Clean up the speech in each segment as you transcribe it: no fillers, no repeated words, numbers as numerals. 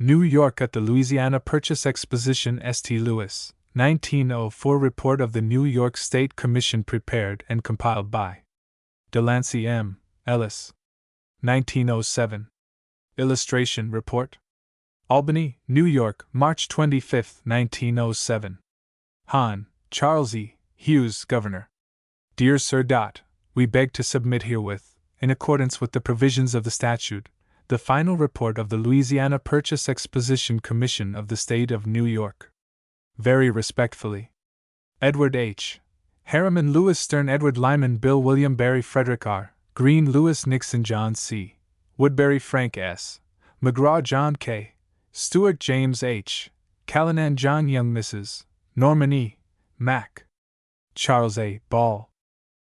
New York at the Louisiana Purchase Exposition. St. Louis, 1904. Report of the New York State Commission prepared and compiled by Delancey M. Ellis, 1907. Illustration Report. Albany, New York, March 25, 1907. Hahn, Charles E. Hughes, Governor. Dear Sir. We beg to submit herewith, in accordance with the provisions of the statute, the final report of the Louisiana Purchase Exposition Commission of the State of New York. Very respectfully, Edward H. Harriman, Lewis Stern, Edward Lyman, Bill William Barry, Frederick R. Green, Lewis Nixon, John C. Woodbury, Frank S. McGraw, John K. Stewart, James H. Callanan, John Young, Mrs. Norman E. Mack. Charles A. Ball,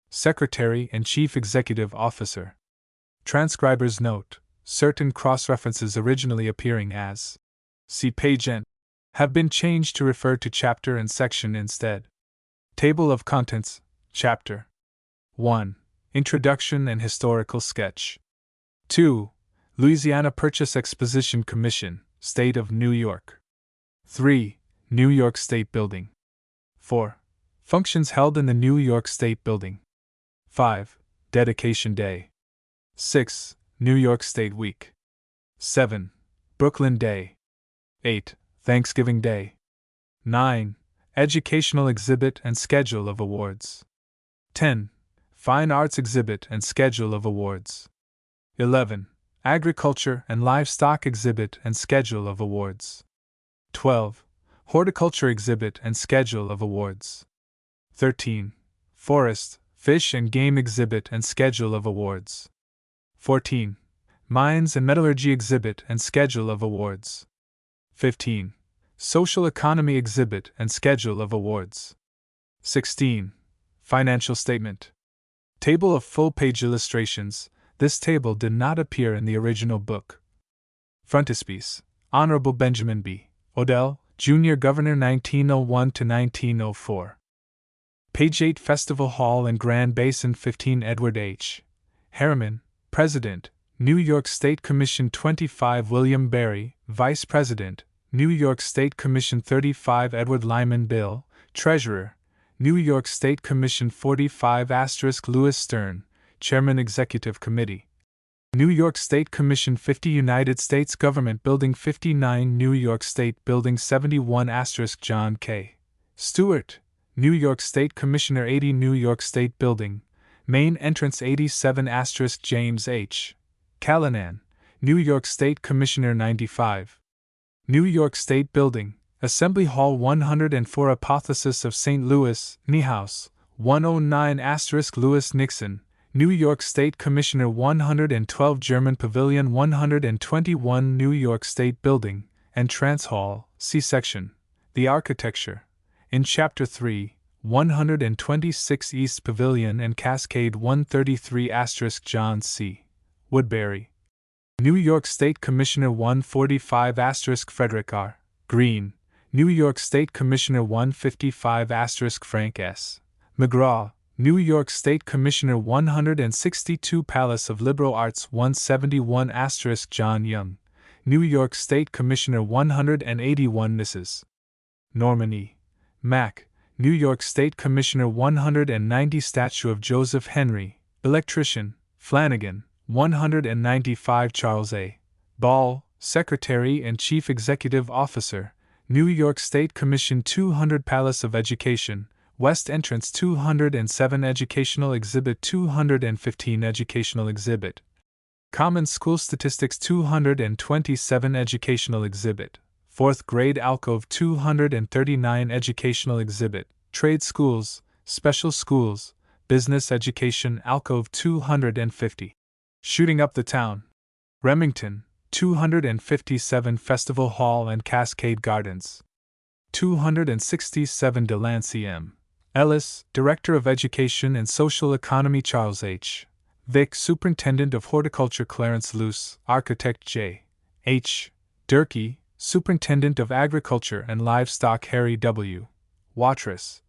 Secretary and Chief Executive Officer. Transcriber's note: certain cross-references originally appearing as see page N have been changed to refer to chapter and section instead. Table of Contents, Chapter 1. Introduction and Historical Sketch. 2. Louisiana Purchase Exposition Commission, State of New York. 3. New York State Building. 4. Functions held in the New York State Building. 5. Dedication Day. 6. New York State Week. 7. Brooklyn Day. 8. Thanksgiving Day. 9. Educational Exhibit and Schedule of Awards. 10. Fine Arts Exhibit and Schedule of Awards. 11. Agriculture and Livestock Exhibit and Schedule of Awards. 12. Horticulture Exhibit and Schedule of Awards. 13. Forest, Fish and Game Exhibit and Schedule of Awards. 14. Mines and Metallurgy Exhibit and Schedule of Awards. 15. Social Economy Exhibit and Schedule of Awards. 16. Financial Statement. Table of full-page illustrations. This table did not appear in the original book. Frontispiece: Honorable Benjamin B. Odell, Jr., Governor, 1901 to 1904. Page 8. Festival Hall and Grand Basin. 15. Edward H. Harriman, President, New York State Commission. 25. William Barry, Vice President, New York State Commission. 35. Edward Lyman, Bill, Treasurer, New York State Commission. 45. Lewis Stern, Chairman, Executive Committee, New York State Commission. 50. United States Government Building. 59. New York State Building. 71. John K. Stewart, New York State Commissioner. 80. New York State Building, Main Entrance. 87. James H. Callanan, New York State Commissioner. 95. New York State Building, Assembly Hall. 104. Apotheosis of St. Louis, Niehaus, 109. Lewis Nixon, New York State Commissioner. 112. German Pavilion. 121. New York State Building, Entrance Hall, C-section, The Architecture, in Chapter 3, 126. East Pavilion and Cascade. 133. John C. Woodbury, New York State Commissioner. 145. Frederick R. Green, New York State Commissioner. 155. Frank S. McGraw, New York State Commissioner. 162. Palace of Liberal Arts. 171. John Young, New York State Commissioner. 181. Mrs. Norman E. Mack, New York State Commissioner. 190. Statue of Joseph Henry, Electrician, Flanagan, 195. Charles A. Ball, Secretary and Chief Executive Officer, New York State Commission. 200. Palace of Education, West Entrance. 207. Educational Exhibit. 215. Educational Exhibit, Common School Statistics. 227. Educational Exhibit, 4th Grade Alcove. 239. Educational Exhibit, Trade Schools, Special Schools, Business Education. Alcove. 250. Shooting Up the Town, Remington. 257. Festival Hall and Cascade Gardens, 267. Delancey M. Ellis, Director of Education and Social Economy. Charles H. Vick, Superintendent of Horticulture. Clarence Luce, Architect. J. H. Durkee, Superintendent of Agriculture and Livestock. Harry W. Watrous,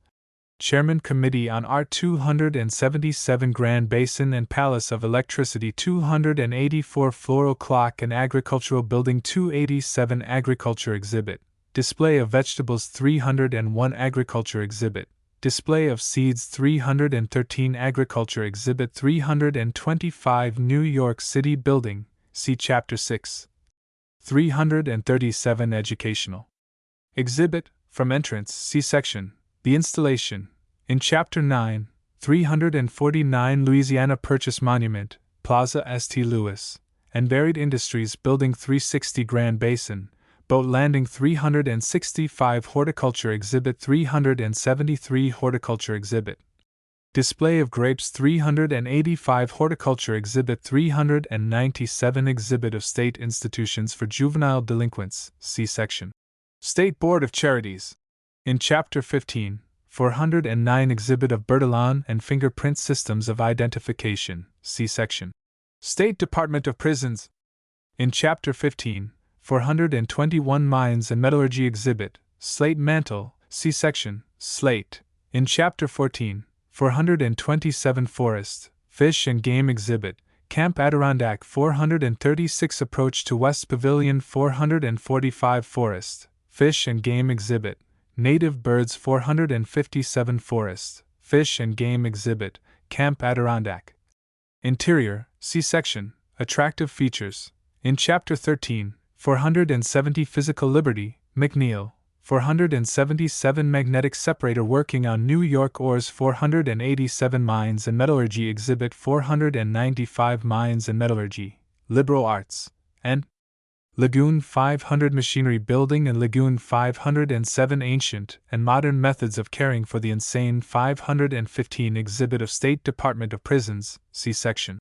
Chairman Committee on Art 277 Grand Basin and Palace of Electricity 284 Floral Clock and Agricultural Building 287 Agriculture Exhibit, Display of Vegetables 301 Agriculture Exhibit, Display of Seeds 313 Agriculture Exhibit 325 New York City Building, see Chapter 6. 337 Educational Exhibit, from entrance, see section, the installation, in Chapter 9, 349 Louisiana Purchase Monument, Plaza St. Louis, and Varied Industries Building 360 Grand Basin, Boat Landing 365 Horticulture Exhibit 373 Horticulture Exhibit, Display of Grapes 385 Horticulture Exhibit 397 Exhibit of State Institutions for Juvenile Delinquents, see section. State Board of Charities. In Chapter 15, 409 Exhibit of Bertillon and Fingerprint Systems of Identification, see section. State Department of Prisons. In Chapter 15, 421 Mines and Metallurgy Exhibit, Slate Mantle, see section, Slate. In Chapter 14, 427 Forest, Fish and Game Exhibit, Camp Adirondack 436 Approach to West Pavilion 445 Forest, Fish and Game Exhibit, Native Birds 457 Forest, Fish and Game Exhibit, Camp Adirondack. Interior, see section, Attractive Features. In Chapter 13, 470 Physical Liberty, McNeil, 477 Magnetic Separator Working on New York Ores 487 Mines and Metallurgy Exhibit 495 Mines and Metallurgy, Liberal Arts, and Lagoon 500 Machinery Building and Lagoon 507 Ancient and Modern Methods of Caring for the Insane 515 Exhibit of State Department of Prisons, see section.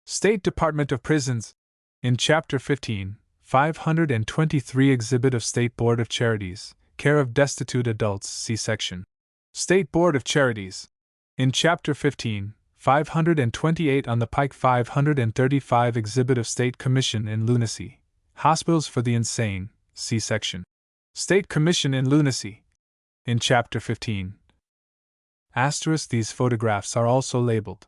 State Department of Prisons. In Chapter 15, 523 Exhibit of State Board of Charities, Care of Destitute Adults, see section. State Board of Charities. In Chapter 15, 528 On the Pike 535 Exhibit of State Commission in Lunacy, Hospitals for the Insane, see section. State Commission in Lunacy. In Chapter 15. These photographs are also labeled.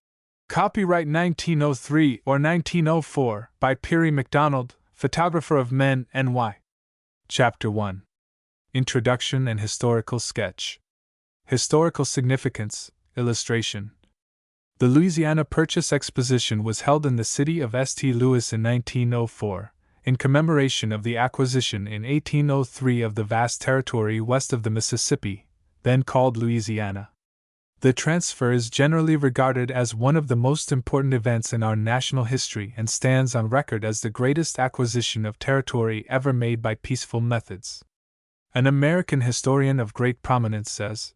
Copyright 1903 or 1904 by Peary MacDonald, Photographer of Men, N.Y. Chapter 1. Introduction and Historical Sketch. Historical Significance, Illustration. The Louisiana Purchase Exposition was held in the city of St. Louis in 1904, in commemoration of the acquisition in 1803 of the vast territory west of the Mississippi, then called Louisiana. The transfer is generally regarded as one of the most important events in our national history and stands on record as the greatest acquisition of territory ever made by peaceful methods. An American historian of great prominence says,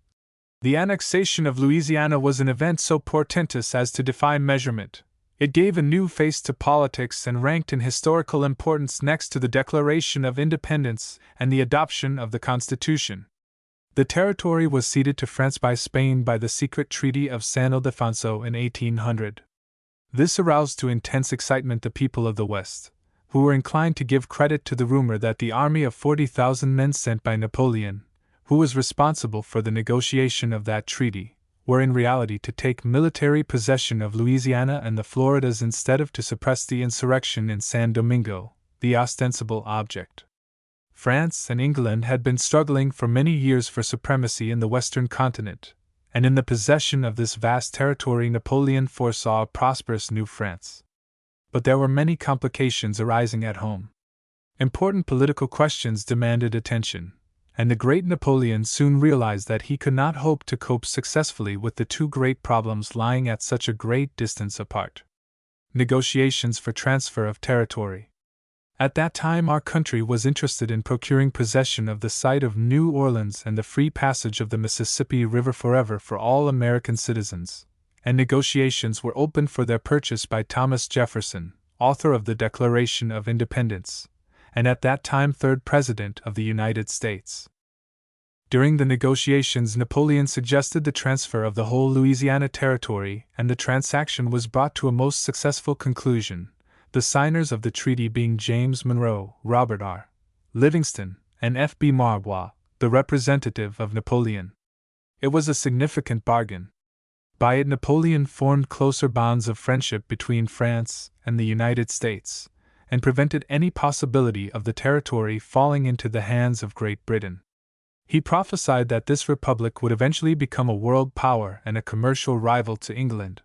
"The annexation of Louisiana was an event so portentous as to defy measurement. It gave a new face to politics and ranked in historical importance next to the Declaration of Independence and the adoption of the Constitution." The territory was ceded to France by Spain by the secret Treaty of San Ildefonso in 1800. This aroused to intense excitement the people of the West, who were inclined to give credit to the rumor that the army of 40,000 men sent by Napoleon, who was responsible for the negotiation of that treaty, were in reality to take military possession of Louisiana and the Floridas instead of to suppress the insurrection in San Domingo, the ostensible object. France and England had been struggling for many years for supremacy in the western continent, and in the possession of this vast territory Napoleon foresaw a prosperous New France. But there were many complications arising at home. Important political questions demanded attention, and the great Napoleon soon realized that he could not hope to cope successfully with the two great problems lying at such a great distance apart. Negotiations for transfer of territory. At that time our country was interested in procuring possession of the site of New Orleans and the free passage of the Mississippi River forever for all American citizens, and negotiations were opened for their purchase by Thomas Jefferson, author of the Declaration of Independence, and at that time third President of the United States. During the negotiations Napoleon suggested the transfer of the whole Louisiana territory, and the transaction was brought to a most successful conclusion, the signers of the treaty being James Monroe, Robert R. Livingston, and F. B. Marbois, the representative of Napoleon. It was a significant bargain. By it, Napoleon formed closer bonds of friendship between France and the United States, and prevented any possibility of the territory falling into the hands of Great Britain. He prophesied that this republic would eventually become a world power and a commercial rival to England.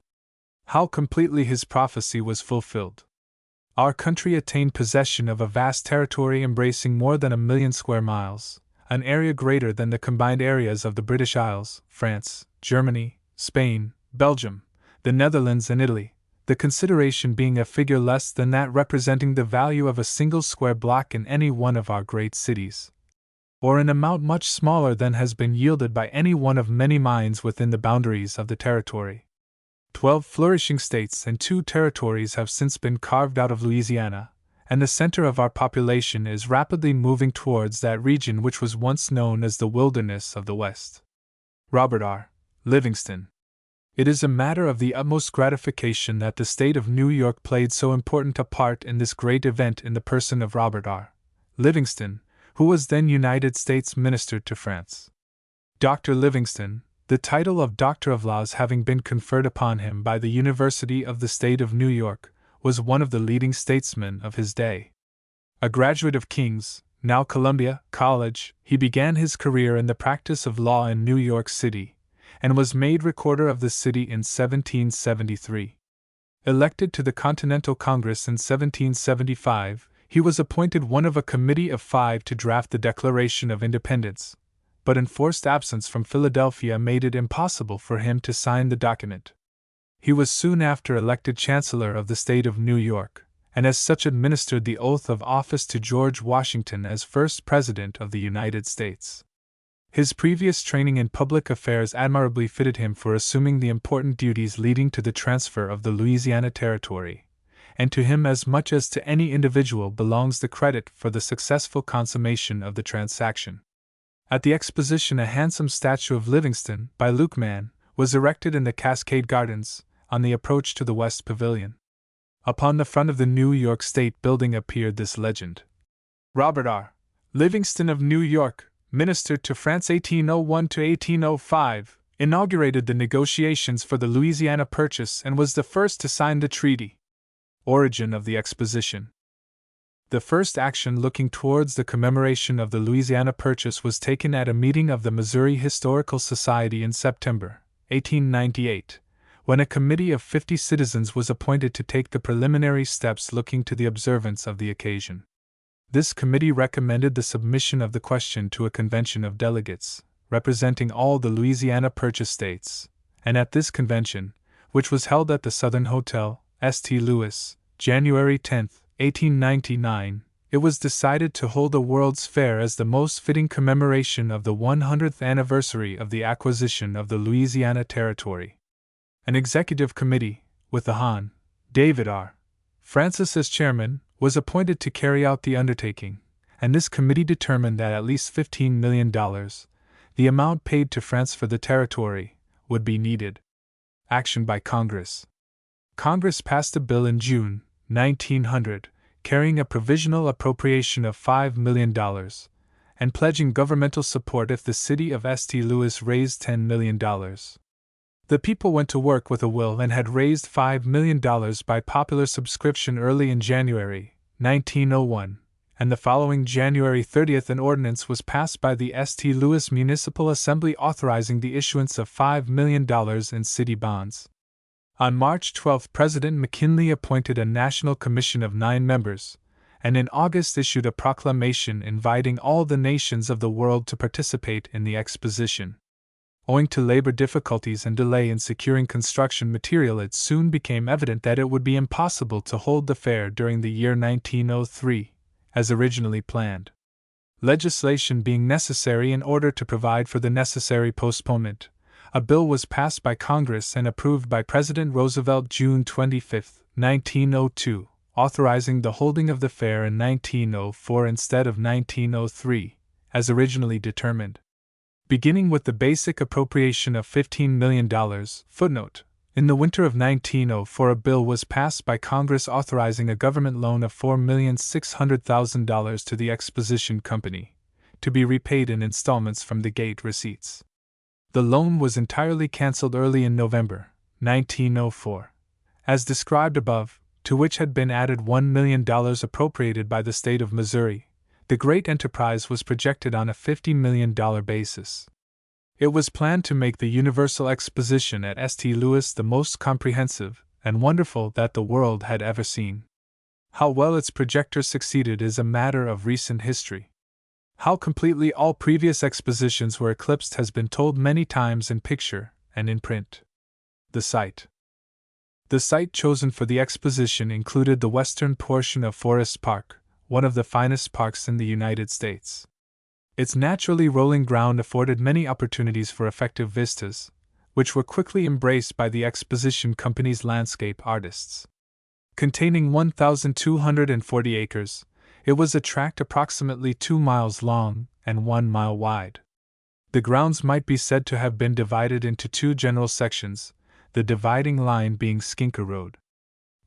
How completely his prophecy was fulfilled! Our country attained possession of a vast territory embracing more than 1,000,000 square miles, an area greater than the combined areas of the British Isles, France, Germany, Spain, Belgium, the Netherlands, and Italy, the consideration being a figure less than that representing the value of a single square block in any one of our great cities, or an amount much smaller than has been yielded by any one of many mines within the boundaries of the territory. 12 flourishing states and 2 territories have since been carved out of Louisiana, and the center of our population is rapidly moving towards that region which was once known as the Wilderness of the West. Robert R. Livingston. It is a matter of the utmost gratification that the state of New York played so important a part in this great event in the person of Robert R. Livingston, who was then United States Minister to France. Dr. Livingston, the title of Doctor of Laws having been conferred upon him by the University of the State of New York, was one of the leading statesmen of his day. A graduate of King's, now Columbia, College, he began his career in the practice of law in New York City, and was made Recorder of the City in 1773. Elected to the Continental Congress in 1775, he was appointed one of a committee of 5 to draft the Declaration of Independence, but enforced absence from Philadelphia made it impossible for him to sign the document. He was soon after elected Chancellor of the State of New York, and as such administered the oath of office to George Washington as first President of the United States. His previous training in public affairs admirably fitted him for assuming the important duties leading to the transfer of the Louisiana Territory, and to him as much as to any individual belongs the credit for the successful consummation of the transaction. At the Exposition, a handsome statue of Livingston, by Luke Mann, was erected in the Cascade Gardens, on the approach to the West Pavilion. Upon the front of the New York State Building appeared this legend: Robert R. Livingston of New York, Minister to France 1801 to 1805, inaugurated the negotiations for the Louisiana Purchase and was the first to sign the treaty. Origin of the Exposition. The first action looking towards the commemoration of the Louisiana Purchase was taken at a meeting of the Missouri Historical Society in September, 1898, when a committee of 50 citizens was appointed to take the preliminary steps looking to the observance of the occasion. This committee recommended the submission of the question to a convention of delegates, representing all the Louisiana Purchase states, and at this convention, which was held at the Southern Hotel, St. Louis, January 10, 1899, it was decided to hold a World's Fair as the most fitting commemoration of the 100th anniversary of the acquisition of the Louisiana Territory. An executive committee, with the Hon. David R. Francis as chairman, was appointed to carry out the undertaking, and this committee determined that at least $15 million, the amount paid to France for the territory, would be needed. Action by Congress. Congress passed a bill in June 1900, carrying a provisional appropriation of $5 million, and pledging governmental support if the city of St. Louis raised $10 million. The people went to work with a will and had raised $5 million by popular subscription early in January 1901, and the following January 30th an ordinance was passed by the St. Louis Municipal Assembly authorizing the issuance of $5 million in city bonds. On March 12, President McKinley appointed a national commission of 9 members, and in August issued a proclamation inviting all the nations of the world to participate in the Exposition. Owing to labor difficulties and delay in securing construction material, it soon became evident that it would be impossible to hold the fair during the year 1903, as originally planned. Legislation being necessary in order to provide for the necessary postponement, a bill was passed by Congress and approved by President Roosevelt June 25, 1902, authorizing the holding of the fair in 1904 instead of 1903, as originally determined. Beginning with the basic appropriation of $15 million, footnote, in the winter of 1904 a bill was passed by Congress authorizing a government loan of $4,600,000 to the Exposition Company, to be repaid in installments from the gate receipts. The loan was entirely cancelled early in November 1904, as described above, to which had been added $1 million appropriated by the state of Missouri. The great enterprise was projected on a $50 million basis. It was planned to make the Universal Exposition at St. Louis the most comprehensive and wonderful that the world had ever seen. How well its projectors succeeded is a matter of recent history. How completely all previous expositions were eclipsed has been told many times in picture and in print. The site. The site chosen for the exposition included the western portion of Forest Park, one of the finest parks in the United States. Its naturally rolling ground afforded many opportunities for effective vistas, which were quickly embraced by the Exposition Company's landscape artists. Containing 1,240 acres, it was a tract approximately 2 miles long and 1 mile wide. The grounds might be said to have been divided into 2 general sections, the dividing line being Skinker Road.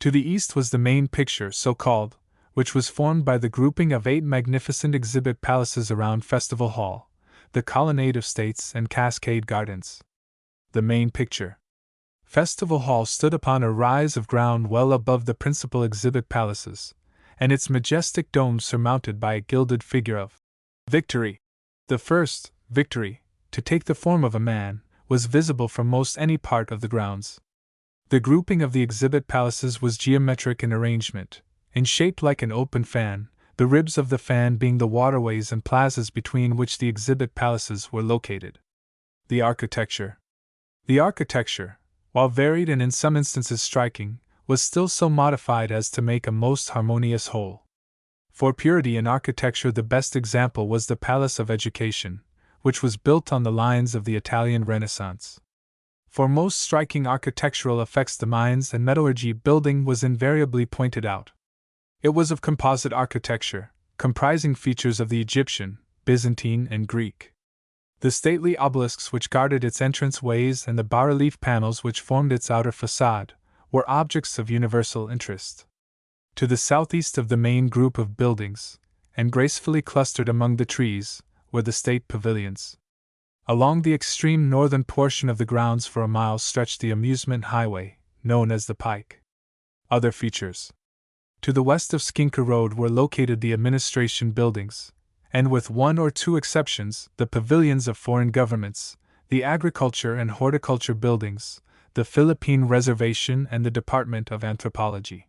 To the east was the main picture, so called, which was formed by the grouping of 8 magnificent exhibit palaces around Festival Hall, the Colonnade of States and Cascade Gardens. The main picture. Festival Hall stood upon a rise of ground well above the principal exhibit palaces, and its majestic dome surmounted by a gilded figure of Victory. The first, Victory, to take the form of a man, was visible from most any part of the grounds. The grouping of the exhibit palaces was geometric in arrangement, in shape like an open fan, the ribs of the fan being the waterways and plazas between which the exhibit palaces were located. The architecture. The architecture, while varied and in some instances striking, was still so modified as to make a most harmonious whole. For purity in architecture the best example was the Palace of Education, which was built on the lines of the Italian Renaissance. For most striking architectural effects the Mines and Metallurgy building was invariably pointed out. It was of composite architecture, comprising features of the Egyptian, Byzantine, and Greek. The stately obelisks which guarded its entrance ways and the bas-relief panels which formed its outer facade were objects of universal interest. To the southeast of the main group of buildings, and gracefully clustered among the trees, were the state pavilions. Along the extreme northern portion of the grounds for a mile stretched the amusement highway, known as the Pike. Other features. To the west of Skinker Road were located the administration buildings, and with 1 or 2 exceptions, the pavilions of foreign governments, the agriculture and horticulture buildings, the Philippine Reservation and the Department of Anthropology.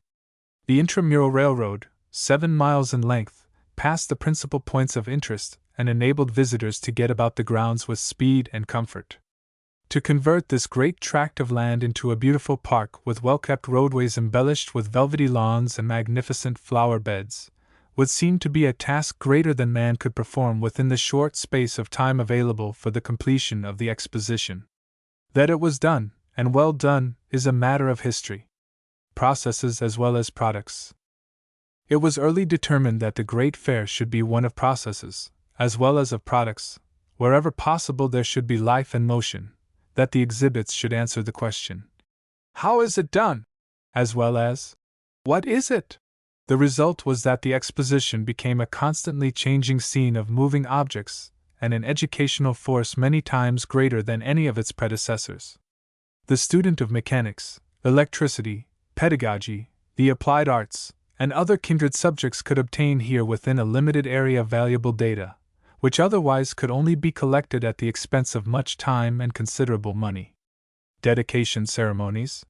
The intramural railroad, 7 miles in length, passed the principal points of interest and enabled visitors to get about the grounds with speed and comfort. To convert this great tract of land into a beautiful park with well-kept roadways embellished with velvety lawns and magnificent flower beds would seem to be a task greater than man could perform within the short space of time available for the completion of the exposition. That it was done, and well done, is a matter of history. Processes as well as products. It was early determined that the great fair should be one of processes, as well as of products. Wherever possible there should be life and motion, that the exhibits should answer the question, "How is it done?" as well as, "What is it?" The result was that the exposition became a constantly changing scene of moving objects, and an educational force many times greater than any of its predecessors. The student of mechanics, electricity, pedagogy, the applied arts, and other kindred subjects could obtain here within a limited area valuable data, which otherwise could only be collected at the expense of much time and considerable money. Dedication ceremonies.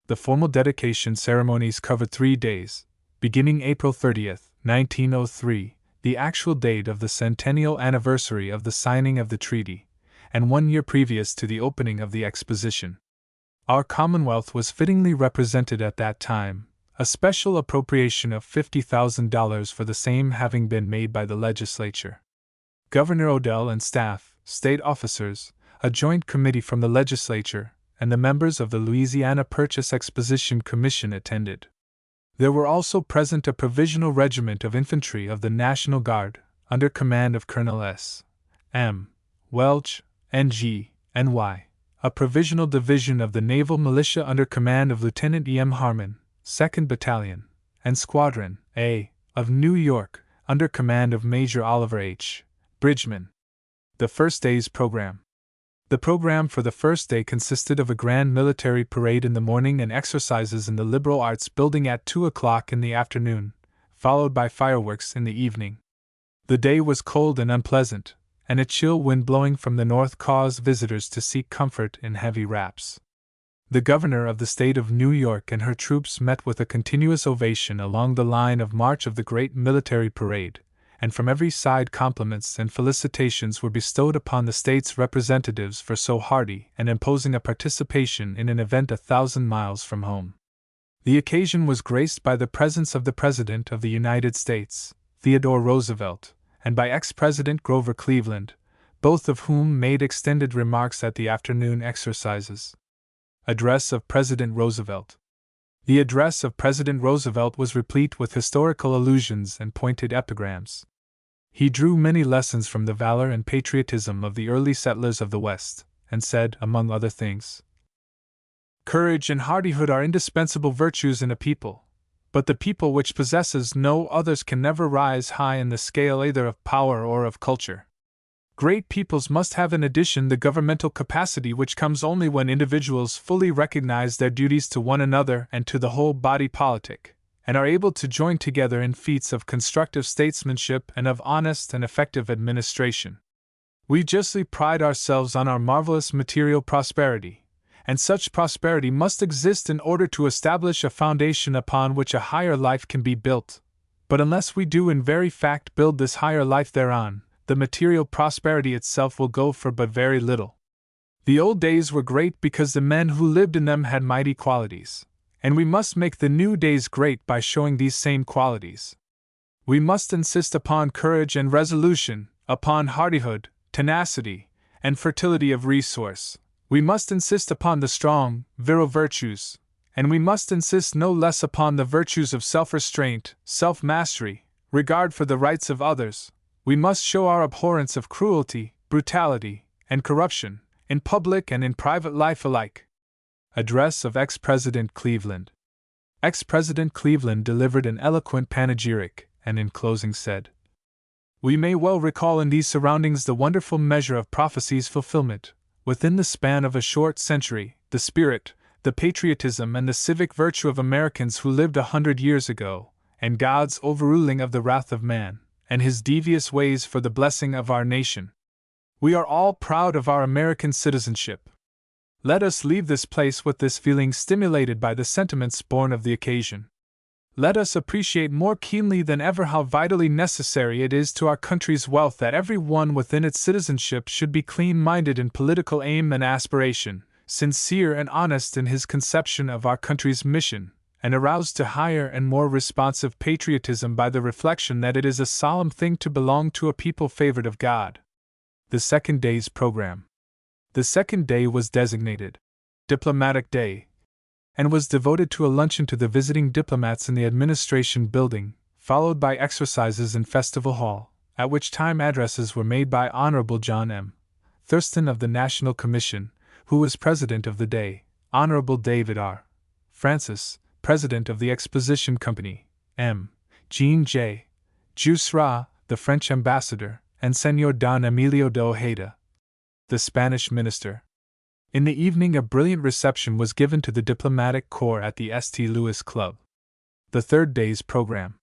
The formal dedication ceremonies covered 3 days, beginning April 30th, 1903, the actual date of the centennial anniversary of the signing of the treaty, and 1 year previous to the opening of the exposition. Our Commonwealth was fittingly represented at that time, a special appropriation of $50,000 for the same having been made by the legislature. Governor Odell and staff, state officers, a joint committee from the legislature, and the members of the Louisiana Purchase Exposition Commission attended. There were also present a provisional regiment of infantry of the National Guard, under command of Colonel S. M. Welch, N.G., N.Y., a provisional division of the Naval Militia under command of Lieutenant E. M. Harmon, 2nd Battalion, and Squadron A. of New York, under command of Major Oliver H. Bridgman. The first day's program. The program for the first day consisted of a grand military parade in the morning and exercises in the Liberal Arts Building at 2 o'clock in the afternoon, followed by fireworks in the evening. The day was cold and unpleasant, and a chill wind blowing from the north caused visitors to seek comfort in heavy wraps. The governor of the state of New York and her troops met with a continuous ovation along the line of march of the great military parade, and from every side compliments and felicitations were bestowed upon the state's representatives for so hearty and imposing a participation in an event 1,000 miles from home. The occasion was graced by the presence of the President of the United States, Theodore Roosevelt, and by ex-President Grover Cleveland, both of whom made extended remarks at the afternoon exercises. Address of President Roosevelt. The address of President Roosevelt was replete with historical allusions and pointed epigrams. He drew many lessons from the valor and patriotism of the early settlers of the West, and said, among other things, "Courage and hardihood are indispensable virtues in a people, but the people which possesses no others can never rise high in the scale either of power or of culture. Great peoples must have in addition the governmental capacity which comes only when individuals fully recognize their duties to one another and to the whole body politic, and are able to join together in feats of constructive statesmanship and of honest and effective administration. We justly pride ourselves on our marvelous material prosperity, and such prosperity must exist in order to establish a foundation upon which a higher life can be built, but unless we do in very fact build this higher life thereon, the material prosperity itself will go for but very little. The old days were great because the men who lived in them had mighty qualities, and we must make the new days great by showing these same qualities. We must insist upon courage and resolution, upon hardihood, tenacity, and fertility of resource. We must insist upon the strong, virile virtues, and we must insist no less upon the virtues of self-restraint, self-mastery, regard for the rights of others. We must show our abhorrence of cruelty, brutality, and corruption, in public and in private life alike." Address of ex-President Cleveland. Ex-President Cleveland delivered an eloquent panegyric, and in closing said, "We may well recall in these surroundings the wonderful measure of prophecy's fulfillment, within the span of a short century, the spirit, the patriotism and the civic virtue of Americans who lived 100 years ago, and God's overruling of the wrath of man, and his devious ways for the blessing of our nation. We are all proud of our American citizenship. Let us leave this place with this feeling stimulated by the sentiments born of the occasion. Let us appreciate more keenly than ever how vitally necessary it is to our country's wealth that every one within its citizenship should be clean-minded in political aim and aspiration, sincere and honest in his conception of our country's mission, and aroused to higher and more responsive patriotism by the reflection that it is a solemn thing to belong to a people favored of God." The second day's program. The second day was designated Diplomatic Day, and was devoted to a luncheon to the visiting diplomats in the Administration Building, followed by exercises in Festival Hall, at which time addresses were made by Honorable John M. Thurston of the National Commission, who was President of the day, Honorable David R. Francis, President of the Exposition Company, M. Jean J. Jusra, the French ambassador, and Señor Don Emilio de Ojeda, the Spanish minister. In the evening a brilliant reception was given to the diplomatic corps at the St. Louis Club. The third day's program.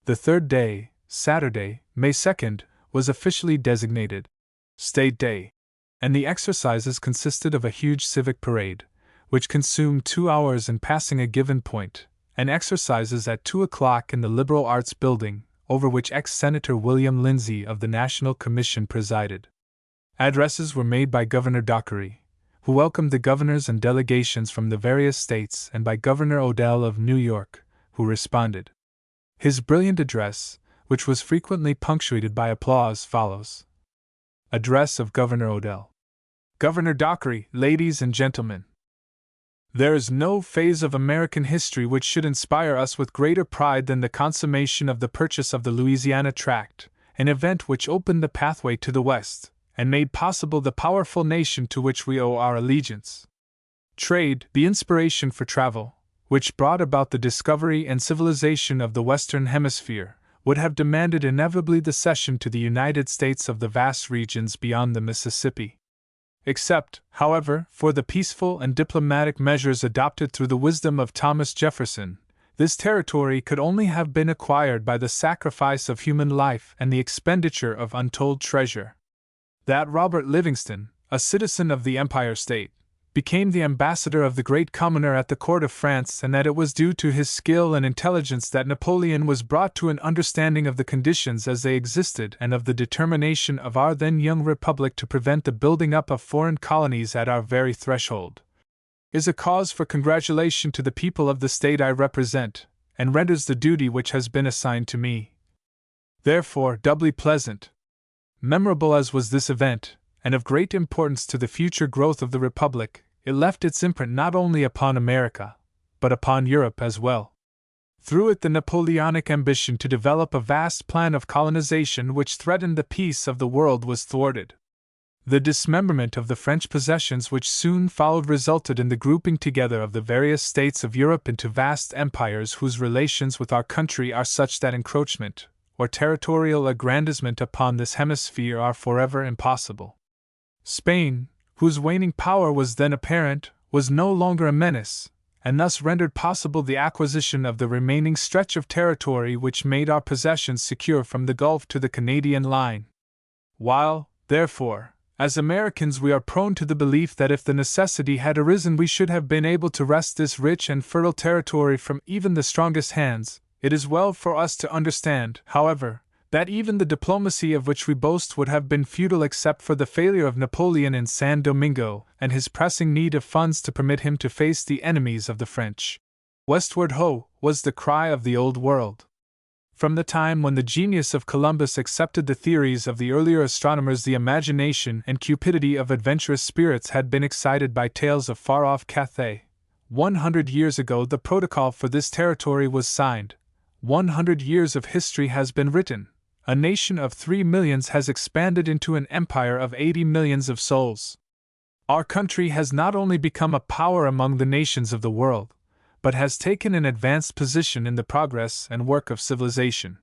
The third day, Saturday, May 2nd, was officially designated State Day, and the exercises consisted of a huge civic parade, which consumed 2 hours in passing a given point, and exercises at 2 o'clock in the Liberal Arts Building, over which ex-Senator William Lindsay of the National Commission presided. Addresses were made by Governor Dockery, who welcomed the governors and delegations from the various states, and by Governor Odell of New York, who responded. His brilliant address, which was frequently punctuated by applause, follows. Address of Governor Odell. Governor Dockery, ladies and gentlemen. There is no phase of American history which should inspire us with greater pride than the consummation of the purchase of the Louisiana tract, an event which opened the pathway to the West, and made possible the powerful nation to which we owe our allegiance. Trade, the inspiration for travel, which brought about the discovery and civilization of the Western Hemisphere, would have demanded inevitably the cession to the United States of the vast regions beyond the Mississippi. Except, however, for the peaceful and diplomatic measures adopted through the wisdom of Thomas Jefferson, this territory could only have been acquired by the sacrifice of human life and the expenditure of untold treasure. That Robert Livingston, a citizen of the Empire State, became the ambassador of the great commoner at the court of France, and that it was due to his skill and intelligence that Napoleon was brought to an understanding of the conditions as they existed and of the determination of our then young republic to prevent the building up of foreign colonies at our very threshold, is a cause for congratulation to the people of the state I represent, and renders the duty which has been assigned to me, therefore, doubly pleasant. Memorable as was this event, and of great importance to the future growth of the Republic, it left its imprint not only upon America, but upon Europe as well. Through it, the Napoleonic ambition to develop a vast plan of colonization which threatened the peace of the world was thwarted. The dismemberment of the French possessions which soon followed resulted in the grouping together of the various states of Europe into vast empires whose relations with our country are such that encroachment, or territorial aggrandizement upon this hemisphere are forever impossible. Spain, whose waning power was then apparent, was no longer a menace, and thus rendered possible the acquisition of the remaining stretch of territory which made our possessions secure from the Gulf to the Canadian line. While, therefore, as Americans we are prone to the belief that if the necessity had arisen we should have been able to wrest this rich and fertile territory from even the strongest hands, it is well for us to understand, however, that even the diplomacy of which we boast would have been futile except for the failure of Napoleon in San Domingo and his pressing need of funds to permit him to face the enemies of the French. Westward ho! Was the cry of the old world. From the time when the genius of Columbus accepted the theories of the earlier astronomers, the imagination and cupidity of adventurous spirits had been excited by tales of far-off Cathay. 100 years ago the protocol for this territory was signed. 100 years of history has been written. A nation of 3 millions has expanded into an empire of 80 millions of souls. Our country has not only become a power among the nations of the world, but has taken an advanced position in the progress and work of civilization.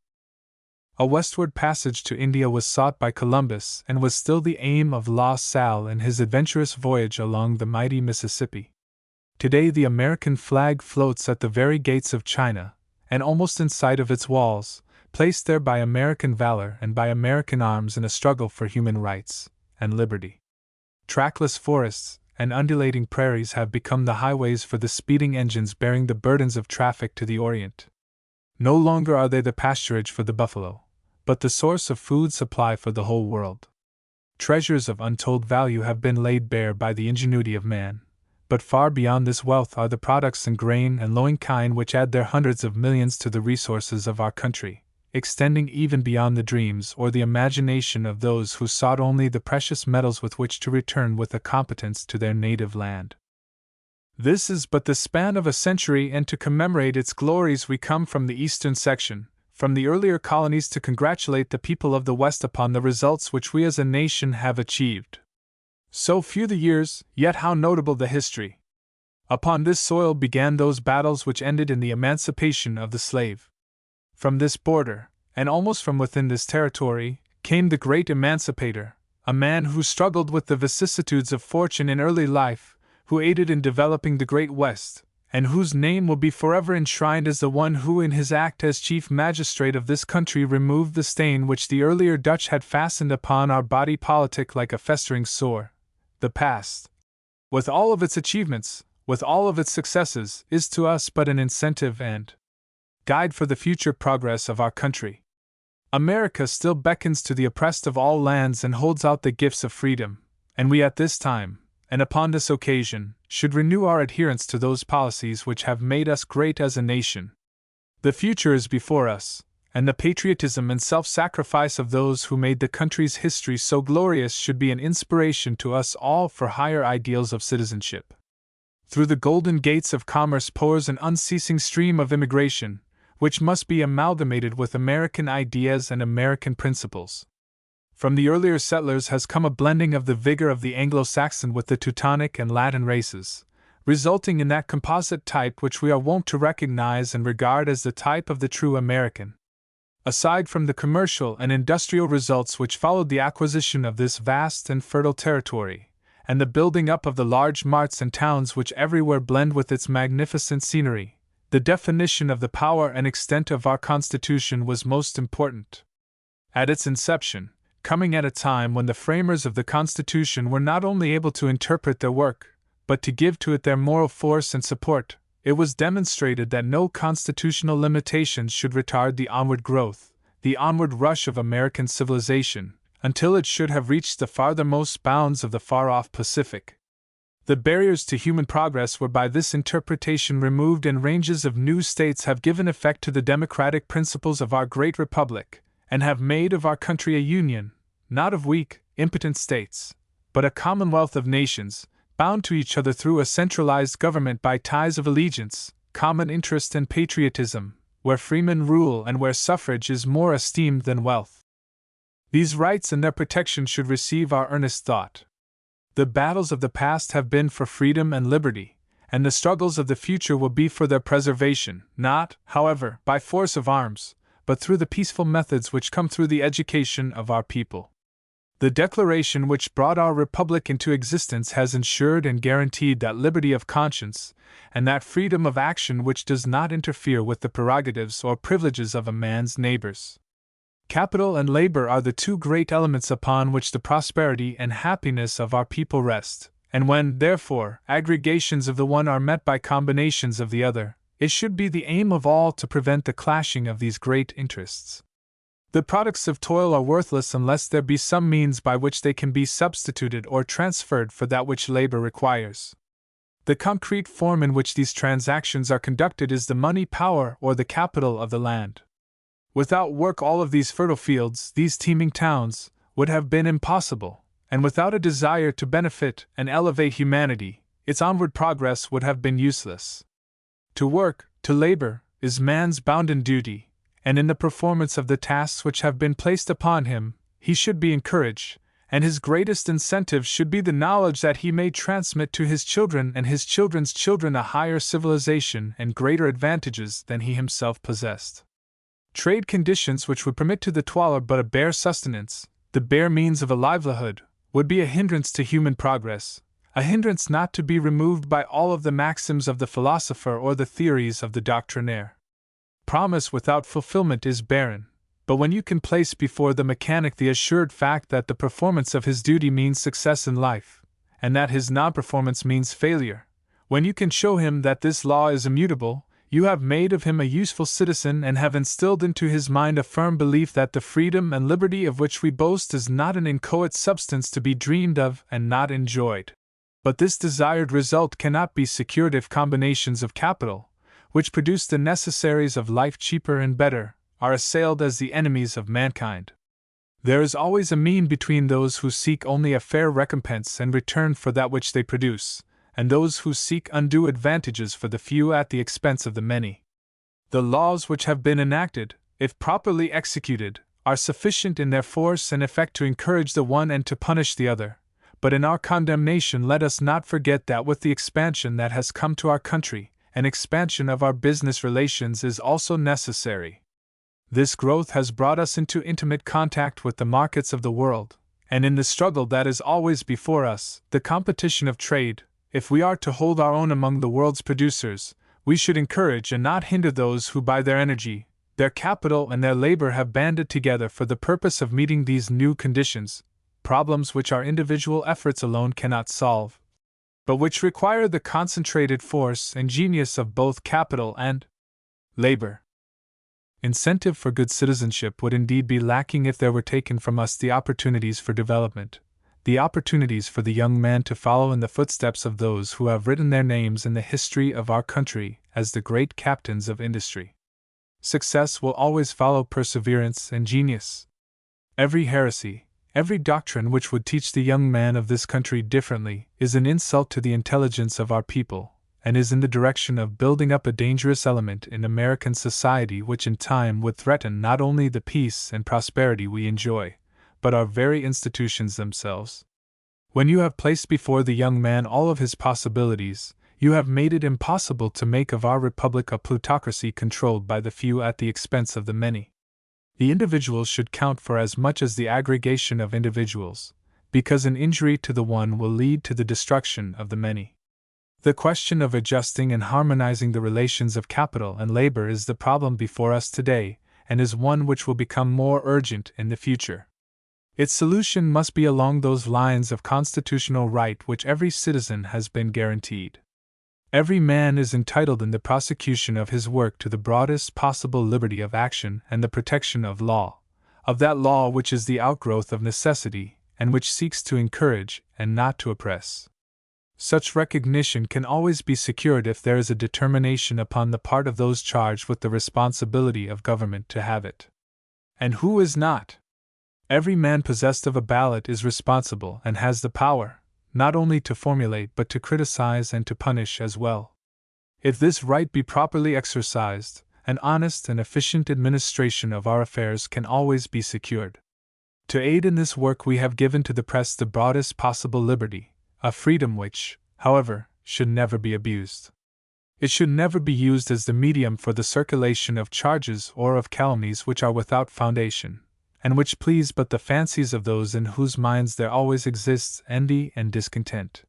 A westward passage to India was sought by Columbus and was still the aim of La Salle in his adventurous voyage along the mighty Mississippi. Today the American flag floats at the very gates of China, and almost in sight of its walls, placed there by American valor and by American arms in a struggle for human rights and liberty. Trackless forests and undulating prairies have become the highways for the speeding engines bearing the burdens of traffic to the Orient. No longer are they the pasturage for the buffalo, but the source of food supply for the whole world. Treasures of untold value have been laid bare by the ingenuity of man, but far beyond this wealth are the products in grain and loin kind which add their hundreds of millions to the resources of our country, extending even beyond the dreams or the imagination of those who sought only the precious metals with which to return with a competence to their native land. This is but the span of a century, and to commemorate its glories we come from the eastern section, from the earlier colonies, to congratulate the people of the West upon the results which we as a nation have achieved. So few the years, yet how notable the history. Upon this soil began those battles which ended in the emancipation of the slave. From this border, and almost from within this territory, came the great emancipator, a man who struggled with the vicissitudes of fortune in early life, who aided in developing the Great West, and whose name will be forever enshrined as the one who in his act as chief magistrate of this country removed the stain which the earlier Dutch had fastened upon our body politic like a festering sore. The past, with all of its achievements, with all of its successes, is to us but an incentive and guide for the future progress of our country. America still beckons to the oppressed of all lands and holds out the gifts of freedom, and we at this time, and upon this occasion, should renew our adherence to those policies which have made us great as a nation. The future is before us, and the patriotism and self-sacrifice of those who made the country's history so glorious should be an inspiration to us all for higher ideals of citizenship. Through the golden gates of commerce pours an unceasing stream of immigration, which must be amalgamated with American ideas and American principles. From the earlier settlers has come a blending of the vigor of the Anglo-Saxon with the Teutonic and Latin races, resulting in that composite type which we are wont to recognize and regard as the type of the true American. Aside from the commercial and industrial results which followed the acquisition of this vast and fertile territory, and the building up of the large marts and towns which everywhere blend with its magnificent scenery, the definition of the power and extent of our Constitution was most important. At its inception, coming at a time when the framers of the Constitution were not only able to interpret their work, but to give to it their moral force and support, it was demonstrated that no constitutional limitations should retard the onward growth, the onward rush of American civilization, until it should have reached the farthermost bounds of the far-off Pacific. The barriers to human progress were by this interpretation removed, and ranges of new states have given effect to the democratic principles of our great republic, and have made of our country a union, not of weak, impotent states, but a commonwealth of nations, bound to each other through a centralized government by ties of allegiance, common interest and patriotism, where freemen rule and where suffrage is more esteemed than wealth. These rights and their protection should receive our earnest thought. The battles of the past have been for freedom and liberty, and the struggles of the future will be for their preservation, not, however, by force of arms, but through the peaceful methods which come through the education of our people. The Declaration which brought our Republic into existence has ensured and guaranteed that liberty of conscience, and that freedom of action which does not interfere with the prerogatives or privileges of a man's neighbors. Capital and labor are the two great elements upon which the prosperity and happiness of our people rest, and when, therefore, aggregations of the one are met by combinations of the other, it should be the aim of all to prevent the clashing of these great interests. The products of toil are worthless unless there be some means by which they can be substituted or transferred for that which labor requires. The concrete form in which these transactions are conducted is the money power or the capital of the land. Without work, all of these fertile fields, these teeming towns, would have been impossible, and without a desire to benefit and elevate humanity, its onward progress would have been useless. To work, to labor, is man's bounden duty, and in the performance of the tasks which have been placed upon him, he should be encouraged, and his greatest incentive should be the knowledge that he may transmit to his children and his children's children a higher civilization and greater advantages than he himself possessed. Trade conditions which would permit to the toiler but a bare sustenance, the bare means of a livelihood, would be a hindrance to human progress, a hindrance not to be removed by all of the maxims of the philosopher or the theories of the doctrinaire. Promise without fulfillment is barren, but when you can place before the mechanic the assured fact that the performance of his duty means success in life, and that his non-performance means failure, when you can show him that this law is immutable, you have made of him a useful citizen and have instilled into his mind a firm belief that the freedom and liberty of which we boast is not an inchoate substance to be dreamed of and not enjoyed. But this desired result cannot be secured if combinations of capital, which produce the necessaries of life cheaper and better, are assailed as the enemies of mankind. There is always a mean between those who seek only a fair recompense and return for that which they produce, and those who seek undue advantages for the few at the expense of the many. The laws which have been enacted, if properly executed, are sufficient in their force and effect to encourage the one and to punish the other, but in our condemnation let us not forget that with the expansion that has come to our country, an expansion of our business relations is also necessary. This growth has brought us into intimate contact with the markets of the world, and in the struggle that is always before us, the competition of trade, if we are to hold our own among the world's producers, we should encourage and not hinder those who by their energy, their capital and their labor have banded together for the purpose of meeting these new conditions, problems which our individual efforts alone cannot solve, but which require the concentrated force and genius of both capital and labor. Incentive for good citizenship would indeed be lacking if there were taken from us the opportunities for development, the opportunities for the young man to follow in the footsteps of those who have written their names in the history of our country as the great captains of industry. Success will always follow perseverance and genius. Every heresy, every doctrine which would teach the young man of this country differently, is an insult to the intelligence of our people, and is in the direction of building up a dangerous element in American society which in time would threaten not only the peace and prosperity we enjoy, but our very institutions themselves. When you have placed before the young man all of his possibilities, you have made it impossible to make of our republic a plutocracy controlled by the few at the expense of the many. The individuals should count for as much as the aggregation of individuals, because an injury to the one will lead to the destruction of the many. The question of adjusting and harmonizing the relations of capital and labor is the problem before us today, and is one which will become more urgent in the future. Its solution must be along those lines of constitutional right which every citizen has been guaranteed. Every man is entitled in the prosecution of his work to the broadest possible liberty of action and the protection of law, of that law which is the outgrowth of necessity, and which seeks to encourage and not to oppress. Such recognition can always be secured if there is a determination upon the part of those charged with the responsibility of government to have it. And who is not? Every man possessed of a ballot is responsible and has the power, not only to formulate but to criticize and to punish as well. If this right be properly exercised, an honest and efficient administration of our affairs can always be secured. To aid in this work we have given to the press the broadest possible liberty, a freedom which, however, should never be abused. It should never be used as the medium for the circulation of charges or of calumnies which are without foundation, and which please but the fancies of those in whose minds there always exists envy and discontent.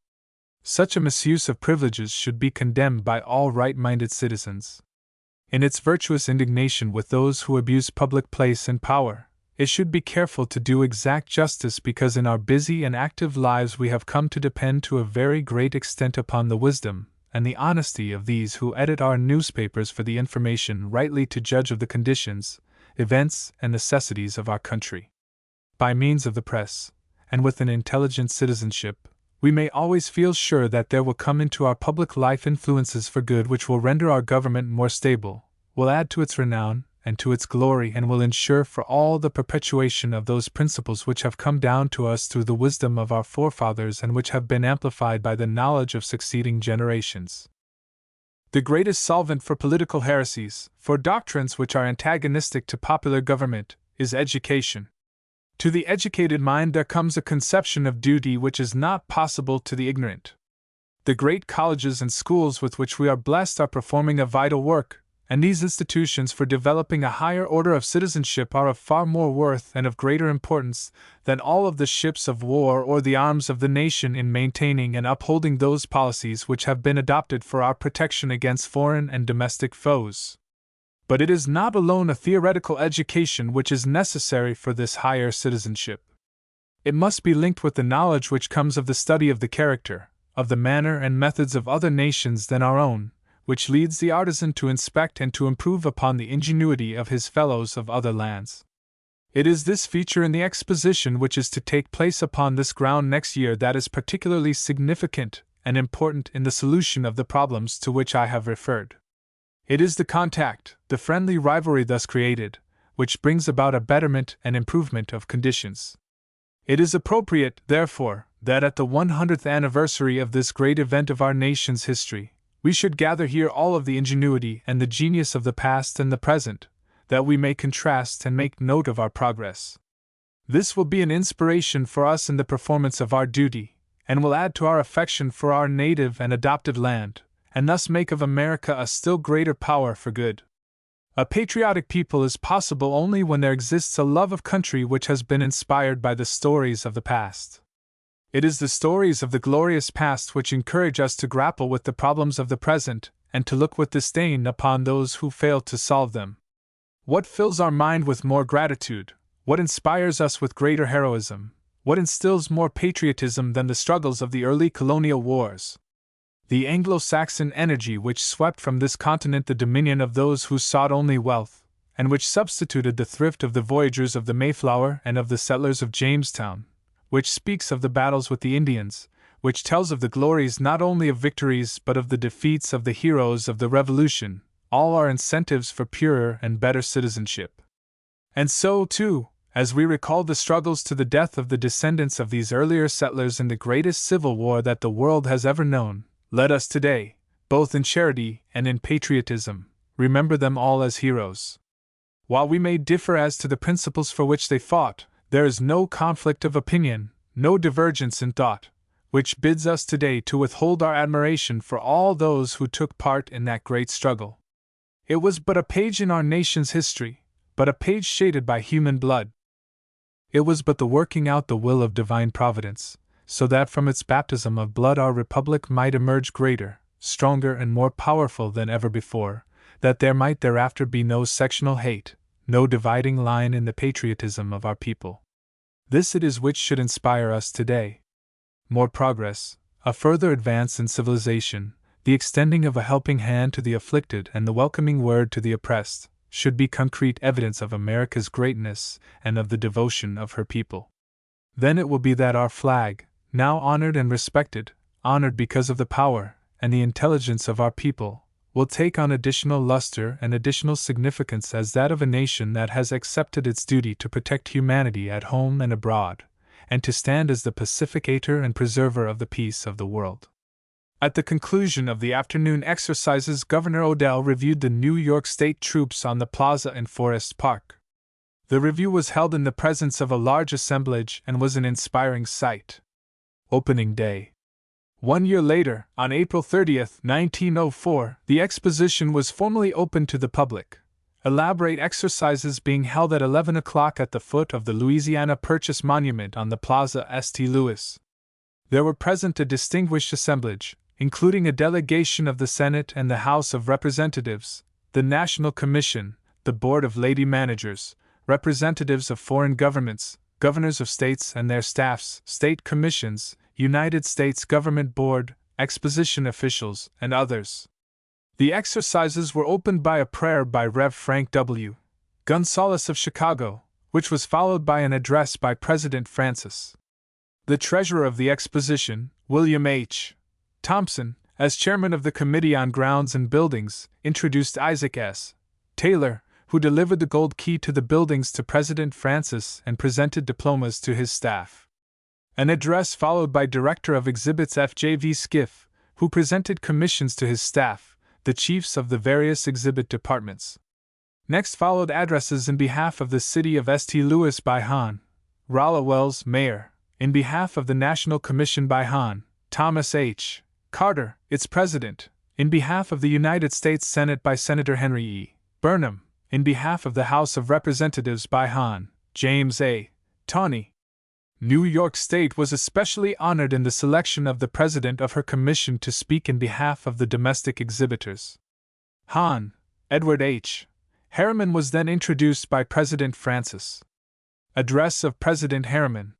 Such a misuse of privileges should be condemned by all right-minded citizens. In its virtuous indignation with those who abuse public place and power, it should be careful to do exact justice because in our busy and active lives we have come to depend to a very great extent upon the wisdom and the honesty of these who edit our newspapers for the information rightly to judge of the conditions, events, and necessities of our country. By means of the press, and with an intelligent citizenship, we may always feel sure that there will come into our public life influences for good which will render our government more stable, will add to its renown and to its glory, and will ensure for all the perpetuation of those principles which have come down to us through the wisdom of our forefathers and which have been amplified by the knowledge of succeeding generations. The greatest solvent for political heresies, for doctrines which are antagonistic to popular government, is education. To the educated mind there comes a conception of duty which is not possible to the ignorant. The great colleges and schools with which we are blessed are performing a vital work, and these institutions for developing a higher order of citizenship are of far more worth and of greater importance than all of the ships of war or the arms of the nation in maintaining and upholding those policies which have been adopted for our protection against foreign and domestic foes. But it is not alone a theoretical education which is necessary for this higher citizenship. It must be linked with the knowledge which comes of the study of the character, of the manner and methods of other nations than our own, which leads the artisan to inspect and to improve upon the ingenuity of his fellows of other lands. It is this feature in the Exposition which is to take place upon this ground next year that is particularly significant and important in the solution of the problems to which I have referred. It is the contact, the friendly rivalry thus created, which brings about a betterment and improvement of conditions. It is appropriate, therefore, that at the 100th anniversary of this great event of our nation's history, we should gather here all of the ingenuity and the genius of the past and the present, that we may contrast and make note of our progress. This will be an inspiration for us in the performance of our duty, and will add to our affection for our native and adopted land, and thus make of America a still greater power for good. A patriotic people is possible only when there exists a love of country which has been inspired by the stories of the past. It is the stories of the glorious past which encourage us to grapple with the problems of the present, and to look with disdain upon those who fail to solve them. What fills our mind with more gratitude, what inspires us with greater heroism, what instills more patriotism than the struggles of the early colonial wars? The Anglo-Saxon energy which swept from this continent the dominion of those who sought only wealth, and which substituted the thrift of the voyagers of the Mayflower and of the settlers of Jamestown, which speaks of the battles with the Indians, which tells of the glories not only of victories but of the defeats of the heroes of the Revolution, all are incentives for purer and better citizenship. And so, too, as we recall the struggles to the death of the descendants of these earlier settlers in the greatest civil war that the world has ever known, let us today, both in charity and in patriotism, remember them all as heroes. While we may differ as to the principles for which they fought, there is no conflict of opinion, no divergence in thought, which bids us today to withhold our admiration for all those who took part in that great struggle. It was but a page in our nation's history, but a page shaded by human blood. It was but the working out the will of divine providence, so that from its baptism of blood our republic might emerge greater, stronger, and more powerful than ever before, that there might thereafter be no sectional hate, no dividing line in the patriotism of our people. This it is which should inspire us today. More progress, a further advance in civilization, the extending of a helping hand to the afflicted and the welcoming word to the oppressed, should be concrete evidence of America's greatness and of the devotion of her people. Then it will be that our flag, now honored and respected, honored because of the power and the intelligence of our people, will take on additional luster and additional significance as that of a nation that has accepted its duty to protect humanity at home and abroad, and to stand as the pacificator and preserver of the peace of the world. At the conclusion of the afternoon exercises, Governor Odell reviewed the New York State troops on the plaza in Forest Park. The review was held in the presence of a large assemblage and was an inspiring sight. Opening Day. 1 year later, on April 30, 1904, the Exposition was formally opened to the public, elaborate exercises being held at 11 o'clock at the foot of the Louisiana Purchase Monument on the Plaza St. Louis. There were present a distinguished assemblage, including a delegation of the Senate and the House of Representatives, the National Commission, the Board of Lady Managers, representatives of foreign governments, governors of states and their staffs, state commissions, United States Government Board, Exposition officials, and others. The exercises were opened by a prayer by Rev. Frank W. Gonzales of Chicago, which was followed by an address by President Francis. The treasurer of the Exposition, William H. Thompson, as chairman of the Committee on Grounds and Buildings, introduced Isaac S. Taylor, who delivered the gold key to the buildings to President Francis and presented diplomas to his staff. An address followed by Director of Exhibits F.J.V. Skiff, who presented commissions to his staff, the chiefs of the various exhibit departments. Next followed addresses in behalf of the city of St. Louis by Hon. Rolla Wells, Mayor, in behalf of the National Commission by Hon. Thomas H. Carter, its president, in behalf of the United States Senate by Senator Henry E. Burnham, in behalf of the House of Representatives by Hon. James A. Tawney. New York State was especially honored in the selection of the president of her commission to speak in behalf of the domestic exhibitors. Hon. Edward H. Harriman was then introduced by President Francis. Address of President Harriman.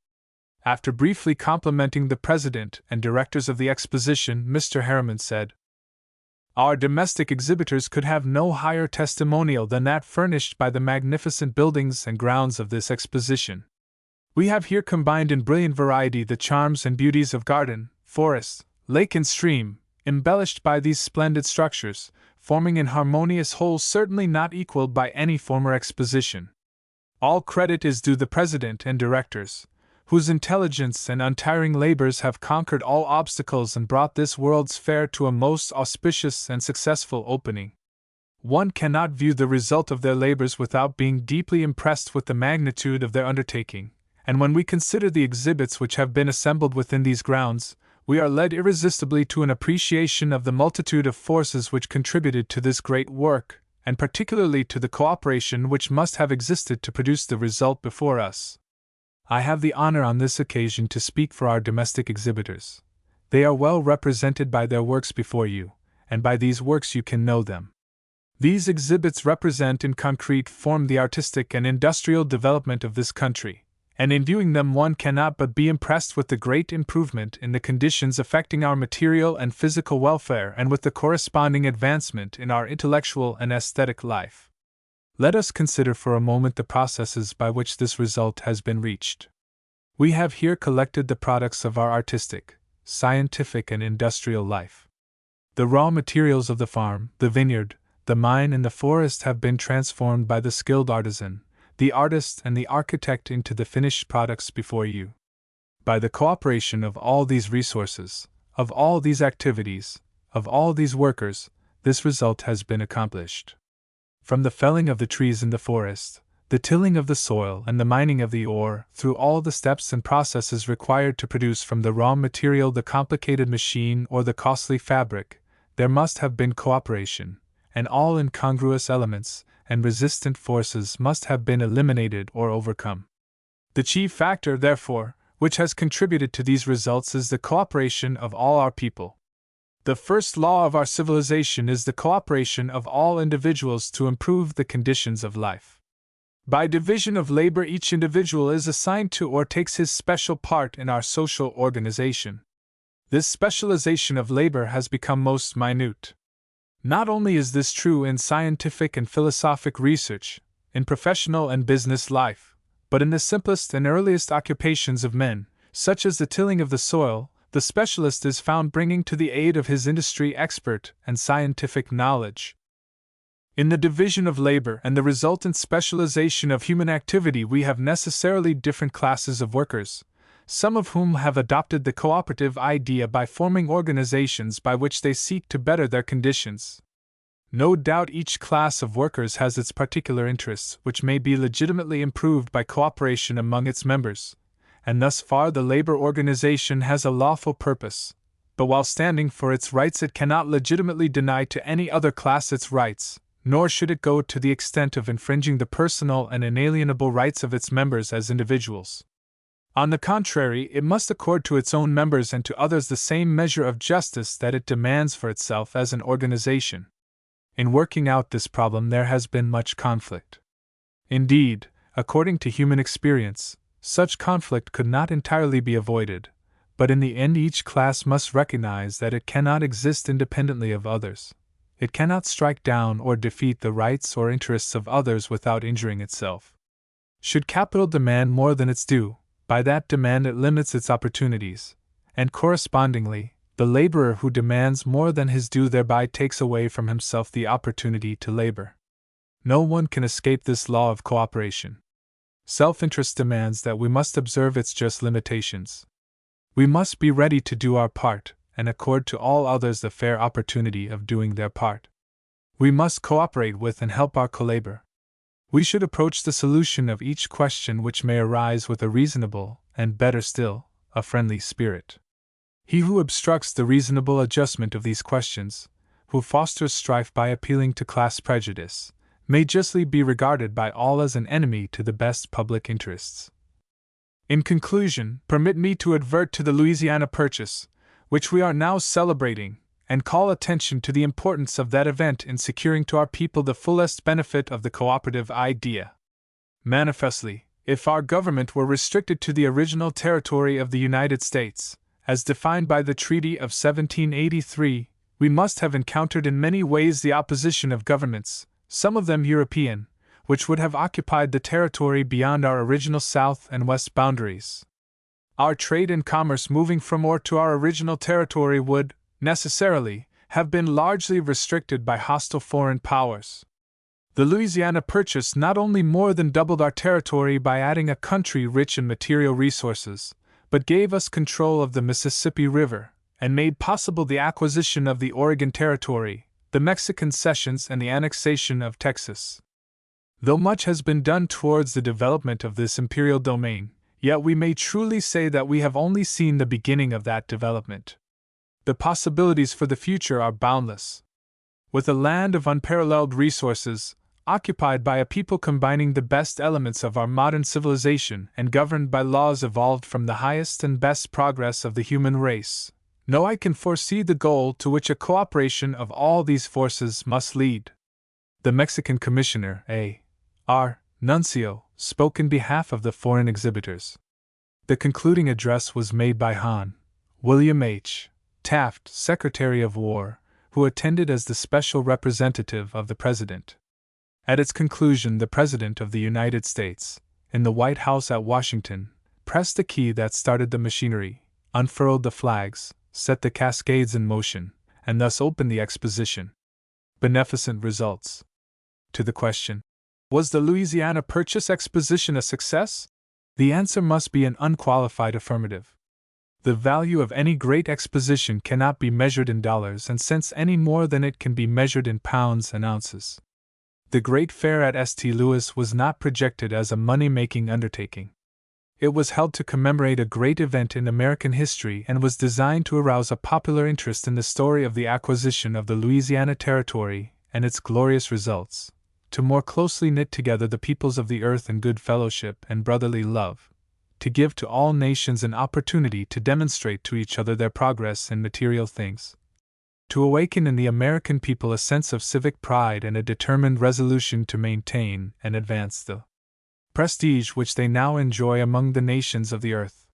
After briefly complimenting the president and directors of the Exposition, Mr. Harriman said, "Our domestic exhibitors could have no higher testimonial than that furnished by the magnificent buildings and grounds of this Exposition. We have here combined in brilliant variety the charms and beauties of garden, forest, lake, and stream, embellished by these splendid structures, forming an harmonious whole certainly not equaled by any former Exposition. All credit is due the President and Directors, whose intelligence and untiring labors have conquered all obstacles and brought this World's Fair to a most auspicious and successful opening. One cannot view the result of their labors without being deeply impressed with the magnitude of their undertaking, and when we consider the exhibits which have been assembled within these grounds, we are led irresistibly to an appreciation of the multitude of forces which contributed to this great work, and particularly to the cooperation which must have existed to produce the result before us. I have the honor on this occasion to speak for our domestic exhibitors. They are well represented by their works before you, and by these works you can know them. These exhibits represent in concrete form the artistic and industrial development of this country, and in viewing them one cannot but be impressed with the great improvement in the conditions affecting our material and physical welfare and with the corresponding advancement in our intellectual and aesthetic life. Let us consider for a moment the processes by which this result has been reached. We have here collected the products of our artistic, scientific, and industrial life. The raw materials of the farm, the vineyard, the mine, and the forest have been transformed by the skilled artisan, the artist, and the architect into the finished products before you. By the cooperation of all these resources, of all these activities, of all these workers, this result has been accomplished. From the felling of the trees in the forest, the tilling of the soil, and the mining of the ore, through all the steps and processes required to produce from the raw material the complicated machine or the costly fabric, there must have been cooperation, and all incongruous elements and resistant forces must have been eliminated or overcome. The chief factor, therefore, which has contributed to these results is the cooperation of all our people. The first law of our civilization is the cooperation of all individuals to improve the conditions of life. By division of labor, each individual is assigned to or takes his special part in our social organization. This specialization of labor has become most minute. Not only is this true in scientific and philosophic research, in professional and business life, but in the simplest and earliest occupations of men, such as the tilling of the soil, the specialist is found bringing to the aid of his industry expert and scientific knowledge. In the division of labor and the resultant specialization of human activity, we have necessarily different classes of workers, some of whom have adopted the cooperative idea by forming organizations by which they seek to better their conditions. No doubt each class of workers has its particular interests, which may be legitimately improved by cooperation among its members, and thus far the labor organization has a lawful purpose, but while standing for its rights it cannot legitimately deny to any other class its rights, nor should it go to the extent of infringing the personal and inalienable rights of its members as individuals. On the contrary, it must accord to its own members and to others the same measure of justice that it demands for itself as an organization. In working out this problem there has been much conflict. Indeed, according to human experience, such conflict could not entirely be avoided, but in the end each class must recognize that it cannot exist independently of others. It cannot strike down or defeat the rights or interests of others without injuring itself. Should capital demand more than its due, by that demand it limits its opportunities, and correspondingly, the laborer who demands more than his due thereby takes away from himself the opportunity to labor. No one can escape this law of cooperation. Self-interest demands that we must observe its just limitations. We must be ready to do our part, and accord to all others the fair opportunity of doing their part. We must cooperate with and help our co-labor. We should approach the solution of each question which may arise with a reasonable, and better still, a friendly spirit. He who obstructs the reasonable adjustment of these questions, who fosters strife by appealing to class prejudice, may justly be regarded by all as an enemy to the best public interests. In conclusion, permit me to advert to the Louisiana Purchase, which we are now celebrating, and call attention to the importance of that event in securing to our people the fullest benefit of the cooperative idea. Manifestly, if our government were restricted to the original territory of the United States, as defined by the Treaty of 1783, we must have encountered in many ways the opposition of governments, some of them European, which would have occupied the territory beyond our original south and west boundaries. Our trade and commerce moving from or to our original territory would, necessarily, have been largely restricted by hostile foreign powers. The Louisiana Purchase not only more than doubled our territory by adding a country rich in material resources, but gave us control of the Mississippi River, and made possible the acquisition of the Oregon Territory, the Mexican cessions, and the annexation of Texas. Though much has been done towards the development of this imperial domain, yet we may truly say that we have only seen the beginning of that development. The possibilities for the future are boundless. With a land of unparalleled resources, occupied by a people combining the best elements of our modern civilization and governed by laws evolved from the highest and best progress of the human race, no eye can foresee the goal to which a cooperation of all these forces must lead. The Mexican Commissioner, A.R. Nuncio, spoke in behalf of the foreign exhibitors. The concluding address was made by Hon. William H. Taft, Secretary of War, who attended as the special representative of the President. At its conclusion, the President of the United States, in the White House at Washington, pressed the key that started the machinery, unfurled the flags, set the cascades in motion, and thus opened the Exposition. Beneficent results. To the question, was the Louisiana Purchase Exposition a success? The answer must be an unqualified affirmative. The value of any great exposition cannot be measured in dollars and cents any more than it can be measured in pounds and ounces. The Great Fair at St. Louis was not projected as a money-making undertaking. It was held to commemorate a great event in American history and was designed to arouse a popular interest in the story of the acquisition of the Louisiana Territory and its glorious results, to more closely knit together the peoples of the earth in good fellowship and brotherly love, to give to all nations an opportunity to demonstrate to each other their progress in material things, to awaken in the American people a sense of civic pride and a determined resolution to maintain and advance the prestige which they now enjoy among the nations of the earth.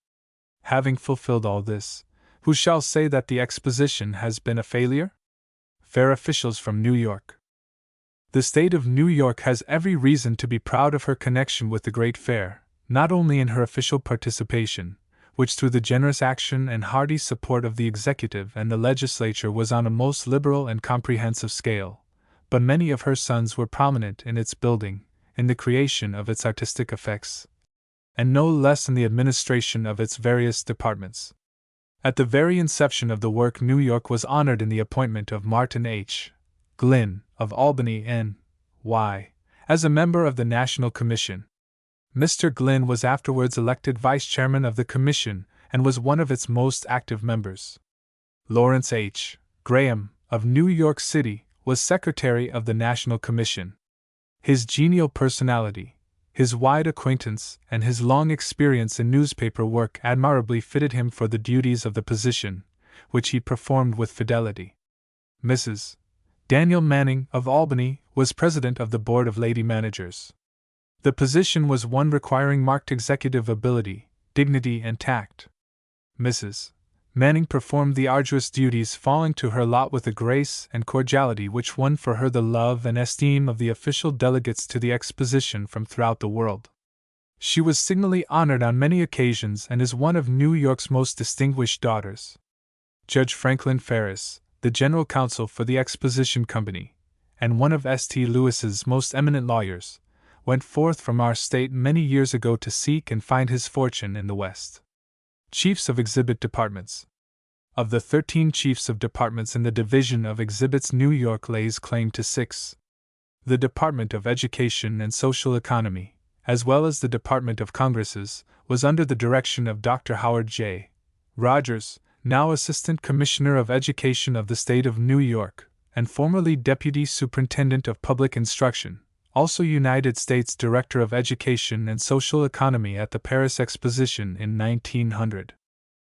Having fulfilled all this, who shall say that the Exposition has been a failure? Fair officials from New York. The state of New York has every reason to be proud of her connection with the great fair, not only in her official participation, which through the generous action and hearty support of the executive and the legislature was on a most liberal and comprehensive scale, but many of her sons were prominent in its building, in the creation of its artistic effects, and no less in the administration of its various departments. At the very inception of the work, New York was honored in the appointment of Martin H. Glynn, of Albany, N.Y., as a member of the National Commission. Mr. Glynn was afterwards elected vice chairman of the commission and was one of its most active members. Lawrence H. Graham, of New York City, was secretary of the National Commission. His genial personality, his wide acquaintance, and his long experience in newspaper work admirably fitted him for the duties of the position, which he performed with fidelity. Mrs. Daniel Manning, of Albany, was president of the Board of Lady Managers. The position was one requiring marked executive ability, dignity, and tact. Mrs. Manning performed the arduous duties falling to her lot with a grace and cordiality which won for her the love and esteem of the official delegates to the Exposition from throughout the world. She was signally honored on many occasions and is one of New York's most distinguished daughters. Judge Franklin Ferris, the general counsel for the Exposition Company, and one of St. Louis's most eminent lawyers, went forth from our state many years ago to seek and find his fortune in the West. Chiefs of Exhibit Departments. Of the 13 chiefs of departments in the Division of Exhibits, New York lays claim to 6. The Department of Education and Social Economy, as well as the Department of Congresses, was under the direction of Dr. Howard J. Rogers, now Assistant Commissioner of Education of the State of New York, and formerly Deputy Superintendent of Public Instruction, also United States Director of Education and Social Economy at the Paris Exposition in 1900.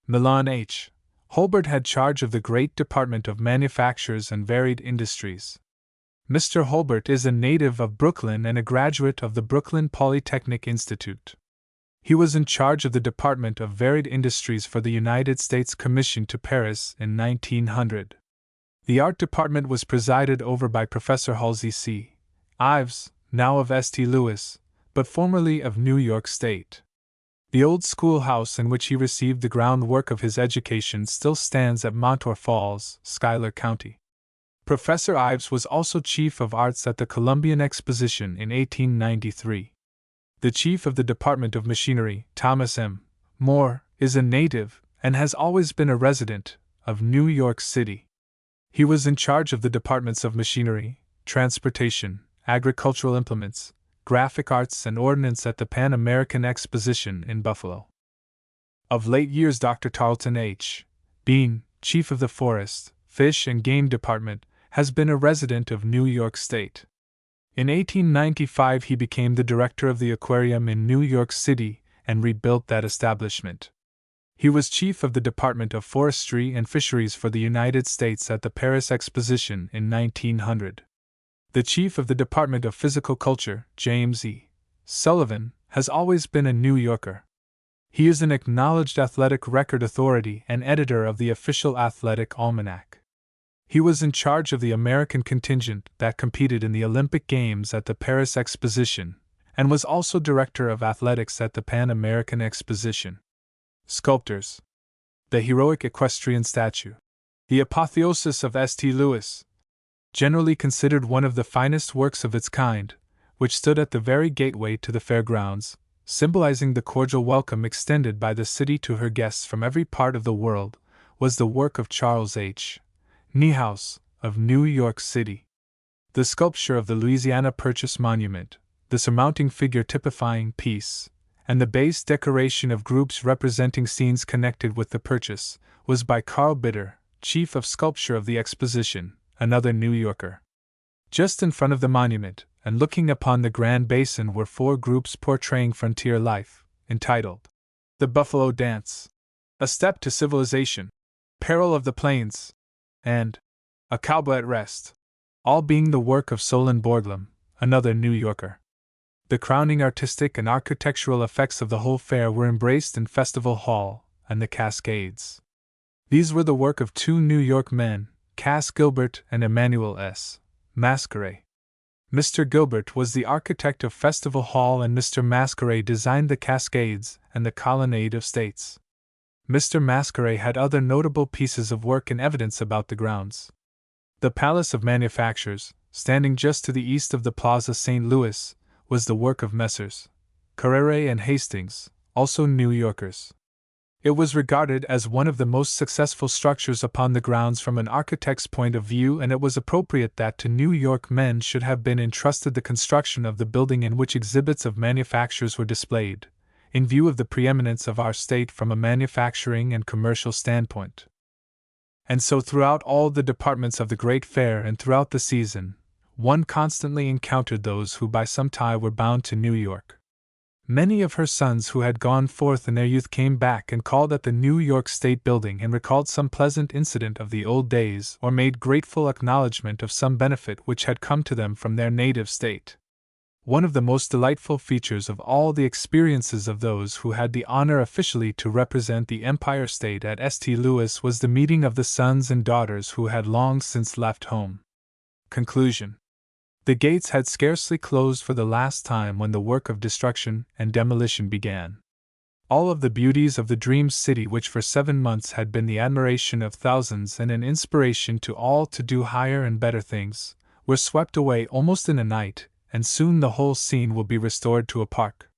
Milan H. Holbert had charge of the great Department of Manufactures and Varied Industries. Mr. Holbert is a native of Brooklyn and a graduate of the Brooklyn Polytechnic Institute. He was in charge of the Department of Varied Industries for the United States Commission to Paris in 1900. The Art Department was presided over by Professor Halsey C. Ives, now of St. Louis, but formerly of New York State. The old schoolhouse in which he received the groundwork of his education still stands at Montour Falls, Schuyler County. Professor Ives was also Chief of Arts at the Columbian Exposition in 1893. The Chief of the Department of Machinery, Thomas M. Moore, is a native, and has always been a resident, of New York City. He was in charge of the departments of machinery, transportation, agricultural implements, graphic arts, and ordnance at the Pan American Exposition in Buffalo. Of late years, Dr. Tarleton H. Bean, Chief of the Forest, Fish and Game Department, has been a resident of New York State. In 1895 he became the director of the aquarium in New York City and rebuilt that establishment. He was chief of the Department of Forestry and Fisheries for the United States at the Paris Exposition in 1900. The chief of the Department of Physical Culture, James E. Sullivan, has always been a New Yorker. He is an acknowledged athletic record authority and editor of the official athletic almanac. He was in charge of the American contingent that competed in the Olympic Games at the Paris Exposition, and was also director of athletics at the Pan American Exposition. Sculptors. The heroic equestrian statue, the apotheosis of St. Louis, generally considered one of the finest works of its kind, which stood at the very gateway to the fairgrounds, symbolizing the cordial welcome extended by the city to her guests from every part of the world, was the work of Charles H. Niehaus, of New York City. The sculpture of the Louisiana Purchase Monument, the surmounting figure typifying peace, and the base decoration of groups representing scenes connected with the purchase, was by Carl Bitter, Chief of Sculpture of the Exposition, another New Yorker. Just in front of the monument, and looking upon the Grand Basin, were 4 groups portraying frontier life, entitled The Buffalo Dance, A Step to Civilization, Peril of the Plains, and A Cowboy at Rest, all being the work of Solon Boardlam, another New Yorker. The crowning artistic and architectural effects of the whole fair were embraced in Festival Hall and the Cascades. These were the work of two New York men, Cass Gilbert and Emmanuel S. Masqueray. Mr. Gilbert was the architect of Festival Hall and Mr. Masqueray designed the Cascades and the Colonnade of States. Mr. Masqueray had other notable pieces of work in evidence about the grounds. The Palace of Manufactures, standing just to the east of the Plaza St. Louis, was the work of Messrs. Carrere and Hastings, also New Yorkers. It was regarded as one of the most successful structures upon the grounds from an architect's point of view, and it was appropriate that to New York men should have been entrusted the construction of the building in which exhibits of manufactures were displayed, in view of the preeminence of our state from a manufacturing and commercial standpoint. And so throughout all the departments of the great fair and throughout the season, one constantly encountered those who by some tie were bound to New York. Many of her sons who had gone forth in their youth came back and called at the New York State Building and recalled some pleasant incident of the old days or made grateful acknowledgment of some benefit which had come to them from their native state. One of the most delightful features of all the experiences of those who had the honor officially to represent the Empire State at St. Louis was the meeting of the sons and daughters who had long since left home. Conclusion. The gates had scarcely closed for the last time when the work of destruction and demolition began. All of the beauties of the dream city, which for 7 months had been the admiration of thousands and an inspiration to all to do higher and better things, were swept away almost in a night, and soon the whole scene will be restored to a park.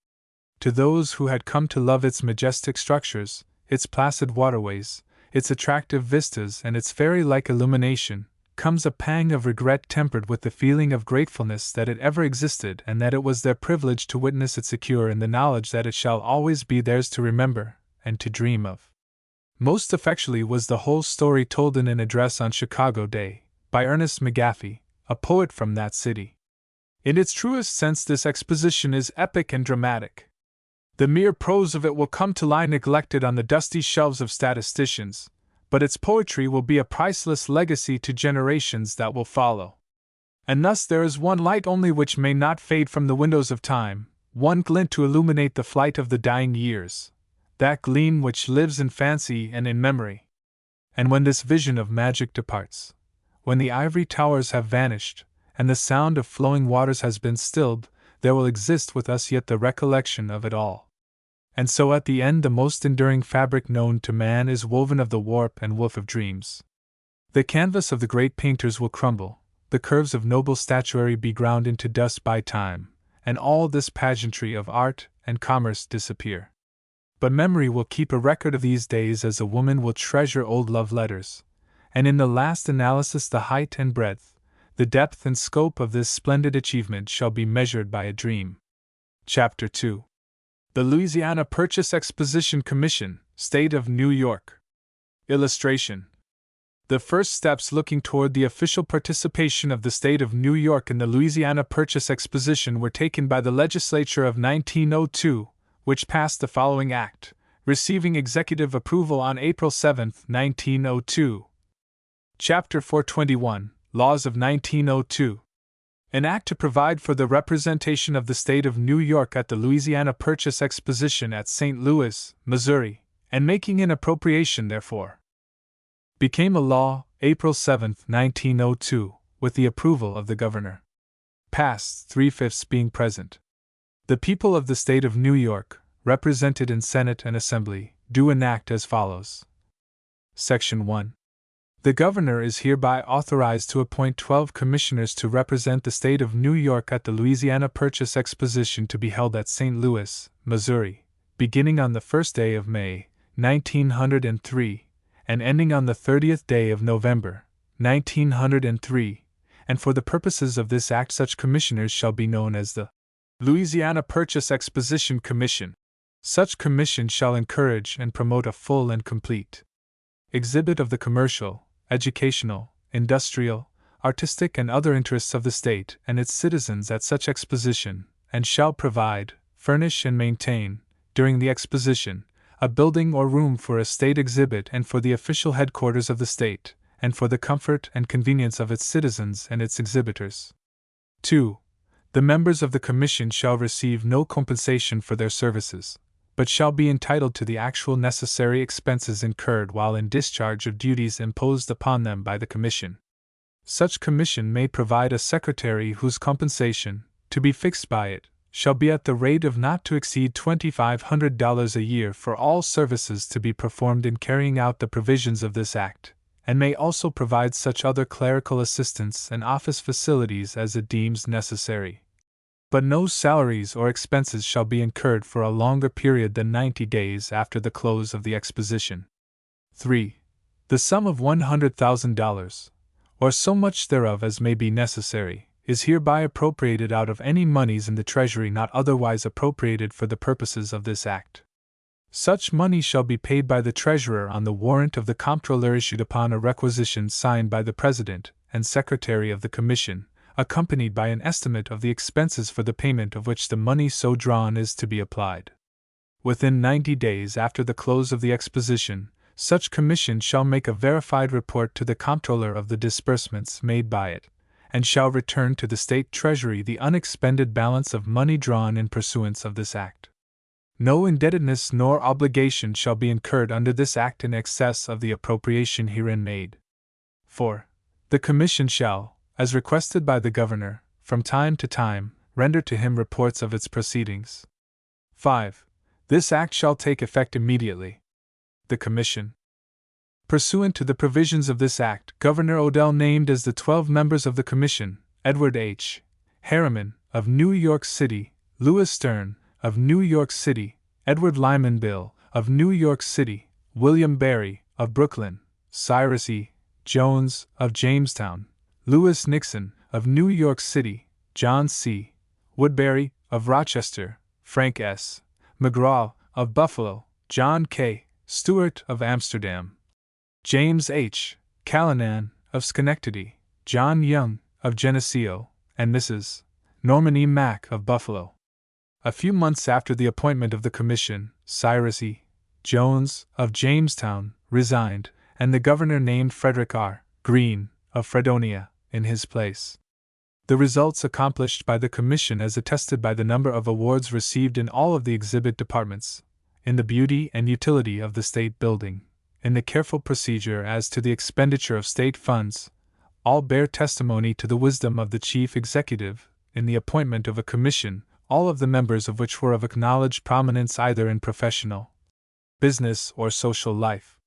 To those who had come to love its majestic structures, its placid waterways, its attractive vistas, and its fairy-like illumination, comes a pang of regret tempered with the feeling of gratefulness that it ever existed and that it was their privilege to witness it secure in the knowledge that it shall always be theirs to remember and to dream of. Most effectually was the whole story told in an address on Chicago Day, by Ernest McGaffey, a poet from that city. In its truest sense, this exposition is epic and dramatic. The mere prose of it will come to lie neglected on the dusty shelves of statisticians, but its poetry will be a priceless legacy to generations that will follow. And thus there is one light only which may not fade from the windows of time, one glint to illuminate the flight of the dying years, that gleam which lives in fancy and in memory. And when this vision of magic departs, when the ivory towers have vanished, and the sound of flowing waters has been stilled, there will exist with us yet the recollection of it all. And so at the end the most enduring fabric known to man is woven of the warp and woof of dreams. The canvas of the great painters will crumble, the curves of noble statuary be ground into dust by time, and all this pageantry of art and commerce disappear. But memory will keep a record of these days as a woman will treasure old love letters, and in the last analysis the height and breadth, the depth and scope of this splendid achievement shall be measured by a dream. Chapter 2. The Louisiana Purchase Exposition Commission, State of New York. Illustration. The first steps looking toward the official participation of the State of New York in the Louisiana Purchase Exposition were taken by the legislature of 1902, which passed the following act, receiving executive approval on April 7, 1902. Chapter 421, Laws of 1902. An act to provide for the representation of the State of New York at the Louisiana Purchase Exposition at St. Louis, Missouri, and making an appropriation therefor. Became a law, April 7, 1902, with the approval of the Governor. Passed, 3/5 being present. The people of the State of New York, represented in Senate and Assembly, do enact as follows. Section 1. The Governor is hereby authorized to appoint 12 commissioners to represent the State of New York at the Louisiana Purchase Exposition to be held at St. Louis, Missouri, beginning on the 1st day of May, 1903, and ending on the 30th day of November, 1903, and for the purposes of this act such commissioners shall be known as the Louisiana Purchase Exposition Commission. Such commission shall encourage and promote a full and complete exhibit of the commercial, educational, industrial, artistic and other interests of the state and its citizens at such exposition, and shall provide, furnish and maintain, during the exposition, a building or room for a state exhibit and for the official headquarters of the state, and for the comfort and convenience of its citizens and its exhibitors. 2. The members of the Commission shall receive no compensation for their services, but shall be entitled to the actual necessary expenses incurred while in discharge of duties imposed upon them by the Commission. Such Commission may provide a secretary whose compensation, to be fixed by it, shall be at the rate of not to exceed $2,500 a year for all services to be performed in carrying out the provisions of this Act, and may also provide such other clerical assistance and office facilities as it deems necessary. But no salaries or expenses shall be incurred for a longer period than 90 days after the close of the Exposition. 3. The sum of $100,000, or so much thereof as may be necessary, is hereby appropriated out of any moneys in the Treasury not otherwise appropriated for the purposes of this Act. Such money shall be paid by the Treasurer on the warrant of the Comptroller issued upon a requisition signed by the President and Secretary of the Commission, accompanied by an estimate of the expenses for the payment of which the money so drawn is to be applied. Within 90 days after the close of the Exposition, such Commission shall make a verified report to the Comptroller of the disbursements made by it, and shall return to the State Treasury the unexpended balance of money drawn in pursuance of this Act. No indebtedness nor obligation shall be incurred under this Act in excess of the appropriation herein made. 4. The Commission shall, as requested by the Governor, from time to time, render to him reports of its proceedings. 5. This Act shall take effect immediately. The Commission. Pursuant to the provisions of this Act, Governor Odell named as the 12 members of the Commission, Edward H. Harriman, of New York City, Louis Stern, of New York City, Edward Lyman Bill, of New York City, William Barry, of Brooklyn, Cyrus E. Jones, of Jamestown, Louis Nixon, of New York City, John C. Woodbury, of Rochester, Frank S. McGraw, of Buffalo, John K. Stewart, of Amsterdam, James H. Callanan, of Schenectady, John Young, of Geneseo, and Mrs. Norman E. Mack, of Buffalo. A few months after the appointment of the Commission, Cyrus E. Jones, of Jamestown, resigned, and the Governor named Frederick R. Greene, of Fredonia, in his place. The results accomplished by the Commission as attested by the number of awards received in all of the exhibit departments, in the beauty and utility of the state building, in the careful procedure as to the expenditure of state funds, all bear testimony to the wisdom of the chief executive in the appointment of a commission, all of the members of which were of acknowledged prominence either in professional, business, or social life.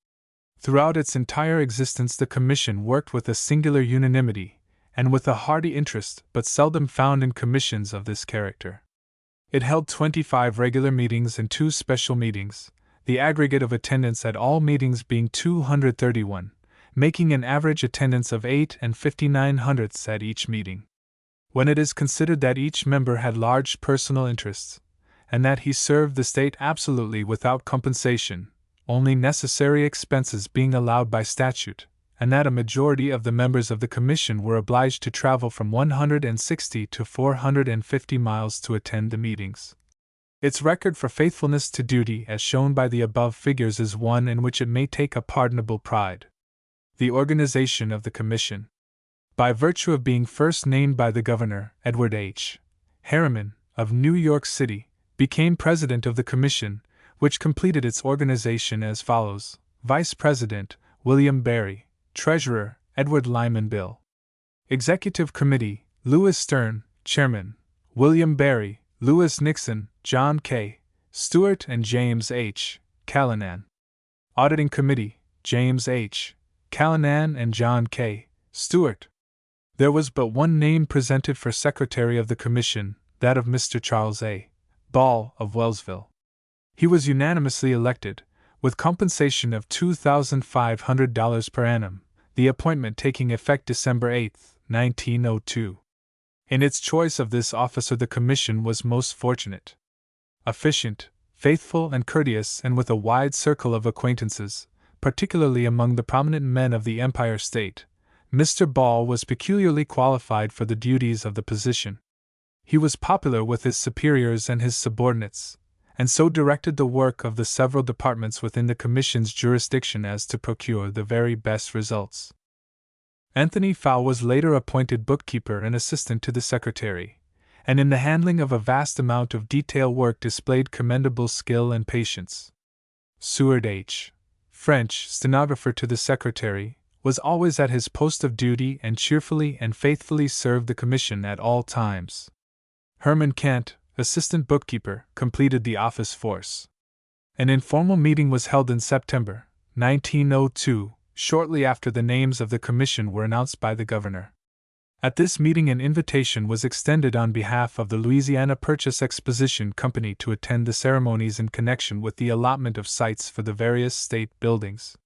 Throughout its entire existence, the Commission worked with a singular unanimity, and with a hearty interest but seldom found in commissions of this character. It held 25 regular meetings and 2 special meetings, the aggregate of attendance at all meetings being 231, making an average attendance of 8 59/100 at each meeting. When it is considered that each member had large personal interests, and that he served the state absolutely without compensation, only necessary expenses being allowed by statute, and that a majority of the members of the Commission were obliged to travel from 160 to 450 miles to attend the meetings, its record for faithfulness to duty as shown by the above figures is one in which it may take a pardonable pride. The organization of the Commission. By virtue of being first named by the Governor, Edward H. Harriman, of New York City, became President of the Commission, which completed its organization as follows: Vice President, William Barry; Treasurer, Edward Lyman Bill; Executive Committee, Louis Stern; Chairman, William Barry, Louis Nixon, John K. Stewart, and James H. Callanan; Auditing Committee, James H. Callanan and John K. Stewart. There was but one name presented for Secretary of the Commission, that of Mr. Charles A. Ball, of Wellsville. He was unanimously elected, with compensation of $2,500 per annum, the appointment taking effect December 8, 1902. In its choice of this officer, the Commission was most fortunate. Efficient, faithful, and courteous, and with a wide circle of acquaintances, particularly among the prominent men of the Empire State, Mr. Ball was peculiarly qualified for the duties of the position. He was popular with his superiors and his subordinates, and so directed the work of the several departments within the Commission's jurisdiction as to procure the very best results. Anthony Fow was later appointed bookkeeper and assistant to the secretary, and in the handling of a vast amount of detail work displayed commendable skill and patience. Seward H. French, stenographer to the secretary, was always at his post of duty and cheerfully and faithfully served the Commission at all times. Herman Kent, assistant bookkeeper, completed the office force. An informal meeting was held in September 1902, shortly after the names of the Commission were announced by the governor. At this meeting an invitation was extended on behalf of the Louisiana Purchase Exposition Company to attend the ceremonies in connection with the allotment of sites for the various state buildings.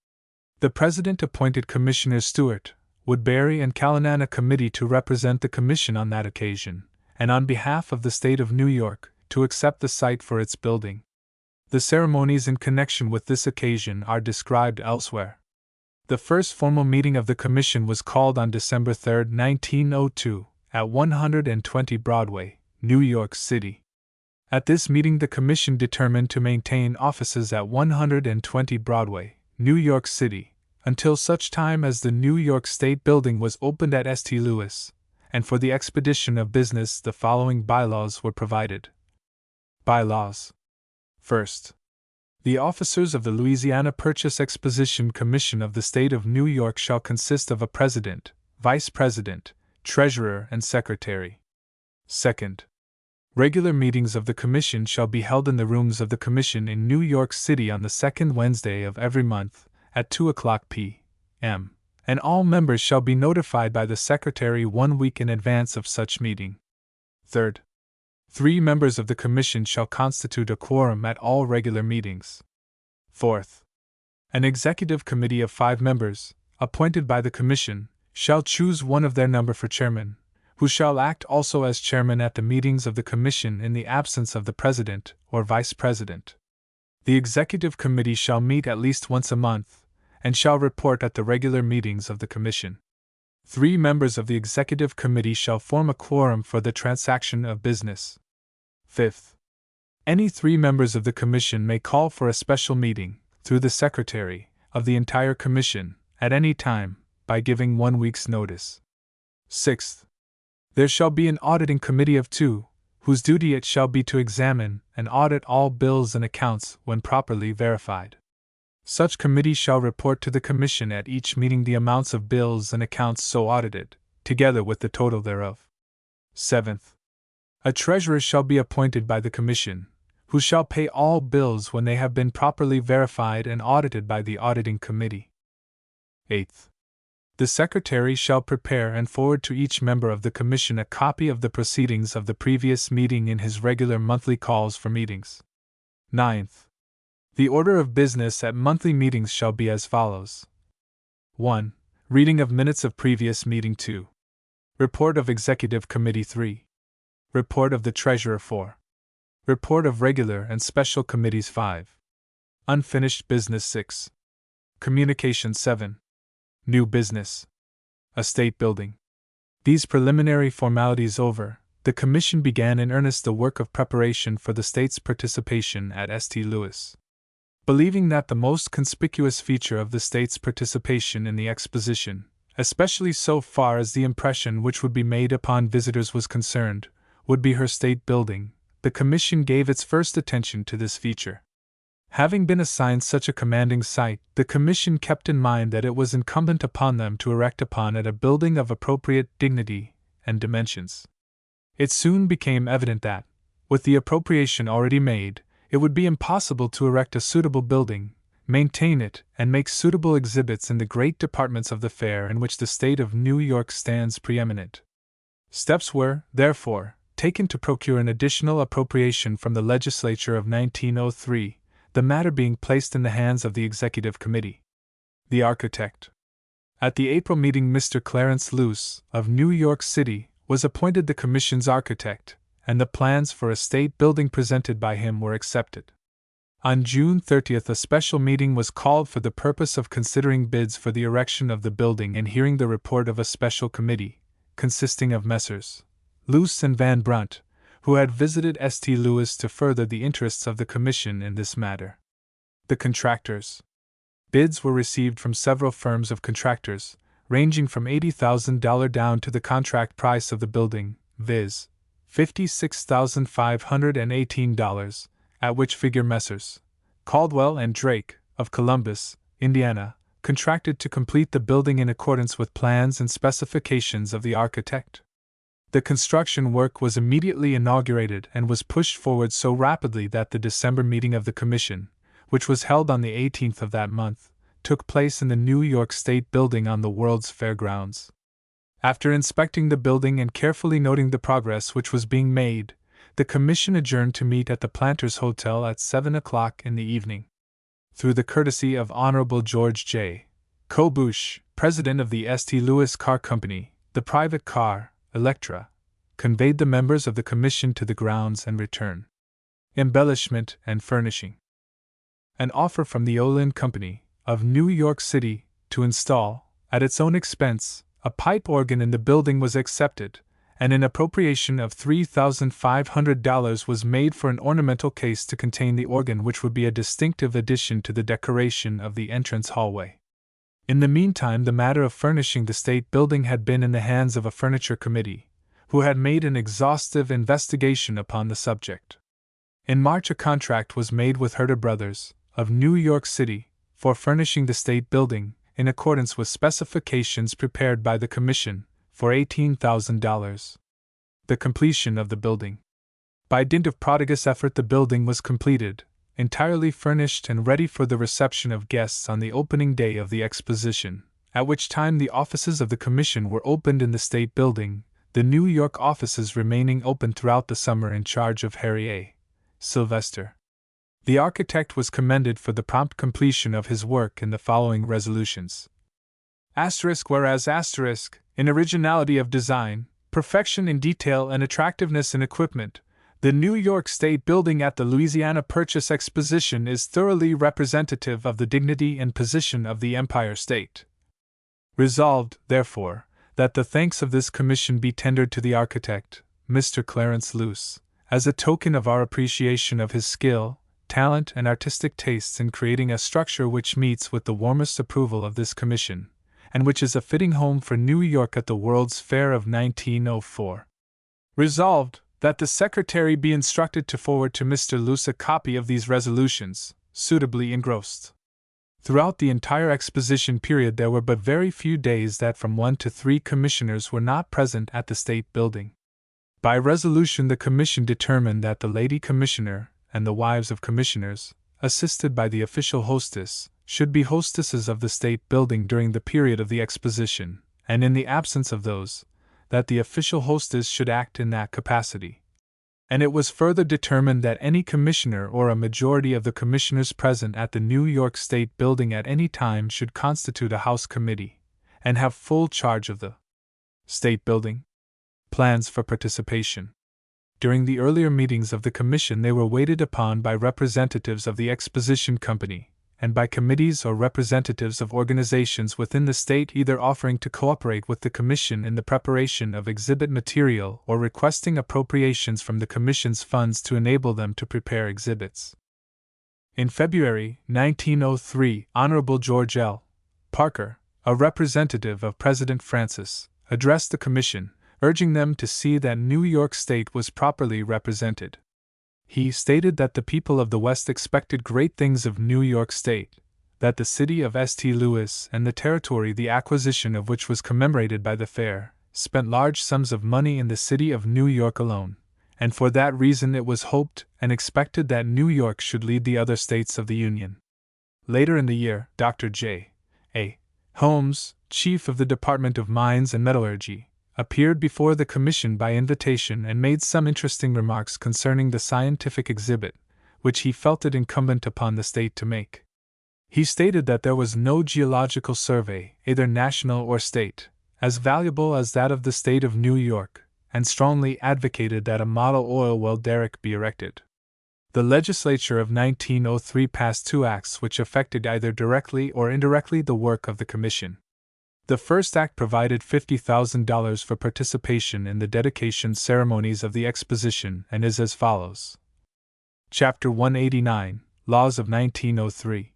The President appointed Commissioners Stewart, Woodbury, and Callanan a committee to represent the Commission on that occasion, and on behalf of the State of New York, to accept the site for its building. The ceremonies in connection with this occasion are described elsewhere. The first formal meeting of the Commission was called on December 3, 1902, at 120 Broadway, New York City. At this meeting the Commission determined to maintain offices at 120 Broadway, New York City, until such time as the New York State Building was opened at St. Louis, and for the expedition of business the following bylaws were provided. Bylaws. First, the officers of the Louisiana Purchase Exposition Commission of the State of New York shall consist of a president, vice president, treasurer, and secretary. Second, regular meetings of the Commission shall be held in the rooms of the Commission in New York City on the second Wednesday of every month, at 2:00 p.m., and all members shall be notified by the Secretary 1 week in advance of such meeting. Third, 3 members of the Commission shall constitute a quorum at all regular meetings. Fourth, an executive committee of 5 members, appointed by the Commission, shall choose one of their number for chairman, who shall act also as chairman at the meetings of the Commission in the absence of the President or Vice President. The executive committee shall meet at least once a month, and shall report at the regular meetings of the Commission. 3 members of the executive committee shall form a quorum for the transaction of business. Fifth, any 3 members of the Commission may call for a special meeting, through the Secretary, of the entire Commission, at any time, by giving 1 week's notice. Sixth, there shall be an auditing committee of 2, whose duty it shall be to examine and audit all bills and accounts when properly verified. Such committee shall report to the Commission at each meeting the amounts of bills and accounts so audited, together with the total thereof. Seventh, a treasurer shall be appointed by the Commission, who shall pay all bills when they have been properly verified and audited by the auditing committee. Eighth, the Secretary shall prepare and forward to each member of the Commission a copy of the proceedings of the previous meeting in his regular monthly calls for meetings. Ninth, the order of business at monthly meetings shall be as follows. 1. Reading of minutes of previous meeting. 2. Report of Executive Committee. 3. Report of the Treasurer. 4. Report of Regular and Special Committees. 5. Unfinished Business. 6. Communication. 7. New Business. A State Building. These preliminary formalities over, the Commission began in earnest the work of preparation for the State's participation at St. Louis. Believing that the most conspicuous feature of the State's participation in the Exposition, especially so far as the impression which would be made upon visitors was concerned, would be her state building, the Commission gave its first attention to this feature. Having been assigned such a commanding site, the Commission kept in mind that it was incumbent upon them to erect upon it a building of appropriate dignity and dimensions. It soon became evident that, with the appropriation already made, it would be impossible to erect a suitable building, maintain it, and make suitable exhibits in the great departments of the fair in which the State of New York stands preeminent. Steps were, therefore, taken to procure an additional appropriation from the legislature of 1903, the matter being placed in the hands of the Executive Committee. The architect. At the April meeting, Mr. Clarence Luce, of New York City, was appointed the Commission's architect, and the plans for a state building presented by him were accepted. On June 30th, a special meeting was called for the purpose of considering bids for the erection of the building and hearing the report of a special committee, consisting of Messrs. Luce and Van Brunt, who had visited St. Louis to further the interests of the Commission in this matter. The contractors. Bids were received from several firms of contractors, ranging from $80,000 down to the contract price of the building, viz., $56,518, at which figure Messrs. Caldwell and Drake, of Columbus, Indiana, contracted to complete the building in accordance with plans and specifications of the architect. The construction work was immediately inaugurated and was pushed forward so rapidly that the December meeting of the Commission, which was held on the 18th of that month, took place in the New York State Building on the World's Fair grounds. After inspecting the building and carefully noting the progress which was being made, the Commission adjourned to meet at the Planters Hotel at 7 o'clock in the evening. Through the courtesy of Honorable George J. Kobush, president of the St. Louis Car Company, the private car, Electra, conveyed the members of the Commission to the grounds and return. Embellishment and furnishing. An offer from the Olin Company, of New York City, to install, at its own expense, a pipe organ in the building was accepted, and an appropriation of $3,500 was made for an ornamental case to contain the organ, which would be a distinctive addition to the decoration of the entrance hallway. In the meantime, the matter of furnishing the State Building had been in the hands of a furniture committee, who had made an exhaustive investigation upon the subject. In March, a contract was made with Herder Brothers, of New York City, for furnishing the State Building, in accordance with specifications prepared by the Commission, for $18,000. The completion of the building. By dint of prodigious effort, the building was completed, entirely furnished and ready for the reception of guests on the opening day of the Exposition, at which time the offices of the Commission were opened in the State Building, the New York offices remaining open throughout the summer in charge of Harry A. Sylvester. The architect was commended for the prompt completion of his work in the following resolutions. Whereas in originality of design, perfection in detail and attractiveness in equipment, the New York State Building at the Louisiana Purchase Exposition is thoroughly representative of the dignity and position of the Empire State. Resolved, therefore, that the thanks of this Commission be tendered to the architect, Mr. Clarence Luce, as a token of our appreciation of his skill, talent, and artistic tastes in creating a structure which meets with the warmest approval of this Commission, and which is a fitting home for New York at the World's Fair of 1904. Resolved, that the Secretary be instructed to forward to Mr. Luce a copy of these resolutions, suitably engrossed. Throughout the entire Exposition period there were but very few days that from 1 to 3 commissioners were not present at the State Building. By resolution the Commission determined that the Lady Commissioner, and the wives of commissioners, assisted by the official hostess, should be hostesses of the State Building during the period of the Exposition, and in the absence of those, that the official hostess should act in that capacity. And it was further determined that any commissioner or a majority of the commissioners present at the New York State Building at any time should constitute a House Committee, and have full charge of the State Building. Plans for participation. During the earlier meetings of the Commission they were waited upon by representatives of the Exposition Company, and by committees or representatives of organizations within the state either offering to cooperate with the Commission in the preparation of exhibit material or requesting appropriations from the Commission's funds to enable them to prepare exhibits. In February 1903, Honorable George L. Parker, a representative of President Francis, addressed the Commission, urging them to see that New York State was properly represented. He stated that the people of the West expected great things of New York State, that the city of St. Louis and the territory the acquisition of which was commemorated by the fair, spent large sums of money in the city of New York alone, and for that reason it was hoped and expected that New York should lead the other states of the Union. Later in the year, Dr. J. A. Holmes, chief of the Department of Mines and Metallurgy, appeared before the Commission by invitation and made some interesting remarks concerning the scientific exhibit, which he felt it incumbent upon the state to make. He stated that there was no geological survey, either national or state, as valuable as that of the state of New York, and strongly advocated that a model oil well derrick be erected. The legislature of 1903 passed 2 acts which affected either directly or indirectly the work of the Commission. The first act provided $50,000 for participation in the dedication ceremonies of the Exposition and is as follows. Chapter 189, Laws of 1903.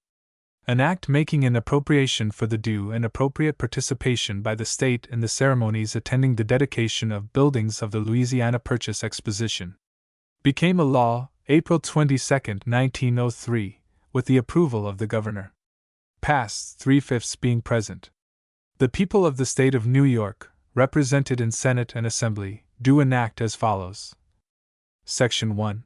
An act making an appropriation for the due and appropriate participation by the state in the ceremonies attending the dedication of buildings of the Louisiana Purchase Exposition. Became a law, April 22, 1903, with the approval of the governor. Passed, 3/5 being present. The people of the state of New York, represented in Senate and Assembly, do enact as follows. Section 1.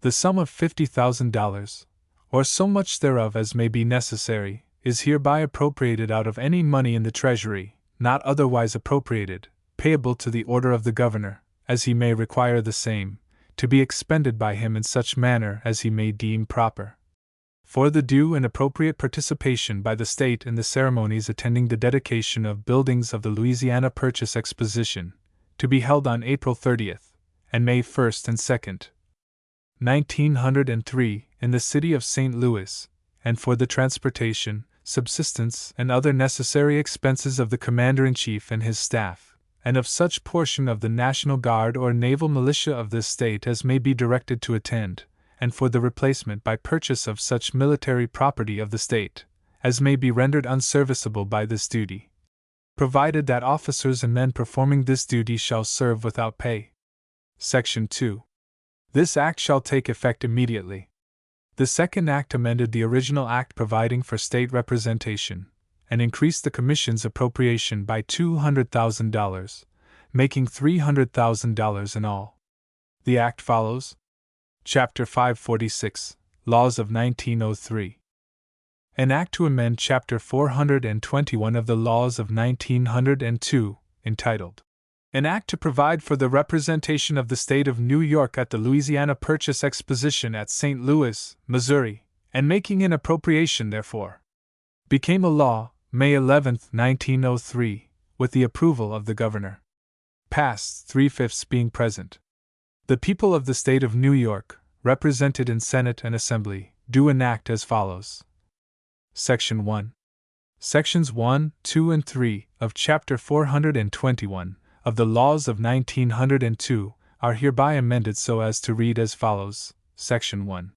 The sum of $50,000, or so much thereof as may be necessary, is hereby appropriated out of any money in the Treasury, not otherwise appropriated, payable to the order of the governor, as he may require the same, to be expended by him in such manner as he may deem proper. For the due and appropriate participation by the state in the ceremonies attending the dedication of buildings of the Louisiana Purchase Exposition, to be held on April 30th, and May 1st and 2nd, 1903, in the city of St. Louis, and for the transportation, subsistence, and other necessary expenses of the Commander-in-Chief and his staff, and of such portion of the National Guard or Naval Militia of this state as may be directed to attend, and for the replacement by purchase of such military property of the state, as may be rendered unserviceable by this duty, provided that officers and men performing this duty shall serve without pay. Section 2. This act shall take effect immediately. The second act amended the original act providing for state representation, and increased the Commission's appropriation by $200,000, making $300,000 in all. The act follows. Chapter 546, Laws of 1903. An act to amend Chapter 421 of the Laws of 1902, entitled, An act to provide for the representation of the state of New York at the Louisiana Purchase Exposition at St. Louis, Missouri, and making an appropriation therefor, became a law, May 11, 1903, with the approval of the governor. Passed, 3/5 being present. The people of the state of New York, represented in Senate and Assembly, do enact as follows. Section 1. Sections 1, 2, and 3 of Chapter 421 of the Laws of 1902 are hereby amended so as to read as follows. Section 1.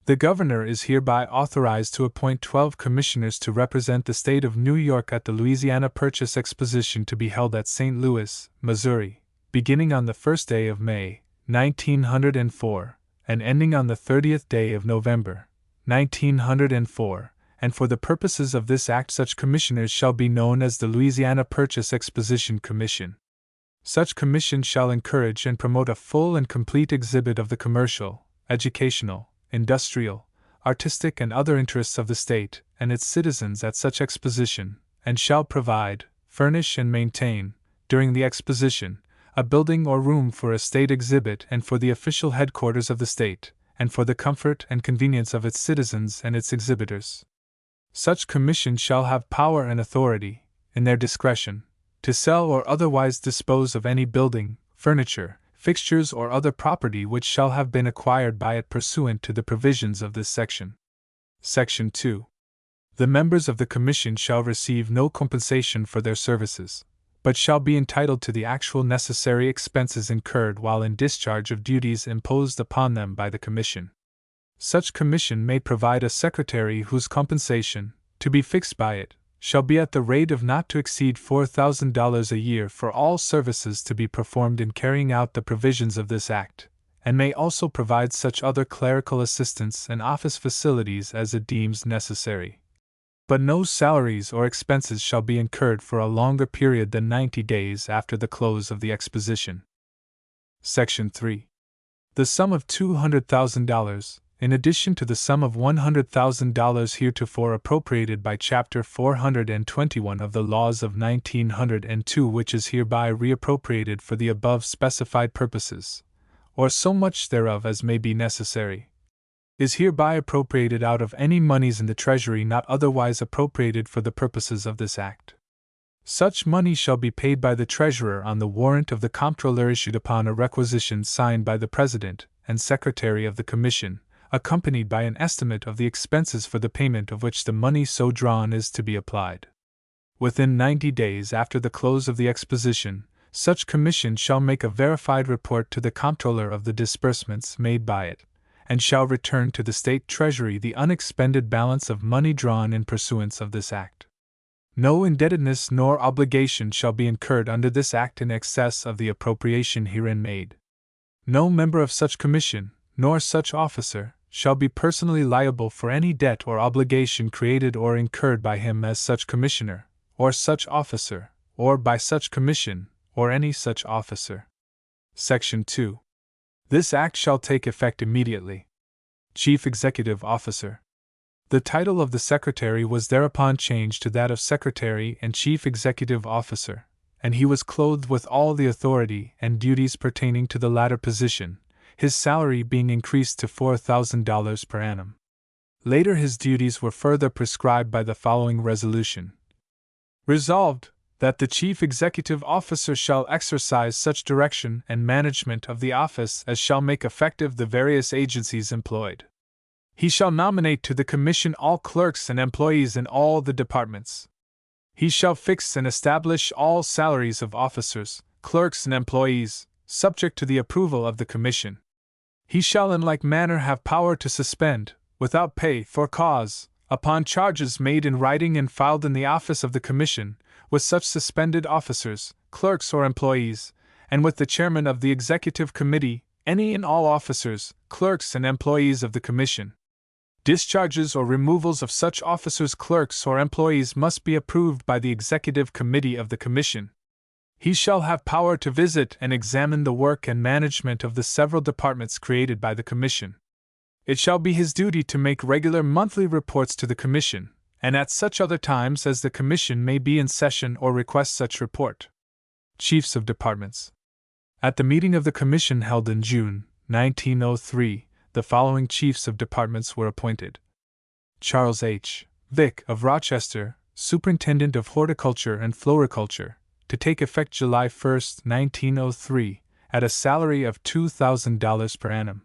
The Governor is hereby authorized to appoint 12 commissioners to represent the state of New York at the Louisiana Purchase Exposition to be held at St. Louis, Missouri, beginning on the 1st day of May, 1904, and ending on the 30th day of November, 1904, and for the purposes of this act such commissioners shall be known as the Louisiana Purchase Exposition Commission. Such commission shall encourage and promote a full and complete exhibit of the commercial, educational, industrial, artistic and other interests of the state and its citizens at such exposition, and shall provide, furnish and maintain, during the exposition, a building or room for a state exhibit and for the official headquarters of the state, and for the comfort and convenience of its citizens and its exhibitors. Such commission shall have power and authority, in their discretion, to sell or otherwise dispose of any building, furniture, fixtures or other property which shall have been acquired by it pursuant to the provisions of this section. Section 2. The members of the Commission shall receive no compensation for their services, but shall be entitled to the actual necessary expenses incurred while in discharge of duties imposed upon them by the Commission. Such Commission may provide a secretary whose compensation, to be fixed by it, shall be at the rate of not to exceed $4,000 a year for all services to be performed in carrying out the provisions of this Act, and may also provide such other clerical assistance and office facilities as it deems necessary. But no salaries or expenses shall be incurred for a longer period than 90 days after the close of the exposition. Section 3. The sum of $200,000, in addition to the sum of $100,000 heretofore appropriated by Chapter 421 of the Laws of 1902, which is hereby reappropriated for the above specified purposes, or so much thereof as may be necessary, is hereby appropriated out of any moneys in the Treasury not otherwise appropriated for the purposes of this Act. Such money shall be paid by the Treasurer on the warrant of the Comptroller issued upon a requisition signed by the President and Secretary of the Commission, accompanied by an estimate of the expenses for the payment of which the money so drawn is to be applied. Within 90 days after the close of the Exposition, such commission shall make a verified report to the Comptroller of the disbursements made by it, and shall return to the State Treasury the unexpended balance of money drawn in pursuance of this Act. No indebtedness nor obligation shall be incurred under this Act in excess of the appropriation herein made. No member of such commission, nor such officer, shall be personally liable for any debt or obligation created or incurred by him as such commissioner, or such officer, or by such commission, or any such officer. Section 2. This Act shall take effect immediately. Chief Executive Officer. The title of the Secretary was thereupon changed to that of Secretary and Chief Executive Officer, and he was clothed with all the authority and duties pertaining to the latter position, his salary being increased to $4,000 per annum. Later his duties were further prescribed by the following resolution. Resolved, that the Chief Executive Officer shall exercise such direction and management of the office as shall make effective the various agencies employed. He shall nominate to the Commission all clerks and employees in all the departments. He shall fix and establish all salaries of officers, clerks, and employees, subject to the approval of the Commission. He shall in like manner have power to suspend, without pay for cause, upon charges made in writing and filed in the office of the Commission, with such suspended officers, clerks, or employees, and with the Chairman of the Executive Committee, any and all officers, clerks, and employees of the Commission. Discharges or removals of such officers, clerks, or employees must be approved by the Executive Committee of the Commission. He shall have power to visit and examine the work and management of the several departments created by the Commission. It shall be his duty to make regular monthly reports to the Commission, and at such other times as the Commission may be in session or request such report. Chiefs of Departments. At the meeting of the Commission held in June, 1903, the following Chiefs of Departments were appointed. Charles H. Vick of Rochester, Superintendent of Horticulture and Floriculture, to take effect July 1, 1903, at a salary of $2,000 per annum.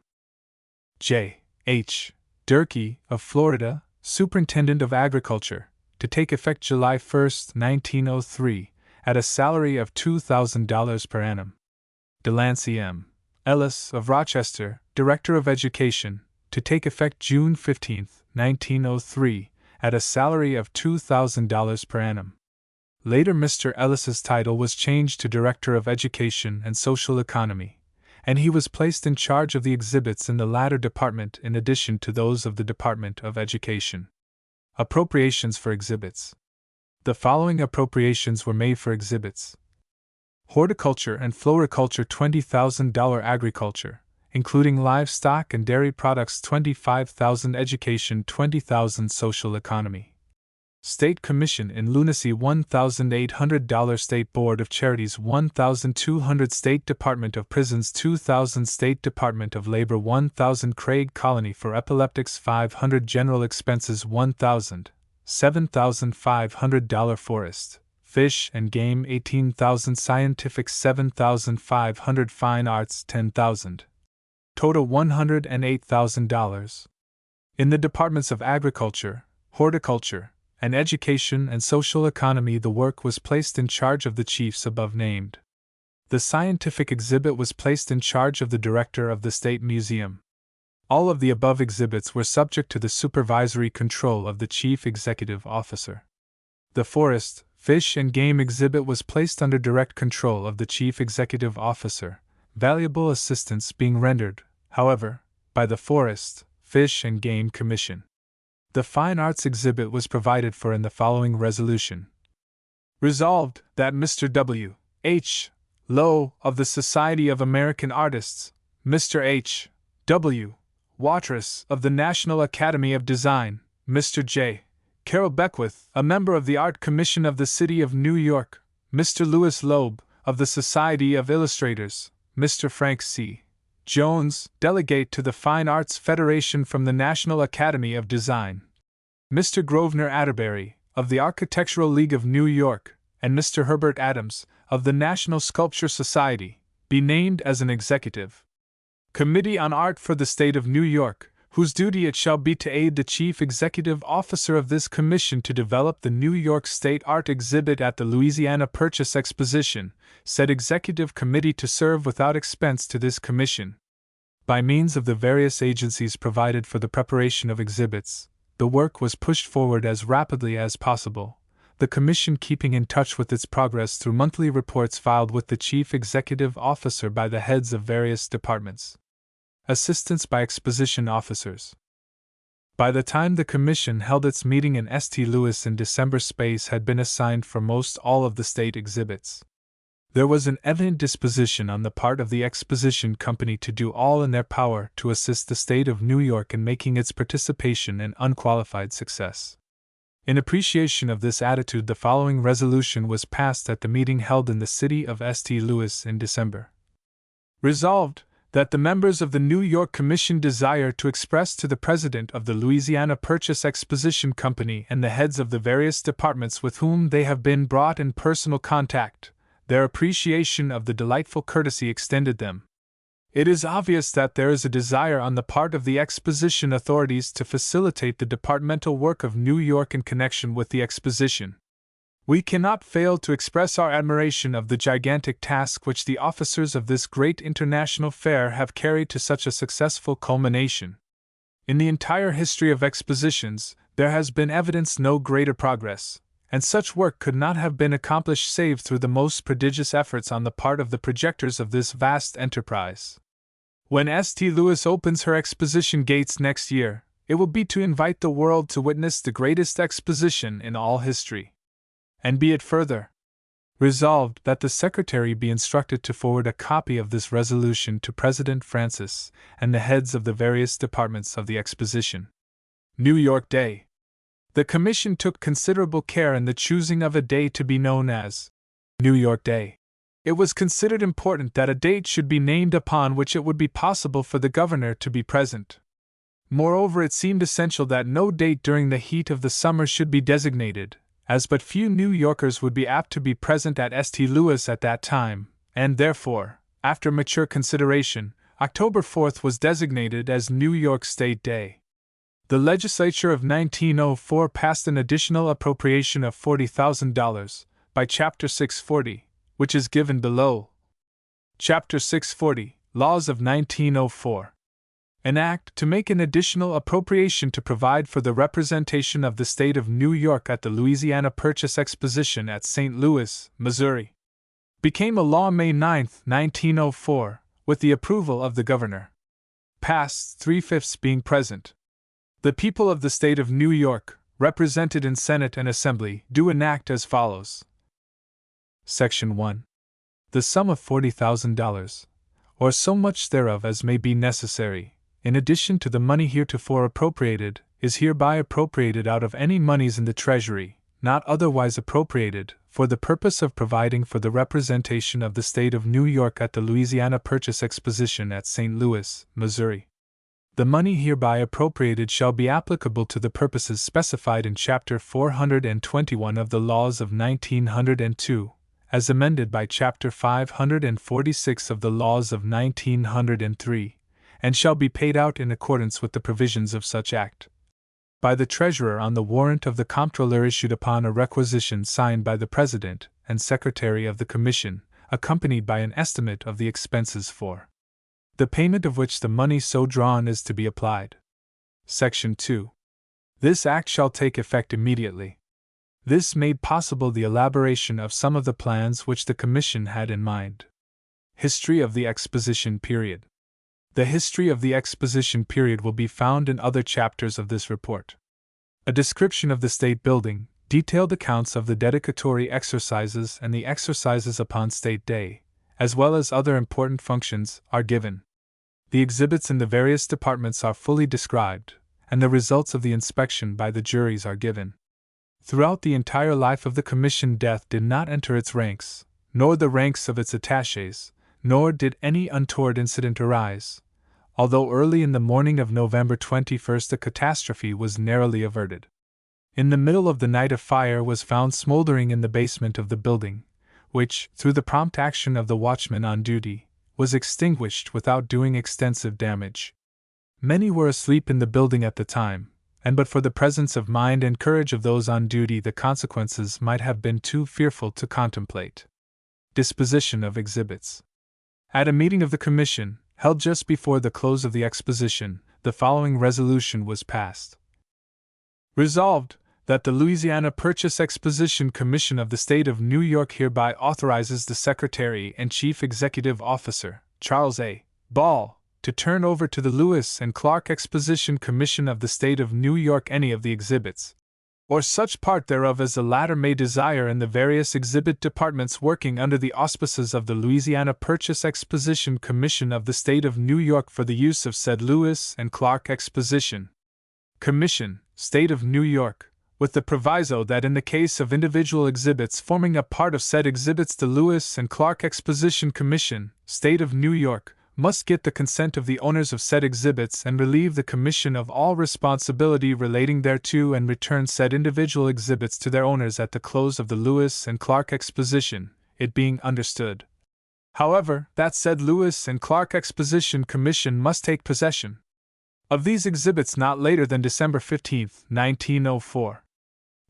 J. H. Durkee of Florida, Superintendent of Agriculture, to take effect July 1, 1903, at a salary of $2,000 per annum. Delancey M. Ellis of Rochester, Director of Education, to take effect June 15, 1903, at a salary of $2,000 per annum. Later Mr. Ellis's title was changed to Director of Education and Social Economy, and he was placed in charge of the exhibits in the latter department in addition to those of the Department of Education. Appropriations for exhibits. The following appropriations were made for exhibits. Horticulture and Floriculture $20,000, Agriculture, including livestock and dairy products $25,000, Education $20,000, Social Economy. State Commission in Lunacy $1,800, State Board of Charities $1,200, State Department of Prisons $2,000, State Department of Labor $1,000, Craig Colony for Epileptics $500, General Expenses $1,000, $7,500, Forest, Fish and Game $18,000, Scientific $7,500, Fine Arts $10,000. Total $108,000. In the departments of Agriculture, Horticulture, and Education and Social Economy, the work was placed in charge of the chiefs above named. The scientific exhibit was placed in charge of the director of the State Museum. All of the above exhibits were subject to the supervisory control of the Chief Executive Officer. The Forest, Fish and Game exhibit was placed under direct control of the Chief Executive Officer, valuable assistance being rendered, however, by the Forest, Fish and Game Commission. The Fine Arts exhibit was provided for in the following resolution. Resolved, that Mr. W. H. Lowe, of the Society of American Artists, Mr. H. W. Watrous, of the National Academy of Design, Mr. J. Carroll Beckwith, a member of the Art Commission of the City of New York, Mr. Louis Loeb, of the Society of Illustrators, Mr. Frank C. Jones, delegate to the Fine Arts Federation from the National Academy of Design, Mr. Grosvenor Atterbury, of the Architectural League of New York, and Mr. Herbert Adams, of the National Sculpture Society, be named as an executive committee on art for the State of New York, whose duty it shall be to aid the chief executive officer of this commission to develop the New York State art exhibit at the Louisiana Purchase Exposition, said executive committee to serve without expense to this commission. By means of the various agencies provided for the preparation of exhibits, the work was pushed forward as rapidly as possible, the Commission keeping in touch with its progress through monthly reports filed with the Chief Executive Officer by the heads of various departments. Assistance by exposition officers. By the time the Commission held its meeting in St. Louis in December, space had been assigned for most all of the state exhibits. There was an evident disposition on the part of the Exposition Company to do all in their power to assist the state of New York in making its participation an unqualified success. In appreciation of this attitude, the following resolution was passed at the meeting held in the city of St. Louis in December. Resolved, that the members of the New York Commission desire to express to the President of the Louisiana Purchase Exposition Company and the heads of the various departments with whom they have been brought in personal contact, their appreciation of the delightful courtesy extended them. It is obvious that there is a desire on the part of the exposition authorities to facilitate the departmental work of New York in connection with the exposition. We cannot fail to express our admiration of the gigantic task which the officers of this great international fair have carried to such a successful culmination. In the entire history of expositions, there has been evidenced no greater progress, and such work could not have been accomplished save through the most prodigious efforts on the part of the projectors of this vast enterprise. When St. Louis opens her exposition gates next year, it will be to invite the world to witness the greatest exposition in all history. And be it further resolved that the Secretary be instructed to forward a copy of this resolution to President Francis and the heads of the various departments of the exposition. New York Day. The Commission took considerable care in the choosing of a day to be known as New York Day. It was considered important that a date should be named upon which it would be possible for the Governor to be present. Moreover, it seemed essential that no date during the heat of the summer should be designated, as but few New Yorkers would be apt to be present at St. Louis at that time, and therefore, after mature consideration, October 4th was designated as New York State Day. The legislature of 1904 passed an additional appropriation of $40,000 by Chapter 640, which is given below. Chapter 640, Laws of 1904. An act to make an additional appropriation to provide for the representation of the state of New York at the Louisiana Purchase Exposition at St. Louis, Missouri, became a law May 9, 1904, with the approval of the Governor. Passed, 3/5 being present. The people of the state of New York, represented in Senate and Assembly, do enact as follows. Section 1. The sum of $40,000, or so much thereof as may be necessary, in addition to the money heretofore appropriated, is hereby appropriated out of any moneys in the Treasury, not otherwise appropriated, for the purpose of providing for the representation of the state of New York at the Louisiana Purchase Exposition at St. Louis, Missouri. The money hereby appropriated shall be applicable to the purposes specified in Chapter 421 of the Laws of 1902, as amended by Chapter 546 of the Laws of 1903, and shall be paid out in accordance with the provisions of such act by the Treasurer on the warrant of the Comptroller issued upon a requisition signed by the President and Secretary of the Commission, accompanied by an estimate of the expenses for the payment of which the money so drawn is to be applied. Section 2. This act shall take effect immediately. This made possible the elaboration of some of the plans which the Commission had in mind. History of the Exposition Period. The history of the Exposition Period will be found in other chapters of this report. A description of the State Building, detailed accounts of the dedicatory exercises and the exercises upon State Day, as well as other important functions, are given. The exhibits in the various departments are fully described, and the results of the inspection by the juries are given. Throughout the entire life of the Commission, death did not enter its ranks, nor the ranks of its attachés, nor did any untoward incident arise, although early in the morning of November 21 a catastrophe was narrowly averted. In the middle of the night a fire was found smoldering in the basement of the building, which, through the prompt action of the watchman on duty, was extinguished without doing extensive damage. Many were asleep in the building at the time, and but for the presence of mind and courage of those on duty, the consequences might have been too fearful to contemplate. Disposition of exhibits. At a meeting of the Commission, held just before the close of the Exposition, the following resolution was passed. Resolved, that the Louisiana Purchase Exposition Commission of the State of New York hereby authorizes the Secretary and Chief Executive Officer, Charles A. Ball, to turn over to the Lewis and Clark Exposition Commission of the State of New York any of the exhibits, or such part thereof as the latter may desire in the various exhibit departments working under the auspices of the Louisiana Purchase Exposition Commission of the State of New York for the use of said Lewis and Clark Exposition Commission, State of New York, with the proviso that in the case of individual exhibits forming a part of said exhibits, the Lewis and Clark Exposition Commission, State of New York, must get the consent of the owners of said exhibits and relieve the Commission of all responsibility relating thereto and return said individual exhibits to their owners at the close of the Lewis and Clark Exposition, it being understood, however, that said Lewis and Clark Exposition Commission must take possession of these exhibits not later than December 15, 1904.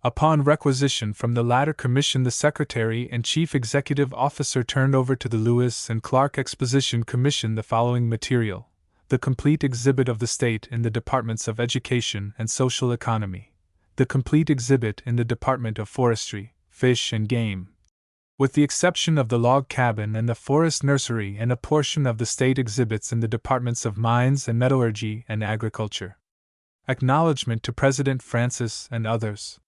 Upon requisition from the latter commission, the Secretary and Chief Executive Officer turned over to the Lewis and Clark Exposition Commission the following material: the complete exhibit of the state in the departments of Education and Social Economy, the complete exhibit in the Department of Forestry, Fish and Game, with the exception of the log cabin and the forest nursery, and a portion of the state exhibits in the departments of Mines and Metallurgy and Agriculture. Acknowledgement to President Francis and others.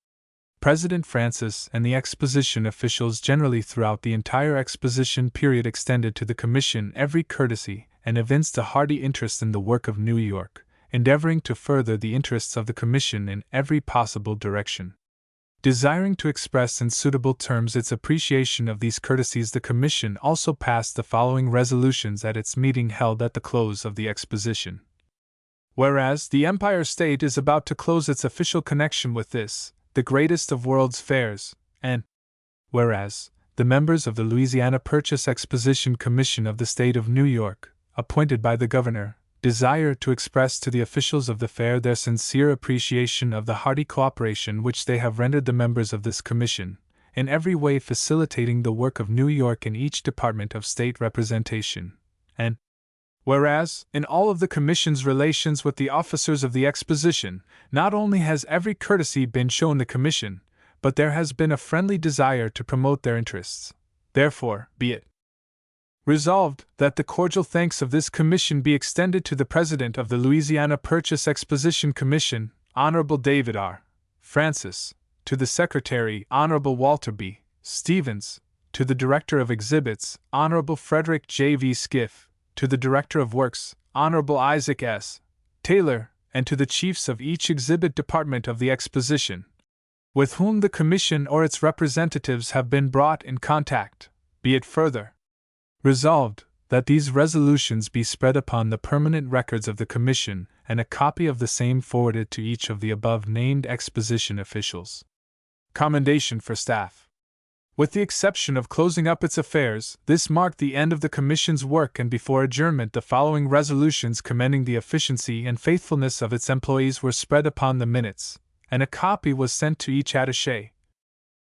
President Francis and the Exposition officials generally throughout the entire Exposition period extended to the Commission every courtesy and evinced a hearty interest in the work of New York, endeavoring to further the interests of the Commission in every possible direction. Desiring to express in suitable terms its appreciation of these courtesies, the Commission also passed the following resolutions at its meeting held at the close of the Exposition. Whereas the Empire State is about to close its official connection with this, the greatest of world's fairs, and whereas the members of the Louisiana Purchase Exposition Commission of the State of New York, appointed by the Governor, desire to express to the officials of the fair their sincere appreciation of the hearty cooperation which they have rendered the members of this commission, in every way facilitating the work of New York in each department of state representation, and whereas, in all of the Commission's relations with the officers of the Exposition, not only has every courtesy been shown the Commission, but there has been a friendly desire to promote their interests. Therefore, be it resolved that the cordial thanks of this Commission be extended to the President of the Louisiana Purchase Exposition Commission, Honorable David R. Francis, to the Secretary, Honorable Walter B. Stevens, to the Director of Exhibits, Honorable Frederick J. V. Skiff, to the Director of Works, Honorable Isaac S. Taylor, and to the chiefs of each exhibit department of the Exposition, with whom the Commission or its representatives have been brought in contact, be it further resolved that these resolutions be spread upon the permanent records of the Commission, and a copy of the same forwarded to each of the above-named Exposition officials. Commendation for Staff. With the exception of closing up its affairs, this marked the end of the Commission's work, and before adjournment the following resolutions commending the efficiency and faithfulness of its employees were spread upon the minutes, and a copy was sent to each attaché.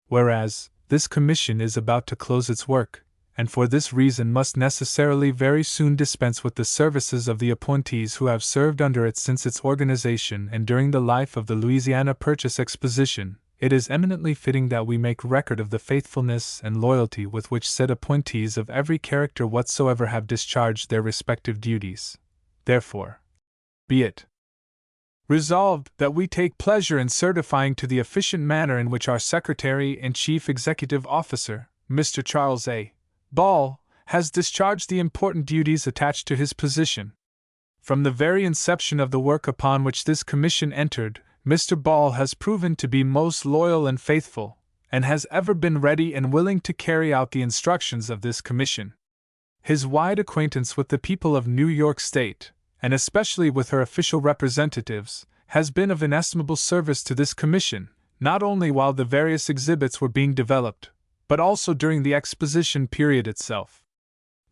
Whereas, this Commission is about to close its work, and for this reason must necessarily very soon dispense with the services of the appointees who have served under it since its organization and during the life of the Louisiana Purchase Exposition, it is eminently fitting that we make record of the faithfulness and loyalty with which said appointees of every character whatsoever have discharged their respective duties. Therefore, be it resolved that we take pleasure in certifying to the efficient manner in which our Secretary and Chief Executive Officer, Mr. Charles A. Ball, has discharged the important duties attached to his position. From the very inception of the work upon which this Commission entered, Mr. Ball has proven to be most loyal and faithful, and has ever been ready and willing to carry out the instructions of this Commission. His wide acquaintance with the people of New York State, and especially with her official representatives, has been of inestimable service to this Commission, not only while the various exhibits were being developed, but also during the Exposition period itself.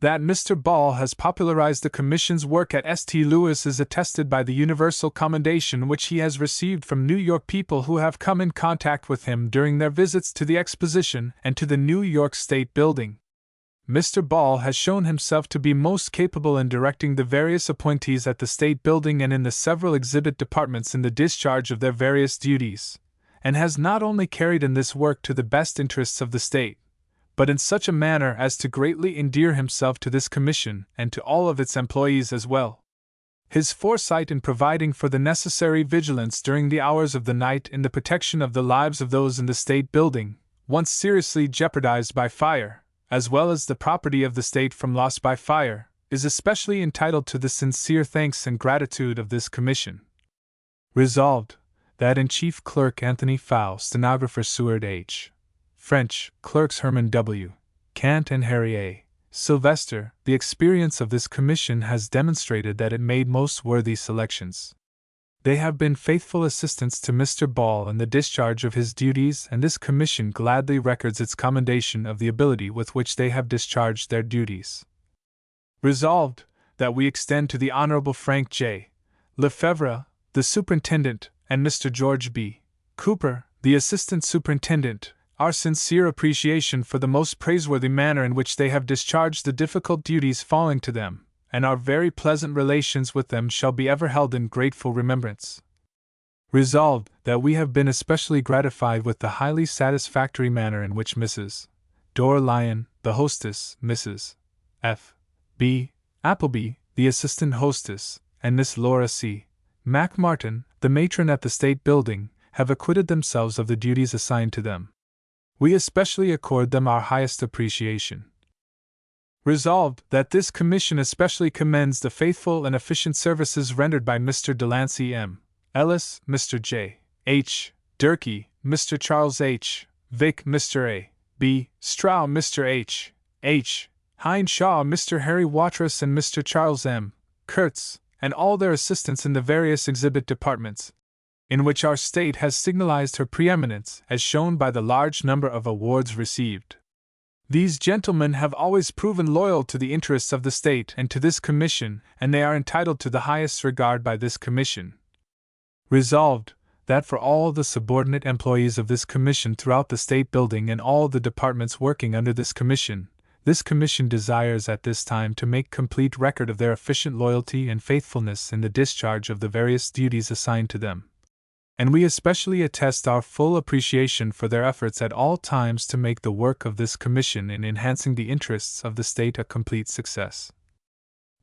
That Mr. Ball has popularized the Commission's work at St. Louis is attested by the universal commendation which he has received from New York people who have come in contact with him during their visits to the Exposition and to the New York State Building. Mr. Ball has shown himself to be most capable in directing the various appointees at the State Building and in the several exhibit departments in the discharge of their various duties, and has not only carried in this work to the best interests of the State, but in such a manner as to greatly endear himself to this Commission and to all of its employees as well. His foresight in providing for the necessary vigilance during the hours of the night in the protection of the lives of those in the State Building, once seriously jeopardized by fire, as well as the property of the State from loss by fire, is especially entitled to the sincere thanks and gratitude of this Commission. Resolved, that in Chief Clerk Anthony Fow, Stenographer Seward H. French, Clerks Herman W. Cant and Harry A. Sylvester, the experience of this Commission has demonstrated that it made most worthy selections. They have been faithful assistants to Mr. Ball in the discharge of his duties, and this Commission gladly records its commendation of the ability with which they have discharged their duties. Resolved, that we extend to the Honorable Frank J. Lefevre, the Superintendent, and Mr. George B. Cooper, the Assistant Superintendent, our sincere appreciation for the most praiseworthy manner in which they have discharged the difficult duties falling to them, and our very pleasant relations with them shall be ever held in grateful remembrance. Resolved, that we have been especially gratified with the highly satisfactory manner in which Mrs. Dora Lyon, the hostess, Mrs. F. B. Appleby, the assistant hostess, and Miss Laura C. McMartin, the matron at the State Building, have acquitted themselves of the duties assigned to them. We especially accord them our highest appreciation. Resolved, that this Commission especially commends the faithful and efficient services rendered by Mr. Delancey M. Ellis, Mr. J. H. Durkee, Mr. Charles H. Vick, Mr. A. B. Strow, Mr. H. H. Hineshaw, Mr. Harry Watrous, and Mr. Charles M. Kurtz, and all their assistants in the various exhibit departments, in which our State has signalized her preeminence, as shown by the large number of awards received. These gentlemen have always proven loyal to the interests of the State and to this Commission, and they are entitled to the highest regard by this Commission. Resolved, that for all the subordinate employees of this Commission throughout the State Building and all the departments working under this Commission desires at this time to make complete record of their efficient loyalty and faithfulness in the discharge of the various duties assigned to them. And we especially attest our full appreciation for their efforts at all times to make the work of this Commission in enhancing the interests of the State a complete success.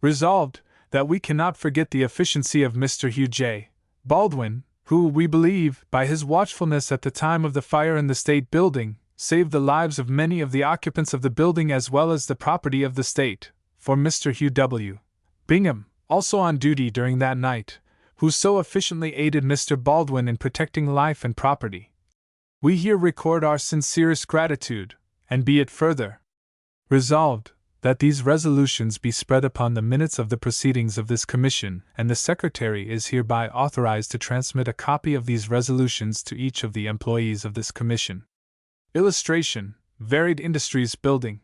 Resolved, that we cannot forget the efficiency of Mr. Hugh J. Baldwin, who, we believe, by his watchfulness at the time of the fire in the State Building, saved the lives of many of the occupants of the building as well as the property of the State, for Mr. Hugh W. Bingham, also on duty during that night, who so efficiently aided Mr. Baldwin in protecting life and property. We here record our sincerest gratitude, and be it further resolved, that these resolutions be spread upon the minutes of the proceedings of this Commission, and the Secretary is hereby authorized to transmit a copy of these resolutions to each of the employees of this Commission. Illustration: Varied Industries Building.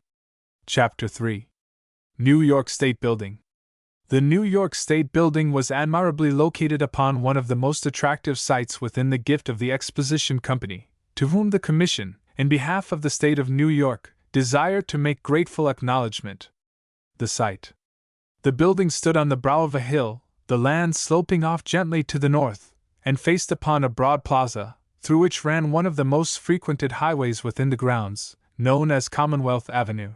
Chapter 3. New York State Building. The New York State Building was admirably located upon one of the most attractive sites within the gift of the Exposition Company, to whom the Commission, in behalf of the State of New York, desired to make grateful acknowledgment. The site. The building stood on the brow of a hill, the land sloping off gently to the north, and faced upon a broad plaza, through which ran one of the most frequented highways within the grounds, known as Commonwealth Avenue.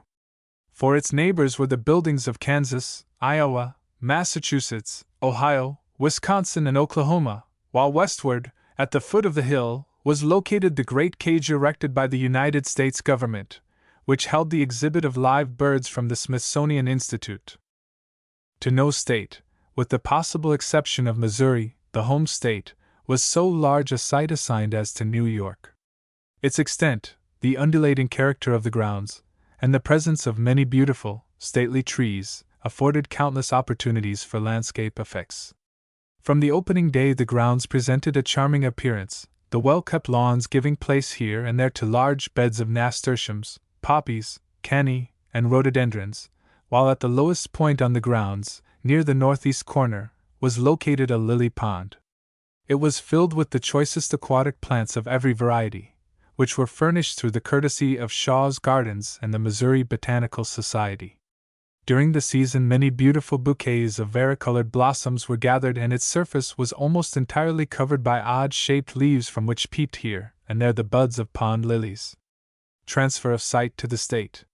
For its neighbors were the buildings of Kansas, Iowa, Massachusetts, Ohio, Wisconsin, and Oklahoma, while westward, at the foot of the hill, was located the great cage erected by the United States government, which held the exhibit of live birds from the Smithsonian Institute. To no state, with the possible exception of Missouri, the home state, was so large a site assigned as to New York. Its extent, the undulating character of the grounds, and the presence of many beautiful, stately trees, afforded countless opportunities for landscape effects. From the opening day the grounds presented a charming appearance, the well-kept lawns giving place here and there to large beds of nasturtiums, poppies, canny, and rhododendrons, while at the lowest point on the grounds, near the northeast corner, was located a lily pond. It was filled with the choicest aquatic plants of every variety, which were furnished through the courtesy of Shaw's Gardens and the Missouri Botanical Society. During the season, many beautiful bouquets of varicolored blossoms were gathered, and its surface was almost entirely covered by odd-shaped leaves from which peeped here and there the buds of pond lilies. Transfer of site to the state.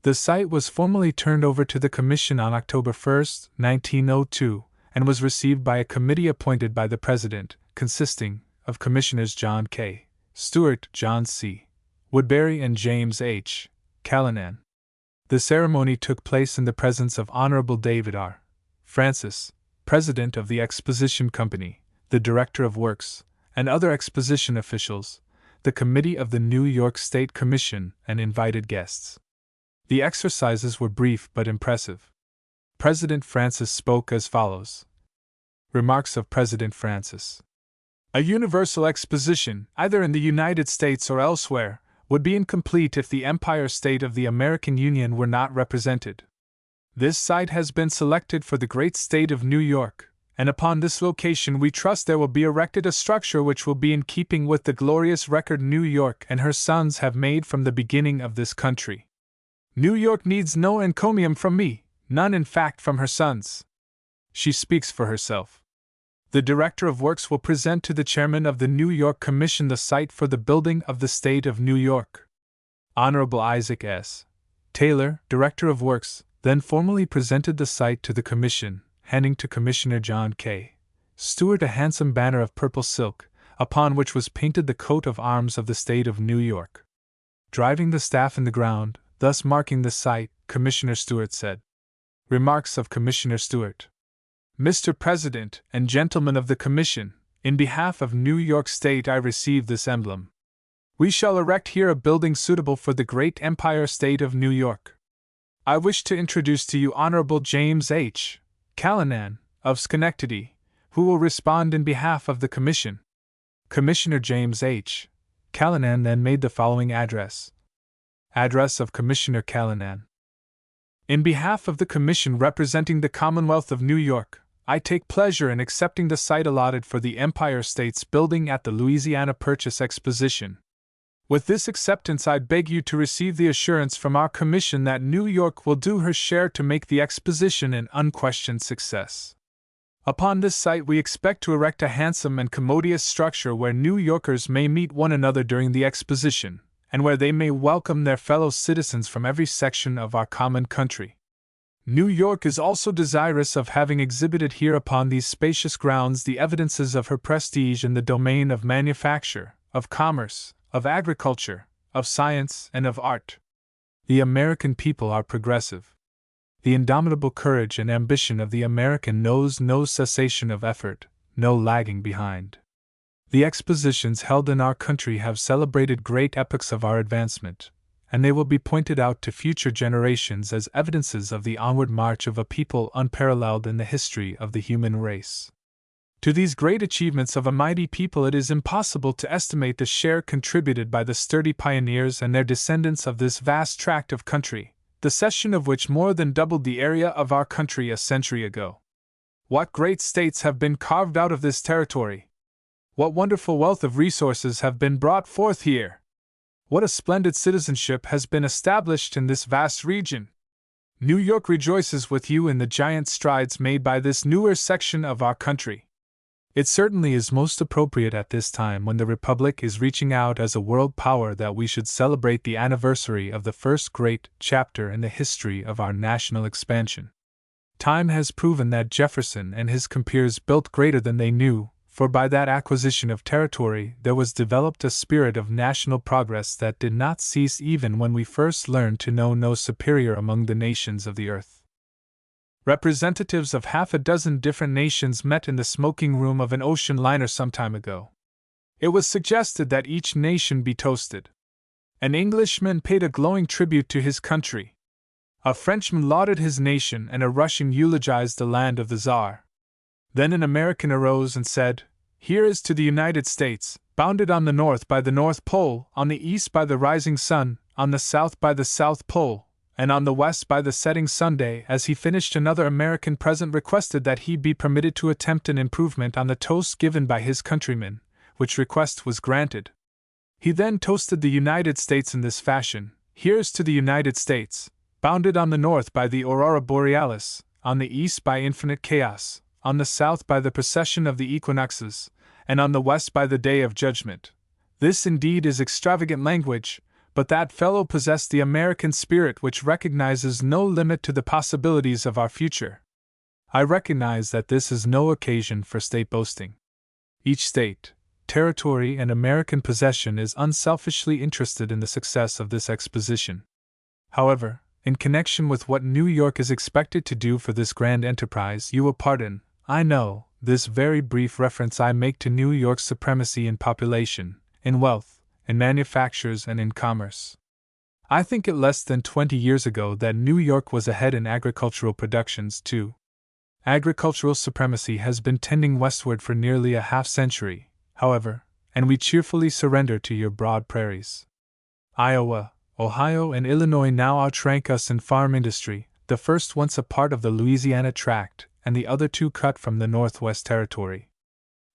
The site was formally turned over to the Commission on October 1, 1902, and was received by a committee appointed by the President, consisting of Commissioners John K. Stewart, John C. Woodbury, and James H. Callanan. The ceremony took place in the presence of Honorable David R. Francis, President of the Exposition Company, the Director of Works, and other Exposition officials, the Committee of the New York State Commission, and invited guests. The exercises were brief but impressive. President Francis spoke as follows. Remarks of President Francis. A universal exposition, either in the United States or elsewhere, would be incomplete if the Empire State of the American Union were not represented. This site has been selected for the great state of New York, and upon this location we trust there will be erected a structure which will be in keeping with the glorious record New York and her sons have made from the beginning of this country. New York needs no encomium from me, none in fact from her sons. She speaks for herself. The Director of Works will present to the Chairman of the New York Commission the site for the building of the State of New York. Honorable Isaac S. Taylor, Director of Works, then formally presented the site to the Commission, handing to Commissioner John K. Stewart a handsome banner of purple silk, upon which was painted the coat of arms of the State of New York. Driving the staff in the ground, thus marking the site, Commissioner Stewart said. Remarks of Commissioner Stewart. Mr. President and gentlemen of the Commission, in behalf of New York State I receive this emblem. We shall erect here a building suitable for the great Empire State of New York. I wish to introduce to you Honorable James H. Callanan, of Schenectady, who will respond in behalf of the Commission. Commissioner James H. Callanan then made the following address. Address of Commissioner Callanan. In behalf of the Commission representing the Commonwealth of New York, I take pleasure in accepting the site allotted for the Empire State's building at the Louisiana Purchase Exposition. With this acceptance I beg you to receive the assurance from our Commission that New York will do her share to make the Exposition an unquestioned success. Upon this site we expect to erect a handsome and commodious structure where New Yorkers may meet one another during the Exposition, and where they may welcome their fellow citizens from every section of our common country. New York is also desirous of having exhibited here upon these spacious grounds the evidences of her prestige in the domain of manufacture, of commerce, of agriculture, of science, and of art. The American people are progressive. The indomitable courage and ambition of the American knows no cessation of effort, no lagging behind. The expositions held in our country have celebrated great epochs of our advancement, and they will be pointed out to future generations as evidences of the onward march of a people unparalleled in the history of the human race. To these great achievements of a mighty people it is impossible to estimate the share contributed by the sturdy pioneers and their descendants of this vast tract of country, the cession of which more than doubled the area of our country a century ago. What great states have been carved out of this territory! What wonderful wealth of resources have been brought forth here! What a splendid citizenship has been established in this vast region! New York rejoices with you in the giant strides made by this newer section of our country. It certainly is most appropriate at this time when the Republic is reaching out as a world power that we should celebrate the anniversary of the first great chapter in the history of our national expansion. Time has proven that Jefferson and his compeers built greater than they knew, for by that acquisition of territory there was developed a spirit of national progress that did not cease even when we first learned to know no superior among the nations of the earth. Representatives of half a dozen different nations met in the smoking room of an ocean liner some time ago. It was suggested that each nation be toasted. An Englishman paid a glowing tribute to his country. A Frenchman lauded his nation and a Russian eulogized the land of the Tsar. Then an American arose and said, "Here is to the United States, bounded on the north by the North Pole, on the east by the rising sun, on the south by the South Pole, and on the west by the setting Sunday. As he finished, another American present requested that he be permitted to attempt an improvement on the toast given by his countrymen, which request was granted. He then toasted the United States in this fashion: "Here's to the United States, bounded on the north by the aurora borealis, on the east by infinite chaos, on the south by the procession of the equinoxes, and on the west by the day of judgment." This indeed is extravagant language, but that fellow possessed the American spirit which recognizes no limit to the possibilities of our future. I recognize that this is no occasion for state boasting. Each state, territory, and American possession is unselfishly interested in the success of this exposition. However, in connection with what New York is expected to do for this grand enterprise, you will pardon, I know, this very brief reference I make to New York's supremacy in population, in wealth, in manufactures, and in commerce. I think it less than 20 years ago that New York was ahead in agricultural productions, too. Agricultural supremacy has been tending westward for nearly a half-century, however, and we cheerfully surrender to your broad prairies. Iowa, Ohio, and Illinois now outrank us in farm industry, the first once a part of the Louisiana tract, and the other two cut from the Northwest Territory.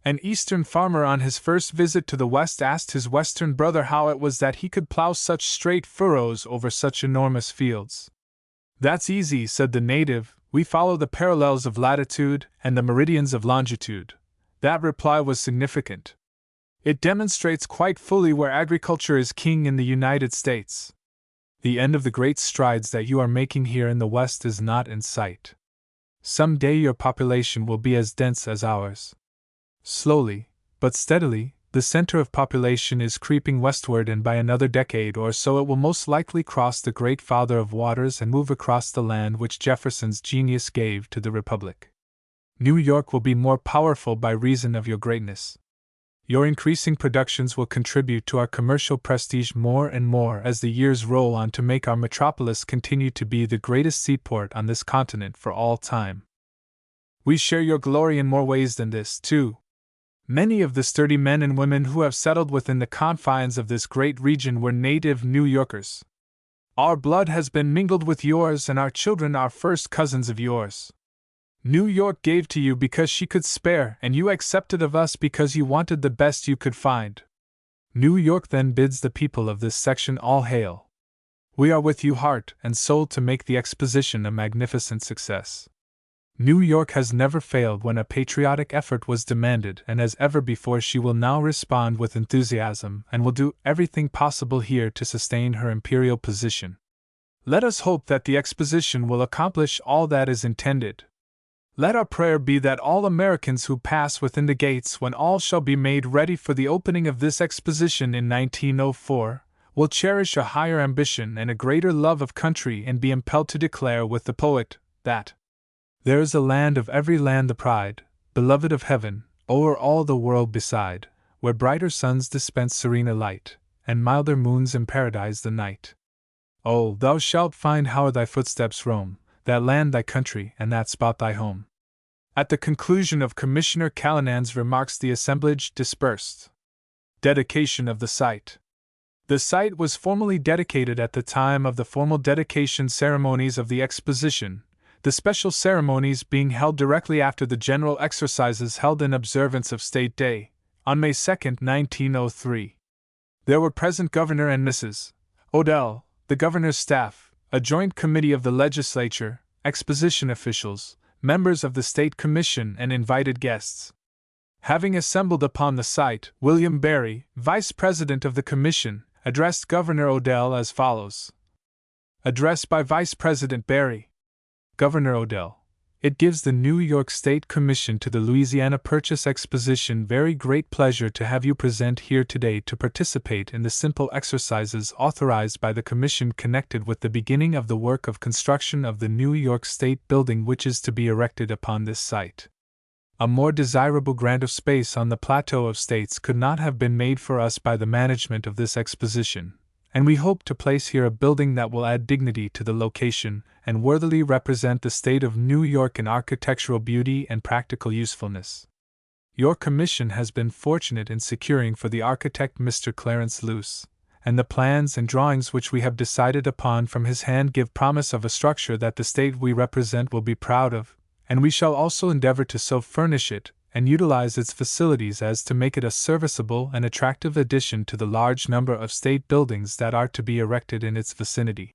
An Eastern farmer on his first visit to the West asked his Western brother how it was that he could plow such straight furrows over such enormous fields. "That's easy," said the native, "we follow the parallels of latitude and the meridians of longitude." That reply was significant. It demonstrates quite fully where agriculture is king in the United States. The end of the great strides that you are making here in the West is not in sight. Some day your population will be as dense as ours. Slowly, but steadily, the center of population is creeping westward, and by another decade or so it will most likely cross the great Father of Waters and move across the land which Jefferson's genius gave to the Republic. New York will be more powerful by reason of your greatness. Your increasing productions will contribute to our commercial prestige more and more as the years roll on, to make our metropolis continue to be the greatest seaport on this continent for all time. We share your glory in more ways than this, too. Many of the sturdy men and women who have settled within the confines of this great region were native New Yorkers. Our blood has been mingled with yours, and our children are first cousins of yours. New York gave to you because she could spare, and you accepted of us because you wanted the best you could find. New York then bids the people of this section all hail. We are with you heart and soul to make the exposition a magnificent success. New York has never failed when a patriotic effort was demanded, and as ever before she will now respond with enthusiasm and will do everything possible here to sustain her imperial position. Let us hope that the exposition will accomplish all that is intended. Let our prayer be that all Americans who pass within the gates, when all shall be made ready for the opening of this exposition in 1904, will cherish a higher ambition and a greater love of country, and be impelled to declare with the poet that there is a land of every land the pride, beloved of heaven, o'er all the world beside, where brighter suns dispense serener light, and milder moons in paradise the night. Oh, thou shalt find how thy footsteps roam, that land thy country, and that spot thy home. At the conclusion of Commissioner Callinan's remarks, the assemblage dispersed. Dedication of the site. The site was formally dedicated at the time of the formal dedication ceremonies of the exposition, the special ceremonies being held directly after the general exercises held in observance of State Day, on May 2, 1903. There were present Governor and Mrs. Odell, the governor's staff, a joint committee of the legislature, exposition officials, members of the State Commission, and invited guests. Having assembled upon the site, William Berry, vice president of the commission, addressed Governor Odell as follows. Address by Vice President Berry. Governor Odell, it gives the New York State Commission to the Louisiana Purchase Exposition very great pleasure to have you present here today to participate in the simple exercises authorized by the Commission connected with the beginning of the work of construction of the New York State building which is to be erected upon this site. A more desirable grant of space on the plateau of states could not have been made for us by the management of this exposition, and we hope to place here a building that will add dignity to the location and worthily represent the state of New York in architectural beauty and practical usefulness. Your commission has been fortunate in securing for the architect Mr. Clarence Luce, and the plans and drawings which we have decided upon from his hand give promise of a structure that the state we represent will be proud of, and we shall also endeavor to so furnish it and utilize its facilities as to make it a serviceable and attractive addition to the large number of state buildings that are to be erected in its vicinity.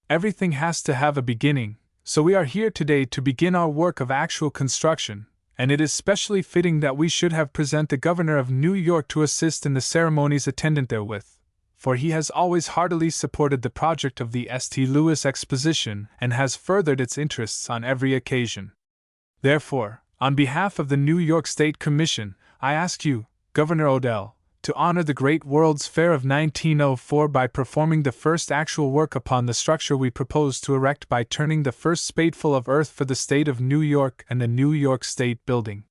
Everything has to have a beginning, so we are here today to begin our work of actual construction, and it is specially fitting that we should have present the Governor of New York to assist in the ceremonies attendant therewith, for he has always heartily supported the project of the St. Louis Exposition and has furthered its interests on every occasion. Therefore, on behalf of the New York State Commission, I ask you, Governor Odell, to honor the great World's Fair of 1904 by performing the first actual work upon the structure we propose to erect by turning the first spadeful of earth for the state of New York and the New York State Building.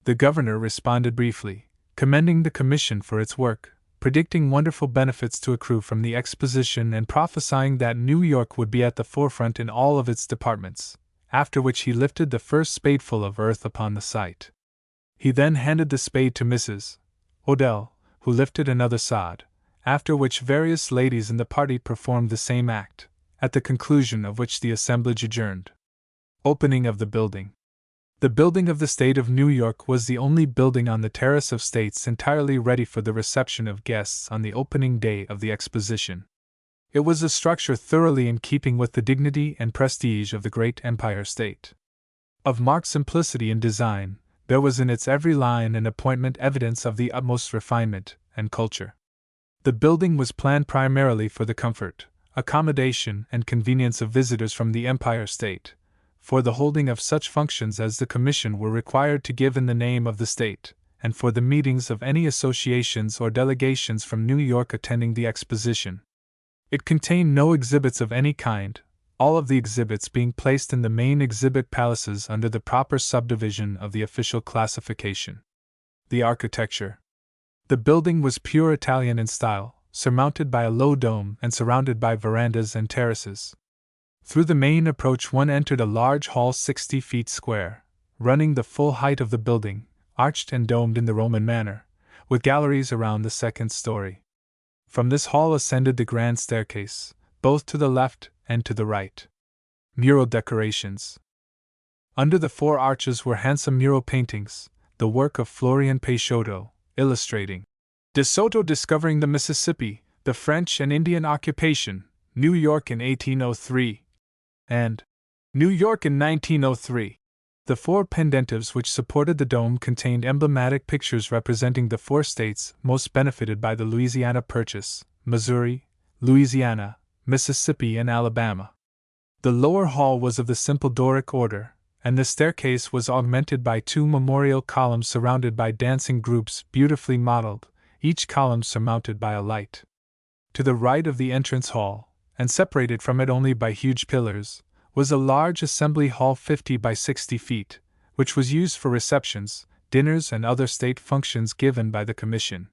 The governor responded briefly, commending the commission for its work, predicting wonderful benefits to accrue from the exposition and prophesying that New York would be at the forefront in all of its departments, after which he lifted the first spadeful of earth upon the site. He then handed the spade to Mrs. Odell, who lifted another sod, after which various ladies in the party performed the same act, at the conclusion of which the assemblage adjourned. Opening of the building. The building of the state of New York was the only building on the Terrace of States entirely ready for the reception of guests on the opening day of the exposition. It was a structure thoroughly in keeping with the dignity and prestige of the great Empire State. Of marked simplicity in design, there was in its every line and appointment evidence of the utmost refinement and culture. The building was planned primarily for the comfort, accommodation, and convenience of visitors from the Empire State, for the holding of such functions as the Commission were required to give in the name of the state, and for the meetings of any associations or delegations from New York attending the exposition. It contained no exhibits of any kind, all of the exhibits being placed in the main exhibit palaces under the proper subdivision of the official classification. The architecture. The building was pure Italian in style, surmounted by a low dome and surrounded by verandas and terraces. Through the main approach one entered a large hall 60 feet square, running the full height of the building, arched and domed in the Roman manner, with galleries around the second story. From this hall ascended the grand staircase, both to the left and to the right. Mural decorations. Under the four arches were handsome mural paintings, the work of Florian Peixoto, illustrating De Soto discovering the Mississippi, the French and Indian occupation, New York in 1803, and New York in 1903. The four pendentives which supported the dome contained emblematic pictures representing the four states most benefited by the Louisiana Purchase: Missouri, Louisiana, Mississippi, and Alabama. The lower hall was of the simple Doric order, and the staircase was augmented by two memorial columns surrounded by dancing groups beautifully modeled, each column surmounted by a light. To the right of the entrance hall, and separated from it only by huge pillars, was a large assembly hall 50 by 60 feet, which was used for receptions, dinners, and other state functions given by the Commission.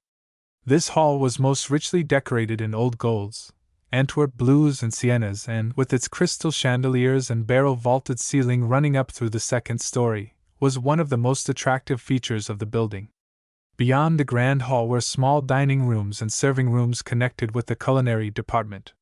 This hall was most richly decorated in old golds, Antwerp blues and siennas, and, with its crystal chandeliers and barrel-vaulted ceiling running up through the second story, was one of the most attractive features of the building. Beyond the grand hall were small dining rooms and serving rooms connected with the culinary department.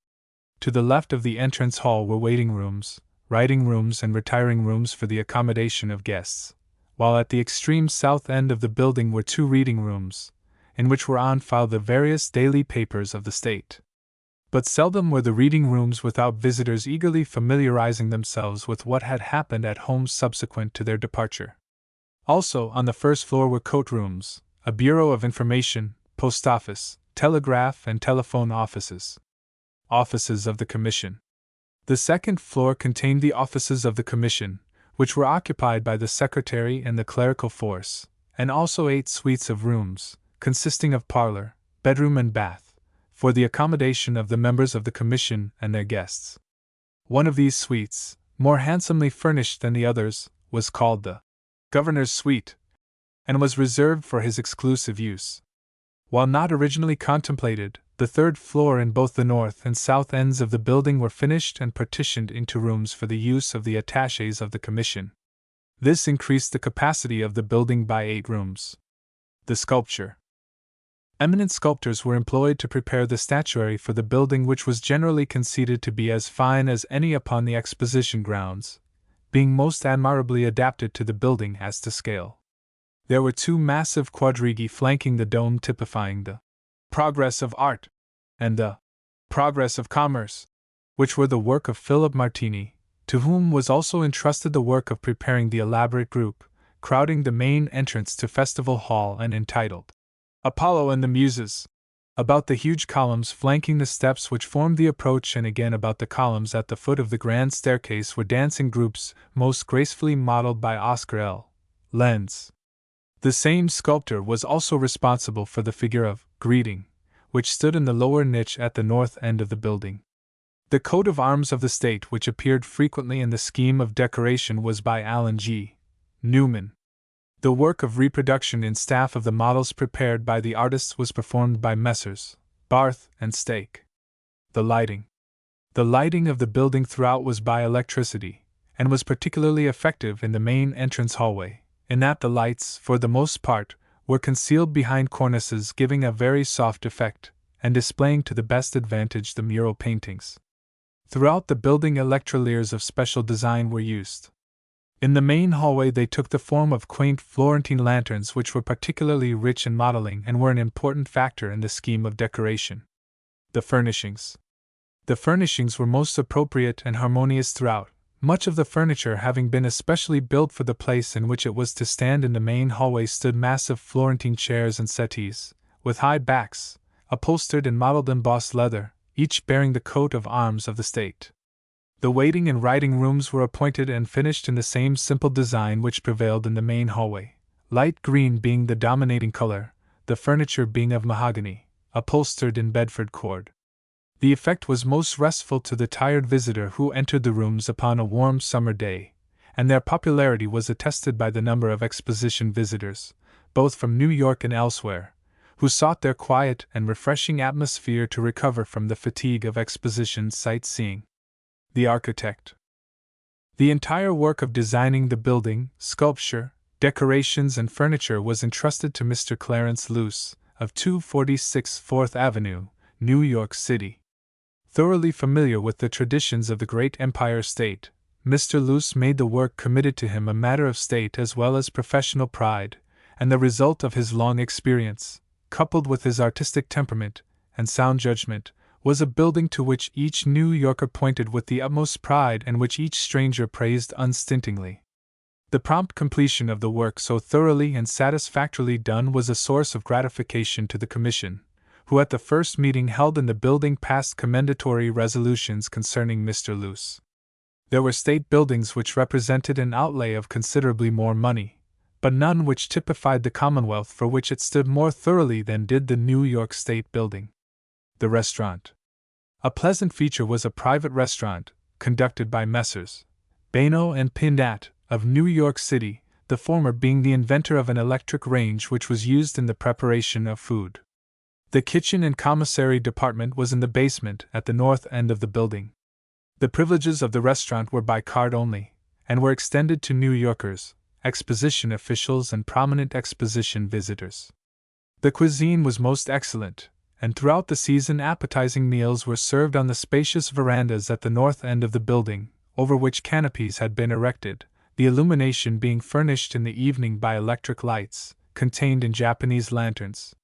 To the left of the entrance hall were waiting rooms, writing rooms, and retiring rooms for the accommodation of guests, while at the extreme south end of the building were two reading rooms, in which were on file the various daily papers of the state. But seldom were the reading rooms without visitors eagerly familiarizing themselves with what had happened at home subsequent to their departure. Also, on the first floor were coat rooms, a bureau of information, post office, telegraph, and telephone offices. Offices of the Commission. The second floor contained the offices of the Commission, which were occupied by the secretary and the clerical force, and also 8 suites of rooms, consisting of parlor, bedroom, and bath, for the accommodation of the members of the Commission and their guests. One of these suites, more handsomely furnished than the others, was called the Governor's Suite, and was reserved for his exclusive use. While not originally contemplated, the third floor and both the north and south ends of the building were finished and partitioned into rooms for the use of the attachés of the Commission. This increased the capacity of the building by 8 rooms. The sculpture. Eminent sculptors were employed to prepare the statuary for the building, which was generally conceded to be as fine as any upon the Exposition grounds, being most admirably adapted to the building as to scale. There were 2 massive quadrigi flanking the dome, typifying the progress of art and the progress of commerce, which were the work of Philip Martini, to whom was also entrusted the work of preparing the elaborate group, crowding the main entrance to Festival Hall and entitled Apollo and the Muses. About the huge columns flanking the steps which formed the approach, and again about the columns at the foot of the grand staircase, were dancing groups, most gracefully modeled by Oscar L. Lenz. The same sculptor was also responsible for the figure of Greeting, which stood in the lower niche at the north end of the building. The coat of arms of the state, which appeared frequently in the scheme of decoration, was by Allen G. Newman. The work of reproduction in staff of the models prepared by the artists was performed by Messrs. Barth and Stake. The lighting of the building throughout was by electricity, and was particularly effective in the main entrance hallway, in that the lights, for the most part, were concealed behind cornices, giving a very soft effect, and displaying to the best advantage the mural paintings. Throughout the building electroliers of special design were used. In the main hallway they took the form of quaint Florentine lanterns, which were particularly rich in modeling and were an important factor in the scheme of decoration. The furnishings were most appropriate and harmonious throughout, much of the furniture having been especially built for the place in which it was to stand. In the main hallway stood massive Florentine chairs and settees, with high backs, upholstered in mottled embossed leather, each bearing the coat of arms of the state. The waiting and writing rooms were appointed and finished in the same simple design which prevailed in the main hallway, light green being the dominating color, the furniture being of mahogany, upholstered in Bedford cord. The effect was most restful to the tired visitor who entered the rooms upon a warm summer day, and their popularity was attested by the number of Exposition visitors, both from New York and elsewhere, who sought their quiet and refreshing atmosphere to recover from the fatigue of Exposition sightseeing. The architect. The entire work of designing the building, sculpture, decorations, and furniture was entrusted to Mr. Clarence Luce, of 246 Fourth Avenue, New York City. Thoroughly familiar with the traditions of the great Empire State, Mr. Luce made the work committed to him a matter of state as well as professional pride, and the result of his long experience, coupled with his artistic temperament and sound judgment, was a building to which each New Yorker pointed with the utmost pride and which each stranger praised unstintingly. The prompt completion of the work so thoroughly and satisfactorily done was a source of gratification to the Commission, who at the first meeting held in the building passed commendatory resolutions concerning Mr. Luce. There were state buildings which represented an outlay of considerably more money, but none which typified the Commonwealth for which it stood more thoroughly than did the New York State Building. The restaurant. A pleasant feature was a private restaurant, conducted by Messrs. Baino and Pindat, of New York City, the former being the inventor of an electric range which was used in the preparation of food. The kitchen and commissary department was in the basement at the north end of the building. The privileges of the restaurant were by card only, and were extended to New Yorkers, Exposition officials, and prominent Exposition visitors. The cuisine was most excellent, and throughout the season appetizing meals were served on the spacious verandas at the north end of the building, over which canopies had been erected, the illumination being furnished in the evening by electric lights, contained in Japanese lanterns.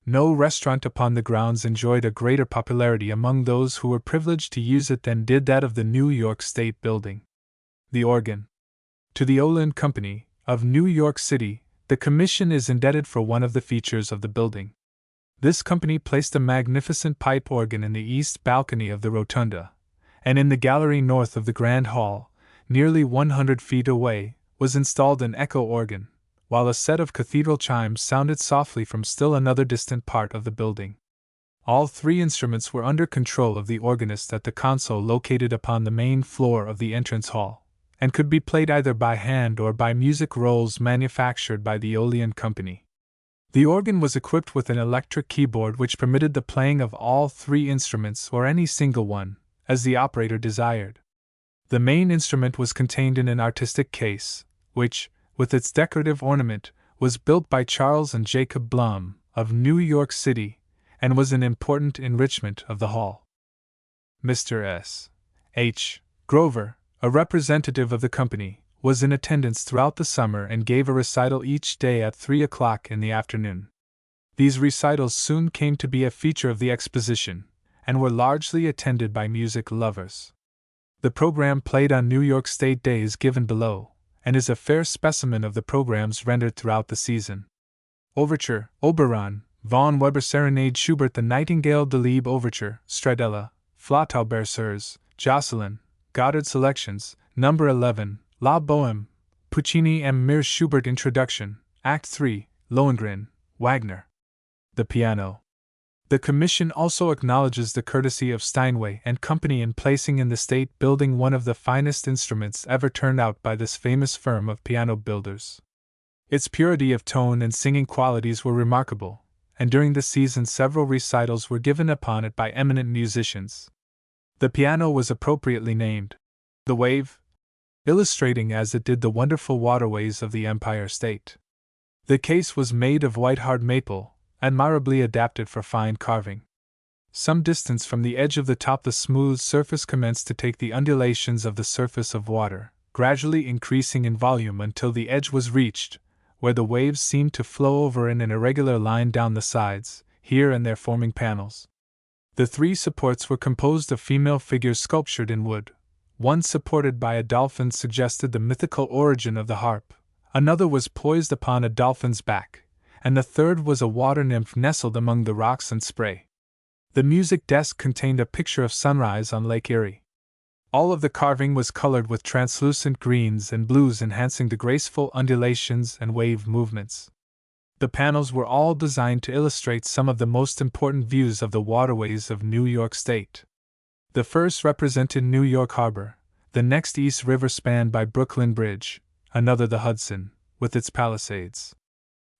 No restaurant upon the grounds enjoyed a greater popularity among those who were privileged to use it than did that of the New York State Building. The organ. To the Oland Company, of New York City, the Commission is indebted for one of the features of the building. This company placed a magnificent pipe organ in the east balcony of the rotunda, and in the gallery north of the Grand Hall, nearly 100 feet away, was installed an echo organ, while a set of cathedral chimes sounded softly from still another distant part of the building. All three instruments were under control of the organist at the console located upon the main floor of the entrance hall, and could be played either by hand or by music rolls manufactured by the Oland Company. The organ was equipped with an electric keyboard which permitted the playing of all three instruments or any single one, as the operator desired. The main instrument was contained in an artistic case, which, with its decorative ornament, was built by Charles and Jacob Blum, of New York City, and was an important enrichment of the hall. Mr. S. H. Grover, a representative of the company, was in attendance throughout the summer and gave a recital each day at 3 o'clock in the afternoon. These recitals soon came to be a feature of the exposition, and were largely attended by music lovers. The program played on New York State Day is given below, and is a fair specimen of the programs rendered throughout the season. Overture, Oberon, von Weber Serenade, Schubert The Nightingale, Delibes Overture, Stradella, Flautaubergers, Jocelyn, Goddard Selections, No. 11, La Bohème, Puccini and Mir Schubert Introduction, Act 3, Lohengrin, Wagner. The piano. The Commission also acknowledges the courtesy of Steinway and Company in placing in the State Building one of the finest instruments ever turned out by this famous firm of piano builders. Its purity of tone and singing qualities were remarkable, and during the season several recitals were given upon it by eminent musicians. The piano was appropriately named The Wave, illustrating as it did the wonderful waterways of the Empire State. The case was made of white hard maple, admirably adapted for fine carving. Some distance from the edge of the top the smooth surface commenced to take the undulations of the surface of water, gradually increasing in volume until the edge was reached, where the waves seemed to flow over in an irregular line down the sides, here and there forming panels. The 3 supports were composed of female figures sculptured in wood. One supported by a dolphin suggested the mythical origin of the harp, another was poised upon a dolphin's back, and the third was a water nymph nestled among the rocks and spray. The music desk contained a picture of sunrise on Lake Erie. All of the carving was colored with translucent greens and blues, enhancing the graceful undulations and wave movements. The panels were all designed to illustrate some of the most important views of the waterways of New York State. The first represented New York Harbor, the next East River spanned by Brooklyn Bridge, another the Hudson, with its palisades.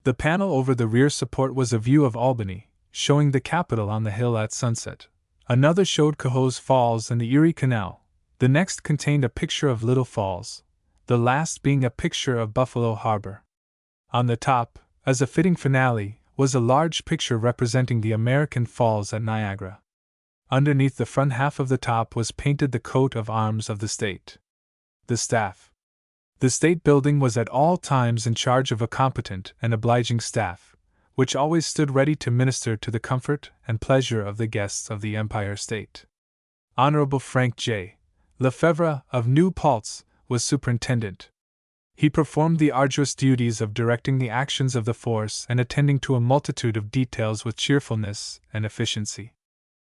The panel over the rear support was a view of Albany, showing the Capitol on the hill at sunset. Another showed Cohoes Falls and the Erie Canal. The next contained a picture of Little Falls, the last being a picture of Buffalo Harbor. On the top, as a fitting finale, was a large picture representing the American Falls at Niagara. Underneath the front half of the top was painted the coat of arms of the state. The staff. The State Building was at all times in charge of a competent and obliging staff, which always stood ready to minister to the comfort and pleasure of the guests of the Empire State. Honorable Frank J. Lefevre of New Paltz was superintendent. He performed the arduous duties of directing the actions of the force and attending to a multitude of details with cheerfulness and efficiency.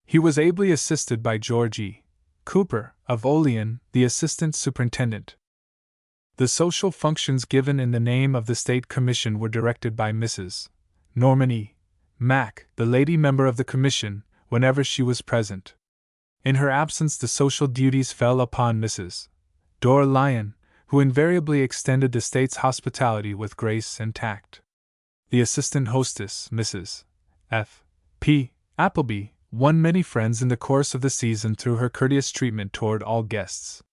He was ably assisted by George E. Cooper of Olean, the assistant superintendent. The social functions given in the name of the State Commission were directed by Mrs. Norman E. Mack, the lady member of the Commission, whenever she was present. In her absence, the social duties fell upon Mrs. Dora Lyon, who invariably extended the State's hospitality with grace and tact. The assistant hostess, Mrs. F. P. Appleby, won many friends in the course of the season through her courteous treatment toward all guests.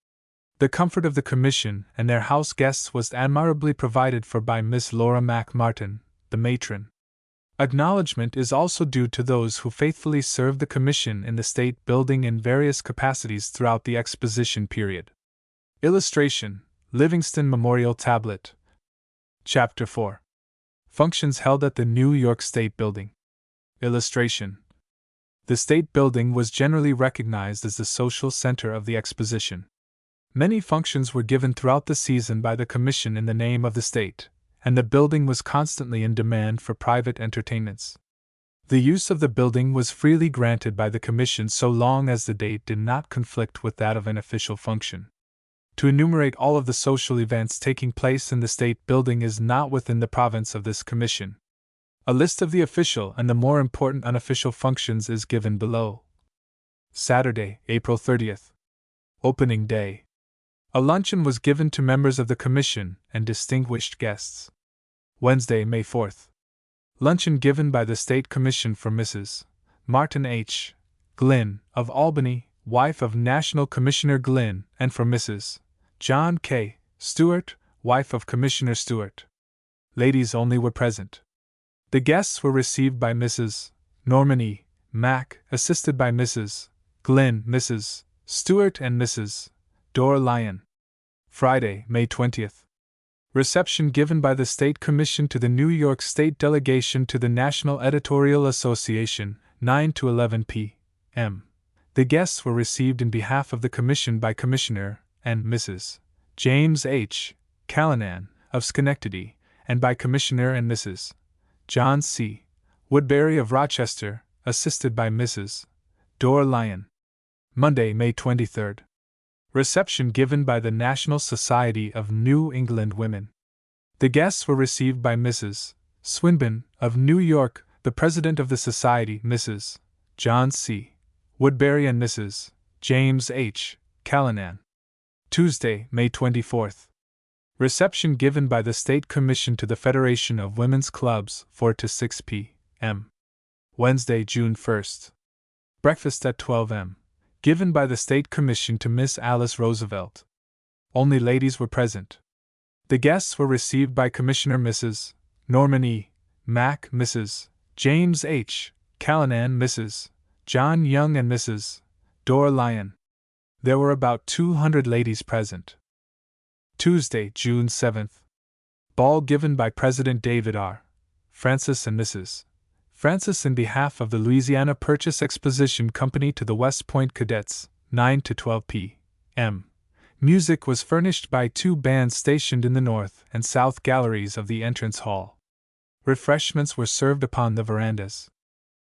The comfort of the Commission and their house guests was admirably provided for by Miss Laura Mac Martin, the matron. Acknowledgment is also due to those who faithfully served the Commission in the State Building in various capacities throughout the Exposition period. Illustration: Livingston Memorial Tablet. Chapter 4. Functions held at the New York State Building. Illustration: The State Building was generally recognized as the social center of the Exposition. Many functions were given throughout the season by the Commission in the name of the State, and the building was constantly in demand for private entertainments. The use of the building was freely granted by the Commission so long as the date did not conflict with that of an official function. To enumerate all of the social events taking place in the State Building is not within the province of this Commission. A list of the official and the more important unofficial functions is given below. Saturday, April 30th. Opening Day. A luncheon was given to members of the Commission and distinguished guests. Wednesday, May 4th. Luncheon given by the State Commission for Mrs. Martin H. Glynn, of Albany, wife of National Commissioner Glynn, and for Mrs. John K. Stewart, wife of Commissioner Stewart. Ladies only were present. The guests were received by Mrs. Norman E. Mack, assisted by Mrs. Glynn, Mrs. Stewart, and Mrs. Dora Lyon. Friday, May 20th. Reception given by the State Commission to the New York State Delegation to the National Editorial Association, 9 to 11 p.m. The guests were received in behalf of the Commission by Commissioner and Mrs. James H. Callanan, of Schenectady, and by Commissioner and Mrs. John C. Woodbury of Rochester, assisted by Mrs. Dora Lyon. Monday, May 23rd. Reception given by the National Society of New England Women. The guests were received by Mrs. Swinburne, of New York, the President of the Society, Mrs. John C. Woodbury, and Mrs. James H. Callanan. Tuesday, May 24th. Reception given by the State Commission to the Federation of Women's Clubs, 4 to 6 p.m. Wednesday, June 1st. Breakfast at 12 m. Given by the State Commission to Miss Alice Roosevelt. Only ladies were present. The guests were received by Commissioner Mrs. Norman E. Mack, Mrs. James H. Callanan, Mrs. John Young, and Mrs. Dora Lyon. There were about 200 ladies present. Tuesday, June 7th. Ball given by President David R. Francis and Mrs. Francis in behalf of the Louisiana Purchase Exposition Company to the West Point Cadets, 9 to 12 p.m. Music was furnished by 2 bands stationed in the north and south galleries of the entrance hall. Refreshments were served upon the verandas.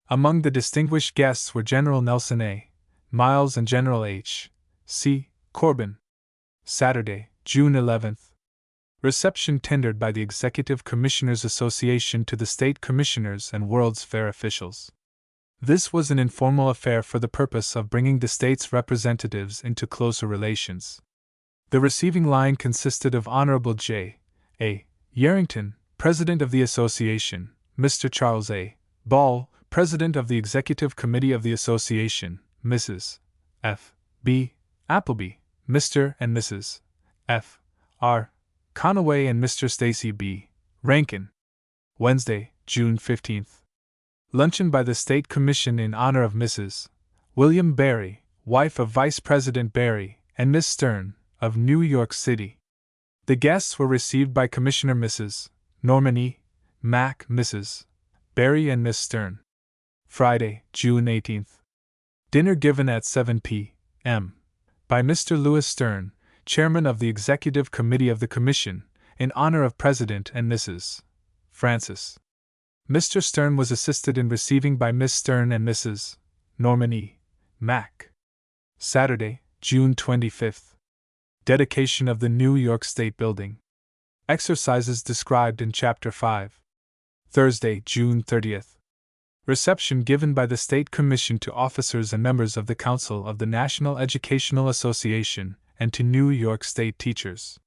Among the distinguished guests were General Nelson A. Miles and General H. C. Corbin. Saturday, June 11th. Reception tendered by the Executive Commissioners Association to the State Commissioners and World's Fair officials. This was an informal affair for the purpose of bringing the state's representatives into closer relations. The receiving line consisted of Honorable J. A. Yarrington, President of the Association, Mr. Charles A. Ball, President of the Executive Committee of the Association, Mrs. F. B. Appleby, Mr. and Mrs. F. R. Conaway, and Mr. Stacy B. Rankin. Wednesday, June 15th. Luncheon by the State Commission in honor of Mrs. William Berry, wife of Vice President Berry, and Miss Stern, of New York City. The guests were received by Commissioner Mrs. Norman E. Mack, Mrs. Berry, and Miss Stern. Friday, June 18th. Dinner given at 7 p.m. by Mr. Louis Stern, Chairman of the Executive Committee of the Commission, in honor of President and Mrs. Francis. Mr. Stern was assisted in receiving by Miss Stern and Mrs. Norman E. Mack. Saturday, June 25th. Dedication of the New York State Building. Exercises described in Chapter 5. Thursday, June 30th. Reception given by the State Commission to officers and members of the Council of the National Educational Association and to New York State teachers.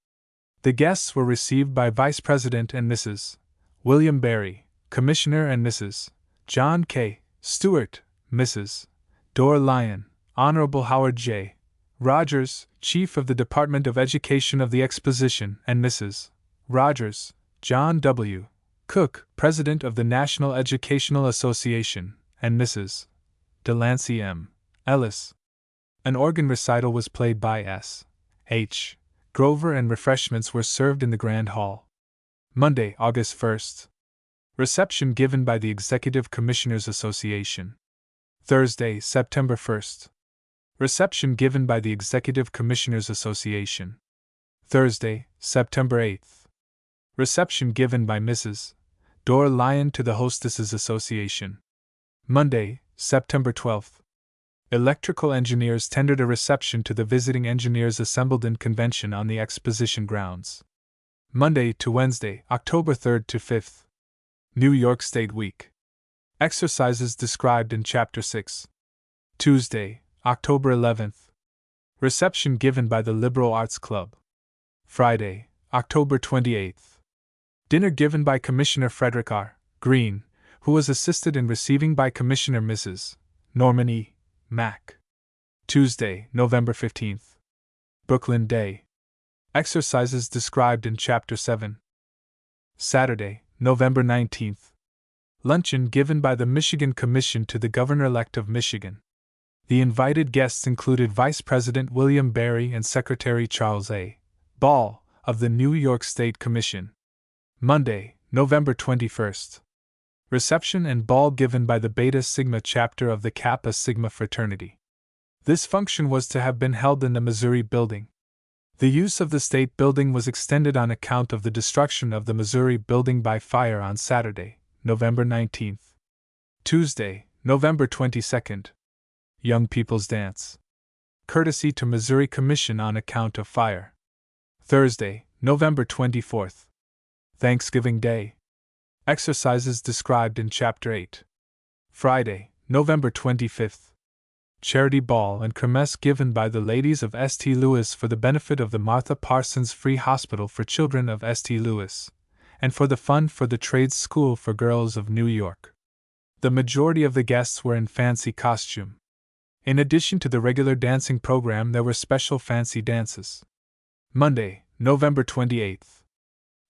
The guests were received by Vice President and Mrs. William Berry, Commissioner, and Mrs. John K. Stewart, Mrs. Dora Lyon, Honorable Howard J. Rogers, Chief of the Department of Education of the Exposition, and Mrs. Rogers, John W. Cook, President of the National Educational Association, and Mrs. Delancey M. Ellis. An organ recital was played by S. H. Grover, and refreshments were served in the Grand Hall. Monday, August 1st. Reception given by the Executive Commissioners Association. Thursday, September 1st. Reception given by the Executive Commissioners Association. Thursday, September 8th. Reception given by Mrs. Dora Lyon to the Hostesses Association. Monday, September 12th. Electrical engineers tendered a reception to the visiting engineers assembled in convention on the Exposition grounds. Monday to Wednesday, October 3rd to 5th. New York State Week. Exercises described in Chapter 6. Tuesday, October 11th. Reception given by the Liberal Arts Club. Friday, October 28th. Dinner given by Commissioner Frederick R. Green, who was assisted in receiving by Commissioner Mrs. Norman E. Mack. Tuesday, November 15th. Brooklyn Day. Exercises described in Chapter 7. Saturday, November 19th. Luncheon given by the Michigan Commission to the Governor-elect of Michigan. The invited guests included Vice President William Berry and Secretary Charles A. Ball of the New York State Commission. Monday, November 21st. Reception and ball given by the Beta Sigma chapter of the Kappa Sigma fraternity. This function was to have been held in the Missouri Building. The use of the State Building was extended on account of the destruction of the Missouri Building by fire on Saturday, November 19th. Tuesday, November 22nd. Young People's Dance. Courtesy to Missouri Commission on account of fire. Thursday, November 24th. Thanksgiving Day. Exercises described in Chapter 8. Friday, November 25th. Charity Ball and Kermesse given by the ladies of St. Louis for the benefit of the Martha Parsons Free Hospital for Children of St. Louis, and for the Fund for the Trades School for Girls of New York. The majority of the guests were in fancy costume. In addition to the regular dancing program, there were special fancy dances. Monday, November 28th.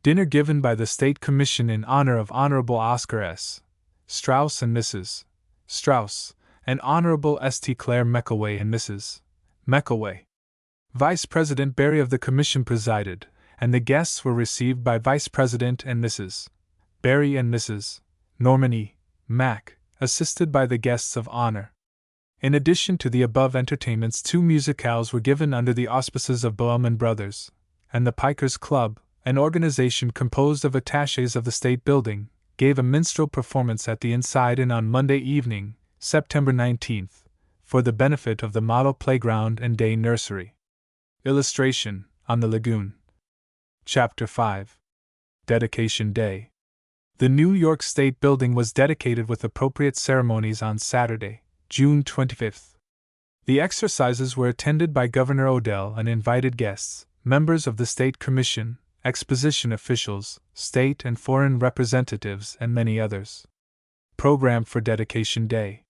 Dinner given by the State Commission in honor of Honorable Oscar S. Strauss and Mrs. Strauss, and Honorable St. Claire McElway and Mrs. McElway. Vice President Berry of the Commission presided, and the guests were received by Vice President and Mrs. Berry and Mrs. Norman E. Mack, assisted by the guests of honor. In addition to the above entertainments, 2 musicales were given under the auspices of Bowman Brothers, and the Pikers Club, an organization composed of attachés of the State Building, gave a minstrel performance at the Inside Inn on Monday evening, September 19th, for the benefit of the Model Playground and Day Nursery. Illustration, on the Lagoon. Chapter 5. Dedication Day. The New York State Building was dedicated with appropriate ceremonies on Saturday, June 25th. The exercises were attended by Governor Odell and invited guests, members of the State Commission, Exposition officials, state and foreign representatives, and many others. Program for Dedication Day.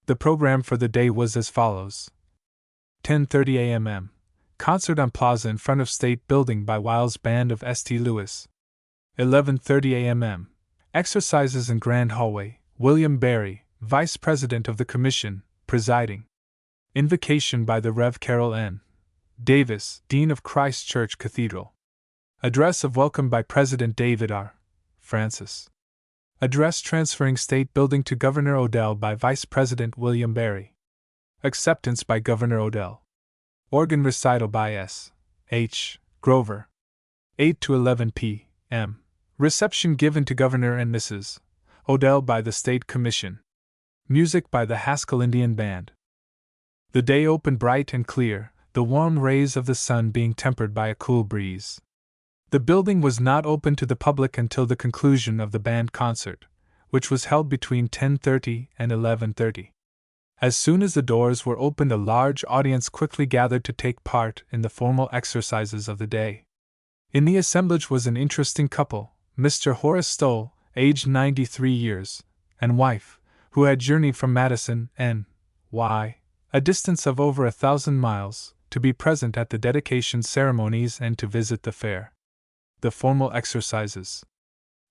The program for the day was as follows. 10:30 a.m. Concert on Plaza in front of State Building by Wiles Band of St. Louis. 11:30 a.m. Exercises in Grand Hallway, William Berry, Vice President of the Commission, presiding. Invocation by the Rev. Carol N. Davis, Dean of Christ Church Cathedral. Address of welcome by President David R. Francis. Address transferring State Building to Governor Odell by Vice President William Berry. Acceptance by Governor Odell. Organ recital by S. H. Grover. 8 to 11 p.m. Reception given to Governor and Mrs. Odell by the State Commission. Music by the Haskell Indian Band. The day opened bright and clear, the warm rays of the sun being tempered by a cool breeze. The building was not open to the public until the conclusion of the band concert, which was held between 10:30 and 11:30. As soon as the doors were opened, a large audience quickly gathered to take part in the formal exercises of the day. In the assemblage was an interesting couple, Mr. Horace Stoll, aged 93 years, and wife, who had journeyed from Madison, N.Y., a distance of over 1,000 miles, to be present at the dedication ceremonies and to visit the fair. The formal exercises.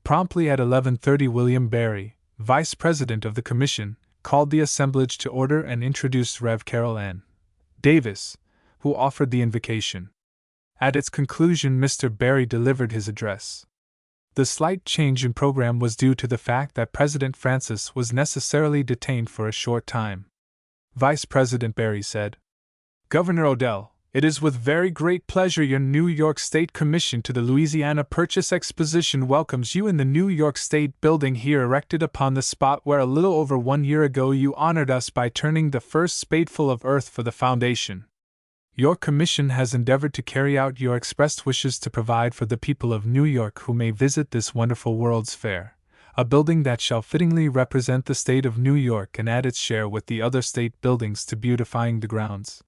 Promptly at 11:30, William Berry, Vice President of the Commission, called the assemblage to order and introduced Rev. Carol N. Davis, who offered the invocation. At its conclusion, Mr. Berry delivered his address. The slight change in program was due to the fact that President Francis was necessarily detained for a short time. Vice President Berry said, "Governor Odell, it is with very great pleasure your New York State Commission to the Louisiana Purchase Exposition welcomes you in the New York State Building here erected upon the spot where a little over 1 year ago you honored us by turning the first spadeful of earth for the foundation. Your commission has endeavored to carry out your expressed wishes to provide for the people of New York who may visit this wonderful World's Fair, a building that shall fittingly represent the state of New York and add its share with the other state buildings to beautifying the grounds.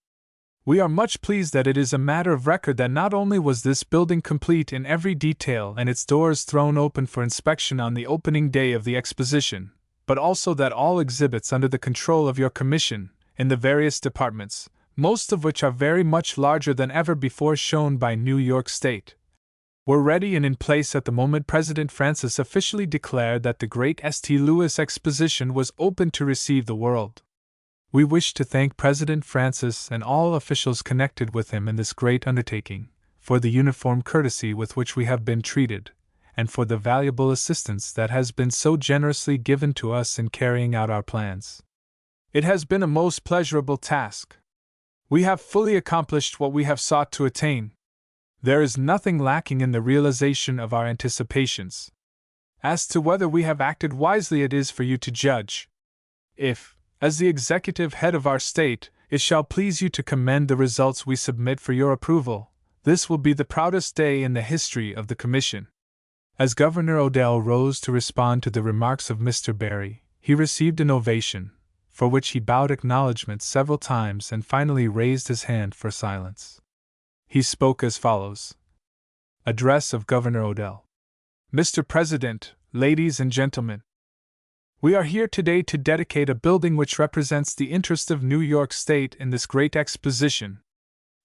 We are much pleased that it is a matter of record that not only was this building complete in every detail and its doors thrown open for inspection on the opening day of the exposition, but also that all exhibits under the control of your commission, in the various departments, most of which are very much larger than ever before shown by New York State were ready and in place at the moment President Francis officially declared that the great St. Louis Exposition was open to receive the world. We wish to thank President Francis and all officials connected with him in this great undertaking, for the uniform courtesy with which we have been treated, and for the valuable assistance that has been so generously given to us in carrying out our plans. It has been a most pleasurable task. We have fully accomplished what we have sought to attain. There is nothing lacking in the realization of our anticipations. As to whether we have acted wisely, it is for you to judge. If, as the executive head of our state, it shall please you to commend the results we submit for your approval, this will be the proudest day in the history of the Commission. As Governor Odell rose to respond to the remarks of Mr. Berry, he received an ovation, for which he bowed acknowledgment several times and finally raised his hand for silence. He spoke as follows. Address of Governor Odell. Mr. President, ladies and gentlemen, we are here today to dedicate a building which represents the interest of New York State in this great exposition.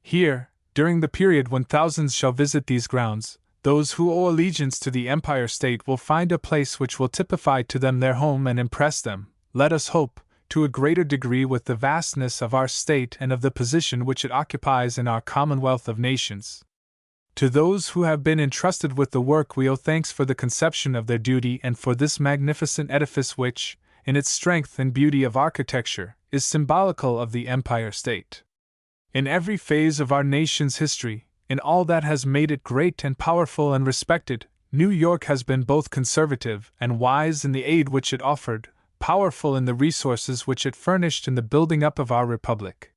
Here, during the period when thousands shall visit these grounds, those who owe allegiance to the Empire State will find a place which will typify to them their home and impress them, let us hope, to a greater degree with the vastness of our state and of the position which it occupies in our commonwealth of nations. To those who have been entrusted with the work we owe thanks for the conception of their duty and for this magnificent edifice which, in its strength and beauty of architecture, is symbolical of the Empire State. In every phase of our nation's history, in all that has made it great and powerful and respected, New York has been both conservative and wise in the aid which it offered, powerful in the resources which it furnished in the building up of our republic.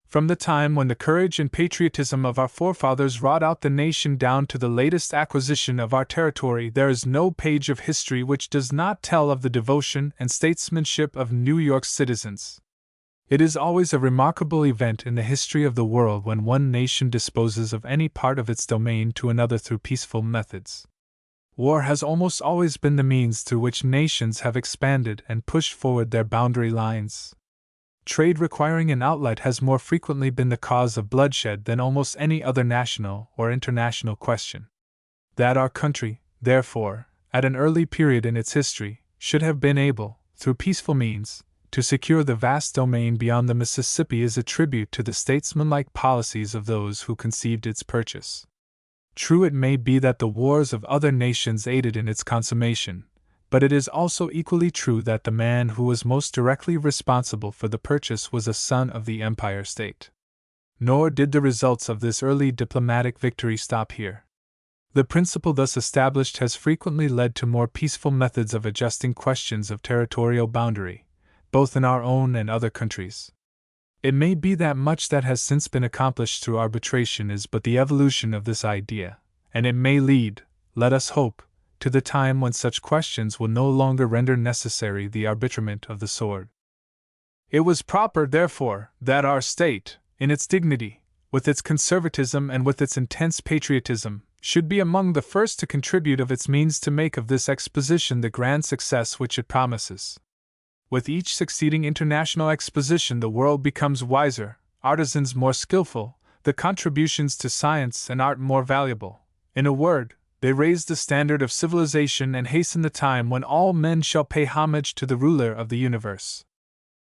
From the time when the courage and patriotism of our forefathers wrought out the nation down to the latest acquisition of our territory, there is no page of history which does not tell of the devotion and statesmanship of New York's citizens. It is always a remarkable event in the history of the world when one nation disposes of any part of its domain to another through peaceful methods. War has almost always been the means through which nations have expanded and pushed forward their boundary lines. Trade requiring an outlet has more frequently been the cause of bloodshed than almost any other national or international question. That our country, therefore, at an early period in its history, should have been able, through peaceful means, to secure the vast domain beyond the Mississippi is a tribute to the statesmanlike policies of those who conceived its purchase. True, it may be that the wars of other nations aided in its consummation, but it is also equally true that the man who was most directly responsible for the purchase was a son of the Empire State. Nor did the results of this early diplomatic victory stop here. The principle thus established has frequently led to more peaceful methods of adjusting questions of territorial boundary, both in our own and other countries. It may be that much that has since been accomplished through arbitration is but the evolution of this idea, and it may lead, let us hope, to the time when such questions will no longer render necessary the arbitrament of the sword. It was proper, therefore, that our state, in its dignity, with its conservatism and with its intense patriotism, should be among the first to contribute of its means to make of this exposition the grand success which it promises. With each succeeding international exposition the world becomes wiser, artisans more skillful, the contributions to science and art more valuable. In a word, they raise the standard of civilization and hasten the time when all men shall pay homage to the ruler of the universe.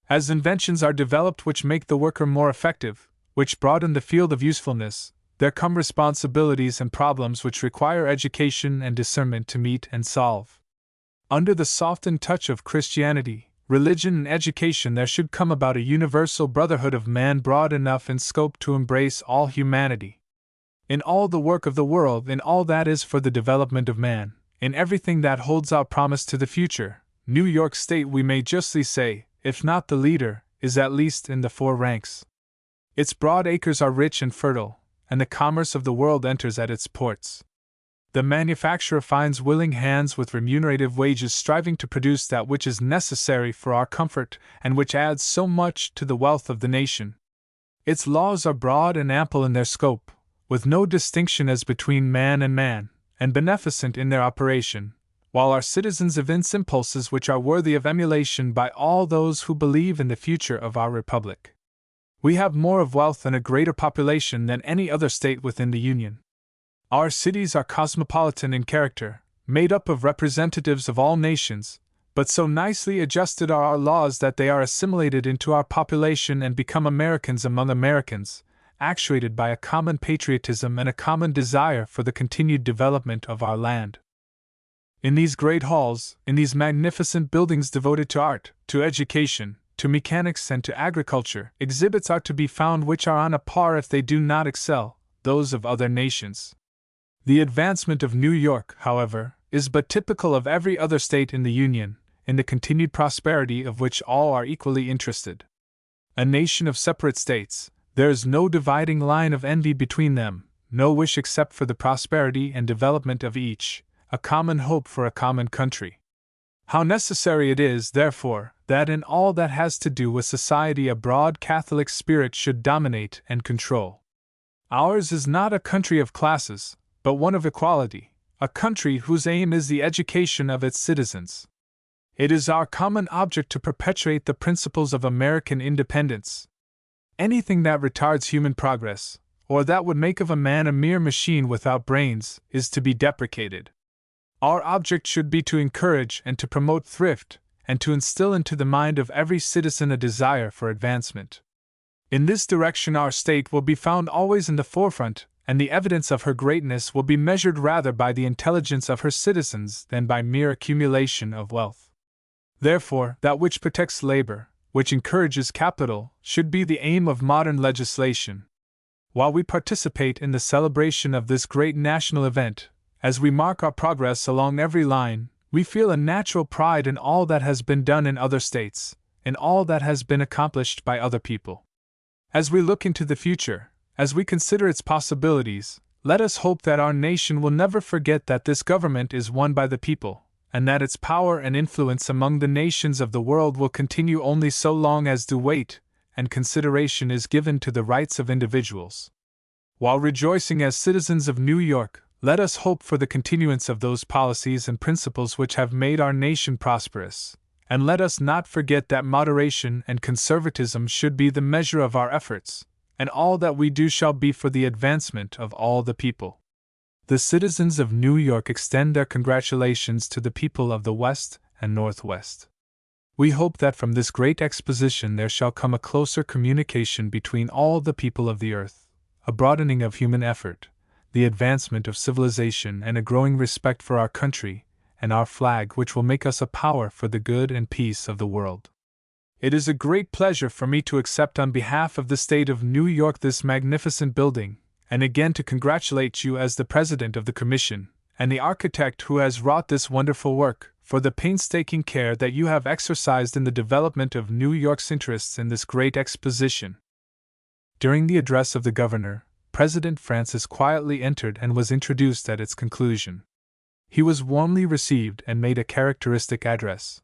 As inventions are developed which make the worker more effective, which broaden the field of usefulness, there come responsibilities and problems which require education and discernment to meet and solve. Under the softened touch of Christianity, religion and education there should come about a universal brotherhood of man broad enough in scope to embrace all humanity. In all the work of the world, in all that is for the development of man, in everything that holds out promise to the future, New York State, we may justly say, if not the leader, is at least in the fore ranks. Its broad acres are rich and fertile, and the commerce of the world enters at its ports. The manufacturer finds willing hands with remunerative wages striving to produce that which is necessary for our comfort and which adds so much to the wealth of the nation. Its laws are broad and ample in their scope, with no distinction as between man, and beneficent in their operation, while our citizens evince impulses which are worthy of emulation by all those who believe in the future of our republic. We have more of wealth and a greater population than any other state within the Union. Our cities are cosmopolitan in character, made up of representatives of all nations, but so nicely adjusted are our laws that they are assimilated into our population and become Americans among Americans, actuated by a common patriotism and a common desire for the continued development of our land. In these great halls, in these magnificent buildings devoted to art, to education, to mechanics, and to agriculture, exhibits are to be found which are on a par, if they do not excel, those of other nations. The advancement of New York, however, is but typical of every other state in the Union, in the continued prosperity of which all are equally interested. A nation of separate states, there is no dividing line of envy between them, no wish except for the prosperity and development of each, a common hope for a common country. How necessary it is, therefore, that in all that has to do with society a broad Catholic spirit should dominate and control. Ours is not a country of classes, but one of equality, a country whose aim is the education of its citizens. It is our common object to perpetuate the principles of American independence. Anything that retards human progress, or that would make of a man a mere machine without brains, is to be deprecated. Our object should be to encourage and to promote thrift, and to instill into the mind of every citizen a desire for advancement. In this direction our state will be found always in the forefront, and the evidence of her greatness will be measured rather by the intelligence of her citizens than by mere accumulation of wealth. Therefore, that which protects labor, which encourages capital, should be the aim of modern legislation. While we participate in the celebration of this great national event, as we mark our progress along every line, we feel a natural pride in all that has been done in other states, in all that has been accomplished by other people. As we look into the future, as we consider its possibilities, let us hope that our nation will never forget that this government is won by the people, and that its power and influence among the nations of the world will continue only so long as due weight and consideration is given to the rights of individuals. While rejoicing as citizens of New York, let us hope for the continuance of those policies and principles which have made our nation prosperous, and let us not forget that moderation and conservatism should be the measure of our efforts, and all that we do shall be for the advancement of all the people. The citizens of New York extend their congratulations to the people of the West and Northwest. We hope that from this great exposition there shall come a closer communication between all the people of the earth, a broadening of human effort, the advancement of civilization, and a growing respect for our country and our flag, which will make us a power for the good and peace of the world. It is a great pleasure for me to accept on behalf of the state of New York this magnificent building, and again to congratulate you as the president of the commission, and the architect who has wrought this wonderful work, for the painstaking care that you have exercised in the development of New York's interests in this great exposition. During the address of the governor, President Francis quietly entered and was introduced at its conclusion. He was warmly received and made a characteristic address.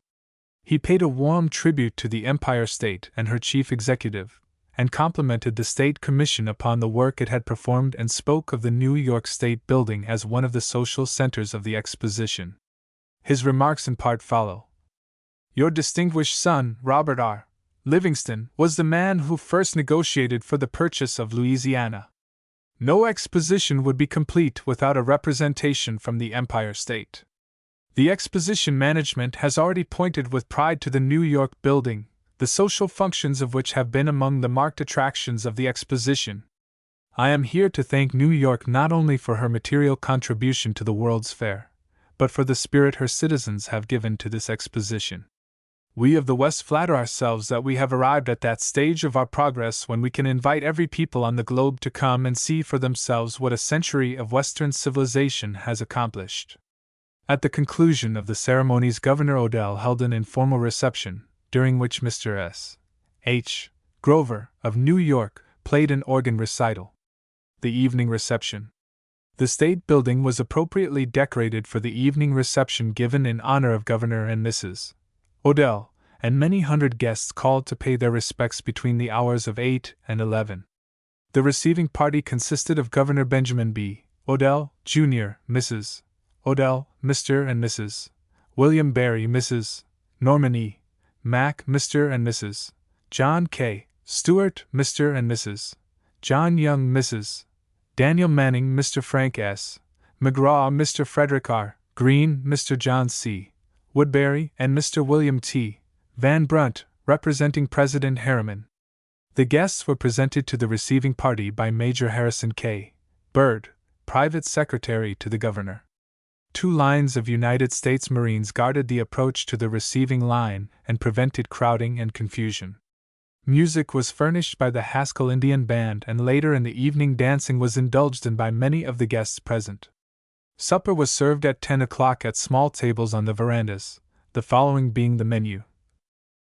He paid a warm tribute to the Empire State and her chief executive, and complimented the State Commission upon the work it had performed, and spoke of the New York State Building as one of the social centers of the Exposition. His remarks in part follow. Your distinguished son, Robert R. Livingston, was the man who first negotiated for the purchase of Louisiana. No exposition would be complete without a representation from the Empire State. The Exposition management has already pointed with pride to the New York building, the social functions of which have been among the marked attractions of the Exposition. I am here to thank New York not only for her material contribution to the World's Fair, but for the spirit her citizens have given to this Exposition. We of the West flatter ourselves that we have arrived at that stage of our progress when we can invite every people on the globe to come and see for themselves what a century of Western civilization has accomplished. At the conclusion of the ceremonies, Governor Odell held an informal reception, during which Mr. S. H. Grover, of New York, played an organ recital. The evening reception. The State Building was appropriately decorated for the evening reception given in honor of Governor and Mrs. Odell, and many hundred guests called to pay their respects between the hours of 8 and 11. The receiving party consisted of Governor Benjamin B. Odell, Jr., Mrs. Odell, Mr. and Mrs. William Barry, Mrs. Norman E. Mack, Mr. and Mrs. John K. Stewart, Mr. and Mrs. John Young, Mrs. Daniel Manning, Mr. Frank S. McGraw, Mr. Frederick R. Green, Mr. John C. Woodbury, and Mr. William T. Van Brunt, representing President Harriman. The guests were presented to the receiving party by Major Harrison K. Byrd, Private Secretary to the Governor. 2 lines of United States Marines guarded the approach to the receiving line and prevented crowding and confusion. Music was furnished by the Haskell Indian Band, and later in the evening dancing was indulged in by many of the guests present. Supper was served at 10 o'clock at small tables on the verandas, the following being the menu: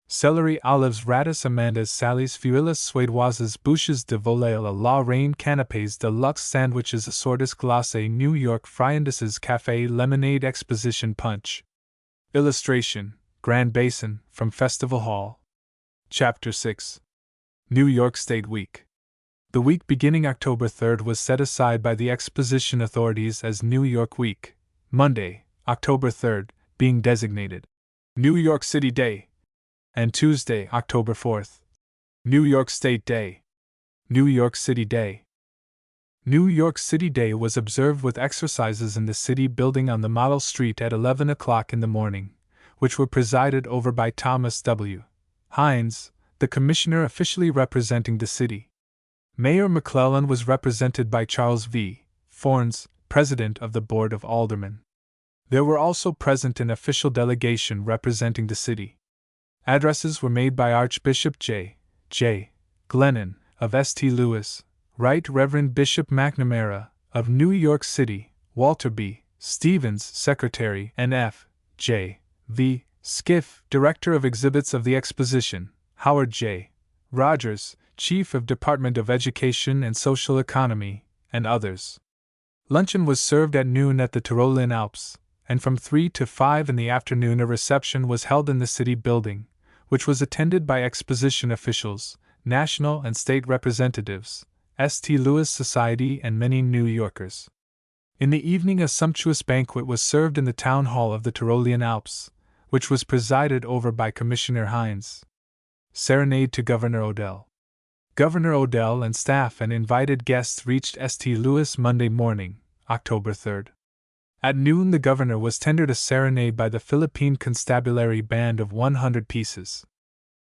celery, olives, radish, amandas, sallies, feuilles, suédoises, bouches de volaille, la reine, canapés, deluxe sandwiches, assortis glacés, New York friandises, café, lemonade, exposition, punch. Illustration: Grand Basin, from Festival Hall. Chapter 6. New York State Week. The week beginning October 3rd was set aside by the Exposition authorities as New York Week, Monday, October 3rd, being designated New York City Day, and Tuesday, October 4th, New York State Day. New York City Day. New York City Day was observed with exercises in the City Building on the Model Street at 11 o'clock in the morning, which were presided over by Thomas W. Hines, the commissioner officially representing the city. Mayor McClellan was represented by Charles V. Fornes, president of the Board of Aldermen. There were also present an official delegation representing the city. Addresses were made by Archbishop J. Glennon, of St. Louis, Right Reverend Bishop McNamara, of New York City, Walter B. Stevens, Secretary, and F. J. V. Skiff, Director of Exhibits of the Exposition, Howard J. Rogers, Chief of Department of Education and Social Economy, and others. Luncheon was served at noon at the Tyrolean Alps, and from 3 to 5 in the afternoon a reception was held in the City Building, which was attended by Exposition officials, national and state representatives, St. Louis Society, and many New Yorkers. In the evening a sumptuous banquet was served in the Town Hall of the Tyrolean Alps, which was presided over by Commissioner Hines. Serenade to Governor Odell. Governor Odell and staff and invited guests reached St. Louis Monday morning, October 3rd. At noon the governor was tendered a serenade by the Philippine Constabulary Band of 100 pieces.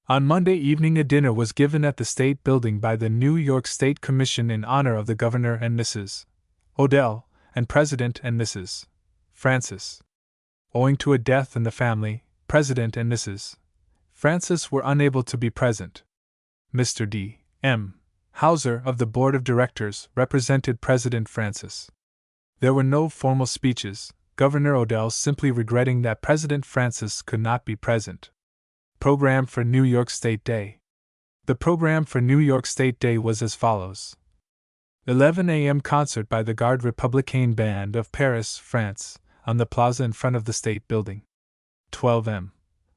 On Monday evening a dinner was given at the State Building by the New York State Commission in honor of the Governor and Mrs. Odell, and President and Mrs. Francis. Owing to a death in the family, President and Mrs. Francis were unable to be present. Mr. D. M. Hauser of the Board of Directors represented President Francis. There were no formal speeches, Governor Odell simply regretting that President Francis could not be present. Program for New York State Day. The program for New York State Day was as follows: 11 a.m. concert by the Garde Républicaine Band of Paris, France, on the plaza in front of the State Building. 12 m.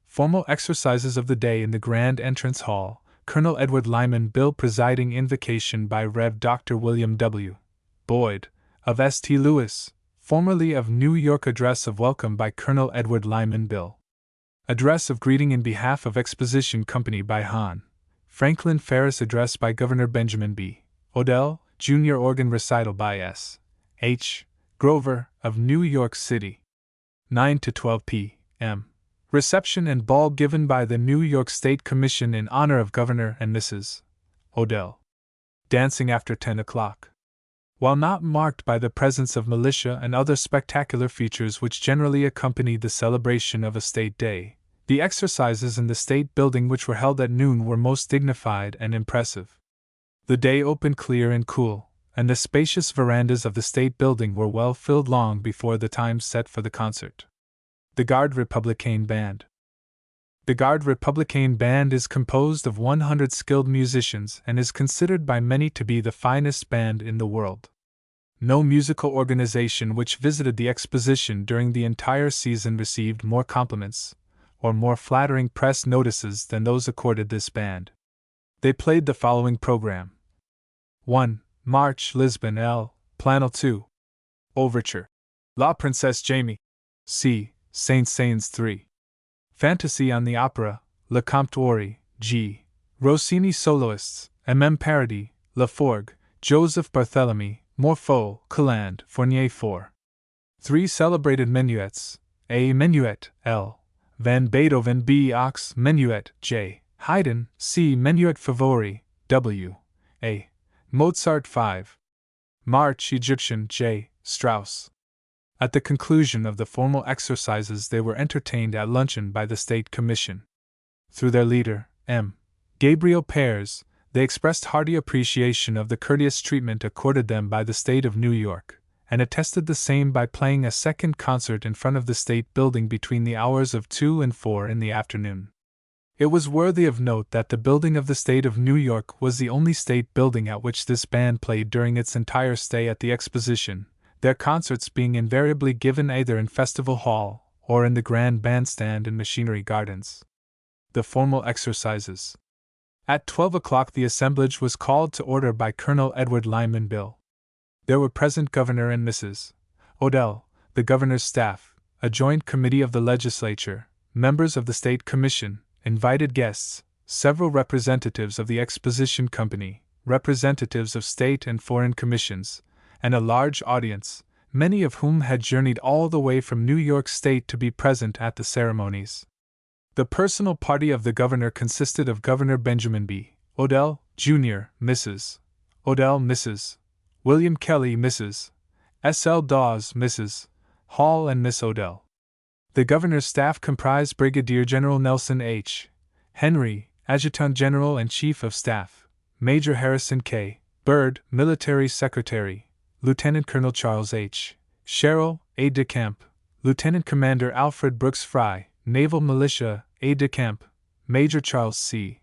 Formal exercises of the day in the Grand Entrance Hall, Colonel Edward Lyman Bill presiding, invocation by Rev. Dr. William W. Boyd, of St. Louis, formerly of New York, address of welcome by Colonel Edward Lyman Bill. Address of greeting in behalf of Exposition Company by Hon. Franklin Ferris, address by Governor Benjamin B. Odell, Jr. Organ recital by S. H. Grover, of New York City. 9 to 12 p.m. Reception and ball given by the New York State Commission in honor of Governor and Mrs. Odell. Dancing after 10 o'clock. While not marked by the presence of militia and other spectacular features which generally accompany the celebration of a state day, the exercises in the State Building which were held at noon were most dignified and impressive. The day opened clear and cool, and the spacious verandas of the State Building were well filled long before the time set for the concert. The Garde Républicaine Band. The Garde Républicaine Band is composed of 100 skilled musicians and is considered by many to be the finest band in the world. No musical organization which visited the Exposition during the entire season received more compliments, or more flattering press notices than those accorded this band. They played the following program: 1. March, Lisbon L. Planel 2. Overture. La Princesse Jamie. C. Saint-Saëns 3. Fantasy on the Opera, Le Comptoir, G. Rossini soloists, MM Parody, La Forgue, Joseph Barthélemy, Morpho, Calland, Fournier 4. 3 celebrated menuets: A. Menuet, L. Van Beethoven, B. Ox, Menuet, J. Haydn, C. Menuet Favori, W. A. Mozart 5. March, Egyptian, J. Strauss. At the conclusion of the formal exercises, they were entertained at luncheon by the State Commission. Through their leader, M. Gabriel Pears, they expressed hearty appreciation of the courteous treatment accorded them by the State of New York, and attested the same by playing a second concert in front of the State Building between the hours of 2 and 4 in the afternoon. It was worthy of note that the building of the State of New York was the only state building at which this band played during its entire stay at the Exposition, their concerts being invariably given either in Festival Hall or in the Grand Bandstand and Machinery Gardens. The formal exercises. At 12 o'clock the assemblage was called to order by Colonel Edward Lyman Bill. There were present Governor and Mrs. Odell, the Governor's staff, a joint committee of the legislature, members of the State Commission, invited guests, several representatives of the Exposition Company, representatives of state and foreign commissions, and a large audience, many of whom had journeyed all the way from New York State to be present at the ceremonies. The personal party of the governor consisted of Governor Benjamin B. Odell, Jr., Mrs. Odell, Mrs. William Kelly, Mrs. S. L. Dawes, Mrs. Hall, and Miss Odell. The governor's staff comprised Brigadier General Nelson H. Henry, Adjutant General and Chief of Staff, Major Harrison K. Byrd, Military Secretary, Lieutenant Colonel Charles H. Sherrill, aide-de-camp, Lieutenant Commander Alfred Brooks Fry, Naval Militia, aide-de-camp, Major Charles C.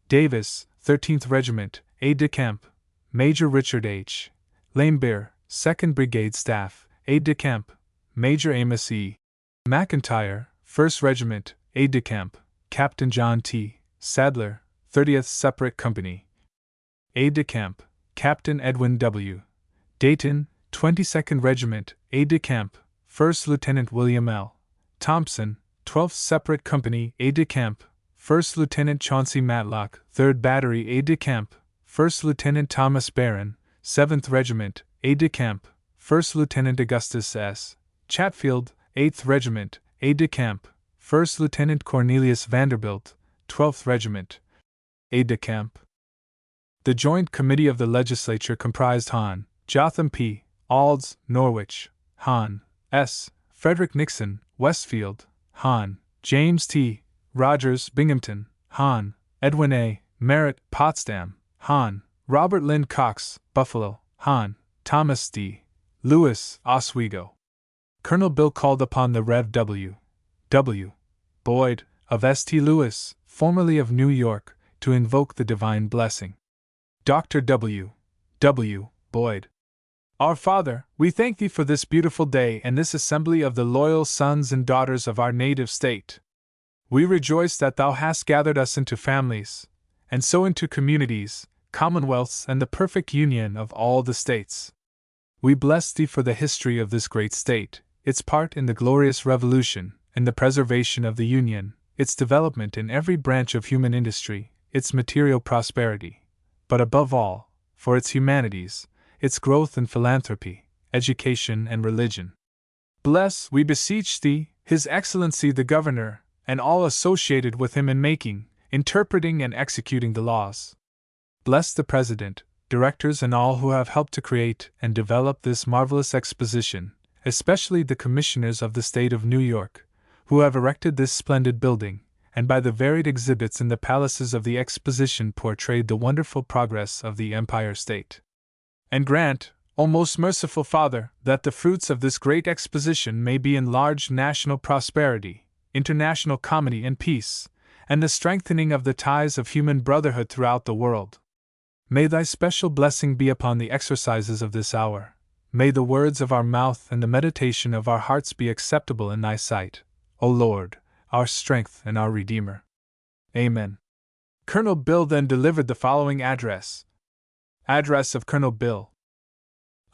Davis, 13th Regiment, aide-de-camp, Major Richard H. Lamebeer, 2nd Brigade Staff, aide-de-camp, Major Amos E. McIntyre, 1st Regiment, aide-de-camp, Captain John T. Sadler, 30th Separate Company, aide-de-camp, Captain Edwin W. Dayton, 22nd Regiment, aide-de-camp, 1st Lieutenant William L. Thompson, 12th Separate Company, aide-de-camp, 1st Lieutenant Chauncey Matlock, 3rd Battery, aide-de-camp, 1st Lieutenant Thomas Barron, 7th Regiment, aide-de-camp, 1st Lieutenant Augustus S. Chatfield, 8th Regiment, aide-de-camp, 1st Lieutenant Cornelius Vanderbilt, 12th Regiment, aide-de-camp. The Joint Committee of the Legislature comprised Hon. Jotham P. Alds, Norwich, Hon. S. Frederick Nixon, Westfield, Hon. James T. Rogers, Binghamton, Hon. Edwin A. Merritt, Potsdam, Hon. Robert Lynn Cox, Buffalo, Hon. Thomas D. Lewis, Oswego. Colonel Bill called upon the Rev. W. W. Boyd, of St. Louis, formerly of New York, to invoke the divine blessing. Dr. W. W. Boyd. Our Father, we thank Thee for this beautiful day and this assembly of the loyal sons and daughters of our native state. We rejoice that Thou hast gathered us into families, and so into communities, commonwealths, and the perfect union of all the states. We bless Thee for the history of this great state, its part in the glorious Revolution, in the preservation of the Union, its development in every branch of human industry, its material prosperity, but above all, for its humanities, its growth in philanthropy, education, and religion. Bless, we beseech Thee, His Excellency the Governor, and all associated with him in making, interpreting, and executing the laws. Bless the President, directors, and all who have helped to create and develop this marvelous exposition, especially the Commissioners of the State of New York, who have erected this splendid building, and by the varied exhibits in the palaces of the Exposition portrayed the wonderful progress of the Empire State. And grant, O most merciful Father, that the fruits of this great exposition may be enlarged national prosperity, international comity and peace, and the strengthening of the ties of human brotherhood throughout the world. May Thy special blessing be upon the exercises of this hour. May the words of our mouth and the meditation of our hearts be acceptable in Thy sight, O Lord, our strength and our Redeemer. Amen. Colonel Bill then delivered the following address. Address of Colonel Bill.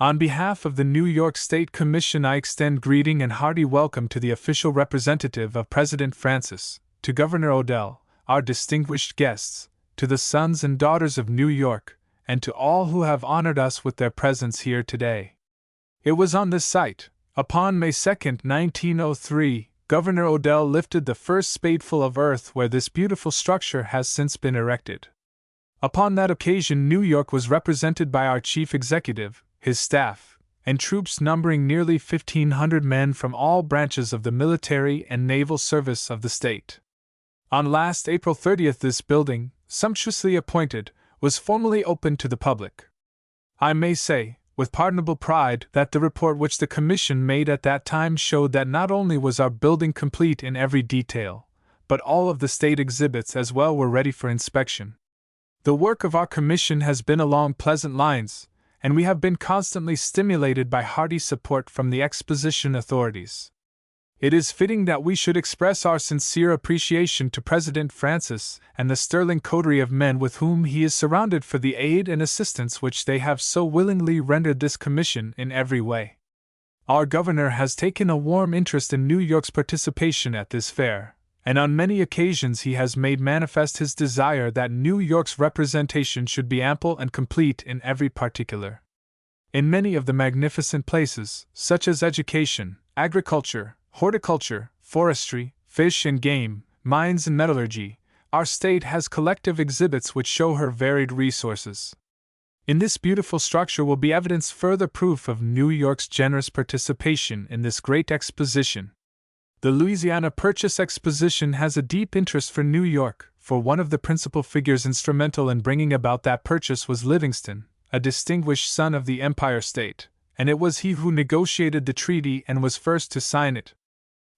On behalf of the New York State Commission, I extend greeting and hearty welcome to the official representative of President Francis, to Governor Odell, our distinguished guests, to the sons and daughters of New York, and to all who have honored us with their presence here today. It was on this site, upon May 2, 1903, Governor Odell lifted the first spadeful of earth where this beautiful structure has since been erected. Upon that occasion, New York was represented by our chief executive, his staff, and troops numbering nearly 1,500 men from all branches of the military and naval service of the state. On last April 30th, this building, sumptuously appointed, was formally opened to the public. I may say, with pardonable pride, that the report which the Commission made at that time showed that not only was our building complete in every detail, but all of the state exhibits as well were ready for inspection. The work of our Commission has been along pleasant lines, and we have been constantly stimulated by hearty support from the Exposition authorities. It is fitting that we should express our sincere appreciation to President Francis and the sterling coterie of men with whom he is surrounded for the aid and assistance which they have so willingly rendered this Commission in every way. Our Governor has taken a warm interest in New York's participation at this fair, and on many occasions he has made manifest his desire that New York's representation should be ample and complete in every particular. In many of the magnificent places, such as education, agriculture, horticulture, forestry, fish and game, mines and metallurgy, our state has collective exhibits which show her varied resources. In this beautiful structure will be evidenced further proof of New York's generous participation in this great exposition. The Louisiana Purchase Exposition has a deep interest for New York, for one of the principal figures instrumental in bringing about that purchase was Livingston, a distinguished son of the Empire State, and it was he who negotiated the treaty and was first to sign it.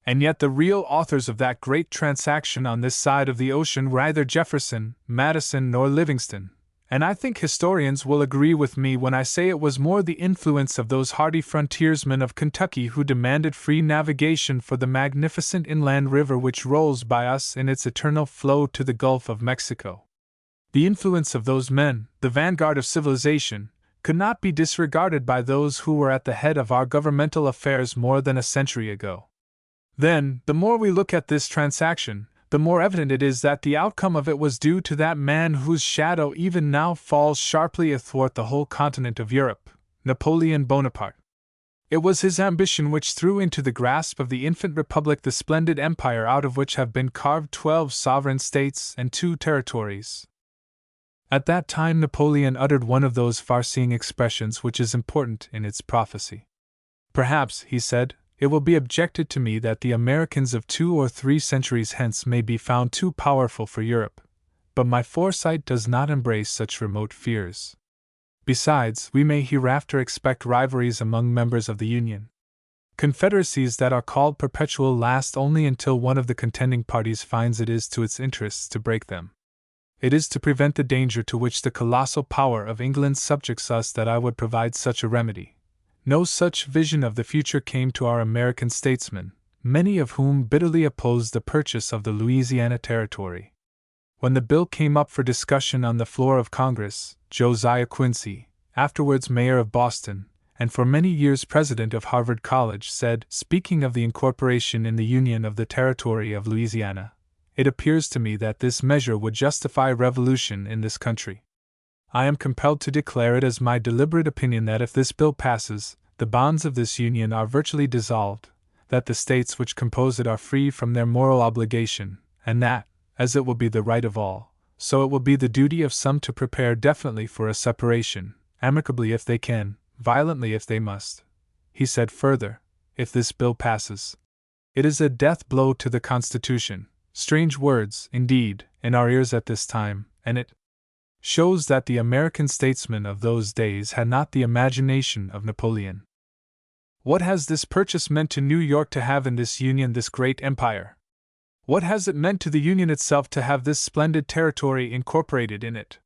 And yet the real authors of that great transaction on this side of the ocean were neither Jefferson, Madison, nor Livingston, and I think historians will agree with me when I say it was more the influence of those hardy frontiersmen of Kentucky who demanded free navigation for the magnificent inland river which rolls by us in its eternal flow to the Gulf of Mexico. The influence of those men, the vanguard of civilization, could not be disregarded by those who were at the head of our governmental affairs more than a century ago. Then, the more we look at this transaction, the more evident it is that the outcome of it was due to that man whose shadow even now falls sharply athwart the whole continent of Europe, Napoleon Bonaparte. It was his ambition which threw into the grasp of the infant republic the splendid empire out of which have been carved 12 sovereign states and 2 territories. At that time Napoleon uttered one of those far-seeing expressions which is important in its prophecy. Perhaps, he said, it will be objected to me that the Americans of 2 or 3 centuries hence may be found too powerful for Europe, but my foresight does not embrace such remote fears. Besides, we may hereafter expect rivalries among members of the Union. Confederacies that are called perpetual last only until one of the contending parties finds it is to its interests to break them. It is to prevent the danger to which the colossal power of England subjects us that I would provide such a remedy. No such vision of the future came to our American statesmen, many of whom bitterly opposed the purchase of the Louisiana Territory. When the bill came up for discussion on the floor of Congress, Josiah Quincy, afterwards mayor of Boston, and for many years president of Harvard College, said, speaking of the incorporation in the Union of the Territory of Louisiana, "It appears to me that this measure would justify revolution in this country. I am compelled to declare it as my deliberate opinion that if this bill passes, the bonds of this Union are virtually dissolved, that the states which compose it are free from their moral obligation, and that, as it will be the right of all, so it will be the duty of some to prepare definitely for a separation, amicably if they can, violently if they must." He said further, "If this bill passes, it is a death blow to the Constitution." Strange words, indeed, in our ears at this time, and it shows that the American statesmen of those days had not the imagination of Napoleon. What has this purchase meant to New York to have in this Union this great empire? What has it meant to the Union itself to have this splendid territory incorporated in it?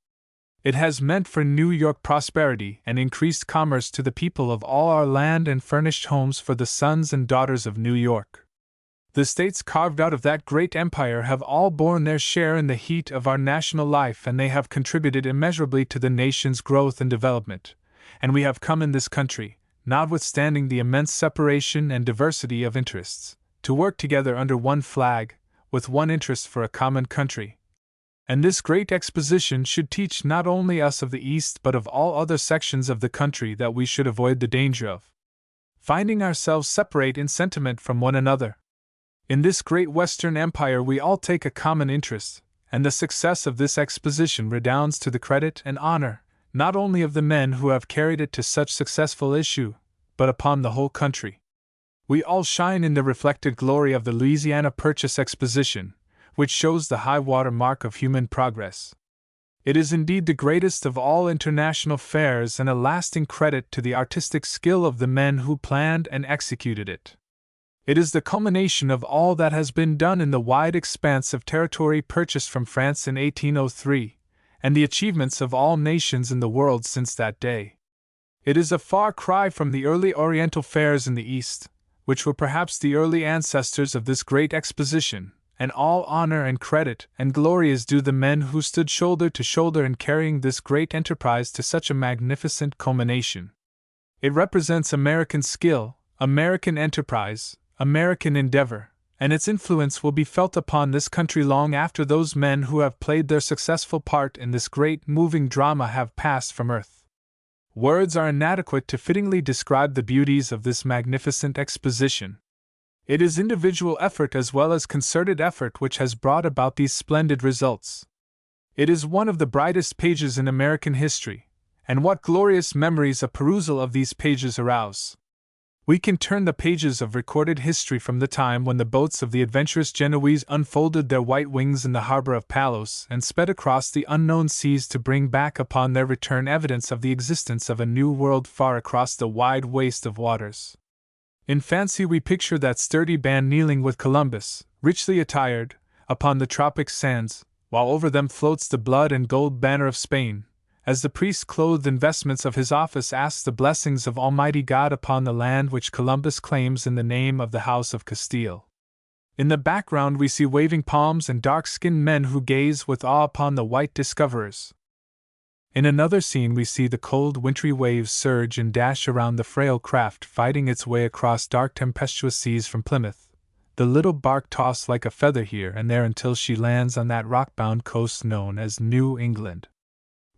It has meant for New York prosperity and increased commerce to the people of all our land and furnished homes for the sons and daughters of New York. The states carved out of that great empire have all borne their share in the heat of our national life, and they have contributed immeasurably to the nation's growth and development, and we have come in this country, notwithstanding the immense separation and diversity of interests, to work together under one flag, with one interest for a common country. And this great exposition should teach not only us of the East but of all other sections of the country that we should avoid the danger of finding ourselves separate in sentiment from one another. In this great Western Empire we all take a common interest, and the success of this exposition redounds to the credit and honor, not only of the men who have carried it to such successful issue, but upon the whole country. We all shine in the reflected glory of the Louisiana Purchase Exposition, which shows the high water mark of human progress. It is indeed the greatest of all international fairs and a lasting credit to the artistic skill of the men who planned and executed it. It is the culmination of all that has been done in the wide expanse of territory purchased from France in 1803, and the achievements of all nations in the world since that day. It is a far cry from the early Oriental fairs in the East, which were perhaps the early ancestors of this great exposition, and all honor and credit and glory is due the men who stood shoulder to shoulder in carrying this great enterprise to such a magnificent culmination. It represents American skill, American enterprise, American endeavor, and its influence will be felt upon this country long after those men who have played their successful part in this great moving drama have passed from earth. Words are inadequate to fittingly describe the beauties of this magnificent exposition. It is individual effort as well as concerted effort which has brought about these splendid results. It is one of the brightest pages in American history, and what glorious memories a perusal of these pages arouse. We can turn the pages of recorded history from the time when the boats of the adventurous Genoese unfolded their white wings in the harbor of Palos and sped across the unknown seas to bring back upon their return evidence of the existence of a new world far across the wide waste of waters. In fancy we picture that sturdy band kneeling with Columbus, richly attired, upon the tropic sands, while over them floats the blood and gold banner of Spain, as the priest clothed in vestments of his office asks the blessings of Almighty God upon the land which Columbus claims in the name of the House of Castile. In the background we see waving palms and dark-skinned men who gaze with awe upon the white discoverers. In another scene we see the cold wintry waves surge and dash around the frail craft fighting its way across dark tempestuous seas from Plymouth, the little bark tossed like a feather here and there until she lands on that rock-bound coast known as New England.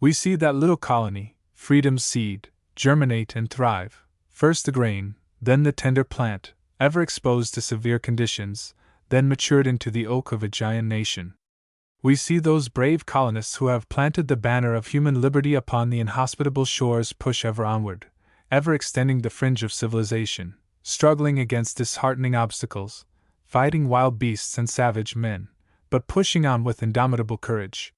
We see that little colony, freedom's seed, germinate and thrive, first the grain, then the tender plant, ever exposed to severe conditions, then matured into the oak of a giant nation. We see those brave colonists who have planted the banner of human liberty upon the inhospitable shores push ever onward, ever extending the fringe of civilization, struggling against disheartening obstacles, fighting wild beasts and savage men, but pushing on with indomitable courage.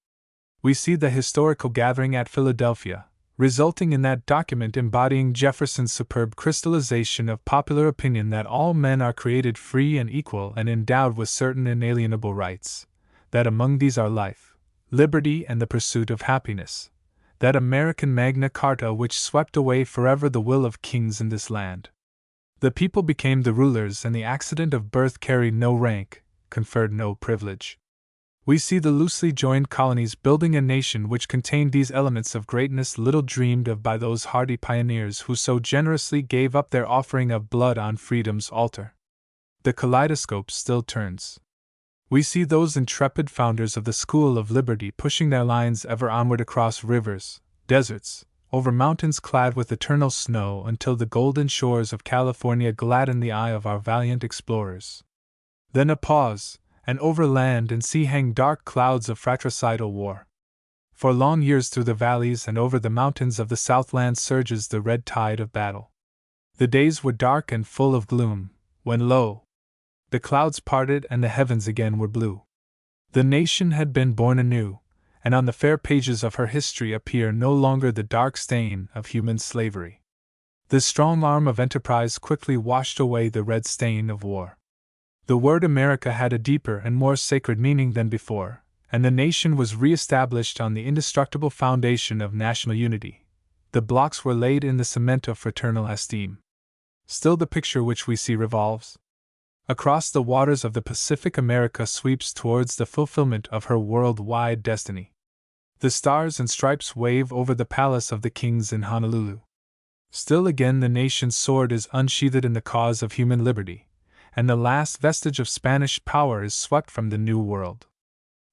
We see the historical gathering at Philadelphia, resulting in that document embodying Jefferson's superb crystallization of popular opinion that all men are created free and equal and endowed with certain inalienable rights, that among these are life, liberty, and the pursuit of happiness, that American Magna Carta which swept away forever the will of kings in this land. The people became the rulers, and the accident of birth carried no rank, conferred no privilege. We see the loosely joined colonies building a nation which contained these elements of greatness little dreamed of by those hardy pioneers who so generously gave up their offering of blood on freedom's altar. The kaleidoscope still turns. We see those intrepid founders of the School of Liberty pushing their lines ever onward across rivers, deserts, over mountains clad with eternal snow until the golden shores of California gladden the eye of our valiant explorers. Then a pause, and over land and sea hang dark clouds of fratricidal war. For long years through the valleys and over the mountains of the Southland surges the red tide of battle. The days were dark and full of gloom, when lo! The clouds parted and the heavens again were blue. The nation had been born anew, and on the fair pages of her history appear no longer the dark stain of human slavery. The strong arm of enterprise quickly washed away the red stain of war. The word America had a deeper and more sacred meaning than before, and the nation was re-established on the indestructible foundation of national unity. The blocks were laid in the cement of fraternal esteem. Still the picture which we see revolves. Across the waters of the Pacific, America sweeps towards the fulfillment of her world-wide destiny. The stars and stripes wave over the palace of the kings in Honolulu. Still again the nation's sword is unsheathed in the cause of human liberty, and the last vestige of Spanish power is swept from the New World.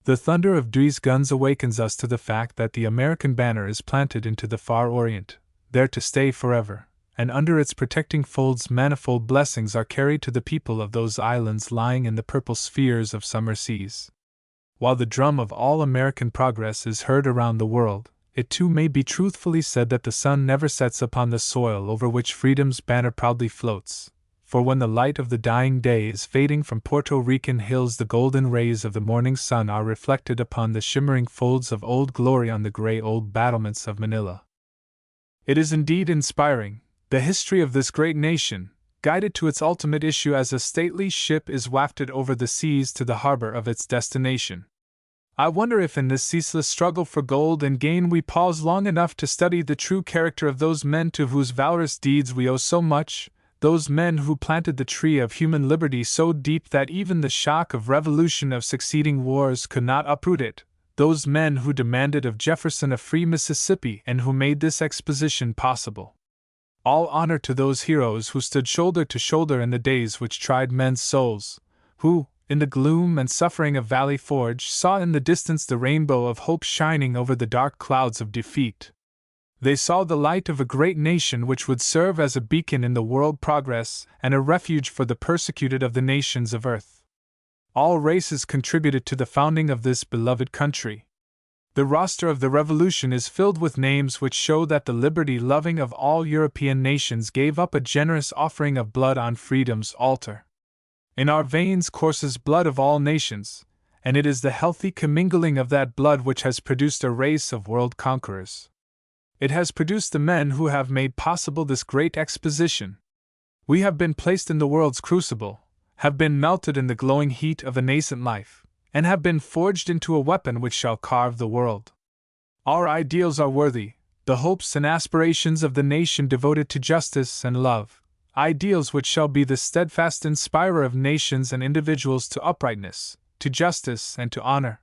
The thunder of Dree's guns awakens us to the fact that the American banner is planted into the far Orient, there to stay forever, and under its protecting folds manifold blessings are carried to the people of those islands lying in the purple spheres of summer seas. While the drum of all American progress is heard around the world, it too may be truthfully said that the sun never sets upon the soil over which freedom's banner proudly floats, for when the light of the dying day is fading from Puerto Rican hills, the golden rays of the morning sun are reflected upon the shimmering folds of Old Glory on the gray old battlements of Manila. It is indeed inspiring, the history of this great nation, guided to its ultimate issue as a stately ship is wafted over the seas to the harbor of its destination. I wonder if in this ceaseless struggle for gold and gain we pause long enough to study the true character of those men to whose valorous deeds we owe so much, those men who planted the tree of human liberty so deep that even the shock of revolution of succeeding wars could not uproot it, those men who demanded of Jefferson a free Mississippi and who made this exposition possible. All honor to those heroes who stood shoulder to shoulder in the days which tried men's souls, who, in the gloom and suffering of Valley Forge, saw in the distance the rainbow of hope shining over the dark clouds of defeat. They saw the light of a great nation which would serve as a beacon in the world progress and a refuge for the persecuted of the nations of earth. All races contributed to the founding of this beloved country. The roster of the Revolution is filled with names which show that the liberty-loving of all European nations gave up a generous offering of blood on freedom's altar. In our veins courses blood of all nations, and it is the healthy commingling of that blood which has produced a race of world conquerors. It has produced the men who have made possible this great exposition. We have been placed in the world's crucible, have been melted in the glowing heat of a nascent life, and have been forged into a weapon which shall carve the world. Our ideals are worthy, the hopes and aspirations of the nation devoted to justice and love, ideals which shall be the steadfast inspirer of nations and individuals to uprightness, to justice, and to honor.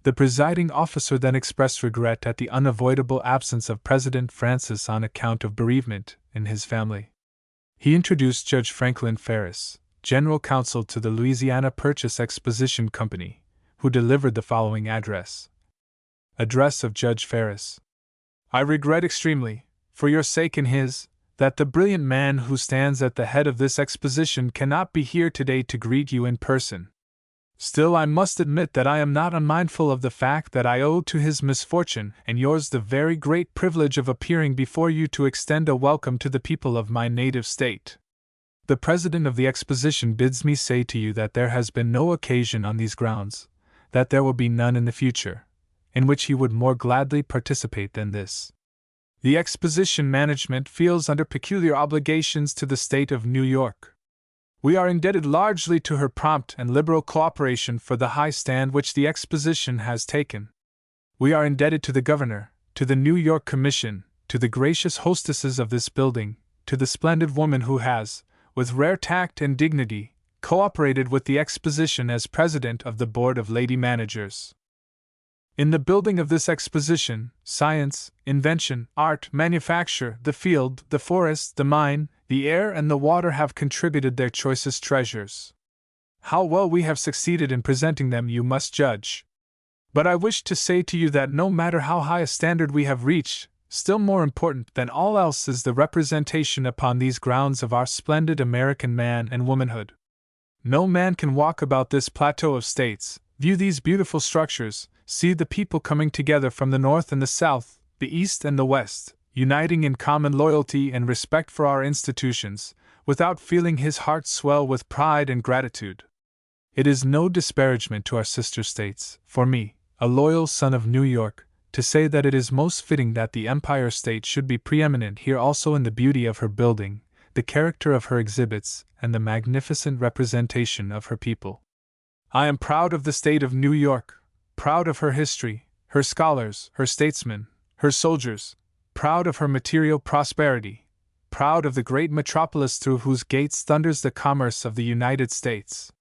The presiding officer then expressed regret at the unavoidable absence of President Francis on account of bereavement in his family. He introduced Judge Franklin Ferris, General Counsel to the Louisiana Purchase Exposition Company, who delivered the following address. Address of Judge Ferris. I regret extremely, for your sake and his, that the brilliant man who stands at the head of this exposition cannot be here today to greet you in person. Still, I must admit that I am not unmindful of the fact that I owe to his misfortune and yours the very great privilege of appearing before you to extend a welcome to the people of my native state. The President of the Exposition bids me say to you that there has been no occasion on these grounds, that there will be none in the future, in which he would more gladly participate than this. The Exposition management feels under peculiar obligations to the state of New York. We are indebted largely to her prompt and liberal cooperation for the high stand which the Exposition has taken. We are indebted to the Governor, to the New York Commission, to the gracious hostesses of this building, to the splendid woman who has, with rare tact and dignity, cooperated with the Exposition as President of the Board of Lady Managers. In the building of this exposition, science, invention, art, manufacture, the field, the forest, the mine, the air, and the water have contributed their choicest treasures. How well we have succeeded in presenting them you must judge. But I wish to say to you that no matter how high a standard we have reached, still more important than all else is the representation upon these grounds of our splendid American man and womanhood. No man can walk about this plateau of states, view these beautiful structures, see the people coming together from the north and the south, the east and the west, uniting in common loyalty and respect for our institutions, without feeling his heart swell with pride and gratitude. It is no disparagement to our sister states, for me, a loyal son of New York, to say that it is most fitting that the Empire State should be preeminent here also in the beauty of her building, the character of her exhibits, and the magnificent representation of her people. I am proud of the state of New York, proud of her history, her scholars, her statesmen, her soldiers, proud of her material prosperity, proud of the great metropolis through whose gates thunders the commerce of the United States.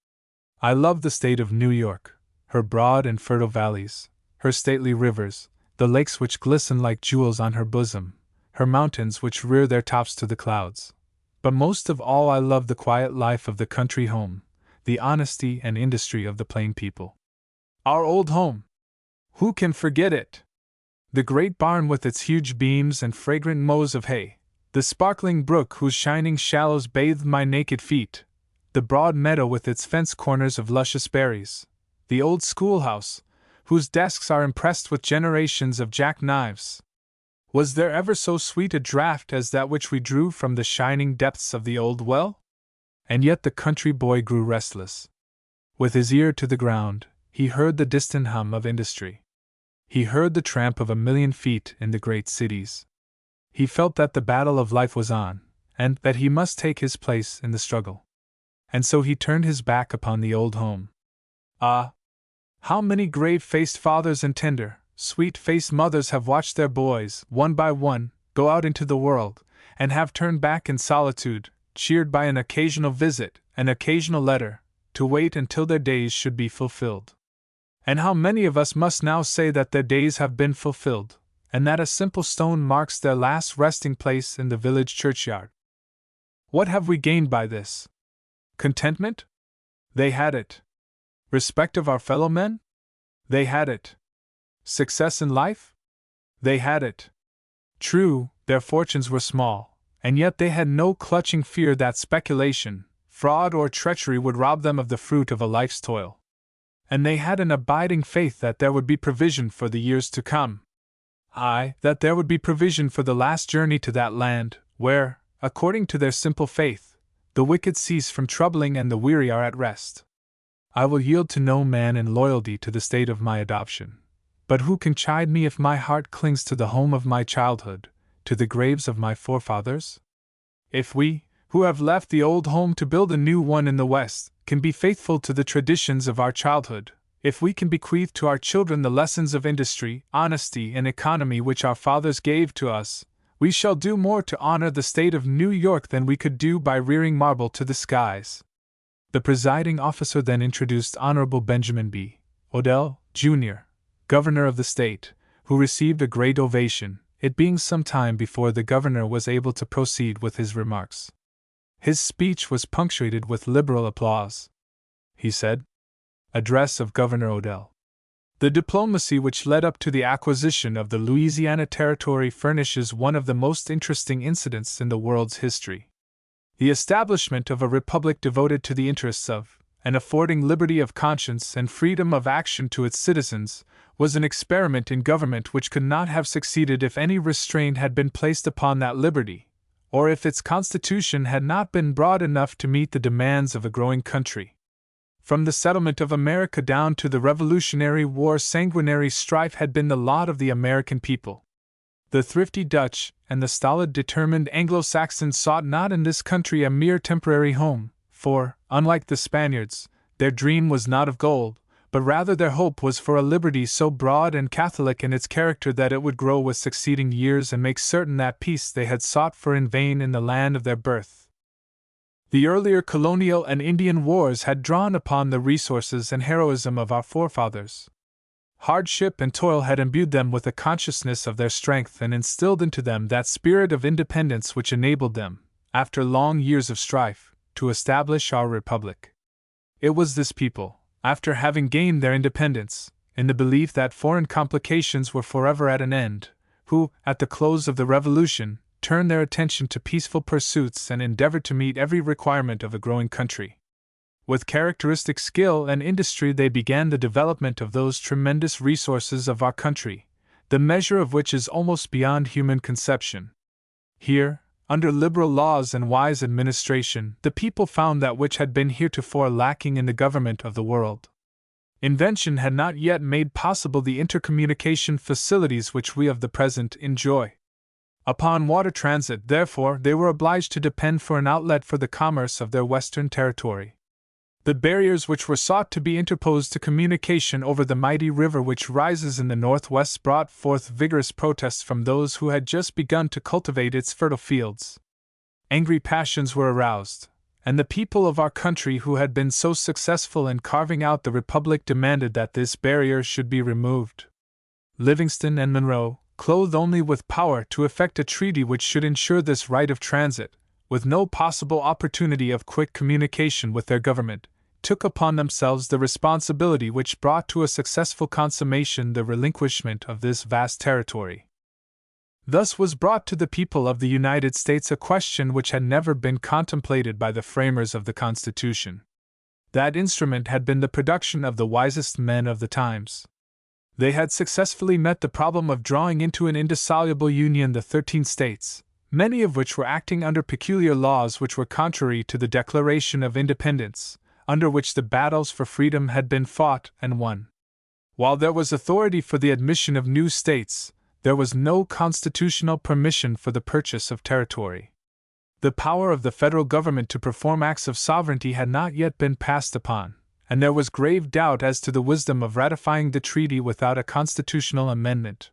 I love the state of New York, her broad and fertile valleys, her stately rivers, the lakes which glisten like jewels on her bosom, her mountains which rear their tops to the clouds. But most of all I love the quiet life of the country home, the honesty and industry of the plain people. Our old home. Who can forget it? The great barn with its huge beams and fragrant mows of hay, the sparkling brook whose shining shallows bathed my naked feet, the broad meadow with its fence corners of luscious berries, the old schoolhouse, whose desks are impressed with generations of jackknives. Was there ever so sweet a draught as that which we drew from the shining depths of the old well? And yet the country boy grew restless. With his ear to the ground, he heard the distant hum of industry. He heard the tramp of 1,000,000 feet in the great cities. He felt that the battle of life was on, and that he must take his place in the struggle. And so he turned his back upon the old home. Ah! How many grave-faced fathers and tender, sweet-faced mothers have watched their boys, one by one, go out into the world, and have turned back in solitude, cheered by an occasional visit, an occasional letter, to wait until their days should be fulfilled. And how many of us must now say that their days have been fulfilled, and that a simple stone marks their last resting place in the village churchyard? What have we gained by this? Contentment? They had it. Respect of our fellow men? They had it. Success in life? They had it. True, their fortunes were small, and yet they had no clutching fear that speculation, fraud, or treachery would rob them of the fruit of a life's toil. And they had an abiding faith that there would be provision for the years to come. Aye, that there would be provision for the last journey to that land, where, according to their simple faith, the wicked cease from troubling and the weary are at rest. I will yield to no man in loyalty to the state of my adoption. But who can chide me if my heart clings to the home of my childhood, to the graves of my forefathers? If we, who have left the old home to build a new one in the West, can be faithful to the traditions of our childhood, if we can bequeath to our children the lessons of industry, honesty, and economy which our fathers gave to us, we shall do more to honor the state of New York than we could do by rearing marble to the skies. The presiding officer then introduced Honorable Benjamin B. Odell, Jr., Governor of the state, who received a great ovation, it being some time before the governor was able to proceed with his remarks. His speech was punctuated with liberal applause. He said, Address of Governor Odell. The diplomacy which led up to the acquisition of the Louisiana Territory furnishes one of the most interesting incidents in the world's history. The establishment of a republic devoted to the interests of, and affording liberty of conscience and freedom of action to its citizens, was an experiment in government which could not have succeeded if any restraint had been placed upon that liberty, or if its constitution had not been broad enough to meet the demands of a growing country. From the settlement of America down to the Revolutionary War, sanguinary strife had been the lot of the American people. The thrifty Dutch and the stolid, determined Anglo-Saxons sought not in this country a mere temporary home, for, unlike the Spaniards, their dream was not of gold, but rather their hope was for a liberty so broad and catholic in its character that it would grow with succeeding years and make certain that peace they had sought for in vain in the land of their birth. The earlier colonial and Indian wars had drawn upon the resources and heroism of our forefathers. Hardship and toil had imbued them with a consciousness of their strength and instilled into them that spirit of independence which enabled them, after long years of strife, to establish our republic. It was this people, after having gained their independence, in the belief that foreign complications were forever at an end, who, at the close of the Revolution, turned their attention to peaceful pursuits and endeavored to meet every requirement of a growing country. With characteristic skill and industry they began the development of those tremendous resources of our country, the measure of which is almost beyond human conception. Here, under liberal laws and wise administration, the people found that which had been heretofore lacking in the government of the world. Invention had not yet made possible the intercommunication facilities which we of the present enjoy. Upon water transit, therefore, they were obliged to depend for an outlet for the commerce of their western territory. The barriers which were sought to be interposed to communication over the mighty river which rises in the northwest brought forth vigorous protests from those who had just begun to cultivate its fertile fields. Angry passions were aroused, and the people of our country who had been so successful in carving out the republic demanded that this barrier should be removed. Livingston and Monroe, clothed only with power to effect a treaty which should ensure this right of transit, with no possible opportunity of quick communication with their government, took upon themselves the responsibility which brought to a successful consummation the relinquishment of this vast territory. Thus was brought to the people of the United States a question which had never been contemplated by the framers of the Constitution. That instrument had been the production of the wisest men of the times. They had successfully met the problem of drawing into an indissoluble union the 13 states, many of which were acting under peculiar laws which were contrary to the Declaration of Independence, under which the battles for freedom had been fought and won. While there was authority for the admission of new states, there was no constitutional permission for the purchase of territory. The power of the federal government to perform acts of sovereignty had not yet been passed upon, and there was grave doubt as to the wisdom of ratifying the treaty without a constitutional amendment.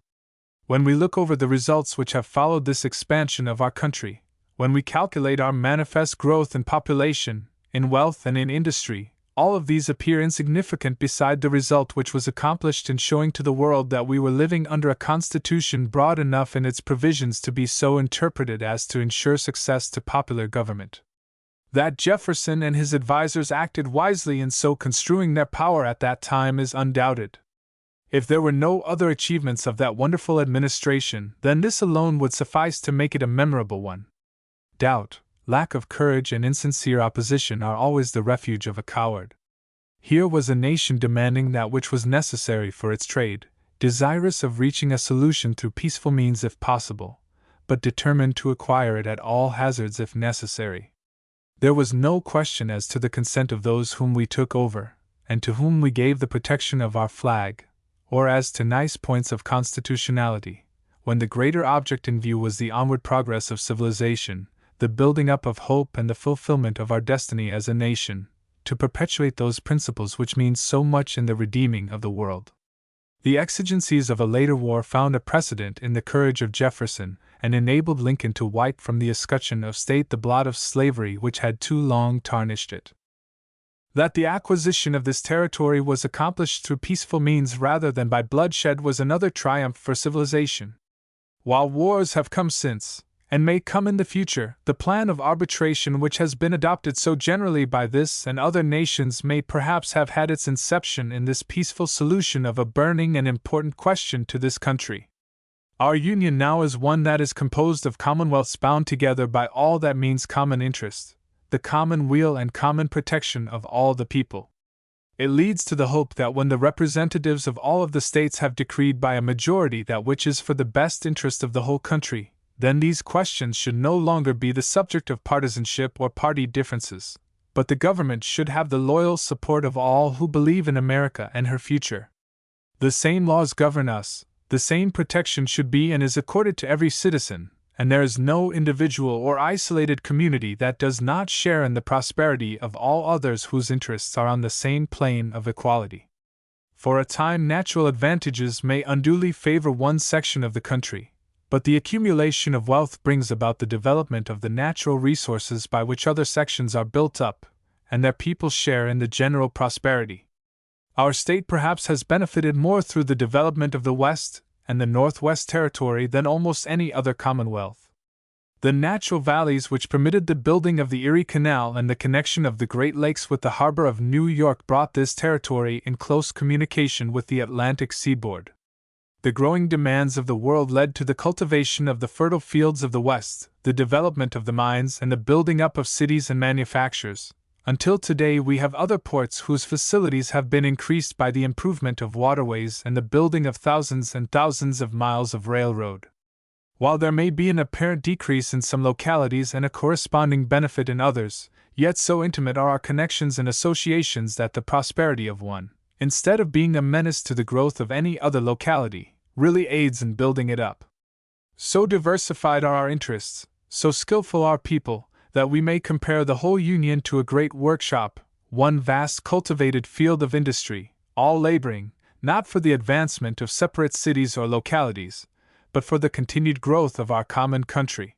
When we look over the results which have followed this expansion of our country, when we calculate our manifest growth in population, in wealth, and in industry, all of these appear insignificant beside the result which was accomplished in showing to the world that we were living under a constitution broad enough in its provisions to be so interpreted as to ensure success to popular government. That Jefferson and his advisers acted wisely in so construing their power at that time is undoubted. If there were no other achievements of that wonderful administration, then this alone would suffice to make it a memorable one. Doubt, lack of courage, and insincere opposition are always the refuge of a coward. Here was a nation demanding that which was necessary for its trade, desirous of reaching a solution through peaceful means if possible, but determined to acquire it at all hazards if necessary. There was no question as to the consent of those whom we took over, and to whom we gave the protection of our flag, or as to nice points of constitutionality, when the greater object in view was the onward progress of civilization, the building up of hope, and the fulfillment of our destiny as a nation, to perpetuate those principles which mean so much in the redeeming of the world. The exigencies of a later war found a precedent in the courage of Jefferson, and enabled Lincoln to wipe from the escutcheon of state the blot of slavery which had too long tarnished it. That the acquisition of this territory was accomplished through peaceful means rather than by bloodshed was another triumph for civilization. While wars have come since, and may come in the future, the plan of arbitration which has been adopted so generally by this and other nations may perhaps have had its inception in this peaceful solution of a burning and important question to this country. Our Union now is one that is composed of commonwealths bound together by all that means common interest, the common weal and common protection of all the people. It leads to the hope that when the representatives of all of the states have decreed by a majority that which is for the best interest of the whole country, then these questions should no longer be the subject of partisanship or party differences, but the government should have the loyal support of all who believe in America and her future. The same laws govern us, the same protection should be and is accorded to every citizen, and there is no individual or isolated community that does not share in the prosperity of all others whose interests are on the same plane of equality. For a time, natural advantages may unduly favor one section of the country, but the accumulation of wealth brings about the development of the natural resources by which other sections are built up, and their people share in the general prosperity. Our state perhaps has benefited more through the development of the West and the Northwest Territory than almost any other commonwealth. The natural valleys which permitted the building of the Erie Canal and the connection of the Great Lakes with the harbor of New York brought this territory in close communication with the Atlantic seaboard. The growing demands of the world led to the cultivation of the fertile fields of the West, the development of the mines, and the building up of cities and manufactures. Until today, we have other ports whose facilities have been increased by the improvement of waterways and the building of thousands and thousands of miles of railroad. While there may be an apparent decrease in some localities and a corresponding benefit in others, yet so intimate are our connections and associations that the prosperity of one, instead of being a menace to the growth of any other locality, really aids in building it up. So diversified are our interests, so skillful our people, that we may compare the whole Union to a great workshop, one vast cultivated field of industry, all laboring, not for the advancement of separate cities or localities, but for the continued growth of our common country.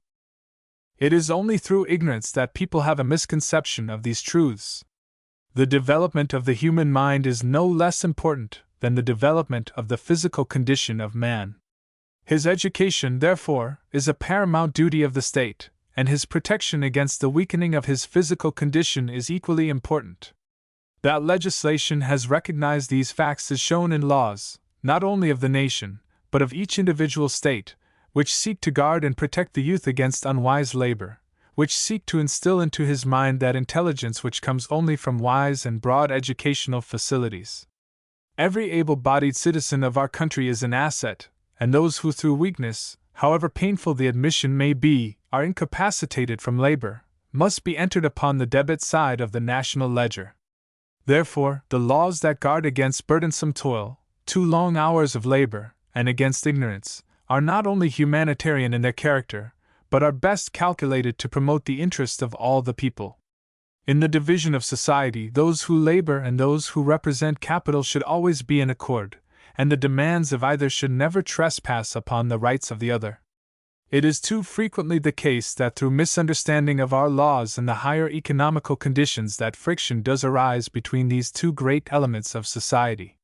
It is only through ignorance that people have a misconception of these truths. The development of the human mind is no less important than the development of the physical condition of man. His education, therefore, is a paramount duty of the state, and his protection against the weakening of his physical condition is equally important. That legislation has recognized these facts is shown in laws, not only of the nation, but of each individual state, which seek to guard and protect the youth against unwise labor, which seek to instill into his mind that intelligence which comes only from wise and broad educational facilities. Every able-bodied citizen of our country is an asset, and those who through weakness, however painful the admission may be, are incapacitated from labor, must be entered upon the debit side of the national ledger. Therefore, the laws that guard against burdensome toil, too long hours of labor, and against ignorance, are not only humanitarian in their character, but are best calculated to promote the interest of all the people. In the division of society, those who labor and those who represent capital should always be in accord, and the demands of either should never trespass upon the rights of the other. It is too frequently the case that through misunderstanding of our laws and the higher economical conditions that friction does arise between these two great elements of society.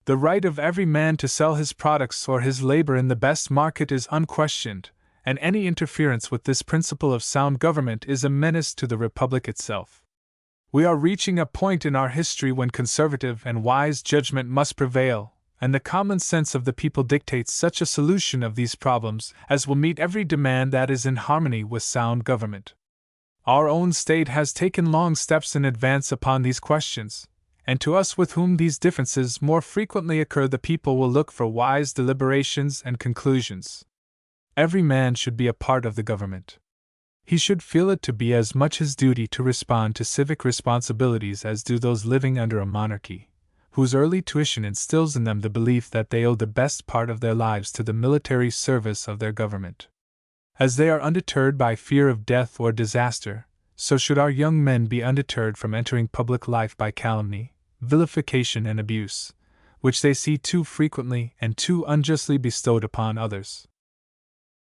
The right of every man to sell his products or his labor in the best market is unquestioned, and any interference with this principle of sound government is a menace to the republic itself. We are reaching a point in our history when conservative and wise judgment must prevail, and the common sense of the people dictates such a solution of these problems as will meet every demand that is in harmony with sound government. Our own state has taken long steps in advance upon these questions, and to us with whom these differences more frequently occur the people will look for wise deliberations and conclusions. Every man should be a part of the government. He should feel it to be as much his duty to respond to civic responsibilities as do those living under a monarchy, whose early tuition instills in them the belief that they owe the best part of their lives to the military service of their government. As they are undeterred by fear of death or disaster, so should our young men be undeterred from entering public life by calumny, vilification, and abuse, which they see too frequently and too unjustly bestowed upon others.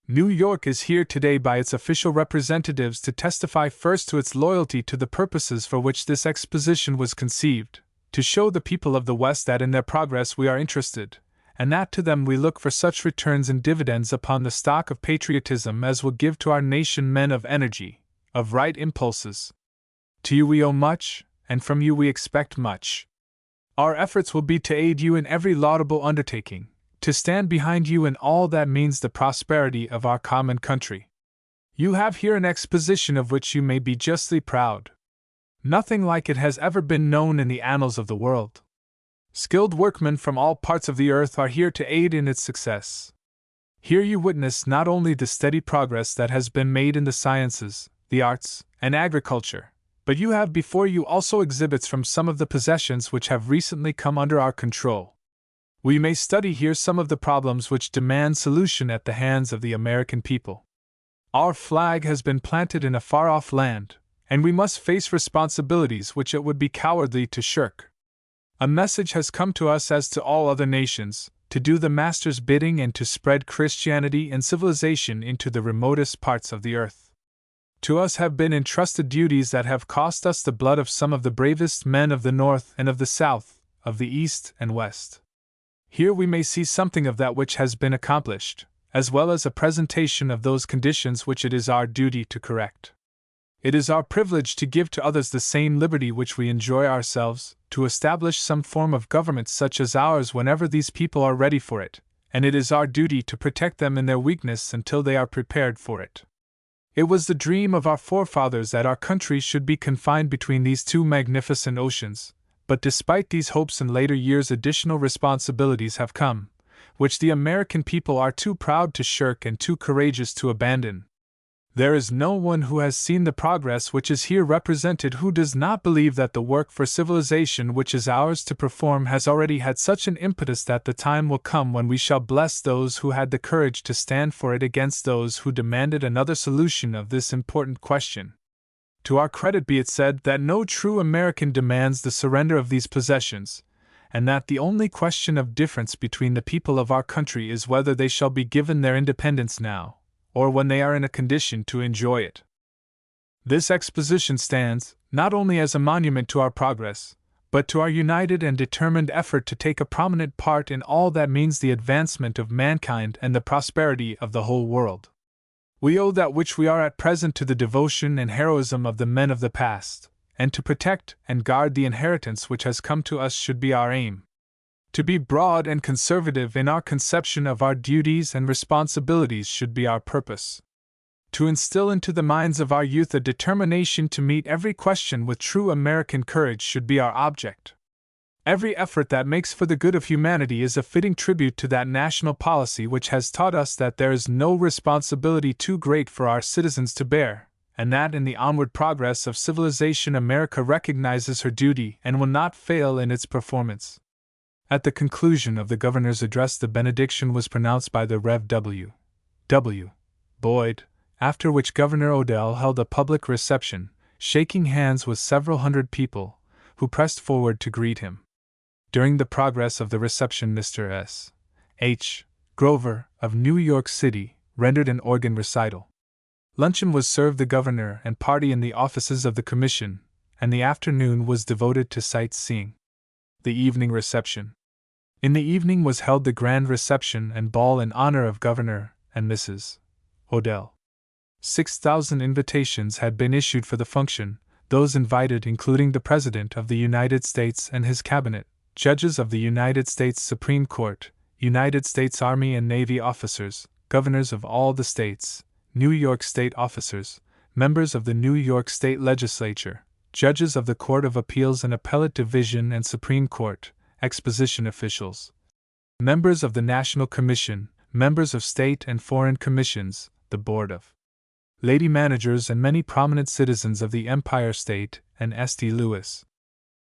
New York is here today by its official representatives to testify first to its loyalty to the purposes for which this exposition was conceived, to show the people of the West that in their progress we are interested, and that to them we look for such returns and dividends upon the stock of patriotism as will give to our nation men of energy, of right impulses. To you we owe much, and from you we expect much. Our efforts will be to aid you in every laudable undertaking, to stand behind you in all that means the prosperity of our common country. You have here an exposition of which you may be justly proud. Nothing like it has ever been known in the annals of the world. Skilled workmen from all parts of the earth are here to aid in its success. Here you witness not only the steady progress that has been made in the sciences, the arts, and agriculture, but you have before you also exhibits from some of the possessions which have recently come under our control. We may study here some of the problems which demand solution at the hands of the American people. Our flag has been planted in a far-off land, and we must face responsibilities which it would be cowardly to shirk. A message has come to us as to all other nations, to do the Master's bidding and to spread Christianity and civilization into the remotest parts of the earth. To us have been entrusted duties that have cost us the blood of some of the bravest men of the North and of the South, of the East and West. Here we may see something of that which has been accomplished, as well as a presentation of those conditions which it is our duty to correct. It is our privilege to give to others the same liberty which we enjoy ourselves, to establish some form of government such as ours whenever these people are ready for it, and it is our duty to protect them in their weakness until they are prepared for it. It was the dream of our forefathers that our country should be confined between these two magnificent oceans, but despite these hopes in later years additional responsibilities have come, which the American people are too proud to shirk and too courageous to abandon. There is no one who has seen the progress which is here represented who does not believe that the work for civilization which is ours to perform has already had such an impetus that the time will come when we shall bless those who had the courage to stand for it against those who demanded another solution of this important question. To our credit be it said that no true American demands the surrender of these possessions, and that the only question of difference between the people of our country is whether they shall be given their independence now, or when they are in a condition to enjoy it. This exposition stands, not only as a monument to our progress, but to our united and determined effort to take a prominent part in all that means the advancement of mankind and the prosperity of the whole world. We owe that which we are at present to the devotion and heroism of the men of the past, and to protect and guard the inheritance which has come to us should be our aim. To be broad and conservative in our conception of our duties and responsibilities should be our purpose. To instill into the minds of our youth a determination to meet every question with true American courage should be our object. Every effort that makes for the good of humanity is a fitting tribute to that national policy which has taught us that there is no responsibility too great for our citizens to bear, and that in the onward progress of civilization America recognizes her duty and will not fail in its performance. At the conclusion of the governor's address, the benediction was pronounced by the Rev. W. Boyd, after which Governor Odell held a public reception, shaking hands with several hundred people, who pressed forward to greet him. During the progress of the reception, Mr. S. H. Grover, of New York City, rendered an organ recital. Luncheon was served the governor and party in the offices of the commission, and the afternoon was devoted to sightseeing. The evening reception. In the evening was held the grand reception and ball in honor of Governor and Mrs. Odell. 6,000 invitations had been issued for the function, those invited including the President of the United States and his cabinet, judges of the United States Supreme Court, United States Army and Navy officers, governors of all the states, New York State officers, members of the New York State Legislature, judges of the Court of Appeals and Appellate Division and Supreme Court, Exposition officials, members of the National Commission, members of state and foreign commissions, the Board of Lady Managers, and many prominent citizens of the Empire State and St. Louis.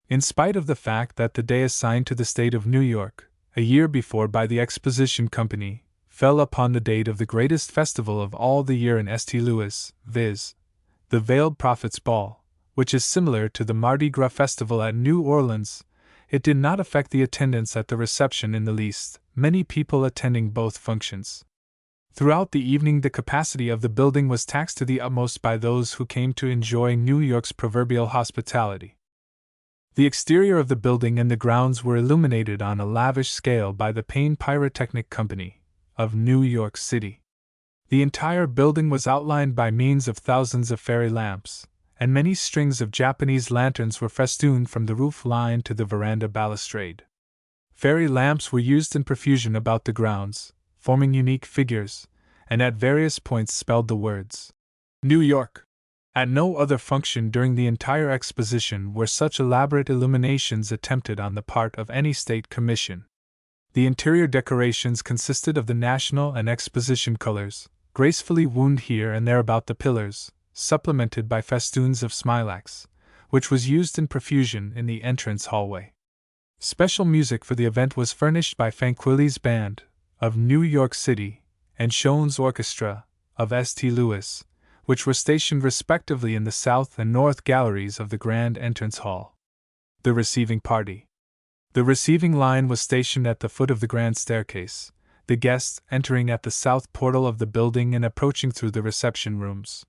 In spite of the fact that the day assigned to the state of New York, a year before by the Exposition Company, fell upon the date of the greatest festival of all the year in St. Louis, viz., the Veiled Prophet's Ball, which is similar to the Mardi Gras festival at New Orleans, it did not affect the attendance at the reception in the least, many people attending both functions. Throughout the evening the capacity of the building was taxed to the utmost by those who came to enjoy New York's proverbial hospitality. The exterior of the building and the grounds were illuminated on a lavish scale by the Payne Pyrotechnic Company, of New York City. The entire building was outlined by means of thousands of fairy lamps, and many strings of Japanese lanterns were festooned from the roof line to the veranda balustrade. Fairy lamps were used in profusion about the grounds, forming unique figures, and at various points spelled the words, New York. At no other function during the entire exposition were such elaborate illuminations attempted on the part of any state commission. The interior decorations consisted of the national and exposition colors, gracefully wound here and there about the pillars, supplemented by festoons of smilax, which was used in profusion in the entrance hallway. Special music for the event was furnished by Fanquilli's Band, of New York City, and Schoen's Orchestra, of St. Louis, which were stationed respectively in the south and north galleries of the grand entrance hall. The receiving party. The receiving line was stationed at the foot of the grand staircase, the guests entering at the south portal of the building and approaching through the reception rooms.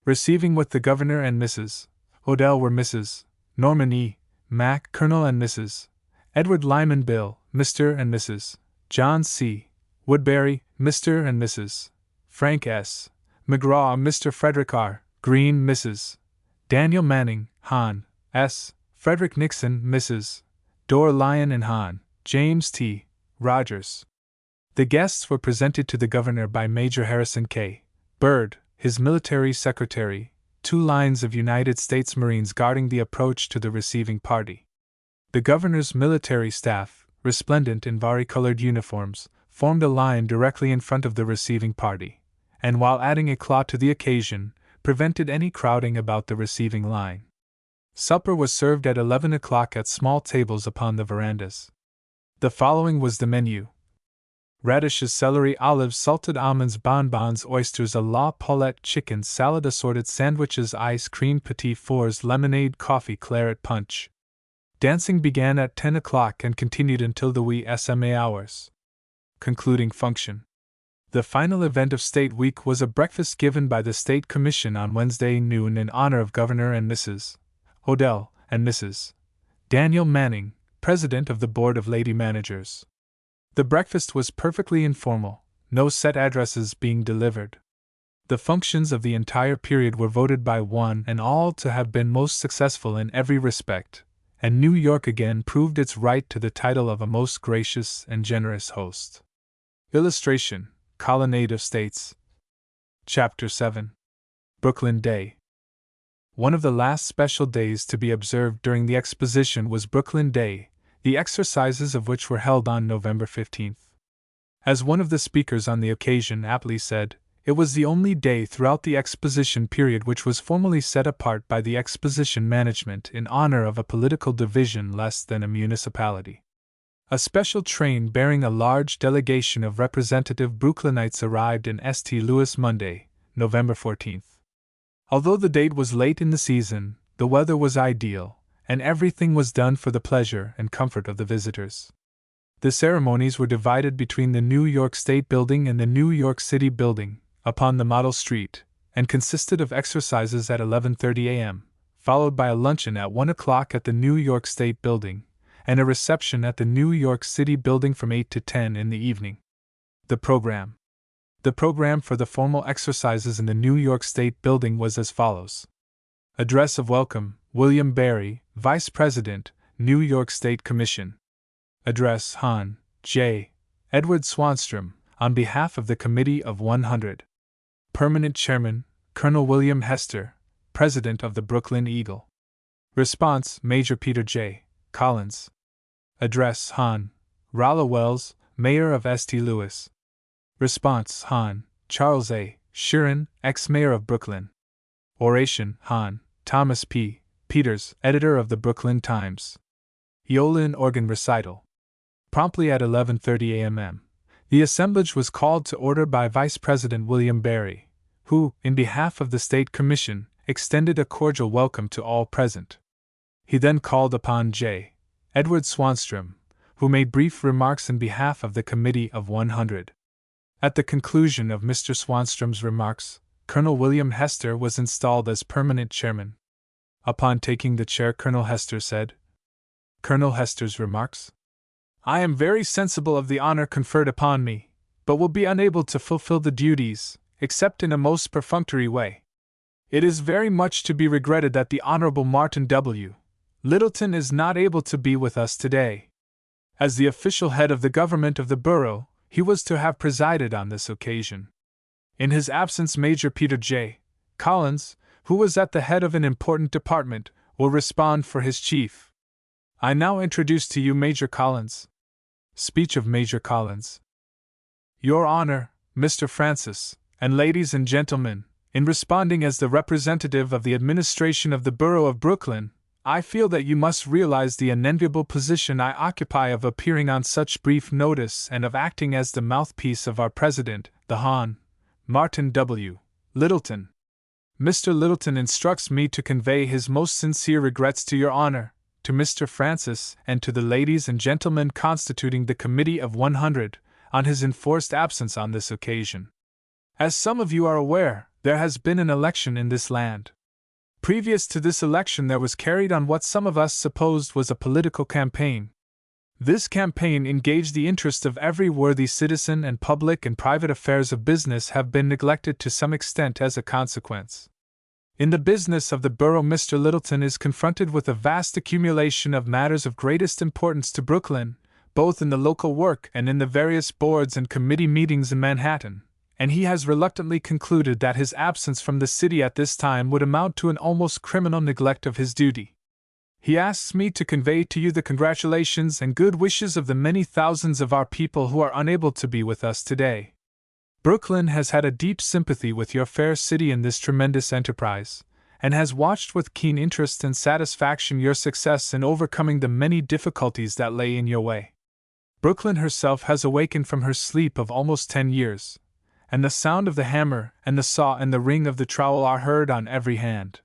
Receiving with the Governor and Mrs. Odell were Mrs. Norman E. Mack, Colonel and Mrs. Edward Lyman Bill, Mr. and Mrs. John C. Woodbury, Mr. and Mrs. Frank S. McGraw, Mr. Frederick R. Green, Mrs. Daniel Manning, Hon. S. Frederick Nixon, Mrs. Dore Lyon and Hon. James T. Rogers. The guests were presented to the Governor by Major Harrison K. Byrd, his military secretary, 2 lines of United States Marines guarding the approach to the receiving party. The Governor's military staff, resplendent in varicolored uniforms, formed a line directly in front of the receiving party, and while adding eclat to the occasion, prevented any crowding about the receiving line. Supper was served at 11 o'clock at small tables upon the verandas. The following was the menu: radishes, celery, olives, salted almonds, bonbons, oysters, a la Paulette, chicken, salad, assorted sandwiches, ice cream, petit fours, lemonade, coffee, claret, punch. Dancing began at 10 o'clock and continued until the wee SMA hours. Concluding function. The final event of State Week was a breakfast given by the State Commission on Wednesday noon in honor of Governor and Mrs. Odell and Mrs. Daniel Manning, President of the Board of Lady Managers. The breakfast was perfectly informal, no set addresses being delivered. The functions of the entire period were voted by one and all to have been most successful in every respect, and New York again proved its right to the title of a most gracious and generous host. Illustration: Colonnade of States. Chapter 7. Brooklyn Day. One of the last special days to be observed during the Exposition was Brooklyn Day, the exercises of which were held on November 15th. As one of the speakers on the occasion aptly said, it was the only day throughout the Exposition period which was formally set apart by the Exposition management in honor of a political division less than a municipality. A special train bearing a large delegation of representative Brooklynites arrived in St. Louis Monday, November 14th. Although the date was late in the season, the weather was ideal, and everything was done for the pleasure and comfort of the visitors. The ceremonies were divided between the New York State Building and the New York City Building, upon the Model Street, and consisted of exercises at 11:30 a.m., followed by a luncheon at 1 o'clock at the New York State Building, and a reception at the New York City Building from 8 to 10 in the evening. The program for the formal exercises in the New York State Building was as follows. Address of welcome, William Barry, Vice President, New York State Commission. Address, Hon. J. Edward Swanstrom, on behalf of the Committee of 100. Permanent Chairman, Colonel William Hester, President of the Brooklyn Eagle. Response, Major Peter J. Collins. Address, Hon. Rollo Wells, Mayor of St. Louis. Response, Hon. Charles A. Sheeran, ex-mayor of Brooklyn. Oration, Hon. Thomas P. Peters, editor of the Brooklyn Times. Eolian organ recital. Promptly at 11:30 a.m., the assemblage was called to order by Vice President William Barry, who, in behalf of the State Commission, extended a cordial welcome to all present. He then called upon J. Edward Swanstrom, who made brief remarks in behalf of the Committee of 100. At the conclusion of Mr. Swanstrom's remarks, Colonel William Hester was installed as permanent chairman. Upon taking the chair, Colonel Hester said, Colonel Hester's remarks: I am very sensible of the honor conferred upon me, but will be unable to fulfill the duties, except in a most perfunctory way. It is very much to be regretted that the Honorable Martin W. Littleton is not able to be with us today. As the official head of the government of the borough, he was to have presided on this occasion. In his absence, Major Peter J. Collins, who was at the head of an important department, will respond for his chief. I now introduce to you Major Collins. Speech of Major Collins. Your Honor, Mr. Francis, and ladies and gentlemen, in responding as the representative of the administration of the borough of Brooklyn, I feel that you must realize the unenviable position I occupy of appearing on such brief notice and of acting as the mouthpiece of our president, the Hon. Martin W. Littleton. Mr. Littleton instructs me to convey his most sincere regrets to your Honor, to Mr. Francis, and to the ladies and gentlemen constituting the Committee of 100, on his enforced absence on this occasion. As some of you are aware, there has been an election in this land. Previous to this election there was carried on what some of us supposed was a political campaign. This campaign engaged the interest of every worthy citizen, and public and private affairs of business have been neglected to some extent as a consequence. In the business of the borough, Mr. Littleton is confronted with a vast accumulation of matters of greatest importance to Brooklyn, both in the local work and in the various boards and committee meetings in Manhattan, and he has reluctantly concluded that his absence from the city at this time would amount to an almost criminal neglect of his duty. He asks me to convey to you the congratulations and good wishes of the many thousands of our people who are unable to be with us today. Brooklyn has had a deep sympathy with your fair city in this tremendous enterprise, and has watched with keen interest and satisfaction your success in overcoming the many difficulties that lay in your way. Brooklyn herself has awakened from her sleep of almost 10 years, and the sound of the hammer and the saw and the ring of the trowel are heard on every hand.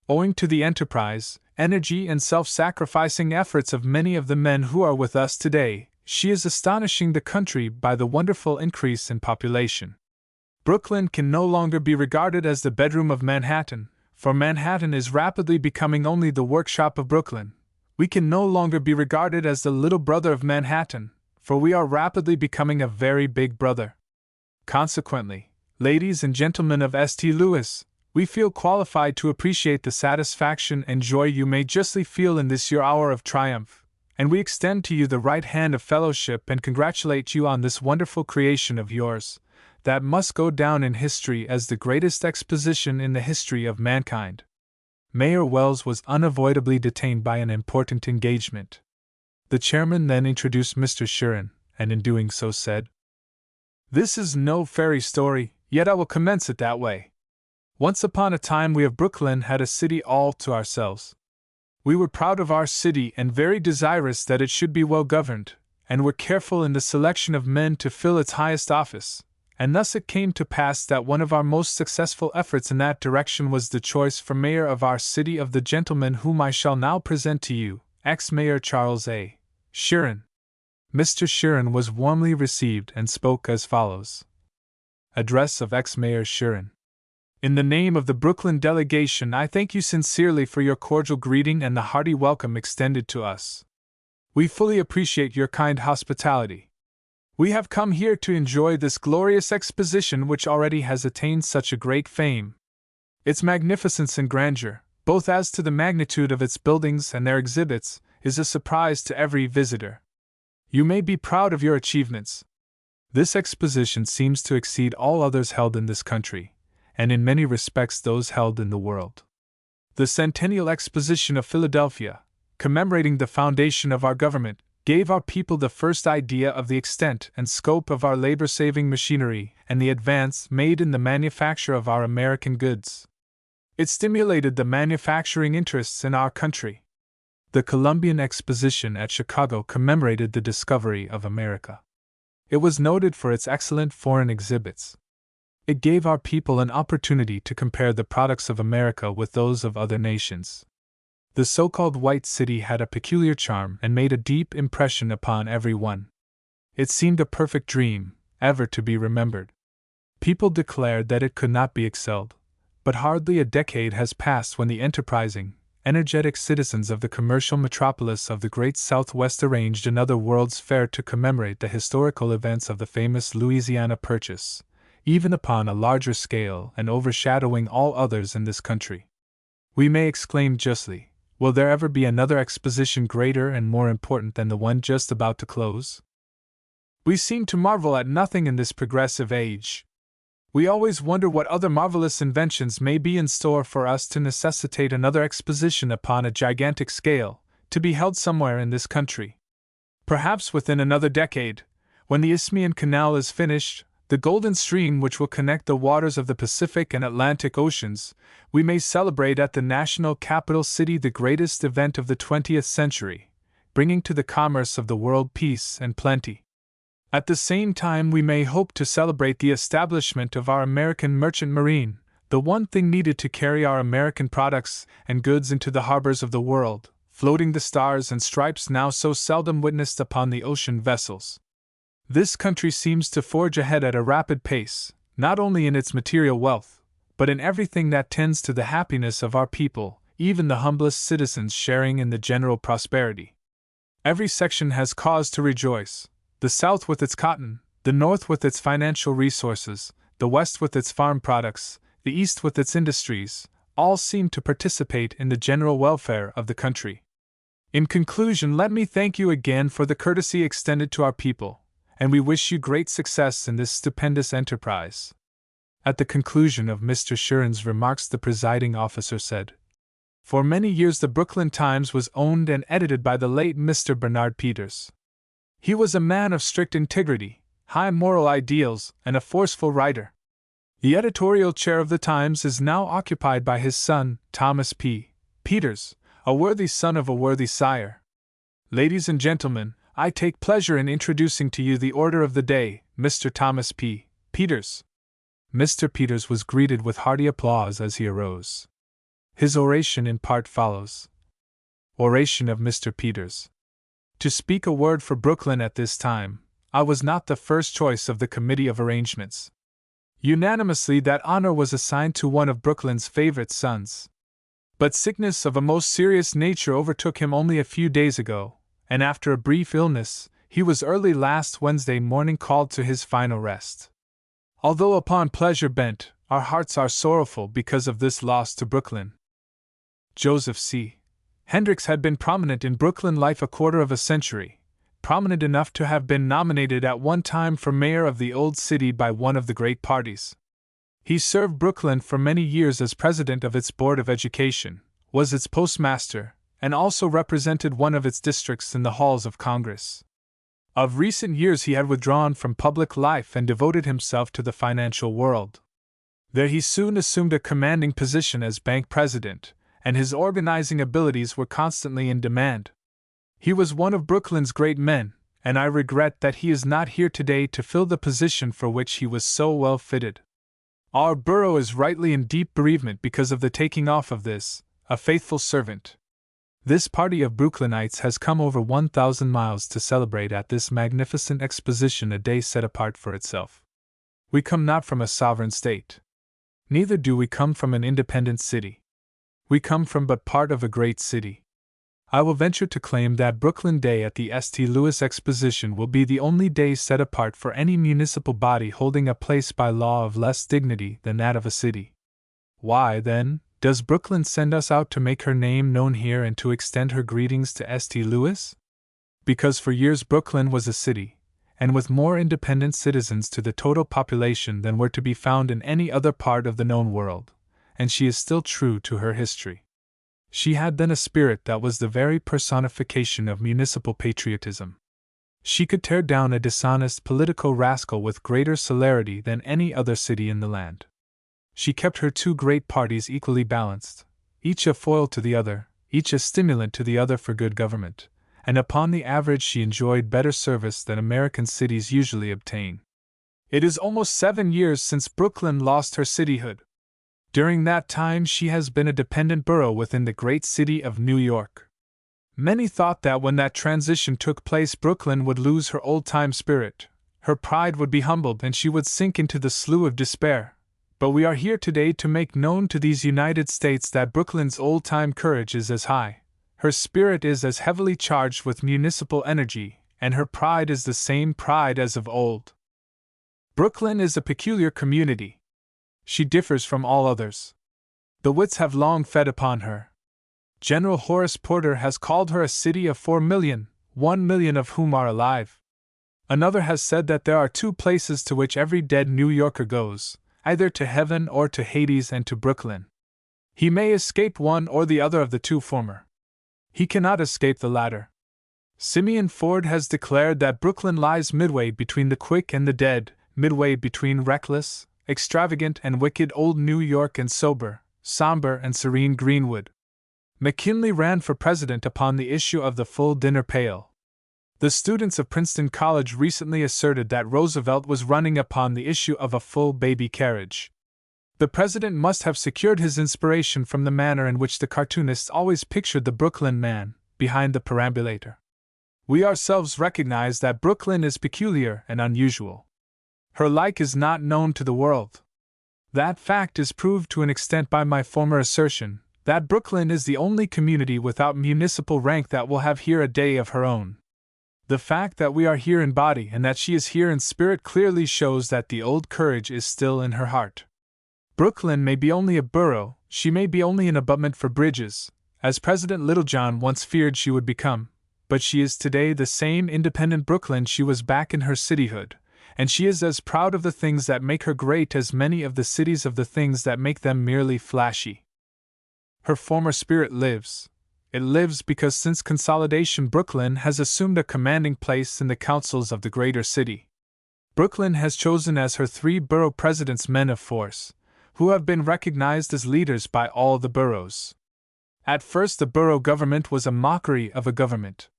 Owing to the enterprise, energy, and self-sacrificing efforts of many of the men who are with us today, she is astonishing the country by the wonderful increase in population. Brooklyn can no longer be regarded as the bedroom of Manhattan, for Manhattan is rapidly becoming only the workshop of Brooklyn. We can no longer be regarded as the little brother of Manhattan, for we are rapidly becoming a very big brother. Consequently, Ladies and gentlemen of St. Louis, we feel qualified to appreciate the satisfaction and joy you may justly feel in this your hour of triumph, and we extend to you the right hand of fellowship and congratulate you on this wonderful creation of yours, that must go down in history as the greatest exposition in the history of mankind. Mayor Wells was unavoidably detained by an important engagement. The chairman then introduced Mr. Shuren, and in doing so said, "This is no fairy story, yet I will commence it that way. Once upon a time we of Brooklyn had a city all to ourselves. We were proud of our city and very desirous that it should be well governed, and were careful in the selection of men to fill its highest office, and thus it came to pass that one of our most successful efforts in that direction was the choice for mayor of our city of the gentleman whom I shall now present to you, ex-mayor Charles A. Shuren." Mr. Shuren was warmly received and spoke as follows. Address of ex-mayor Shuren. In the name of the Brooklyn delegation, I thank you sincerely for your cordial greeting and the hearty welcome extended to us. We fully appreciate your kind hospitality. We have come here to enjoy this glorious exposition which already has attained such a great fame. Its magnificence and grandeur, both as to the magnitude of its buildings and their exhibits, is a surprise to every visitor. You may be proud of your achievements. This exposition seems to exceed all others held in this country, and in many respects those held in the world. The Centennial Exposition of Philadelphia, commemorating the foundation of our government, gave our people the first idea of the extent and scope of our labor-saving machinery and the advance made in the manufacture of our American goods. It stimulated the manufacturing interests in our country. The Columbian Exposition at Chicago commemorated the discovery of America. It was noted for its excellent foreign exhibits. It gave our people an opportunity to compare the products of America with those of other nations. The so-called White City had a peculiar charm and made a deep impression upon every one. It seemed a perfect dream, ever to be remembered. People declared that it could not be excelled, but hardly a decade has passed when the enterprising, energetic citizens of the commercial metropolis of the Great Southwest arranged another World's Fair to commemorate the historical events of the famous Louisiana Purchase, even upon a larger scale and overshadowing all others in this country. We may exclaim justly, will there ever be another exposition greater and more important than the one just about to close? We seem to marvel at nothing in this progressive age. We always wonder what other marvelous inventions may be in store for us to necessitate another exposition upon a gigantic scale, to be held somewhere in this country. Perhaps within another decade, when the Isthmian Canal is finished, the golden stream which will connect the waters of the Pacific and Atlantic Oceans, we may celebrate at the national capital city the greatest event of the 20th century, bringing to the commerce of the world peace and plenty. At the same time we may hope to celebrate the establishment of our American merchant marine, the one thing needed to carry our American products and goods into the harbors of the world, floating the stars and stripes now so seldom witnessed upon the ocean vessels. This country seems to forge ahead at a rapid pace, not only in its material wealth, but in everything that tends to the happiness of our people, even the humblest citizens sharing in the general prosperity. Every section has cause to rejoice, the South with its cotton, the North with its financial resources, the West with its farm products, the East with its industries, all seem to participate in the general welfare of the country. In conclusion, let me thank you again for the courtesy extended to our people, and we wish you great success in this stupendous enterprise. At the conclusion of Mr. Shuren's remarks, the presiding officer said, "For many years the Brooklyn Times was owned and edited by the late Mr. Bernard Peters. He was a man of strict integrity, high moral ideals, and a forceful writer. The editorial chair of the Times is now occupied by his son, Thomas P. Peters, a worthy son of a worthy sire. Ladies and gentlemen, I take pleasure in introducing to you the order of the day, Mr. Thomas P. Peters." Mr. Peters was greeted with hearty applause as he arose. His oration in part follows. Oration of Mr. Peters. To speak a word for Brooklyn at this time, I was not the first choice of the Committee of Arrangements. Unanimously that honor was assigned to one of Brooklyn's favorite sons. But sickness of a most serious nature overtook him only a few days ago, and after a brief illness, he was early last Wednesday morning called to his final rest. Although upon pleasure bent, our hearts are sorrowful because of this loss to Brooklyn. Joseph C. Hendricks had been prominent in Brooklyn life a quarter of a century, prominent enough to have been nominated at one time for mayor of the old city by one of the great parties. He served Brooklyn for many years as president of its Board of Education, was its postmaster, and also represented one of its districts in the halls of Congress. Of recent years he had withdrawn from public life and devoted himself to the financial world. There he soon assumed a commanding position as bank president, and his organizing abilities were constantly in demand. He was one of Brooklyn's great men, and I regret that he is not here today to fill the position for which he was so well fitted. Our borough is rightly in deep bereavement because of the taking off of this, a faithful servant. This party of Brooklynites has come over 1,000 miles to celebrate at this magnificent exposition a day set apart for itself. We come not from a sovereign state. Neither do we come from an independent city. We come from but part of a great city. I will venture to claim that Brooklyn Day at the St. Louis Exposition will be the only day set apart for any municipal body holding a place by law of less dignity than that of a city. Why, then, does Brooklyn send us out to make her name known here and to extend her greetings to St. Louis? Because for years Brooklyn was a city, and with more independent citizens to the total population than were to be found in any other part of the known world, and she is still true to her history. She had then a spirit that was the very personification of municipal patriotism. She could tear down a dishonest political rascal with greater celerity than any other city in the land. She kept her two great parties equally balanced, each a foil to the other, each a stimulant to the other for good government, and upon the average she enjoyed better service than American cities usually obtain. It is almost 7 years since Brooklyn lost her cityhood. During that time she has been a dependent borough within the great city of New York. Many thought that when that transition took place Brooklyn would lose her old-time spirit, her pride would be humbled and she would sink into the slough of despair. But we are here today to make known to these United States that Brooklyn's old-time courage is as high, her spirit is as heavily charged with municipal energy, and her pride is the same pride as of old. Brooklyn is a peculiar community. She differs from all others. The wits have long fed upon her. General Horace Porter has called her a city of 4 million, 1 million of whom are alive. Another has said that there are 2 places to which every dead New Yorker goes, either to heaven or to Hades, and to Brooklyn. He may escape one or the other of the 2 former. He cannot escape the latter. Simeon Ford has declared that Brooklyn lies midway between the quick and the dead, midway between reckless, extravagant and wicked old New York and sober, somber and serene Greenwood. McKinley ran for president upon the issue of the full dinner pail. The students of Princeton College recently asserted that Roosevelt was running upon the issue of a full baby carriage. The president must have secured his inspiration from the manner in which the cartoonists always pictured the Brooklyn man, behind the perambulator. We ourselves recognize that Brooklyn is peculiar and unusual. Her like is not known to the world. That fact is proved to an extent by my former assertion, that Brooklyn is the only community without municipal rank that will have here a day of her own. The fact that we are here in body and that she is here in spirit clearly shows that the old courage is still in her heart. Brooklyn may be only a borough, she may be only an abutment for bridges, as President Littlejohn once feared she would become, but she is today the same independent Brooklyn she was back in her cityhood, and she is as proud of the things that make her great as many of the cities of the things that make them merely flashy. Her former spirit lives. It lives because since consolidation Brooklyn has assumed a commanding place in the councils of the greater city. Brooklyn has chosen as her 3 borough presidents men of force, who have been recognized as leaders by all the boroughs. At first the borough government was a mockery of a government.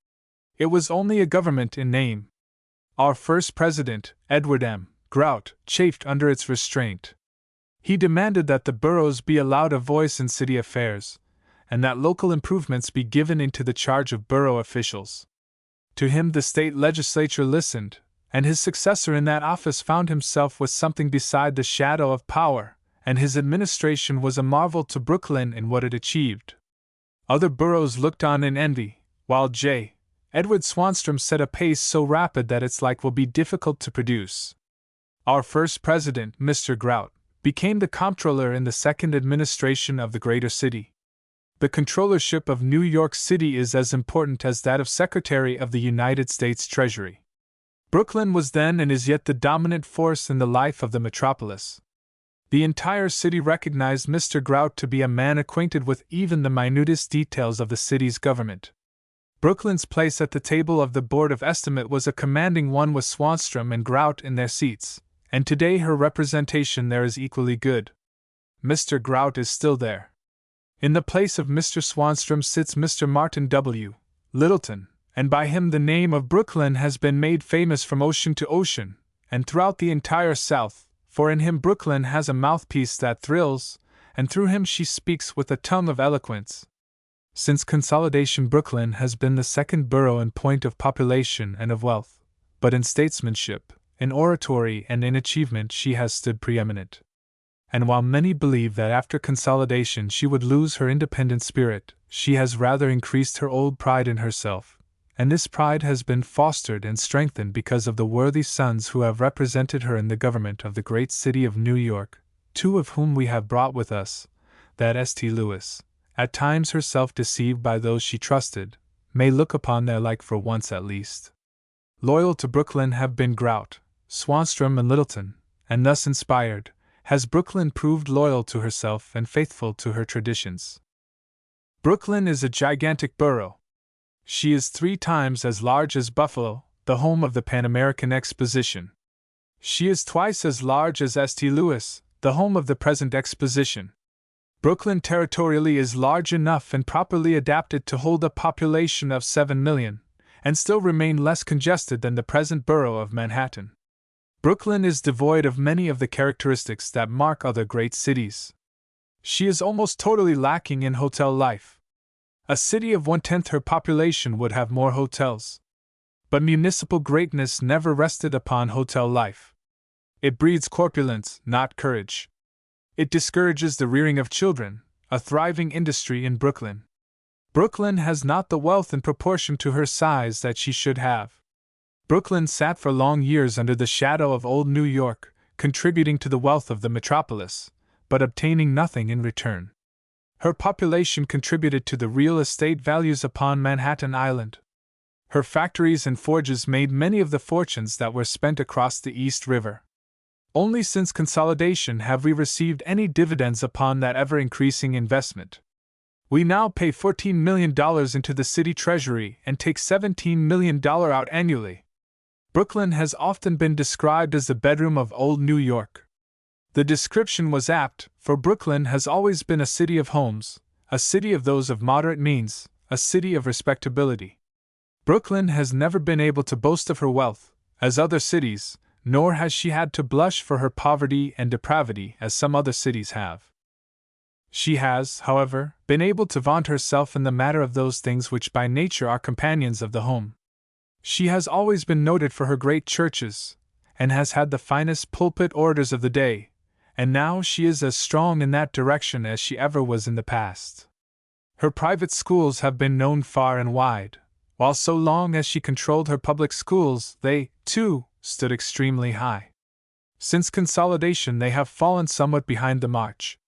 It was only a government in name. Our first president, Edward M. Grout, chafed under its restraint. He demanded that the boroughs be allowed a voice in city affairs, and that local improvements be given into the charge of borough officials. To him the state legislature listened, and his successor in that office found himself with something beside the shadow of power, and his administration was a marvel to Brooklyn in what it achieved. Other boroughs looked on in envy, while J. Edward Swanstrom set a pace so rapid that its like will be difficult to produce. Our first president, Mr. Grout, became the comptroller in the second administration of the greater city. The controllership of New York City is as important as that of Secretary of the United States Treasury. Brooklyn was then and is yet the dominant force in the life of the metropolis. The entire city recognized Mr. Grout to be a man acquainted with even the minutest details of the city's government. Brooklyn's place at the table of the Board of Estimate was a commanding one with Swanstrom and Grout in their seats, and today her representation there is equally good. Mr. Grout is still there. In the place of Mr. Swanstrom sits Mr. Martin W. Littleton, and by him the name of Brooklyn has been made famous from ocean to ocean, and throughout the entire South, for in him Brooklyn has a mouthpiece that thrills, and through him she speaks with a tongue of eloquence. Since consolidation, Brooklyn has been the second borough in point of population and of wealth, but in statesmanship, in oratory, and in achievement she has stood preeminent. And while many believe that after consolidation she would lose her independent spirit, she has rather increased her old pride in herself, and this pride has been fostered and strengthened because of the worthy sons who have represented her in the government of the great city of New York, two of whom we have brought with us, that St. Louis, at times herself deceived by those she trusted, may look upon their like for once at least. Loyal to Brooklyn have been Grout, Swanstrom, and Littleton, and thus inspired, has Brooklyn proved loyal to herself and faithful to her traditions. Brooklyn is a gigantic borough. She is 3 times as large as Buffalo, the home of the Pan American Exposition. She is twice as large as St. Louis, the home of the present Exposition. Brooklyn territorially is large enough and properly adapted to hold a population of 7 million, and still remain less congested than the present borough of Manhattan. Brooklyn is devoid of many of the characteristics that mark other great cities. She is almost totally lacking in hotel life. A city of 1/10 her population would have more hotels. But municipal greatness never rested upon hotel life. It breeds corpulence, not courage. It discourages the rearing of children, a thriving industry in Brooklyn. Brooklyn has not the wealth in proportion to her size that she should have. Brooklyn sat for long years under the shadow of old New York, contributing to the wealth of the metropolis, but obtaining nothing in return. Her population contributed to the real estate values upon Manhattan Island. Her factories and forges made many of the fortunes that were spent across the East River. Only since consolidation have we received any dividends upon that ever-increasing investment. We now pay $14 million into the city treasury and take $17 million out annually. Brooklyn has often been described as the bedroom of old New York. The description was apt, for Brooklyn has always been a city of homes, a city of those of moderate means, a city of respectability. Brooklyn has never been able to boast of her wealth, as other cities, nor has she had to blush for her poverty and depravity as some other cities have. She has, however, been able to vaunt herself in the matter of those things which by nature are companions of the home. She has always been noted for her great churches, and has had the finest pulpit orators of the day, and now she is as strong in that direction as she ever was in the past. Her private schools have been known far and wide, while so long as she controlled her public schools, they, too, stood extremely high. Since consolidation they have fallen somewhat behind the march.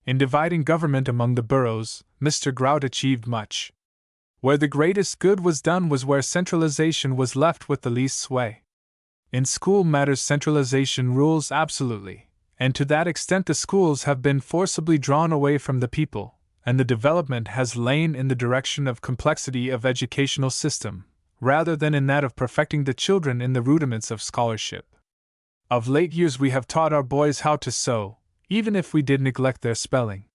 In dividing government among the boroughs, Mr. Grout achieved much. Where the greatest good was done was where centralization was left with the least sway. In school matters centralization rules absolutely, and to that extent the schools have been forcibly drawn away from the people, and the development has lain in the direction of complexity of educational system, rather than in that of perfecting the children in the rudiments of scholarship. Of late years we have taught our boys how to sew, even if we did neglect their spelling.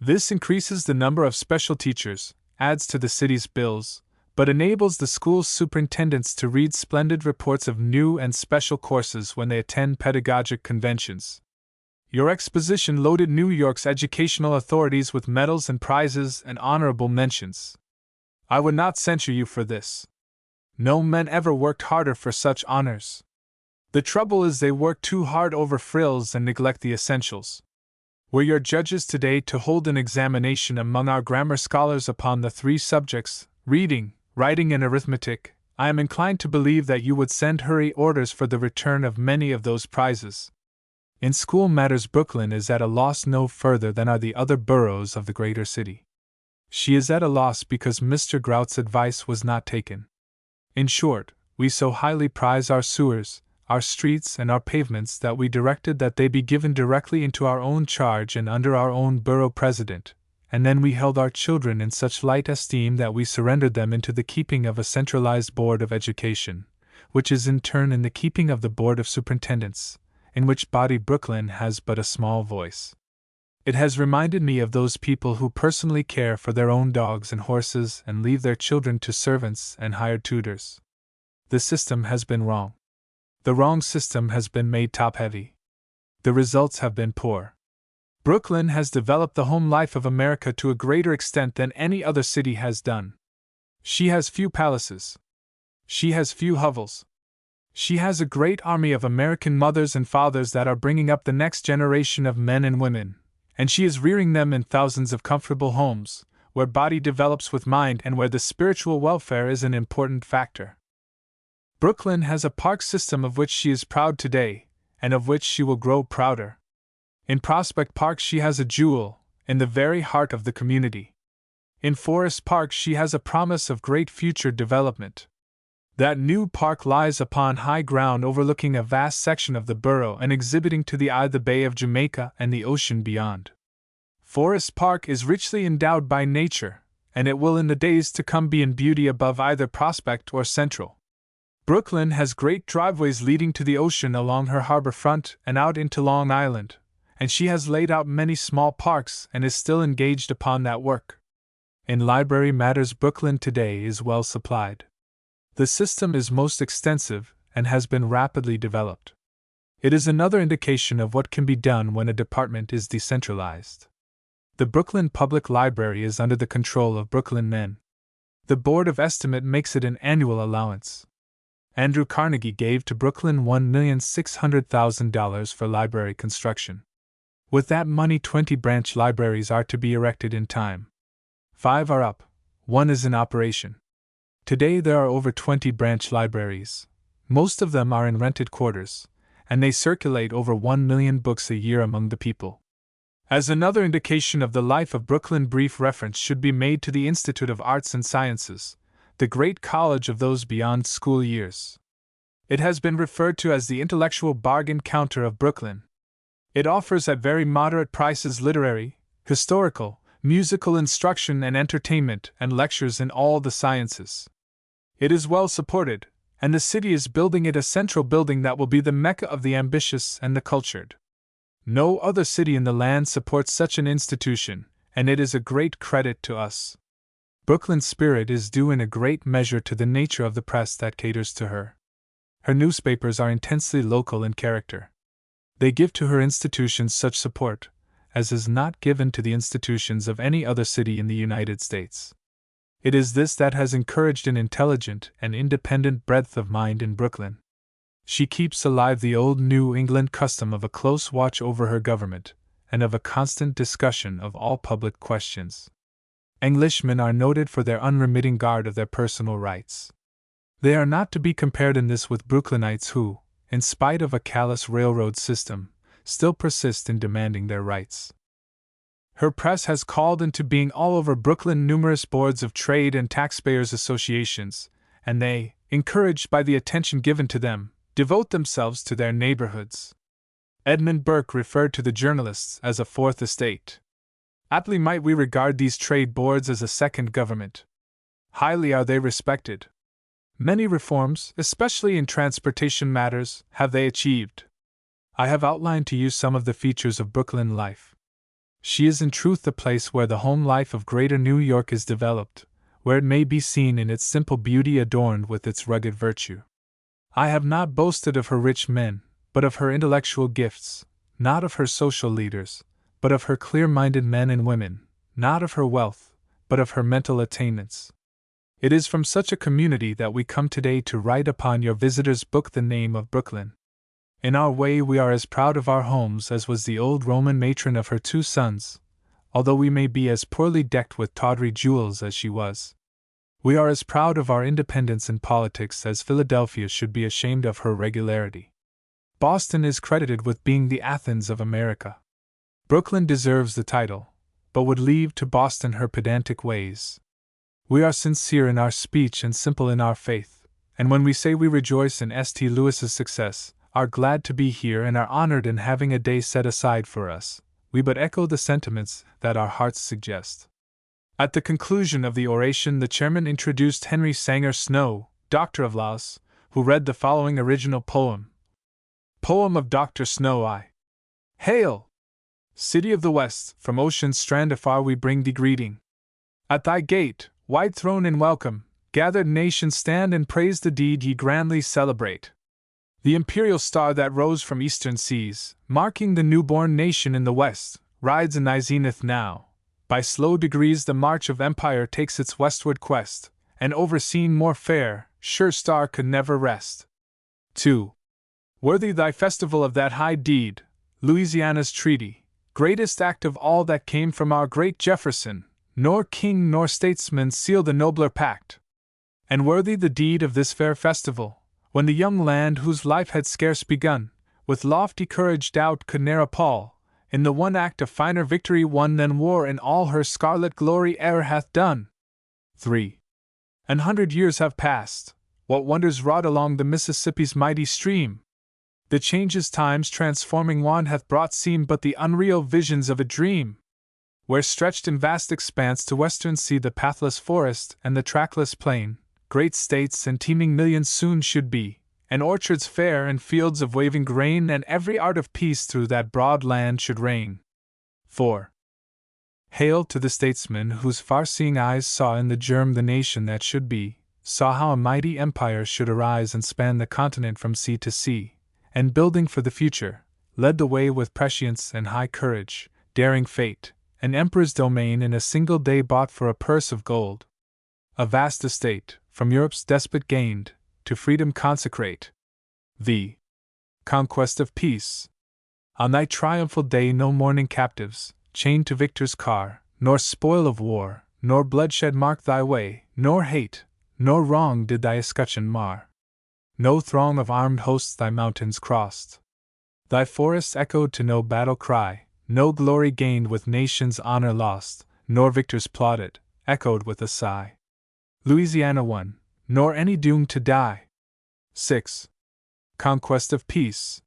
This increases the number of special teachers, adds to the city's bills, but enables the school superintendents to read splendid reports of new and special courses when they attend pedagogic conventions. Your exposition loaded New York's educational authorities with medals and prizes and honorable mentions. I would not censure you for this. No men ever worked harder for such honors. The trouble is they work too hard over frills and neglect the essentials. Were your judges today to hold an examination among our grammar scholars upon the 3 subjects, reading, writing, and arithmetic, I am inclined to believe that you would send hurry orders for the return of many of those prizes. In school matters, Brooklyn is at a loss no further than are the other boroughs of the greater city. She is at a loss because Mr. Grout's advice was not taken. In short, we so highly prize our sewers, our streets, and our pavements that we directed that they be given directly into our own charge and under our own borough president, and then we held our children in such light esteem that we surrendered them into the keeping of a centralized board of education, which is in turn in the keeping of the board of superintendents, in which body Brooklyn has but a small voice. It has reminded me of those people who personally care for their own dogs and horses and leave their children to servants and hired tutors. The system has been wrong. The wrong system has been made top-heavy. The results have been poor. Brooklyn has developed the home life of America to a greater extent than any other city has done. She has few palaces. She has few hovels. She has a great army of American mothers and fathers that are bringing up the next generation of men and women, and she is rearing them in thousands of comfortable homes, where body develops with mind and where the spiritual welfare is an important factor. Brooklyn has a park system of which she is proud today, and of which she will grow prouder. In Prospect Park she has a jewel, in the very heart of the community. In Forest Park she has a promise of great future development. That new park lies upon high ground overlooking a vast section of the borough and exhibiting to the eye the Bay of Jamaica and the ocean beyond. Forest Park is richly endowed by nature, and it will in the days to come be in beauty above either Prospect or Central. Brooklyn has great driveways leading to the ocean along her harbor front and out into Long Island, and she has laid out many small parks and is still engaged upon that work. In library matters Brooklyn today is well supplied. The system is most extensive and has been rapidly developed. It is another indication of what can be done when a department is decentralized. The Brooklyn Public Library is under the control of Brooklyn men. The Board of Estimate makes it an annual allowance. Andrew Carnegie gave to Brooklyn $1,600,000 for library construction. With that money 20 branch libraries are to be erected in time. 5 are up, 1 is in operation. Today there are over 20 branch libraries. Most of them are in rented quarters, and they circulate over 1 million books a year among the people. As another indication of the life of Brooklyn, brief reference should be made to the Institute of Arts and Sciences, the great college of those beyond school years. It has been referred to as the intellectual bargain counter of Brooklyn. It offers at very moderate prices literary, historical, musical instruction and entertainment and lectures in all the sciences. It is well supported, and the city is building it a central building that will be the Mecca of the ambitious and the cultured. No other city in the land supports such an institution, and it is a great credit to us. Brooklyn's spirit is due in a great measure to the nature of the press that caters to her. Her newspapers are intensely local in character. They give to her institutions such support as is not given to the institutions of any other city in the United States. It is this that has encouraged an intelligent and independent breadth of mind in Brooklyn. She keeps alive the old New England custom of a close watch over her government, and of a constant discussion of all public questions. Englishmen are noted for their unremitting guard of their personal rights. They are not to be compared in this with Brooklynites who, in spite of a callous railroad system, still persist in demanding their rights. Her press has called into being all over Brooklyn numerous boards of trade and taxpayers' associations, and they, encouraged by the attention given to them, devote themselves to their neighborhoods. Edmund Burke referred to the journalists as a fourth estate. Aptly might we regard these trade boards as a second government. Highly are they respected. Many reforms, especially in transportation matters, have they achieved. I have outlined to you some of the features of Brooklyn life. She is in truth the place where the home life of Greater New York is developed, where it may be seen in its simple beauty adorned with its rugged virtue. I have not boasted of her rich men, but of her intellectual gifts, not of her social leaders, but of her clear-minded men and women, not of her wealth, but of her mental attainments. It is from such a community that we come today to write upon your visitor's book the name of Brooklyn. In our way we are as proud of our homes as was the old Roman matron of her 2 sons, although we may be as poorly decked with tawdry jewels as she was. We are as proud of our independence in politics as Philadelphia should be ashamed of her regularity. Boston is credited with being the Athens of America. Brooklyn deserves the title, but would leave to Boston her pedantic ways. We are sincere in our speech and simple in our faith, and when we say we rejoice in St. Louis's success, are glad to be here and are honored in having a day set aside for us, we but echo the sentiments that our hearts suggest. At the conclusion of the oration, the chairman introduced Henry Sanger Snow, Doctor of Laws, who read the following original poem. Poem of Dr. Snow I. Hail! City of the West, from ocean's strand afar we bring thee greeting. At thy gate, wide throne in welcome, gathered nations stand and praise the deed ye grandly celebrate. The imperial star that rose from eastern seas, marking the newborn nation in the west, rides in thy zenith now. By slow degrees the march of empire takes its westward quest, and overseen more fair, sure star could never rest. 2. Worthy thy festival of that high deed, Louisiana's treaty, greatest act of all that came from our great Jefferson, nor king nor statesman seal the nobler pact. And worthy the deed of this fair festival, when the young land whose life had scarce begun, with lofty courage doubt could ne'er appall, in the one act of finer victory won than war in all her scarlet glory e'er hath done. 3. An 100 years have passed, what wonders wrought along the Mississippi's mighty stream! The changes time's transforming wand hath brought seem but the unreal visions of a dream. Where stretched in vast expanse to western sea the pathless forest and the trackless plain, great states and teeming millions soon should be, and orchards fair and fields of waving grain, and every art of peace through that broad land should reign. 4. Hail to the statesman whose far-seeing eyes saw in the germ the nation that should be, saw how a mighty empire should arise and span the continent from sea to sea, and building for the future, led the way with prescience and high courage, daring fate, an emperor's domain in a single day bought for a purse of gold. A vast estate, from Europe's despot gained, to freedom consecrate. The conquest of peace. On thy triumphal day no mourning captives, chained to victor's car, nor spoil of war, nor bloodshed marked thy way, nor hate, nor wrong did thy escutcheon mar. No throng of armed hosts thy mountains crossed. Thy forests echoed to no battle cry, no glory gained with nation's honor lost, nor victors plauded, echoed with a sigh. Louisiana won, nor any doomed to die. 6. Conquest of peace.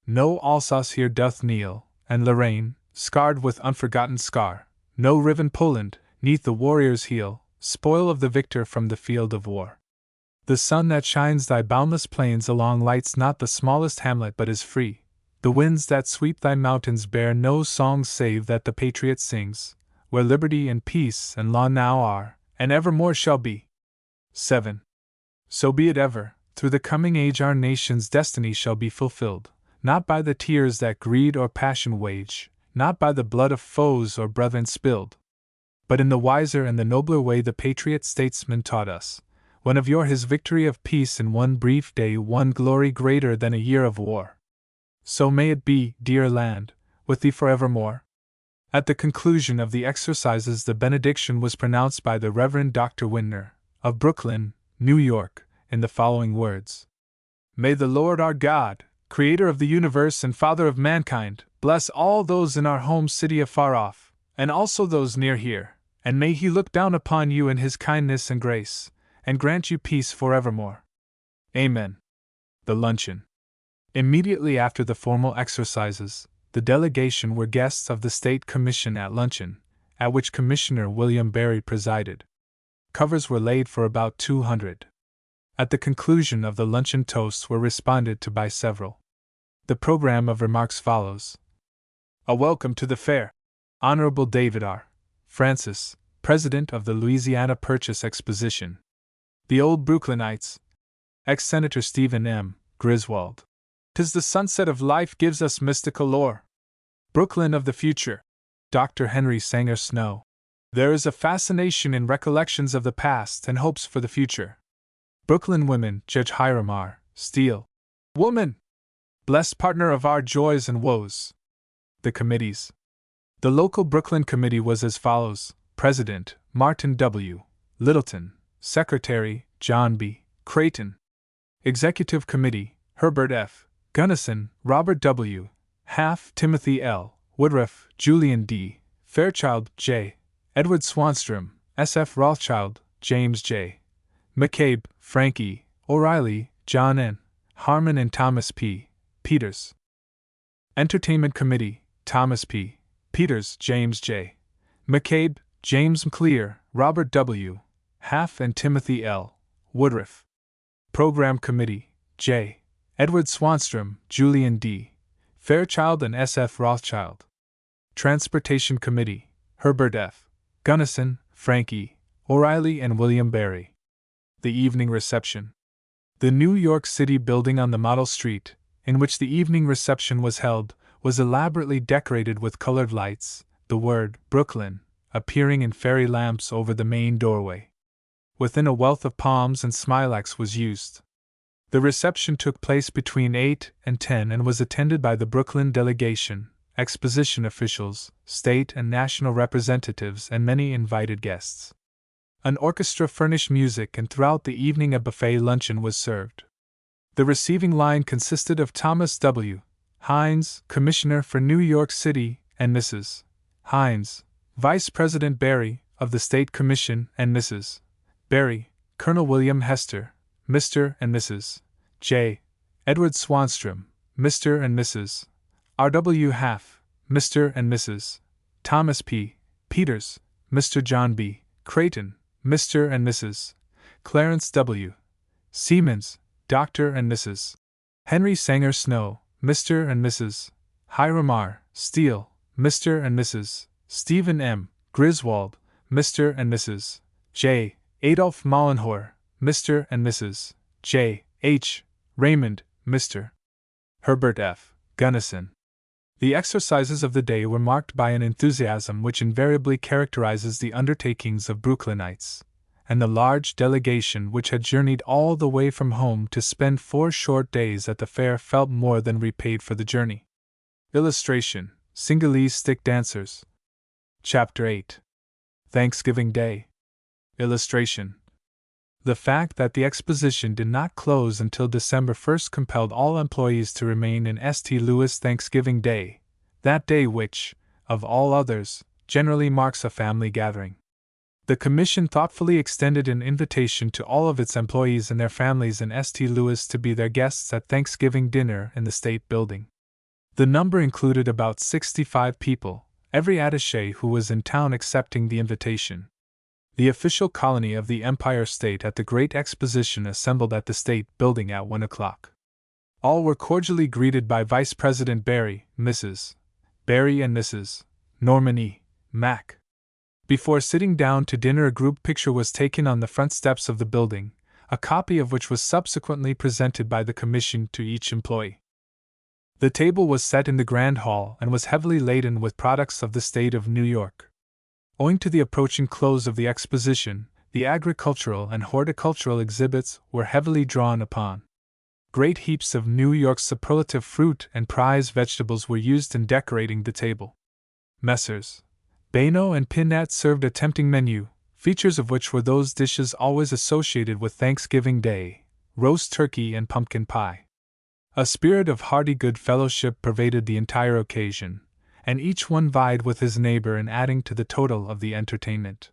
No Alsace here doth kneel, and Lorraine, scarred with unforgotten scar, no riven Poland, neath the warrior's heel, spoil of the victor from the field of war. The sun that shines thy boundless plains along lights not the smallest hamlet but is free. The winds that sweep thy mountains bear no song save that the patriot sings, where liberty and peace and law now are, and evermore shall be. 7. So be it ever, through the coming age our nation's destiny shall be fulfilled, not by the tears that greed or passion wage, not by the blood of foes or brethren spilled, but in the wiser and the nobler way the patriot statesman taught us, when of yore his victory of peace in one brief day won glory greater than a year of war. So may it be, dear land, with thee forevermore. At the conclusion of the exercises the benediction was pronounced by the Reverend Dr. Wintner, of Brooklyn, New York, in the following words. May the Lord our God, Creator of the universe and Father of mankind, bless all those in our home city afar off, and also those near here, and may He look down upon you in His kindness and grace, and grant you peace forevermore. Amen. The luncheon. Immediately after the formal exercises, the delegation were guests of the State Commission at luncheon, at which Commissioner William Berry presided. Covers were laid for about 200. At the conclusion of the luncheon toasts were responded to by several. The program of remarks follows. A welcome to the fair. Honorable David R. Francis, President of the Louisiana Purchase Exposition. The Old Brooklynites. Ex-Senator Stephen M. Griswold. 'Tis the sunset of life gives us mystical lore. Brooklyn of the future. Dr. Henry Sanger Snow. There is a fascination in recollections of the past and hopes for the future. Brooklyn women. Judge Hiram R. Steele. Woman! Blessed partner of our joys and woes. The committees. The local Brooklyn committee was as follows: President, Martin W. Littleton, Secretary, John B. Creighton. Executive Committee, Herbert F. Gunnison, Robert W. Half, Timothy L. Woodruff, Julian D. Fairchild, J. Edward Swanstrom, S. F. Rothschild, James J. McCabe, Frank E. O'Reilly, John N. Harmon and Thomas P. Peters. Entertainment Committee, Thomas P. Peters, James J. McCabe, James McClear, Robert W. Half and Timothy L. Woodruff. Program Committee, J. Edward Swanstrom, Julian D. Fairchild and S. F. Rothschild. Transportation Committee, Herbert F. Gunnison, Frank E. O'Reilly and William Barry. The Evening Reception. The New York City building on the Model Street, in which the evening reception was held, was elaborately decorated with colored lights, the word Brooklyn appearing in fairy lamps over the main doorway. Within, a wealth of palms and smilax was used. The reception took place between 8 and 10 and was attended by the Brooklyn delegation, Exposition officials, state and national representatives, and many invited guests. An orchestra furnished music, and throughout the evening a buffet luncheon was served. The receiving line consisted of Thomas W. Hines, Commissioner for New York City, and Mrs. Hines, Vice President Barry, of the State Commission, and Mrs. Barry, Colonel William Hester, Mr. and Mrs. J. Edward Swanstrom, Mr. and Mrs. R. W. Half, Mr. and Mrs. Thomas P. Peters, Mr. John B. Creighton, Mr. and Mrs. Clarence W. Siemens, Dr. and Mrs. Henry Sanger Snow, Mr. and Mrs. Hiram R. Steele, Mr. and Mrs. Stephen M. Griswold, Mr. and Mrs. J. Adolph Mollenhauer, Mr. and Mrs. J. H. Raymond, Mr. Herbert F. Gunnison. The exercises of the day were marked by an enthusiasm which invariably characterizes the undertakings of Brooklynites, and the large delegation which had journeyed all the way from home to spend 4 short days at the fair felt more than repaid for the journey. Illustration: Singhalese Stick Dancers. Chapter 8. Thanksgiving Day. Illustration: The fact that the exposition did not close until December 1st compelled all employees to remain in St. Louis Thanksgiving Day, that day which, of all others, generally marks a family gathering. The Commission thoughtfully extended an invitation to all of its employees and their families in St. Louis to be their guests at Thanksgiving dinner in the State Building. The number included about 65 people, every attaché who was in town accepting the invitation. The official colony of the Empire State at the Great Exposition assembled at the State Building at 1 o'clock. All were cordially greeted by Vice President Barry, Mrs. Barry and Mrs. Norman E. Mack. Before sitting down to dinner, a group picture was taken on the front steps of the building, a copy of which was subsequently presented by the Commission to each employee. The table was set in the Grand Hall and was heavily laden with products of the state of New York. Owing to the approaching close of the exposition, the agricultural and horticultural exhibits were heavily drawn upon. Great heaps of New York's superlative fruit and prize vegetables were used in decorating the table. Messrs. Bano and Pinat served a tempting menu, features of which were those dishes always associated with Thanksgiving Day: roast turkey and pumpkin pie. A spirit of hearty good fellowship pervaded the entire occasion, and each one vied with his neighbor in adding to the total of the entertainment.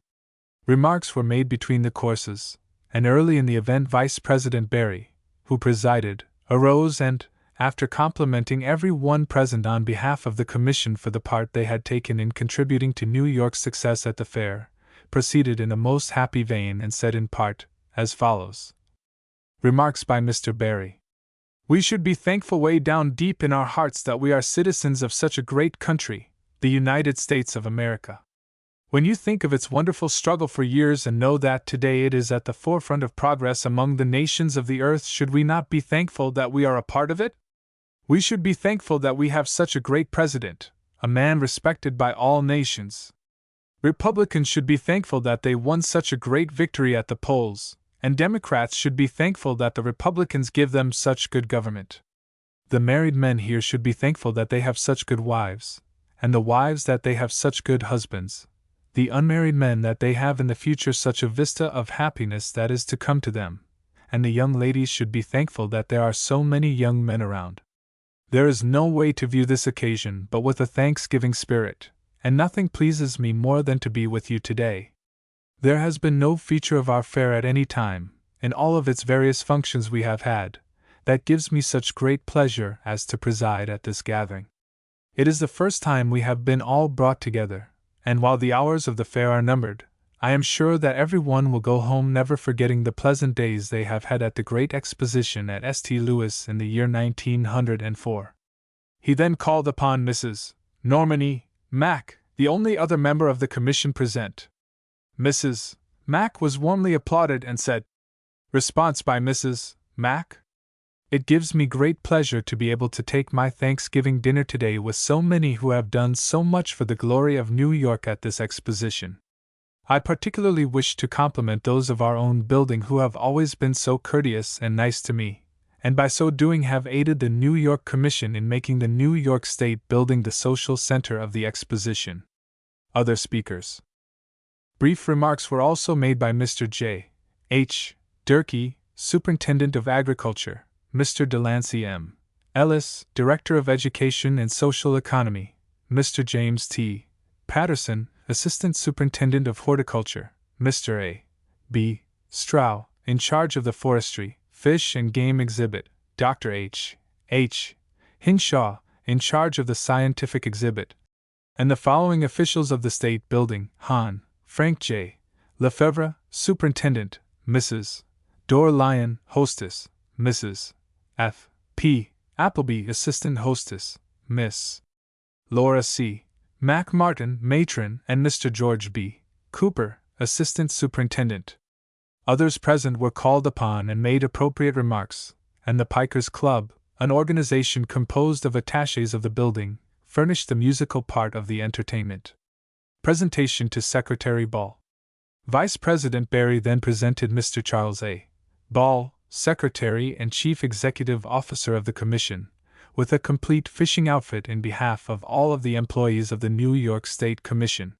Remarks were made between the courses, and early in the event Vice President Barry, who presided, arose and, after complimenting every one present on behalf of the Commission for the part they had taken in contributing to New York's success at the fair, proceeded in a most happy vein and said in part, as follows. Remarks by Mr. Barry. We should be thankful way down deep in our hearts that we are citizens of such a great country, the United States of America. When you think of its wonderful struggle for years and know that today it is at the forefront of progress among the nations of the earth, should we not be thankful that we are a part of it? We should be thankful that we have such a great president, a man respected by all nations. Republicans should be thankful that they won such a great victory at the polls, and Democrats should be thankful that the Republicans give them such good government. The married men here should be thankful that they have such good wives, and the wives that they have such good husbands. the unmarried men that they have in the future such a vista of happiness that is to come to them, and the young ladies should be thankful that there are so many young men around. There is no way to view this occasion but with a thanksgiving spirit, and nothing pleases me more than to be with you today. There has been no feature of our fair at any time, in all of its various functions we have had, that gives me such great pleasure as to preside at this gathering. It is the first time we have been all brought together, and while the hours of the fair are numbered, I am sure that every one will go home never forgetting the pleasant days they have had at the great Exposition at St. Louis in the year 1904. He then called upon Mrs. Norman E. Mack, the only other member of the commission present. Mrs. Mack was warmly applauded and said, "Response by Mrs. Mack? It gives me great pleasure to be able to take my Thanksgiving dinner today with so many who have done so much for the glory of New York at this Exposition. I particularly wish to compliment those of our own building who have always been so courteous and nice to me, and by so doing have aided the New York Commission in making the New York State Building the social center of the Exposition." Other speakers. Brief remarks were also made by Mr. J. H. Durkee, Superintendent of Agriculture, Mr. Delancey M. Ellis, Director of Education and Social Economy, Mr. James T. Patterson, Assistant Superintendent of Horticulture, Mr. A. B. Strow, in charge of the Forestry, Fish and Game Exhibit, Dr. H. H. Hinshaw, in charge of the Scientific Exhibit, and the following officials of the State Building: Hahn, Frank J. Lefevre, Superintendent, Mrs. Dora Lyon, Hostess, Mrs. F. P. Appleby, Assistant Hostess, Miss Laura C. Mac Martin, Matron, and Mr. George B. Cooper, Assistant Superintendent. Others present were called upon and made appropriate remarks, and the Pikers Club, an organization composed of attachés of the building, furnished the musical part of the entertainment. Presentation to Secretary Ball. Vice President Barry then presented Mr. Charles A. Ball, Secretary and Chief Executive Officer of the Commission, with a complete fishing outfit in behalf of all of the employees of the New York State Commission.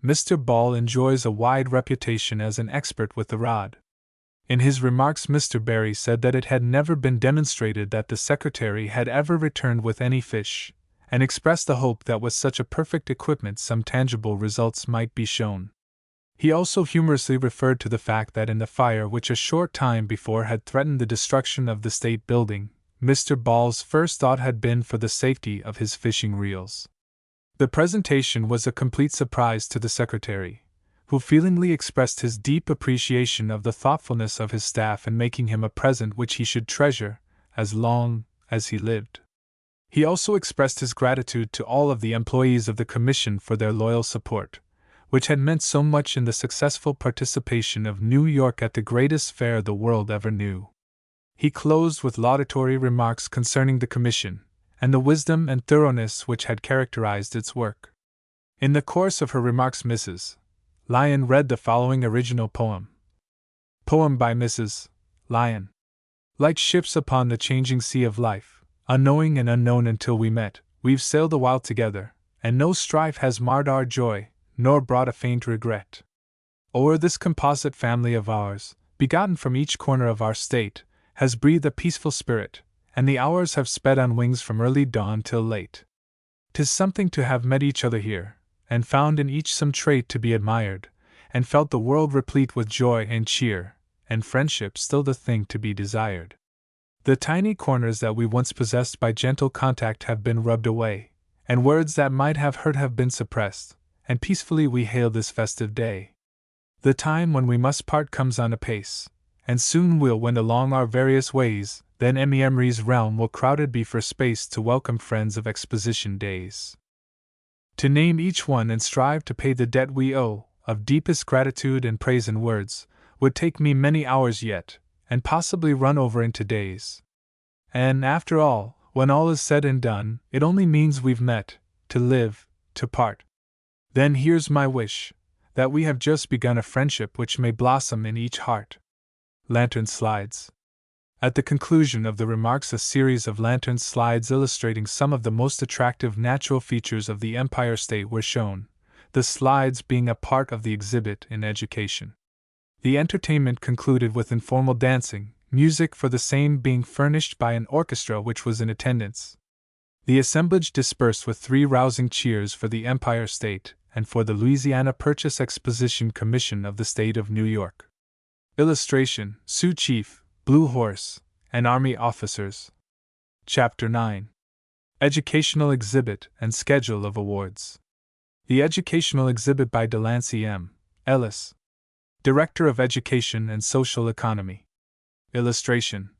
Mr. Ball enjoys a wide reputation as an expert with the rod. In his remarks, Mr. Barry said that it had never been demonstrated that the Secretary had ever returned with any fish, and expressed the hope that with such a perfect equipment some tangible results might be shown. He also humorously referred to the fact that in the fire which a short time before had threatened the destruction of the State Building, Mr. Ball's first thought had been for the safety of his fishing reels. The presentation was a complete surprise to the Secretary, who feelingly expressed his deep appreciation of the thoughtfulness of his staff in making him a present which he should treasure as long as he lived. He also expressed his gratitude to all of the employees of the Commission for their loyal support, which had meant so much in the successful participation of New York at the greatest fair the world ever knew. He closed with laudatory remarks concerning the Commission, and the wisdom and thoroughness which had characterized its work. In the course of her remarks, Mrs. Lyon read the following original poem. Poem by Mrs. Lyon. Like ships upon the changing sea of life, unknowing and unknown until we met, we've sailed a while together, and no strife has marred our joy, nor brought a faint regret. O'er this composite family of ours, begotten from each corner of our state, has breathed a peaceful spirit, and the hours have sped on wings from early dawn till late. 'Tis something to have met each other here, and found in each some trait to be admired, and felt the world replete with joy and cheer, and friendship still the thing to be desired. The tiny corners that we once possessed by gentle contact have been rubbed away, and words that might have hurt have been suppressed, and peacefully we hail this festive day. The time when we must part comes on apace, and soon we'll wend along our various ways, then Emery's realm will crowded be for space to welcome friends of Exposition days. To name each one and strive to pay the debt we owe, of deepest gratitude and praise in words, would take me many hours yet, and possibly run over into days. And after all, when all is said and done, it only means we've met, to live, to part. Then here's my wish, that we have just begun a friendship which may blossom in each heart. Lantern slides. At the conclusion of the remarks, a series of lantern slides illustrating some of the most attractive natural features of the Empire State were shown, the slides being a part of the exhibit in education. The entertainment concluded with informal dancing, music for the same being furnished by an orchestra which was in attendance. The assemblage dispersed with 3 rousing cheers for the Empire State and for the Louisiana Purchase Exposition Commission of the State of New York. Illustration: Sioux Chief, Blue Horse, and Army Officers. Chapter 9. Educational Exhibit and Schedule of Awards. The Educational Exhibit by Delancey M. Ellis, Director of Education and Social Economy. Illustration: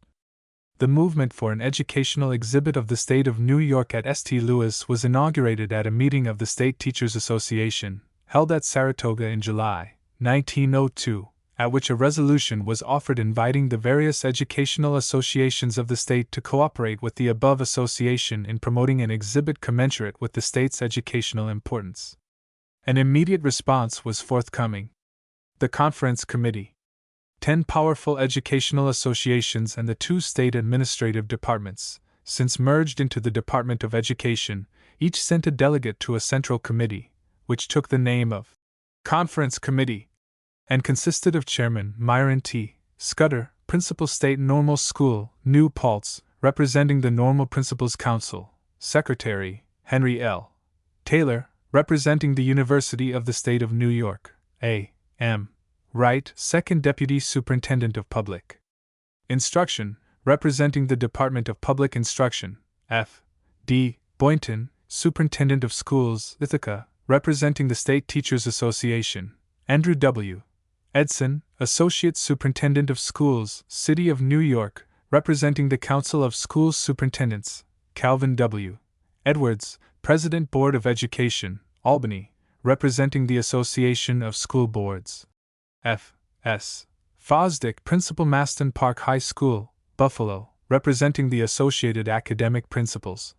The movement for an educational exhibit of the State of New York at St. Louis was inaugurated at a meeting of the State Teachers Association, held at Saratoga in July 1902, at which a resolution was offered inviting the various educational associations of the state to cooperate with the above association in promoting an exhibit commensurate with the state's educational importance. An immediate response was forthcoming. The Conference Committee, 10 powerful educational associations and the 2 state administrative departments, since merged into the Department of Education, each sent a delegate to a central committee, which took the name of Conference Committee, and consisted of Chairman Myron T. Scudder, Principal State Normal School, New Paltz, representing the Normal Principals Council, Secretary Henry L. Taylor, representing the University of the State of New York, A. M. Wright, Second Deputy Superintendent of Public Instruction, representing the Department of Public Instruction, F. D. Boynton, Superintendent of Schools, Ithaca, representing the State Teachers Association, Andrew W. Edson, Associate Superintendent of Schools, City of New York, representing the Council of Schools Superintendents, Calvin W. Edwards, President Board of Education, Albany, representing the Association of School Boards, F. S. Fosdick, Principal Maston Park High School, Buffalo, representing the Associated Academic Principals,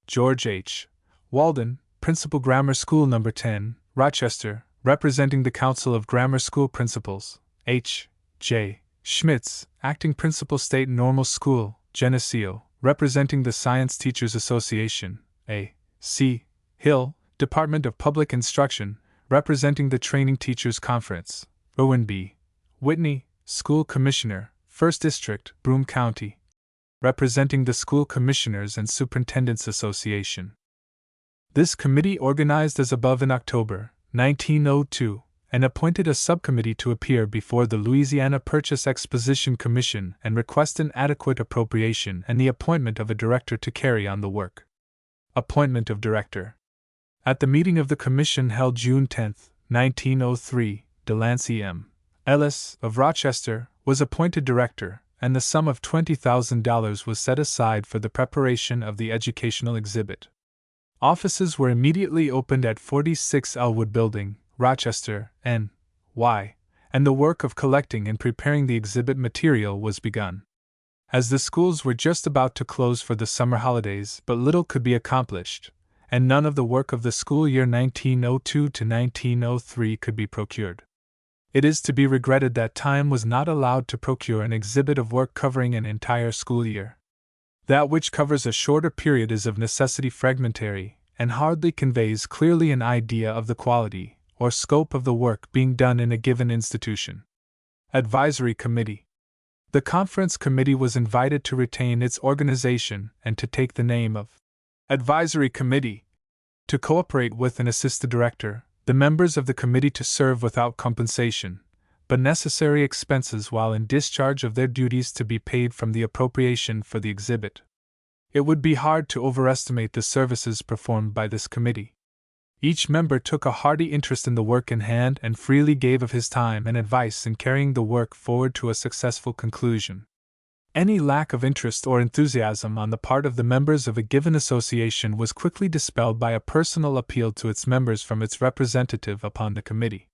George H. Walden, Principal Grammar School No. 10, Rochester, representing the Council of Grammar School Principals, H. J. Schmitz, Acting Principal State Normal School, Geneseo, representing the Science Teachers Association, A. C. Hill, Department of Public Instruction, representing the Training Teachers Conference, Owen B. Whitney, School Commissioner, 1st District, Broome County, representing the School Commissioners and Superintendents Association. This committee organized as above in October 1902 and appointed a subcommittee to appear before the Louisiana Purchase Exposition Commission and request an adequate appropriation and the appointment of a director to carry on the work. Appointment of Director. At the meeting of the Commission held June 10, 1903, Delancey M. Ellis, of Rochester, was appointed director, and the sum of $20,000 was set aside for the preparation of the educational exhibit. Offices were immediately opened at 46 Elwood Building, Rochester, N.Y., and the work of collecting and preparing the exhibit material was begun. As the schools were just about to close for the summer holidays, but little could be accomplished, and none of the work of the school year 1902 to 1903 could be procured. It is to be regretted that time was not allowed to procure an exhibit of work covering an entire school year. That which covers a shorter period is of necessity fragmentary, and hardly conveys clearly an idea of the quality or scope of the work being done in a given institution. Advisory Committee. The Conference Committee was invited to retain its organization and to take the name of Advisory Committee, to cooperate with and assist the director, the members of the committee to serve without compensation, but necessary expenses while in discharge of their duties to be paid from the appropriation for the exhibit. It would be hard to overestimate the services performed by this committee. Each member took a hearty interest in the work in hand and freely gave of his time and advice in carrying the work forward to a successful conclusion. Any lack of interest or enthusiasm on the part of the members of a given association was quickly dispelled by a personal appeal to its members from its representative upon the committee.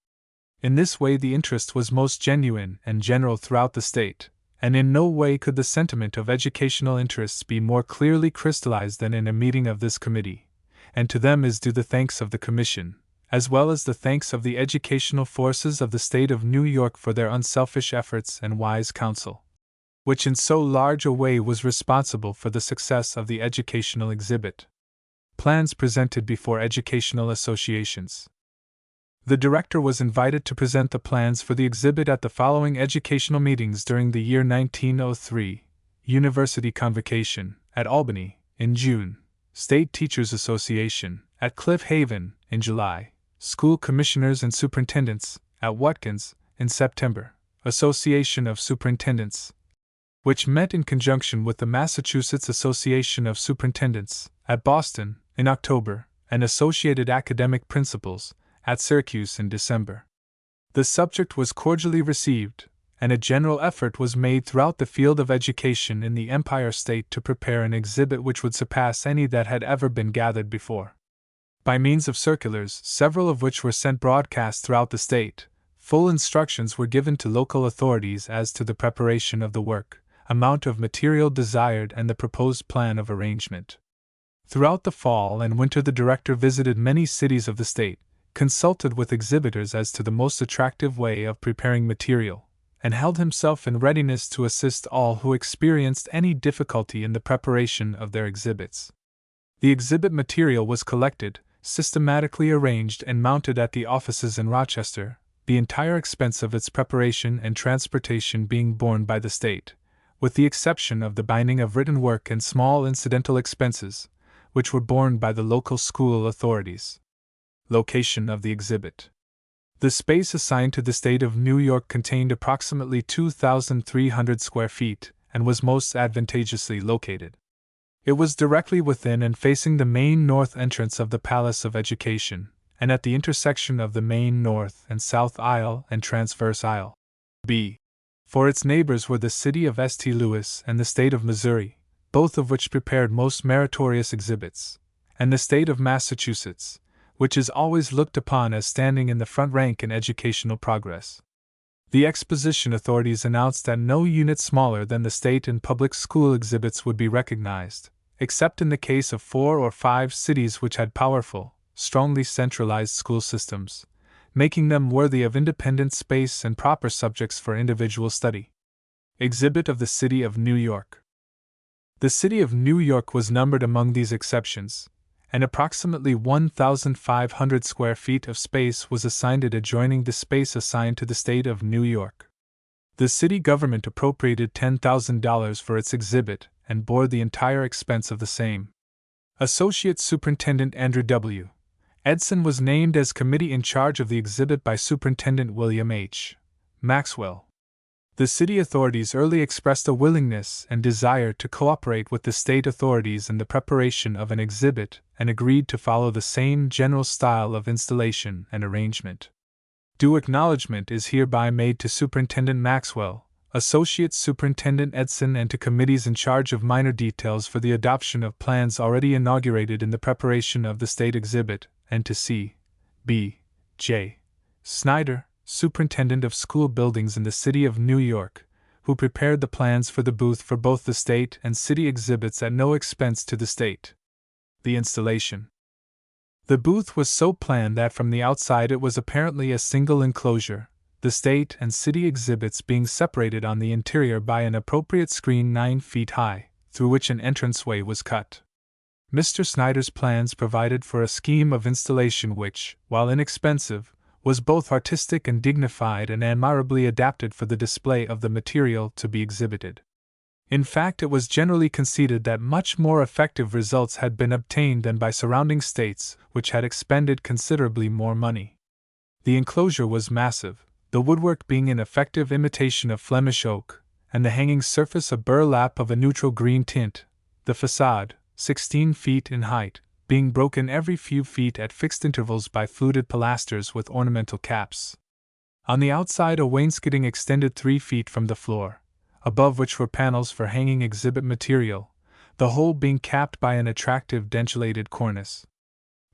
In this way the interest was most genuine and general throughout the state, and in no way could the sentiment of educational interests be more clearly crystallized than in a meeting of this committee, and to them is due the thanks of the Commission, as well as the thanks of the educational forces of the State of New York for their unselfish efforts and wise counsel, which in so large a way was responsible for the success of the educational exhibit. Plans presented before educational associations. The director was invited to present the plans for the exhibit at the following educational meetings during the year 1903: University Convocation, at Albany, in June; State Teachers Association, at Cliff Haven, in July; School Commissioners and Superintendents, at Watkins, in September; Association of Superintendents, which met in conjunction with the Massachusetts Association of Superintendents, at Boston, in October; and Associated Academic Principals, at Syracuse in December. The subject was cordially received, and a general effort was made throughout the field of education in the Empire State to prepare an exhibit which would surpass any that had ever been gathered before. By means of circulars, several of which were sent broadcast throughout the state, full instructions were given to local authorities as to the preparation of the work, amount of material desired, and the proposed plan of arrangement. Throughout the fall and winter the director visited many cities of the state, consulted with exhibitors as to the most attractive way of preparing material, and held himself in readiness to assist all who experienced any difficulty in the preparation of their exhibits. The exhibit material was collected, systematically arranged, and mounted at the offices in Rochester, the entire expense of its preparation and transportation being borne by the state, with the exception of the binding of written work and small incidental expenses, which were borne by the local school authorities. Location of the exhibit. The space assigned to the state of New York contained approximately 2,300 square feet and was most advantageously located. It was directly within and facing the main north entrance of the Palace of Education, and at the intersection of the main north and south aisle and transverse aisle. B. For its neighbors were the city of St. Louis and the state of Missouri, both of which prepared most meritorious exhibits, and the state of Massachusetts, which is always looked upon as standing in the front rank in educational progress. The Exposition authorities announced that no unit smaller than the state and public school exhibits would be recognized, except in the case of 4 or 5 cities which had powerful, strongly centralized school systems, making them worthy of independent space and proper subjects for individual study. Exhibit of the City of New York. The City of New York was numbered among these exceptions, and approximately 1,500 square feet of space was assigned it adjoining the space assigned to the state of New York. The city government appropriated $10,000 for its exhibit and bore the entire expense of the same. Associate Superintendent Andrew W. Edson was named as committee in charge of the exhibit by Superintendent William H. Maxwell. The city authorities early expressed a willingness and desire to cooperate with the state authorities in the preparation of an exhibit and agreed to follow the same general style of installation and arrangement. Due acknowledgment is hereby made to Superintendent Maxwell, Associate Superintendent Edson, and to committees in charge of minor details for the adoption of plans already inaugurated in the preparation of the state exhibit, and to C. B. J. Snyder, Superintendent of School Buildings in the City of New York, who prepared the plans for the booth for both the state and city exhibits at no expense to the state. The installation. The booth was so planned that from the outside it was apparently a single enclosure, the state and city exhibits being separated on the interior by an appropriate screen 9 feet high, through which an entranceway was cut. Mr. Snyder's plans provided for a scheme of installation which, while inexpensive, was both artistic and dignified and admirably adapted for the display of the material to be exhibited. In fact, it was generally conceded that much more effective results had been obtained than by surrounding states, which had expended considerably more money. The enclosure was massive, the woodwork being an effective imitation of Flemish oak, and the hanging surface a burlap of a neutral green tint, the facade, 16 feet in height, being broken every few feet at fixed intervals by fluted pilasters with ornamental caps. On the outside a wainscoting extended 3 feet from the floor, above which were panels for hanging exhibit material, the whole being capped by an attractive dentelated cornice.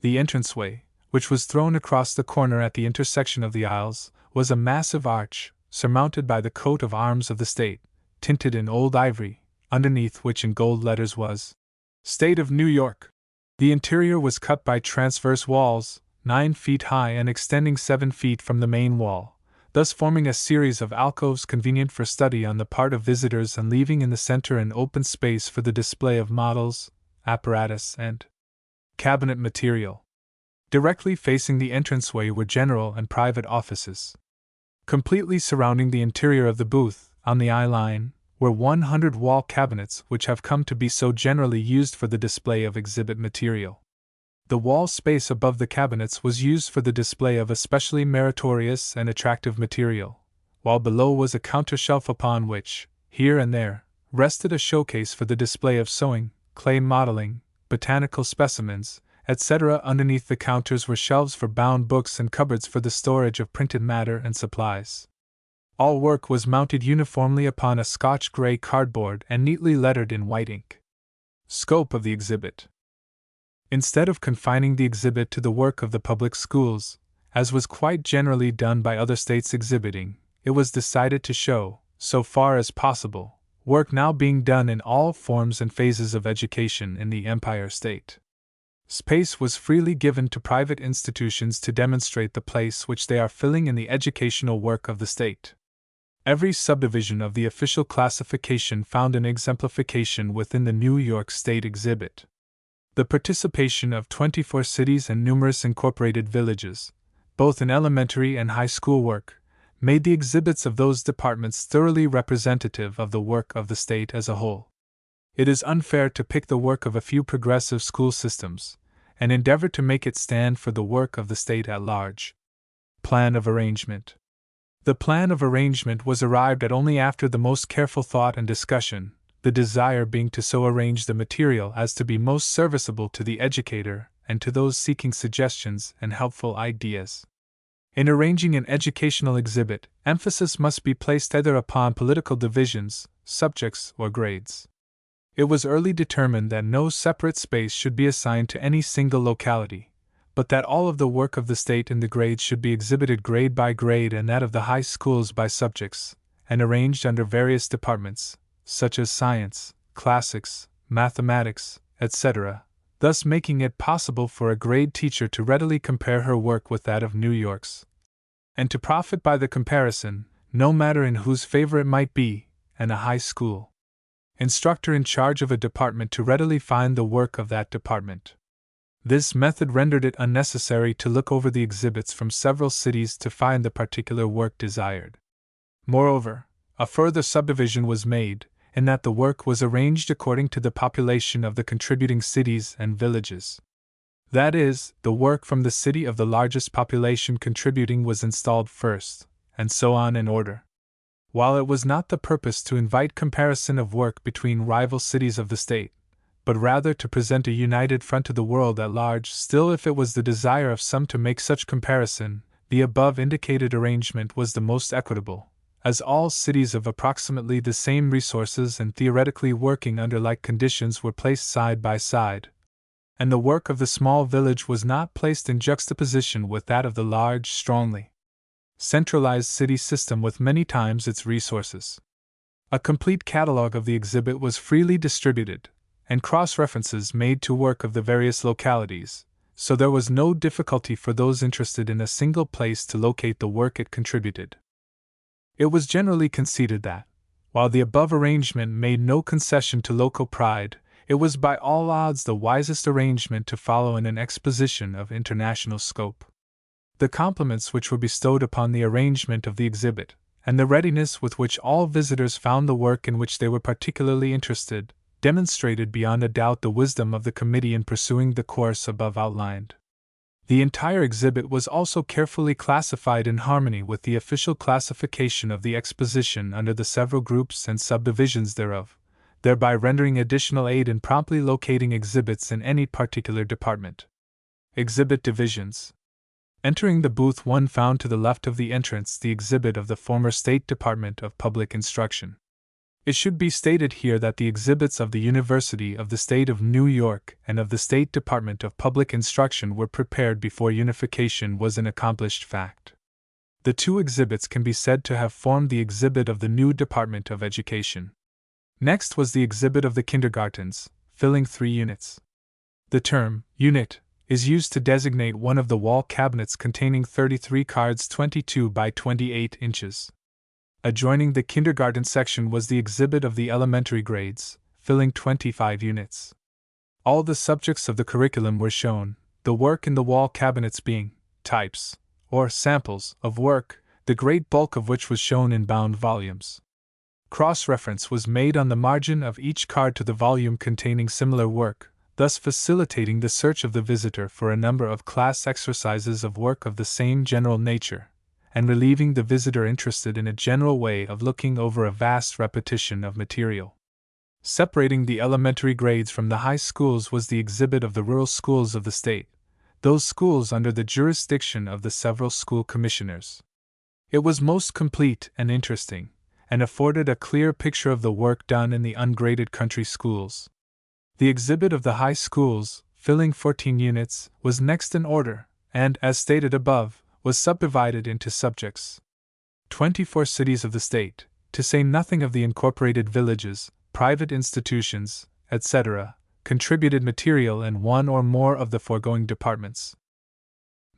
The entranceway, which was thrown across the corner at the intersection of the aisles, was a massive arch, surmounted by the coat of arms of the state, tinted in old ivory, underneath which in gold letters was State of New York. The interior was cut by transverse walls, 9 feet high and extending 7 feet from the main wall, thus forming a series of alcoves convenient for study on the part of visitors and leaving in the center an open space for the display of models, apparatus, and cabinet material. Directly facing the entranceway were general and private offices. Completely surrounding the interior of the booth, on the eye line, were 100 wall cabinets which have come to be so generally used for the display of exhibit material. The wall space above the cabinets was used for the display of especially meritorious and attractive material, while below was a counter shelf upon which, here and there, rested a showcase for the display of sewing, clay modeling, botanical specimens, etc. Underneath the counters were shelves for bound books and cupboards for the storage of printed matter and supplies. All work was mounted uniformly upon a Scotch grey cardboard and neatly lettered in white ink. Scope of the exhibit. Instead of confining the exhibit to the work of the public schools, as was quite generally done by other states exhibiting, it was decided to show, so far as possible, work now being done in all forms and phases of education in the Empire State. Space was freely given to private institutions to demonstrate the place which they are filling in the educational work of the state. Every subdivision of the official classification found an exemplification within the New York State exhibit. The participation of 24 cities and numerous incorporated villages, both in elementary and high school work, made the exhibits of those departments thoroughly representative of the work of the state as a whole. It is unfair to pick the work of a few progressive school systems, and endeavor to make it stand for the work of the state at large. Plan of arrangement. The plan of arrangement was arrived at only after the most careful thought and discussion, the desire being to so arrange the material as to be most serviceable to the educator and to those seeking suggestions and helpful ideas. In arranging an educational exhibit, emphasis must be placed either upon political divisions, subjects, or grades. It was early determined that no separate space should be assigned to any single locality, but that all of the work of the state in the grades should be exhibited grade by grade and that of the high schools by subjects, and arranged under various departments, such as science, classics, mathematics, etc., thus making it possible for a grade teacher to readily compare her work with that of New York's, and to profit by the comparison, no matter in whose favor it might be, and a high school instructor in charge of a department to readily find the work of that department. This method rendered it unnecessary to look over the exhibits from several cities to find the particular work desired. Moreover, a further subdivision was made, in that the work was arranged according to the population of the contributing cities and villages. That is, the work from the city of the largest population contributing was installed first, and so on in order. While it was not the purpose to invite comparison of work between rival cities of the state, but rather to present a united front to the world at large, still if it was the desire of some to make such comparison, the above indicated arrangement was the most equitable, as all cities of approximately the same resources and theoretically working under like conditions were placed side by side, and the work of the small village was not placed in juxtaposition with that of the large, strongly centralized city system with many times its resources. A complete catalogue of the exhibit was freely distributed, and cross-references made to work of the various localities, so there was no difficulty for those interested in a single place to locate the work it contributed. It was generally conceded that, while the above arrangement made no concession to local pride, it was by all odds the wisest arrangement to follow in an exposition of international scope. The compliments which were bestowed upon the arrangement of the exhibit, and the readiness with which all visitors found the work in which they were particularly interested, demonstrated beyond a doubt the wisdom of the committee in pursuing the course above outlined. The entire exhibit was also carefully classified in harmony with the official classification of the Exposition under the several groups and subdivisions thereof, thereby rendering additional aid in promptly locating exhibits in any particular department. Exhibit divisions. Entering the booth, one found to the left of the entrance the exhibit of the former State Department of Public Instruction. It should be stated here that the exhibits of the University of the State of New York and of the State Department of Public Instruction were prepared before unification was an accomplished fact. The two exhibits can be said to have formed the exhibit of the new Department of Education. Next was the exhibit of the kindergartens, filling 3 units. The term unit is used to designate one of the wall cabinets containing 33 cards 22 by 28 inches. Adjoining the kindergarten section was the exhibit of the elementary grades, filling 25 units. All the subjects of the curriculum were shown, the work in the wall cabinets being types, or samples, of work, the great bulk of which was shown in bound volumes. Cross-reference was made on the margin of each card to the volume containing similar work, thus facilitating the search of the visitor for a number of class exercises of work of the same general nature, and relieving the visitor interested in a general way of looking over a vast repetition of material. Separating the elementary grades from the high schools was the exhibit of the rural schools of the state, those schools under the jurisdiction of the several school commissioners. It was most complete and interesting, and afforded a clear picture of the work done in the ungraded country schools. The exhibit of the high schools, filling 14 units, was next in order, and, as stated above, was subdivided into subjects. 24 cities of the state, to say nothing of the incorporated villages, private institutions, etc., contributed material in one or more of the foregoing departments.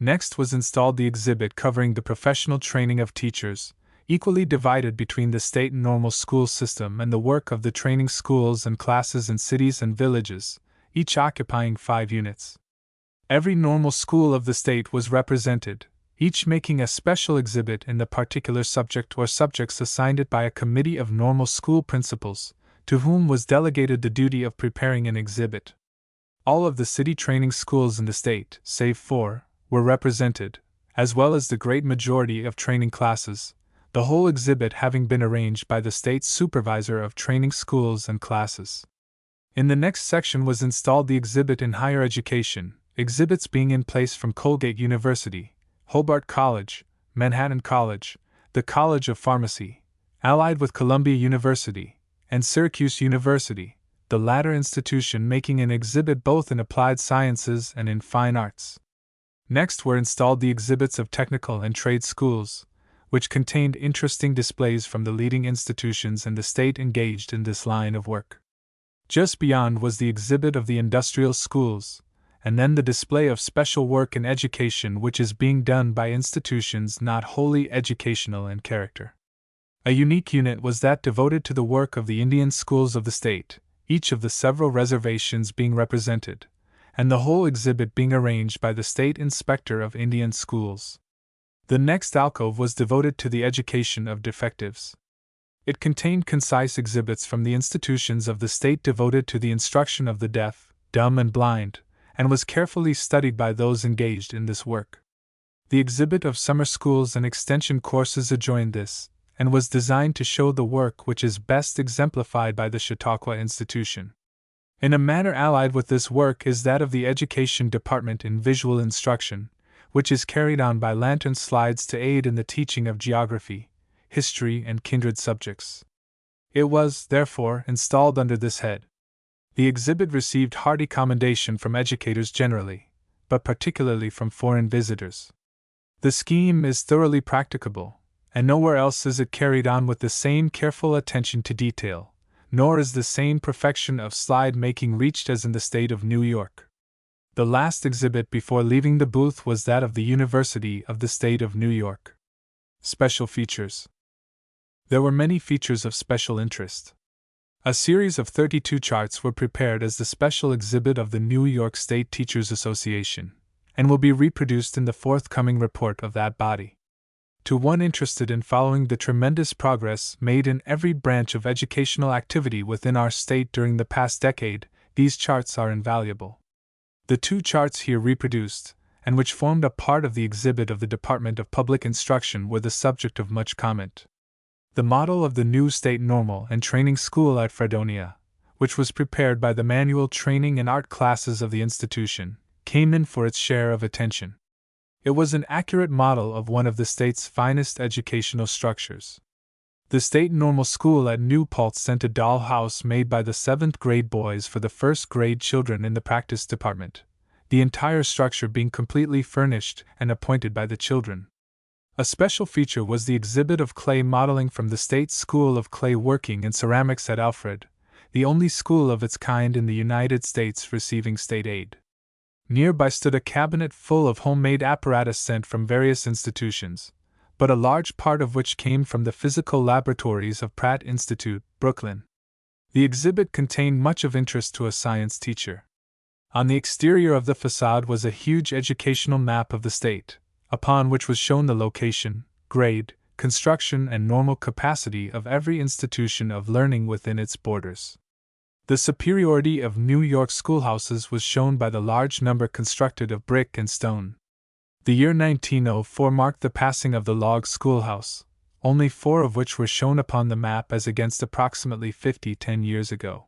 Next was installed the exhibit covering the professional training of teachers, equally divided between the state and normal school system and the work of the training schools and classes in cities and villages, each occupying 5 units. Every normal school of the state was represented, each making a special exhibit in the particular subject or subjects assigned it by a committee of normal school principals, to whom was delegated the duty of preparing an exhibit. All of the city training schools in the state, save 4, were represented, as well as the great majority of training classes, the whole exhibit having been arranged by the state supervisor of training schools and classes. In the next section was installed the exhibit in higher education, exhibits being in place from Colgate University, Hobart College, Manhattan College, the College of Pharmacy, allied with Columbia University, and Syracuse University, the latter institution making an exhibit both in applied sciences and in fine arts. Next were installed the exhibits of technical and trade schools, which contained interesting displays from the leading institutions in the state engaged in this line of work. Just beyond was the exhibit of the industrial schools, and then the display of special work in education which is being done by institutions not wholly educational in character. A unique unit was that devoted to the work of the Indian schools of the state, each of the several reservations being represented, and the whole exhibit being arranged by the State Inspector of Indian Schools. The next alcove was devoted to the education of defectives. It contained concise exhibits from the institutions of the state devoted to the instruction of the deaf, dumb, and blind, and was carefully studied by those engaged in this work. The exhibit of summer schools and extension courses adjoined this, and was designed to show the work which is best exemplified by the Chautauqua institution. In a manner allied with this work is that of the Education Department in visual instruction, which is carried on by lantern slides to aid in the teaching of geography, history, and kindred subjects. It was, therefore, installed under this head. The exhibit received hearty commendation from educators generally, but particularly from foreign visitors. The scheme is thoroughly practicable, and nowhere else is it carried on with the same careful attention to detail, nor is the same perfection of slide making reached as in the state of New York. The last exhibit before leaving the booth was that of the University of the State of New York. Special features. There were many features of special interest. A series of 32 charts were prepared as the special exhibit of the New York State Teachers Association, and will be reproduced in the forthcoming report of that body. To one interested in following the tremendous progress made in every branch of educational activity within our state during the past decade, these charts are invaluable. The 2 charts here reproduced, and which formed a part of the exhibit of the Department of Public Instruction, were the subject of much comment. The model of the new State Normal and Training School at Fredonia, which was prepared by the manual training and art classes of the institution, came in for its share of attention. It was an accurate model of one of the state's finest educational structures. The State Normal School at New Paltz sent a doll house made by the 7th grade boys for the 1st grade children in the practice department, the entire structure being completely furnished and appointed by the children. A special feature was the exhibit of clay modeling from the State School of Clay Working and Ceramics at Alfred, the only school of its kind in the United States receiving state aid. Nearby stood a cabinet full of homemade apparatus sent from various institutions, but a large part of which came from the physical laboratories of Pratt Institute, Brooklyn. The exhibit contained much of interest to a science teacher. On the exterior of the facade was a huge educational map of the state, upon which was shown the location, grade, construction, and normal capacity of every institution of learning within its borders. The superiority of New York schoolhouses was shown by the large number constructed of brick and stone. The year 1904 marked the passing of the log schoolhouse, only 4 of which were shown upon the map as against approximately 10 years ago.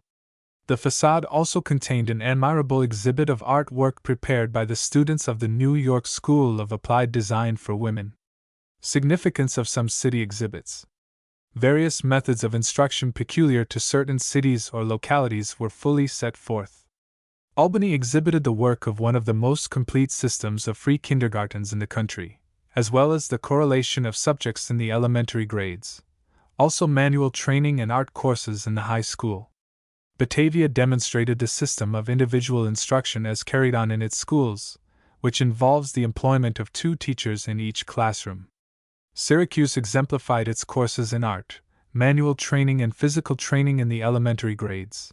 The facade also contained an admirable exhibit of artwork prepared by the students of the New York School of Applied Design for Women. Significance of some city exhibits. Various methods of instruction peculiar to certain cities or localities were fully set forth. Albany exhibited the work of one of the most complete systems of free kindergartens in the country, as well as the correlation of subjects in the elementary grades, also manual training and art courses in the high school. Batavia demonstrated the system of individual instruction as carried on in its schools, which involves the employment of 2 teachers in each classroom. Syracuse exemplified its courses in art, manual training, and physical training in the elementary grades.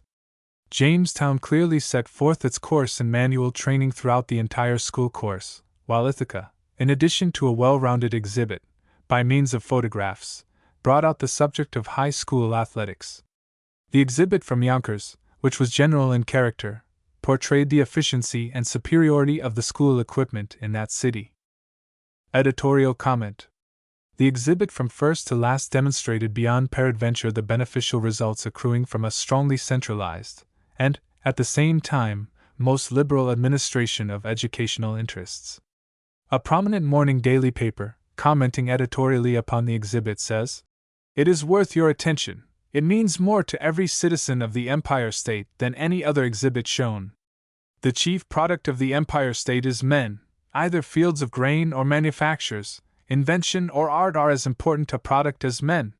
Jamestown clearly set forth its course in manual training throughout the entire school course, while Ithaca, in addition to a well-rounded exhibit, by means of photographs, brought out the subject of high school athletics. The exhibit from Yonkers, which was general in character, portrayed the efficiency and superiority of the school equipment in that city. Editorial comment. The exhibit from first to last demonstrated beyond peradventure the beneficial results accruing from a strongly centralized, and, at the same time, most liberal administration of educational interests. A prominent morning daily paper, commenting editorially upon the exhibit, says, "It is worth your attention. It means more to every citizen of the Empire State than any other exhibit shown. The chief product of the Empire State is men, either fields of grain or manufactures, invention or art are as important a product as men.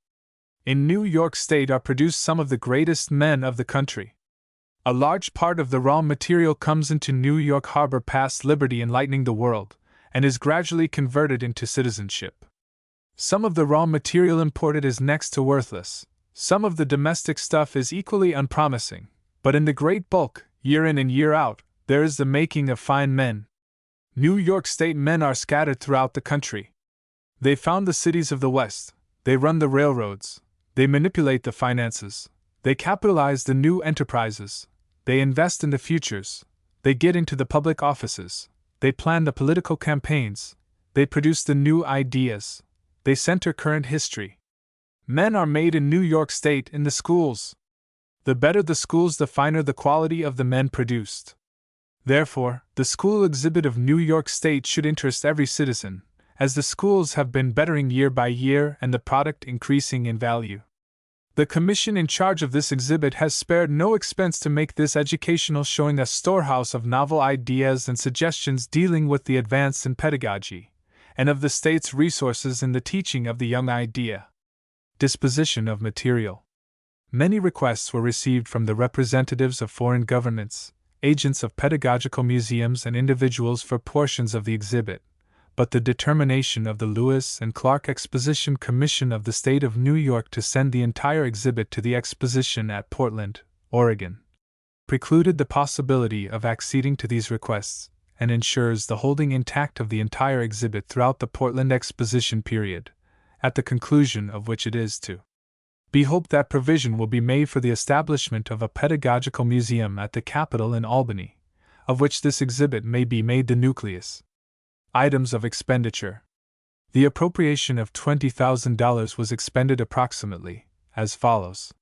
In New York State are produced some of the greatest men of the country. A large part of the raw material comes into New York Harbor past Liberty, enlightening the world, and is gradually converted into citizenship. Some of the raw material imported is next to worthless. Some of the domestic stuff is equally unpromising, but in the great bulk, year in and year out, there is the making of fine men. New York State men are scattered throughout the country. They found the cities of the West, they run the railroads, they manipulate the finances, they capitalize the new enterprises, they invest in the futures, they get into the public offices, they plan the political campaigns, they produce the new ideas, they center current history. Men are made in New York State in the schools. The better the schools, the finer the quality of the men produced. Therefore, the school exhibit of New York State should interest every citizen, as the schools have been bettering year by year and the product increasing in value. The commission in charge of this exhibit has spared no expense to make this educational showing a storehouse of novel ideas and suggestions dealing with the advance in pedagogy, and of the state's resources in the teaching of the young idea. Disposition of material. Many requests were received from the representatives of foreign governments, agents of pedagogical museums, and individuals for portions of the exhibit, but the determination of the Lewis and Clark Exposition Commission of the State of New York to send the entire exhibit to the Exposition at Portland, Oregon, precluded the possibility of acceding to these requests, and ensures the holding intact of the entire exhibit throughout the Portland Exposition period, at the conclusion of which it is to be hoped that provision will be made for the establishment of a pedagogical museum at the Capitol in Albany, of which this exhibit may be made the nucleus. Items of expenditure. The appropriation of $20,000 was expended approximately as follows: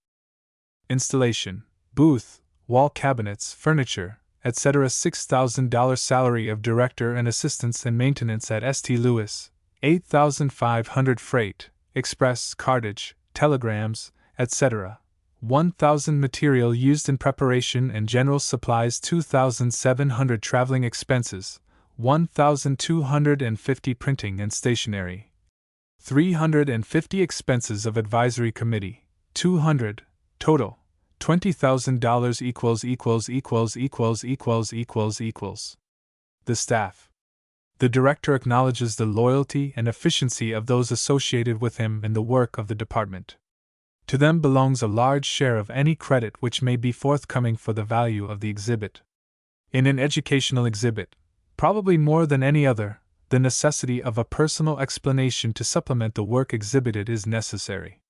installation, booth, wall cabinets, furniture, etc. $6,000 salary of director and assistants and maintenance at St. Louis, $8,500 freight, express, cartage, telegrams, etc. $1,000 material used in preparation and general supplies, $2,700 traveling expenses, $1,250 printing and stationery, $350 expenses of advisory committee, $200, total, $20,000 . The staff. The director acknowledges the loyalty and efficiency of those associated with him in the work of the department. To them belongs a large share of any credit which may be forthcoming for the value of the exhibit. In an educational exhibit, probably more than any other, the necessity of a personal explanation to supplement the work exhibited is necessary.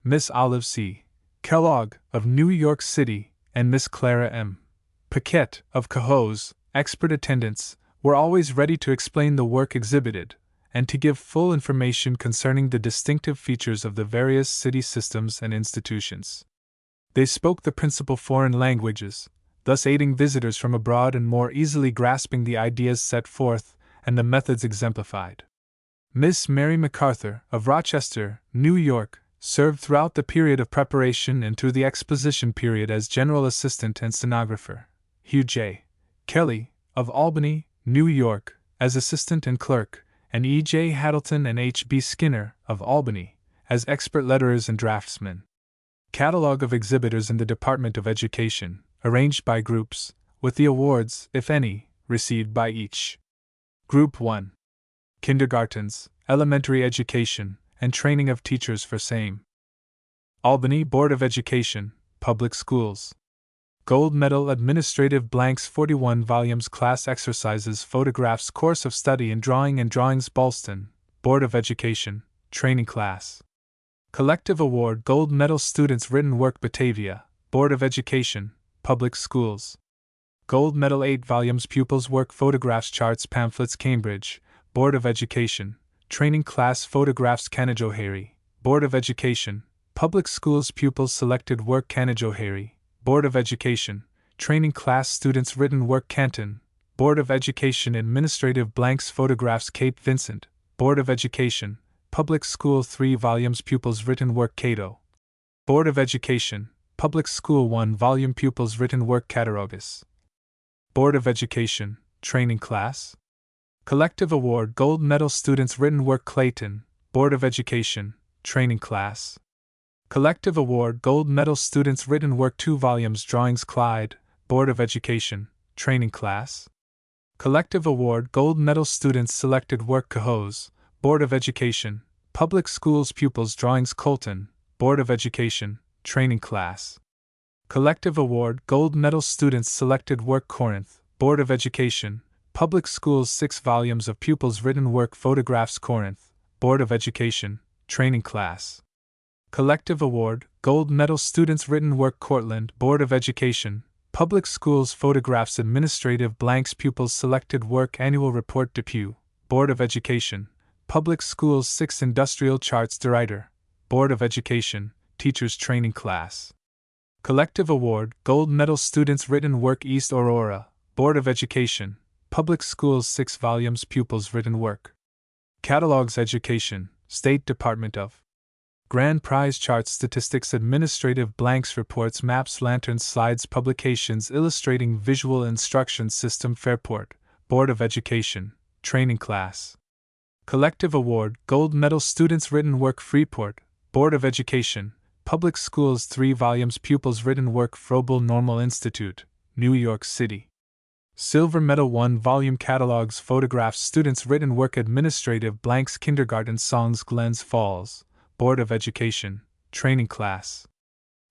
Miss Olive C. Kellogg, of New York City, and Miss Clara M. Paquette, of Cohoes, expert attendants, were always ready to explain the work exhibited, and to give full information concerning the distinctive features of the various city systems and institutions. They spoke the principal foreign languages, thus aiding visitors from abroad in more easily grasping the ideas set forth and the methods exemplified. Miss Mary MacArthur, of Rochester, New York, served throughout the period of preparation and through the exposition period as general assistant and stenographer. Hugh J. Kelly, of Albany, New York, as assistant and clerk, and E. J. Haddleton and H. B. Skinner, of Albany, as expert letterers and draftsmen. Catalogue of exhibitors in the Department of Education, arranged by groups, with the awards, if any, received by each. Group 1. Kindergartens, elementary education, and training of teachers for same. Albany Board of Education, Public Schools. Gold Medal Administrative Blanks 41 volumes Class Exercises Photographs Course of Study in Drawing and Drawings Ballston, Board of Education, Training Class. Collective Award Gold Medal Students Written Work Batavia, Board of Education, Public Schools. Gold Medal 8 volumes Pupils Work Photographs Charts Pamphlets Cambridge, Board of Education, Training Class Photographs Canajoharie, Board of Education, Public Schools Pupils Selected Work Canajoharie, Board of Education, Training Class Students Written Work Canton, Board of Education Administrative Blanks Photographs Cape Vincent, Board of Education, Public School 3 volumes Pupils Written Work Cato, Board of Education, Public School 1 volume Pupils Written Work Cattaraugus. Board of Education, Training Class. Collective Award Gold Medal Students Written Work Clayton, Board of Education, Training Class. Collective Award Gold Medal Students Written Work 2 volumes Drawings Clyde, Board of Education, Training Class. Collective Award Gold Medal Students Selected Work Cohoes, Board of Education, Public Schools Pupils Drawings Colton, Board of Education, Training Class. Collective Award Gold Medal Students Selected Work Corinth, Board of Education, Public Schools 6 volumes of Pupils Written Work Photographs Corinth, Board of Education, Training Class. Collective Award Gold Medal Students Written Work Cortland, Board of Education, Public Schools Photographs Administrative Blanks Pupils Selected Work Annual Report Depew, Board of Education, Public Schools 6 Industrial Charts DeRuyter, Board of Education, Teachers Training Class. Collective Award Gold Medal Students Written Work East Aurora, Board of Education, Public Schools 6 volumes Pupils Written Work. Catalogs Education, State Department of Grand Prize Charts Statistics Administrative Blanks Reports Maps Lanterns Slides Publications Illustrating Visual Instruction System Fairport, Board of Education, Training Class. Collective Award Gold Medal Students Written Work Freeport, Board of Education, Public Schools 3 volumes Pupils Written Work Froebel Normal Institute, New York City. Silver Medal 1 volume Catalogs Photographs Students Written Work Administrative Blanks Kindergarten Songs Glens Falls, Board of Education, Training Class.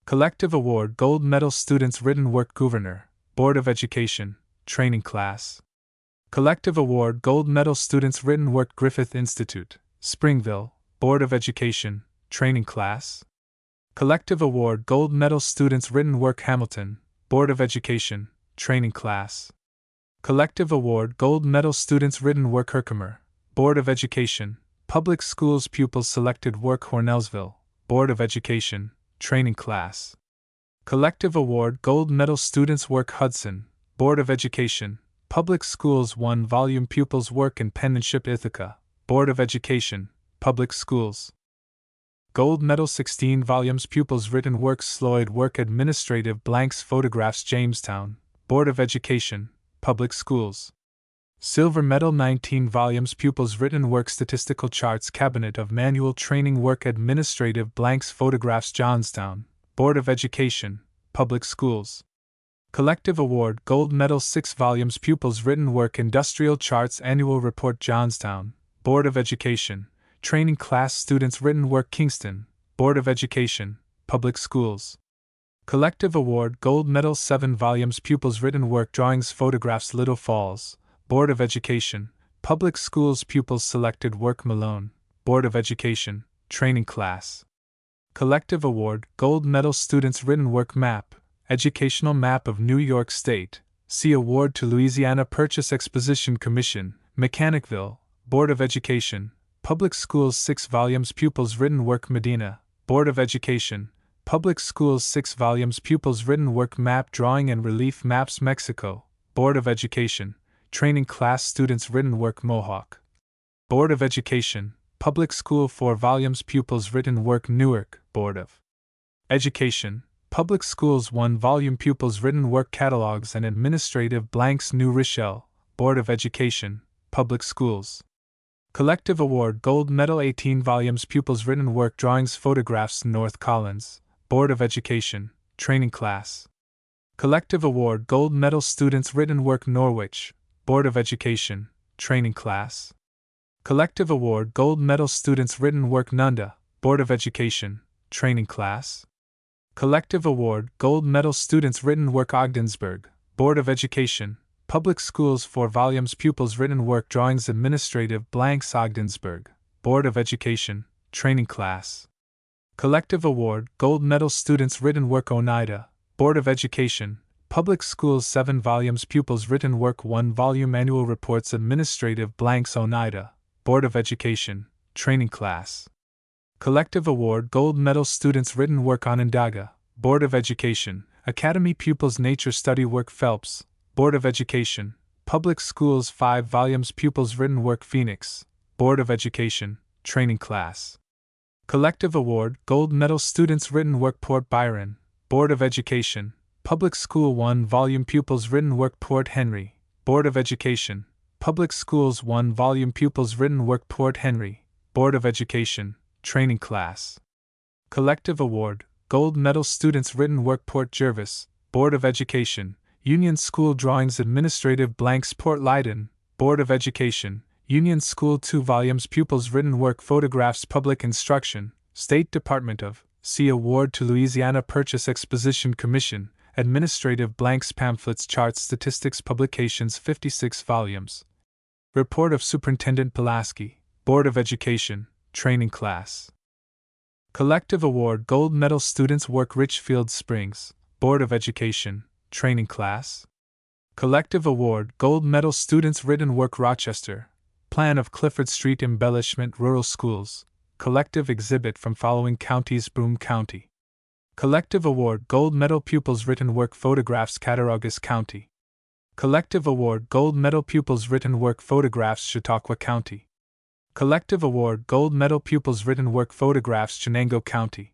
Collective Award Gold Medal Students Written Work Governor, Board of Education, Training Class. Collective Award Gold Medal Students Written Work Griffith Institute, Springville, Board of Education, Training Class. Collective Award Gold Medal Students Written Work Hamilton, Board of Education, Training Class. Collective Award Gold Medal Students Written Work Herkimer, Board of Education, Public Schools Pupils Selected Work Hornellsville, Board of Education, Training Class. Collective Award Gold Medal Students Work Hudson, Board of Education, Public Schools 1 volume Pupils Work in Penmanship Ithaca, Board of Education, Public Schools. Gold Medal 16 volumes Pupils Written Work Sloyd Work Administrative Blanks Photographs Jamestown, Board of Education, Public Schools. Silver Medal 19 volumes Pupils Written Work Statistical Charts Cabinet of Manual Training Work Administrative Blanks Photographs Johnstown, Board of Education, Public Schools. Collective Award Gold Medal 6 volumes Pupils Written Work Industrial Charts Annual Report Johnstown, Board of Education, Training Class Students Written Work Kingston, Board of Education, Public Schools. Collective Award Gold Medal 7 volumes Pupils Written Work Drawings Photographs Little Falls, Board of Education, Public Schools Pupils Selected Work Malone, Board of Education, Training Class. Collective Award Gold Medal Students Written Work Map, Educational Map of New York State, see Award to Louisiana Purchase Exposition Commission, Mechanicville, Board of Education, Public Schools 6 volumes Pupils Written Work Medina, Board of Education, Public Schools 6 volumes Pupils Written Work Map Drawing and Relief Maps Mexico, Board of Education, Training Class Students Written Work Mohawk. Board of Education, Public School 4 volumes Pupils Written Work Newark, Board of Education, Public Schools 1 volume Pupils Written Work Catalogs and Administrative Blanks New Rochelle, Board of Education, Public Schools. Collective Award Gold Medal 18 volumes Pupils Written Work Drawings Photographs North Collins, Board of Education, Training Class. Collective Award Gold Medal Students Written Work Norwich, Board of Education, Training Class. Collective Award Gold Medal Students Written Work Nunda, Board of Education, Training Class. Collective Award Gold Medal Students Written Work Ogdensburg, Board of Education, Public Schools 4 volumes Pupils Written Work Drawings Administrative Blanks Ogdensburg, Board of Education, Training Class. Collective Award Gold Medal Students Written Work Oneida, Board of Education, Public Schools 7 volumes Pupils Written Work 1 volume Annual Reports Administrative Blanks Oneida, Board of Education, Training Class. Collective Award Gold Medal Students Written Work Onondaga, Board of Education, Academy Pupils Nature Study Work Phelps, Board of Education, Public Schools 5 volumes Pupils Written Work Phoenix, Board of Education, Training Class. Collective Award Gold Medal Students Written Work Port Byron, Board of Education, Public School 1 volume Pupils Written Work Port Henry, Board of Education, Public Schools 1 volume Pupils Written Work Port Henry, Board of Education, Training Class. Collective Award Gold Medal Students Written Work Port Jervis, Board of Education, Union School Drawings Administrative Blanks Port Leiden, Board of Education, Union School 2 volumes Pupils Written Work Photographs Public Instruction, State Department of, see Award to Louisiana Purchase Exposition Commission, Administrative Blanks Pamphlets Charts Statistics Publications 56 volumes. Report of Superintendent Pulaski, Board of Education, Training Class. Collective Award Gold Medal Students Work Richfield Springs, Board of Education, Training Class. Collective Award Gold Medal Students Written Work Rochester, Plan of Clifford Street Embellishment Rural Schools, Collective Exhibit from following counties Broome County. Collective Award Gold Medal Pupils Written Work Photographs Cattaraugus County. Collective Award Gold Medal Pupils Written Work Photographs Chautauqua County. Collective Award Gold Medal Pupils Written Work Photographs Chenango County.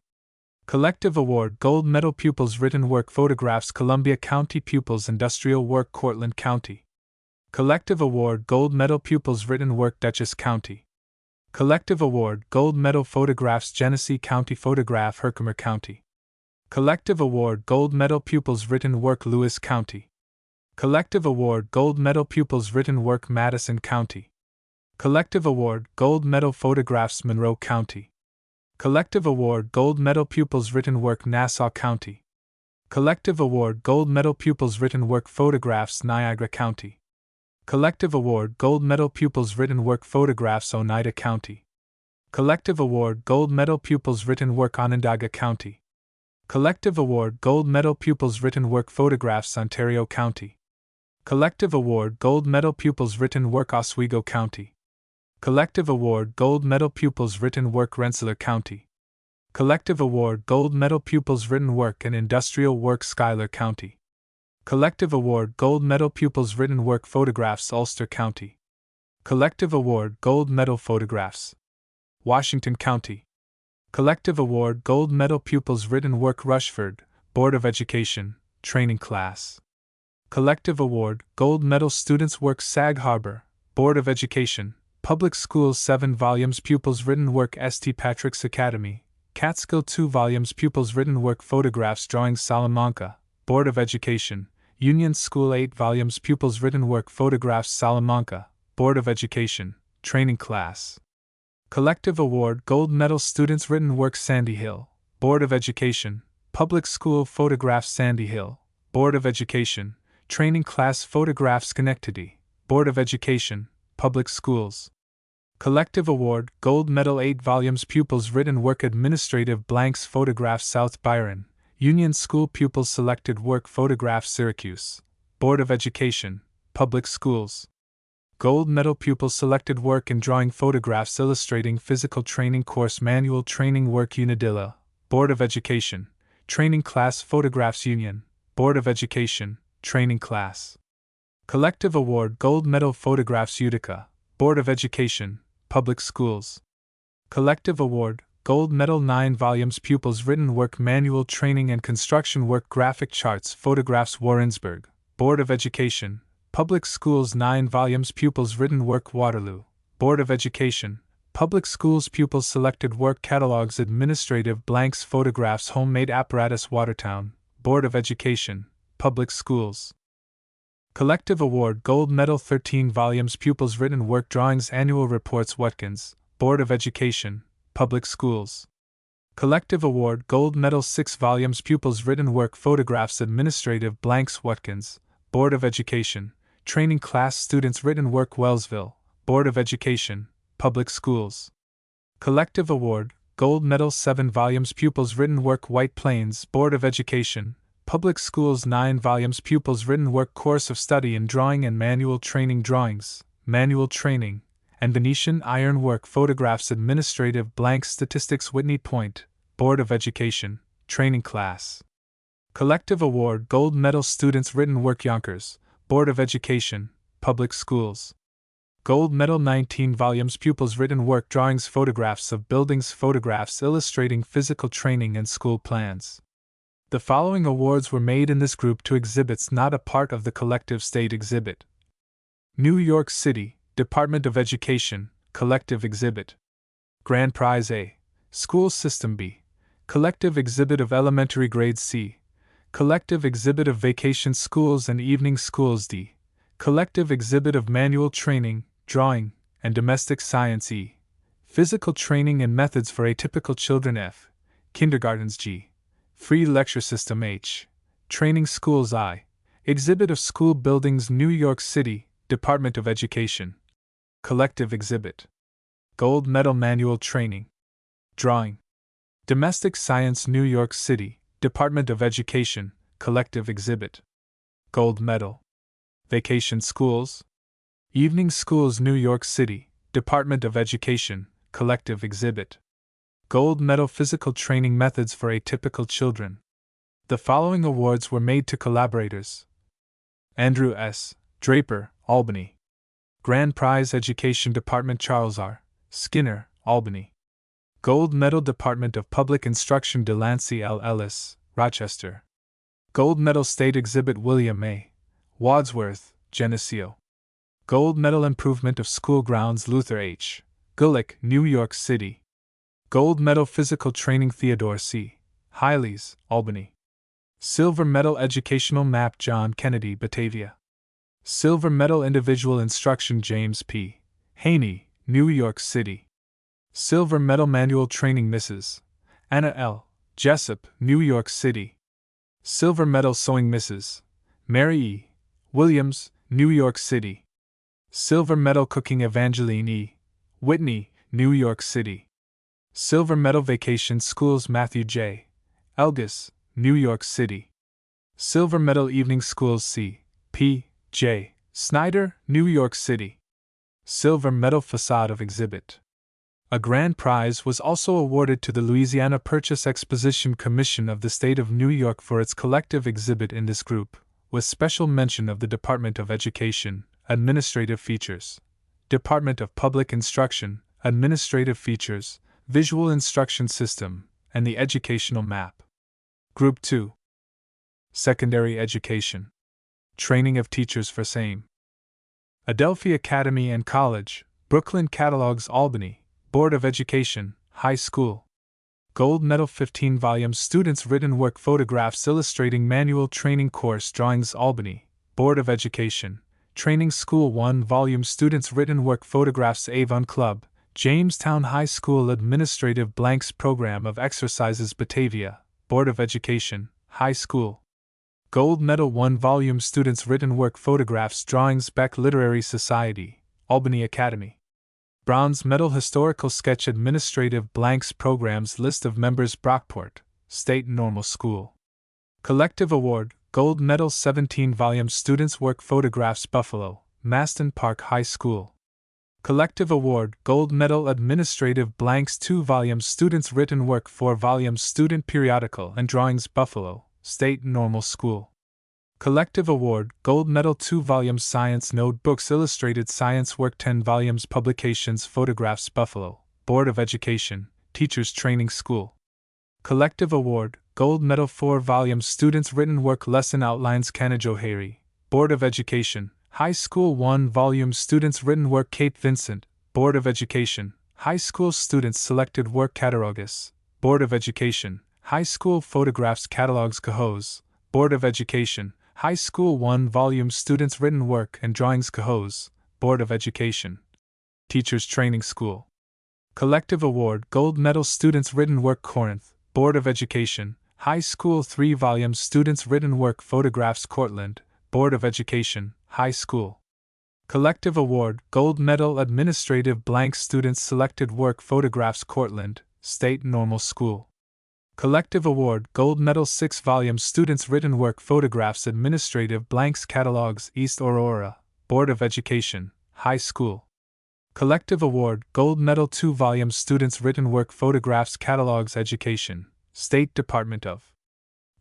Collective Award Gold Medal Pupils Written Work Photographs Columbia County Pupils Industrial Work Cortland County. Collective Award Gold Medal Pupils Written Work Dutchess County. Collective Award Gold Medal Photographs Genesee County Photograph Herkimer County. Collective Award Gold Medal Pupils Written Work Lewis County. Collective Award Gold Medal Pupils Written Work Madison County. Collective Award Gold Medal Photographs Monroe County. Collective Award Gold Medal Pupils Written Work Nassau County. Collective Award Gold Medal Pupils Written Work Photographs Niagara County. Collective Award Gold Medal Pupils Written Work Photographs Oneida County. Collective Award Gold Medal Pupils Written Work Onondaga County. Collective Award Gold Medal Pupils Written Work Photographs Ontario County. Collective Award Gold Medal Pupils Written Work Oswego County. Collective Award Gold Medal Pupils Written Work Rensselaer County. Collective Award Gold Medal Pupils Written Work and Industrial Work Schuyler County. Collective Award Gold Medal Pupils Written Work Photographs Ulster County. Collective Award Gold Medal Photographs Washington County. Collective Award Gold Medal Pupils Written Work Rushford, Board of Education, Training Class. Collective Award Gold Medal Students Work Sag Harbor, Board of Education, Public Schools 7 volumes Pupils Written Work St. Patrick's Academy, Catskill 2 volumes Pupils Written Work Photographs Drawings Salamanca, Board of Education, Union School 8 volumes Pupils Written Work Photographs Salamanca, Board of Education, Training Class. Collective Award Gold Medal Students Written Work Sandy Hill, Board of Education, Public School Photographs Sandy Hill, Board of Education, Training Class Photographs Schenectady, Board of Education, Public Schools. Collective Award, Gold Medal 8 volumes Pupils Written Work Administrative Blanks Photographs South Byron, Union School Pupils Selected Work Photographs Syracuse, Board of Education, Public Schools. Gold Medal Pupils Selected Work in Drawing Photographs Illustrating Physical Training Course Manual Training Work Unadilla, Board of Education, Training Class Photographs Union, Board of Education, Training Class. Collective Award Gold Medal Photographs Utica, Board of Education, Public Schools. Collective Award Gold Medal 9 volumes Pupils Written Work Manual Training and Construction Work Graphic Charts Photographs Warrensburg, Board of Education, Public Schools 9 volumes Pupils Written Work Waterloo, Board of Education, Public Schools Pupils Selected Work Catalogs Administrative Blanks Photographs Homemade Apparatus Watertown, Board of Education, Public Schools. Collective Award Gold Medal 13 volumes Pupils Written Work Drawings Annual Reports Watkins, Board of Education, Public Schools. Collective Award Gold Medal 6 volumes Pupils Written Work Photographs Administrative Blanks Watkins, Board of Education, Training Class Students Written Work Wellsville, Board of Education, Public Schools. Collective Award Gold Medal 7 volumes Pupils Written Work White Plains, Board of Education, Public Schools 9 volumes Pupils Written Work Course of Study in Drawing and Manual Training Drawings, Manual Training, and Venetian Iron Work Photographs Administrative Blank Statistics Whitney Point, Board of Education, Training Class. Collective Award Gold Medal Students Written Work Yonkers, Board of Education, Public Schools. Gold Medal 19 volumes Pupils Written Work Drawings Photographs of Buildings Photographs Illustrating Physical Training and School Plans. The following awards were made in this group to exhibits not a part of the collective state exhibit. New York City, Department of Education, Collective Exhibit. Grand Prize A. School System B. Collective Exhibit of Elementary Grades C. Collective Exhibit of Vacation Schools and Evening Schools D. Collective Exhibit of Manual Training, Drawing, and Domestic Science E. Physical Training and Methods for Atypical Children F. Kindergartens G. Free Lecture System H. Training Schools I. Exhibit of School Buildings New York City, Department of Education. Collective Exhibit. Gold Medal Manual Training. Drawing. Domestic Science New York City, Department of Education, Collective Exhibit. Gold Medal. Vacation Schools. Evening Schools New York City, Department of Education, Collective Exhibit. Gold Medal Physical Training Methods for Atypical Children. The following awards were made to collaborators: Andrew S. Draper, Albany. Grand Prize Education Department Charles R. Skinner, Albany. Gold Medal Department of Public Instruction Delancey L. Ellis, Rochester. Gold Medal State Exhibit William A. Wadsworth, Geneseo. Gold Medal Improvement of School Grounds Luther H. Gulick, New York City. Gold Medal Physical Training Theodore C. Hiley's, Albany. Silver Medal Educational Map John Kennedy, Batavia. Silver Medal Individual Instruction James P. Haney, New York City. Silver Medal Manual Training Mrs. Anna L. Jessup, New York City. Silver Medal Sewing Mrs. Mary E. Williams, New York City. Silver Medal Cooking Evangeline E. Whitney, New York City. Silver Medal Vacation Schools Matthew J. Elgis, New York City. Silver Medal Evening Schools C. P. J. Snyder, New York City. Silver Medal Facade of Exhibit. A grand prize was also awarded to the Louisiana Purchase Exposition Commission of the State of New York for its collective exhibit in this group, with special mention of the Department of Education, Administrative Features, Department of Public Instruction, Administrative Features, Visual Instruction System, and the Educational Map. Group 2. Secondary Education. Training of Teachers for same. Adelphi Academy and College, Brooklyn Catalogs Albany, Board of Education, High School. Gold Medal 15 volumes Students Written Work Photographs Illustrating Manual Training Course Drawings Albany, Board of Education, Training School 1 volume Students Written Work Photographs Avon Club, Jamestown High School Administrative Blanks Program of Exercises Batavia, Board of Education, High School. Gold Medal 1 volume Students' Written Work Photographs Drawings Beck Literary Society, Albany Academy. Bronze Medal Historical Sketch Administrative Blanks Programs List of Members Brockport, State Normal School. Collective Award, Gold Medal 17 volume Students' Work Photographs Buffalo, Maston Park High School. Collective Award, Gold Medal Administrative Blanks 2 volumes Students' Written Work 4 volumes Student Periodical and Drawings Buffalo, State Normal School. Collective Award, Gold Medal 2 volumes Science Notebooks Illustrated Science Work 10 volumes Publications Photographs Buffalo, Board of Education, Teachers Training School. Collective Award, Gold Medal 4 volumes Students' Written Work Lesson Outlines Canajoharie, Board of Education, High School 1 volume Students' Written Work Kate Vincent, Board of Education, High School Students' Selected Work Catalogus, Board of Education, High School Photographs Catalogs Cahos, Board of Education, High School 1 volume Students' Written Work and Drawings Cahos, Board of Education, Teachers Training School. Collective Award, Gold Medal Students' Written Work Corinth, Board of Education, High School 3 volumes Students' Written Work Photographs Cortland, Board of Education, High School. Collective Award, Gold Medal Administrative Blank Students' Selected Work Photographs Cortland, State Normal School. Collective Award, Gold Medal 6 volumes Students' Written Work Photographs Administrative Blanks Catalogs East Aurora, Board of Education, High School. Collective Award, Gold Medal 2 volumes Students' Written Work Photographs Catalogs Education, State Department of.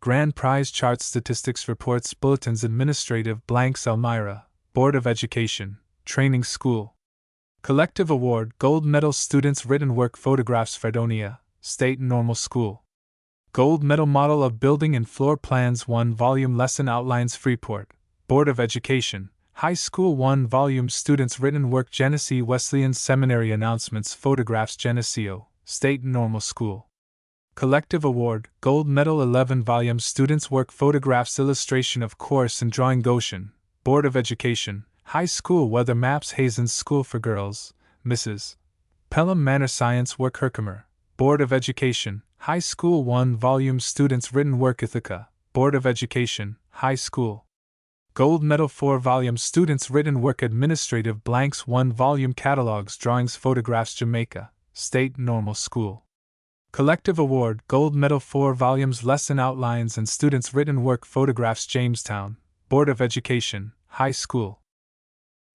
Grand Prize Charts Statistics Reports Bulletins Administrative Blanks Elmira, Board of Education, Training School. Collective Award, Gold Medal Students' Written Work Photographs Fredonia, State Normal School. Gold Medal Model of Building and Floor Plans 1 volume Lesson Outlines Freeport, Board of Education, High School 1 volume Students' Written Work Genesee Wesleyan Seminary Announcements Photographs Geneseo, State Normal School. Collective Award, Gold Medal 11 volumes Students' Work Photographs Illustration of Course and Drawing Goshen, Board of Education, High School Weather Maps Hazen's School for Girls, Mrs. Pelham Manor Science Work Herkimer, Board of Education, High School 1 volume Students' Written Work Ithaca, Board of Education, High School. Gold Medal 4 volumes Students' Written Work Administrative Blanks 1 volume Catalogs Drawings Photographs Jamaica, State Normal School. Collective Award, Gold Medal 4 volumes Lesson Outlines and Students' Written Work Photographs Jamestown, Board of Education, High School.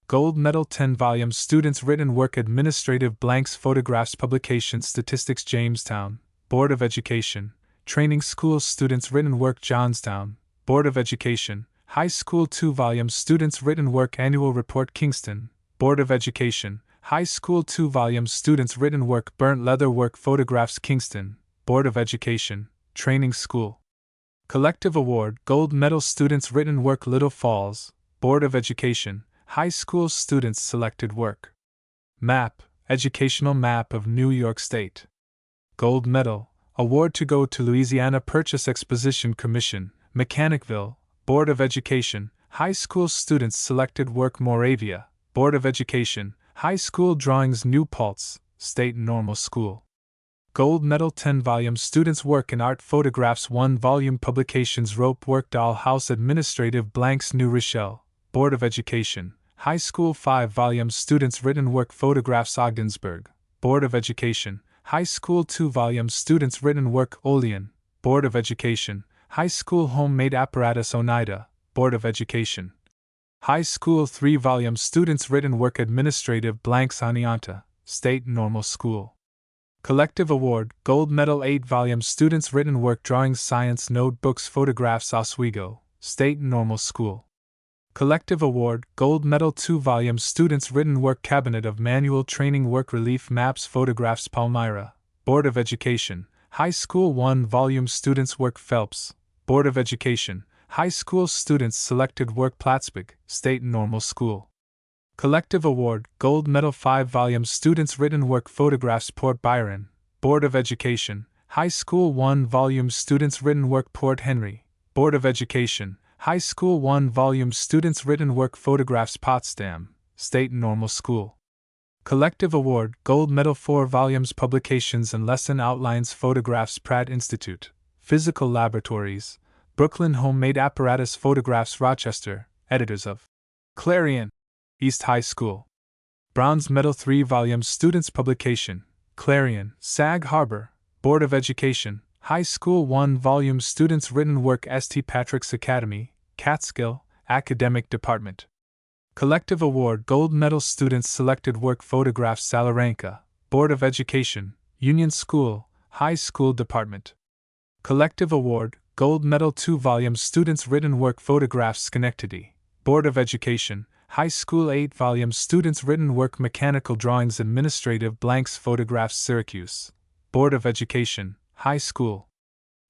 Gold Medal 10 volumes Students' Written Work Administrative Blanks Photographs Publications Statistics Jamestown, Board of Education, Training School Students' Written Work Johnstown, Board of Education, High School 2 volumes Students' Written Work Annual Report Kingston, Board of Education, High School 2 volumes Students' Written Work Burnt Leather Work Photographs Kingston, Board of Education, Training School. Collective Award, Gold Medal Students' Written Work Little Falls, Board of Education, High School Students' Selected Work. Map, Educational Map of New York State. Gold Medal, Award to go to Louisiana Purchase Exposition Commission, Mechanicville, Board of Education, High School Students' Selected Work Moravia, Board of Education, High School Drawings New Paltz, State Normal School. Gold Medal 10 volumes Students' Work in Art Photographs 1 volume Publications Rope Work Doll House Administrative Blanks New Rochelle, Board of Education, High School 5 volumes Students' Written Work Photographs Ogdensburg, Board of Education, High School 2 volumes Students' Written Work Olean, Board of Education, High School Homemade Apparatus Oneida, Board of Education. High School 3 volumes Students' Written Work Administrative Blanks Anianta, State Normal School. Collective Award, Gold Medal 8 volumes Students' Written Work Drawings Science Notebooks Photographs Oswego, State Normal School. Collective Award, Gold Medal 2 volumes Students' Written Work Cabinet of Manual Training Work Relief Maps Photographs Palmyra, Board of Education, High School 1 volume Students' Work Phelps, Board of Education, High School Students' Selected Work Plattsburgh, State Normal School. Collective Award, Gold Medal 5 volumes Students' Written Work Photographs Port Byron, Board of Education, High School 1 volume Students' Written Work Port Henry, Board of Education, High School 1 volume Students' Written Work Photographs Potsdam, State Normal School. Collective Award, Gold Medal 4 volumes Publications and Lesson Outlines Photographs Pratt Institute, Physical Laboratories, Brooklyn Homemade Apparatus Photographs Rochester, editors of Clarion, East High School. Bronze Medal 3 volumes Students Publication, Clarion, Sag Harbor, Board of Education, High School 1 volume Students Written Work St. Patrick's Academy, Catskill, Academic Department. Collective Award Gold Medal Students Selected Work Photographs Salaranca, Board of Education, Union School, High School Department. Collective Award Gold Medal 2 volumes Students Written Work Photographs Schenectady, Board of Education, High School 8 volumes Students Written Work Mechanical Drawings Administrative Blanks Photographs Syracuse, Board of Education, High School.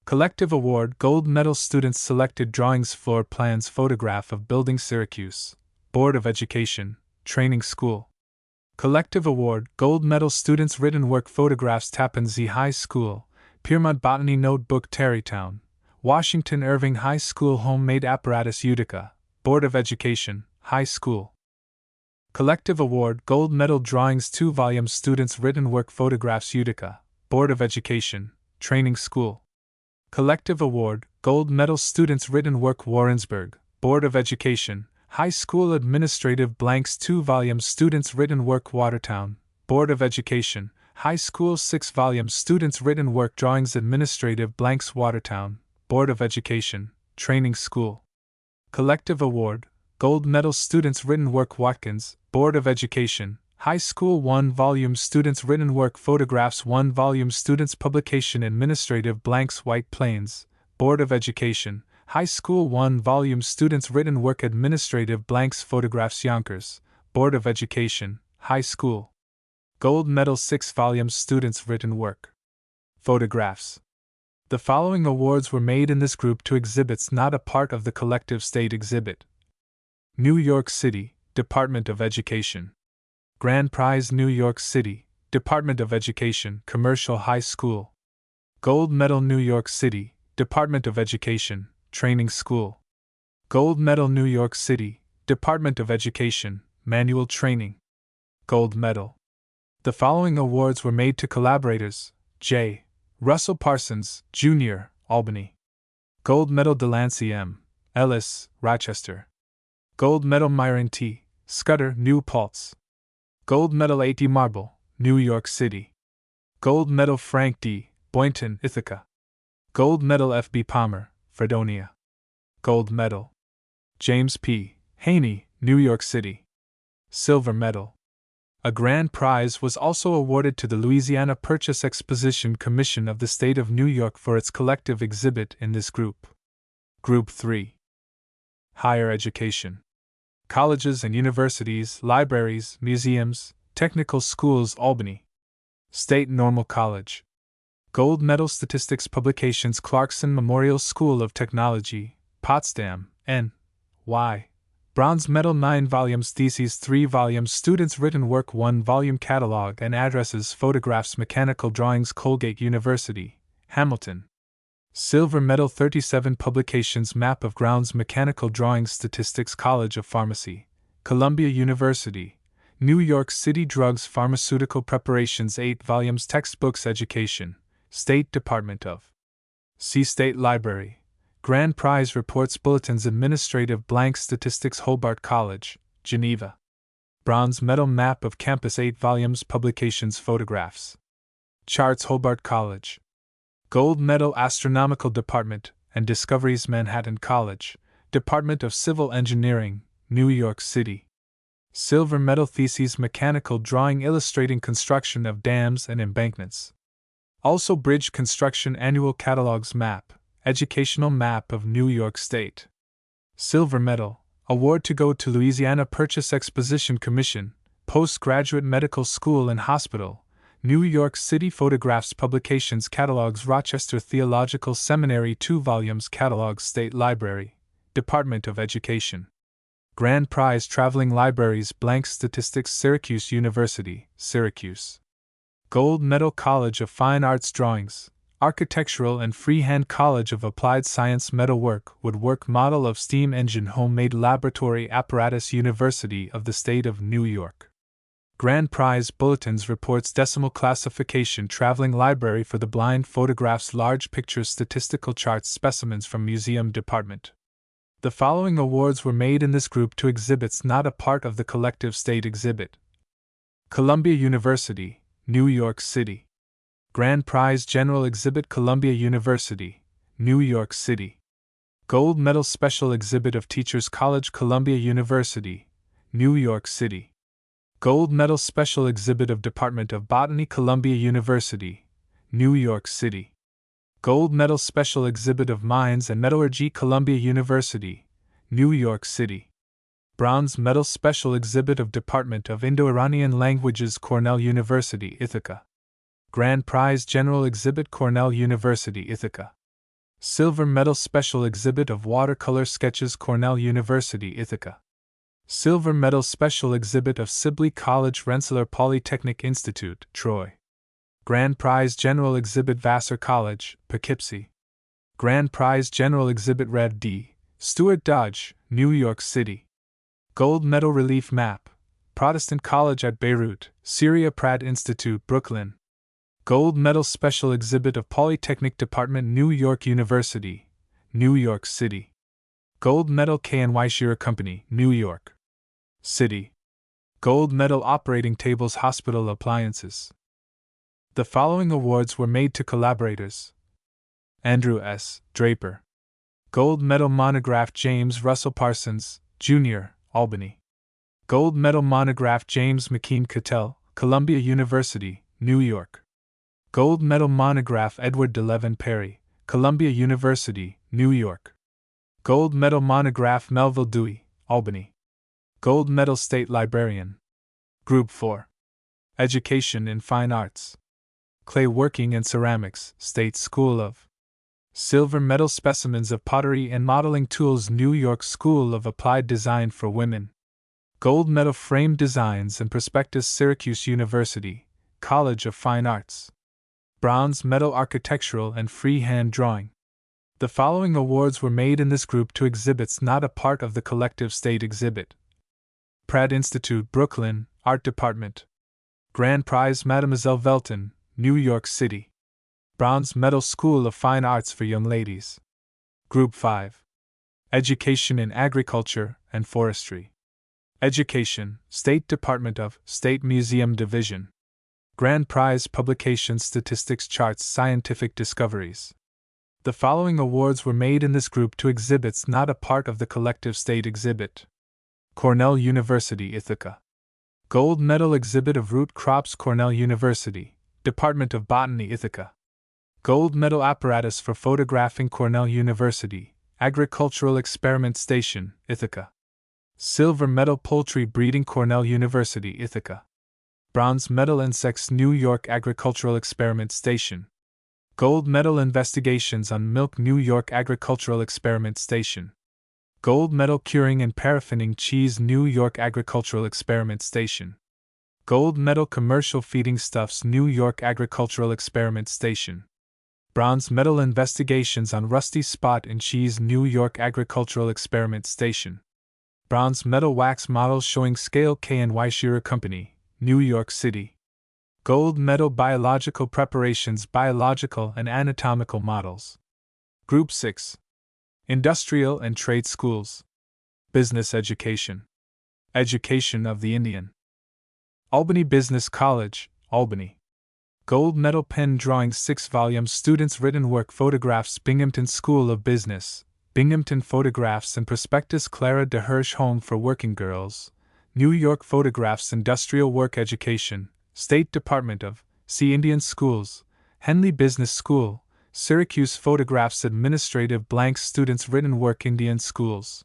Collective Award Gold Medal Students Selected Drawings Floor Plans Photograph of Building Syracuse, Board of Education, Training School. Collective Award Gold Medal Students Written Work Photographs Tappan Zee High School, Piermont Botany Notebook Tarrytown, Washington Irving High School Homemade Apparatus Utica, Board of Education, High School. Collective Award Gold Medal Drawings 2 volumes Students Written Work Photographs Utica, Board of Education, Training School. Collective Award Gold Medal Students Written Work Warrensburg, Board of Education, High School Administrative Blanks 2 volumes Students Written Work Watertown, Board of Education, High School 6 volumes Students Written Work Drawings Administrative Blanks Watertown, Board of Education, Training School. Collective Award Gold Medal Students Written Work Watkins, Board of Education, High School 1 volume Students Written Work Photographs 1 volume Students Publication Administrative Blanks White Plains, Board of Education, High School 1 volume Students Written Work Administrative Blanks Photographs Yonkers, Board of Education, High School. Gold Medal 6 volumes Students Written Work Photographs. The following awards were made in this group to exhibits not a part of the collective state exhibit. New York City, Department of Education. Grand Prize New York City, Department of Education, Commercial High School. Gold Medal New York City, Department of Education, Training School. Gold Medal New York City, Department of Education, Manual Training. Gold Medal. The following awards were made to collaborators: J. Russell Parsons, Jr., Albany. Gold Medal Delancey M. Ellis, Rochester. Gold Medal Myron T. Scudder, New Paltz. Gold Medal A. D. Marble, New York City. Gold Medal Frank D. Boynton, Ithaca. Gold Medal F. B. Palmer, Fredonia. Gold Medal James P. Haney, New York City. Silver Medal. A grand prize was also awarded to the Louisiana Purchase Exposition Commission of the State of New York for its collective exhibit in this group. Group 3. Higher Education. Colleges and universities, libraries, museums, technical schools, Albany. State Normal College. Gold Medal Statistics Publications, Clarkson Memorial School of Technology, Potsdam, N.Y. Bronze Medal 9 volumes Theses 3 volumes Students Written Work 1 volume Catalog and Addresses Photographs Mechanical Drawings Colgate University, Hamilton. Silver Medal 37 Publications Map of Grounds Mechanical Drawings Statistics College of Pharmacy, Columbia University, New York City. Drugs Pharmaceutical Preparations 8 volumes Textbooks Education, State Department of State Library. Grand Prize Reports Bulletins Administrative Blank Statistics Hobart College, Geneva. Bronze Medal Map of Campus 8 volumes Publications Photographs. Charts Hobart College. Gold Medal Astronomical Department and Discoveries Manhattan College, Department of Civil Engineering, New York City. Silver Medal Theses Mechanical Drawing Illustrating Construction of Dams and Embankments. Also Bridge Construction Annual Catalogs Map, Educational Map of New York State. Silver Medal, Award to go to Louisiana Purchase Exposition Commission, Postgraduate Medical School and Hospital, New York City. Photographs Publications Catalogs Rochester Theological Seminary 2 volumes Catalogs State Library, Department of Education. Grand Prize Traveling Libraries Blank Statistics Syracuse University, Syracuse. Gold Medal College of Fine Arts Drawings, Architectural and Freehand College of Applied Science Metalwork Woodwork Model of Steam Engine Homemade Laboratory Apparatus University of the State of New York. Grand Prize Bulletins Reports Decimal Classification Traveling Library for the Blind Photographs Large Pictures Statistical Charts Specimens from Museum Department. The following awards were made in this group to exhibits not a part of the collective state exhibit. Columbia University, New York City. Grand Prize General Exhibit Columbia University, New York City. Gold Medal Special Exhibit of Teachers College Columbia University, New York City. Gold Medal Special Exhibit of Department of Botany Columbia University, New York City. Gold Medal Special Exhibit of Mines and Metallurgy Columbia University, New York City. Bronze Medal Special Exhibit of Department of Indo-Iranian Languages Cornell University, Ithaca. Grand Prize General Exhibit Cornell University, Ithaca. Silver Medal Special Exhibit of Watercolor Sketches Cornell University, Ithaca. Silver Medal Special Exhibit of Sibley College Rensselaer Polytechnic Institute, Troy. Grand Prize General Exhibit Vassar College, Poughkeepsie. Grand Prize General Exhibit Rev. D. Stuart Dodge, New York City. Gold Medal Relief Map, Protestant College at Beirut, Syria Pratt Institute, Brooklyn. Gold Medal Special Exhibit of Polytechnic Department New York University, New York City. Gold Medal K&Y Shearer Company, New York City. Gold Medal Operating Tables Hospital Appliances. The following awards were made to collaborators. Andrew S. Draper. Gold Medal Monograph James Russell Parsons, Jr., Albany. Gold Medal Monograph James McKean Cattell, Columbia University, New York. Gold Medal Monograph Edward DeLevin Perry, Columbia University, New York. Gold Medal Monograph Melville Dewey, Albany. Gold Medal State Librarian. Group 4. Education in Fine Arts. Clay Working and Ceramics, State School of. Silver Medal Specimens of Pottery and Modeling Tools, New York School of Applied Design for Women. Gold Medal Frame Designs and Prospectus, Syracuse University, College of Fine Arts. Bronze Medal Architectural and Freehand Drawing. The following awards were made in this group to exhibits not a part of the collective state exhibit. Pratt Institute, Brooklyn, Art Department. Grand Prize Mademoiselle Velton, New York City. Bronze Medal School of Fine Arts for Young Ladies. Group 5. Education in Agriculture and Forestry. Education, State Department of State Museum Division. Grand Prize Publication Statistics Charts Scientific Discoveries. The following awards were made in this group to exhibits not a part of the collective state exhibit. Cornell University, Ithaca. Gold Medal Exhibit of Root Crops Cornell University, Department of Botany, Ithaca. Gold Medal Apparatus for Photographing Cornell University, Agricultural Experiment Station, Ithaca. Silver Medal Poultry Breeding Cornell University, Ithaca. Bronze Medal Insects New York Agricultural Experiment Station. Gold Medal Investigations on Milk New York Agricultural Experiment Station. Gold Medal Curing and Paraffining Cheese New York Agricultural Experiment Station. Gold Medal Commercial Feeding Stuffs New York Agricultural Experiment Station. Bronze Medal Investigations on Rusty Spot in Cheese New York Agricultural Experiment Station. Bronze Medal Wax Models Showing Scale K&Y Shearer Company, New York City. Gold Medal Biological Preparations Biological and Anatomical Models. Group 6. Industrial and Trade Schools. Business Education. Education of the Indian. Albany Business College, Albany. Gold Medal Pen Drawing 6 volumes Students' Written Work Photographs Binghamton School of Business, Binghamton Photographs and Prospectus Clara de Hirsch Home for Working Girls, New York Photographs Industrial Work Education, State Department of Indian Schools, Henley Business School, Syracuse Photographs Administrative Blanks Students' Written Work Indian Schools.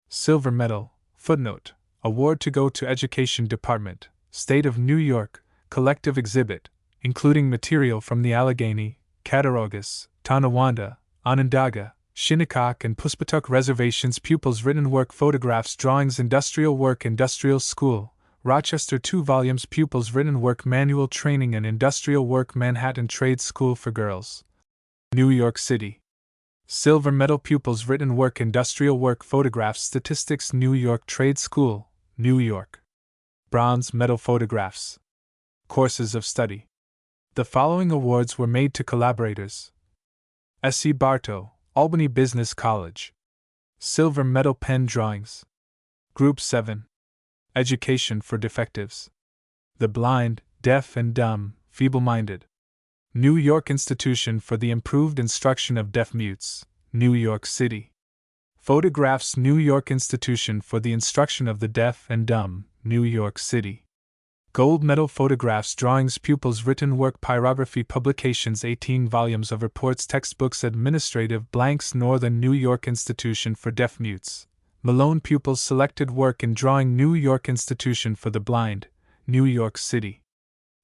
Silver Medal, footnote, award to go to Education Department, State of New York, collective exhibit, including material from the Allegheny, Cattaraugus, Tonawanda, Onondaga, Shinnecock and Puspatuck reservations. Pupils' written work photographs drawings Industrial Work Industrial School, Rochester 2 volumes Pupils' written work manual training and Industrial Work Manhattan Trade School for Girls, New York City. Silver Medal Pupils' written work Industrial Work Photographs Statistics New York Trade School, New York. Bronze medal photographs. Courses of study. The following awards were made to collaborators: S.E. Bartow, Albany Business College. Silver medal pen drawings. Group 7. Education for defectives. The blind, deaf and dumb, feeble-minded. New York Institution for the Improved Instruction of Deaf Mutes, New York City. Photographs, New York Institution for the Instruction of the Deaf and Dumb, New York City. Gold medal photographs, drawings, pupils, written work, pyrography, publications, 18 volumes of reports, textbooks, administrative blanks, Northern New York Institution for Deaf Mutes. Malone pupils, selected work in drawing, New York Institution for the Blind, New York City.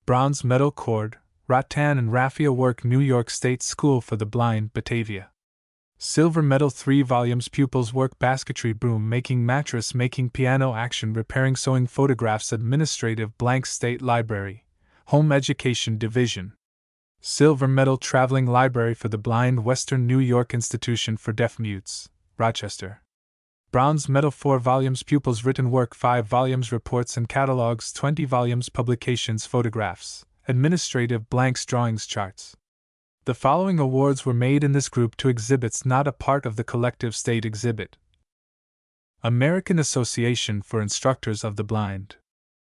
Bronze medal cord, rattan and raffia work, New York State School for the Blind, Batavia. Silver medal 3 volumes, pupils work, basketry, broom making, mattress making, piano action, repairing, sewing, photographs, administrative blank, State Library, Home Education Division. Silver medal traveling library for the blind, Western New York Institution for Deaf Mutes, Rochester. Bronze medal 4 volumes, pupils written work, 5 volumes, reports and catalogs, 20 volumes, publications, photographs, administrative blanks, drawings, charts. The following awards were made in this group to exhibits not a part of the collective state exhibit: American Association for Instructors of the Blind.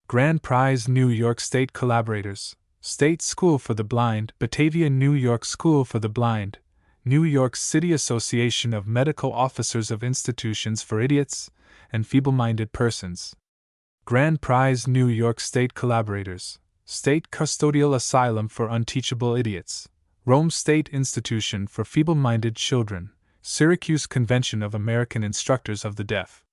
Grand Prize, New York State Collaborators, State School for the Blind, Batavia, New York School for the Blind, New York City Association of Medical Officers of Institutions for Idiots and Feeble-Minded Persons. Grand Prize, New York State Collaborators, State Custodial Asylum for Unteachable Idiots, Rome State Institution for Feeble-Minded Children, Syracuse Convention of American Instructors of the Deaf.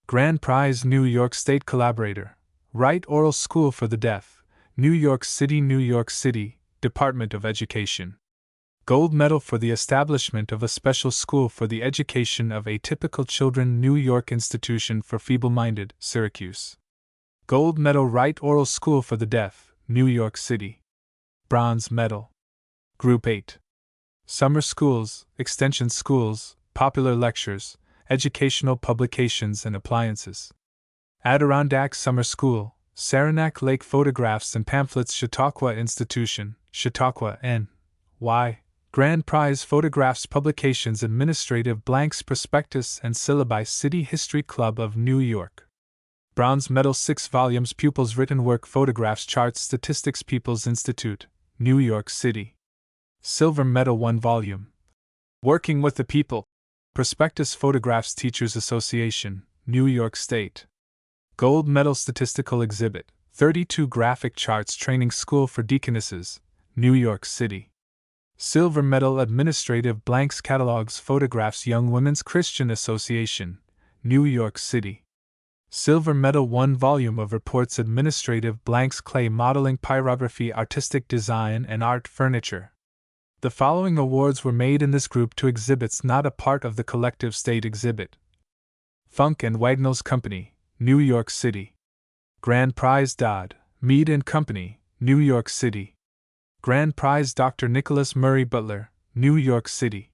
Grand Prize, New York State Collaborator, Wright Oral School for the Deaf, New York City, Department of Education. Gold medal for the establishment of a special school for the education of atypical children, New York Institution for Feeble-Minded, Syracuse. Gold medal Wright Oral School for the Deaf, New York City. Bronze medal. Group 8. Summer schools, extension schools, popular lectures, educational publications and appliances. Adirondack Summer School, Saranac Lake photographs and pamphlets, Chautauqua Institution, Chautauqua, N.Y. Grand Prize photographs, publications, administrative blanks, prospectus and syllabi, City History Club of New York. Bronze medal 6 volumes, pupils written work, photographs, charts, statistics, People's Institute, New York City. Silver medal 1 volume. Working with the People. Prospectus, photographs, Teachers Association, New York State. Gold medal statistical exhibit, 32 graphic charts, Training School for Deaconesses, New York City. Silver medal administrative blanks, catalogs, photographs, Young Women's Christian Association, New York City. Silver medal 1 volume of reports, administrative blanks, clay modeling, pyrography, artistic design and art furniture. The following awards were made in this group to exhibits not a part of the collective state exhibit: Funk and Wagnalls Company, New York City. Grand Prize Dodd, Mead and Company, New York City. Grand Prize Dr. Nicholas Murray Butler, New York City.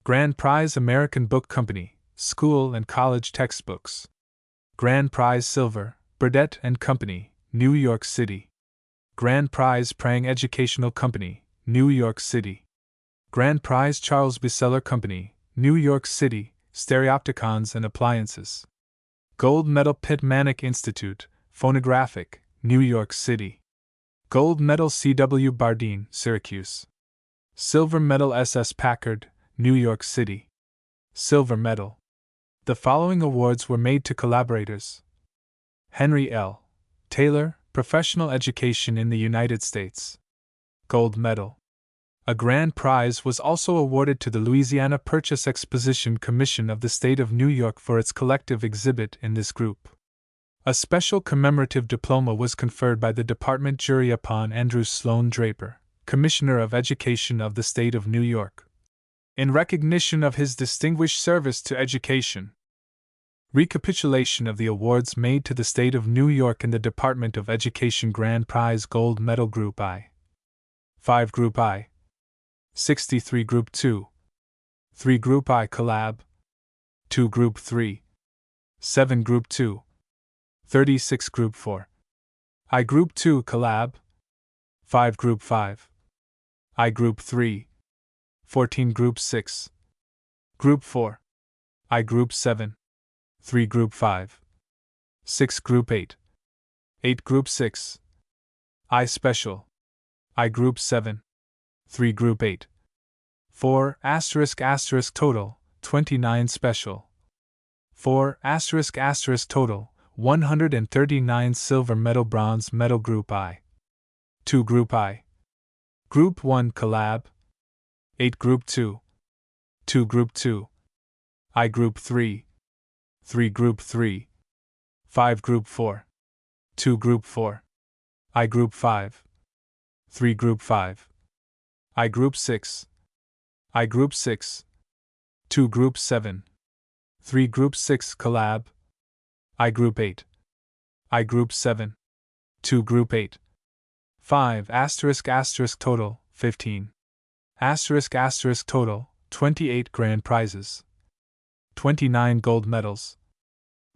Grand Prize American Book Company, School and College Textbooks. Grand Prize Silver, Burdett and Company, New York City. Grand Prize Prang Educational Company, New York City. Grand Prize Charles Beseller Company, New York City, Stereopticons and Appliances. Gold medal Pitt Manick Institute, Phonographic, New York City. Gold medal C.W. Bardeen, Syracuse. Silver medal S.S. Packard, New York City. Silver medal. The following awards were made to collaborators: Henry L. Taylor, Professional Education in the United States. Gold medal. A grand prize was also awarded to the Louisiana Purchase Exposition Commission of the State of New York for its collective exhibit in this group. A special commemorative diploma was conferred by the department jury upon Andrew Sloan Draper, Commissioner of Education of the State of New York, in recognition of his distinguished service to education. Recapitulation of the awards made to the State of New York in the Department of Education: Grand Prize Gold Medal Group I. 5 Group I. 63 Group 2. 3 Group I Collab. 2 Group 3. 7 Group 2. 36 Group 4. I Group 2 Collab 5 Group 5 I Group 3 14 Group 6 Group 4 I Group 7 3 Group 5 6 Group 8 8 Group 6 I Special I Group 7 3 Group 8 4 * total 29 Special 4 * total 139 Silver Medal Bronze Medal Group I 2 Group I Group 1 Collab 8 Group 2 2 Group 2 I Group 3 3 Group 3 5 Group 4 2 Group 4 I Group 5 3 Group 5 I Group 6 I Group 6 2 Group 7 3 Group 6 Collab I Group 8 I Group 7 2 Group 8 5 * total 15 * total 28 Grand Prizes 29 Gold Medals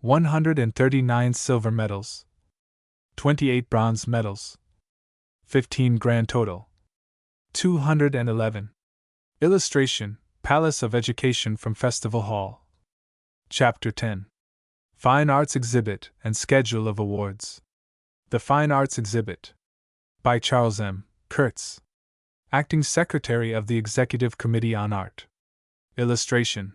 139 Silver Medals 28 Bronze Medals 15 Grand Total 211 Illustration Palace of Education from Festival Hall Chapter 10 Fine Arts Exhibit and Schedule of Awards. The Fine Arts Exhibit. By Charles M. Kurtz, Acting Secretary of the Executive Committee on Art. Illustration.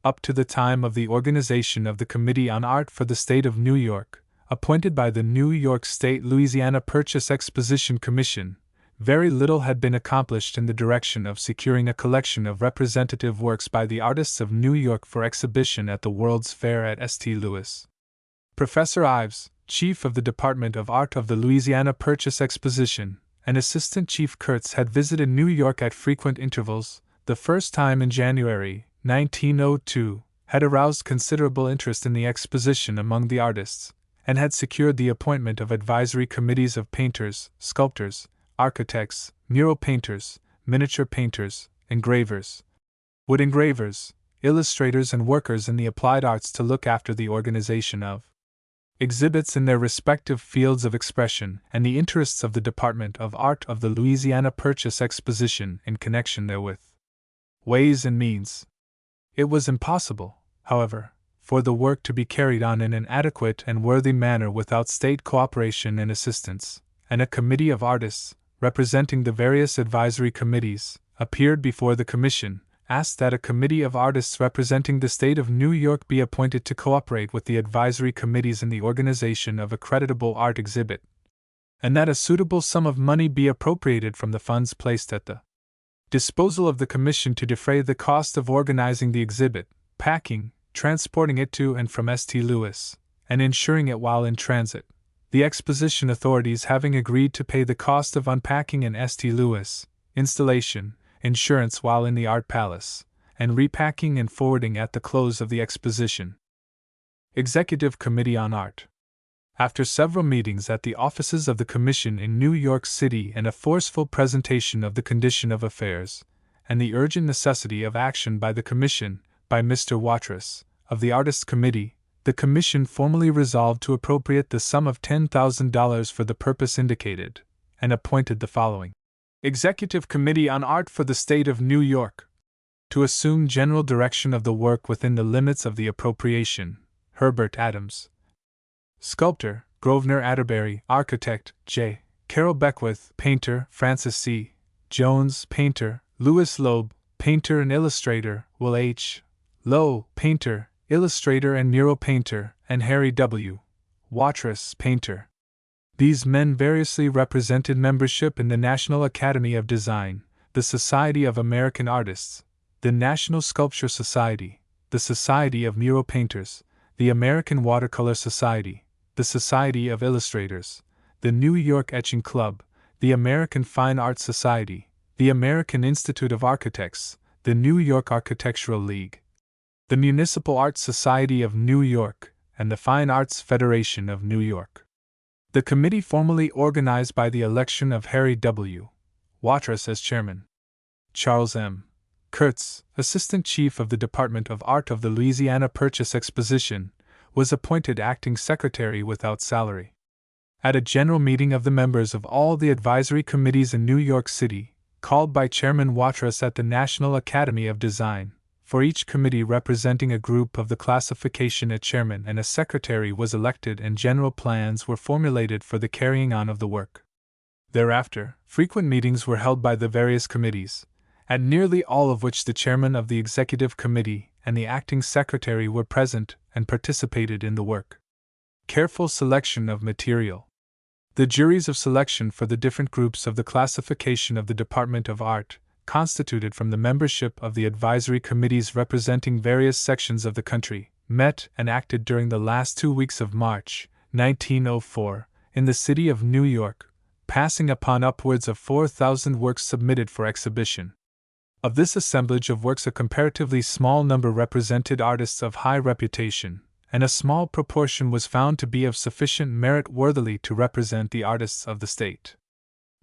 Up to the time of the organization of the Committee on Art for the State of New York, appointed by the New York State Louisiana Purchase Exposition Commission, very little had been accomplished in the direction of securing a collection of representative works by the artists of New York for exhibition at the World's Fair at St. Louis. Professor Ives, Chief of the Department of Art of the Louisiana Purchase Exposition, and Assistant Chief Kurtz had visited New York at frequent intervals. The first time in January 1902, had aroused considerable interest in the exposition among the artists, and had secured the appointment of advisory committees of painters, sculptors, architects, mural painters, miniature painters, engravers, wood engravers, illustrators, and workers in the applied arts to look after the organization of exhibits in their respective fields of expression and the interests of the Department of Art of the Louisiana Purchase Exposition in connection therewith. Ways and means. It was impossible, however, for the work to be carried on in an adequate and worthy manner without state cooperation and assistance, and a committee of artists, representing the various advisory committees, appeared before the Commission, asked that a committee of artists representing the state of New York be appointed to cooperate with the advisory committees in the organization of a creditable art exhibit, and that a suitable sum of money be appropriated from the funds placed at the disposal of the Commission to defray the cost of organizing the exhibit, packing, transporting it to and from St. Louis, and insuring it while in transit. The exposition authorities having agreed to pay the cost of unpacking in St. Louis, installation, insurance while in the Art Palace, and repacking and forwarding at the close of the exposition. Executive Committee on Art. After several meetings at the offices of the Commission in New York City and a forceful presentation of the condition of affairs, and the urgent necessity of action by the Commission, by Mr. Watrous, of the Artists' Committee, the Commission formally resolved to appropriate the sum of $10,000 for the purpose indicated, and appointed the following Executive Committee on Art for the State of New York to assume general direction of the work within the limits of the appropriation: Herbert Adams, sculptor; Grosvenor Atterbury, architect; J. Carroll Beckwith, painter; Francis C. Jones, painter; Louis Loeb, painter and illustrator; Will H. Lowe, painter, illustrator and mural painter; and Harry W. Watrous, painter. These men variously represented membership in the National Academy of Design, the Society of American Artists, the National Sculpture Society, the Society of Mural Painters, the American Watercolor Society, the Society of Illustrators, the New York Etching Club, the American Fine Arts Society, the American Institute of Architects, the New York Architectural League, the Municipal Arts Society of New York, and the Fine Arts Federation of New York. The committee formally organized by the election of Harry W. Watrous as chairman. Charles M. Kurtz, Assistant Chief of the Department of Art of the Louisiana Purchase Exposition, was appointed acting secretary without salary. At a general meeting of the members of all the advisory committees in New York City, called by Chairman Watrous at the National Academy of Design, for each committee representing a group of the classification, a chairman and a secretary was elected and general plans were formulated for the carrying on of the work. Thereafter, frequent meetings were held by the various committees, at nearly all of which the chairman of the executive committee and the acting secretary were present and participated in the work. Careful selection of material. The juries of selection for the different groups of the classification of the Department of Art, constituted from the membership of the advisory committees representing various sections of the country, met and acted during the last 2 weeks of March, 1904, in the city of New York, passing upon upwards of 4,000 works submitted for exhibition. Of this assemblage of works a comparatively small number represented artists of high reputation, and a small proportion was found to be of sufficient merit worthily to represent the artists of the state.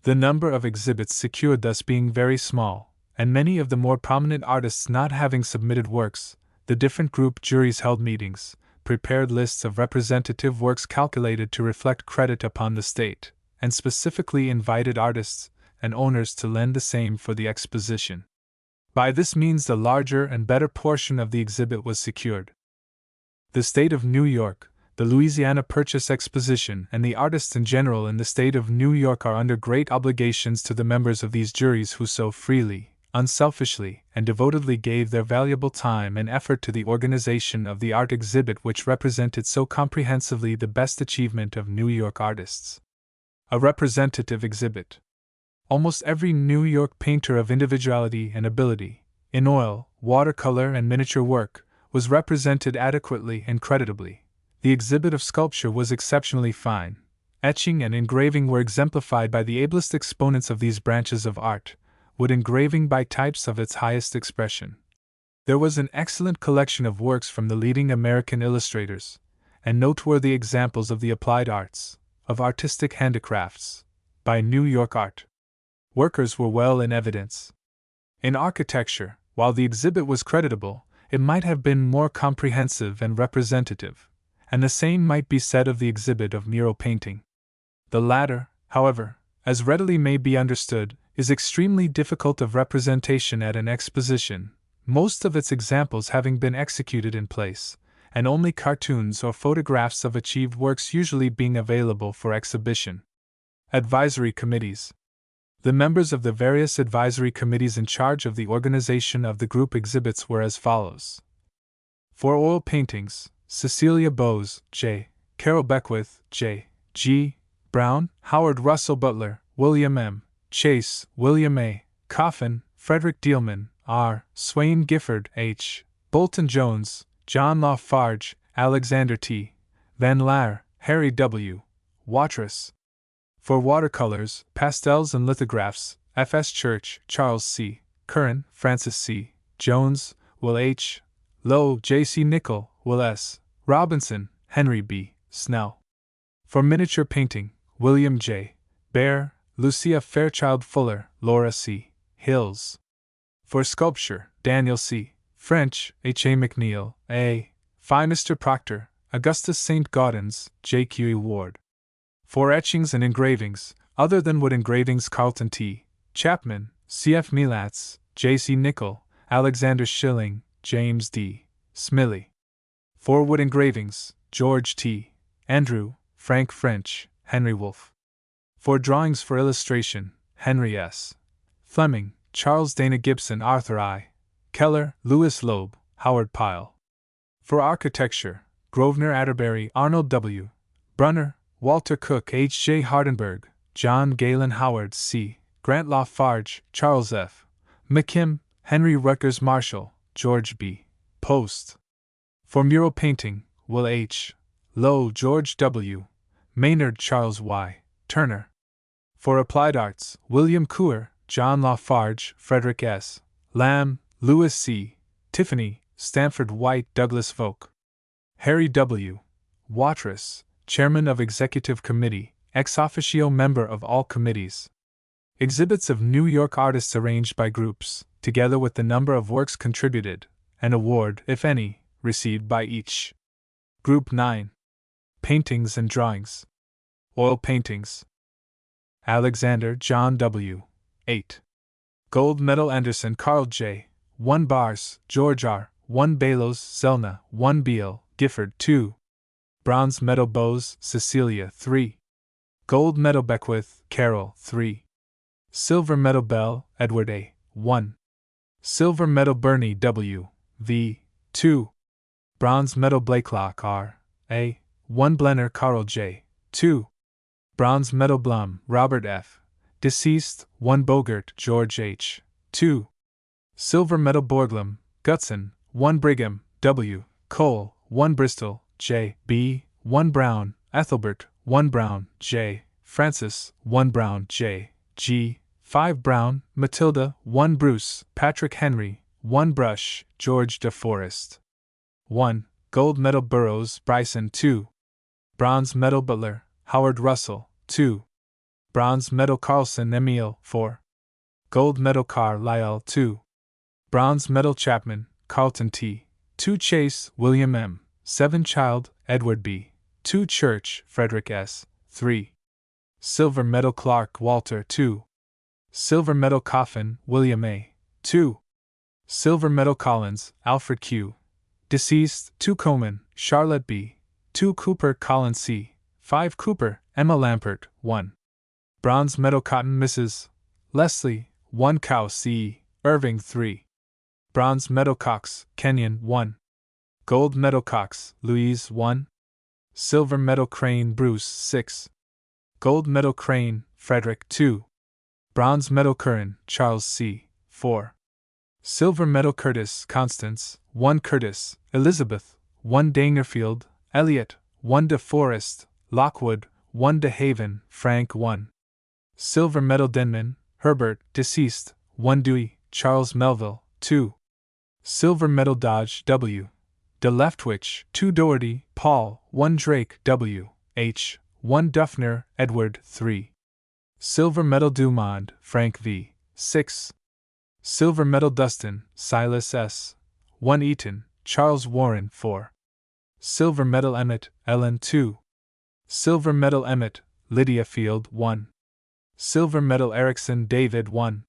The number of exhibits secured thus being very small, and many of the more prominent artists not having submitted works, the different group juries held meetings, prepared lists of representative works calculated to reflect credit upon the state, and specifically invited artists and owners to lend the same for the exposition. By this means the larger and better portion of the exhibit was secured. The state of New York, the Louisiana Purchase Exposition, and the artists in general in the state of New York are under great obligations to the members of these juries who so freely, unselfishly, and devotedly gave their valuable time and effort to the organization of the art exhibit which represented so comprehensively the best achievement of New York artists. A representative exhibit. Almost every New York painter of individuality and ability, in oil, watercolor, and miniature work, was represented adequately and creditably. The exhibit of sculpture was exceptionally fine. Etching and engraving were exemplified by the ablest exponents of these branches of art, wood engraving by types of its highest expression. There was an excellent collection of works from the leading American illustrators, and noteworthy examples of the applied arts, of artistic handicrafts, by New York art. Workers were well in evidence. In architecture, while the exhibit was creditable, it might have been more comprehensive and representative, and the same might be said of the exhibit of mural painting. The latter, however, as readily may be understood, is extremely difficult of representation at an exposition, most of its examples having been executed in place, and only cartoons or photographs of achieved works usually being available for exhibition. Advisory committees. The members of the various advisory committees in charge of the organization of the group exhibits were as follows. For oil paintings, Cecilia Bowes, J. Carroll Beckwith, J. G. Brown, Howard Russell Butler, William M. Chase, William A. Coffin, Frederick Dielman, R. Swain Gifford, H. Bolton Jones, John Lafarge, Alexander T. Van Laer, Harry W. Watrous. For watercolors, pastels, and lithographs, F. S. Church, Charles C. Curran, Francis C. Jones, Will H. Lowe, J. C. Nichol, Will S. Robinson, Henry B. Snell. For miniature painting, William J. Bear, Lucia Fairchild Fuller, Laura C. Hills. For sculpture, Daniel C. French, H. A. McNeil, A. Mr. Proctor, Augustus St. Gaudens, J. Q. E. Ward. For etchings and engravings, other than wood engravings, Carlton T. Chapman, C. F. Melatz, J. C. Nichol, Alexander Schilling, James D. Smiley. For wood engravings, George T. Andrew, Frank French, Henry Wolfe. For drawings for illustration, Henry S. Fleming, Charles Dana Gibson, Arthur I. Keller, Louis Loeb, Howard Pyle. For architecture, Grosvenor Atterbury, Arnold W. Brunner, Walter Cook, H. J. Hardenberg, John Galen Howard C. Grant Lafarge, Charles F. McKim, Henry Rutgers Marshall, George B. Post. For mural painting, Will H. Lowe, George W. Maynard, Charles Y. Turner. For applied arts, William Couer, John Lafarge, Frederick S. Lamb, Louis C. Tiffany, Stanford White, Douglas Volk. Harry W. Watrous, Chairman of Executive Committee, ex officio member of all committees. Exhibits of New York artists arranged by groups, together with the number of works contributed, an award, if any, received by each. Group 9. Paintings and drawings. Oil paintings. Alexander John W. 8. Gold medal Anderson Carl J. 1 Bars, George R. 1 Balos Zelna 1 Beal, Gifford 2. Bronze medal Bose Cecilia 3. Gold medal Beckwith Carol 3. Silver medal Bell Edward A. 1. Silver medal Bernie W. V. 2. Bronze medal Blakelock R. A. 1 Blenner Carl J. 2. Bronze medal Blum Robert F. Deceased 1 Bogart George H. 2. Silver medal Borglum Gutson 1 Brigham W. Cole 1 Bristol J. B. 1 Brown Ethelbert 1 Brown J. Francis 1 Brown J. G. 5 Brown Matilda 1 Bruce Patrick Henry 1 Brush George De Forest 1. Gold medal Burroughs Bryson 2. Bronze medal Butler Howard Russell 2. Bronze medal Carlson Emile 4. Gold medal Carlyle 2. Bronze medal Chapman Carlton T. 2 Chase William M. 7 Child Edward B. 2 Church Frederick S. 3. Silver medal Clark Walter 2. Silver medal Coffin William A. 2. Silver medal Collins Alfred Q. Deceased 2 Coleman Charlotte B. 2 Cooper Collins C. 5 Cooper Emma Lampert 1. Bronze medal Cotton Mrs. Leslie 1 Cow C. Irving 3. Bronze medal Cox Kenyon 1. Gold medal Cox Louise 1. Silver medal Crane Bruce 6. Gold medal Crane Frederick 2. Bronze medal Curran Charles C. 4. Silver medal Curtis Constance 1 Curtis Elizabeth 1 Dangerfield Elliot 1 De Forest Lockwood 1 De Haven Frank 1. Silver medal Denman Herbert deceased 1 Dewey Charles Melville 2. Silver medal Dodge W. De Leftwich 2 Doherty Paul 1 Drake W. H. 1 Duffner Edward 3. Silver medal Dumond Frank V. 6. Silver medal Dustin Silas S. 1 Eaton Charles Warren 4. Silver medal Emmett Ellen 2. Silver medal Emmett Lydia Field 1. Silver medal Erickson David 1.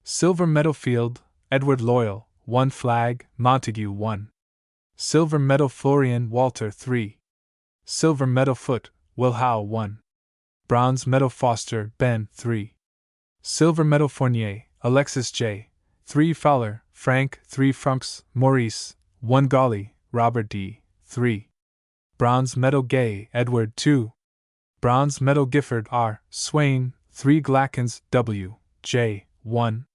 Silver medal Field Edward Loyal 1 Flag Montague 1. Silver medal Florian Walter 3. Silver medal Foote Will Howe 1. Bronze medal Foster Ben 3. Silver medal Fournier Alexis J. 3 Fowler Frank 3 Frunks Maurice 1 Gawley Robert D. 3. Bronze medal Gay Edward 2. Bronze medal Gifford R. Swain 3 Glackens W. J. 1.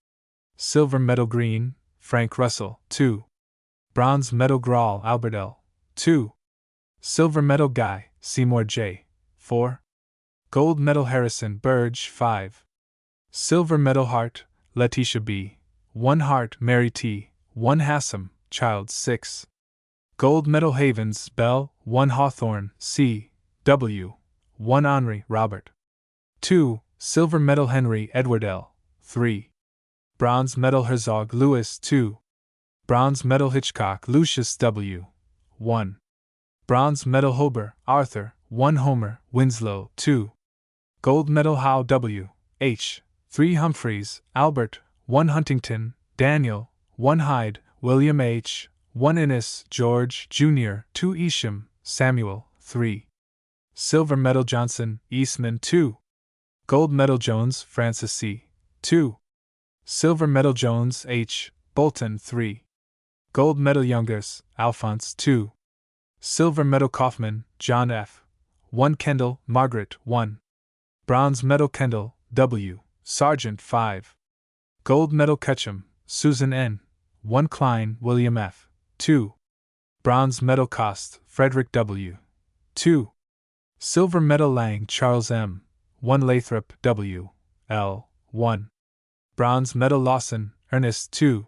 Silver medal Green Frank Russell 2. Bronze medal Grawl Albert L. 2. Silver medal Guy Seymour J. 4. Gold medal Harrison Burge 5. Silver medal Hart Letitia B. 1 Hart Mary T. 1 Hassam Child 6. Gold medal Havens Bell 1 Hawthorne C. W. 1 Henry Robert 2. Silver medal Henry Edward L. 3. Bronze medal Herzog Louis 2. Bronze medal Hitchcock Lucius W. 1. Bronze medal Hober Arthur 1 Homer Winslow 2. Gold medal Howe W. H. 3 Humphreys Albert 1 Huntington Daniel 1 Hyde William H. 1 Innes George Jr. 2 Isham Samuel 3. Silver medal Johnson Eastman 2. Gold medal Jones Francis C. 2. Silver medal Jones H. Bolton 3. Gold medal Youngers Alphonse 2. Silver medal Kaufman John F. 1 Kendall Margaret 1. Bronze medal Kendall W. Sargent 5. Gold medal Ketchum Susan N. 1 Klein William F. 2. Bronze medal Cost Frederick W. 2. Silver medal Lang Charles M. 1 Lathrop W. L. 1. Bronze medal Lawson Ernest 2.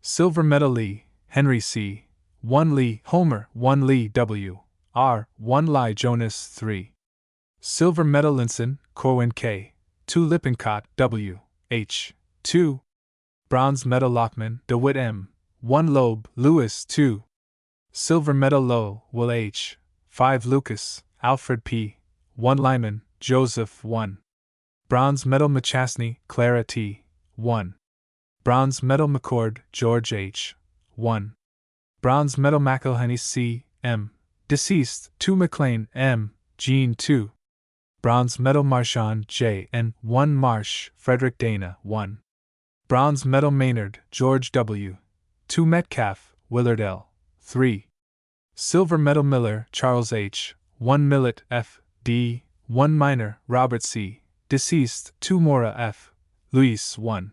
Silver medal Lee Henry C. 1 Lee Homer 1 Lee W. R. 1 Lie Jonas 3. Silver medal Linson Corwin K. 2 Lippincott W. H. 2. Bronze medal Lockman DeWitt M. 1 Loeb Lewis 2. Silver medal Lowe Will H. 5 Lucas Alfred P. 1 Lyman Joseph 1. Bronze medal McChesney, Clara T. 1. Bronze medal McCord, George H. 1. Bronze medal McElhenney C. M. Deceased, 2 McLean M. Jean 2. Bronze medal Marchand J. N. 1 Marsh, Frederick Dana 1. Bronze medal Maynard, George W. 2 Metcalf, Willard L. 3. Silver medal Miller, Charles H. 1 Millet F. D. 1 Minor, Robert C. Deceased, 2 Mora F. Luis 1.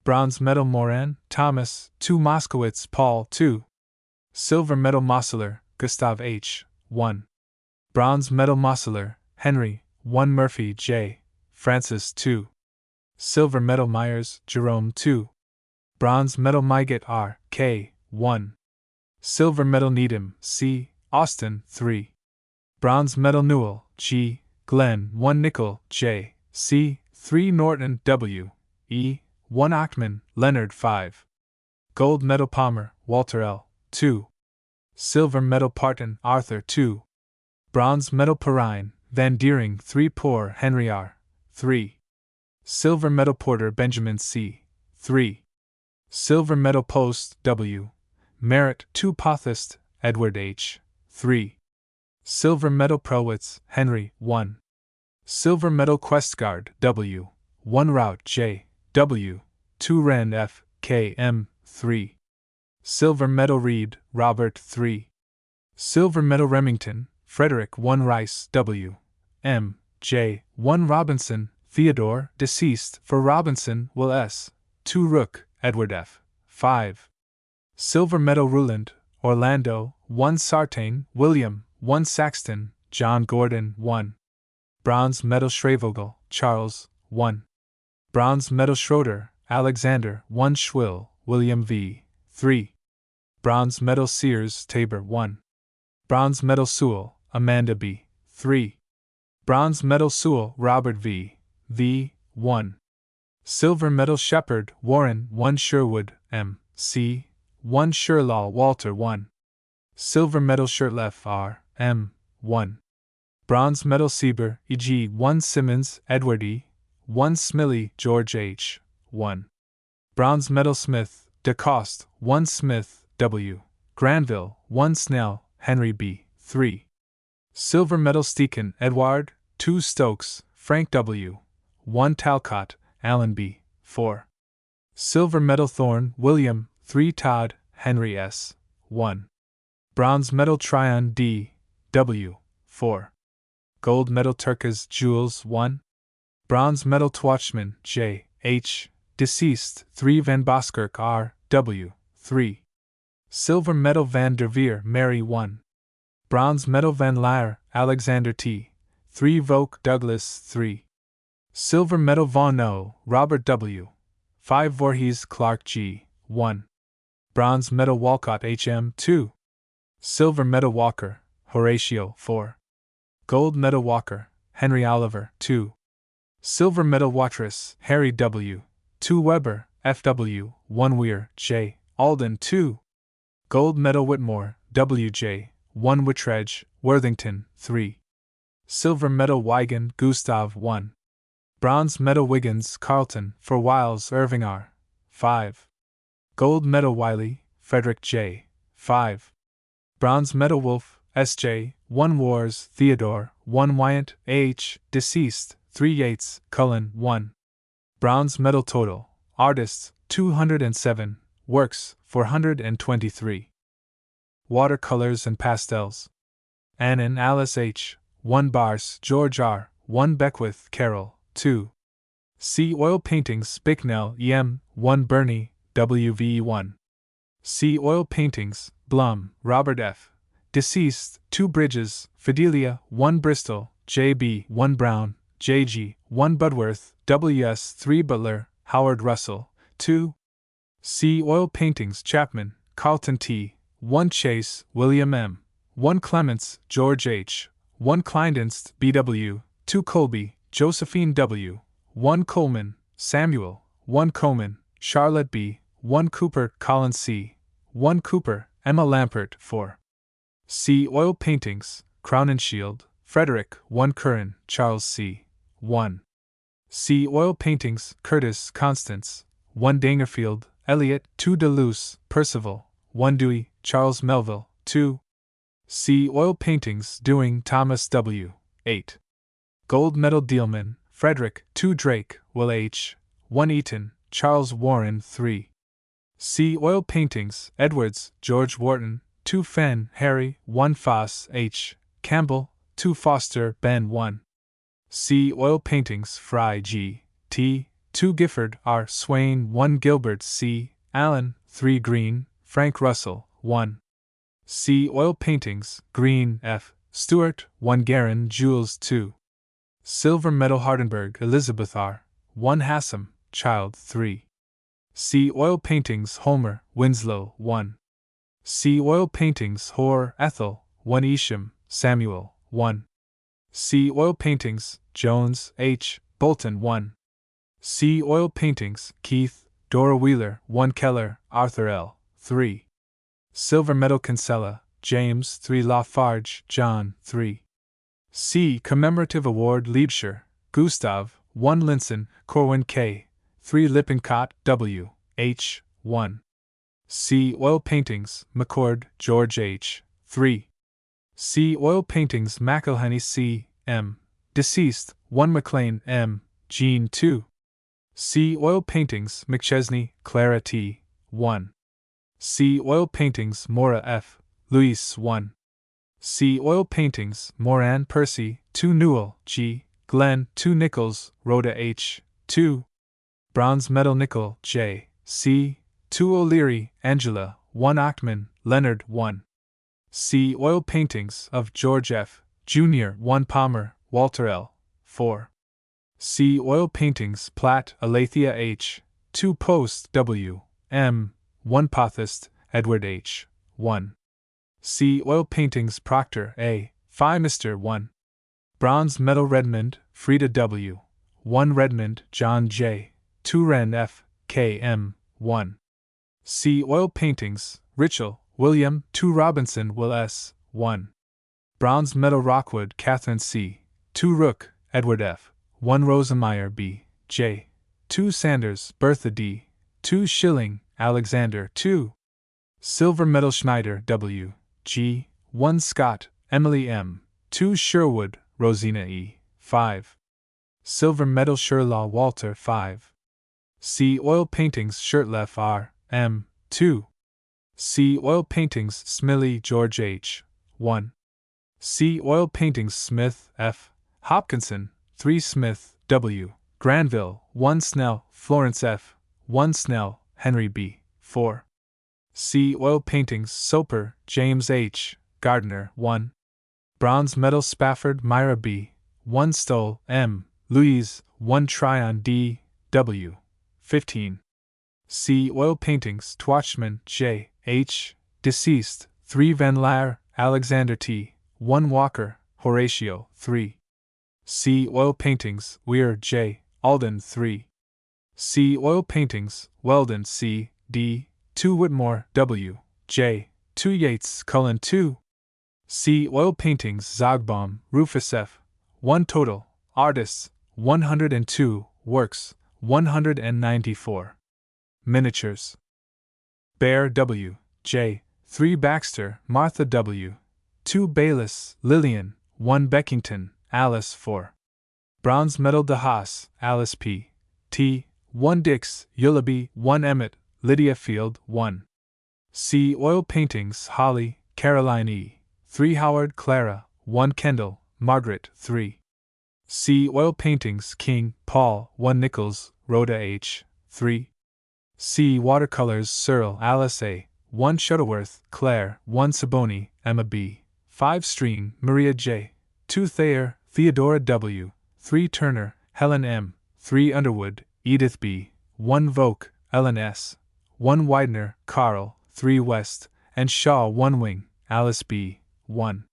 Bronze medal Moran, Thomas, 2 Moskowitz Paul 2. Silver medal Mosseler, Gustav H. 1. Bronze medal Mosseler, Henry, 1 Murphy J. Francis 2. Silver medal Myers, Jerome 2. Bronze medal Myget R. K. 1. Silver medal Needham C. Austin 3. Bronze medal Newell G. Glenn 1 Nickel J. C. 3 Norton W. E. 1 Achtman Leonard 5. Gold medal Palmer, Walter L. 2. Silver medal Parton, Arthur 2. Bronze medal Perrine, Van Deering 3 Poor Henry R. 3. Silver medal Porter Benjamin C. 3. Silver medal Post W. Merritt 2 Pothist, Edward H. 3. Silver medal Prowitz, Henry 1. Silver medal Questguard W. 1 Rout J. W. 2 Wren F. K. M. 3. Silver medal Reed, Robert 3. Silver medal Remington, Frederick 1 Rice W. M. J. 1 Robinson, Theodore, deceased, for Robinson, Will S. 2 Rook, Edward F. 5. Silver medal Ruland, Orlando, 1 Sartain, William, 1 Saxton, John Gordon 1. Bronze medal Schravogel, Charles 1. Bronze medal Schroeder, Alexander 1 Schwill, William V. 3. Bronze medal Sears, Tabor 1. Bronze medal Sewell, Amanda B. 3. Bronze medal Sewell, Robert V. V. 1. Silver medal Shepard, Warren 1 Sherwood, M. C. 1 Sherlaw, Walter 1. Silver medal Shirtleff, R. M. 1. Bronze medal Sieber, E.G. 1 Simmons, Edward E. 1 Smiley, George H. 1. Bronze medal Smith, DeCoste, 1 Smith, W. Granville, 1 Snell, Henry B. 3. Silver medal Steeken, Edward, 2 Stokes, Frank W. 1 Talcott, Allen B. 4. Silver medal Thorne, William, 3 Todd, Henry S. 1. Bronze medal Tryon D. W. 4. Gold medal Turkes, Jules 1. Bronze medal Twatchman, J. H. Deceased, 3 Van Boskirk R. W. 3. Silver medal Van der Veer, Mary 1. Bronze medal Van Lier, Alexander T. 3 Voke, Douglas 3. Silver medal Von O, Robert W. 5 Voorhees, Clark G. 1. Bronze medal Walcott H. M. 2. Silver medal Walker, Horatio 4. Gold medal Walker, Henry Oliver 2. Silver medal Watrous, Harry W. 2 Weber, F. W. 1 Weir, J. Alden 2. Gold medal Whitmore, W. J. 1 Whitredge, Worthington 3. Silver medal Wigan, Gustav 1. Bronze medal Wiggins, Carleton, for Wiles, Irving R. 5. Gold medal Wiley, Frederick J. 5. Bronze medal Wolfe, S.J., 1 Wars, Theodore, 1 Wyant, H., deceased, 3 Yates, Cullen 1. Bronze medal total, artists, 207, works, 423. Watercolors and pastels. Anne and Alice H., 1 Bars, George R., 1 Beckwith, Carroll, 2. C. Oil paintings, Bicknell, E.M., 1 Burney, W.V. 1. C. Oil paintings, Blum, Robert F. Deceased, 2 Bridges, Fidelia, 1 Bristol, J.B. 1 Brown, J.G. 1 Budworth, W.S. 3 Butler, Howard Russell, 2. C. Oil paintings, Chapman, Carlton T. 1 Chase, William M. 1 Clements, George H. 1 Kleindienst, B.W. 2 Colby, Josephine W. 1 Coleman, Samuel, 1 Coleman, Charlotte B. 1 Cooper, Collins C. 1 Cooper, Emma Lampert, 4. C. Oil paintings, Crown and Shield, Frederick, 1 Curran, Charles C. 1. C. Oil paintings, Curtis, Constance, 1 Dangerfield, Elliot, 2 Deleuze, Percival, 1 Dewey, Charles Melville, 2. C. Oil paintings, Dewing, Thomas W. 8. Gold medal Dealman, Frederick, 2 Drake, Will H. 1 Eaton, Charles Warren, 3. C. Oil paintings, Edwards, George Wharton, 2 Fenn, Harry, 1 Foss, H. Campbell, 2 Foster, Ben, 1. C. Oil paintings, Fry, G. T. 2 Gifford, R. Swain, 1 Gilbert, C. Allen, 3 Green, Frank Russell, 1. C. Oil paintings, Green, F. Stewart, 1 Guerin, Jules, 2. Silver medal Hardenberg, Elizabeth R. 1 Hassam, Child, 3. C. Oil paintings, Homer, Winslow, 1. C. Oil paintings, Hoare, Ethel, 1 Isham, Samuel, 1. C. Oil paintings, Jones, H. Bolton, 1. C. Oil paintings, Keith, Dora Wheeler, 1 Keller, Arthur L., 3. Silver medal Kinsella, James, 3 Lafarge, John, 3. C. Commemorative award Liebscher, Gustav, 1 Linson, Corwin K., 3 Lippincott, W. H. 1. C. Oil paintings, McCord, George H. 3. C. Oil paintings, McElhenney C. M. Deceased, 1 McLean M. Jean 2. C. Oil paintings, McChesney, Clara T. 1. C. Oil paintings, Mora F. Luis 1. C. Oil paintings, Moran Percy, 2 Newell, G. Glenn, 2 Nichols, Rhoda H. 2. Bronze medal Nickel, J. C. 2 O'Leary, Angela, 1 Achtman, Leonard 1. C. Oil paintings of George F. Jr., 1 Palmer, Walter L. 4. C. Oil paintings Platt, Alethea H. 2 Post, W. M. 1 Pothist, Edward H. 1. C. Oil paintings Proctor A. Phi Mr. 1. Bronze medal Redmond, Frida W. 1 Redmond, John J. 2 Wren F. K. M. 1. C. Oil paintings Ritchell, William, 2 Robinson, Will S. 1. Bronze medal Rockwood, Catherine C. 2 Rook, Edward F. 1 Rosemeyer B. J. 2 Sanders, Bertha D. 2 Schilling, Alexander 2. Silver medal Schneider W. G. 1 Scott, Emily M. 2 Sherwood, Rosina E. 5. Silver medal Sherlaw Walter 5. C. Oil paintings Shirtleff R. M. 2. C. Oil paintings Smiley George H. 1. C. Oil paintings Smith F. Hopkinson, 3 Smith W. Granville, 1 Snell, Florence F. 1 Snell, Henry B. 4. C. Oil paintings Soper, James H. Gardner, 1. Bronze medal Spafford, Myra B. 1 Stoll, M. Louise, 1 Tryon D. W. 15. C. Oil paintings Twatchman, J. H. Deceased, 3 Van Laer, Alexander T. 1 Walker, Horatio, 3. C. Oil paintings Weir, J. Alden, 3. C. Oil paintings Weldon C. D. 2 Whitmore, W. J. 2 Yates, Cullen 2. C. Oil paintings Zogbaum, Rufus F. 1 Total, Artists, 102, Works, 194. Miniatures Bear W. J. 3 Baxter, Martha W. 2 Bayliss, Lillian, 1 Beckington, Alice 4. Bronze medal De Haas, Alice P. T. 1 Dix, Ullaby, 1 Emmett, Lydia Field, 1. C. Oil paintings Holly, Caroline E. 3 Howard, Clara, 1 Kendall, Margaret, 3. C. Oil paintings King, Paul, 1 Nichols, Rhoda H. 3. C. Watercolors Searle, Alice A. 1 Shuttleworth, Claire, 1 Saboni, Emma B. 5 Streen, Maria J. 2 Thayer, Theodora W. 3 Turner, Helen M. 3 Underwood, Edith B. 1 Voke, Ellen S. 1 Widener, Carl, 3 West, and Shaw 1 Wing, Alice B. 1.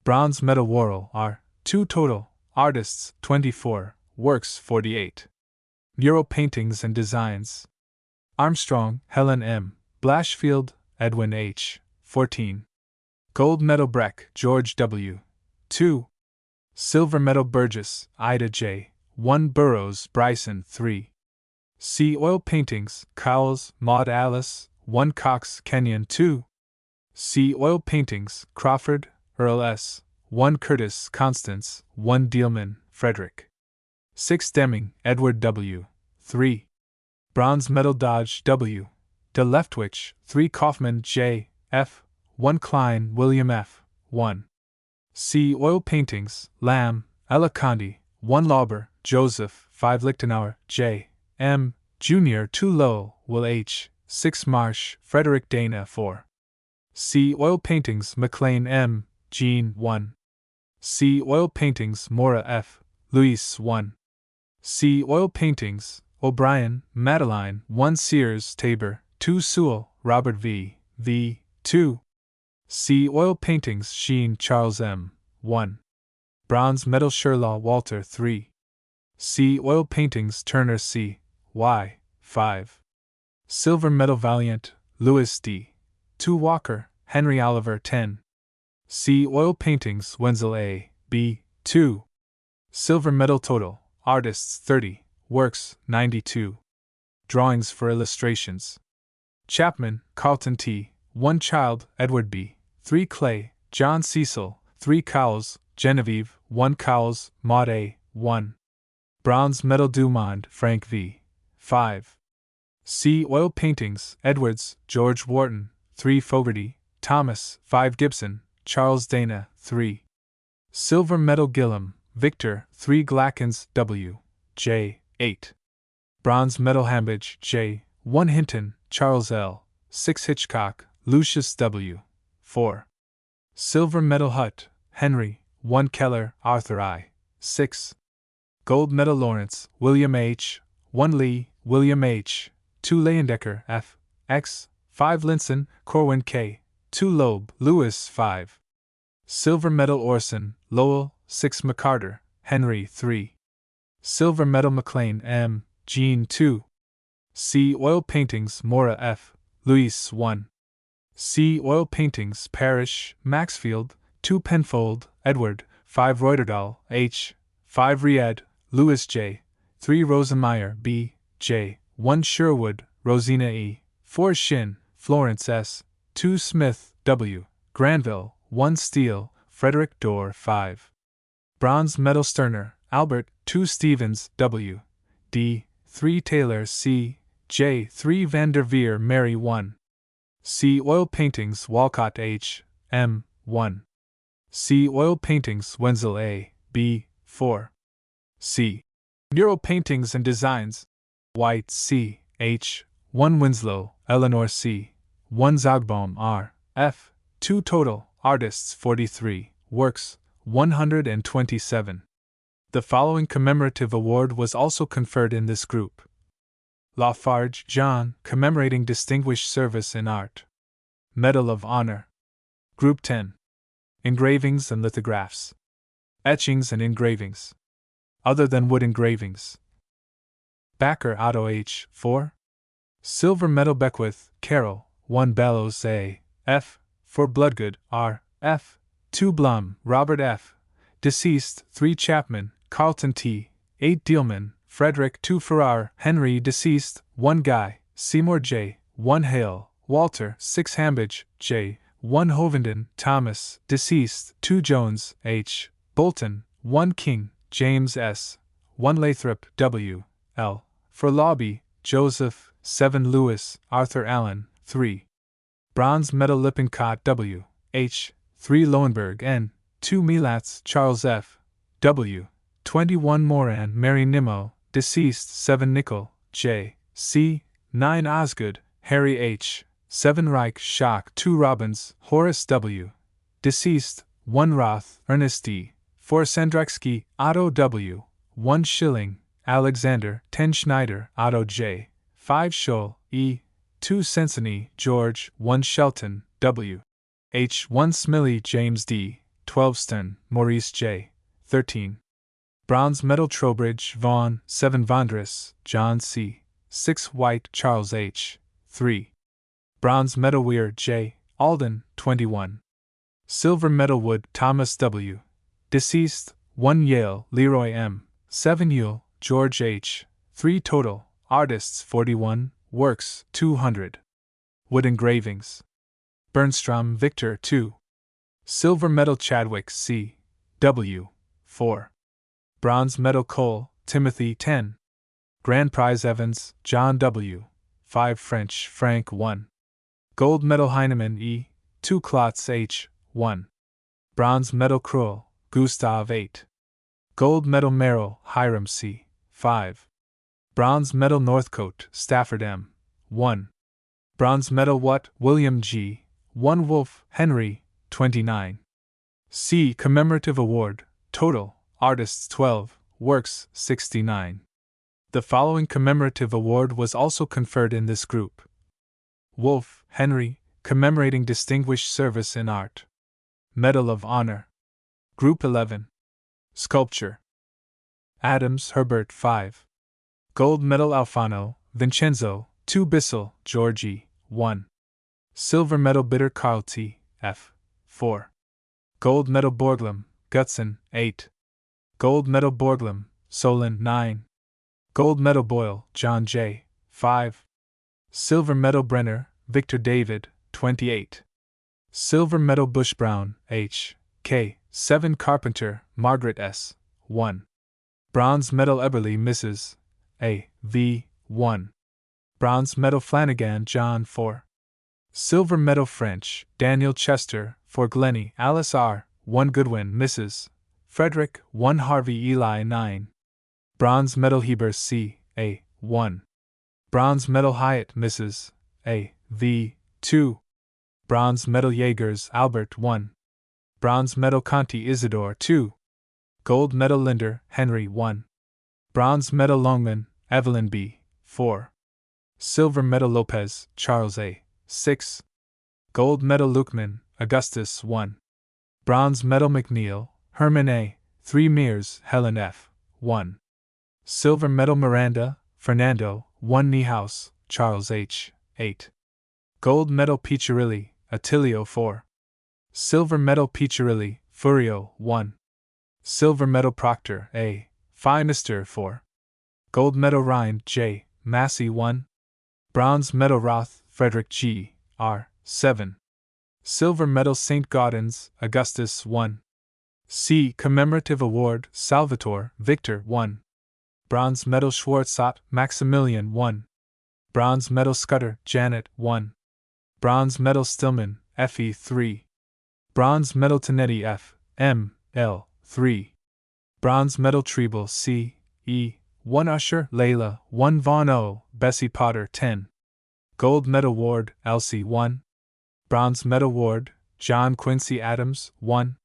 Bronze medal Worrell R. 2 Total, Artists, 24, Works, 48. Mural paintings and designs Armstrong, Helen M. Blashfield, Edwin H. 14. Gold medal Breck, George W. 2. Silver medal Burgess, Ida J. 1 Burroughs, Bryson 3. C. Oil paintings, Cowles, Maud Alice, 1 Cox, Kenyon 2. C. Oil paintings, Crawford, Earl S. 1 Curtis, Constance, 1 Dealman, Frederick. 6 Deming, Edward W. 3. Bronze medal Dodge W. De Leftwich, 3 Kaufman, J. F. 1 Klein, William F. 1. C. Oil paintings, Lamb, Ella Condi, 1 Lauber, Joseph, 5 Lichtenauer, J. M. Jr. 2 Lowell, Will H. 6 Marsh, Frederick Dana 4. C. Oil paintings, McLean M. Jean 1. C. Oil paintings, Mora F. Luis 1. C. Oil paintings, O'Brien, Madeline 1 Sears, Tabor 2 Sewell, Robert V. V. 2. C. Oil paintings, Sheen, Charles M. 1. Bronze medal Sherlaw, Walter 3. C. Oil paintings, Turner C. Y. 5. Silver medal Valiant, Louis D. 2 Walker, Henry Oliver 10. C. Oil paintings, Wenzel A. B. 2. Silver medal total, artists 30, works 92. Drawings for illustrations. Chapman, Carlton T. 1 Child, Edward B. 3 Clay, John Cecil, 3 Cowles, Genevieve, 1 Cowles, Maud A. 1. Bronze medal Dumond, Frank V. 5. C. Oil paintings, Edwards, George Wharton, 3 Fogarty, Thomas, 5 Gibson, Charles Dana, 3. Silver medal Gillam, Victor, 3 Glackens, W. J. 8. Bronze medal Hambidge, J. 1 Hinton, Charles L. 6 Hitchcock, Lucius W. 4. Silver medal Hutt, Henry, 1 Keller, Arthur I. 6. Gold medal Lawrence, William H. 1 Lee, William H. 2 Leyendecker, F. X. 5 Linson, Corwin K. 2 Loeb, Lewis 5. Silver medal Orson, Lowell, 6 McCarter, Henry 3. Silver medal McLean M. Jean 2. C. Oil paintings, Mora F. Luis 1. C. Oil paintings, Parrish, Maxfield, 2 Penfold, Edward, 5 Reuterdahl, H. 5 Ried, Louis J. 3 Rosenmeyer B. J. 1 Sherwood, Rosina E. 4 Shin, Florence S. 2 Smith, W. Granville, 1 Steele, Frederick Dorr 5. Bronze medal Sterner, Albert, 2 Stevens, W. D. 3 Taylor C. J. 3 Vanderveer Mary 1. C. Oil paintings, Walcott H. M. 1. C. Oil paintings, Wenzel A. B. 4. C. Mural paintings and designs, White C. H. 1 Winslow, Eleanor C. 1 Zogbaum R. F. 2 Total, artists 43, works 127. The following commemorative award was also conferred in this group. Lafarge John, commemorating distinguished service in art. Medal of Honor. Group 10. Engravings and lithographs. Etchings and engravings. Other than wood engravings. Backer Otto H. 4. Silver medal Beckwith, Carol, 1 Bellows A. F. For Bloodgood, R. F. 2 Blum, Robert F. Deceased, 3 Chapman, Carlton T. 8 Dealman, Frederick 2 Farrar, Henry deceased, 1 Guy, Seymour J. 1 Hale, Walter 6 Hambidge, J. 1 Hovenden, Thomas, deceased, 2 Jones, H. Bolton, 1 King, James S. 1 Lathrop, W. L. For Lobby, Joseph, 7 Lewis, Arthur Allen, 3. Bronze medal Lippincott, W. H. 3 Lowenberg, N. 2 Milatz, Charles F. W. 21 Moran, Mary Nimmo, deceased, 7 Nickel, J. C. 9 Osgood, Harry H. 7 Reich, Schock, 2 Robbins, Horace W. Deceased, 1 Roth, Ernest D. 4 Sandrexky, Otto W. 1 Schilling, Alexander, 10 Schneider, Otto J. 5 Scholl, E. 2 Sensony, George, 1 Shelton, W. H. 1 Smiley, James D. 12 Stern, Maurice J. 13. Bronze medal Trowbridge, Vaughan, 7 Vondras, John C. 6 White, Charles H. 3. Bronze medal Weir, J. Alden, 21. Silver medal Wood, Thomas W. Deceased, 1 Yale, Leroy M. 7 Yule, George H. 3 total, artists 41, works 200. Wood engravings. Bernstrom, Victor 2. Silver medal Chadwick C. W. 4. Bronze medal Cole, Timothy 10. Grand prize Evans, John W. 5 French, Frank 1. Gold medal Heinemann E. 2 Klotz H. 1. Bronze medal Krull, Gustav 8. Gold medal Merrill, Hiram C. 5. Bronze medal Northcote, Stafford M. 1. Bronze medal Watt, William G. 1 Wolf, Henry, 29. C. Commemorative award, total, artists 12, works 69. The following commemorative award was also conferred in this group. Wolf, Henry, commemorating distinguished service in art. Medal of Honor. Group 11. Sculpture. Adams, Herbert 5. Gold medal Alfano, Vincenzo, 2 Bissell, Georgie, 1. Silver medal Bitter Carl T. F. 4. Gold medal Borglum, Gutson, 8. Gold medal Borglum, Solon, 9. Gold medal Boyle, John J. 5. Silver medal Brenner, Victor David, 28. Silver medal Bush Brown, H. K. 7 Carpenter, Margaret S. 1. Bronze medal Eberly, Mrs. A. V. 1. Bronze medal Flanagan, John 4. Silver medal French, Daniel Chester, for Glennie, Alice R. 1 Goodwin, Mrs. Frederick, 1 Harvey Eli 9. Bronze medal Heber C. A. 1. Bronze medal Hyatt, Mrs. A. V. 2. Bronze medal Jaegers, Albert 1. Bronze medal Conti Isidore 2. Gold medal Linder, Henry 1. Bronze medal Longman, Evelyn B. 4. Silver medal Lopez, Charles A. 6. Gold medal Lukeman, Augustus 1. Bronze medal McNeil, Herman A. 3 Mears, Helen F. 1. Silver medal Miranda, Fernando, 1 Niehaus, Charles H. 8. Gold medal Piccirilli, Attilio 4. Silver medal Piccirilli, Furio 1. Silver medal Proctor A. Finister 4. Gold medal Rind J. Massey 1. Bronze medal Roth, Frederick G. R. 7. Silver medal St. Gaudens, Augustus 1. C. Commemorative award, Salvatore, Victor 1. Bronze medal Schwarzschild, Maximilian 1. Bronze medal Scudder, Janet 1. Bronze medal Stillman, F.E. 3. Bronze medal Tonetti F. M. L. 3. Bronze medal Treble C. E. 1 Usher, Layla, 1 Vaughn O. Bessie Potter 10. Gold medal Ward, Elsie 1. Bronze medal Ward, John Quincy Adams 1.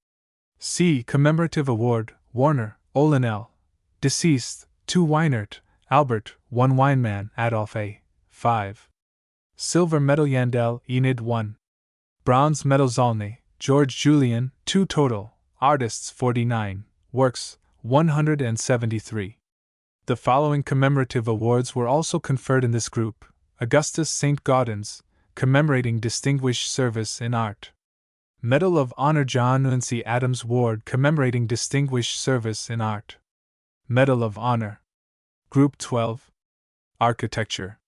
C. Commemorative award, Warner, Olin L. Deceased, 2 Weinert, Albert, 1 Weinman, Adolph A. 5. Silver medal Yandel, Enid 1. Bronze medal Zolney, George Julian, 2 total, artists 49, works 173. The following commemorative awards were also conferred in this group. Augustus St. Gaudens, commemorating distinguished service in art. Medal of Honor John Quincy Adams Ward, commemorating distinguished service in art. Medal of Honor. Group 12. Architecture.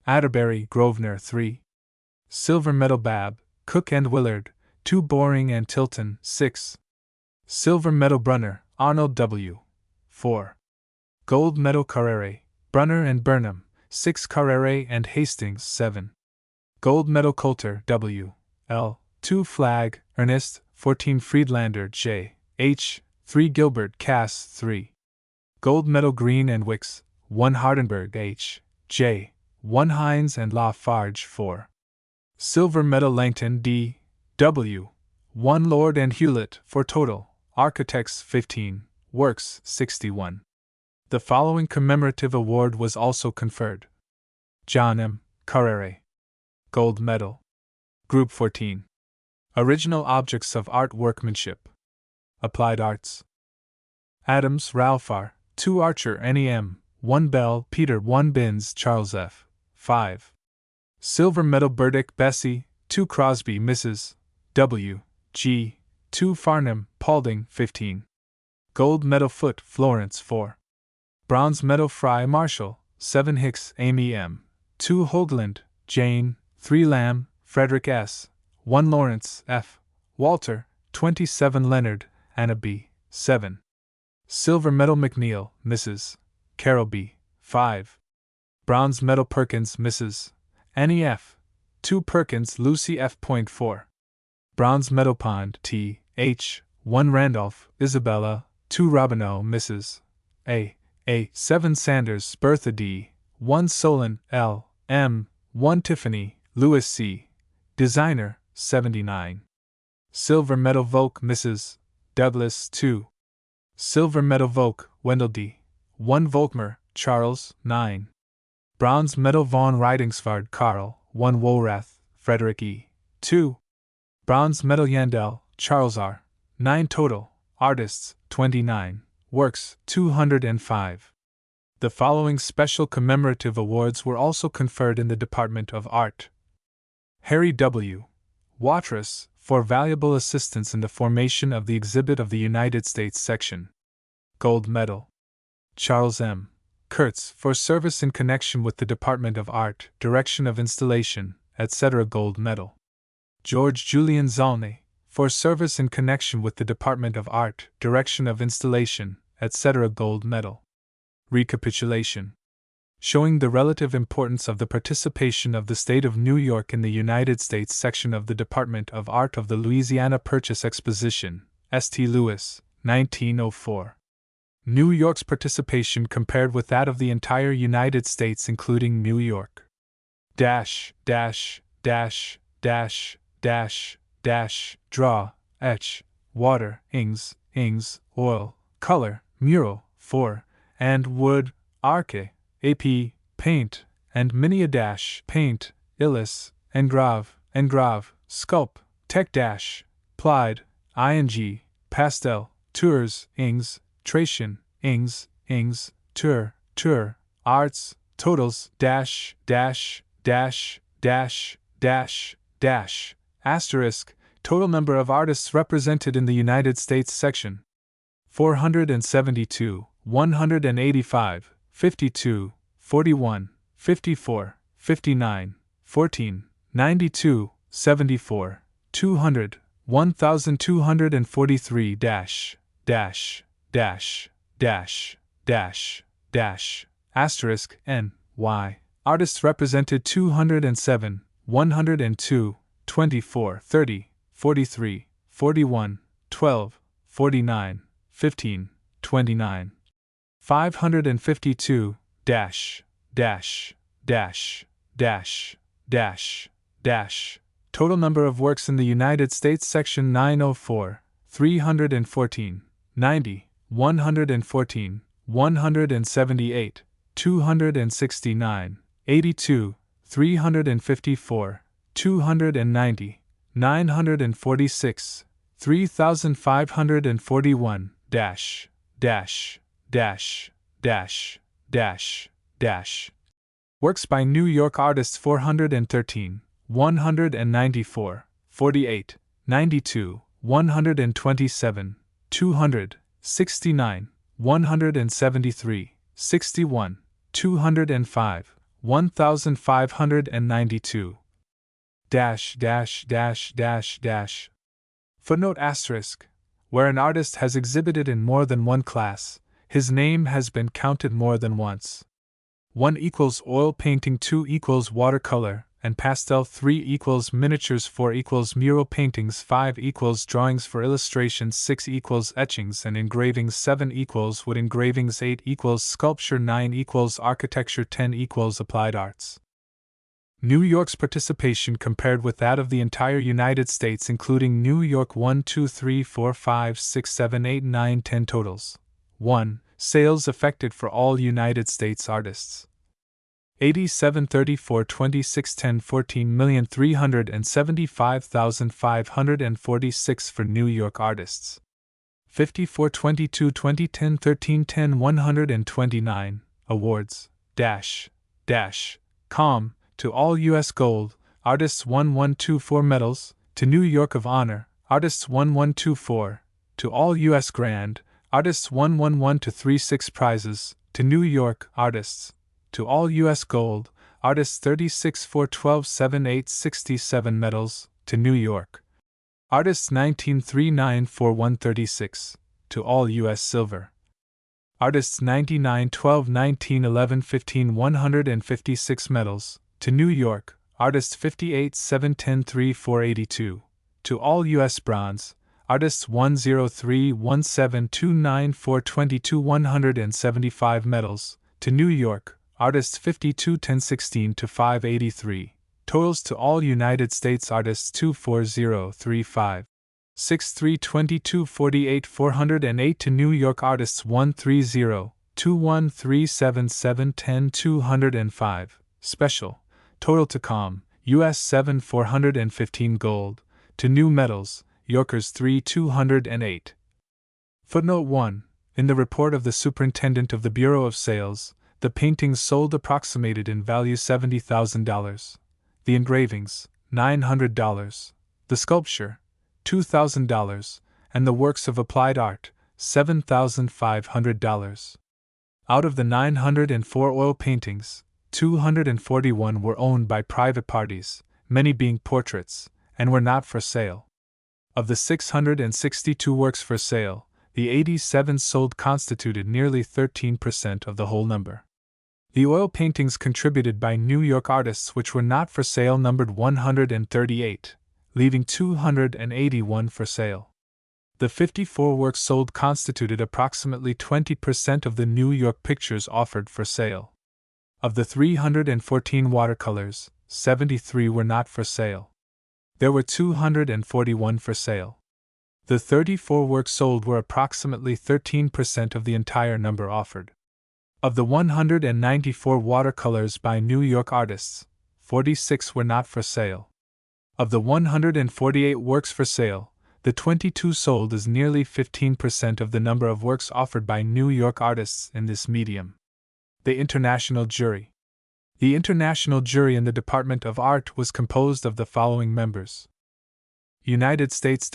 Atterbury, Grosvenor 3. Silver medal Babb, Cook and Willard, 2 Boring and Tilton 6. Silver medal Brunner, Arnold W. 4. Gold medal Carrere, Brunner and Burnham, 6 Carrere and Hastings 7. Gold medal Coulter W. L. 2 Flag, Ernest, 14 Friedlander J. H. 3 Gilbert Cass 3. Gold medal Green and Wicks, 1 Hardenberg H. J. 1 Hines and Lafarge 4. Silver medal Langton D. W. 1 Lord and Hewlett for total, architects 15, works 61. The following commemorative award was also conferred. John M. Carrere. Gold medal. Group 14. Original objects of art workmanship. Applied arts. Adams, Ralph R. 2 Archer NEM, 1 Bell, Peter 1 Binns, Charles F. 5. Silver medal Burdick, Bessie, 2 Crosby, Mrs. W. G. 2 Farnham, Paulding 15. Gold medal Foote, Florence 4. Bronze medal Fry Marshall, 7 Hicks, Amy M. 2 Hoagland, Jane, 3 Lamb, Frederick S. 1 Lawrence F. Walter, 27 Leonard, Anna B. 7. Silver medal McNeil, Mrs. Carol B. 5. Bronze medal Perkins, Mrs. Annie F. 2 Perkins, Lucy F. 4. Bronze medal Pond, T. H. 1 Randolph, Isabella, 2 Robineau, Mrs. A. 7 Sanders, Bertha D. 1 Solon, L. M. 1 Tiffany, Louis C. Designer, 79. Silver medal Volk, Mrs. Douglas, 2. Silver medal Volk, Wendell D. 1 Volkmer, Charles, 9. Bronze medal Von Ridingsvard, Carl, 1 Worath, Frederick E. 2. Bronze medal Yandel, Charles R. 9 total. Artists, 29. Works, 205. The following special commemorative awards were also conferred in the Department of Art. Harry W. Watrous, for valuable assistance in the formation of the exhibit of the United States section. Gold medal. Charles M. Kurtz, for service in connection with the Department of Art, direction of installation, etc. Gold medal. George Julian Zalney, for service in connection with the Department of Art, direction of installation, etc. Gold medal. Recapitulation. Showing the relative importance of the participation of the State of New York in the United States section of the Department of Art of the Louisiana Purchase Exposition, St. Louis, 1904. New York's participation compared with that of the entire United States including New York. Draw, etch, water, ings, oil, color, mural, 4, and wood, arche, ap, paint, and minia paint, illis, engrave, sculpt, tech plied, ing, pastel, tours, ings, tration, ings, tour, arts, totals, asterisk, total number of artists represented in the United States section. 472, 185, 52, 41, 54, 59, 14, 92, 74, 200, 1243 asterisk, n, y. Artists represented 207, 102, 24, 30, 43, 41, 12, 49, 15, 29. 552, total number of works in the United States section 904, 314, 90, 114, 178, 269, 82, 354, 290, 946, 3541, Works by New York artists 413, 194, 48, 92, 127, 200, 69, 173, 61, 205, 1592. Footnote asterisk. Where an artist has exhibited in more than one class, his name has been counted more than once. 1 equals oil painting, 2 equals watercolor and pastel, 3 equals miniatures, 4 equals mural paintings, 5 equals drawings for illustration, 6 equals etchings and engravings, 7 equals wood engravings, 8 equals sculpture, 9 equals architecture, 10 equals applied arts. New York's participation compared with that of the entire United States including New York 1, 2, 3, 4, 5, 6, 7, 8, 9, 10 totals. 1. Sales effected for all United States artists. 87 34 26 10 14,375,546 for New York artists. 54 22 20 10 13 10 129 awards com to all U.S. Gold artists 1124 medals to New York of Honor artists 1124 to all U.S. Grand Artists 111-36 prizes, to New York artists. To all U.S. gold, artists 36-4-12-7-8-67 medals, to New York. Artists 19-3-9-4-136, to all U.S. silver. Artists 99-12-19-11-15-156 medals, to New York. Artists 58-7-10-3-4-82, to all U.S. bronze. Artists 103-17-294-22-175 medals, to New York. Artists 52-10-16-583, totals to all United States. Artists 240-35. 6-3-22-48-408 to New York. Artists 130-21-377-10-205, special, total to com, US 7-415 gold, to new medals, Yorkers 3-208. Footnote 1. In the report of the Superintendent of the Bureau of Sales, the paintings sold approximated in value $70,000, the engravings, $900, the sculpture, $2,000, and the works of applied art, $7,500. Out of the 904 oil paintings, 241 were owned by private parties, many being portraits, and were not for sale. Of the 662 works for sale, the 87 sold constituted nearly 13% of the whole number. The oil paintings contributed by New York artists which were not for sale numbered 138, leaving 281 for sale. The 54 works sold constituted approximately 20% of the New York pictures offered for sale. Of the 314 watercolors, 73 were not for sale. There were 241 for sale. The 34 works sold were approximately 13% of the entire number offered. Of the 194 watercolors by New York artists, 46 were not for sale. Of the 148 works for sale, the 22 sold is nearly 15% of the number of works offered by New York artists in this medium. The International Jury. The International Jury in the Department of Art was composed of the following members: United States.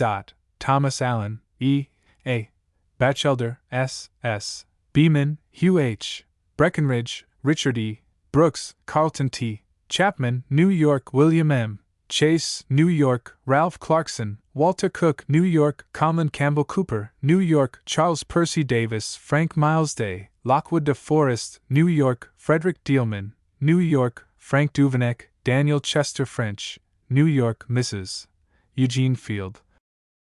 Thomas Allen, E. A. Batchelder, S. S. Beeman, Hugh H. Breckenridge, Richard E. Brooks, Carlton T. Chapman, New York. William M. Chase, New York. Ralph Clarkson, Walter Cook, New York. Conlon Campbell Cooper, New York. Charles Percy Davis, Frank Miles Day, Lockwood de Forest, New York. Frederick Dielman, New York. Frank Duveneck, Daniel Chester French, New York. Mrs. Eugene Field,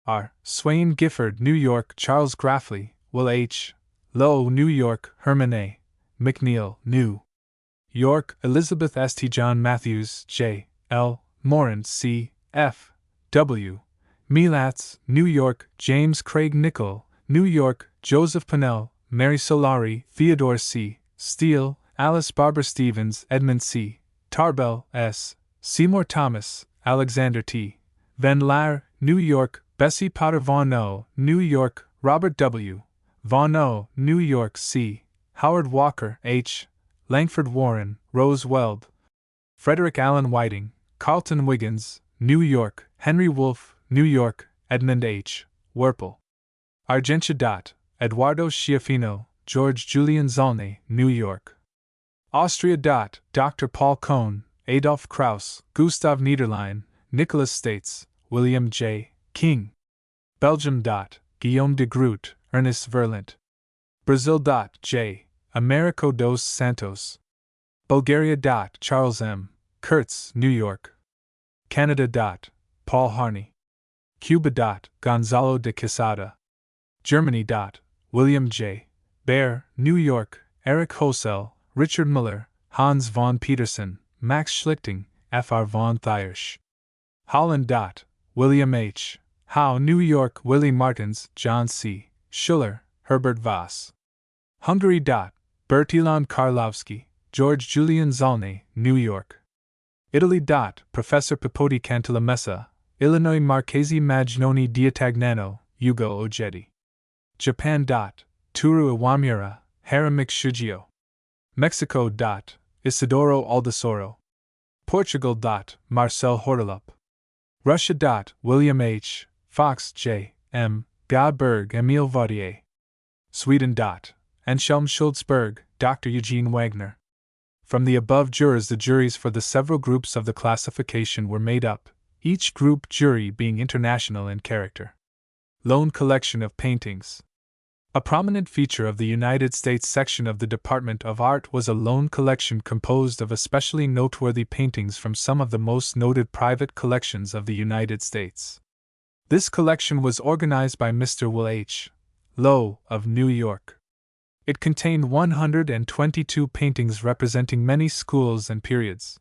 R. Swain Gifford, New York. Charles Grafley, Will H. Lowe, New York. Herman A. McNeil, New York. Elizabeth St. John Matthews, J. L. Morin, C. F. W. Melatz, New York. James Craig Nichol, New York. Joseph Pennell, Mary Solari, Theodore C. Steele, Alice Barber Stevens, Edmund C. Tarbell, S. Seymour Thomas, Alexander T. Van Laer, New York. Bessie Potter Von O, New York. Robert W. Von O, New York. C. Howard Walker, H. Langford Warren, Rose Weld, Frederick Allen Whiting, Carlton Wiggins, New York. Henry Wolfe, New York. Edmund H. Werpel, Argentia. Eduardo Schiaffino, George Julian Zolnay, New York. Austria. Dr. Paul Kohn, Adolf Kraus, Gustav Niederlein, Nicholas States, William J. King. Belgium. Guillaume de Groot, Ernest Verlant. Brazil. J. Americo dos Santos. Bulgaria. Charles M. Kurtz, New York. Canada. Paul Harney. Cuba. Gonzalo de Quesada. Germany. William J. Baer, New York. Eric Hosel, Richard Muller, Hans von Petersen, Max Schlichting, Fr. von Thiersch. Holland. William H. Howe, New York. Willie Martins, John C. Schuller, Herbert Voss. Hungary. Bertilon Karlovsky, George Julian Zolnay, New York. Italy. Professor Pipoti Cantalamessa, Illinois. Marchesi Magnoni Diatagnano, Ugo Ogetti. Japan. Toru Iwamura, Hara Mixugio. Mexico. Isidoro Aldosoro. Portugal. Marcel Hortelup. Russia. William H. Fox, J. M. Godberg, Emile Vaudier. Sweden. Anselm Schultzberg, Dr. Eugene Wagner. From the above jurors, the juries for the several groups of the classification were made up, each group jury being international in character. Lone collection of paintings. A prominent feature of the United States section of the Department of Art was a lone collection composed of especially noteworthy paintings from some of the most noted private collections of the United States. This collection was organized by Mr. Will H. Lowe of New York. It contained 122 paintings representing many schools and periods.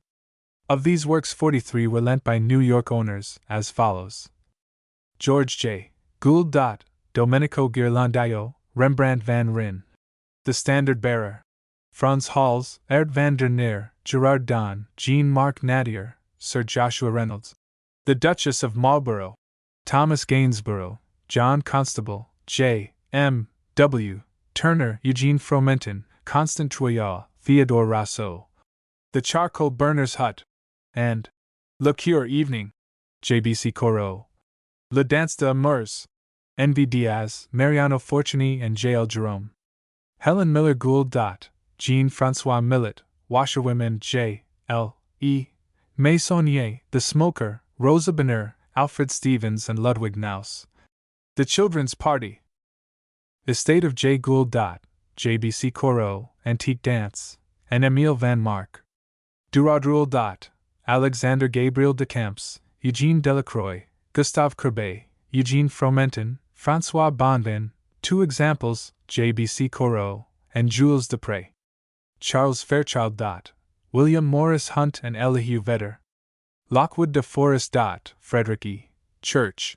Of these works, 43 were lent by New York owners, as follows: George J. Gould. Domenico Ghirlandaio, Rembrandt van Rijn. The Standard Bearer. Frans Hals, Ert van der Neer, Gerard Daan, Jean-Marc Nadier, Sir Joshua Reynolds. The Duchess of Marlborough. Thomas Gainsborough, John Constable, J. M. W. Turner, Eugene Fromentin, Constant Troyat, Theodore Rousseau. The Charcoal Burner's Hut, and Le Cure Evening, J.B.C. Corot. Le Danse de Murs, N.V. Diaz, Mariano Fortuny, and J.L. Jerome. Helen Miller Gould. Jean-Francois Millet, Washerwomen, J.L. E. Meissonier, The Smoker, Rosa Bonheur, Alfred Stevens, and Ludwig Naus. The Children's Party. Estate of J. Gould. J.B.C. Corot, Antique Dance, and Emile Van Mark. Duraudrul. Alexander Gabriel de Camps, Eugene Delacroix, Gustave Courbet, Eugene Fromentin, François Bonvin. Two examples, J.B.C. Corot, and Jules Dupré. Charles Fairchild. William Morris Hunt and Elihu Vedder. Lockwood de Forest. Frederick E. Church.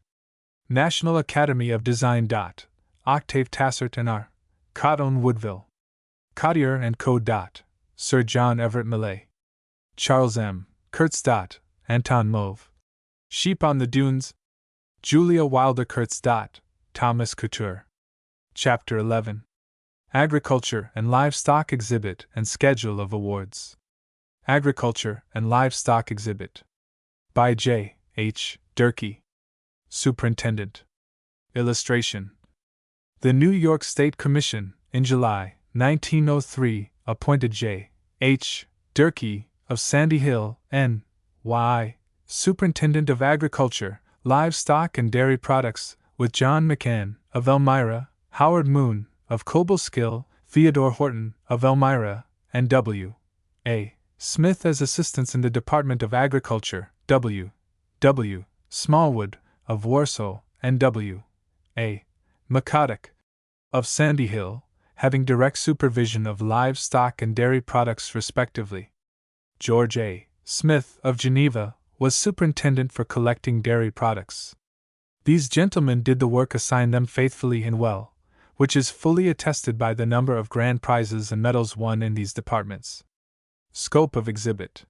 National Academy of Design. Octave Tassert and R. Cotton Woodville. Cottier and Co. Sir John Everett Millais. Charles M. Kurtz. Anton Mauve. Sheep on the Dunes. Julia Wilder Kurtz. Thomas Couture. Chapter 11. Agriculture and Livestock Exhibit and Schedule of Awards. Agriculture and Livestock Exhibit. By J. H. Durkee. Superintendent. Illustration. The New York State Commission, in July 1903, appointed J. H. Durkee, of Sandy Hill, N.Y., Superintendent of Agriculture, Livestock and Dairy Products, with John McCann, of Elmira, Howard Moon, of Cobleskill, Theodore Horton, of Elmira, and W. A. Smith as assistants in the Department of Agriculture, W. W. Smallwood, of Warsaw, and W. A. McCoddick, of Sandy Hill, having direct supervision of livestock and dairy products respectively. George A. Smith, of Geneva, was superintendent for collecting dairy products. These gentlemen did the work assigned them faithfully and well, which is fully attested by the number of grand prizes and medals won in these departments. Scope of exhibit.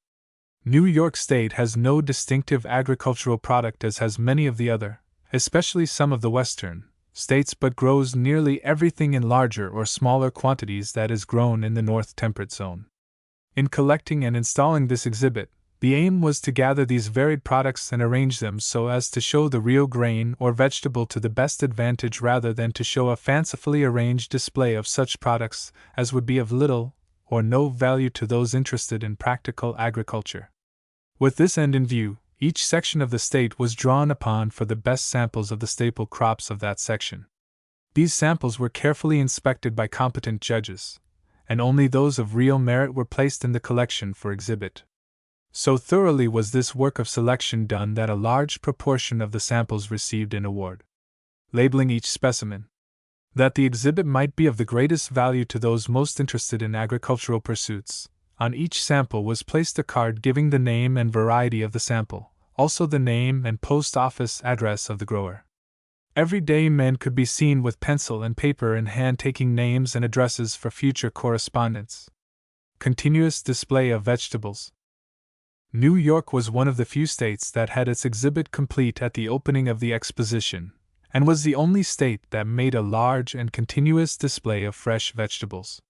New York State has no distinctive agricultural product as has many of the other, especially some of the western, states, but grows nearly everything in larger or smaller quantities that is grown in the North Temperate Zone. In collecting and installing this exhibit, the aim was to gather these varied products and arrange them so as to show the real grain or vegetable to the best advantage rather than to show a fancifully arranged display of such products as would be of little or no value to those interested in practical agriculture. With this end in view, each section of the state was drawn upon for the best samples of the staple crops of that section. These samples were carefully inspected by competent judges, and only those of real merit were placed in the collection for exhibit. So thoroughly was this work of selection done that a large proportion of the samples received an award. Labeling each specimen. That the exhibit might be of the greatest value to those most interested in agricultural pursuits, on each sample was placed a card giving the name and variety of the sample, also the name and post office address of the grower. Every day men could be seen with pencil and paper in hand taking names and addresses for future correspondence. Continuous display of vegetables. New York was one of the few states that had its exhibit complete at the opening of the Exposition, and was the only state that made a large and continuous display of fresh vegetables.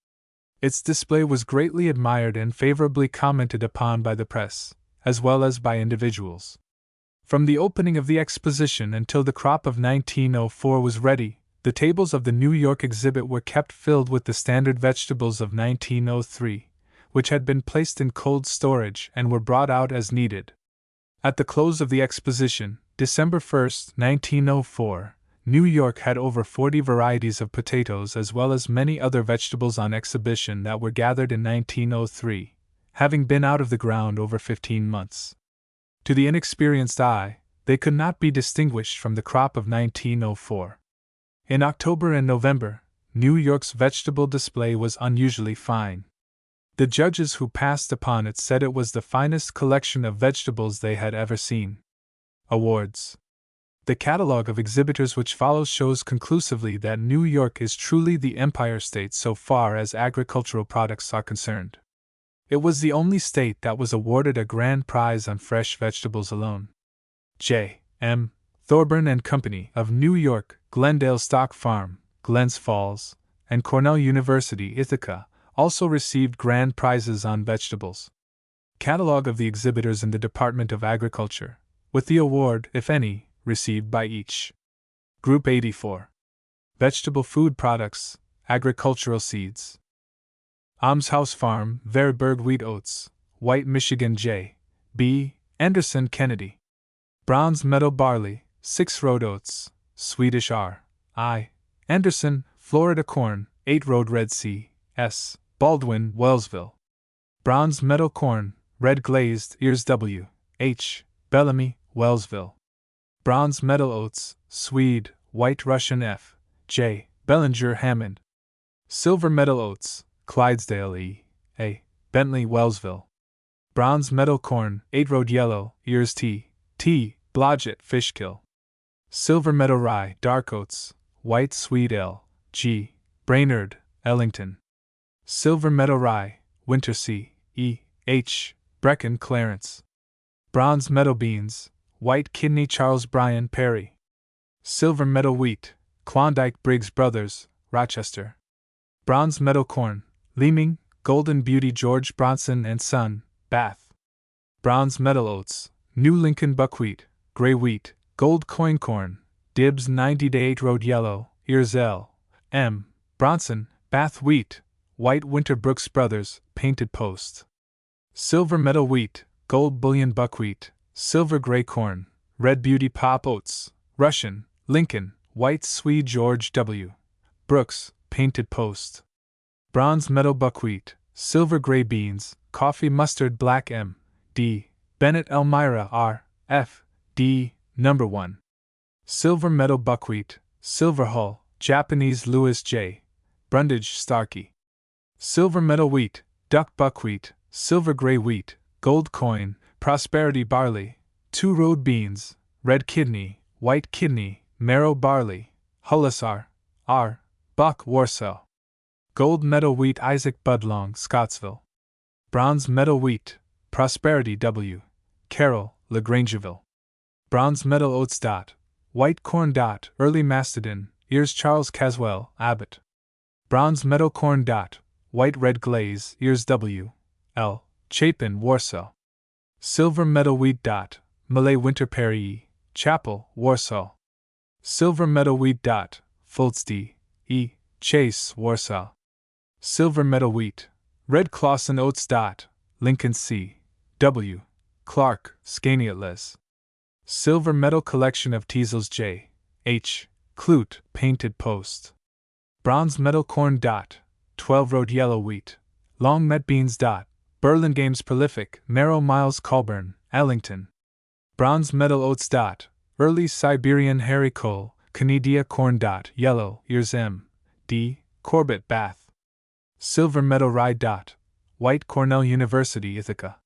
Its display was greatly admired and favorably commented upon by the press, as well as by individuals. From the opening of the Exposition until the crop of 1904 was ready, The tables of the New York exhibit were kept filled with the standard vegetables of 1903, which had been placed in cold storage and were brought out as needed. At the close of the exposition, December 1, 1904, New York had over 40 varieties of potatoes as well as many other vegetables on exhibition that were gathered in 1903, having been out of the ground over 15 months. To the inexperienced eye, they could not be distinguished from the crop of 1904. In October and November, New York's vegetable display was unusually fine. The judges who passed upon it said it was the finest collection of vegetables they had ever seen. Awards. The catalogue of exhibitors which follows shows conclusively that New York is truly the Empire State so far as agricultural products are concerned. It was the only state that was awarded a grand prize on fresh vegetables alone. J. M. Thorburn and Company of New York, Glendale Stock Farm, Glens Falls, and Cornell University, Ithaca, also received grand prizes on vegetables. Catalogue of the exhibitors in the Department of Agriculture, with the award, if any, received by each. Group 84. Vegetable food products, agricultural seeds. Almshouse Farm, Veriberg Wheat Oats, White Michigan J. B. Anderson Kennedy. Brown's Meadow Barley, 6 Road Oats, Swedish R. I. Anderson, Florida Corn, 8 Road Red C. S. Baldwin, Wellsville. Brown's Meadow Corn, Red Glazed Ears W. H. Bellamy, Wellsville. Brown's Meadow Oats, Swede, White Russian F. J. Bellinger Hammond. Silver Meadow Oats, Clydesdale E. A. Bentley, Wellsville. Brown's Meadow Corn, 8 Road Yellow Ears T. T. Blodgett, Fishkill. Silver Meadow Rye, Dark Oats, White Swede L. G. Brainerd, Ellington. Silver Meadow Rye, Winter C. E. H. Brecken, Clarence. Brown's Meadow Beans, White Kidney Charles Bryan, Perry. Silver Meadow Wheat, Klondike Briggs Brothers, Rochester. Brown's Meadow Corn, Leeming, Golden Beauty George Bronson and Son, Bath. Brown's Meadow Oats, New Lincoln Buckwheat, Gray Wheat, Gold Coin Corn, Dibbs 90-8 8 Road Yellow, Ears L. M. Bronson, Bath Wheat, White Winter Brooks Brothers, Painted Post. Silver Meadow Wheat, Gold Bullion Buckwheat, Silver Gray Corn, Red Beauty Pop Oats, Russian, Lincoln, White Swede George W. Brooks, Painted Post. Brown's Meadow Buckwheat, Silver Gray Beans, Coffee Mustard Black M. D. Bennett Elmira R. F. D. No. 1. Silver Meadow Buckwheat, Silver Hull, Japanese Louis J. Brundage Starkey. Silver Meadow Wheat, Duck Buckwheat, Silver Gray Wheat, Gold Coin, Prosperity Barley, 2 Road Beans, Red Kidney, White Kidney, Marrow Barley, Hullisar, R. Buck, Warsaw. Gold Meadow Wheat, Isaac Budlong, Scottsville. Brown's Meadow Wheat, Prosperity W. Carroll, LaGrangeville. Brown's Meadow Oats. White Corn. Early Mastodon, Ears Charles Caswell, Abbott. Brown's Meadow Corn. White Red Glaze, Ears W. L. Chapin, Warsaw. Silver Meadow Wheat. Malay Winter Perry E. Chapel, Warsaw. Silver Meadow Wheat. Fultz D. E. Chase, Warsaw. Silver Meadow Wheat, Red Clawson Oats. Lincoln C. W. Clark, Skaneatles. Silver Meadow Collection of Teasels J. H. Clute, Painted Post. Brown's Meadow Corn. 12 Road Yellow Wheat, Long Met Beans. Burlingame's Prolific, Marrow Miles Colburn, Ellington. Brown's Meadow Oats. Early Siberian Haricole, Canedia Corn. Yellow Ears M. D. Corbett, Bath. Silver Meadow Rye. White Cornell University, Ithaca.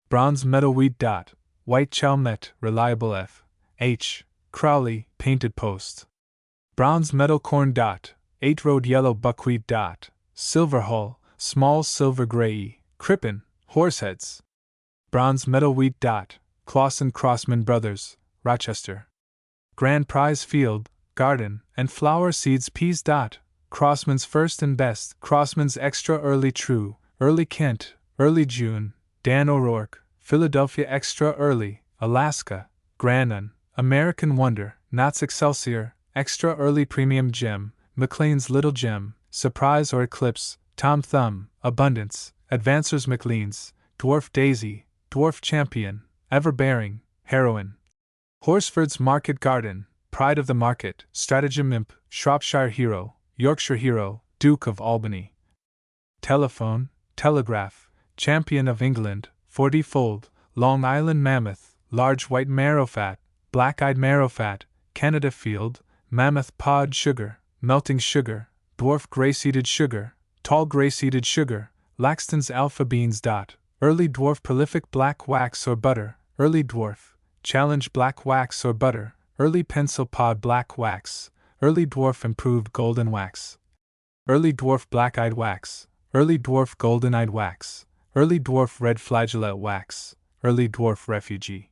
Brown's Meadow Wheat. White Chalmette, Reliable F. H. Crowley, Painted Post. Brown's Meadow Corn. 8 Road Yellow Buckwheat. Silver Hull, Small Silver Gray E. Crippen, Horseheads. Brown's Meadow Wheat. Clausen Crossman Brothers, Rochester. Grand Prize Field, Garden, and Flower Seeds Peas. Crossman's First and Best, Crossman's Extra Early True, Early Kent, Early June, Dan O'Rourke, Philadelphia Extra Early, Alaska, Granon, American Wonder, Knott's Excelsior, Extra Early Premium Gem, McLean's Little Gem, Surprise or Eclipse, Tom Thumb, Abundance, Advancers McLean's, Dwarf Daisy, Dwarf Champion, Everbearing, Heroine. Horsford's Market Garden, Pride of the Market, Stratagem Imp, Shropshire Hero, Yorkshire Hero, Duke of Albany. Telephone, Telegraph, Champion of England, 40-fold, Long Island Mammoth, Large White Marrowfat, Black-Eyed Marrowfat, Canada Field, Mammoth Pod Sugar, Melting Sugar, Dwarf Gray-Seeded Sugar, Tall Gray-Seeded Sugar, Laxton's Alpha Beans. Early Dwarf Prolific Black Wax or Butter, Early Dwarf, Challenge Black Wax or Butter, Early Pencil Pod Black Wax, Early Dwarf Improved Golden Wax, Early Dwarf Black-Eyed Wax, Early Dwarf Golden-Eyed Wax, Early Dwarf Red Flagellate Wax, Early Dwarf Refugee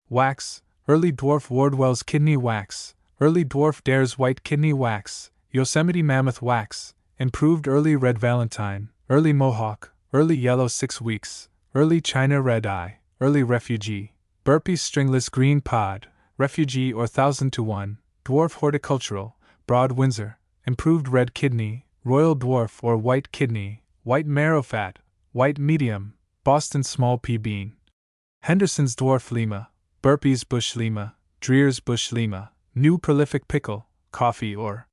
Wax, Early Dwarf Wardwell's Kidney Wax, Early Dwarf Dare's White Kidney Wax, Yosemite Mammoth Wax, Improved Early Red Valentine, Early Mohawk, Early Yellow 6 Weeks, Early China Red Eye, Early Refugee, Burpee's Stringless Green Pod, Refugee or 1000-to-1, Dwarf Horticultural, Broad Windsor, Improved Red Kidney, Royal Dwarf or White Kidney, White Marrowfat, White Medium, Boston Small Pea Bean. Henderson's Dwarf Lima, Burpee's Bush Lima, Dreer's Bush Lima, New Prolific Pickle, Coffee or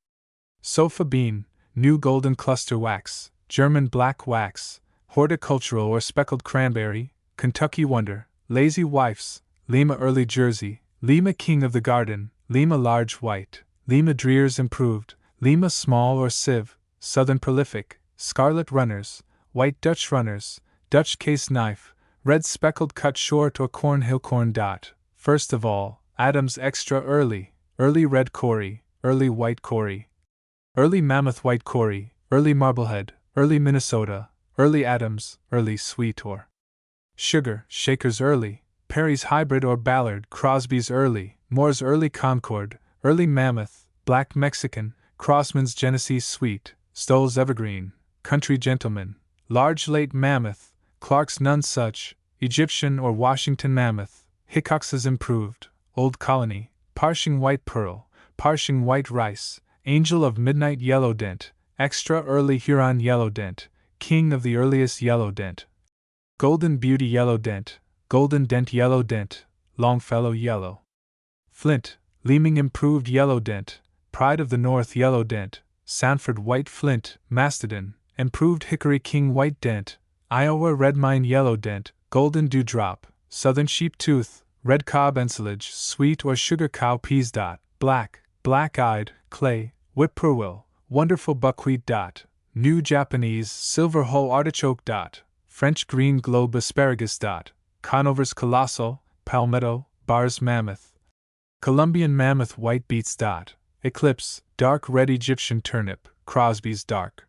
Sofa Bean, New Golden Cluster Wax, German Black Wax, Horticultural or Speckled Cranberry, Kentucky Wonder, Lazy Wifes, Lima Early Jersey, Lima King of the Garden, Lima Large White, Lima Dreer's Improved, Lima Small or Sieve, Southern Prolific, Scarlet Runners, White Dutch Runners, Dutch Case Knife, Red Speckled Cut Short or Cornhill Corn. First of all, Adams Extra Early, Early Red Corey, Early White Corey, Early Mammoth White Corey, Early Marblehead, Early Minnesota, Early Adams, Early Sweet or Sugar, Shaker's Early, Perry's Hybrid or Ballard, Crosby's Early, Moore's Early Concord, Early Mammoth, Black Mexican, Crossman's Genesee Sweet, Stoll's Evergreen, Country Gentleman, Large Late Mammoth, Clark's None Such, Egyptian or Washington Mammoth, Hickox's Improved, Old Colony, Parshing White Pearl, Parshing White Rice, Angel of Midnight Yellow Dent, Extra Early Huron Yellow Dent, King of the Earliest Yellow Dent, Golden Beauty Yellow Dent, Golden Dent Yellow Dent, Longfellow Yellow, Flint, Leeming Improved Yellow Dent, Pride of the North Yellow Dent, Sanford White Flint, Mastodon, Improved Hickory King White Dent, Iowa Red Mine Yellow Dent, Golden Dewdrop, Southern Sheep Tooth, Red Cob Ensilage, Sweet or Sugar Cow Peas. Black, Black-Eyed, Clay, Whippoorwill, Wonderful Buckwheat. New Japanese Silver Hull Artichoke. French Green Globe Asparagus. Conover's Colossal, Palmetto, Barr's Mammoth, Colombian Mammoth White Beets. Eclipse, Dark Red Egyptian Turnip, Crosby's Dark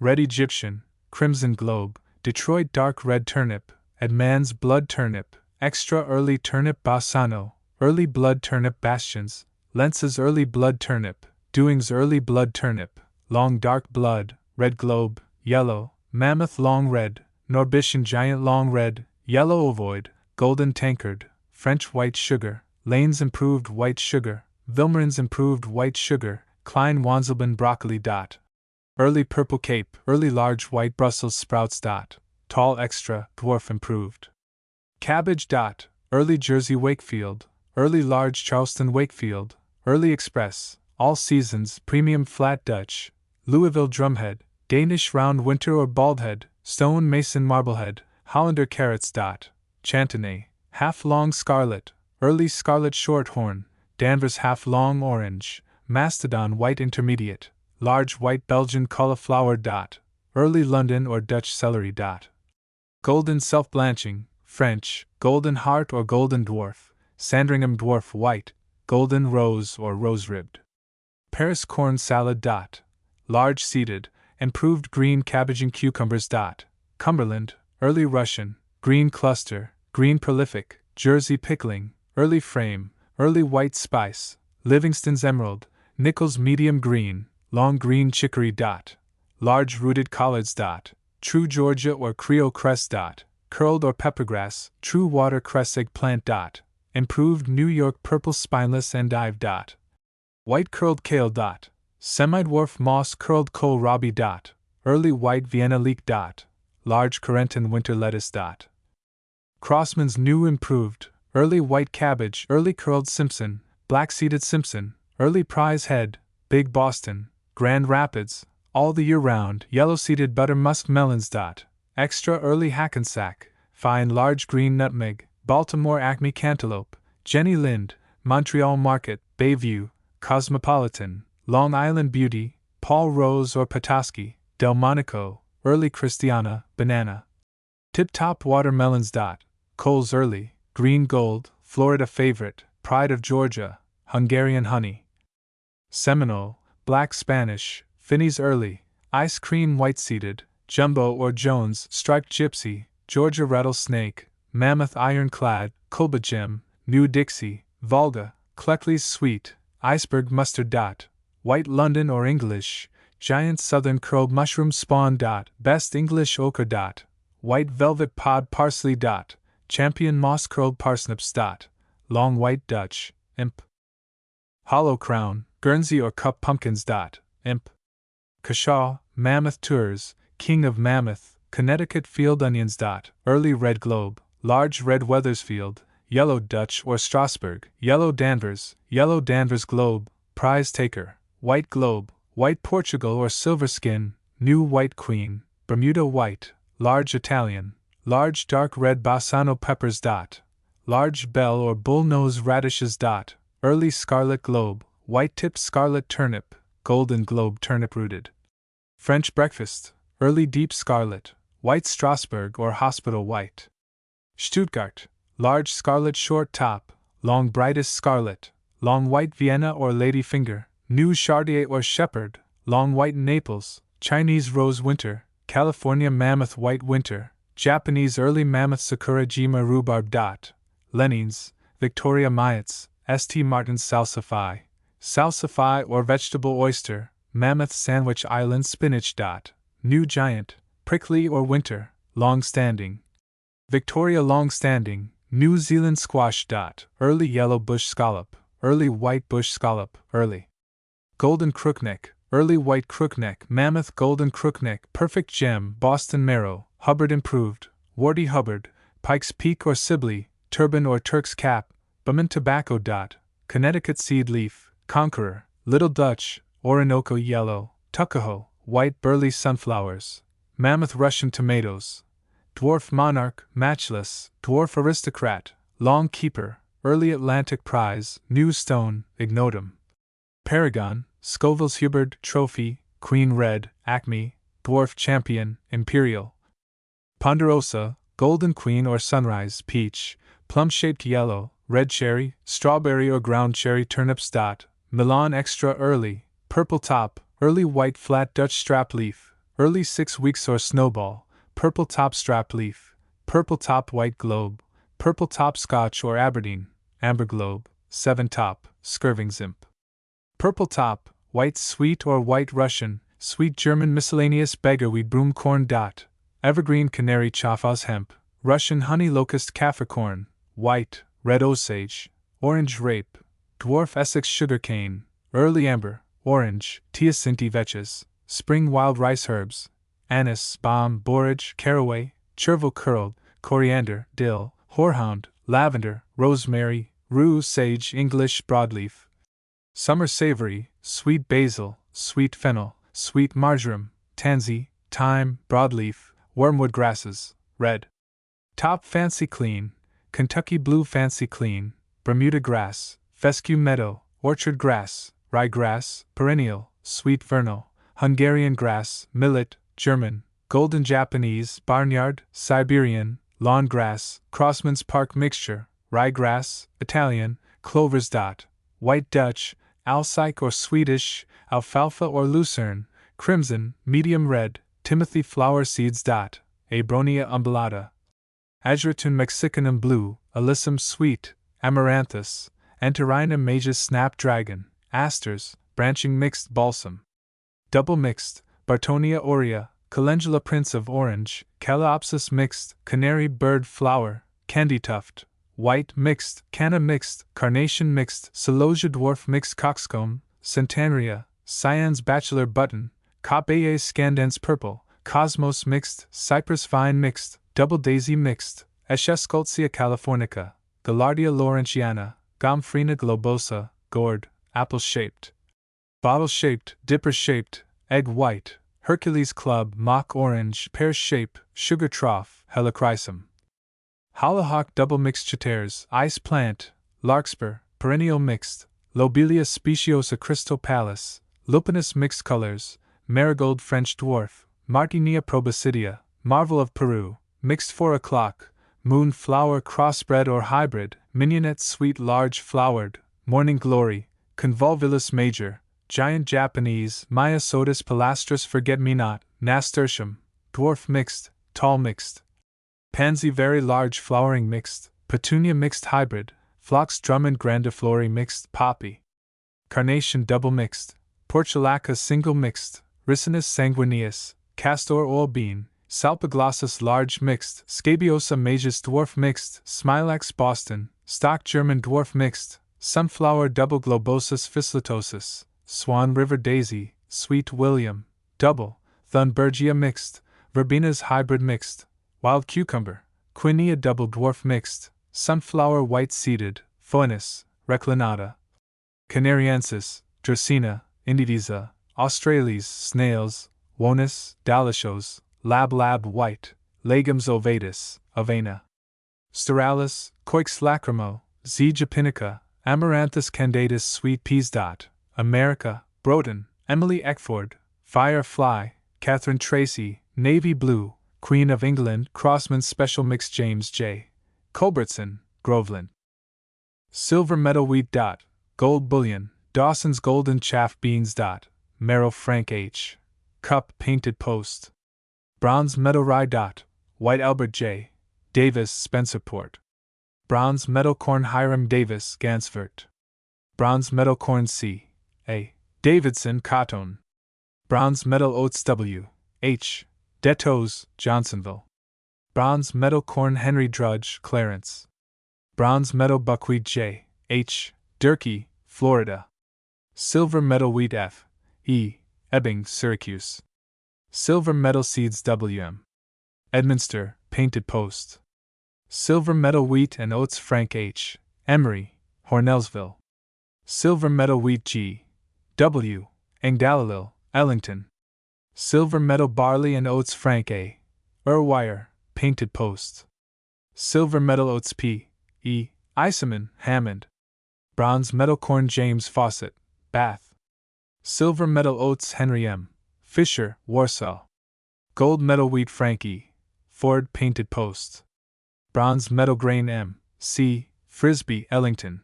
Red Egyptian, Crimson Globe, Detroit Dark Red Turnip, Edman's Blood Turnip, Extra Early Turnip Bassano, Early Blood Turnip Bastions, Lentz's Early Blood Turnip, Dewing's Early Blood Turnip, Long Dark Blood, Red Globe, Yellow, Mammoth Long Red, Norbitian Giant Long Red, Yellow Ovoid, Golden Tankard, French White Sugar, Lane's Improved White Sugar, Vilmorin's Improved White Sugar, Klein Wanzelben Broccoli. Early Purple Cape, Early Large White Brussels Sprouts. Tall Extra, Dwarf Improved Cabbage. Early Jersey Wakefield, Early Large Charleston Wakefield, Early Express, All Seasons Premium Flat Dutch, Louisville Drumhead, Danish Round Winter or Baldhead, Stone Mason Marblehead, Hollander Carrots. Chantenay, Half Long Scarlet, Early Scarlet Shorthorn, Danvers Half Long Orange, Mastodon White Intermediate, Large White Belgian Cauliflower. Early London or Dutch Celery. Golden Self-Blanching, French, Golden Heart or Golden Dwarf, Sandringham Dwarf White, Golden Rose or Rose-Ribbed. Paris Corn Salad. Large Seeded, Improved Green Cabbage and Cucumbers. Cumberland, Early Russian, Green Cluster, Green Prolific, Jersey Pickling, Early Frame, Early White Spice, Livingston's Emerald, Nichols Medium Green, Long Green Chicory. Large Rooted Collards. True Georgia or Creole Cress. Curled or Peppergrass, True Water Cress Eggplant. Improved New York Purple Spineless Endive. White curled kale dot. Semi-dwarf moss curled kohlrabi dot. Early white Vienna leek dot. Large Corentin winter lettuce dot. Crossman's new improved. Early white cabbage. Early curled Simpson. Black-seeded Simpson. Early prize head. Big Boston. Grand Rapids. All the year round. Yellow-seeded butter musk melons dot. Extra early Hackensack. Fine large green nutmeg. Baltimore Acme cantaloupe. Jenny Lind. Montreal Market. Bayview. Cosmopolitan. Long Island Beauty. Paul Rose or Petoskey. Delmonico. Early Christiana. Banana. Tip-top watermelons dot. Coles Early. Green Gold. Florida Favorite. Pride of Georgia. Hungarian Honey. Seminole. Black Spanish. Finney's Early. Ice Cream White-seeded. Jumbo or Jones. Striped Gypsy. Georgia Rattlesnake. Mammoth Ironclad. Colba Gem. New Dixie. Volga. Cleckley's Sweet. Iceberg Mustard dot. White London or English. Giant Southern Curled Mushroom Spawn dot. Best English Ochre dot. White Velvet Pod Parsley dot. Champion Moss Curled Parsnips dot. Long White Dutch. Imp. Hollow Crown. Guernsey or Cup Pumpkins dot. Imp. Cashaw. Mammoth Tours. King of Mammoth. Connecticut Field Onions dot. Early Red Globe. Large Red Weathersfield. Yellow Dutch or Strasbourg. Yellow Danvers Globe. Prize Taker. White Globe. White Portugal or Silver Skin. New White Queen. Bermuda White. Large Italian. Large Dark Red Bassano Peppers dot. Large Bell or Bullnose Radishes dot. Early Scarlet Globe. White Tipped Scarlet Turnip. Golden Globe Turnip Rooted. French Breakfast. Early Deep Scarlet. White Strasbourg or Hospital White. Stuttgart. Large Scarlet Short Top. Long Brightest Scarlet. Long White Vienna or Ladyfinger. New Chartier or Shepherd. Long White Naples. Chinese Rose Winter. California Mammoth White Winter. Japanese Early Mammoth Sakura Jima Rhubarb dot. Lenin's. Victoria Myats. St. Martin's Salsify. Salsify or Vegetable Oyster. Mammoth Sandwich Island Spinach dot. New Giant. Prickly or Winter. Long Standing. Victoria Long Standing. New Zealand Squash dot. Early Yellow Bush Scallop. Early White Bush Scallop. Early Golden Crookneck. Early White Crookneck. Mammoth Golden Crookneck. Perfect Gem. Boston Marrow. Hubbard Improved. Warty Hubbard. Pike's Peak or Sibley. Turban or Turk's Cap. Bowman Tobacco dot. Connecticut Seed Leaf. Conqueror. Little Dutch. Orinoco Yellow. Tuckahoe. White Burley Sunflowers. Mammoth Russian Tomatoes. Dwarf Monarch. Matchless. Dwarf Aristocrat. Long Keeper. Early Atlantic Prize. New Stone. Ignotum. Paragon. Scoville's Hubbard. Trophy. Queen Red. Acme. Dwarf Champion. Imperial. Ponderosa. Golden Queen or Sunrise. Peach. Plum-shaped yellow. Red cherry. Strawberry or ground cherry turnips dot. Milan Extra Early. Purple Top. Early White Flat Dutch Strap Leaf. Early 6 Weeks or Snowball. Purple Top Strap Leaf. Purple Top White Globe. Purple Top Scotch or Aberdeen. Amber Globe. 7 Top. Skirving's Imp. Purple Top. White Sweet or White Russian. Sweet German Miscellaneous Beggarweed Broomcorn dot. Evergreen Canary Chaffaz Hemp. Russian Honey Locust Kaffircorn. White. Red Osage. Orange Rape. Dwarf Essex Sugarcane. Early Amber. Orange. Teosinte Vetches. Spring Wild Rice Herbs. Anise, balm, borage, caraway, chervil curled, coriander, dill, horehound, lavender, rosemary, rue, sage, English broadleaf. Summer savory, sweet basil, sweet fennel, sweet marjoram, tansy, thyme, broadleaf, wormwood grasses, red. Top Fancy Clean. Kentucky Blue Fancy Clean. Bermuda Grass. Fescue Meadow. Orchard Grass. Ryegrass. Perennial. Sweet Vernal. Hungarian Grass. Millet. German. Golden Japanese. Barnyard. Siberian. Lawn Grass. Crossman's Park Mixture. Ryegrass. Italian. Clovers dot. White Dutch. Alsike or Swedish. Alfalfa or Lucerne. Crimson. Medium red. Timothy Flower Seeds dot. Abronia umbellata. Azuretun mexicanum blue. Alyssum sweet. Amaranthus. Antirrhinum majus snapdragon. Asters. Branching mixed balsam. Double mixed. Bartonia aurea. Calendula Prince of Orange. Calaopsis mixed. Canary bird flower. Candy tuft. White mixed. Canna mixed. Carnation mixed. Celosia dwarf mixed coxcomb. Centenaria, Cyan's Bachelor Button, Cabaye Scandens Purple, Cosmos Mixed, Cypress Vine Mixed, Double Daisy Mixed, Eschscholtzia californica, Gaillardia laurentiana, Gomphrena globosa, gourd, apple-shaped, bottle-shaped, dipper-shaped, egg white, Hercules Club, mock orange, pear-shape, sugar trough, helichrysum. Hollyhock double mixed chatares, ice plant, larkspur, perennial mixed, Lobelia speciosa cristopalis, lupinus mixed colors, marigold French dwarf, Martinia proboscidea, marvel of Peru, mixed 4 o'clock, moonflower crossbred or hybrid, mignonette sweet large flowered, morning glory, convolvulus major, giant Japanese, Myosotis pilastris forget-me-not, nasturtium, dwarf mixed, tall mixed, pansy very large flowering mixed, petunia mixed hybrid, phlox Drummond grandiflori mixed, poppy, carnation double mixed, portulaca single mixed, ricinus sanguineus, castor oil bean, salpiglossus large mixed, scabiosa majus dwarf mixed, smilax Boston, stock German dwarf mixed, sunflower double globosus ficillitosus, swan river daisy, sweet William, double, thunbergia mixed, verbenas hybrid mixed, wild cucumber, quinea double dwarf mixed, sunflower white seeded, phoenix, reclinata, canariensis, dracaena, indivisa, australis, snails, wonus, dalishos, lab white, legumes ovatus, avena, stiralis, coix lacrymo, Z. japonica, amaranthus candatus sweet peas. America, Broughton, Emily Eckford, Firefly, Catherine Tracy, navy blue, Queen of England, Crossman's Special Mix James J. Culbertson, Groveland. Silver meadow wheat. Gold bullion, Dawson's golden chaff beans. Merrill Frank H. Cup painted post. Bronze meadow rye. White Albert J. Davis Spencerport. Bronze meadow corn Hiram Davis Gansford. Bronze meadow corn C. A. Davidson Cotton. Bronze meadow oats W. H. Detos, Johnsonville. Bronze meadow corn Henry Drudge, Clarence. Bronze meadow buckwheat J. H. Durkee, Florida. Silver meadow wheat F. E. Ebbing, Syracuse. Silver meadow seeds W. M. Edminster, painted post. Silver meadow wheat and oats Frank H. Emery, Hornellsville. Silver meadow wheat G. W. Engdalalil, Ellington. Silver meadow barley and oats Frank A. Urwire, painted post. Silver meadow oats P. E. Iseman, Hammond. Bronze meadow corn James Fawcett, Bath. Silver meadow oats Henry M. Fisher, Warsaw. Gold meadow wheat Frank E. Ford, painted post. Bronze meadow grain M. C. Frisbee, Ellington.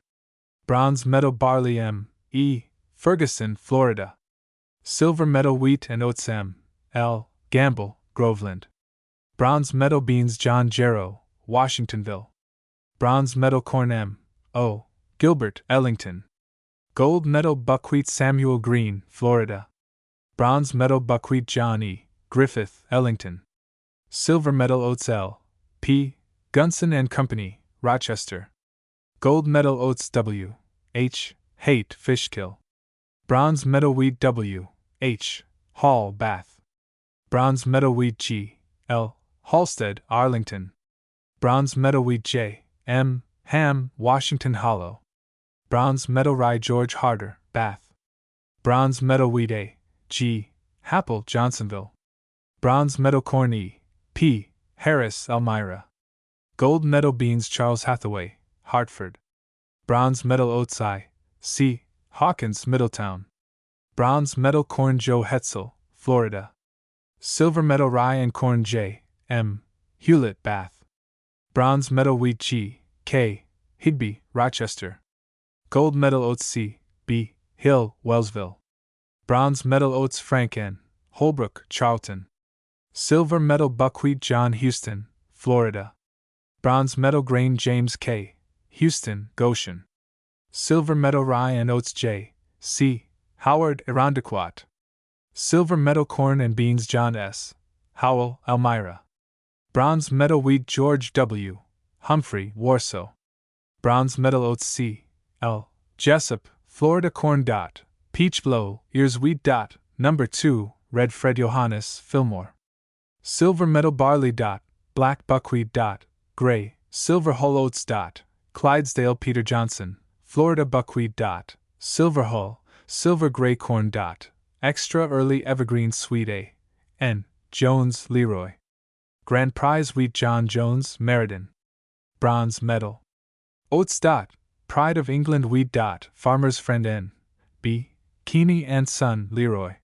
Bronze meadow barley M. E. Ferguson, Florida. Silver meadow wheat and oats M. L. Gamble, Groveland. Bronze meadow beans John Jarrow, Washingtonville. Bronze meadow corn M. O. Gilbert, Ellington. Gold meadow buckwheat Samuel Green, Florida. Bronze meadow buckwheat John E. Griffith, Ellington. Silver meadow oats L. P. Gunson and Company, Rochester. Gold meadow oats W. H. Haight, Fishkill. Bronze meadow wheat W. H. Hall, Bath. Bronze meadow wheat G. L. Halstead, Arlington. Bronze meadow wheat J. M. Ham, Washington Hollow. Bronze meadow rye George Harder, Bath. Bronze meadow wheat A. G. Happel, Johnsonville. Bronze meadow corn E. P. Harris, Elmira. Gold meadow beans Charles Hathaway, Hartford. Bronze meadow oats I. C. Hawkins, Middletown. Bronze meadow corn Joe Hetzel, Florida. Silver meadow rye and corn J. M. Hewlett, Bath. Bronze meadow wheat G. K. Higby, Rochester. Gold meadow oats C. B. Hill, Wellsville. Bronze meadow oats Frank N. Holbrook, Charlton. Silver meadow buckwheat John Houston, Florida. Bronze meadow grain James K. Houston, Goshen. Silver meadow rye and oats J. C. Howard, Irondequoit. Silver meadow corn and beans John S. Howell, Elmira. Bronze meadow wheat George W. Humphrey, Warsaw. Bronze meadow oats C. L. Jessup, Florida corn. Peach blow, ears wheat dot, number 2, red Fred Johannes Fillmore. Silver medal barley dot, black buckwheat dot, gray, silver hull oats dot, Clydesdale Peter Johnson, Florida buckwheat dot, silver hull, silver gray corn dot, extra early evergreen sweet A. N. Jones Leroy. Grand prize wheat John Jones Meriden. Bronze medal. Oats dot, pride of England wheat dot, farmer's friend N. B. Keeney and Son Leroy.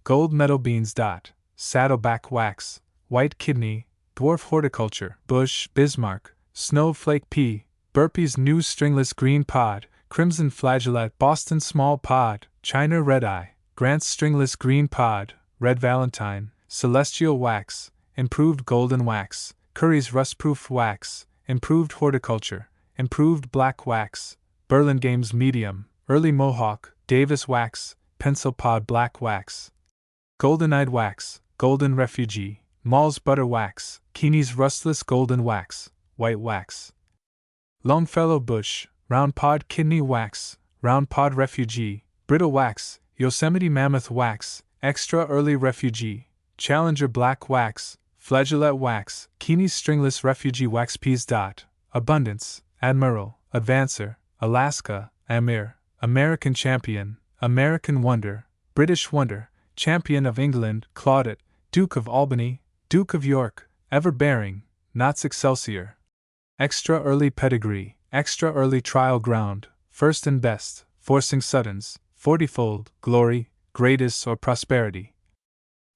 Gold medal beans dot, saddleback wax, white kidney, dwarf horticulture, Bush, Bismarck, snowflake pea, Burpee's new stringless green pod, crimson flageolet, Boston small pod, China red eye, Grant's stringless green pod, red valentine, celestial wax, improved golden wax, Curry's rustproof wax, improved horticulture, improved black wax, Burlingame's medium, early mohawk, Davis wax, pencil pod black wax, golden-eyed wax, golden refugee, Mall's butter wax, Keeney's rustless golden wax, white wax, Longfellow bush, round pod kidney wax, round pod refugee, brittle wax, Yosemite mammoth wax, extra early refugee, Challenger black wax, flageolet wax, Keeney's stringless refugee wax peas dot, abundance, admiral, advancer, Alaska, Amir, American champion, American wonder, British wonder, champion of England, Claudette, Duke of Albany, Duke of York, ever-bearing, Knots Excelsior. Extra early pedigree, extra early trial ground, first and best, forcing Suttons, 40-fold, glory, greatest or prosperity.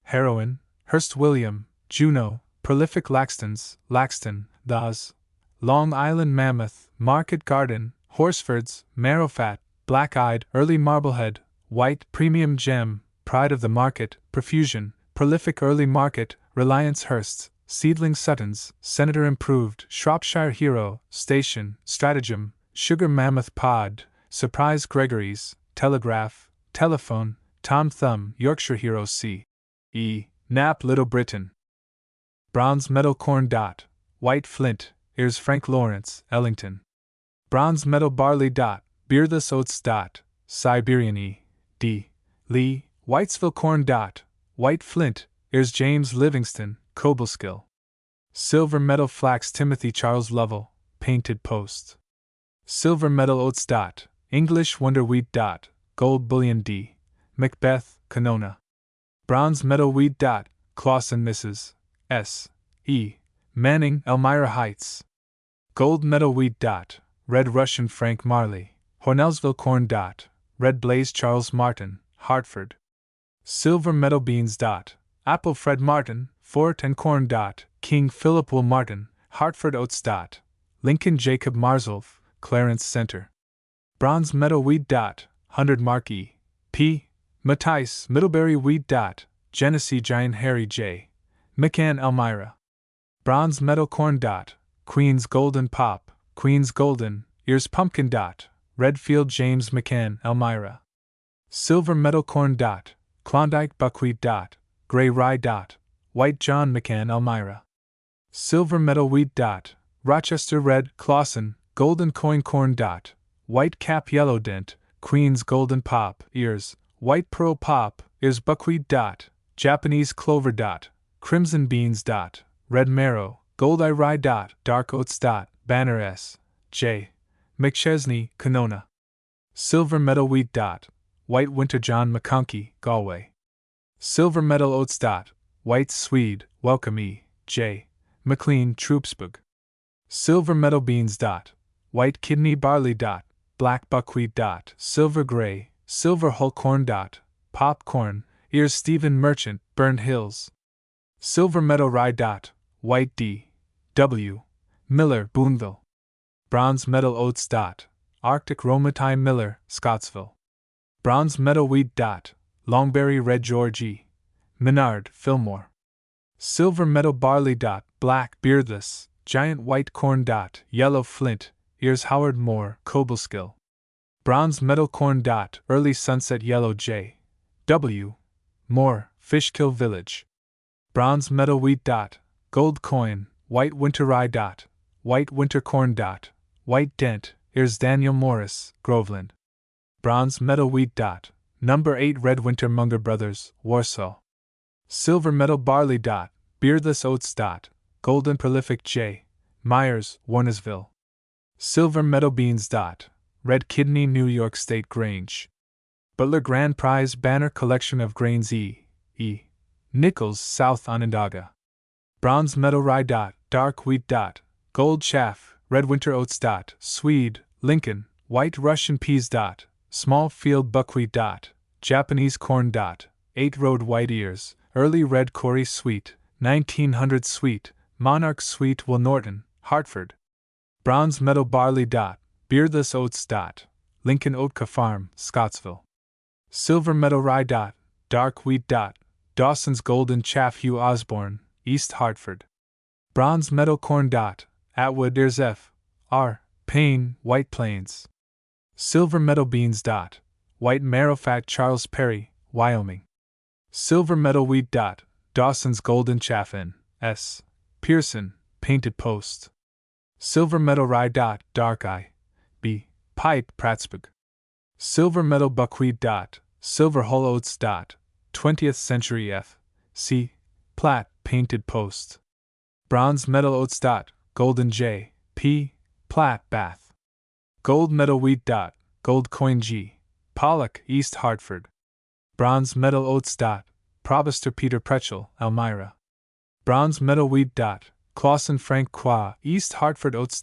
Heroine, Hearst William, Juno, prolific Laxtons, Laxton, Dawes, Long Island Mammoth, Market Garden, Horsfords, Marrowfat, Black-eyed, early Marblehead, white, premium gem, pride of the market, profusion, prolific early market, Reliance Hearst, seedling Suttons, Senator improved, Shropshire hero, station, stratagem, sugar mammoth pod, surprise Gregory's, telegraph, telephone, Tom Thumb, Yorkshire hero C. E. Knapp Little Britain. Bronze medal corn dot, white flint, ears Frank Lawrence, Ellington. Bronze medal barley dot, beardless oats dot, Siberian E. D. Lee, Whitesville corn dot, white flint, ears James Livingston, Cobleskill. Silver medal flax Timothy Charles Lovell, painted post. Silver medal oats dot, English wonder wheat dot, gold bullion D. Macbeth, Canona. Bronze medal wheat dot, Clausen Mrs. S. E. Manning, Elmira Heights. Gold medal wheat dot, red Russian Frank Marley, Hornellsville corn dot, red blaze Charles Martin, Hartford. Silver medal beans dot, apple Fred Martin, Fort and corn dot, King Philip Will Martin, Hartford oats dot, Lincoln Jacob Marzolf, Clarence Center. Bronze medal wheat dot, 100 Mark E. P. Mattice Middlebury wheat dot, Genesee Giant Harry J. McCann Elmira. Bronze medal corn dot, Queen's Golden Pop, Queen's Golden, ears pumpkin dot, Redfield James McCann Elmira. Silver medal corn dot, Klondike buckwheat dot, gray rye dot, white John McCann Elmira. Silver medal wheat dot, Rochester red Clausen, golden coin corn dot, white cap yellow dent, Queen's Golden Pop, ears, white pearl pop, ears buckwheat dot, Japanese clover dot, crimson beans dot, red marrow, gold eye rye dot, dark oats dot, banner S. J. McChesney, Canona. Silver medal wheat dot, white winter John McConkey, Galway. Silver medal oats dot, white Swede, welcome E. J. McLean, Troopsburg. Silver medal beans dot, white kidney barley dot, black buckwheat dot, silver gray, silver hull corn dot, popcorn, ears Stephen Merchant, Burn Hills. Silver medal rye dot, white D. W. Miller, Boonville. Bronze medal oats dot, Arctic Romatai Miller, Scottsville. Bronze medal wheat dot, Longberry red George E. Menard, Fillmore. Silver medal barley dot, black beardless, giant white corn dot, yellow flint, ears Howard Moore, Cobleskill. Bronze medal corn dot, early sunset yellow J. W. Moore, Fishkill Village. Bronze medal wheat dot, gold coin, white winter rye dot, white winter corn dot, white dent, ears Daniel Morris, Groveland. Bronze medal wheat dot, Number 8 Red Winter Munger Brothers, Warsaw. Silver Medal Barley. Beardless Oats. Golden Prolific J. Myers, Warnesville. Silver Medal Beans. Red Kidney New York State Grange. Butler Grand Prize Banner Collection of Grains E. Nichols, South Onondaga. Bronze Medal Rye. Dark Wheat. Gold Chaff, Red Winter Oats. Swede, Lincoln, White Russian Peas. Small Field Buckwheat. Japanese Corn. 8 Road White Ears, Early Red Corey Sweet, 1900 Sweet, Monarch Sweet Will Norton, Hartford. Bronze Medal Barley. Beardless Oats. Lincoln Oatka Farm, Scottsville. Silver Medal Rye. Dark Wheat. Dawson's Golden Chaff Hugh Osborne, East Hartford. Bronze Medal Corn. Atwood Ears F. R. Payne, White Plains. Silver Medal Beans. White Marrowfat Charles Perry, Wyoming. Silver Medal Wheat. Dawson's Golden Chaff N. S. Pearson, Painted Post. Silver Medal Rye. Dark Eye. B. Pipe, Prattsburg. Silver Medal Buckwheat. Silver Hull Oats. 20th Century F. C. Platt, Painted Post. Bronze Medal Oats. Golden J. P. Platt, Bath. Gold Medal Wheat. Gold Coin G. Pollock, East Hartford. Bronze Medal Oats. Provoster Peter Pretchell, Elmira. Bronze Medal Wheat. Clausen Frank Qua, East Hartford Oats.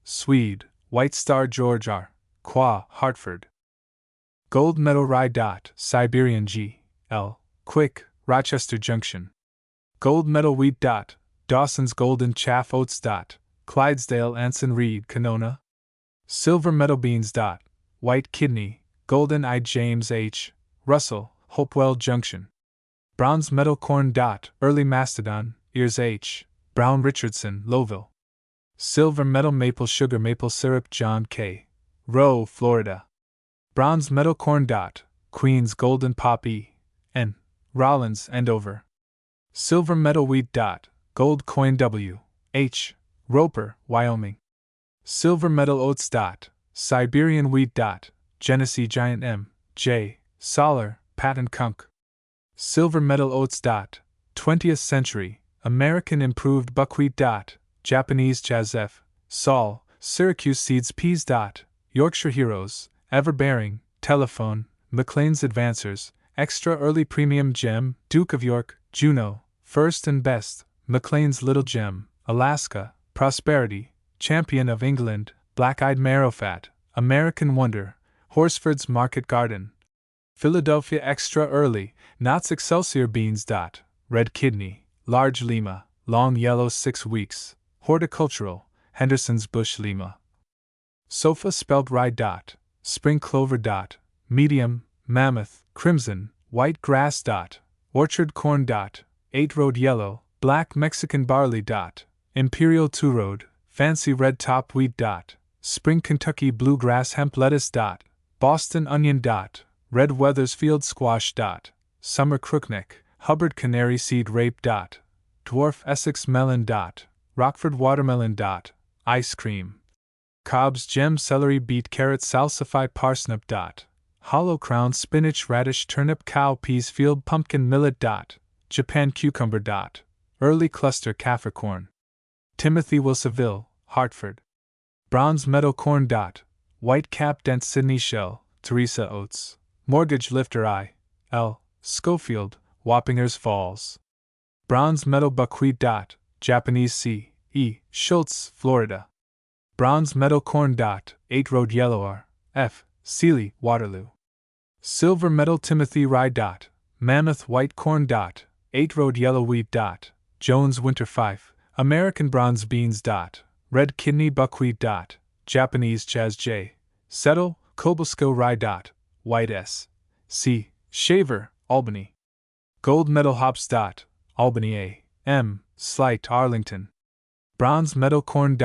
Swede, White Star George R. Qua, Hartford. Gold Medal Rye. Siberian G. L. Quick, Rochester Junction. Gold Medal Wheat. Dawson's Golden Chaff Oats. Clydesdale Anson Reed, Canona. Silver Medal Beans. White Kidney, Golden Eye James H. Russell, Hopewell Junction. Bronze Medal Corn. Early Mastodon, Ears H. Brown Richardson, Lowville. Silver Medal Maple Sugar Maple Syrup John K. Rowe, Florida. Bronze Medal Corn. Queen's Golden Pop E. N. Rollins, Andover. Silver Medal Wheat. Gold Coin W. H. Roper, Wyoming. Silver Medal Oats. Siberian Wheat. Genesee Giant M. J. Soller, Patton Kunk. Silver Medal Oats. 20th Century, American Improved Buckwheat. Japanese Jazz F. Saul, Syracuse Seeds Peas. Yorkshire Heroes, Everbearing, Telephone, McLean's Advancers, Extra Early Premium Gem, Duke of York, Juno, First and Best, McLean's Little Gem, Alaska, Prosperity, Champion of England, Black-Eyed Marrowfat, American Wonder, Horsford's Market Garden. Philadelphia Extra Early, Knott's Excelsior Beans. Red Kidney, Large Lima, Long Yellow 6 Weeks, Horticultural, Henderson's Bush Lima. Sofa Spelt Rye. Spring Clover. Medium, Mammoth, Crimson, White Grass. Orchard Corn. 8 Road Yellow, Black Mexican Barley. Imperial 2 Road, Fancy Red Top Wheat. Spring Kentucky Bluegrass Hemp Lettuce. Boston Onion. Red Weathersfield Squash. Summer Crookneck, Hubbard Canary Seed Rape. Dwarf Essex Melon. Rockford Watermelon. Ice Cream. Cobb's Gem Celery Beet Carrot Salsify Parsnip. Hollow Crown Spinach Radish Turnip Cowpeas Field Pumpkin Millet. Japan Cucumber. Early Cluster Kaffir Corn. Timothy Wilsonville, Hartford. Bronze Medal Corn. White Cap Dent Sydney Shell, Teresa Oates. Mortgage Lifter I. L. Schofield, Wappingers Falls. Bronze Medal Buckwheat. Japanese C. E. Schultz, Florida. Bronze Medal Corn. 8 Road Yellow R. F. Seeley, Waterloo. Silver Medal Timothy Rye. Mammoth White Corn. 8 Road Yellow Wheat. Jones Winter Fife, American Bronze Beans. Red Kidney Buckwheat. Japanese Jazz J. Settle, Kobelsko Rye. White S. C. Shaver, Albany. Gold Medal Hops. Albany A. M. Slight, Arlington. Bronze Medal Corn.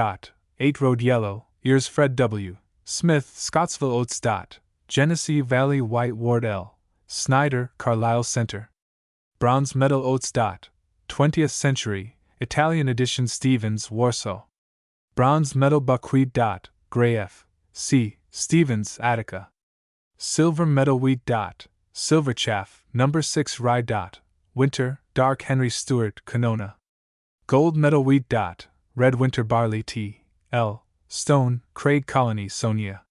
8 Road Yellow, Ears Fred W. Smith, Scottsville Oats. Genesee Valley White Ward L. Snyder, Carlisle Center. Bronze Medal Oats. 20th Century, Italian Edition Stevens, Warsaw. Bronze Medal Buckwheat. Gray F. C. Stevens, Attica. Silver Medal Wheat. Silver chaff, number 6 rye. Winter, dark Henry Stewart, Canona. Gold medal wheat. Red winter barley tea. L. Stone, Craig Colony, Sonia.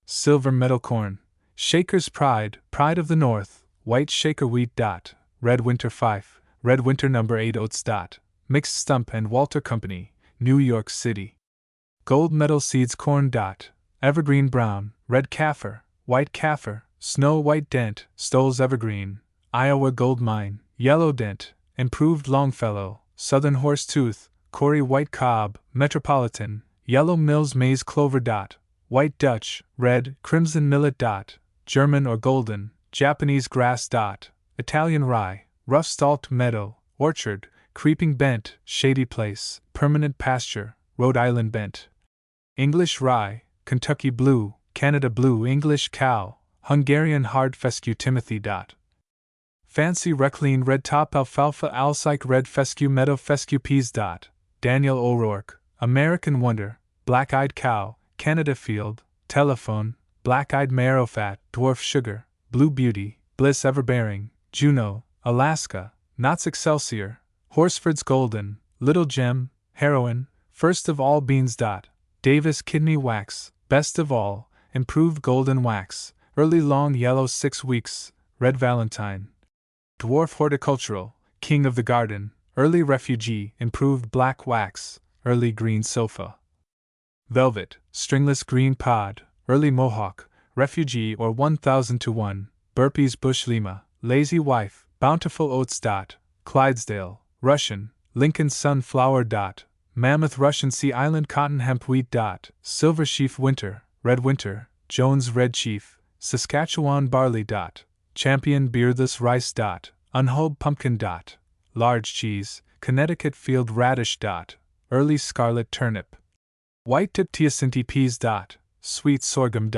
Silver medal corn. Shaker's Pride, Pride of the North, white shaker wheat. Red winter Fife, red winter number 8 oats. Mixed Stump and Walter Company, New York City. Gold medal seeds corn. Evergreen brown, red Kaffir, white Kaffir, Snow White Dent, Stoll's Evergreen, Iowa Gold Mine, Yellow Dent, Improved Longfellow, Southern Horse Tooth, Corey White Cobb, Metropolitan, Yellow Mills Maize Clover. White Dutch, red, crimson millet. German or golden, Japanese grass. Italian rye, rough stalked meadow, orchard, creeping bent, shady place, permanent pasture, Rhode Island bent. English rye, Kentucky blue, Canada blue, English cow, Hungarian hard fescue Timothy. Fancy Reckline red top alfalfa Alsike red fescue meadow fescue peas. Daniel O'Rourke, American wonder, black-eyed cow, Canada field, telephone, black-eyed marrow fat, dwarf sugar, blue beauty, bliss everbearing, Juneau, Alaska, Knott's Excelsior, Horsford's golden, little gem, heroin, first of all beans. Davis kidney wax, best of all, improved golden wax, early long yellow 6 weeks, red valentine. Dwarf horticultural, king of the garden, early refugee, improved black wax, early green sofa. Velvet, stringless green pod, early mohawk, refugee or 1000-1, Burpee's bush lima, lazy wife, bountiful oats. Clydesdale, Russian, Lincoln sunflower. Mammoth Russian Sea Island cotton hemp wheat. Silver sheaf winter, red winter, Jones red chief, Saskatchewan barley. Champion beardless rice. Unhulled pumpkin. Large cheese, Connecticut field radish. Early scarlet turnip. White tip teosinte peas. Sweet sorghum.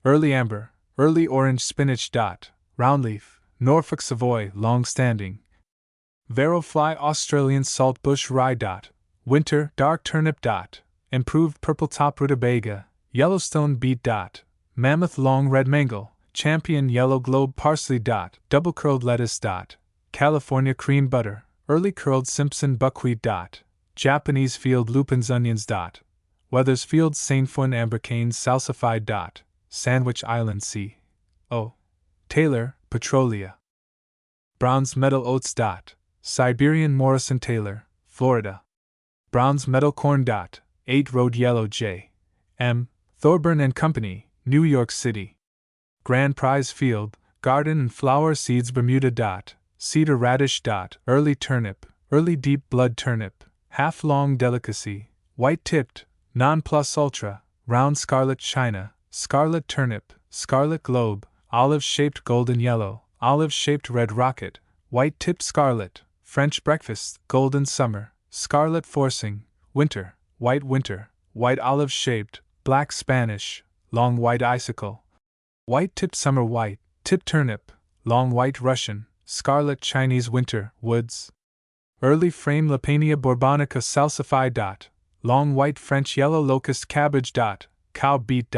Early amber, early orange spinach. Roundleaf, Norfolk Savoy long standing. Verrowfly Australian saltbush rye. Winter, dark turnip. Improved purple top rutabaga, Yellowstone beet. Mammoth long red mango, Champion yellow globe parsley. Double curled lettuce. California cream butter, early curled Simpson buckwheat. Japanese field lupins onions. Weathersfield sainfoin amber cane salsified. Sandwich Island C. O. Taylor, Petrolia. Brown's metal oats. Siberian Morrison Taylor, Florida. Brown's metal corn. 8 Road Yellow J. M. Thorburn and Company, New York City. Grand Prize Field, Garden and Flower Seeds Bermuda. Cedar radish. Early turnip, early deep blood turnip, half long delicacy, white tipped, non plus ultra, round scarlet china, scarlet turnip, scarlet globe, olive shaped golden yellow, olive shaped red rocket, white tipped scarlet, French breakfast, golden summer, scarlet forcing, winter, white olive shaped, black Spanish, long white icicle, white tipped summer white, tipped turnip, long white Russian, scarlet Chinese winter, woods. Early frame Lapania bourbonica salsified. Long white French yellow locust cabbage. Cow beet.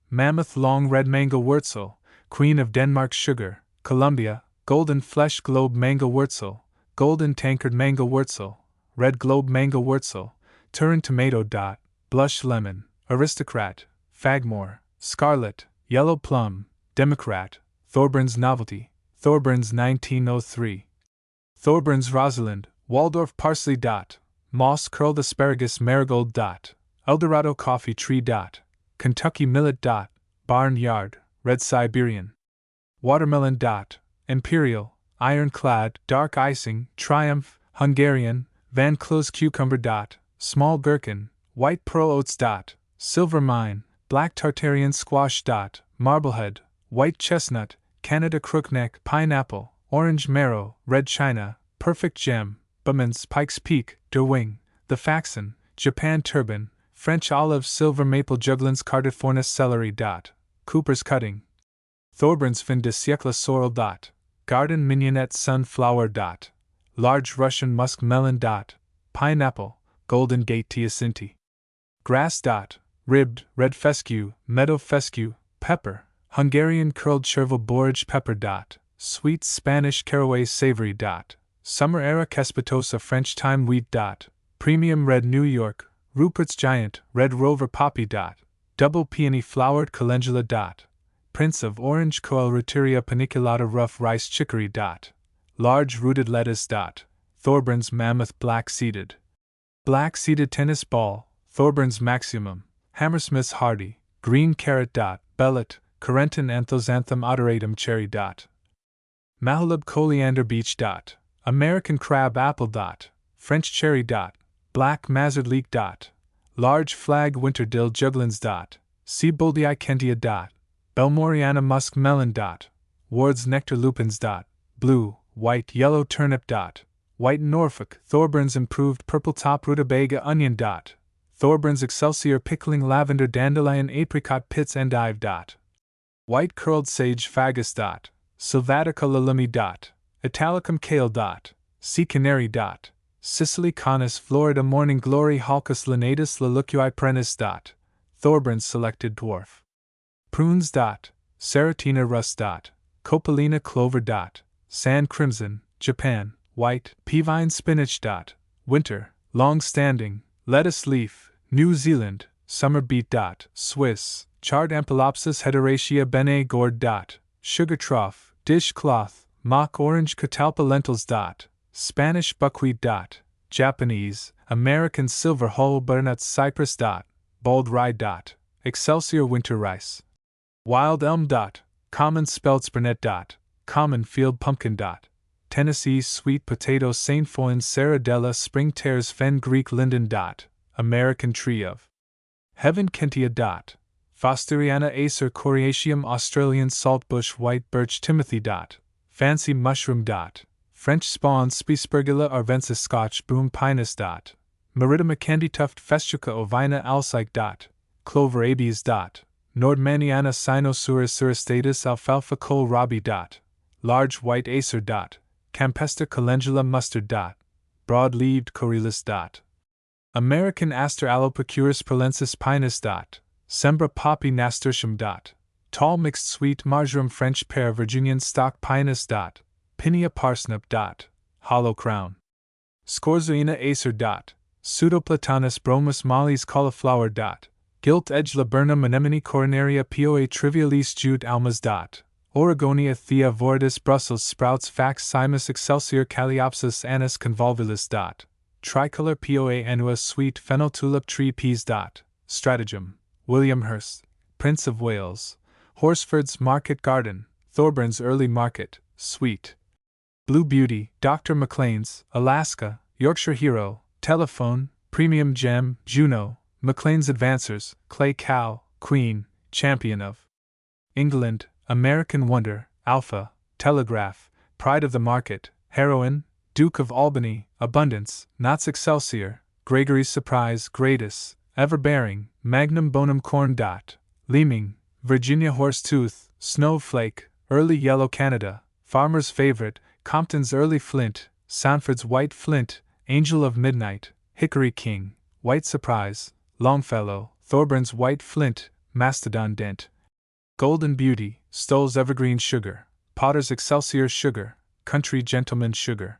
Mammoth long red mango wurzel, Queen of Denmark sugar, Colombia, golden flesh globe mango wurzel, golden tankard mango wurzel, red globe mango wurzel, Turin tomato. Blush lemon, aristocrat, Fagmore, scarlet, yellow plum, Democrat, Thorburns novelty, Thorburns 1903. Thorburns Rosalind, Waldorf parsley. Moss curled asparagus marigold. Eldorado coffee tree. Kentucky millet. Barnyard, red Siberian. Watermelon. Imperial, ironclad, dark icing, Triumph, Hungarian, Van Close cucumber. Small gherkin, white pearl oats. Silver mine, black Tartarian squash. Marblehead, white chestnut, Canada crookneck, pineapple, orange marrow, red china, perfect gem, Bumans, Pike's Peak, Derwing, the Faxon, Japan turban, French olive, silver maple, Juglans cardifornis celery. Cooper's cutting. Thorburns fin de siècle sorrel. Garden mignonette sunflower. Large Russian musk melon. Pineapple, Golden Gate teosinte. Grass. Ribbed, red fescue, meadow fescue, pepper, Hungarian curled chervil borage pepper. Sweet Spanish caraway savory. Summer era Cespitosa French thyme wheat. Premium red New York, Rupert's Giant, Red Rover poppy. Double peony flowered calendula. Prince of Orange Coelurteria paniculata rough rice chicory. Large rooted lettuce. Thorburns mammoth black seeded tennis ball, Thorburns maximum, Hammersmith's hardy, green carrot. Bellet, Corentin anthoxanthum odoratum cherry. Mahalub coriander beech. American crab apple. French cherry. Black mazard leek. Large flag winter dill juglans. Seboldii kentia. Belmoriana musk melon. Ward's nectar lupins. Blue, white, yellow turnip. White Norfolk, Thorburns improved purple top rutabaga onion. Thorburns excelsior pickling lavender dandelion apricot pits endive. White curled sage fagus. Sylvatica lilumi. Italicum kale. Sea canary. Sicily canis Florida morning glory halcus linatus lalucui prennis. Thorburns selected dwarf. Prunes. Seratina rust. Copalina clover. Sand crimson, Japan, white, peavine spinach. Winter, long standing, lettuce leaf, New Zealand, summer beet. Swiss, charred Ampelopsis heteroaceae bene gourd. Sugar trough, dish cloth, mock orange catalpa lentils. Spanish buckwheat. Japanese, American silver hull butternut cypress. Bald rye. Excelsior winter rice. Wild elm. Common speldspurnet. Common field pumpkin. Tennessee sweet potato Saint Foin Saradella spring tares fen Greek linden. American tree of heaven Kentia. Fosteriana acer coriaceum Australian saltbush white birch Timothy. Fancy mushroom. French spawn Spispergula arvensis Scotch boom pinus. Meridima candytuft festuca ovina alsike. Clover abies. Nordmanniana Cynosurus suristatus alfalfa cole rabi. Large white acer. Campesta calendula mustard. Broad-leaved corylus. American aster Alopecuris prolensis pinus. Sembra poppy nasturtium. Tall mixed sweet marjoram French pear Virginian stock pinus. Pinea parsnip. Hollow crown. Scorzuina acer. Pseudoplatanus bromus mollis cauliflower. Gilt edge laburnum anemone coronaria poa trivialis jute almas. Oregonia thea voridis Brussels sprouts fax cymus excelsior Calliopesis anus convolvulus. Tricolor poa annua sweet fennel tulip tree peas. Stratagem, William Hurst, Prince of Wales, Horsford's Market Garden, Thorburns Early Market, sweet. Blue Beauty, Dr. McLean's, Alaska, Yorkshire Hero, Telephone, Premium Gem, Juno, McLean's Advancers, Clay Cow, Queen, Champion of England, American Wonder, Alpha, Telegraph, Pride of the Market, Heroine, Duke of Albany, Abundance, Knots Excelsior, Gregory's Surprise, Greatest, Everbearing, Magnum Bonum Corn. Leeming, Virginia Horsetooth, Snowflake, Early Yellow Canada, Farmer's Favorite, Compton's Early Flint, Sanford's White Flint, Angel of Midnight, Hickory King, White Surprise, Longfellow, Thorburns White Flint, Mastodon Dent. Golden Beauty, Stoll's Evergreen Sugar, Potter's Excelsior Sugar, Country Gentleman Sugar.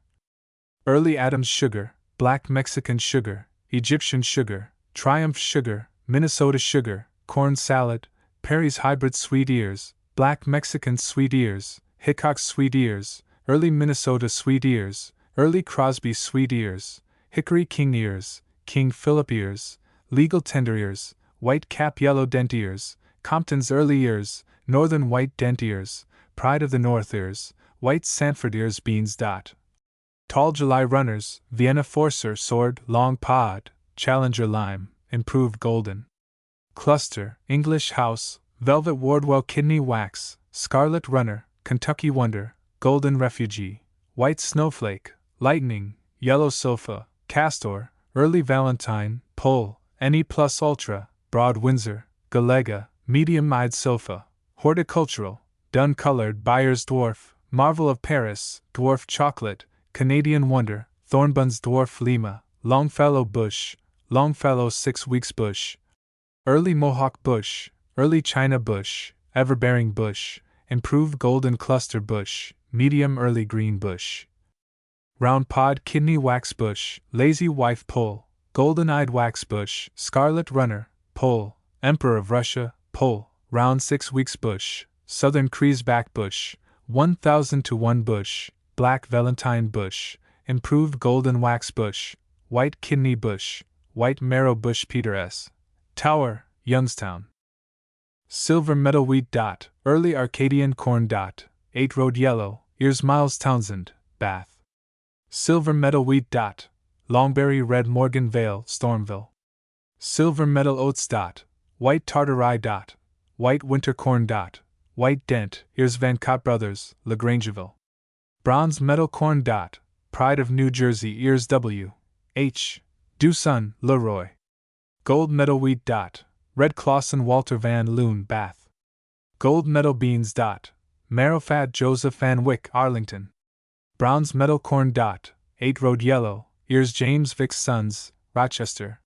Early Adams Sugar, Black Mexican Sugar, Egyptian Sugar, Triumph Sugar, Minnesota Sugar, Corn Salad, Perry's Hybrid Sweet Ears, Black Mexican Sweet Ears, Hickok's Sweet Ears, Early Minnesota Sweet Ears, Early Crosby Sweet Ears, Hickory King Ears, King Philip Ears, Legal Tender Ears, White Cap Yellow Dent Ears, Compton's Early Ears, Northern White Dent Ears, Pride of the North Ears, White Sanford Ears Beans. Tall July Runners, Vienna Forcer Sword, Long Pod, Challenger Lime, Improved Golden. Cluster, English House, Velvet Wardwell Kidney Wax, Scarlet Runner, Kentucky Wonder, Golden Refugee, White Snowflake, Lightning, Yellow Sofa, Castor, Early Valentine, Pole, NE Plus Ultra, Broad Windsor, Galega, Medium-eyed Sofa, Horticultural, Dun-colored Byers Dwarf, Marvel of Paris, Dwarf Chocolate, Canadian Wonder, Thornbuns Dwarf Lima, Longfellow Bush, Longfellow 6 Weeks Bush, Early Mohawk Bush, Early China Bush, everbearing bush, improved golden cluster bush, medium early green bush. Round pod kidney wax bush, lazy wife pole, golden-eyed wax bush, scarlet runner, pole, emperor of Russia, pole, round 6 weeks bush, southern Kreisbach bush, 1000 to 1 bush, black valentine bush, improved golden wax bush, white kidney bush, white marrow bush Peter S. Tower, Youngstown. Silver meadow wheat dot, early Arcadian corn dot, 8-road yellow, ears Miles Townsend, Bath. Silver meadow wheat dot, longberry red Morgan Vale, Stormville. Silver meadow oats dot, white tartari dot, white winter corn dot, white dent, ears Van Cott Brothers, LaGrangeville. Bronze meadow corn dot, pride of New Jersey, ears W. H. Dewson, Leroy. Gold meadow wheat dot, red Clausen Walter Van Loon, Bath. Gold meadow beans dot, Marrowfat Joseph Van Wyck, Arlington. Bronze meadow corn dot, 8-road yellow, ears James Vick's Sons, Rochester.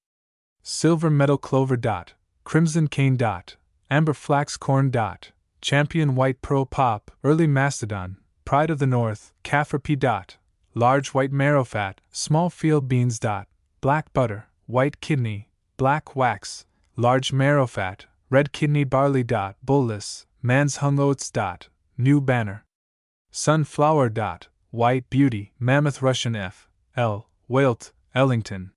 Silver meadow clover dot, crimson cane dot, amber flax corn dot, champion white pearl pop, early mastodon, pride of the north, Kaffir pea dot, large white marrowfat, small field beans dot, black butter, white kidney, black wax, large marrowfat, red kidney barley dot, bullis, man's hung oats dot, new banner. Sunflower dot, white beauty, mammoth Russian F. L. Wailt, Ellington.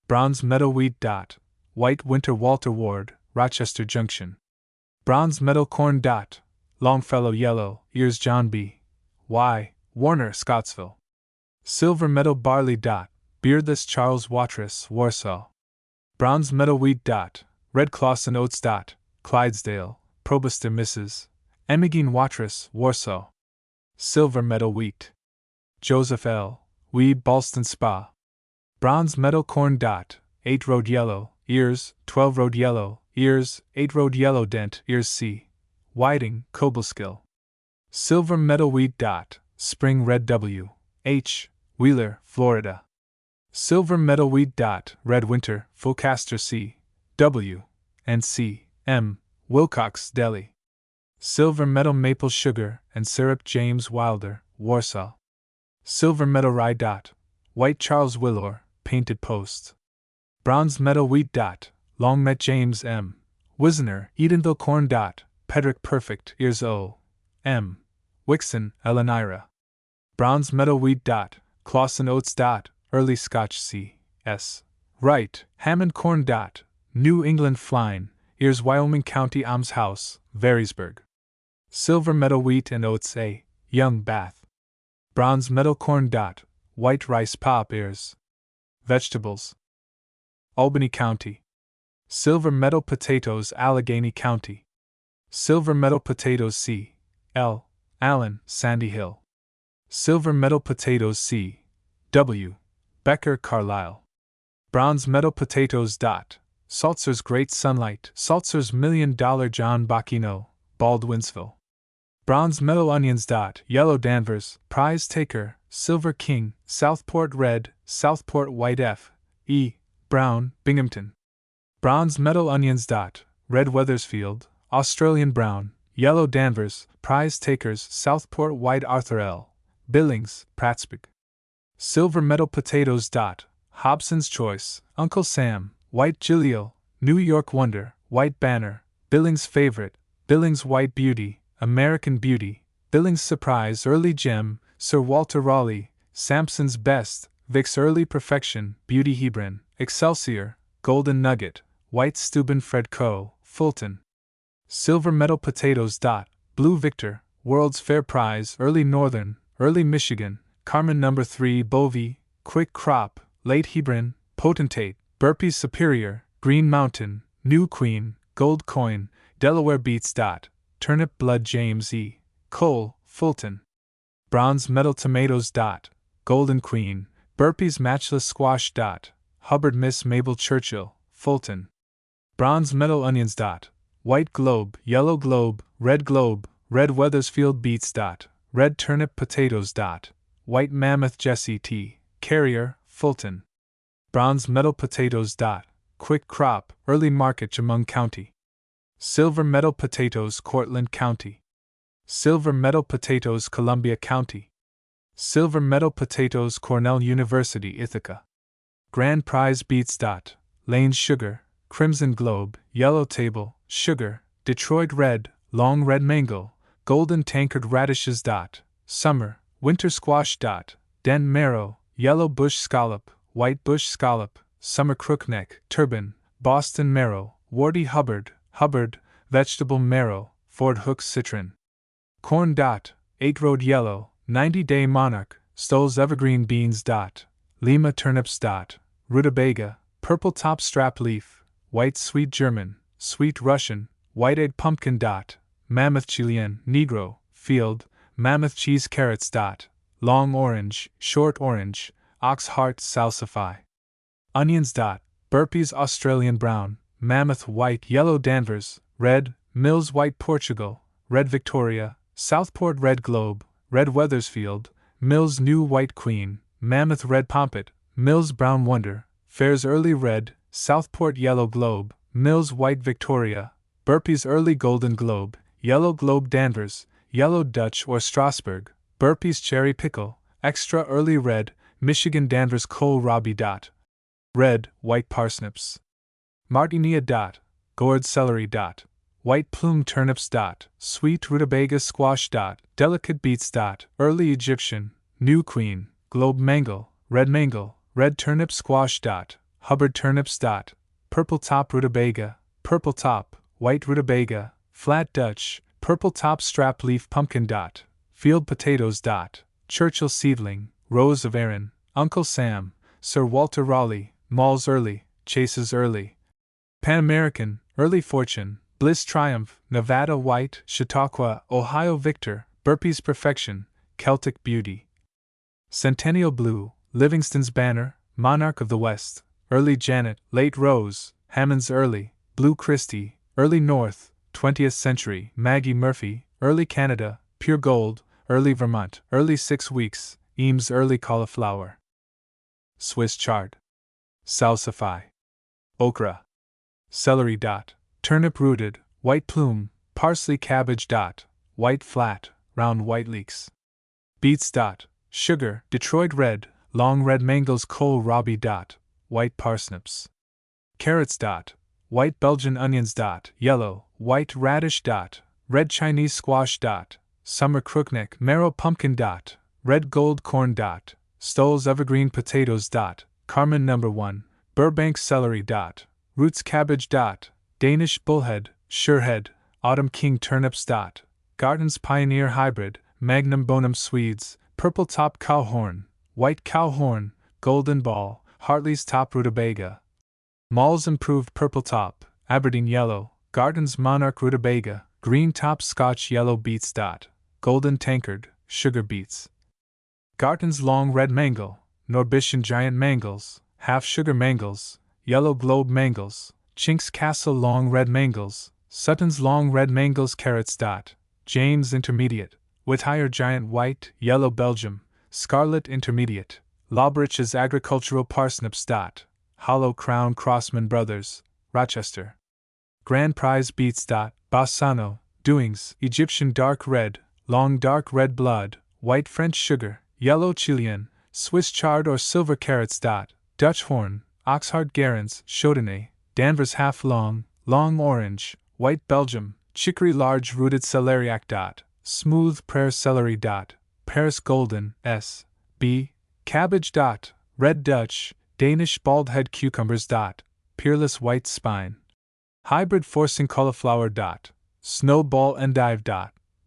Bronze meadow wheat dot, white winter Walter Ward, Rochester Junction. Bronze meadow corn dot, Longfellow yellow, ears John B. Y. Warner, Scottsville. Silver meadow barley dot, beardless Charles Watrous, Warsaw. Bronze meadow wheat dot, red Clausen oats dot, Clydesdale, Probuster Mrs. Emmeline Watrous, Warsaw. Silver meadow wheat. Joseph L. Weed, Ballston Spa. Bronze meadow corn dot, 8-road yellow, ears, 12-road yellow, ears, 8-road yellow dent, ears C. Whiting, Cobleskill. Silver meadow wheat dot, spring red W. H. Wheeler, Florida. Silver meadow wheat dot, red winter, Fulcaster C. W. and C. M. Wilcox, Delhi. Silver meadow maple sugar and syrup James Wilder, Warsaw. Silver meadow rye dot, white Charles Willor, Painted Post. Bronze meadow wheat dot, long met James M. Wisner, Edenville corn dot, Pedrick Perfect, ears O. M. Wixon, Elenira. Bronze meadow wheat dot, Clausen oats dot, early Scotch C. S. Wright, Hammond corn dot, New England Fline, ears Wyoming County Almshouse, Varysburg. Silver meadow wheat and oats A. Young, Bath. Bronze meadow corn dot, white rice pop, ears. Vegetables. Albany County. Silver meadow potatoes, Allegheny County. Silver meadow potatoes C. L. Allen, Sandy Hill. Silver meadow potatoes C. W. Becker, Carlisle. Bronze meadow potatoes dot, Saltzer's Great Sunlight, Saltzer's $1 Million John Bocchino, Baldwinsville. Bronze meadow onions dot, yellow Danvers, Prize Taker, Silver King, Southport Red, Southport White F. E. Brown, Binghamton. Bronze meadow onions dot, red Weathersfield, Australian Brown, yellow Danvers, Prize Takers, Southport White Arthur L. Billings, Prattsburg. Silver meadow potatoes dot, Hobson's Choice, Uncle Sam, White Gilliel, New York Wonder, White Banner, Billings Favorite, Billings White Beauty, American Beauty, Billings Surprise, Early Gem, Sir Walter Raleigh, Sampson's Best, Vic's Early Perfection, Beauty Hebron, Excelsior, Golden Nugget, White Steuben Fred Coe, Fulton. Silver meadow potatoes dot, Blue Victor, World's Fair Prize, Early Northern, Early Michigan, Carmen No. 3 Bovie, Quick Crop, Late Hebron, Potentate, Burpee's Superior, Green Mountain, New Queen, Gold Coin, Delaware Beets dot, Turnip Blood James E. Cole, Fulton. Bronze meadow tomatoes dot, Golden Queen, Burpee's Matchless Squash dot, Hubbard Miss Mabel Churchill, Fulton. Bronze meadow onions dot, White Globe, Yellow Globe, Red Weathersfield Beets dot, Red Turnip Potatoes dot, White Mammoth Jesse T. Carrier, Fulton. Bronze meadow potatoes dot, Quick Crop, Early Market, Chemung County. Silver Meadow Potatoes, Cortland County. Silver Meadow Potatoes, Columbia County. Silver Meadow Potatoes, Cornell University, Ithaca. Grand Prize Beets. Lane's Sugar, Crimson Globe, Yellow Table, Sugar, Detroit Red, Long Red Mango, Golden Tankard Radishes. Summer, Winter Squash. Den Marrow, Yellow Bush Scallop, White Bush Scallop, Summer Crookneck, Turban, Boston Marrow, Warty Hubbard, Vegetable Marrow, Ford Hook Citron. Corn. 8 Road Yellow, 90-Day Monarch, Stoll's Evergreen Beans. Lima Turnips. Rutabaga, Purple Top Strap Leaf, White Sweet German, Sweet Russian, White Egg Pumpkin. Mammoth Chilean, Negro, Field, Mammoth Cheese Carrots. Long Orange, Short Orange, Ox Heart Salsify. Onions. Burpees Australian Brown, Mammoth White Yellow Danvers, Red, Mills White Portugal, Red Victoria, Southport Red Globe, Red Weathersfield, Mills New White Queen, Mammoth Red Pompet, Mills Brown Wonder, Fair's Early Red, Southport Yellow Globe, Mills White Victoria, Burpee's Early Golden Globe, Yellow Globe Danvers, Yellow Dutch or Strasbourg, Burpee's Cherry Pickle, Extra Early Red, Michigan Danvers Kohl Rabi. Red, White Parsnips. Martinia. Gourd Celery. White Plume Turnips. Sweet Rutabaga Squash. Delicate Beets. Early Egyptian, New Queen, Globe Mango, Red Turnip Squash. Hubbard Turnips. Purple Top Rutabaga, Purple Top, White Rutabaga, Flat Dutch, Purple Top Strap Leaf Pumpkin. Field Potatoes. Churchill Seedling, Rose of Erin, Uncle Sam, Sir Walter Raleigh, Mauls Early, Chases Early. Pan American, Early Fortune, Bliss Triumph, Nevada White, Chautauqua, Ohio Victor, Burpee's Perfection, Celtic Beauty. Centennial Blue, Livingston's Banner, Monarch of the West, Early Janet, Late Rose, Hammond's Early, Blue Christie, Early North, 20th Century, Maggie Murphy, Early Canada, Pure Gold, Early Vermont, Early 6 Weeks, Eames Early Cauliflower. Swiss Chard. Salsify. Okra. Celery. Turnip Rooted, White Plume, Parsley Cabbage. White Flat, Round White Leeks. Beets. Sugar, Detroit Red, Long Red Mangles Kohl Rabi. White Parsnips. Carrots. White Belgian Onions. Yellow, White Radish. Red Chinese Squash. Summer Crookneck Marrow Pumpkin. Red Gold Corn. Stoll's Evergreen Potatoes. Carmen No. 1, Burbank Celery. Roots Cabbage. Danish Bullhead, Surehead, Autumn King Turnips. Garton's Pioneer Hybrid, Magnum Bonum Swedes, Purple Top Cowhorn, White Cowhorn, Golden Ball, Hartley's Top Rutabaga. Mauls Improved Purple Top, Aberdeen Yellow, Garton's Monarch Rutabaga, Green Top Scotch Yellow Beets. Golden Tankard, Sugar Beets. Garton's Long Red Mango, Norbition Giant Mangles, Half Sugar Mangles, Yellow Globe Mangles, Chink's Castle Long Red Mangles, Sutton's Long Red Mangles Carrots. James Intermediate, Whittier Giant White, Yellow Belgium, Scarlet Intermediate, Lawbrich's Agricultural Parsnips. Hollow Crown Crossman Brothers, Rochester. Grand Prize Beets. Bassano, Doings, Egyptian Dark Red, Long Dark Red Blood, White French Sugar, Yellow Chilean, Swiss Chard or Silver Carrots. Dutch Horn, Oxheart Garens, Chaudenay, Danvers Half Long, Long Orange, White Belgium, Chicory Large Rooted Celeriac. Smooth Prayer Celery. Paris Golden, S. B. Cabbage. Red Dutch, Danish Baldhead Cucumbers. Peerless White Spine. Hybrid Forcing Cauliflower. Snowball Endive.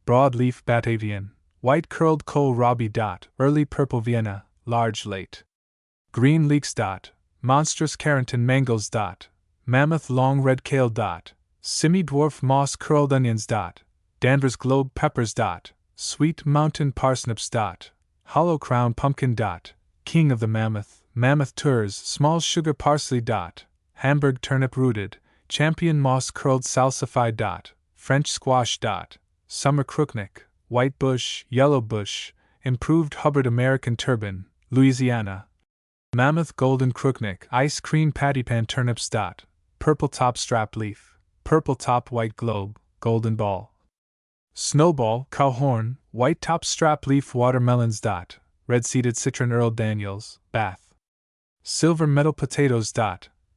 Broadleaf Batavian, White Curled Kohl Rabi. Early Purple Vienna, Large Late. Green Leeks. Monstrous Carrington Mangles. Mammoth Long Red Kale. Semi-Dwarf Moss Curled Onions. Danvers Globe Peppers. Sweet Mountain Parsnips. Hollow Crown Pumpkin. King of the Mammoth, Mammoth Tours Small Sugar Parsley. Hamburg Turnip Rooted, Champion Moss Curled Salsify. French Squash. Summer Crookneck, White Bush, Yellow Bush, Improved Hubbard American Turban, Louisiana. Mammoth Golden Crookneck Ice Cream Patty Pan Turnips. Purple Top Strap Leaf, purple top, white globe, golden ball. Snowball, cowhorn, white top, strap leaf, watermelons. Red-seeded citron, Earl Daniels, Bath. Silver medal potatoes.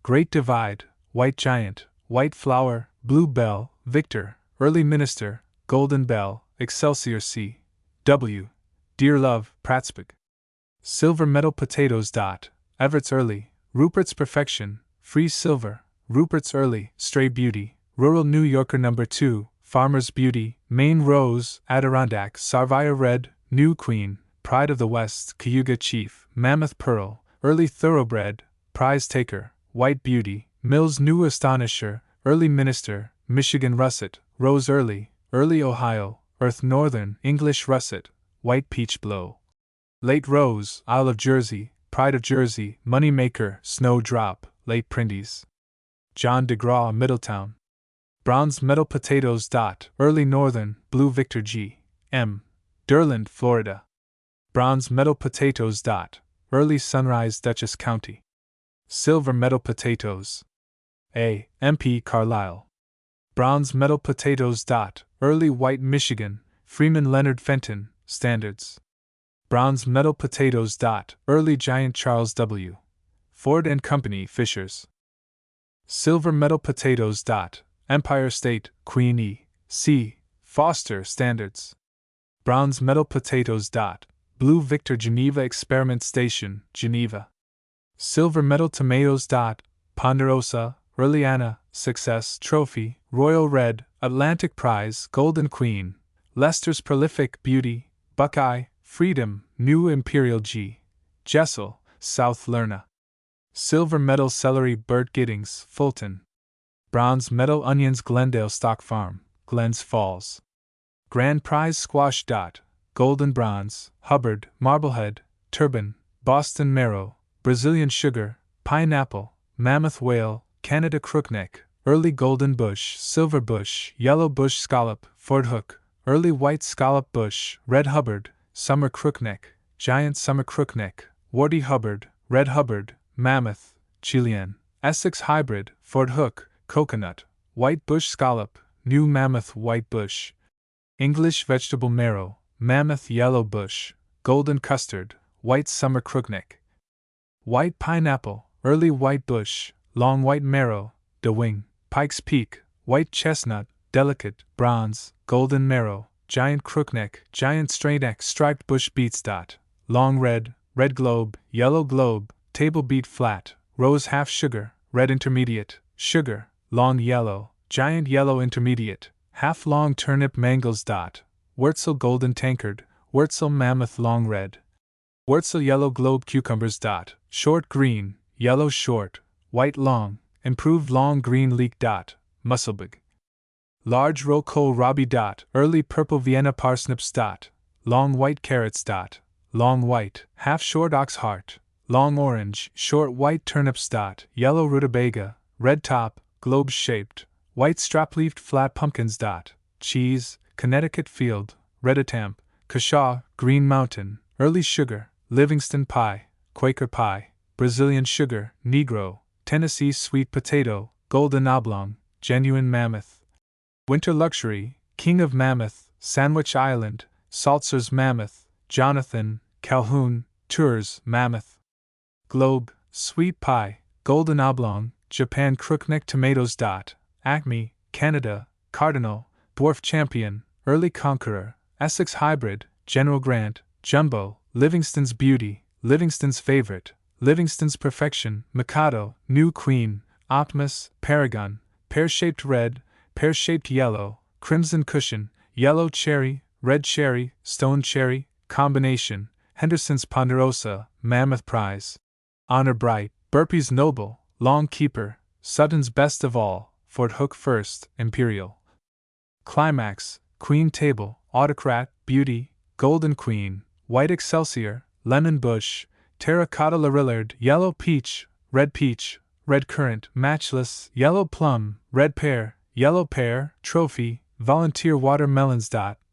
Great divide, white giant, white flower, blue bell, Victor, early minister, golden bell, Excelsior C. W. Dear love, Prattsburg. Silver medal potatoes. Everett's early, Rupert's perfection, free silver, Rupert's early, stray beauty, rural New Yorker No. 2, farmer's beauty, Maine rose, Adirondack, Sarvia red, new queen, pride of the West, Cayuga chief, mammoth pearl, early thoroughbred, prize taker, white beauty, Mills new astonisher, early minister, Michigan russet, rose early, early Ohio, earth northern, English russet, white peach blow. Late rose, Isle of Jersey, pride of Jersey, money maker, snowdrop, late Prindies. John DeGraw, Middletown. Bronze medal potatoes. Early northern, blue Victor G. M. Durland, Florida. Bronze medal potatoes. Early sunrise, Dutchess County. Silver medal potatoes. A. M.P. Carlisle. Bronze medal potatoes. Early white Michigan, Freeman Leonard Fenton, Standards. Bronze medal potatoes. Early giant Charles W. Ford and Company, Fishers. Silver medal potatoes. Empire State, Queen E. C. Foster, Standards. Bronze medal potatoes. Blue Victor Geneva Experiment Station, Geneva. Silver medal tomatoes. Ponderosa, Early Anna, Success Trophy, Royal Red, Atlantic Prize, Golden Queen, Leicester's Prolific Beauty, Buckeye, Freedom, New Imperial G. Jessel, South Lerna. Silver medal celery, Burt Giddings, Fulton. Bronze medal onions, Glendale Stock Farm, Glens Falls. Grand prize squash. Golden bronze, Hubbard, Marblehead, Turban, Boston Marrow, Brazilian sugar, pineapple, mammoth whale, Canada crookneck, early golden bush, silver bush, yellow bush scallop, Ford hook, early white scallop bush, red Hubbard, summer crookneck, giant summer crookneck, warty Hubbard, red Hubbard, mammoth, Chilean, Essex hybrid, Ford hook, coconut, white bush scallop, new mammoth white bush. English vegetable marrow, mammoth yellow bush, golden custard, white summer crookneck. White pineapple, early white bush, long white marrow, de wing, Pike's Peak, white chestnut, delicate, bronze, golden marrow, giant crookneck, giant straightneck, striped bush beets. Long red, red globe, yellow globe, table beet flat, rose half sugar, red intermediate, sugar, long yellow, giant yellow intermediate, half long turnip mangles. Wurzel golden tankard, Wurzel mammoth long red. Wurzel yellow globe cucumbers. Short green, yellow short, white long, improved long green leek. Musselbug. Large row kohlrabi. Early purple Vienna parsnips. Long white carrots. Long white, half short ox heart, long orange, short white turnips. Yellow rutabaga, red top, globe shaped, white strap-leaved flat pumpkins. Cheese, Connecticut field, Redatamp, Cashaw, Green Mountain, early sugar, Livingston pie, Quaker pie, Brazilian sugar, Negro, Tennessee sweet potato, golden oblong, genuine mammoth. Winter luxury, King of Mammoth, Sandwich Island, Saltzer's mammoth, Jonathan, Calhoun, Tours, mammoth. Globe, sweet pie, golden oblong, Japan crookneck tomatoes. Acme, Canada, Cardinal, dwarf champion, early conqueror, Essex hybrid, General Grant, jumbo, Livingston's beauty, Livingston's favorite, Livingston's perfection, Mikado, new queen, Optimus, paragon, pear-shaped red, pear-shaped yellow, crimson cushion, yellow cherry, red cherry, stone cherry, combination, Henderson's ponderosa, mammoth prize. Honor bright, Burpee's noble, long keeper, Sutton's best of all, Fort Hook first, imperial. Climax, queen table, autocrat, beauty, golden queen, white excelsior, lemon bush, terracotta Larillard, yellow peach, red currant, matchless, yellow plum, red pear, trophy, volunteer watermelons.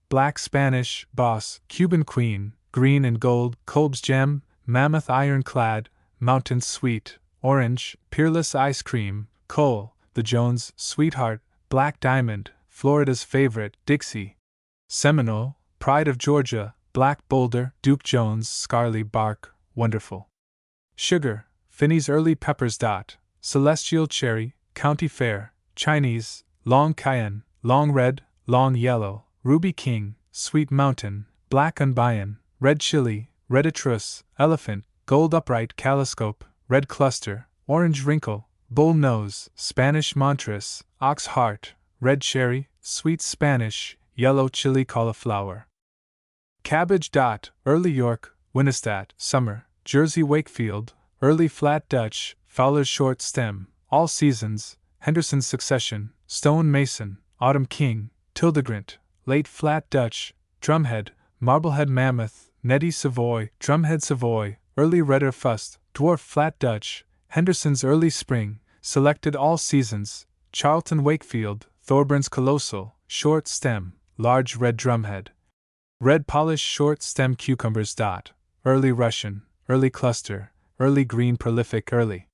Black Spanish, boss, Cuban queen, green and gold, Kolb's gem, mammoth ironclad, mountain sweet, orange, peerless ice cream, Cole, the Jones, sweetheart, Black Diamond, Florida's favorite, Dixie. Seminole, Pride of Georgia, Black Boulder, Duke Jones, Scarlet Bark, Wonderful. Sugar, Finney's Early Peppers. Celestial Cherry, County Fair, Chinese, Long Cayenne, Long Red, Long Yellow, Ruby King, Sweet Mountain, Black Unbayan, Red Chili, Red Atrus, Elephant, Gold Upright Kaleidoscope, Red Cluster, Orange Wrinkle, Bull Nose, Spanish Montress, Ox Heart, Red Cherry, Sweet Spanish, Yellow Chili Cauliflower. Cabbage. Early York, Winstat, Summer, Jersey Wakefield, Early Flat Dutch, Fowler's Short Stem, All Seasons, Henderson's Succession, Stone Mason, Autumn King, Tildegrant, Late Flat Dutch, Drumhead, Marblehead Mammoth, Nettie Savoy, Drumhead Savoy, Early Redder Fust, Dwarf Flat Dutch, Henderson's Early Spring, Selected All Seasons, Charlton Wakefield, Thorburns Colossal, Short Stem, Large Red Drumhead. Red Polish Short Stem Cucumbers. Early Russian, Early Cluster, Early Green Prolific Early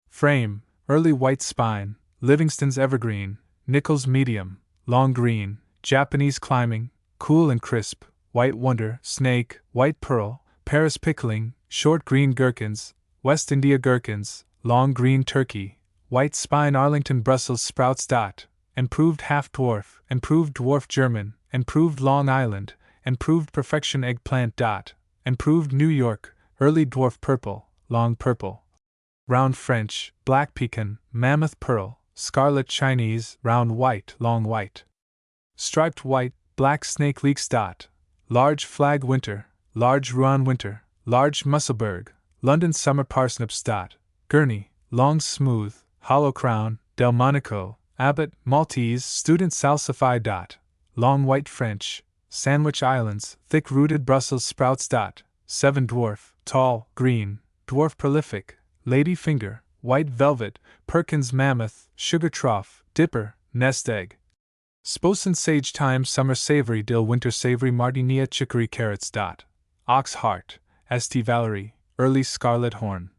Frame, Early White Spine, Livingston's Evergreen, Nichols Medium, Long Green, Japanese Climbing, Cool and Crisp, White Wonder, Snake, White Pearl, Paris Pickling, Short Green Gherkins, West India Gherkins, Long Green Turkey, White Spine Arlington Brussels Sprouts. Improved Half Dwarf, Improved Dwarf German, Improved Long Island, Improved Perfection Eggplant. Improved New York, Early Dwarf Purple, Long Purple. Round French, Black Pecan, Mammoth Pearl, Scarlet Chinese, Round White, Long White. Striped White, Black Snake Leeks. Large Flag Winter, Large Rouen Winter, Large Musselburgh, London Summer Parsnips. Gurney, Long Smooth, Hollow Crown, Delmonico, Abbott, Maltese Student Salsify. Long White French, Sandwich Islands, Thick Rooted Brussels Sprouts. 7 Dwarf, Tall, Green, Dwarf Prolific, Lady Finger, White Velvet, Perkins Mammoth, Sugar Trough, Dipper, Nest Egg. Sposen Sage Thyme Summer Savory Dill Winter Savory Martinia Chicory Carrots. Ox Heart, St. Valerie, Early Scarlet Horn.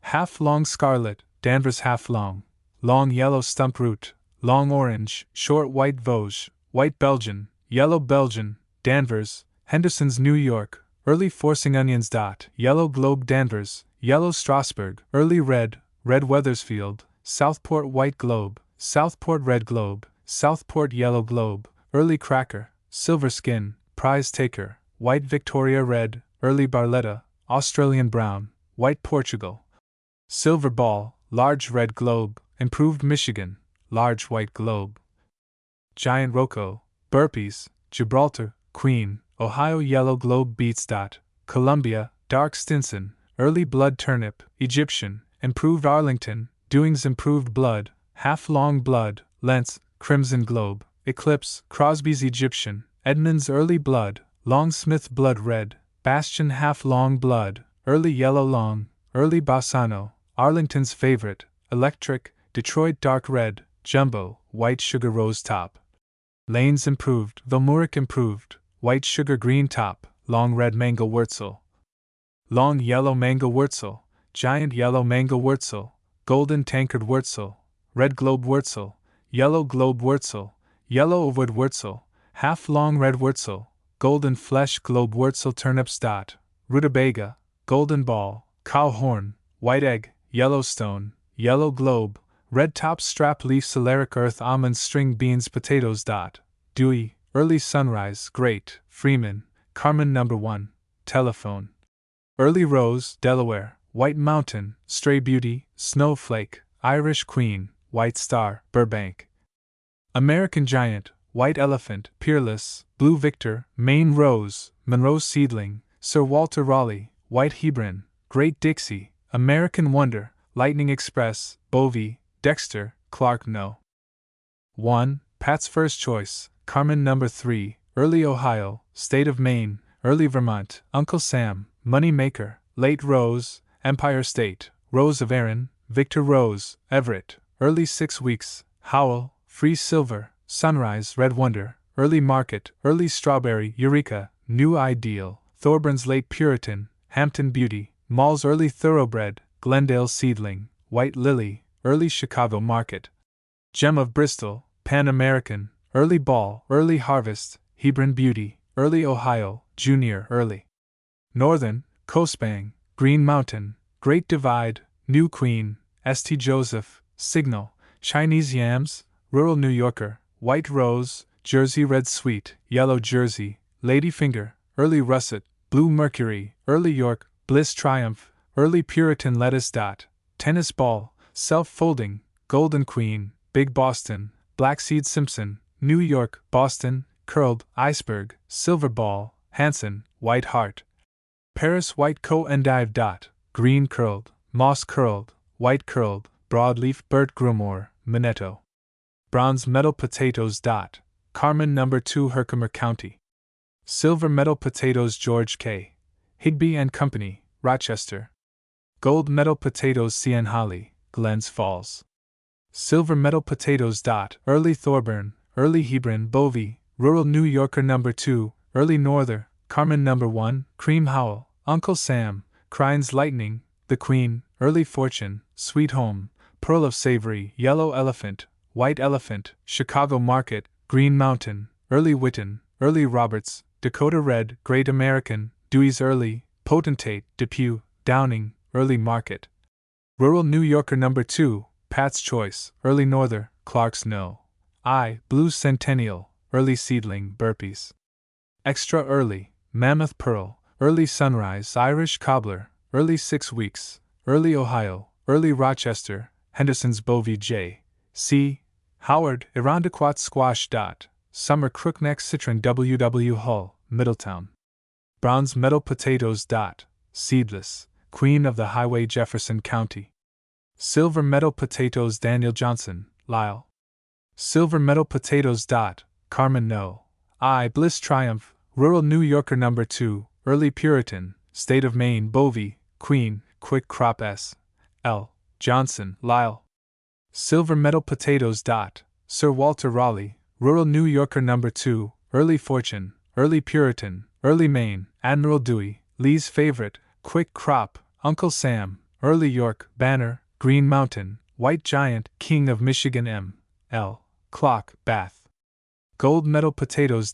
Half Long Scarlet, Danvers Half Long, Long Yellow Stump Root, Long Orange, Short White Vosges, White Belgian, Yellow Belgian, Danvers, Henderson's New York, Early Forcing Onions. Yellow Globe Danvers, Yellow Strasbourg, Early Red, Red Weathersfield, Southport White Globe, Southport Red Globe, Southport Yellow Globe, Early Cracker, Silver Skin, Prize Taker, White Victoria Red, Early Barletta, Australian Brown, White Portugal. Silver Ball, Large Red Globe, Improved Michigan, Large White Globe. Giant Rocco, Burpees, Gibraltar, Queen, Ohio Yellow Globe Beets. Columbia, Dark Stinson, Early Blood Turnip, Egyptian, Improved Arlington, Dewing's Improved Blood, Half Long Blood, Lentz, Crimson Globe, Eclipse, Crosby's Egyptian, Edmonds Early Blood, Long Smith Blood Red, Bastion Half Long Blood, Early Yellow Long, Early Bassano, Arlington's Favorite, Electric, Detroit Dark Red, Jumbo, White Sugar Rose Top. Lane's Improved, Vilmuric Improved, White Sugar Green Top, Long Red Mango Wurzel. Long Yellow Mango Wurzel, Giant Yellow Mango Wurzel, Golden Tankard Wurzel, Red Globe Wurzel, Yellow Globe Wurzel, Yellow Wood Wurzel, Half Long Red Wurzel, Golden Flesh Globe Wurzel Turnips. Rutabaga, Golden Ball, Cow Horn, White Egg, Yellowstone, Yellow Globe, Red Top Strap Leaf Celeric Earth Almond String Beans Potatoes. Dewey, Early Sunrise Great, Freeman, Carmen No. 1, Telephone. Early Rose, Delaware, White Mountain, Stray Beauty, Snowflake, Irish Queen, White Star, Burbank. American Giant, White Elephant, Peerless, Blue Victor, Maine Rose, Monroe Seedling, Sir Walter Raleigh, White Hebron, Great Dixie, American Wonder, Lightning Express, Bovie, Dexter, Clark No. 1, Pat's First Choice, Carmen No. 3, Early Ohio, State of Maine, Early Vermont, Uncle Sam, Money Maker, Late Rose, Empire State, Rose of Erin, Victor Rose, Everett, Early 6 Weeks, Howell, Free Silver, Sunrise, Red Wonder, Early Market, Early Strawberry, Eureka, New Ideal, Thorburns Late Puritan, Hampton Beauty, Mall's Early Thoroughbred, Glendale Seedling, White Lily, Early Chicago Market. Gem of Bristol, Pan American, Early Ball, Early Harvest, Hebron Beauty, Early Ohio, Junior, Early Northern, Coastbang, Green Mountain, Great Divide, New Queen, St. Joseph, Signal, Chinese Yams, Rural New Yorker, White Rose, Jersey Red Sweet, Yellow Jersey, Ladyfinger, Early Russet, Blue Mercury, Early York, Bliss Triumph, Early Puritan Lettuce. Tennis Ball, Self-Folding, Golden Queen, Big Boston, Blackseed Simpson, New York, Boston, Curled, Iceberg, Silver Ball, Hanson, White Heart, Paris White Co-Endive. Green Curled, Moss Curled, White Curled, Broadleaf Burt Grumore, Minetto. Bronze Metal Potatoes. Carmen No. 2 Herkimer County. Silver Metal Potatoes George K. Higby and Company, Rochester. Gold Metal Potatoes CN Holly, Glens Falls. Silver Metal Potatoes. Early Thorburn, Early Hebron Bovey, Rural New Yorker No. 2, Early Norther, Carmen No. 1, Cream Howell, Uncle Sam, Crine's Lightning, The Queen, Early Fortune, Sweet Home, Pearl of Savory, Yellow Elephant, White Elephant, Chicago Market, Green Mountain, Early Witten, Early Roberts, Dakota Red, Great American, Dewey's Early, Potentate, Depew, Downing, Early Market. Rural New Yorker No. 2, Pat's Choice, Early Norther, Clark's No. Blue Centennial, Early Seedling, Burpees. Extra Early, Mammoth Pearl, Early Sunrise, Irish Cobbler, Early 6 Weeks, Early Ohio, Early Rochester, Henderson's Bovey J. C. Howard, Irondequoit Squash. Summer Crookneck Citron W. W. Hull, Middletown. Bronze Metal Potatoes. Seedless, Queen of the Highway Jefferson County. Silver Metal Potatoes Daniel Johnson, Lyle. Silver Metal Potatoes. Carmen No. Bliss Triumph, Rural New Yorker No. 2, Early Puritan, State of Maine Bovey, Queen, Quick Crop S. L. Johnson, Lyle. Silver Metal Potatoes. Sir Walter Raleigh, Rural New Yorker No. 2, Early Fortune, Early Puritan, Early Maine, Admiral Dewey, Lee's Favorite, Quick Crop, Uncle Sam, Early York, Banner, Green Mountain, White Giant, King of Michigan M. L. Clock, Bath. Gold Medal Potatoes.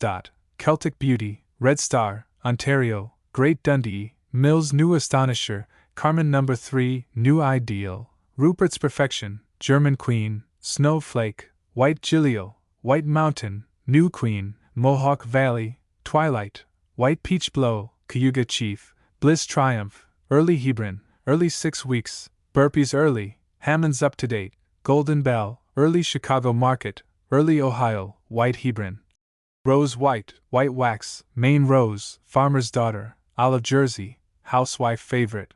Celtic Beauty, Red Star, Ontario, Great Dundee, Mills New Astonisher, Carmen No. 3, New Ideal, Rupert's Perfection, German Queen, Snowflake, White Gilio, White Mountain, New Queen, Mohawk Valley, Twilight, White Peach Blow, Cayuga Chief, Bliss Triumph, Early Hebron, Early 6 Weeks, Burpees Early, Hammond's Up to Date, Golden Bell, Early Chicago Market, Early Ohio, White Hebron. Rose White, White Wax, Maine Rose, Farmer's Daughter, Olive Jersey, Housewife Favorite.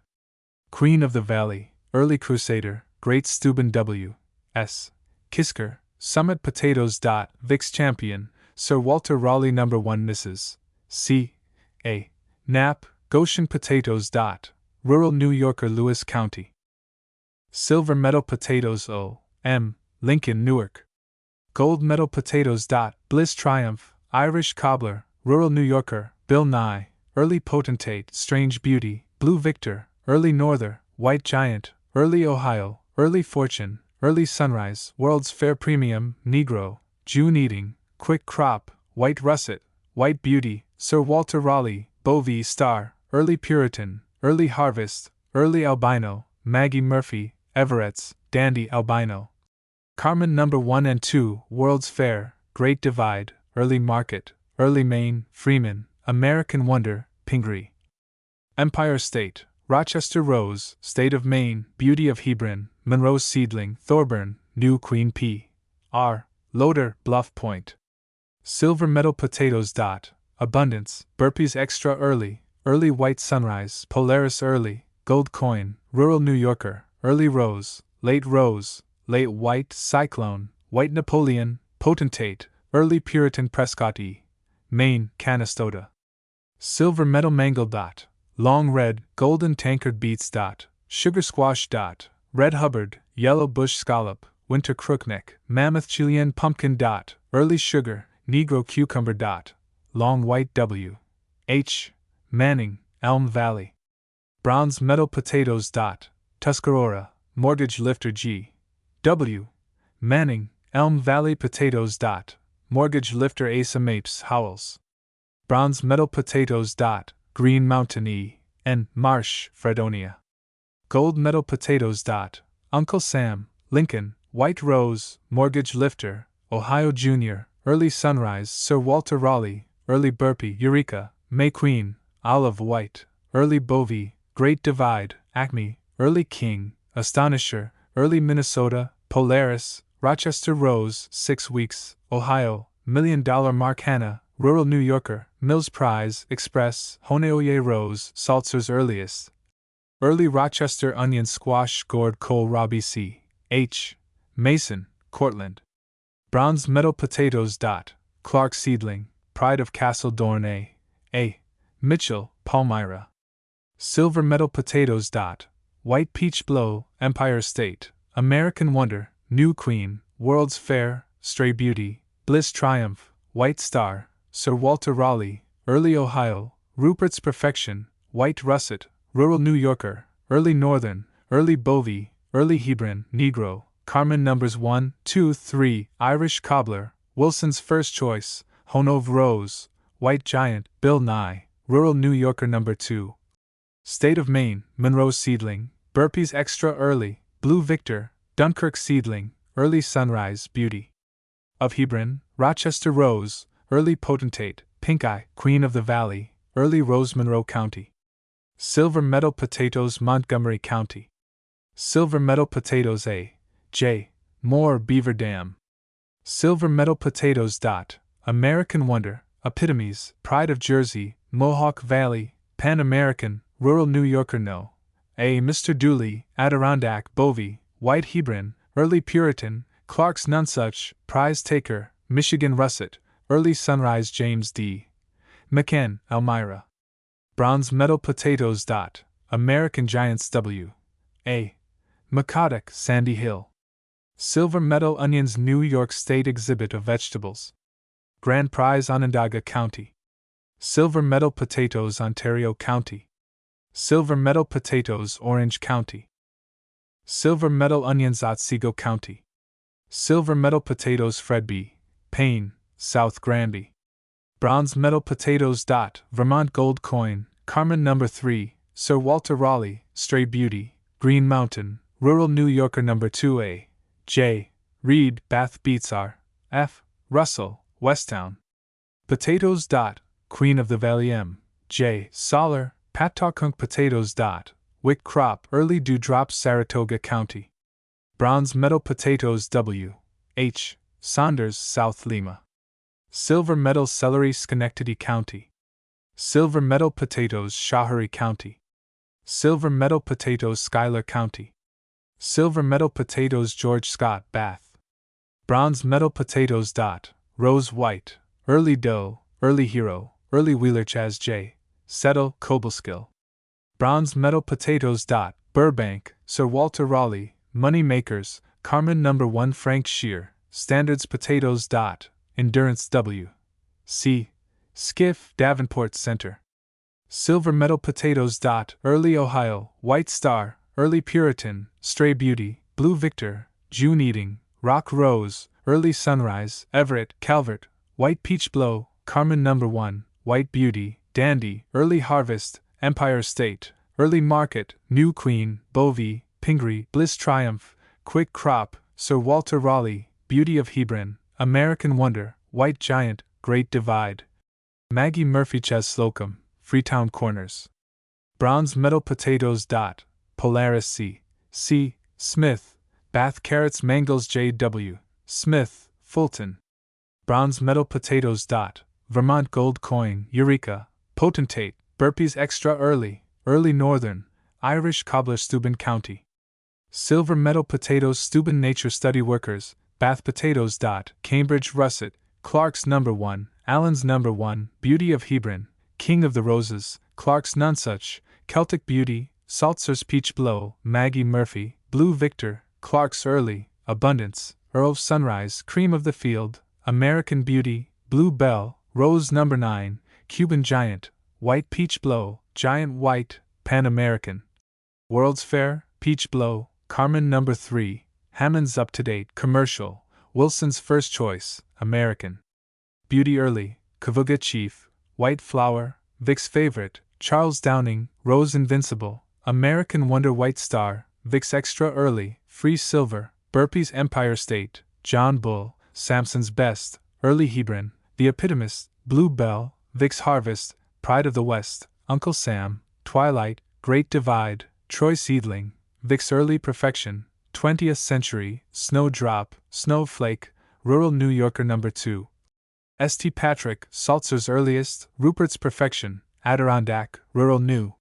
Queen of the Valley, Early Crusader, Great Steuben W. S. Kisker, Summit Potatoes. Vic's Champion, Sir Walter Raleigh No. 1 Mrs. C. A. Knapp, Goshen Potatoes. Rural New Yorker Lewis County. Silver Medal Potatoes O. M. Lincoln, Newark. Gold Medal Potatoes. Bliss Triumph, Irish Cobbler, Rural New Yorker, Bill Nye, Early Potentate, Strange Beauty, Blue Victor, Early Norther, White Giant, Early Ohio, Early Fortune, Early Sunrise, World's Fair Premium, Negro, June Eating, Quick Crop, White Russet, White Beauty, Sir Walter Raleigh, Bovey Star, Early Puritan, Early Harvest, Early Albino, Maggie Murphy, Everett's, Dandy Albino. Carmen No. 1 and 2, World's Fair, Great Divide, Early Market, Early Maine, Freeman, American Wonder, Pingree. Empire State, Rochester Rose, State of Maine, Beauty of Hebron, Monroe Seedling, Thorburn, New Queen P. R. Loader, Bluff Point. Silver Medal Potatoes. Abundance, Burpees Extra Early, Early White Sunrise, Polaris Early, Gold Coin, Rural New Yorker, Early Rose, Late White Cyclone, White Napoleon, Potentate, Early Puritan Prescott E. Maine, Canastota. Silver Medal Mangle. Long Red, Golden Tankard Beets. Sugar Squash. Red Hubbard, Yellow Bush Scallop, Winter Crookneck, Mammoth Chilean Pumpkin. Early Sugar, Negro Cucumber. Long White W. H. Manning, Elm Valley. Bronze Medal Potatoes. Tuscarora, Mortgage Lifter G. W. Manning, Elm Valley Potatoes. Mortgage Lifter Asa Mapes Howells. Bronze Medal Potatoes. Green Mountain E. N. Marsh, Fredonia. Gold Medal Potatoes. Uncle Sam, Lincoln, White Rose, Mortgage Lifter, Ohio Junior, Early Sunrise, Sir Walter Raleigh, Early Burpee, Eureka, May Queen, Olive White, Early Bovie, Great Divide, Acme, Early King, Astonisher, Early Minnesota, Polaris, Rochester Rose, 6 Weeks, Ohio, $1 Million Mark Hanna, Rural New Yorker, Mills Prize, Express, Honeoye Rose, Salzer's Earliest. Early Rochester Onion Squash Gourd Cole Robbie C. H. Mason, Cortland. Bronze Medal Potatoes. Clark Seedling, Pride of Castle Dorn A. A. Mitchell, Palmyra. Silver Medal Potatoes. White Peach Blow, Empire State, American Wonder, New Queen, World's Fair, Stray Beauty, Bliss Triumph, White Star, Sir Walter Raleigh, Early Ohio, Rupert's Perfection, White Russet, Rural New Yorker, Early Northern, Early Bovie, Early Hebron, Negro, Carmen Numbers 1, 2, 3, Irish Cobbler, Wilson's First Choice, Honove Rose, White Giant, Bill Nye, Rural New Yorker No. 2. State of Maine, Monroe Seedling, Burpee's Extra Early, Blue Victor, Dunkirk Seedling, Early Sunrise, Beauty of Hebron, Rochester Rose, Early Potentate, Pink Eye, Queen of the Valley, Early Rose, Monroe County. Silver Medal Potatoes, Montgomery County. Silver Medal Potatoes A. J. Moore, Beaver Dam. Silver Medal Potatoes. American Wonder, Epitomes, Pride of Jersey, Mohawk Valley, Pan American, Rural New Yorker No. A. Mr. Dooley, Adirondack, Bovie, White Hebron, Early Puritan, Clark's Nonsuch, Prize Taker, Michigan Russet, Early Sunrise, James D. McCann, Elmira. Bronze Medal Potatoes. American Giants W. A. McCoddock, Sandy Hill. Silver Medal Onions, New York State Exhibit of Vegetables. Grand Prize, Onondaga County. Silver Medal Potatoes, Ontario County. Silver Medal Potatoes, Orange County. Silver Medal Onions, Otsego County. Silver Medal Potatoes, Fred B. Payne, South Granby. Bronze Medal Potatoes. Vermont Gold Coin, Carmen No. 3, Sir Walter Raleigh, Stray Beauty, Green Mountain, Rural New Yorker No. 2A. J. Reed, Bath Beets R. F. Russell, Westtown. Potatoes. Queen of the Valley M. J. Soller, Patawkunk Potatoes. Wick Crop, Early Dewdrops, Saratoga County. Bronze Medal Potatoes W. H. Saunders, South Lima. Silver Medal Celery, Schenectady County. Silver Medal Potatoes, Schoharie County. Silver Medal Potatoes, Schuyler County. Silver Medal Potatoes, George Scott, Bath. Bronze Medal Potatoes. Rose White, Early Doe, Early Hero, Early Wheeler Chaz J. Settle, Cobleskill. Bronze Medal Potatoes. Burbank, Sir Walter Raleigh, Money Makers, Carmen No. 1 Frank Shear, Standards Potatoes. Endurance W. C. Skiff, Davenport Center. Silver Medal Potatoes. Early Ohio, White Star, Early Puritan, Stray Beauty, Blue Victor, June Eating, Rock Rose, Early Sunrise, Everett, Calvert, White Peach Blow, Carmen No. 1, White Beauty, Dandy, Early Harvest, Empire State, Early Market, New Queen, Bovie, Pingree, Bliss Triumph, Quick Crop, Sir Walter Raleigh, Beauty of Hebron, American Wonder, White Giant, Great Divide. Maggie Murphy Ches Slocum, Freetown Corners. Bronze Medal Potatoes. Polaris C. C. Smith, Bath Carrots Mangles J. W. Smith, Fulton. Bronze Medal Potatoes. Vermont Gold Coin, Eureka, Potentate, Burpee's Extra Early, Early Northern, Irish Cobbler Steuben County. Silver Medal Potatoes, Steuben Nature Study Workers, Bath Potatoes. Cambridge Russet, Clark's No. 1, Allen's No. 1, Beauty of Hebron, King of the Roses, Clark's Nonsuch, Celtic Beauty, Saltzer's Peach Blow, Maggie Murphy, Blue Victor, Clark's Early, Abundance, Earl's Sunrise, Cream of the Field, American Beauty, Blue Bell, Rose No. 9, Cuban Giant, White Peach Blow, Giant White, Pan American. World's Fair, Peach Blow, Carmen No. 3, Hammond's Up to Date, Commercial, Wilson's First Choice, American Beauty Early, Kavuga Chief, White Flower, Vic's Favorite, Charles Downing, Rose Invincible, American Wonder White Star, Vic's Extra Early, Free Silver, Burpee's Empire State, John Bull, Samson's Best, Early Hebron, The Epitomist, Blue Bell, Vic's Harvest, Pride of the West, Uncle Sam, Twilight, Great Divide, Troy Seedling, Vic's Early Perfection, 20th Century, Snowdrop, Snowflake, Rural New Yorker No. 2. St. Patrick, Salzer's Earliest, Rupert's Perfection, Adirondack, Rural New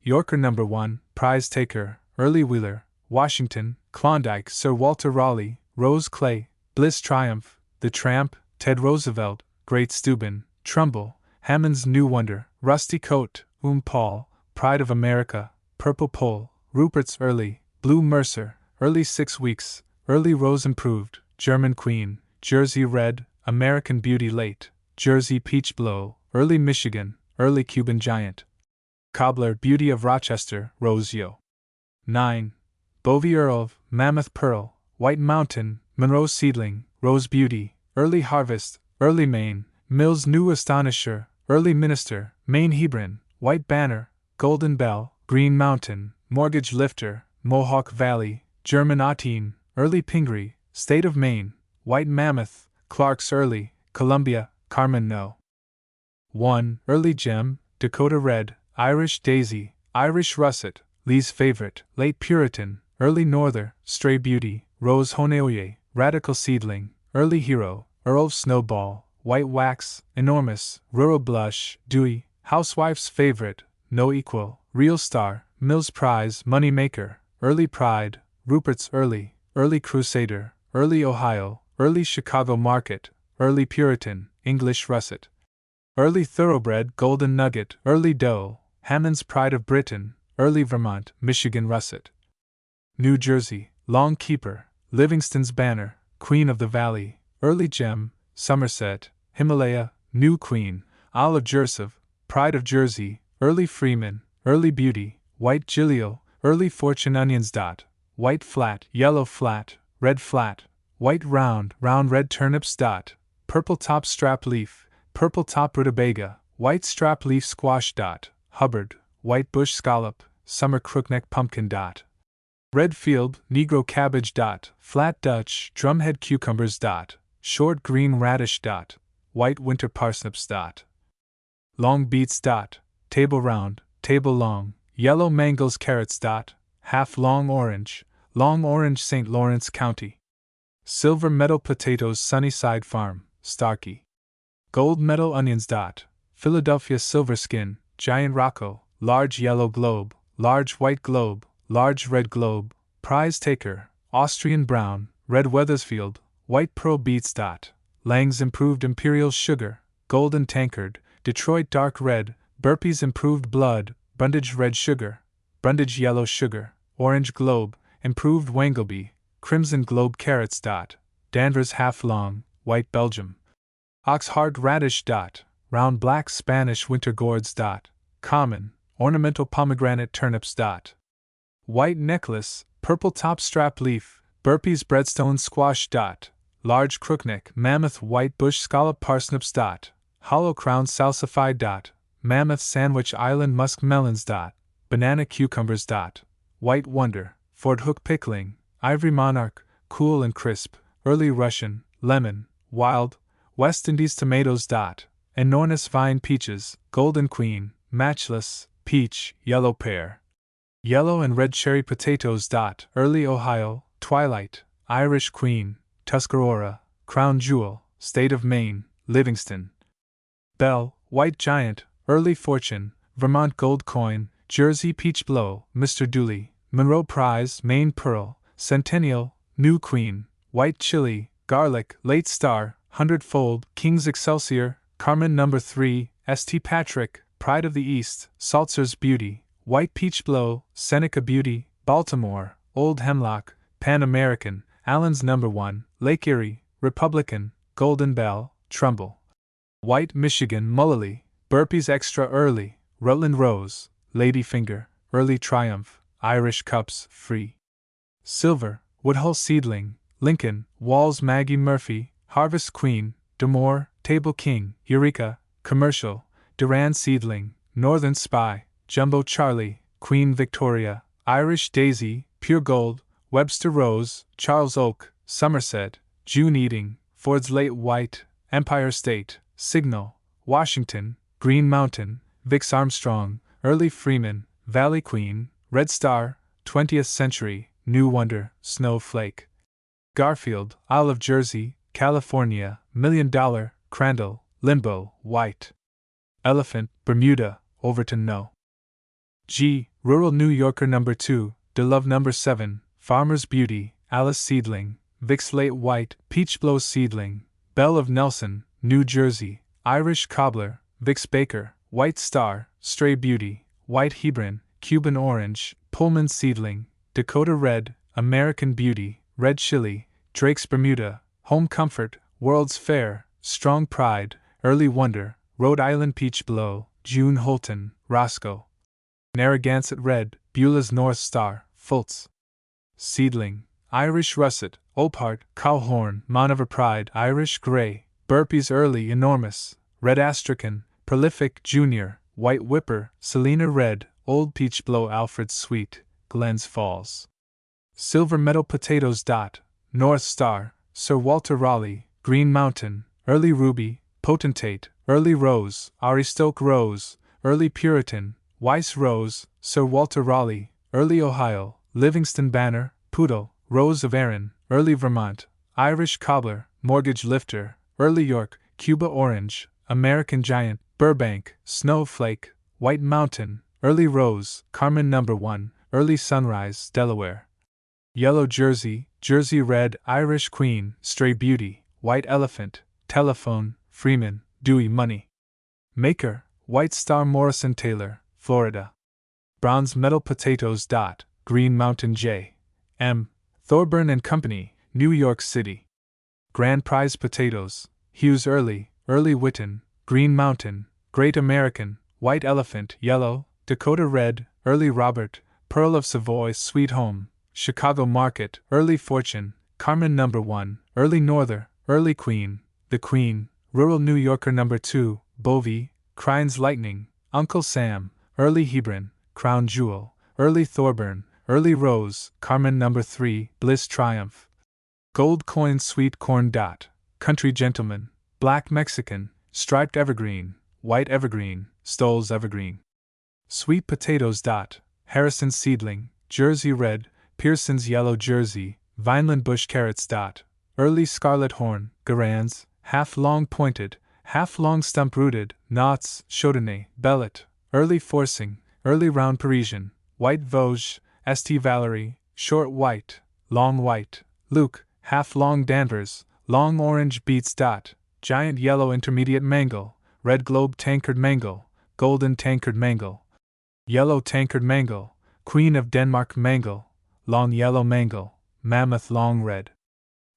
Yorker No. 1, Prize Taker, Early Wheeler, Washington, Klondike, Sir Walter Raleigh, Rose Clay, Bliss Triumph, The Tramp, Ted Roosevelt, Great Steuben, Trumbull, Hammond's New Wonder, Rusty Coat, Paul, Pride of America, Purple Pole, Rupert's Early, Blue Mercer, Early 6 Weeks, Early Rose Improved, German Queen, Jersey Red, American Beauty Late, Jersey Peach Blow, Early Michigan, Early Cuban Giant, Cobbler Beauty of Rochester, Rose Yo. 9. Bovie Earl, Mammoth Pearl, White Mountain, Monroe Seedling, Rose Beauty, Early Harvest, Early Maine, Mills New Astonisher, Early Minister, Maine Hebron, White Banner, Golden Bell, Green Mountain, Mortgage Lifter, Mohawk Valley, German Ateen, Early Pingree, State of Maine, White Mammoth, Clark's Early, Columbia, Carmen No. 1. Early Gem, Dakota Red, Irish Daisy, Irish Russet, Lee's Favorite, Late Puritan, Early Norther, Stray Beauty, Rose Honeoye, Radical Seedling, Early Hero, Earl's Snowball, White Wax, Enormous, Rural Blush, Dewy, Housewife's Favorite, No Equal, Real Star, Mills Prize, Money Maker, Early Pride, Rupert's Early, Early Crusader, Early Ohio, Early Chicago Market, Early Puritan, English Russet, Early Thoroughbred, Golden Nugget, Early Doe, Hammond's Pride of Britain, Early Vermont, Michigan Russet, New Jersey, Long Keeper, Livingston's Banner, Queen of the Valley, Early Gem, Somerset, Himalaya, New Queen, Isle of Joseph, Pride of Jersey, Early Freeman, Early Beauty, White Gilio, Early Fortune Onions. White Flat, Yellow Flat, Red Flat, White Round, Round Red Turnips. Purple Top Strap Leaf, Purple Top Rutabaga, White Strap Leaf Squash. Hubbard, White Bush Scallop, Summer Crookneck Pumpkin. Red Field, Negro Cabbage. Flat Dutch, Drumhead Cucumbers. Short Green Radish. White Winter Parsnips. Long Beets. Table Round, Table Long, Yellow Mangles Carrots. Half Long Orange St. Lawrence County. Silver Meadow Potatoes Sunnyside Farm, Starkey. Gold Meadow Onions. Philadelphia Silver Skin, Giant Rocco, Large Yellow Globe, Large White Globe, Large Red Globe, Prize Taker, Austrian Brown, Red Weathersfield, White Pearl Beets. Lang's Improved Imperial Sugar, Golden Tankard, Detroit Dark Red, Burpee's Improved Blood, Brundage Red Sugar, Brundage Yellow Sugar, Orange Globe, Improved Wangleby, Crimson Globe Carrots. Danvers Half Long, White Belgium. Oxheart Radish. Round Black Spanish Winter Gourds. Common, Ornamental Pomegranate Turnips. White Necklace, Purple Top Strap Leaf, Burpee's Breadstone Squash. Large Crookneck Mammoth White Bush Scallop Parsnips. Hollow Crown Salsify. Mammoth Sandwich Island Musk Melons. Banana Cucumbers. White Wonder, Fort Hook Pickling, Ivory Monarch, Cool and Crisp, Early Russian, Lemon, Wild, West Indies Tomatoes. Enormous Vine Peaches, Golden Queen, Matchless, Peach, Yellow Pear. Yellow and Red Cherry Potatoes. Early Ohio, Twilight, Irish Queen, Tuscarora, Crown Jewel, State of Maine, Livingston. Bell, White Giant, Early Fortune, Vermont Gold Coin, Jersey Peach Blow, Mr. Dooley, Monroe Prize, Maine Pearl, Centennial, New Queen, White Chili, Garlic, Late Star, Hundredfold, King's Excelsior, Carmen No. 3, St. Patrick, Pride of the East, Salzer's Beauty, White Peach Blow, Seneca Beauty, Baltimore, Old Hemlock, Pan American, Allen's No. 1, Lake Erie, Republican, Golden Bell, Trumbull. White Michigan Mullally, Burpee's Extra Early, Rutland Rose, Ladyfinger, Early Triumph, Irish Cups, Free. Silver, Woodhull Seedling, Lincoln, Walls Maggie Murphy, Harvest Queen, D'Amour, Table King, Eureka, Commercial, Duran Seedling, Northern Spy, Jumbo Charlie, Queen Victoria, Irish Daisy, Pure Gold, Webster Rose, Charles Oak, Somerset, June Eating, Ford's Late White, Empire State, Signal, Washington, Green Mountain, Vix Armstrong, Early Freeman, Valley Queen, Red Star, 20th Century, New Wonder, Snowflake. Garfield, Isle of Jersey, California, $1 Million, Crandall, Limbo, White. Elephant, Bermuda, Overton No. G. Rural New Yorker No. 2, DeLove No. 7, Farmer's Beauty, Alice Seedling, Vix Late White, Peach Blow Seedling, Belle of Nelson, New Jersey, Irish Cobbler, Vix Baker, White Star, Stray Beauty, White Hebron, Cuban Orange, Pullman Seedling, Dakota Red, American Beauty, Red Chili, Drake's Bermuda, Home Comfort, World's Fair, Strong Pride, Early Wonder, Rhode Island Peach Blow, June Holton, Roscoe. Narragansett Red, Beulah's North Star, Fultz. Seedling, Irish Russet, Opart, Cowhorn, Monover Pride, Irish Grey, Burpee's Early Enormous, Red Astrakhan, Prolific Junior, White Whipper, Selena Red, Old Peach Blow Alfred's Sweet, Glens Falls. Silver Meadow Potatoes. North Star, Sir Walter Raleigh, Green Mountain, Early Ruby, Potentate, Early Rose, Aristoke Rose, Early Puritan, Weiss Rose, Sir Walter Raleigh, Early Ohio, Livingston Banner, Poodle, Rose of Erin, Early Vermont, Irish Cobbler, Mortgage Lifter, Early York, Cuba Orange, American Giant, Burbank, Snowflake, White Mountain, Early Rose, Carmen No. 1, Early Sunrise, Delaware. Yellow Jersey, Jersey Red, Irish Queen, Stray Beauty, White Elephant, Telephone, Freeman, Dewey Money. Maker, White Star Morrison Taylor, Florida. Bronze Medal Potatoes. Green Mountain J. M. Thorburn and Company, New York City. Grand Prize Potatoes, Hughes Early, Early Witten, Green Mountain, Great American, White Elephant, Yellow, Dakota Red, Early Robert, Pearl of Savoy, Sweet Home, Chicago Market, Early Fortune, Carmen No. 1, Early Norther, Early Queen, The Queen, Rural New Yorker No. 2, Bovey, Crine's Lightning, Uncle Sam, Early Hebron, Crown Jewel, Early Thorburn, Early Rose, Carmen No. 3, Bliss Triumph. Gold Coin Sweet Corn. Country Gentleman, Black Mexican, Striped Evergreen, White Evergreen, Stoll's Evergreen. Sweet Potatoes. Harrison Seedling, Jersey Red, Pearson's Yellow Jersey, Vineland Bush Carrots. Early Scarlet Horn, Garands, Half Long Pointed, Half Long Stump Rooted, Knots, Chaudenay, Bellet, Early Forcing, Early Round Parisian, White Vosges, St. Valerie, Short White, Long White, Luke, Half Long Danvers, Long Orange Beets. Giant Yellow Intermediate Mangle, Red Globe Tankard Mangle, Golden Tankard Mangle. Yellow Tankard Mangle, Queen of Denmark Mangle, Long Yellow Mangle, Mammoth Long Red.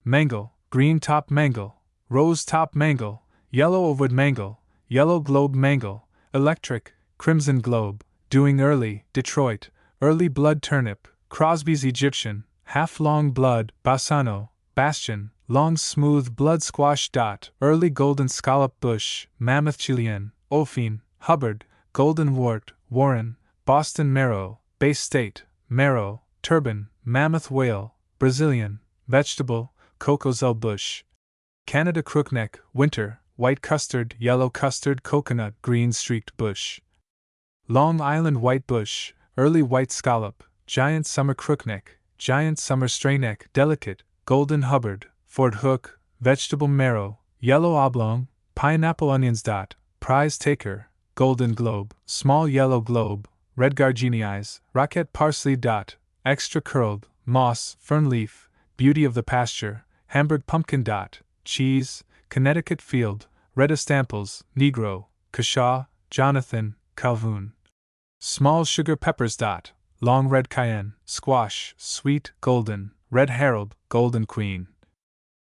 Mangle, Green Top Mangle, Rose Top Mangle, Yellow Ovoid Mangle, Yellow Globe Mangle, Electric, Crimson Globe, Doing Early, Detroit, Early Blood Turnip, Crosby's Egyptian, Half Long Blood, Bassano, Bastion, Long Smooth Blood Squash. Early Golden Scallop Bush, Mammoth Chilean, Ophine, Hubbard, Golden Wart, Warren, Boston Marrow, Bay State, Marrow, Turban, Mammoth Whale, Brazilian, Vegetable, Cocozelle Bush. Canada Crookneck, Winter, White Custard, Yellow Custard, Coconut, Green Streaked Bush. Long Island White Bush, Early White Scallop, Giant Summer Crookneck, Giant Summer Strayneck, Delicate, Golden Hubbard, Fort Hook, Vegetable Marrow, Yellow Oblong, Pineapple Onions. Prize Taker, Golden Globe, Small Yellow Globe, Red Gardenias, Rocket Parsley. Extra Curled, Moss, Fern Leaf, Beauty of the Pasture, Hamburg Pumpkin. Cheese, Connecticut Field, Red Estamples, Negro, Kashaw, Jonathan, Calhoun. Small Sugar Peppers. Long Red Cayenne, Squash, Sweet, Golden, Red Harold, Golden Queen.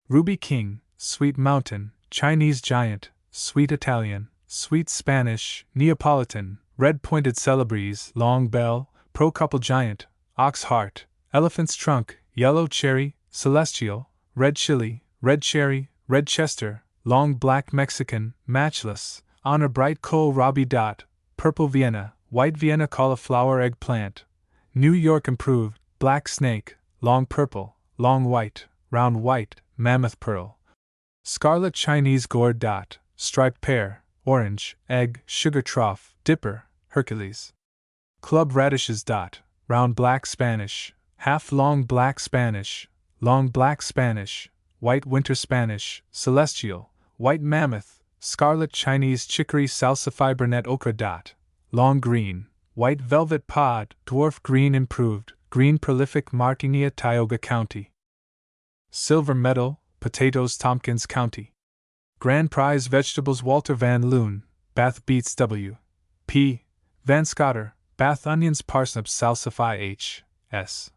Ruby King, Sweet Mountain, Chinese Giant, Sweet Italian, Sweet Spanish, Neapolitan, Red Pointed Celebres, Long Bell, Pro Couple Giant, Ox Heart, Elephant's Trunk, Yellow Cherry, Celestial, red chili, red cherry, red Chester, long black Mexican, matchless, honor bright kohlrabi. Purple Vienna, white Vienna cauliflower eggplant, New York improved, black snake, long purple, long white, round white, mammoth pearl, scarlet Chinese gourd. Striped pear, orange, egg, sugar trough, dipper, Hercules. Club radishes. Round black Spanish, half long black Spanish, white winter Spanish, celestial, white mammoth, scarlet Chinese chicory salsify burnet okra. Long green, white velvet pod, dwarf green improved, green prolific Martinia Tioga County. Silver medal, potatoes Tompkins County. Grand prize vegetables Walter Van Loon, Bath beets W. P. Van Scotter, Bath onions parsnips salsify H. S.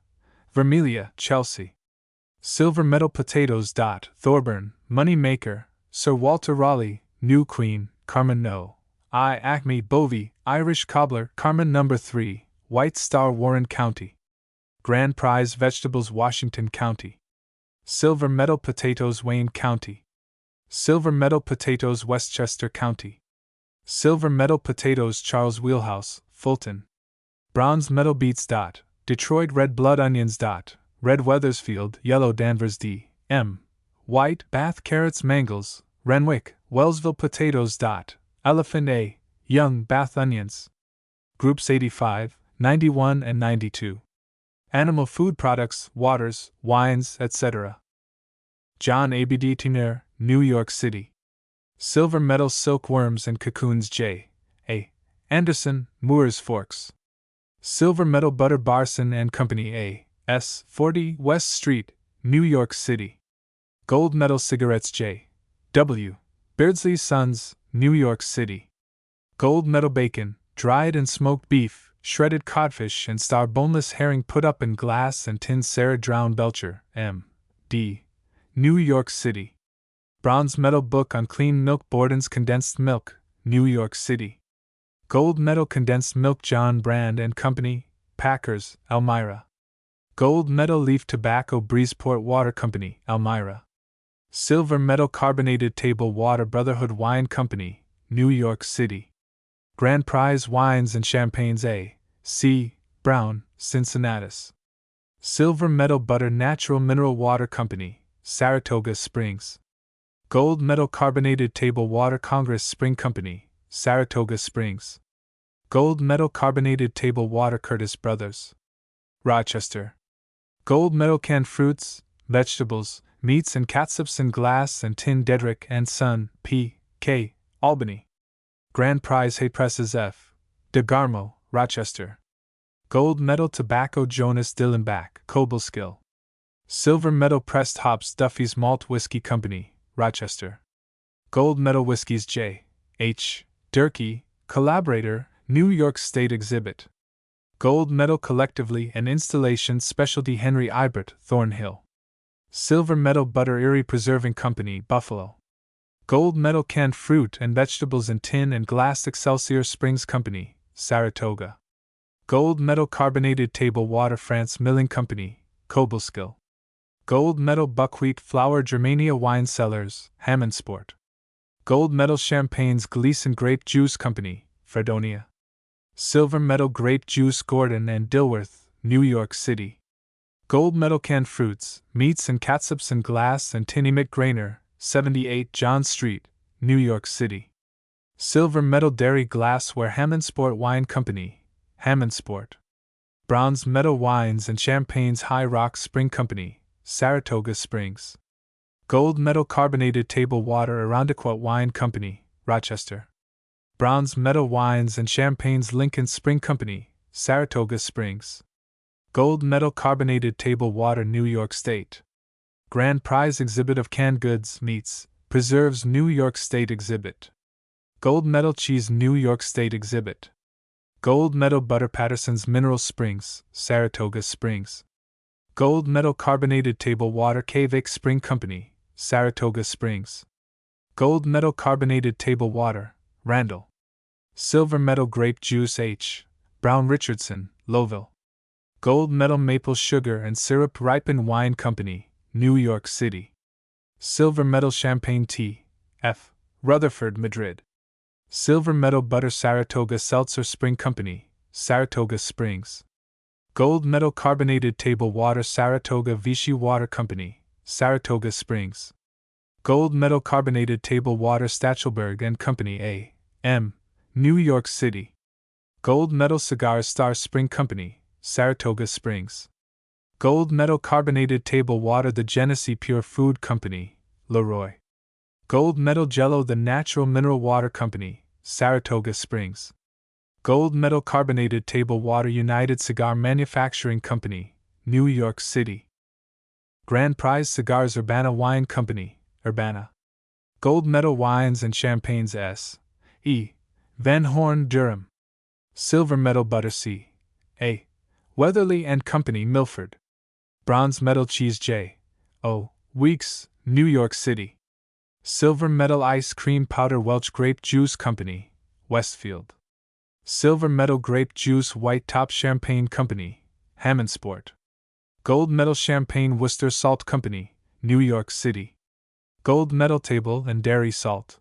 Vermelia, Chelsea. Silver medal potatoes. Thorburn, money maker, Sir Walter Raleigh, New Queen, Carmen No. I. Acme Bovey, Irish cobbler, Carmen No. 3, White Star Warren County. Grand prize vegetables Washington County. Silver medal potatoes Wayne County. Silver medal potatoes Westchester County. Silver medal potatoes Charles Wheelhouse, Fulton. Bronze medal beets. Detroit red blood onions. Red Weathersfield, yellow Danvers D. M. White Bath carrots Mangles, Renwick, Wellsville potatoes. Elephant A. Young Bath onions. Groups 85, 91 and 92. Animal food products, waters, wines, etc. John Abd Tiner, New York City. Silver medal silkworms and cocoons J. A. Anderson, Moore's Forks. Silver medal butter Barson and Company A. S. 40 West Street, New York City. Gold medal cigarettes J. W. Beardsley Sons, New York City. Gold medal bacon, dried and smoked beef, shredded codfish and star boneless herring put up in glass and tin Sarah Drown Belcher, M. D. New York City. Bronze medal book on clean milk Borden's condensed milk, New York City. Gold medal condensed milk John Brand and Company, Packers, Elmira. Gold medal leaf tobacco Breezeport Water Company, Elmira. Silver medal carbonated table water Brotherhood Wine Company, New York City. Grand prize wines and champagnes A. C. Brown, Cincinnatus. Silver medal butter natural mineral water Company, Saratoga Springs. Gold medal carbonated table water Congress Spring Company, Saratoga Springs. Gold medal carbonated table water Curtis Brothers, Rochester. Gold medal canned fruits, vegetables, meats and catsups in glass and tin Dedrick and Son, P. K. Albany. Grand prize hay presses F. DeGarmo, Rochester. Gold medal tobacco Jonas Dillenbach, Cobleskill. Silver medal pressed hops Duffy's Malt Whiskey Company, Rochester. Gold medal whiskeys J. H. Durkee, Collaborator, New York State Exhibit. Gold medal collectively and installation specialty Henry Ibert, Thornhill. Silver medal butter Erie Preserving Company, Buffalo. Gold medal canned fruit and vegetables in tin and glass Excelsior Springs Company, Saratoga. Gold medal carbonated table water France Milling Company, Cobleskill. Gold medal buckwheat flour Germania Wine Cellars, Hammondsport. Gold medal champagnes Gleason Grape Juice Company, Fredonia. Silver medal grape juice Gordon and Dilworth, New York City. Gold medal canned fruits, meats and catsups in glass and tin Emmett Grainer, 78 John Street, New York City. Silver medal dairy glassware Hammondsport Wine Company, Hammondsport. Bronze medal wines and champagnes High Rock Spring Company, Saratoga Springs. Gold medal carbonated table water Irondequoit Wine Company, Rochester. Bronze medal wines and champagnes Lincoln Spring Company, Saratoga Springs. Gold medal carbonated table water New York State. Grand prize exhibit of canned goods, meats, preserves New York State Exhibit. Gold medal cheese New York State Exhibit. Gold medal butter Patterson's Mineral Springs, Saratoga Springs. Gold medal carbonated table water Kavik Spring Company, Saratoga Springs. Gold medal carbonated table water, Randall. Silver medal grape juice H. Brown Richardson, Lowville. Gold medal maple sugar and syrup Ripon Wine Company, New York City. Silver Medal Champagne Tea, F. Rutherford, Madrid. Silver Medal Butter Saratoga Seltzer Spring Company, Saratoga Springs. Gold Medal Carbonated Table Water Saratoga Vichy Water Company, Saratoga Springs. Gold Medal Carbonated Table Water Stachelberg and Company A.M., New York City. Gold Medal Cigar Star Spring Company, Saratoga Springs. Gold Medal Carbonated Table Water The Genesee Pure Food Company, Leroy. Gold Medal Jello The Natural Mineral Water Company, Saratoga Springs. Gold Medal Carbonated Table Water United Cigar Manufacturing Company, New York City. Grand Prize Cigars Urbana Wine Company, Urbana. Gold Medal Wines and Champagnes S. E. Van Horn, Durham. Silver Medal Butter C. A. Weatherly and Company, Milford. Bronze Medal Cheese J. O. Weeks, New York City. Silver Medal Ice Cream Powder Welch Grape Juice Company, Westfield. Silver Medal Grape Juice White Top Champagne Company, Hammondsport. Gold Medal Champagne Worcester Salt Company, New York City. Gold Medal Table and Dairy Salt.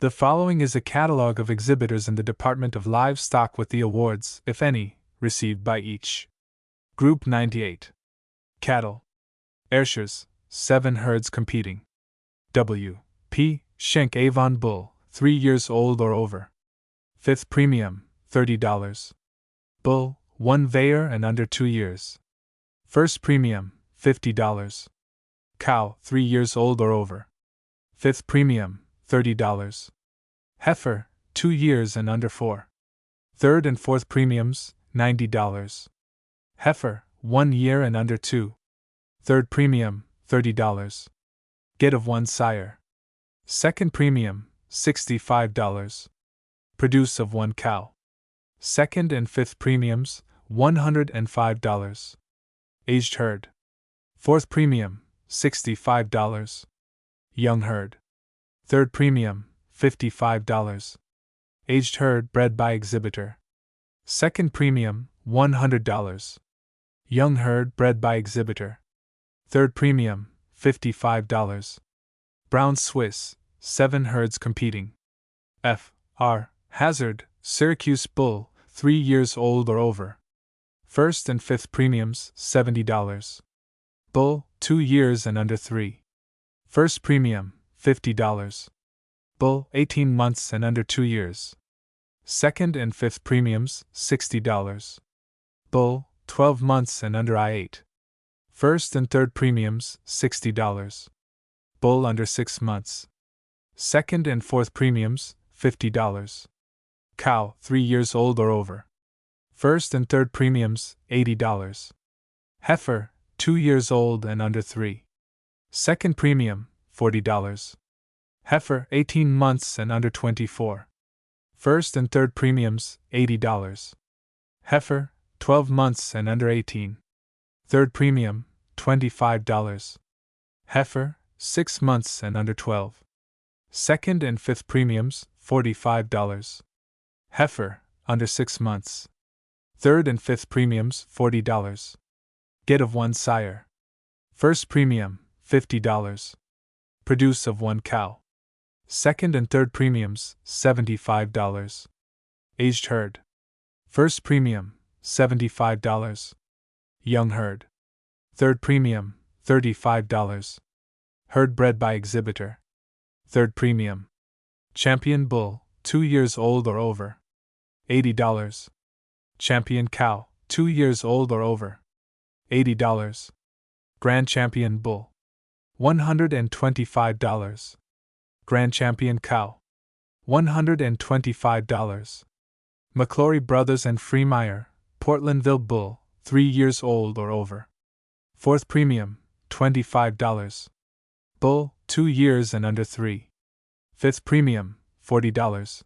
The following is a catalog of exhibitors in the Department of Livestock with the awards, if any, received by each. Group 98. Cattle. Ayrshires, 7 herds competing. W. P. Schenck Avon Bull, 3 years old or over. 5th premium, $30. Bull, 1 Veyer and under 2 years. 1st premium, $50. Cow, 3 years old or over. 5th premium, $30. Heifer, 2 years and under 4. 3rd and 4th premiums, $90. Heifer, 1 year and under 2. 3rd premium, $30. Get of 1 sire. 2nd premium, $65. Produce of 1 cow. 2nd and 5th premiums, $105. Aged herd. 4th premium, $65. Young herd. 3rd premium, $55. Aged herd bred by exhibitor. 2nd premium, $100. Young herd bred by exhibitor. 3rd premium, $55. Brown Swiss, 7 herds competing. F. R. Hazard, Syracuse Bull, 3 years old or over. 1st and 5th premiums, $70. Bull, 2 years and under 3. 1st premium, $50. Bull, 18 months and under 2 years. 2nd and 5th premiums, $60. Bull, 12 months and under I8. 1st and 3rd premiums, $60. Bull under 6 months. 2nd and 4th premiums, $50. Cow, 3 years old or over. 1st and 3rd premiums, $80. Heifer, 2 years old and under 3. 2nd premium, $40. Heifer, 18 months and under 24. 1st and 3rd premiums, $80. Heifer, 12 months and under 18. 3rd premium, $25. Heifer, 6 months and under 12. 2nd and 5th premiums, $45. Heifer, under 6 months. 3rd and 5th premiums, $40. Get of 1 sire. 1st premium, $50. Produce of 1 cow. 2nd and 3rd premiums, $75. Aged herd. 1st premium, $75. Young herd. 3rd premium, $35. Herd bred by exhibitor. 3rd premium. Champion bull, 2 years old or over. $80. Champion cow, 2 years old or over. $80. Grand Champion bull. $125. Grand Champion cow. $125. McClory Brothers and Freemeyer, Portlandville bull, 3 years old or over. 4th premium, $25. Bull, 2 years and under 3. 5th premium, $40.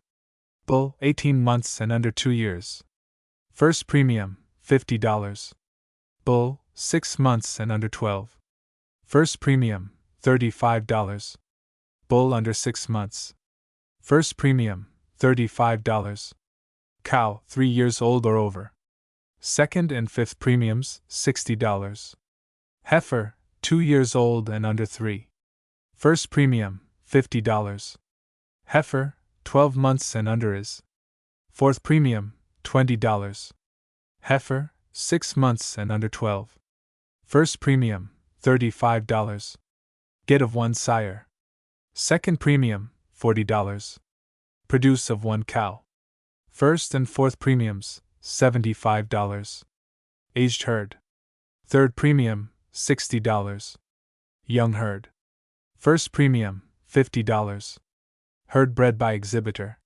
Bull, 18 months and under 2 years. 1st premium, $50. Bull, 6 months and under 12. 1st premium, $35. Bull under 6 months. 1st premium, $35. Cow, 3 years old or over. 2nd and 5th premiums, $60. Heifer, 2 years old and under 3. First premium, $50. Heifer, 12 months and under is. Fourth premium, $20. Heifer, 6 months and under 12. First premium, $35. Get of 1 sire. Second premium, $40. Produce of 1 cow. First and fourth premiums, $75. Aged herd. Third premium, $60. Young herd. First premium, $50. Herd bred by exhibitor.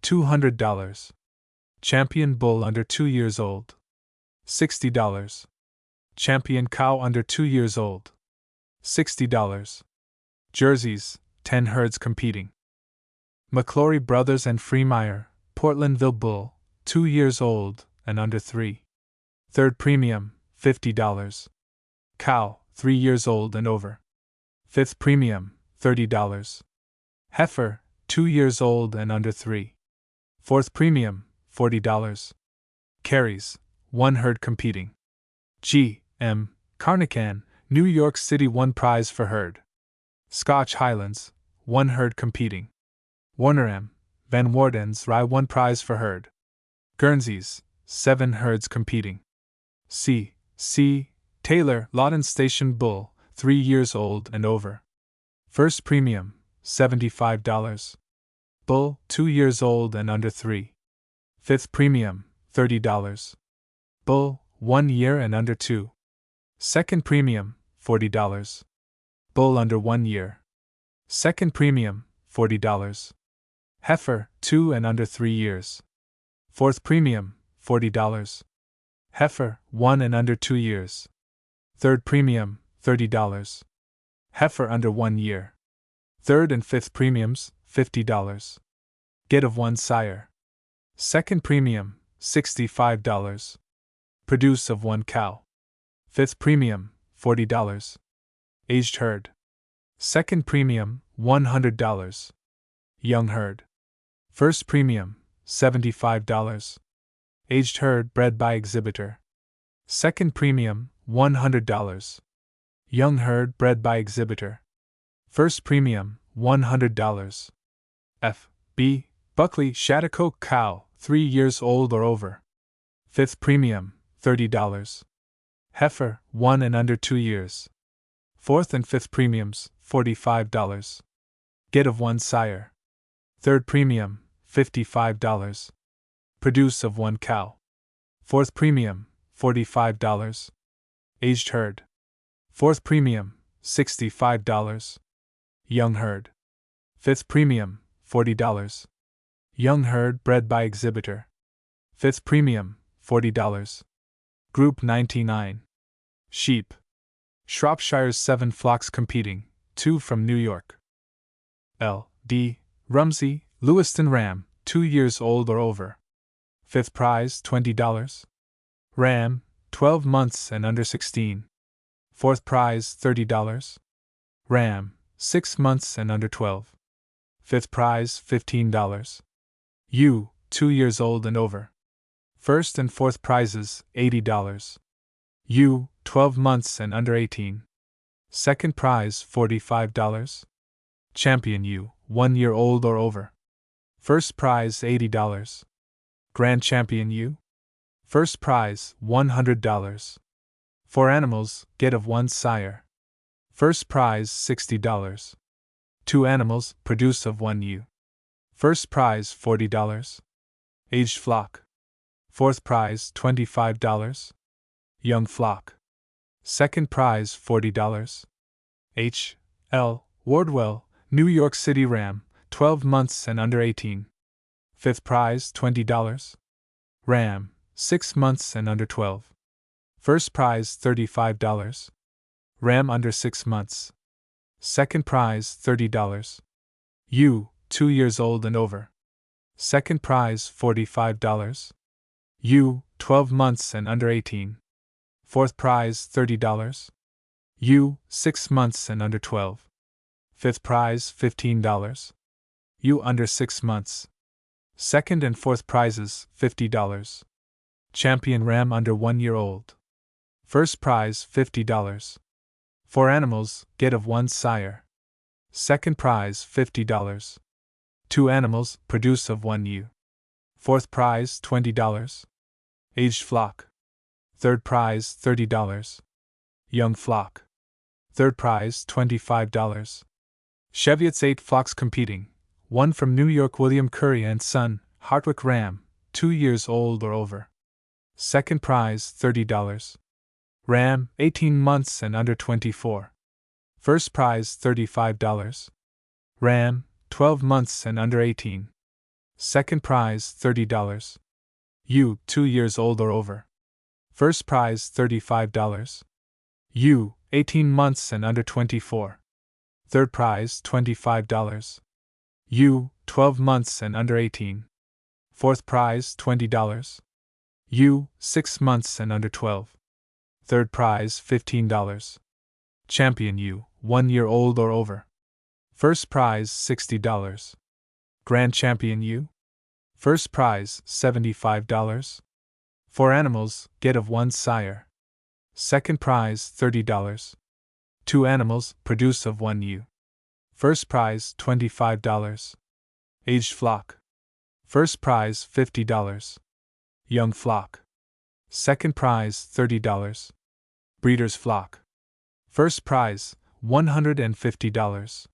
$200. Champion bull under 2 years old. $60. Champion cow under 2 years old. $60. Jerseys, 10 herds competing. McClory Brothers and Freemeyer, Portlandville bull, 2 years old and under 3. Third premium, $50. Cow, 3 years old and over. Fifth premium, $30. Heifer, 2 years old and under 3. Fourth premium, $40. Carries, 1 herd competing. G. M. Carnacan, New York City, 1 prize for herd. Scotch Highlands, 1 herd competing. Warner M. Van Warden's Rye, 1 prize for herd. Guernseys, 7 herds competing. C. C. Taylor, Lawton Station bull, 3 years old and over. First premium, $75. Bull, 2 years old and under 3. Fifth premium, $30. Bull, 1 year and under 2. Second premium, $40. Bull under 1 year. Second premium, $40. Heifer, 2 and under 3 years. Fourth premium, $40. Heifer, 1 and under 2 years. Third premium, $30. Heifer under 1 year. Third and fifth premiums, $50. Get of 1 sire. Second premium, $65. Produce of 1 cow. Fifth premium, $40. Aged herd. Second premium, $100. Young herd. First premium, $75. Aged herd bred by exhibitor. Second premium, $100. Young herd bred by exhibitor. First premium, $100. F. B. Buckley Shattuck cow, 3 years old or over. Fifth premium, $30. Heifer, 1 and under 2 years. Fourth and fifth premiums, $45. Get of 1 sire. Third premium, $55. Produce of 1 cow. Fourth premium, $45. Aged herd. Fourth premium, $65. Young herd. Fifth premium, $40. Young herd bred by exhibitor. Fifth premium, $40. Group 99. Sheep. Shropshire's 7 flocks competing, 2 from New York. L. D. Rumsey, Lewiston ram, 2 years old or over. Fifth prize, $20. Ram, 12 months and under 16. Fourth prize, $30. Ram, 6 months and under 12. Fifth prize, $15. Ewe, 2 years old and over. First and fourth prizes, $80. Ewe, 12 months and under 18. Second prize, $45. Champion ewe, 1 year old or over. First prize, $80. Grand Champion ewe. First prize, $100. 4 animals, get of 1 sire. First prize, $60. 2 animals, produce of 1 ewe. First prize, $40. Aged flock. Fourth prize, $25. Young flock. Second prize, $40. H. L. Wardwell, New York City ram, 12 months and under 18. Fifth prize, $20. Ram, 6 months and under 12. First prize, $35. Ram under 6 months. Second prize, $30. Ewe, 2 years old and over. Second prize, $45. Ewe, 12 months and under 18. Fourth prize, $30. Ewe, 6 months and under 12. Fifth prize, $15. Ewe under 6 months. Second and fourth prizes, $50. Champion ram under 1 year old. First prize, $50. 4 animals, get of 1 sire. Second prize, $50. 2 animals, produce of 1 ewe. Fourth prize, $20. Aged flock. Third prize, $30. Young flock. Third prize, $25. Cheviot's 8 flocks competing. 1 from New York, William Curry and Son, Hartwick ram, 2 years old or over. Second prize, $30. Ram, 18 months and under 24. First prize, $35. Ram, 12 months and under 18. Second prize, $30. Ewe, 2 years old or over. First prize, $35. Ewe, 18 months and under 24. Third prize, $25. Ewe, 12 months and under 18. Fourth prize, $20. Ewe, 6 months and under 12. Third prize, $15. Champion ewe, 1 year old or over. First prize, $60. Grand Champion ewe. First prize, $75. 4 animals, get of 1 sire. Second prize, $30. 2 animals, produce of 1 ewe. First prize, $25. Aged flock. First prize, $50. Young flock. Second prize, $30. Breeder's flock. First prize, $150.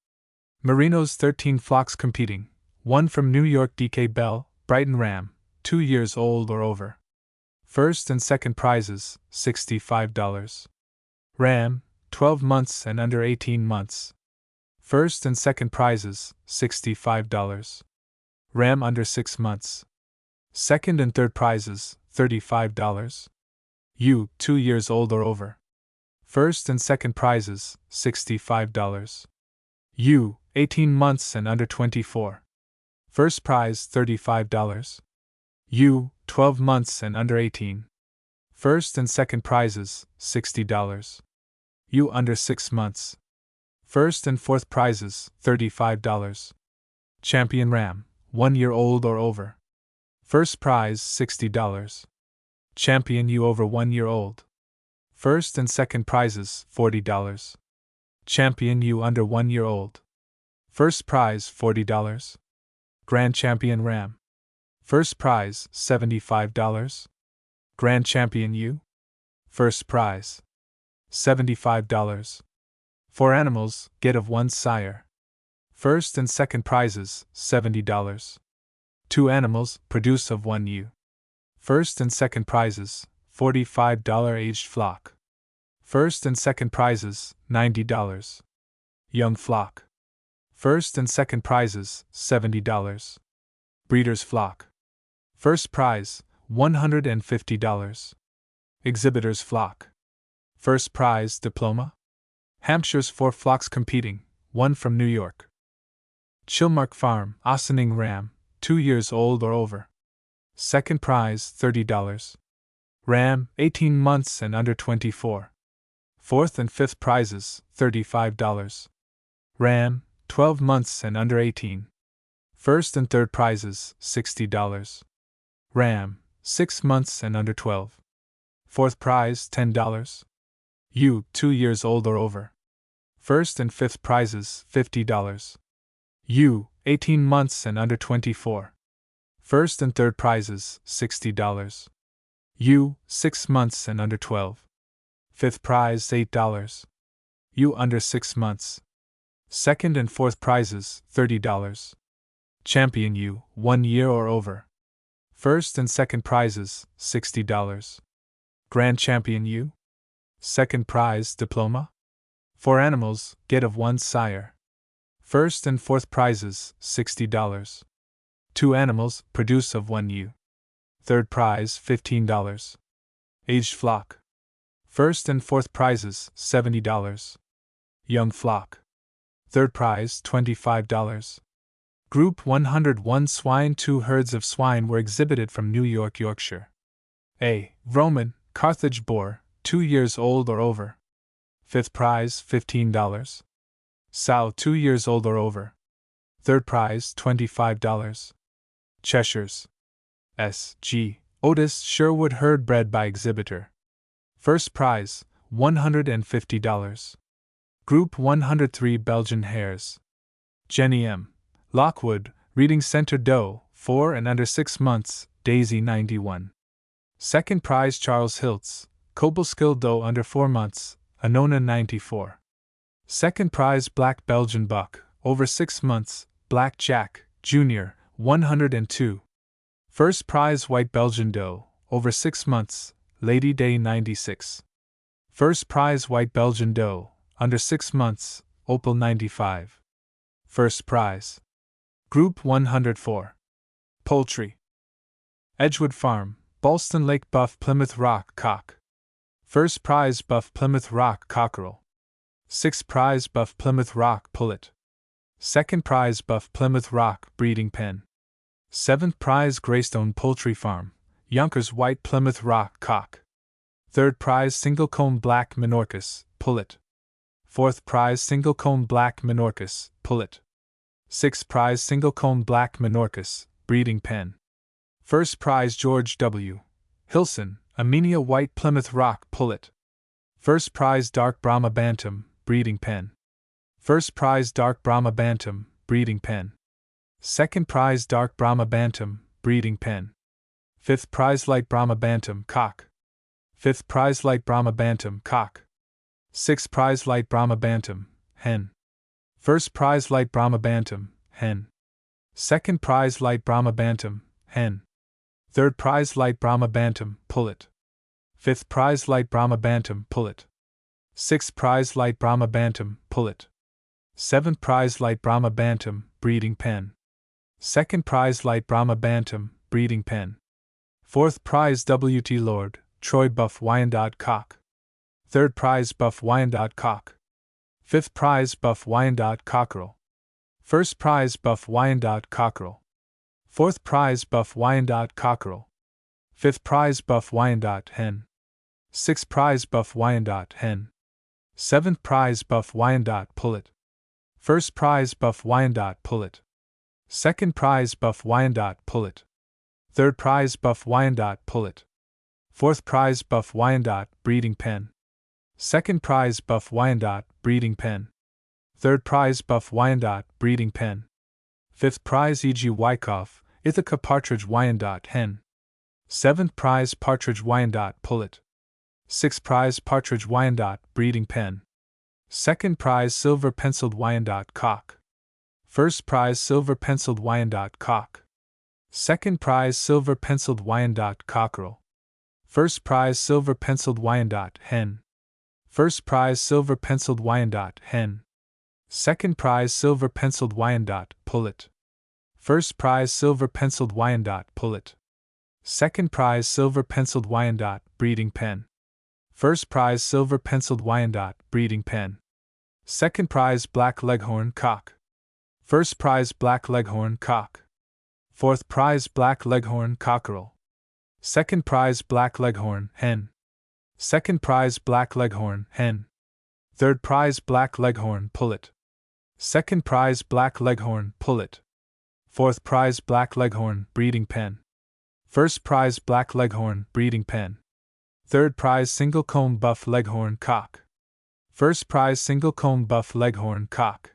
Merino's 13 flocks competing. 1 from New York, D.K. Bell, Brighton ram, 2 years old or over. First and second prizes, $65. Ram, 12 months and under 18 months. First and second prizes, $65. Ram under 6 months. Second and third prizes, $35. Ewe, 2 years old or over. First and second prizes, $65. Ewe, 18 months and under 24. First prize, $35. Ewe, 12 months and under 18. First and second prizes, $60. Ewe under 6 months. First and fourth prizes, $35. Champion ram, 1 year old or over. First prize, $60. Champion ewe over 1 year old. First and second prizes, $40. Champion ewe under 1 year old. First prize, $40. Grand Champion ram. First prize, $75. Grand Champion ewe. First prize, $75. 4 animals, get of 1 sire. First and second prizes, $70. 2 animals, produce of 1 ewe. First and second prizes, $45. Aged flock. First and second prizes, $90. Young flock. First and second prizes, $70. Breeder's flock. First prize, $150. Exhibitor's flock. First prize, diploma. Hampshire's 4 flocks competing, 1 from New York. Chilmark Farm, Ossining ram, 2 years old or over. Second prize, $30. Ram, 18 months and under 24. Fourth and fifth prizes, $35. Ram, 12 months and under 18. First and third prizes, $60. Ram, 6 months and under 12. Fourth prize, $10. Ewe, 2 years old or over. First and fifth prizes, $50. Ewe, 18 months and under 24. First and third prizes, $60. Ewe, 6 months and under 12. Fifth prize, $8. Ewe under 6 months. Second and fourth prizes, $30. Champion ewe, 1 year or over. First and second prizes, $60. Grand Champion ewe. Second prize, diploma. 4 animals, get of 1 sire. First and fourth prizes, $60. 2 animals, produce of 1 ewe. Third prize, $15. Aged flock. First and fourth prizes, $70. Young flock. Third prize, $25. Group 101 swine. 2 herds of swine were exhibited from New York, Yorkshire. A. Roman, Carthage boar, 2 years old or over. Fifth prize, $15. Sow, 2 years old or over. Third prize, $25. Cheshires. S. G. Otis Sherwood herd bred by exhibitor. First prize, $150. Group 103 Belgian Hares. Jenny M. Lockwood, Reading Center Doe, 4 and under 6 months, Daisy 91. Second prize Charles Hiltz, Cobleskill Doe under 4 months, Anona 94. Second prize Black Belgian Buck, over 6 months, Black Jack, Jr., 102. First prize White Belgian Doe, over 6 months, Lady Day 96. First prize White Belgian Doe, under 6 months, Opal 95. First prize. Group 104. Poultry. Edgewood Farm, Ballston Lake Buff Plymouth Rock Cock. First prize Buff Plymouth Rock Cockerel. Sixth prize Buff Plymouth Rock Pullet. Second prize Buff Plymouth Rock Breeding Pen. Seventh prize Greystone Poultry Farm, Yonkers White Plymouth Rock Cock. Third prize Single-Comb Black Menorcas, Pullet. Fourth prize Single-Comb Black Menorcas, Pullet. Sixth prize Single-Comb Black Menorcas, Breeding Pen. First prize George W. Hilson, Armenia White Plymouth Rock Pullet. First prize Dark Brahma Bantam, Breeding Pen. First prize Dark Brahma Bantam, Breeding Pen. Second prize Dark Brahma Bantam, Breeding Pen. Fifth prize Light Brahma Bantam, Cock. Fifth prize Light Brahma Bantam, Cock. Sixth prize Light Brahma Bantam, Hen. First prize Light Brahma Bantam, Hen. Second prize Light Brahma Bantam, Hen. Third prize Light Brahma Bantam, Pullet. Fifth prize Light Brahma Bantam, Pullet. Sixth prize Light Brahma Bantam, Pullet. Seventh prize Light Brahma Bantam, Breeding Pen. Second prize Light Brahma Bantam, Breeding Pen. Fourth prize W.T. Lord, Troy Buff Wyandotte Cock. Third prize Buff Wyandotte Cock. Fifth prize Buff Wyandotte Cockerel. First prize Buff Wyandotte Cockerel. Fourth prize Buff Wyandotte Cockerel. Fifth prize Buff Wyandotte Hen. Sixth prize Buff Wyandotte Hen. Seventh prize Buff Wyandotte Pullet. First prize Buff Wyandotte Pullet. Second prize Buff Wyandotte Pullet. Third prize Buff Wyandotte Pullet. Fourth prize Buff Wyandotte Breeding Pen. Second prize Buff Wyandotte Breeding Pen. Third prize Buff Wyandotte Breeding Pen. Fifth prize E.G. Wyckoff, Ithaca Partridge Wyandotte Hen. Seventh prize Partridge Wyandotte Pullet. Sixth prize Partridge Wyandotte Breeding Pen. Second prize Silver Penciled Wyandotte Cock. First prize Silver Penciled Wyandotte Cock. Second prize Silver Penciled Wyandotte Cockerel. First prize Silver Penciled Wyandotte Hen. First prize Silver Penciled Wyandotte Hen. Second prize Silver Penciled Wyandotte Pullet. First prize Silver Penciled Wyandotte Pullet. Second prize Silver Penciled Wyandotte Breeding Pen. First prize Silver Penciled Wyandotte Breeding Pen. Second prize Black Leghorn Cock. First prize Black Leghorn Cock. Fourth prize Black Leghorn Cockerel. Second prize Black Leghorn Hen. Second prize Black Leghorn Hen. Third prize Black Leghorn Pullet. Second prize Black Leghorn Pullet. Fourth prize Black Leghorn Breeding Pen. First prize Black Leghorn Breeding Pen. Third prize Single-Comb Buff Leghorn Cock. First prize Single-Comb Buff Leghorn Cock.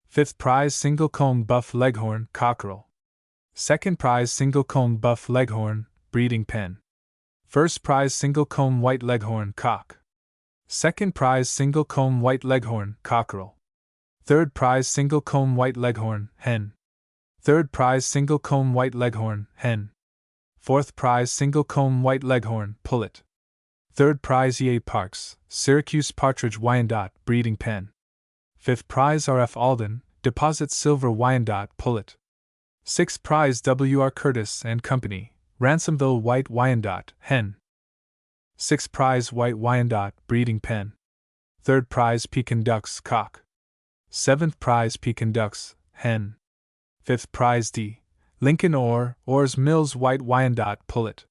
Fifth prize Single-Comb Buff Leghorn Cockerel. Second prize Single-Comb Buff Leghorn Breeding Pen. First prize Single-Comb White Leghorn Cock. Second prize Single-Comb White Leghorn Cockerel. Third prize Single-Comb White Leghorn Hen. Third prize Single-Comb White Leghorn Hen. Fourth prize Single-Comb White Leghorn Pullet. Third prize E.A. Parks, Syracuse Partridge Wyandotte Breeding Pen. Fifth prize R.F. Alden, Deposit Silver Wyandotte Pullet. Sixth prize W.R. Curtis and Company, Ransomville White Wyandotte Hen. Sixth prize White Wyandotte Breeding Pen. Third prize Pekin Ducks Cock. Seventh prize Pekin Ducks Hen. Fifth prize D. Lincoln Orrs Mills White Wyandotte Pullet.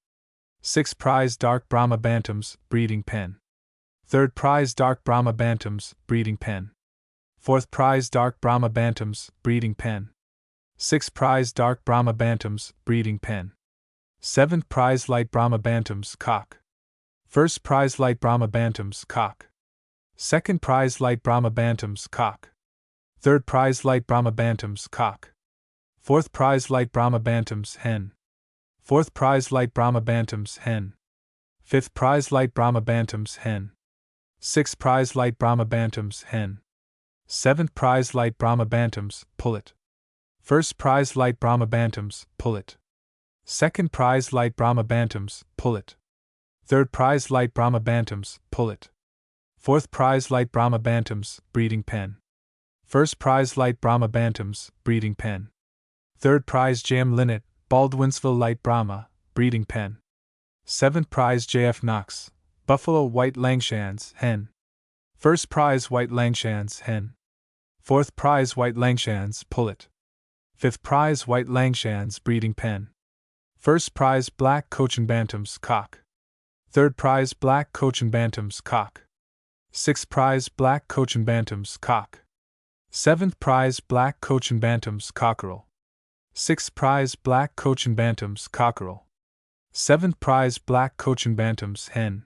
Sixth prize Dark Brahma Bantams Breeding Pen. Third prize Dark Brahma Bantams Breeding Pen. Fourth prize Dark Brahma Bantams Breeding Pen. Sixth prize Dark Brahma Bantams Breeding Pen. Seventh prize Light Brahma Bantams Cock. First prize Light Brahma Bantams Cock. Second prize light Brahma Bantams, cock. Third prize light Brahma Bantams, cock. Fourth prize light Brahma Bantams, hen. Fourth prize light Brahma Bantams, hen. Fifth prize light Brahma Bantams, hen. Sixth prize light Brahma Bantams, hen. Seventh prize light Brahma Bantams, pullet. First prize light Brahma Bantams, pullet. Second prize light Brahma Bantams, pullet. Third prize light Brahma Bantams, pullet. Fourth prize light Brahma Bantams, breeding pen. First prize light Brahma Bantams, breeding pen. Third prize J.M. Linnet, Baldwinsville light Brahma, breeding pen. Seventh prize J.F. Knox, Buffalo white Langshans, hen. First prize white Langshans, hen. Fourth prize white Langshans, pullet. Fifth prize white Langshans, breeding pen. First prize black Cochin Bantams, cock. Third prize black Cochin Bantams, cock. Sixth prize black Cochin Bantams, cock. Seventh prize black Cochin Bantams, cockerel. Sixth prize black Cochin Bantams, cockerel. Seventh prize black Cochin Bantams, hen.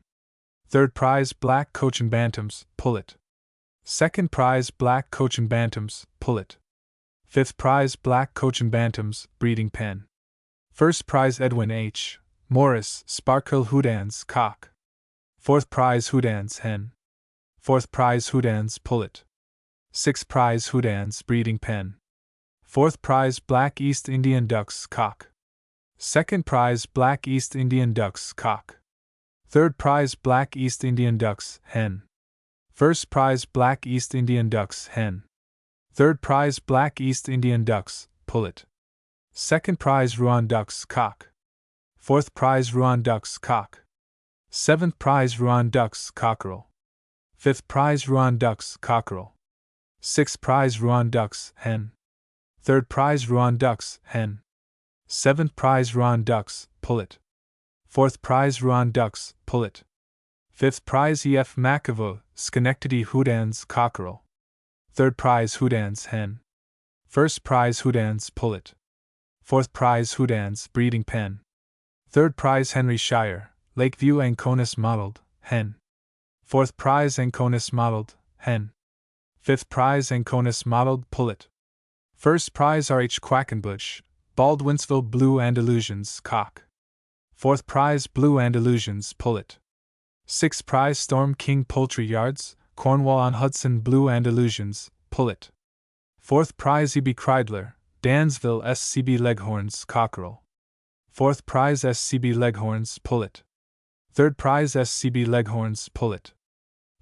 Third prize black Cochin Bantams, pullet. Second prize black Cochin Bantams, pullet. Fifth prize black Cochin Bantams, breeding pen. First prize Edwin H. Morris, Sparkle Houdans, cock. Fourth prize Houdans, hen. Fourth prize Houdans, pullet. Sixth prize Houdans, breeding pen. Fourth prize black East Indian ducks, cock. Second prize black East Indian ducks, cock. Third prize black East Indian ducks, hen. First prize black East Indian ducks, hen. Third prize black East Indian ducks, pullet. Second prize Rouen ducks, cock. Fourth prize Rouen ducks, cock. Seventh prize Rouen ducks, cockerel. Fifth prize Rouen ducks, cockerel. Sixth prize Rouen ducks, hen. Third prize Rouen ducks, hen. Seventh prize Rouen ducks, pullet. Fourth prize Rouen ducks, pullet. Fifth prize E.F. McAvoy, Schenectady Houdans, cockerel. Third prize Houdans, hen. First prize Houdans, pullet. Fourth prize Houdans, breeding pen. Third prize Henry Shire, Lakeview Anconis mottled, hen. Fourth prize Anconis mottled, hen. Fifth prize Anconis mottled, pullet. First prize R.H. Quackenbush, Baldwinsville Blue Andalusians, cock. Fourth prize Blue Andalusians, pullet. Sixth prize Storm King Poultry Yards, Cornwall on Hudson Blue Andalusians, pullet. Fourth prize E.B. Kreidler, Dansville SCB Leghorns, cockerel. Fourth prize SCB Leghorns, pullet. Third prize SCB Leghorns, pullet.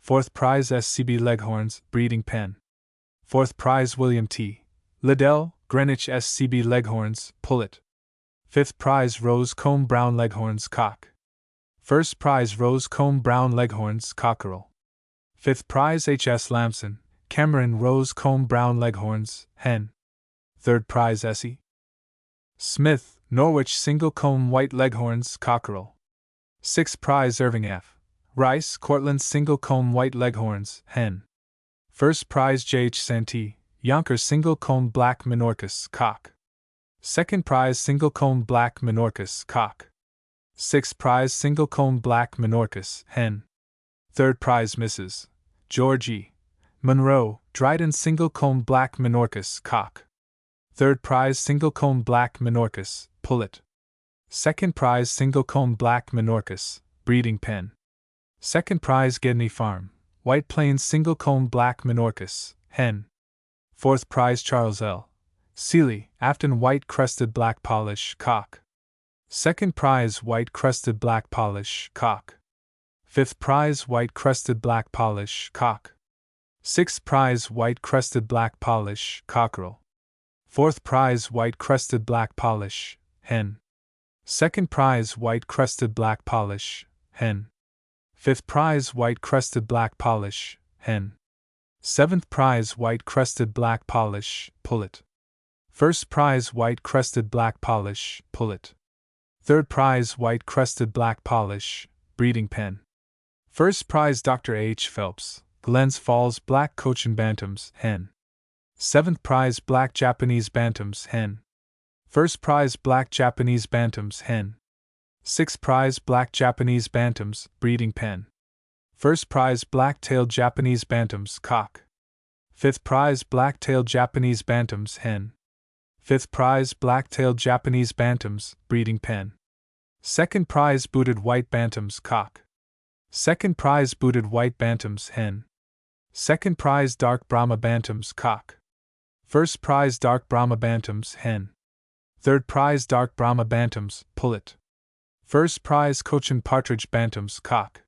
Fourth prize SCB Leghorns, breeding pen. Fourth prize William T. Liddell, Greenwich SCB Leghorns, pullet. Fifth prize Rose Comb Brown Leghorns, cock. First prize Rose Comb Brown Leghorns, cockerel. Fifth prize H.S. Lamson, Cameron Rose Comb Brown Leghorns, hen. Third prize S.E. Smith, Norwich Single Comb White Leghorns, cockerel. Sixth prize Irving F. Rice, Cortland Single Comb White Leghorns, hen. First prize J.H. Santee, Yonkers Single Comb Black Minorcas, cock. Second prize Single Comb Black Minorcas, cock. Sixth prize Single Comb Black Minorcas, hen. Third prize Mrs. George E. Monroe, Dryden Single Comb Black Minorcas, cock. Third prize Single Comb Black Minorcas, pullet. Second prize Single Comb Black Minorcas, breeding pen. Second prize Gedney Farm, White Plains Single Comb Black Minorcas, hen. Fourth prize Charles L. Seeley, Afton White Crested Black Polish, cock. Second prize White Crested Black Polish, cock. Fifth prize White Crested Black Polish, cock. Sixth prize White Crested Black Polish, cockerel. Fourth prize White Crested Black Polish, hen. Second prize White Crested Black Polish, hen. Fifth prize White Crested Black Polish, hen. Seventh prize White Crested Black Polish, pullet. First prize White Crested Black Polish, pullet. Third prize White Crested Black Polish, breeding pen. First prize Dr. H. Phelps, Glens Falls Black Cochin Bantams, hen. Seventh prize Black Japanese Bantams, hen. First prize Black Japanese Bantams, hen. Sixth prize Black Japanese Bantams, breeding pen. First prize black-tailed Japanese Bantams cock. Fifth prize black-tailed Japanese Bantams hen. Fifth prize black-tailed Japanese Bantams breeding pen. Second prize booted white Bantams cock. Second prize booted white Bantams hen. Second prize dark Brahma Bantams cock. First prize dark Brahma Bantams hen. Third prize dark Brahma Bantams pullet. First prize Cochin Partridge Bantams cock.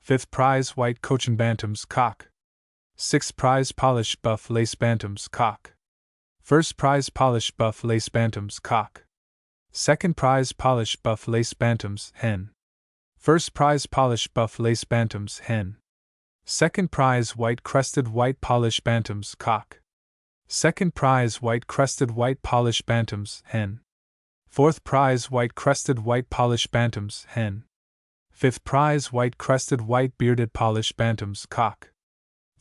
Fifth prize white Cochin Bantams cock. Sixth prize polished buff lace Bantams cock. First prize polished buff lace Bantams cock. Second prize polished buff lace Bantams hen. First prize polished buff lace Bantams hen. Second prize white crested white polished Bantams cock. Second prize white crested white polished Bantams hen. Fourth prize white crested white polished Bantams hen. Fifth prize white crested white bearded polished Bantams cock.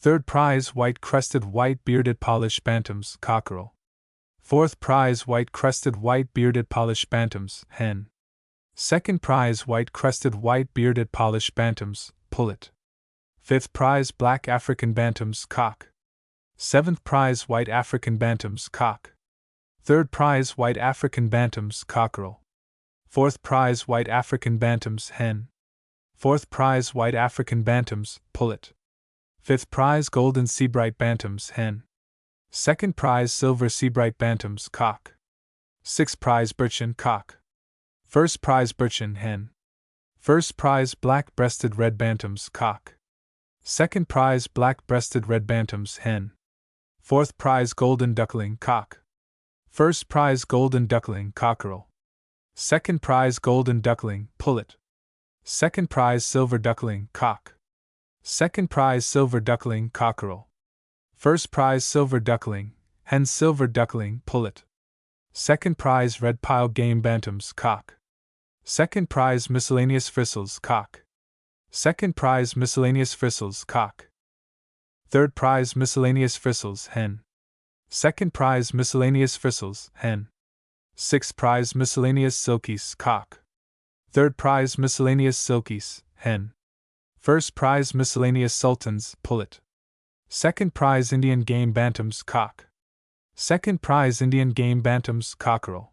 Third prize white crested white bearded polished Bantams cockerel. Fourth prize white crested white bearded polished Bantams hen. Second prize white crested white bearded polished Bantams pullet. Fifth prize black African Bantams cock. Seventh prize white African Bantams cock. Third prize white African Bantams cockerel. Fourth prize white African Bantams hen. Fourth prize white African Bantams pullet. Fifth prize golden Seabright Bantams hen. Second prize silver Seabright Bantams cock. Sixth prize Birchen cock. First prize Birchen hen. First prize black breasted red Bantams cock. Second prize black breasted red Bantams hen. Fourth prize golden duckling cock. First prize golden duckling cockerel. Second prize golden duckling pullet. Second prize silver duckling cock. Second prize silver duckling cockerel. First prize silver duckling hen silver duckling pullet. Second prize red pile game Bantams cock. Second prize miscellaneous frissels cock. Second prize miscellaneous frissels cock. Third prize miscellaneous frissels hen. Second prize miscellaneous frissels hen. Sixth prize miscellaneous silkies cock. Third prize miscellaneous silkies hen. First prize miscellaneous sultans pullet. Second prize Indian game Bantams cock. Second prize Indian game Bantams cockerel.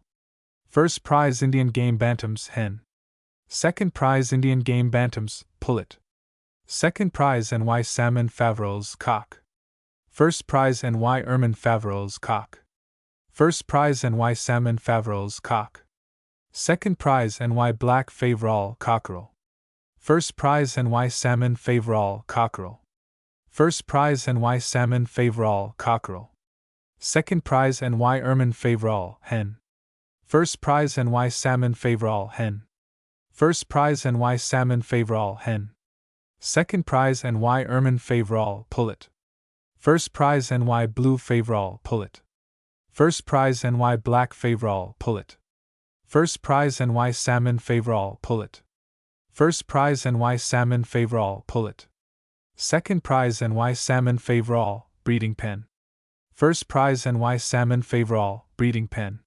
First prize Indian game Bantams hen. Second prize Indian game Bantams pullet. Second prize NY salmon Faverolles cock. First prize NY ermine Faverolles cock. First prize NY salmon Faverolles cock. Second prize NY black Faverolles cockerel. First prize NY salmon Faverolles cockerel. First prize NY salmon Faverolles cockerel. Second prize NY ermine Faverolles hen. First prize NY salmon Faverolles hen. First prize NY salmon Faverolles hen. Second prize NY ermine Faverolles pullet. First prize NY blue Faverolles pullet. First prize NY black Faverolles pullet. First prize NY salmon Faverolles pullet. First prize NY salmon Faverolles pullet. Second prize NY salmon Faverolles breeding pen. First prize NY salmon Faverolles breeding pen.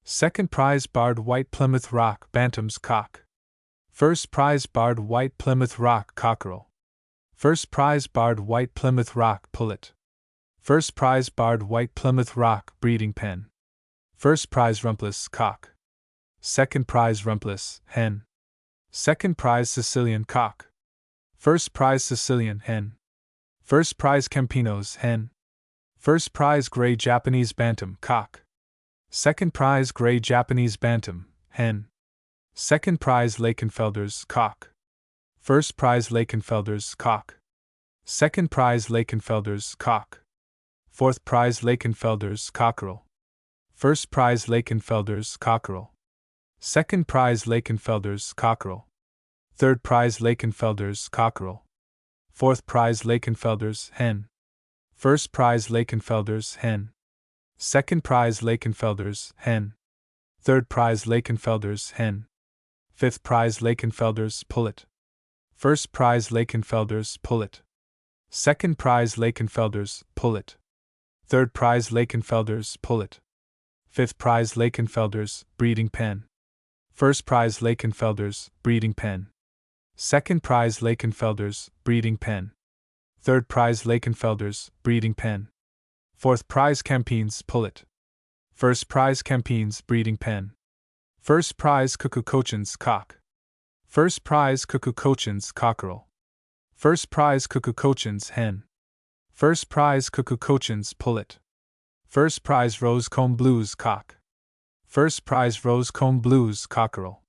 Second prize barred white Plymouth Rock Bantams cock. First prize barred white Plymouth Rock cockerel. First prize barred white Plymouth Rock pullet. First prize barred white Plymouth Rock breeding pen. First prize rumpless cock. Second prize rumpless hen. Second prize Sicilian cock. First prize Sicilian hen. First prize Campinos hen. First prize gray Japanese Bantam cock. Second prize gray Japanese Bantam hen. Second prize Lakenfelder's cock. First prize Lakenfelder's cock. Second prize Lakenfelder's cock. Fourth prize Lakenfelder's cockerel. First prize Lakenfelder's cockerel. Second prize Lakenfelder's cockerel. Third prize Lakenfelder's cockerel. Fourth prize Lakenfelder's hen. First prize Lakenfelder's hen. Second prize Lakenfelder's hen. Third prize Lakenfelder's hen. Fifth prize Lakenfelder's pullet. First prize Lakenfelder's pullet. Second prize Lakenfelder's pullet. Third prize Lakenfelder's pullet. Fifth prize Lakenfelder's breeding pen. First prize Lakenfelder's breeding pen. Second prize Lakenfelders, breeding pen. Third prize Lakenfelders, breeding pen. Fourth prize Campines, pullet. First prize Campines, breeding pen. First prize Cuckoo Cochins, cock. First prize Cuckoo Cochins, cockerel. First prize Cuckoo Cochins, hen. First prize Cuckoo Cochins, pullet. First prize Rose Comb Blues, cock. First prize Rose Comb Blues, cockerel.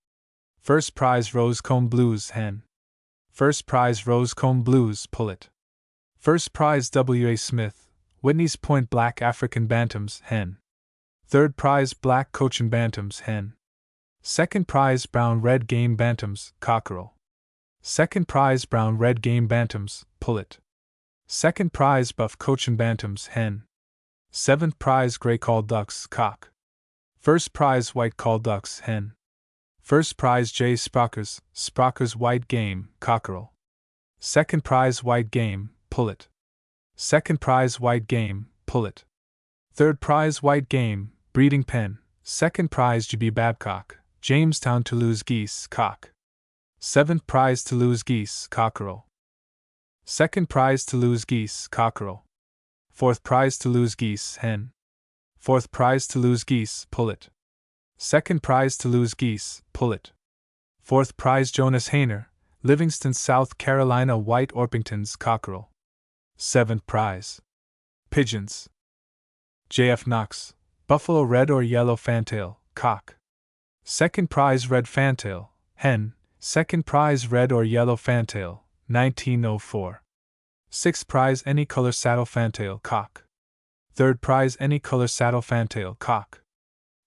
First prize Rose Comb Blues, hen. First prize Rose Comb Blues, pullet. First prize W.A. Smith, Whitney's Point Black African Bantams, hen. Third prize Black Cochin Bantams, hen. Second prize Brown Red Game Bantams, cockerel. Second prize Brown Red Game Bantams, pullet. Second prize Buff Cochin Bantams, hen. Seventh prize Gray Called Ducks, cock. First prize White Called Ducks, hen. First prize J. Sprockers White Game, cockerel. Second prize White Game, pullet. Second prize White Game, pullet. Third prize White Game, breeding pen. Second prize G.B. Babcock, Jamestown Toulouse Geese, cock. Seventh prize Toulouse Geese, cockerel. Second prize Toulouse Geese, cockerel. Fourth prize Toulouse Geese, hen. Fourth prize Toulouse Geese, pullet. Second prize Toulouse Geese, pullet. Fourth prize Jonas Hayner, Livingston, South Carolina White Orpingtons, cockerel. Seventh prize Pigeons. J.F. Knox, Buffalo Red or Yellow Fantail, cock. Second prize Red Fantail, hen. Second prize Red or Yellow Fantail, 1904. Sixth prize Any Color Saddle Fantail, cock. Third prize Any Color Saddle Fantail, cock.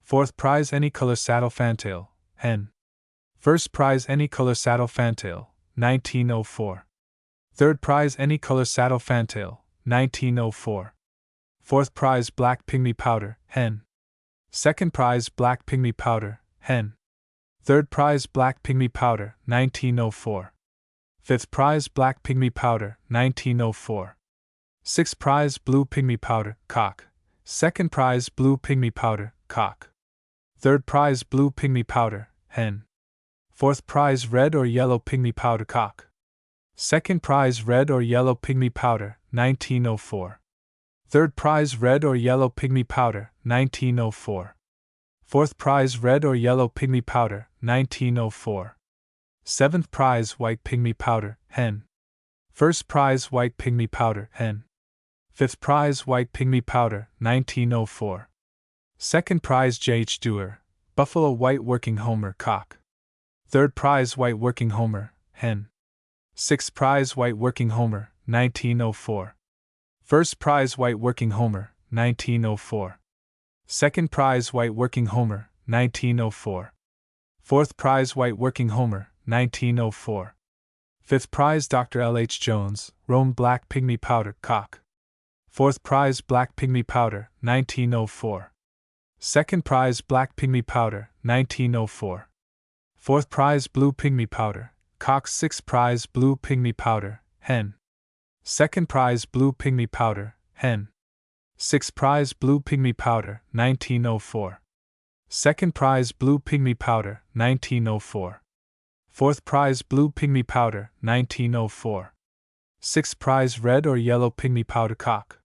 Fourth prize Any Color Saddle Fantail, hen. First prize Any Color Saddle Fantail, 1904. Third prize Any Color Saddle Fantail, 1904. Fourth prize Black Pygmy Powder, hen. Second prize Black Pygmy Powder, hen. Third prize Black Pygmy Powder, 1904. Fifth prize Black Pygmy Powder, 1904. Sixth prize Blue Pygmy Powder, cock. Second prize Blue Pygmy Powder, cock. Third prize Blue Pygmy Powder, hen. Fourth prize Red or Yellow Pygmy Powder, cock. Second prize Red or Yellow Pygmy Powder, 1904. Third prize Red or Yellow Pygmy Powder, 1904. Fourth prize Red or Yellow Pygmy Powder, 1904. Seventh prize White Pygmy Powder, hen. First prize White Pygmy Powder, hen. Fifth prize White Pygmy Powder, 1904. Second prize J.H. Dewar, Buffalo White Working Homer, cock. Third prize White Working Homer, hen. Sixth prize White Working Homer, 1904. First prize White Working Homer, 1904. Second prize White Working Homer, 1904. Fourth prize White Working Homer, 1904. Fifth prize Dr. L. H. Jones, Rome Black Pygmy Powder, cock. Fourth prize Black Pygmy Powder, 1904. Second prize Black Pygmy Powder, 1904. Fourth prize Blue Pygmy Powder, cock. Sixth prize Blue Pygmy Powder, hen. Second prize Blue Pygmy Powder, hen. Sixth prize Blue Pygmy Powder, 1904. Second prize Blue Pygmy Powder, 1904. Fourth prize Blue Pygmy Powder, 1904. Sixth prize Red or Yellow Pygmy Powder, cock.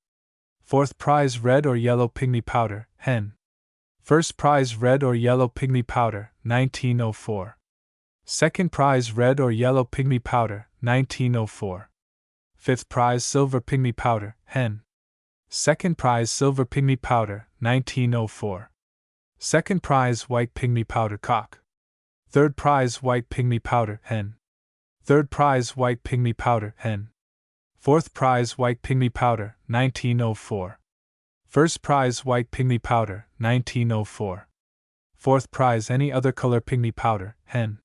Fourth prize Red or Yellow Pygmy Powder, hen. First prize Red or Yellow Pygmy Powder, 1904. Second prize Red or Yellow Pygmy Powder, 1904. Fifth prize Silver Pygmy Powder, hen. Second prize Silver Pygmy Powder, 1904. Second prize White Pygmy Powder, cock. Third prize White Pygmy Powder, hen. Third prize White Pygmy Powder, hen. Fourth prize White Pygmy Powder, 1904. First prize White Pygmy Powder, 1904. Fourth prize Any Other Color Pygmy Powder, hen.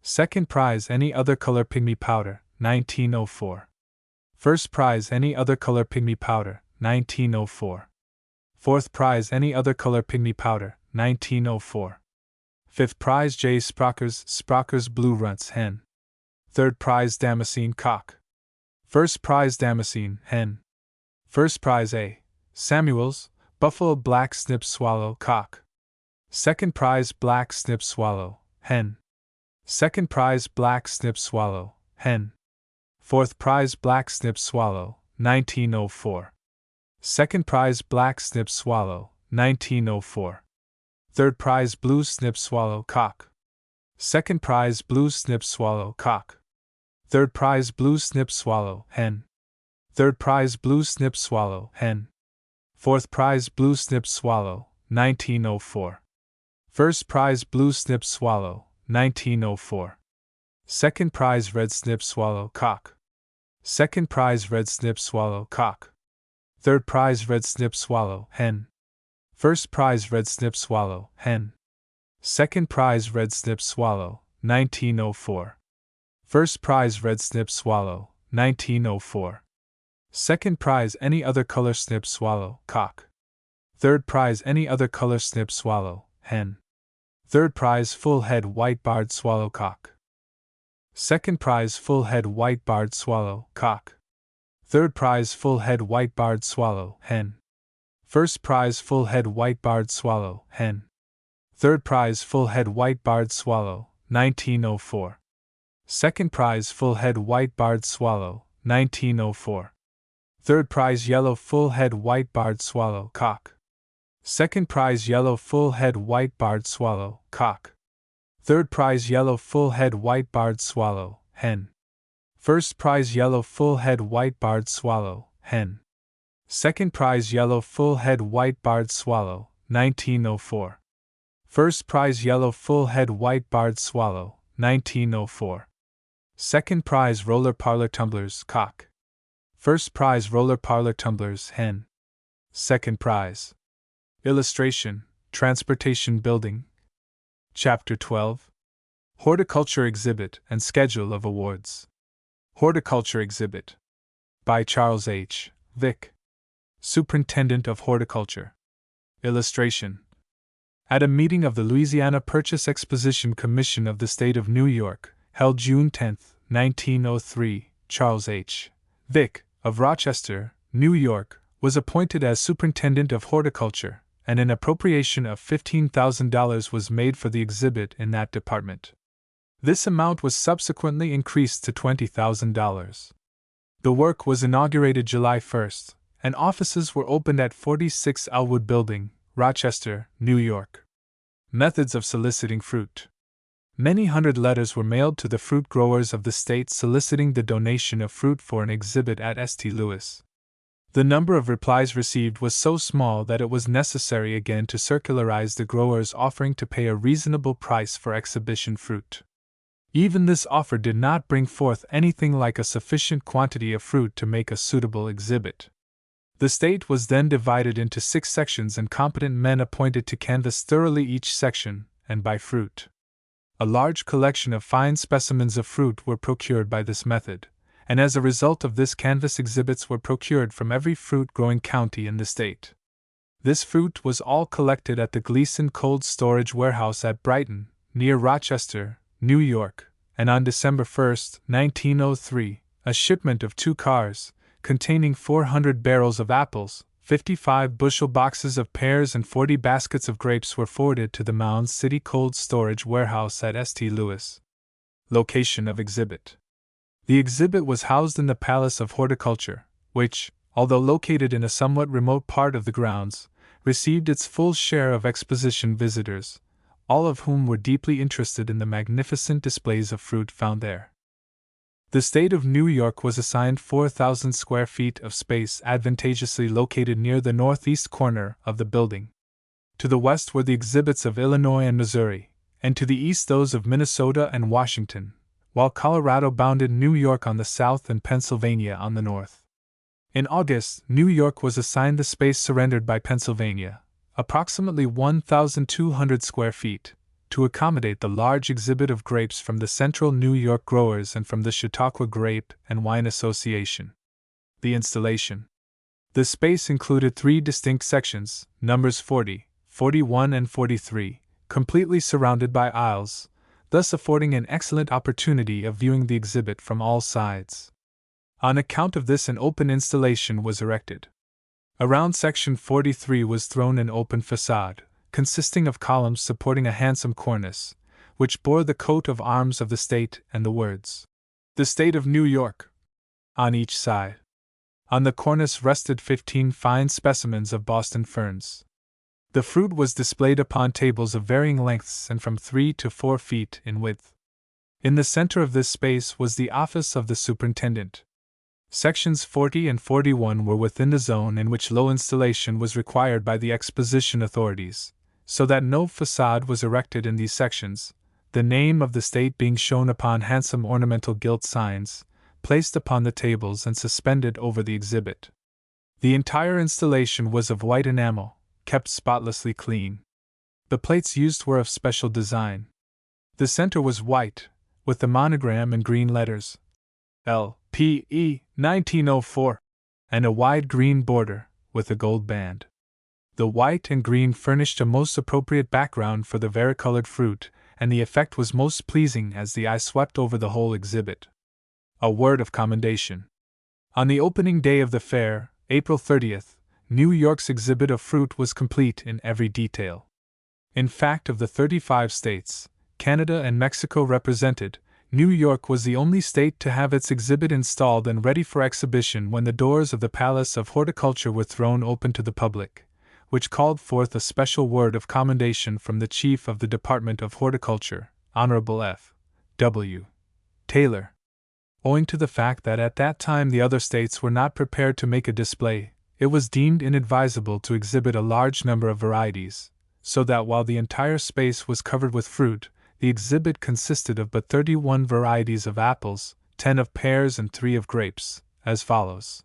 Second prize Any Other Color Pygmy Powder, 1904. First prize Any Other Color Pygmy Powder, 1904. Fourth prize Any Other Color Pygmy Powder, 1904. Fifth prize J. Sprockers Blue Runts, hen. Third prize Damascene, cock. First prize Damascene, hen. First prize A. Samuels, Buffalo Black Snip Swallow, cock. Second prize Black Snip Swallow, hen. Second prize black snip swallow, hen. Fourth prize black snip swallow, 1904. Second prize black snip swallow, 1904. Third prize blue snip swallow cock. Second prize blue snip swallow cock. Third prize blue snip swallow hen. Third prize blue snip swallow hen. Fourth prize blue snip swallow, 1904. First prize blue snip swallow, 1904. Second prize red snip swallow cock. Second prize red snip swallow cock. Third prize red snip swallow hen. First prize red snip swallow hen. Second prize red snip swallow, 1904. First prize red snip swallow, 1904. Second prize any other color snip swallow cock. Third prize any other color snip swallow hen. Third prize full head white barred swallow cock. Second prize full head white barred swallow cock. Third prize full head white barred swallow hen. First prize full head white barred swallow hen. Third prize full head white barred swallow, 1904. Second prize full head white barred swallow, 1904. Third prize yellow full head white barred swallow cock. Second prize yellow full head white barred swallow cock. Third prize yellow full head white barred swallow hen. First prize yellow full head white barred swallow hen. Second prize yellow full head white barred swallow, 1904. First prize yellow full head white barred swallow, 1904. Second prize roller parlor tumblers cock. First prize roller parlor tumblers hen. Second prize. Illustration, Transportation Building. Chapter 12. Horticulture Exhibit and Schedule of Awards. Horticulture Exhibit. By Charles H. Vick, Superintendent of Horticulture. Illustration. At a meeting of the Louisiana Purchase Exposition Commission of the State of New York, held June 10, 1903, Charles H. Vick, of Rochester, New York, was appointed as Superintendent of Horticulture, and an appropriation of $15,000 was made for the exhibit in that department. This amount was subsequently increased to $20,000. The work was inaugurated July 1, and offices were opened at 46 Elwood Building, Rochester, New York. Methods of soliciting fruit. Many hundred letters were mailed to the fruit growers of the state soliciting the donation of fruit for an exhibit at St. Louis. The number of replies received was so small that it was necessary again to circularize the growers offering to pay a reasonable price for exhibition fruit. Even this offer did not bring forth anything like a sufficient quantity of fruit to make a suitable exhibit. The state was then divided into 6 sections and competent men appointed to canvass thoroughly each section, and buy fruit. A large collection of fine specimens of fruit were procured by this method, and as a result of this canvass exhibits were procured from every fruit-growing county in the state. This fruit was all collected at the Gleason Cold Storage Warehouse at Brighton, near Rochester, New York, and on December 1, 1903, a shipment of 2 cars, containing 400 barrels of apples, 55 bushel boxes of pears and 40 baskets of grapes were forwarded to the Mound City Cold Storage Warehouse at St. Louis. Location of exhibit. The exhibit was housed in the Palace of Horticulture, which, although located in a somewhat remote part of the grounds, received its full share of exposition visitors, all of whom were deeply interested in the magnificent displays of fruit found there. The state of New York was assigned 4,000 square feet of space advantageously located near the northeast corner of the building. To the west were the exhibits of Illinois and Missouri, and to the east those of Minnesota and Washington, while Colorado bounded New York on the south and Pennsylvania on the north. In August, New York was assigned the space surrendered by Pennsylvania, approximately 1,200 square feet, to accommodate the large exhibit of grapes from the Central New York Growers and from the Chautauqua Grape and Wine Association. The installation. The space included 3 distinct sections, numbers 40, 41 and 43, completely surrounded by aisles, thus affording an excellent opportunity of viewing the exhibit from all sides. On account of this an open installation was erected. Around section 43 was thrown an open facade, consisting of columns supporting a handsome cornice, which bore the coat of arms of the state and the words, "The State of New York," on each side. On the cornice rested 15 fine specimens of Boston ferns. The fruit was displayed upon tables of varying lengths and from 3 to 4 feet in width. In the center of this space was the office of the superintendent. Sections 40 and 41 were within the zone in which low installation was required by the Exposition authorities, so that no facade was erected in these sections, the name of the state being shown upon handsome ornamental gilt signs, placed upon the tables and suspended over the exhibit. The entire installation was of white enamel, kept spotlessly clean. The plates used were of special design. The center was white, with the monogram in green letters, L.P.E. 1904, and a wide green border, with a gold band. The white and green furnished a most appropriate background for the varicolored fruit, and the effect was most pleasing as the eye swept over the whole exhibit. A word of commendation. On the opening day of the fair, April 30th, New York's exhibit of fruit was complete in every detail. In fact, of the 35 states, Canada and Mexico represented, New York was the only state to have its exhibit installed and ready for exhibition when the doors of the Palace of Horticulture were thrown open to the public, which called forth a special word of commendation from the Chief of the Department of Horticulture, Honorable F. W. Taylor. Owing to the fact that at that time the other states were not prepared to make a display, it was deemed inadvisable to exhibit a large number of varieties, so that while the entire space was covered with fruit, the exhibit consisted of but 31 varieties of apples, 10 of pears, and 3 of grapes, as follows: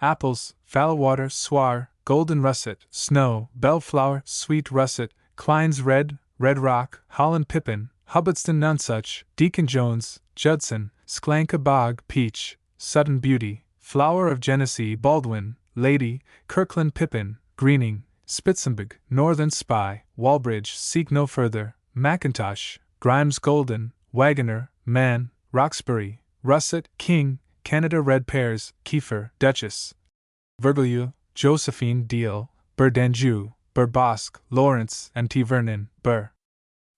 apples, Fallowwater, Swar, Golden Russet, Snow, Bellflower, Sweet Russet, Klein's Red, Red Rock, Holland Pippin, Hubbardston Nonsuch, Deacon Jones, Judson, Sklanka Bog, Peach, Sudden Beauty, Flower of Genesee, Baldwin, Lady, Kirkland Pippin, Greening, Spitzenberg, Northern Spy, Walbridge, Seek No Further, Mackintosh, Grimes Golden, Wagoner, Man, Roxbury, Russet, King, Canada Red Pears, Kiefer, Duchess, Vergiliu, Josephine, Deal, Bur d'Anjou, Bur Bosque, Lawrence, and T. Vernon, Bur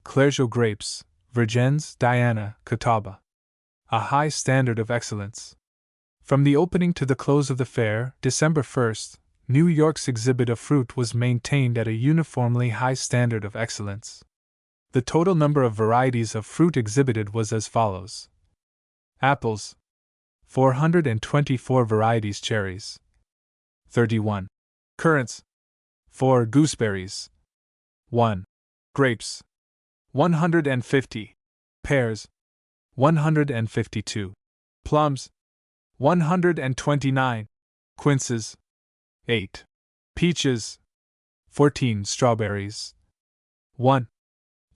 Clergeau Grapes, Virgens, Diana, Catawba. A high standard of excellence. From the opening to the close of the fair, December 1st, New York's exhibit of fruit was maintained at a uniformly high standard of excellence. The total number of varieties of fruit exhibited was as follows: apples, 424 varieties; cherries, 31; currants, 4; gooseberries, 1; grapes, 150; pears, 152; plums, 129; quinces, 8; peaches, 14; strawberries, 1.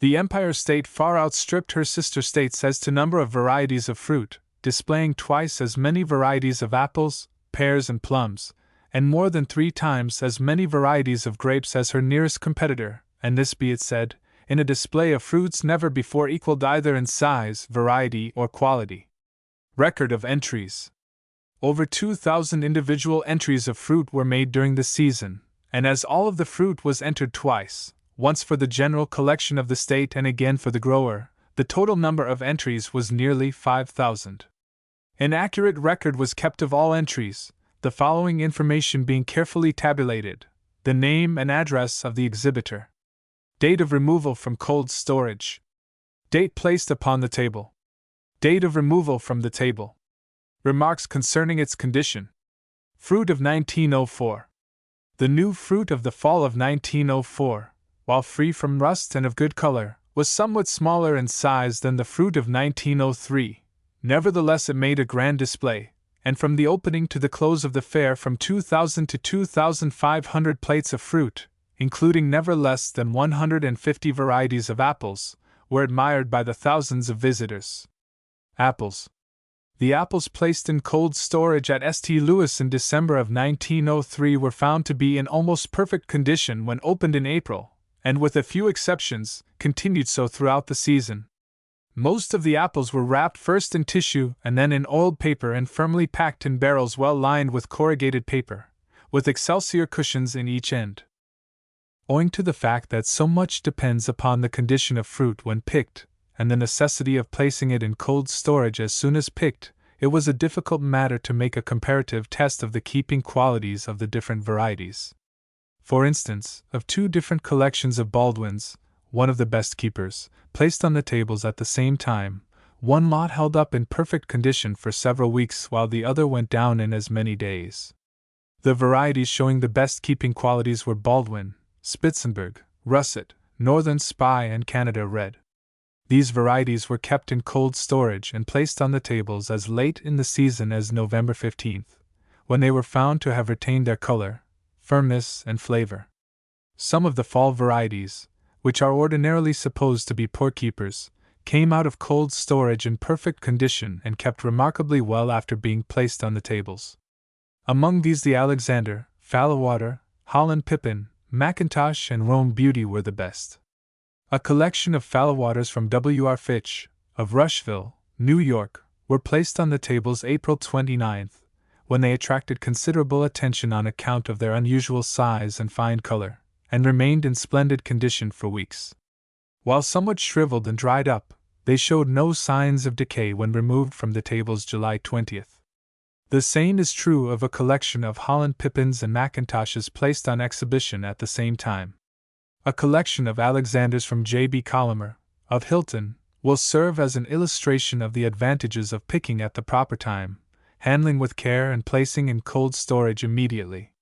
The Empire State far outstripped her sister states as to number of varieties of fruit, displaying twice as many varieties of apples, pears, and plums, and more than 3 times as many varieties of grapes as her nearest competitor, and this, be it said, in a display of fruits never before equaled either in size, variety, or quality. Record of entries. Over 2,000 individual entries of fruit were made during the season, and as all of the fruit was entered twice, once for the general collection of the state and again for the grower, the total number of entries was nearly 5,000. An accurate record was kept of all entries, the following information being carefully tabulated: the name and address of the exhibitor, date of removal from cold storage, date placed upon the table, date of removal from the table, remarks concerning its condition, fruit of 1904. The new fruit of the fall of 1904, while free from rust and of good color, was somewhat smaller in size than the fruit of 1903. Nevertheless, it made a grand display, and from the opening to the close of the fair, from 2,000 to 2,500 plates of fruit, including never less than 150 varieties of apples, were admired by the thousands of visitors. Apples. The apples placed in cold storage at St. Louis in December of 1903 were found to be in almost perfect condition when opened in April, and with a few exceptions, continued so throughout the season. Most of the apples were wrapped first in tissue and then in oiled paper and firmly packed in barrels well lined with corrugated paper, with excelsior cushions in each end. owing to the fact that so much depends upon the condition of fruit when picked, and the necessity of placing it in cold storage as soon as picked. It was a difficult matter to make a comparative test of the keeping qualities of the different varieties. For instance, of two different collections of Baldwins, one of the best keepers, placed on the tables at the same time, one lot held up in perfect condition for several weeks while the other went down in as many days. The varieties showing the best keeping qualities were Baldwin, Spitzenberg, Russet, Northern Spy, and Canada Red. These varieties were kept in cold storage and placed on the tables as late in the season as November 15th, when they were found to have retained their color, firmness, and flavor. Some of the fall varieties, which are ordinarily supposed to be poor keepers, came out of cold storage in perfect condition and kept remarkably well after being placed on the tables. Among these the Alexander, Fallowater, Holland Pippin, Mackintosh, and Rome Beauty were the best. A collection of Fallowaters from W.R. Fitch, of Rushville, New York, were placed on the tables April 29th, when they attracted considerable attention on account of their unusual size and fine color, and remained in splendid condition for weeks. While somewhat shriveled and dried up, they showed no signs of decay when removed from the tables July 20th. The same is true of a collection of Holland Pippins and Mackintoshes placed on exhibition at the same time. A collection of Alexanders from J.B. Collamer, of Hilton, will serve as an illustration of the advantages of picking at the proper time, handling with care, and placing in cold storage immediately.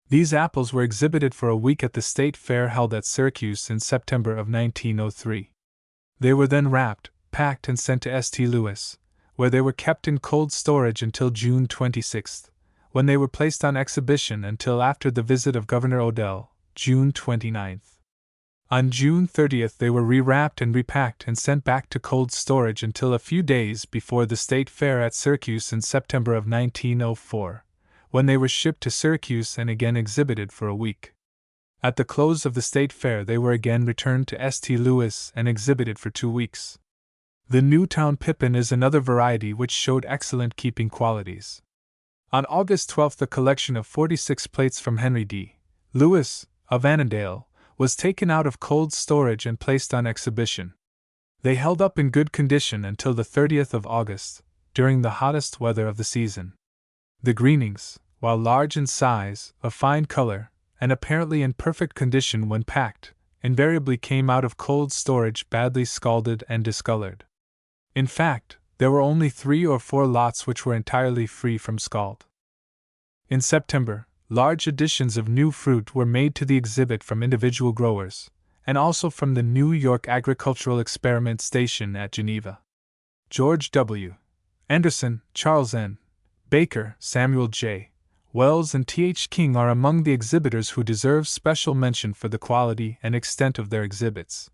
These apples were exhibited for a week at the State Fair held at Syracuse in September of 1903. They were then wrapped, packed, and sent to St. Louis, where they were kept in cold storage until June 26, when they were placed on exhibition until after the visit of Governor Odell, June 29. On June 30th they were rewrapped and repacked and sent back to cold storage until a few days before the State Fair at Syracuse in September of 1904, when they were shipped to Syracuse and again exhibited for a week. At the close of the State Fair they were again returned to St. Louis and exhibited for 2 weeks. The Newtown Pippin is another variety which showed excellent keeping qualities. On August 12th a collection of 46 plates from Henry D. Lewis, of Annandale, was taken out of cold storage and placed on exhibition. They held up in good condition until the 30th of August, during the hottest weather of the season. The greenings, while large in size, of fine color, and apparently in perfect condition when packed, invariably came out of cold storage badly scalded and discolored. In fact, there were only 3 or 4 lots which were entirely free from scald. In September, large additions of new fruit were made to the exhibit from individual growers, and also from the New York Agricultural Experiment Station at Geneva. George W. Anderson, Charles N. Baker, Samuel J. Wells, and T.H. King are among the exhibitors who deserve special mention for the quality and extent of their exhibits.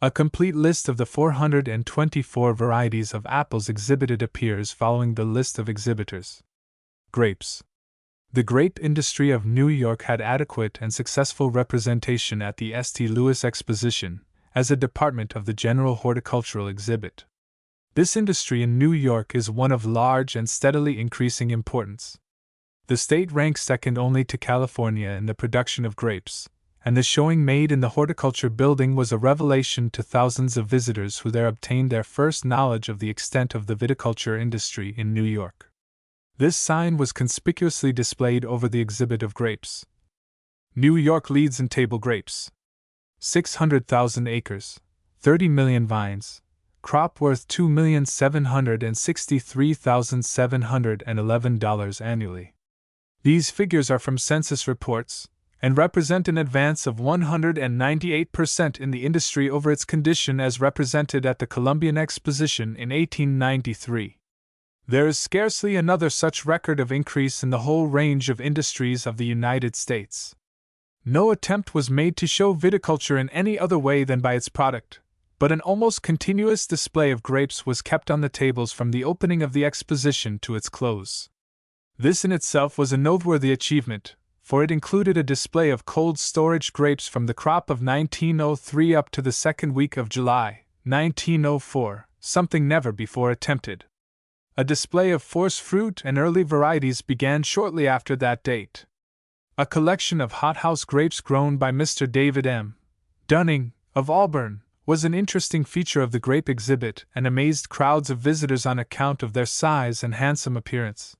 A complete list of the 424 varieties of apples exhibited appears following the list of exhibitors. Grapes. The grape industry of New York had adequate and successful representation at the St. Louis Exposition, as a department of the general horticultural exhibit. This industry in New York is one of large and steadily increasing importance. The state ranks second only to California in the production of grapes, and the showing made in the Horticulture Building was a revelation to thousands of visitors who there obtained their first knowledge of the extent of the viticulture industry in New York. This sign was conspicuously displayed over the exhibit of grapes. New York leads in table grapes. 600,000 acres, 30 million vines, crop worth $2,763,711 annually. These figures are from census reports, and represent an advance of 198% in the industry over its condition as represented at the Columbian Exposition in 1893. There is scarcely another such record of increase in the whole range of industries of the United States. No attempt was made to show viticulture in any other way than by its product, but an almost continuous display of grapes was kept on the tables from the opening of the exposition to its close. This in itself was a noteworthy achievement, for it included a display of cold storage grapes from the crop of 1903 up to the second week of July, 1904, something never before attempted. A display of force fruit and early varieties began shortly after that date. A collection of hothouse grapes grown by Mr. David M. Dunning, of Auburn, was an interesting feature of the grape exhibit and amazed crowds of visitors on account of their size and handsome appearance.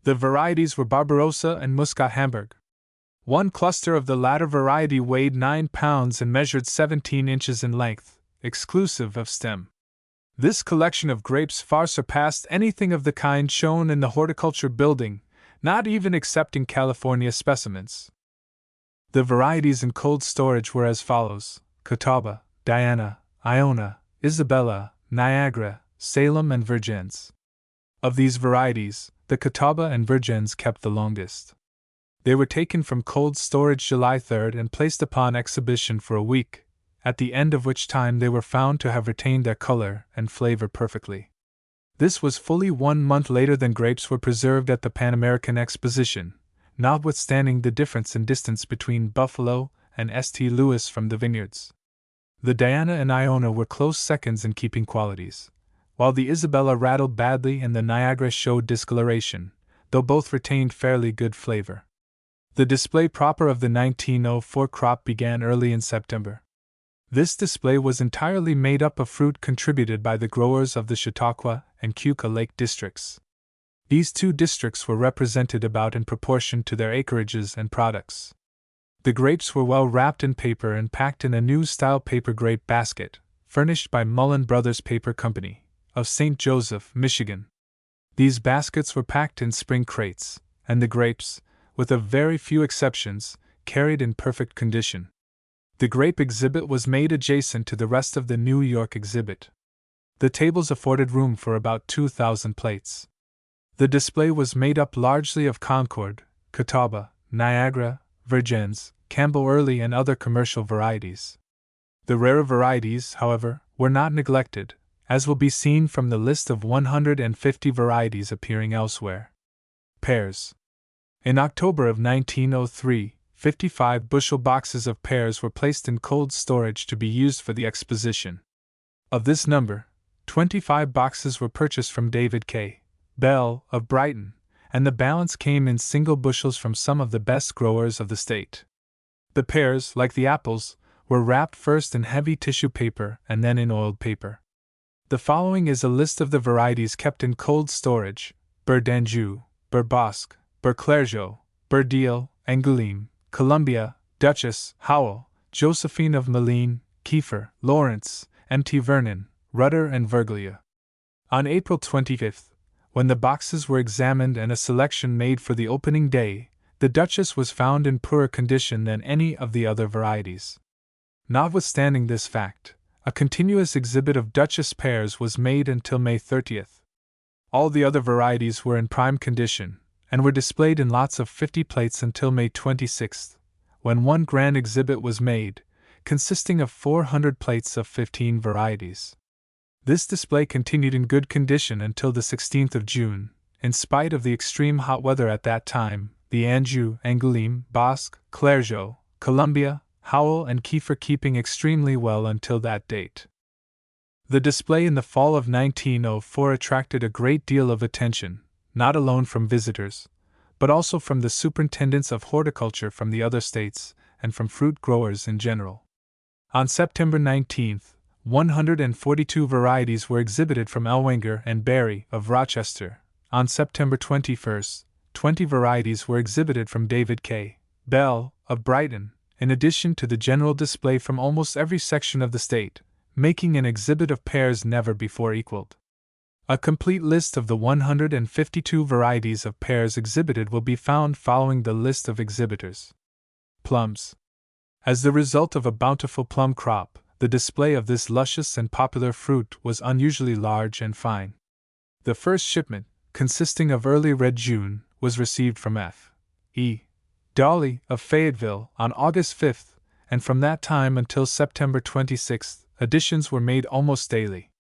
The varieties were Barbarossa and Muscat Hamburg. One cluster of the latter variety weighed 9 pounds and measured 17 inches in length, exclusive of stem. This collection of grapes far surpassed anything of the kind shown in the horticulture building, not even excepting California specimens. The varieties in cold storage were as follows: Catawba, Diana, Iona, Isabella, Niagara, Salem, and Virgins. Of these varieties, the Catawba and Virgins kept the longest. They were taken from cold storage July 3rd and placed upon exhibition for a week, at the end of which time they were found to have retained their color and flavor perfectly. This was fully 1 month later than grapes were preserved at the Pan American Exposition, notwithstanding the difference in distance between Buffalo and St. Louis from the vineyards. The Diana and Iona were close seconds in keeping qualities, while the Isabella rattled badly and the Niagara showed discoloration, though both retained fairly good flavor. The display proper of the 1904 crop began early in September. This display was entirely made up of fruit contributed by the growers of the Chautauqua and Keuka Lake districts. These two districts were represented about in proportion to their acreages and products. The grapes were well wrapped in paper and packed in a new-style paper grape basket, furnished by Mullen Brothers Paper Company, of St. Joseph, Michigan. These baskets were packed in spring crates, and the grapes, with a very few exceptions, carried in perfect condition. The grape exhibit was made adjacent to the rest of the New York exhibit. The tables afforded room for about 2,000 plates. The display was made up largely of Concord, Catawba, Niagara, Virgins, Campbell Early, and other commercial varieties. The rarer varieties, however, were not neglected, as will be seen from the list of 150 varieties appearing elsewhere. Pears. In October of 1903, 55 bushel boxes of pears were placed in cold storage to be used for the exposition. Of this number, 25 boxes were purchased from David K. Bell, of Brighton, and the balance came in single bushels from some of the best growers of the state. The pears, like the apples, were wrapped first in heavy tissue paper and then in oiled paper. The following is a list of the varieties kept in cold storage: Bur d'Anjou, Bur Bosque, Bur Clergeau, Bur Deal, Angoulême, Columbia, Duchess, Howell, Josephine of Malines, Kiefer, Lawrence, M.T. Vernon, Rudder, and Verglia. On April 25th, when the boxes were examined and a selection made for the opening day, the Duchess was found in poorer condition than any of the other varieties. Notwithstanding this fact, a continuous exhibit of Duchess pears was made until May 30th. All the other varieties were in prime condition, and were displayed in lots of 50 plates until May 26th, when one grand exhibit was made, consisting of 400 plates of 15 varieties. This display continued in good condition until the 16th of June, in spite of the extreme hot weather at that time, the Anjou, Angoulême, Bosque, Clergeau, Columbia, Howell, and Kiefer keeping extremely well until that date. The display in the fall of 1904 attracted a great deal of attention, not alone from visitors, but also from the superintendents of horticulture from the other states, and from fruit growers in general. On September 19th, 142 varieties were exhibited from Ellwanger and Berry of Rochester. On September 21st, 20 varieties were exhibited from David K. Bell of Brighton, in addition to the general display from almost every section of the state, making an exhibit of pears never before equaled. A complete list of the 152 varieties of pears exhibited will be found following the list of exhibitors. Plums. As the result of a bountiful plum crop, the display of this luscious and popular fruit was unusually large and fine. The first shipment, consisting of early red June, was received from F. E. Dawley of Fayetteville on August 5th, and from that time until September 26th, additions were made almost daily.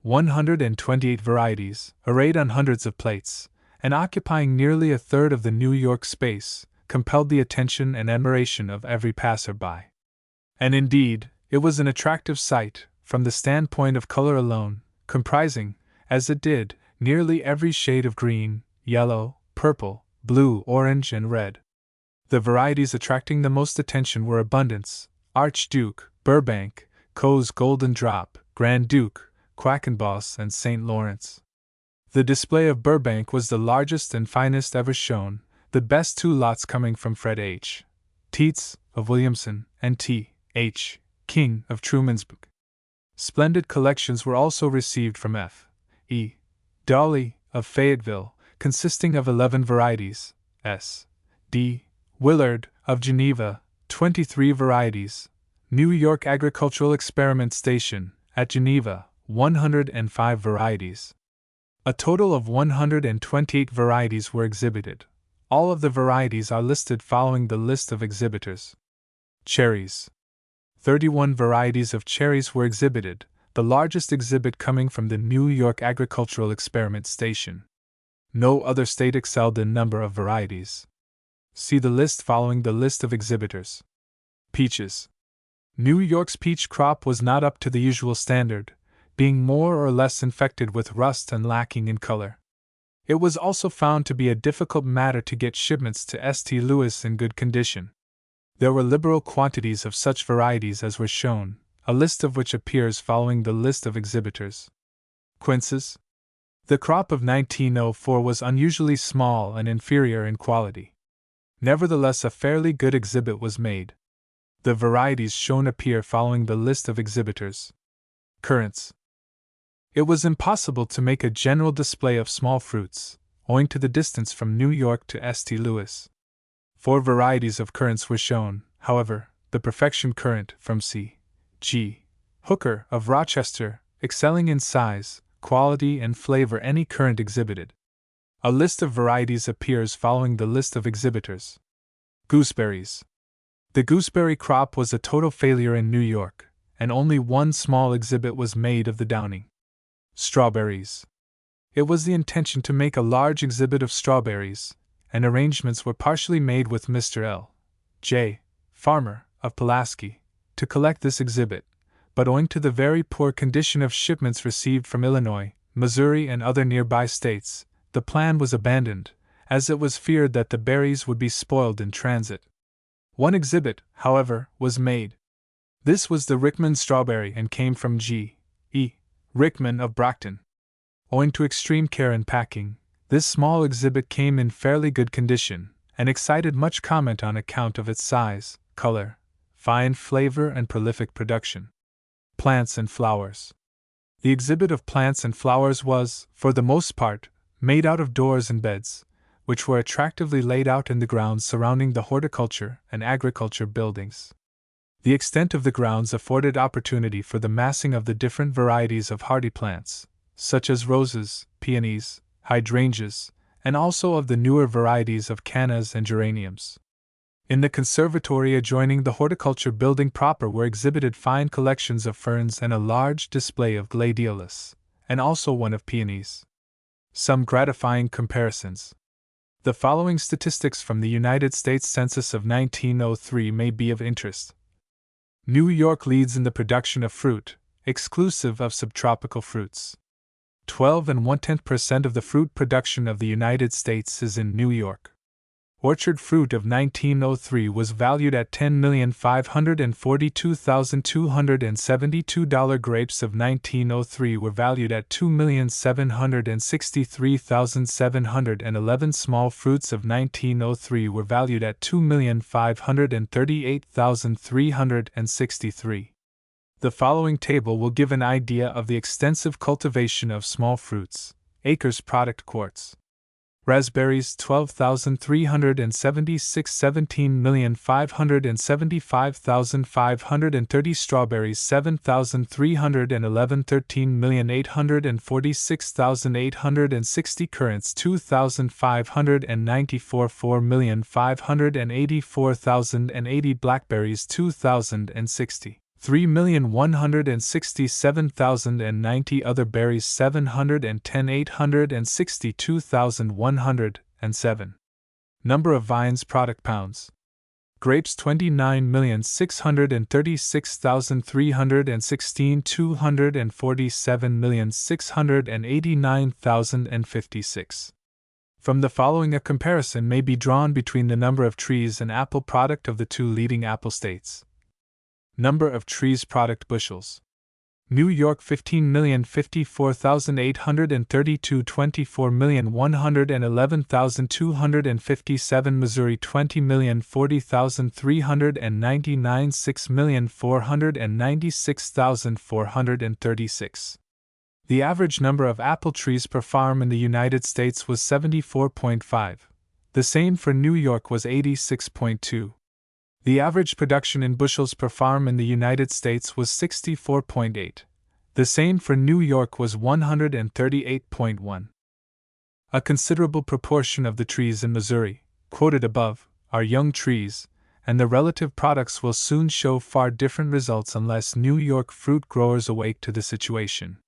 128 varieties, arrayed on hundreds of plates, and occupying nearly a third of the New York space, compelled the attention and admiration of every passer-by. And indeed, it was an attractive sight, from the standpoint of color alone, comprising, as it did, nearly every shade of green, yellow, purple, blue, orange, and red. The varieties attracting the most attention were Abundance, Archduke, Burbank, Coe's Golden Drop, Grand Duke, Quackenboss, and St. Lawrence. The display of Burbank was the largest and finest ever shown, the best two lots coming from Fred H. Teets, of Williamson, and T. H. King, of Trumansburg. Splendid collections were also received from F. E. Dawley, of Fayetteville, consisting of 11 varieties, S. D. Willard, of Geneva, 23 varieties, New York Agricultural Experiment Station, at Geneva, 105 varieties. A total of 128 varieties were exhibited. All of the varieties are listed following the list of exhibitors. Cherries. 31 varieties of cherries were exhibited, the largest exhibit coming from the New York Agricultural Experiment Station. No other state excelled in number of varieties. See the list following the list of exhibitors. Peaches. New York's peach crop was not up to the usual standard, being more or less infected with rust and lacking in color. It was also found to be a difficult matter to get shipments to St. Louis in good condition. There were liberal quantities of such varieties as were shown, a list of which appears following the list of exhibitors. Quinces. The crop of 1904 was unusually small and inferior in quality. Nevertheless, a fairly good exhibit was made. The varieties shown appear following the list of exhibitors. Currants. It was impossible to make a general display of small fruits, owing to the distance from New York to St. Louis. 4 varieties of currants were shown, however, the Perfection currant from C. G. Hooker of Rochester, excelling in size, quality, and flavor any currant exhibited. A list of varieties appears following the list of exhibitors. Gooseberries. The gooseberry crop was a total failure in New York, and only one small exhibit was made of the downing. Strawberries. It was the intention to make a large exhibit of strawberries, and arrangements were partially made with Mr. L. J. Farmer, of Pulaski, to collect this exhibit, but owing to the very poor condition of shipments received from Illinois, Missouri, and other nearby states, the plan was abandoned, as it was feared that the berries would be spoiled in transit. One exhibit, however, was made. This was the Rickman strawberry and came from G. E. Rickman of Brockton. Owing to extreme care in packing, this small exhibit came in fairly good condition, and excited much comment on account of its size, color, fine flavor, and prolific production. Plants and flowers. The exhibit of plants and flowers was, for the most part, made out of doors and beds, which were attractively laid out in the grounds surrounding the horticulture and agriculture buildings. The extent of the grounds afforded opportunity for the massing of the different varieties of hardy plants, such as roses, peonies, hydrangeas, and also of the newer varieties of cannas and geraniums. In the conservatory adjoining the horticulture building proper were exhibited fine collections of ferns and a large display of gladiolus, and also one of peonies. Some gratifying comparisons. The following statistics from the United States Census of 1903 may be of interest. New York leads in the production of fruit, exclusive of subtropical fruits. 12 1/10% of the fruit production of the United States is in New York. Orchard fruit of 1903 was valued at $10,542,272. Grapes of 1903 were valued at $2,763,711. Small fruits of 1903 were valued at $2,538,363. The following table will give an idea of the extensive cultivation of small fruits. Acres product quarts. Raspberries 12,376, 17,575,530. Strawberries 7,311, 13,846,860. Currants 2,594, 4,584,080. Blackberries 2,060. 3,167,090. Other berries 710, 862,107. Number of vines product pounds. Grapes 29,636,316, 247,689,056. From the following, a comparison may be drawn between the number of trees and apple product of the two leading apple states. Number of trees product bushels. New York 15,054,832, 24,111,257, Missouri 20,040,399, 6,496,436. The average number of apple trees per farm in the United States was 74.5. The same for New York was 86.2. The average production in bushels per farm in the United States was 64.8. The same for New York was 138.1. A considerable proportion of the trees in Missouri, quoted above, are young trees, and the relative products will soon show far different results unless New York fruit growers awake to the situation.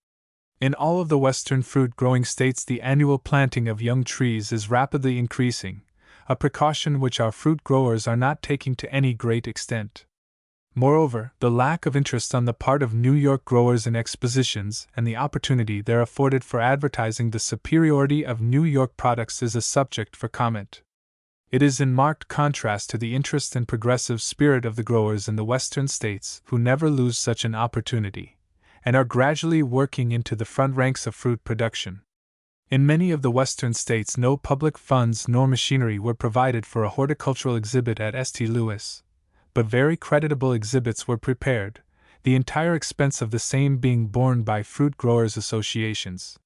In all of the western fruit-growing states, the annual planting of young trees is rapidly increasing, a precaution which our fruit growers are not taking to any great extent. Moreover, the lack of interest on the part of New York growers in expositions and the opportunity there afforded for advertising the superiority of New York products is a subject for comment. It is in marked contrast to the interest and progressive spirit of the growers in the western states, who never lose such an opportunity, and are gradually working into the front ranks of fruit production. In many of the western states, no public funds nor machinery were provided for a horticultural exhibit at St. Louis, but very creditable exhibits were prepared, the entire expense of the same being borne by fruit growers' associations.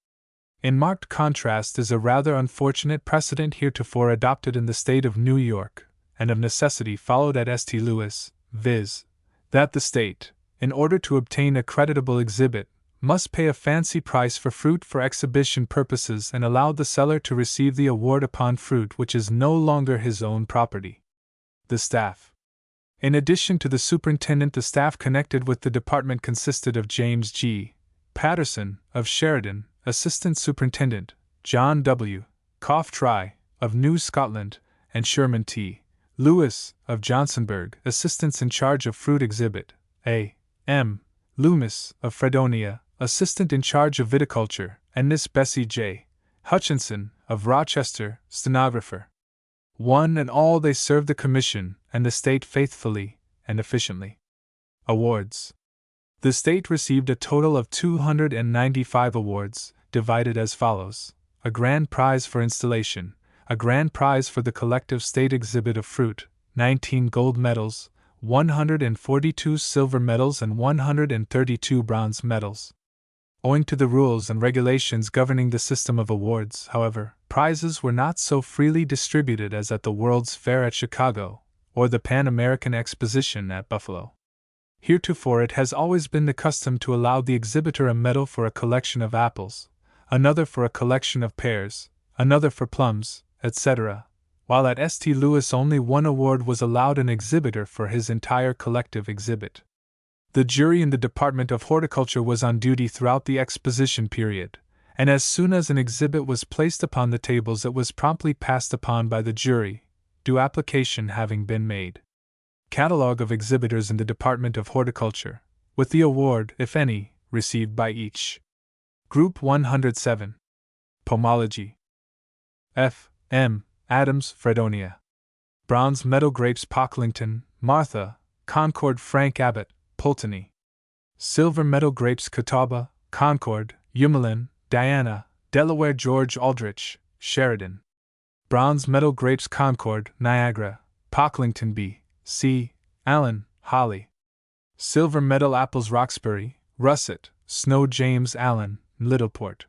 In marked contrast is a rather unfortunate precedent heretofore adopted in the state of New York, and of necessity followed at St. Louis, viz., that the state, in order to obtain a creditable exhibit, must pay a fancy price for fruit for exhibition purposes and allow the seller to receive the award upon fruit which is no longer his own property. The staff. In addition to the superintendent, the staff connected with the department consisted of James G. Patterson, of Sheridan, Assistant Superintendent, John W. Coughtry, of New Scotland, and Sherman T. Lewis, of Johnsonburg, assistants in charge of fruit exhibit, A. M. Loomis, of Fredonia, assistant in charge of viticulture, and Miss Bessie J. Hutchinson, of Rochester, stenographer. One and all they served the Commission and the state faithfully and efficiently. Awards. The state received a total of 295 awards, divided as follows: a grand prize for installation, a grand prize for the collective state exhibit of fruit, 19 gold medals, 142 silver medals, and 132 bronze medals. Owing to the rules and regulations governing the system of awards, however, prizes were not so freely distributed as at the World's Fair at Chicago, or the Pan American Exposition at Buffalo. Heretofore it has always been the custom to allow the exhibitor a medal for a collection of apples, another for a collection of pears, another for plums, etc., while at St. Louis only one award was allowed an exhibitor for his entire collective exhibit. The jury in the Department of Horticulture was on duty throughout the exposition period, and as soon as an exhibit was placed upon the tables it was promptly passed upon by the jury, due application having been made. Catalogue of exhibitors in the Department of Horticulture, with the award, if any, received by each. Group 107. Pomology. F. M. Adams, Fredonia. Bronze medal grapes, Pocklington, Martha, Concord, Frank Abbott, Pulteney. Silver medal grapes, Catawba, Concord, Ummelin, Diana, Delaware, George Aldrich, Sheridan. Bronze medal grapes, Concord, Niagara, Pocklington, B. C. Allen, Holly. Silver medal apples, Roxbury, Russet, Snow, James Allen, Littleport.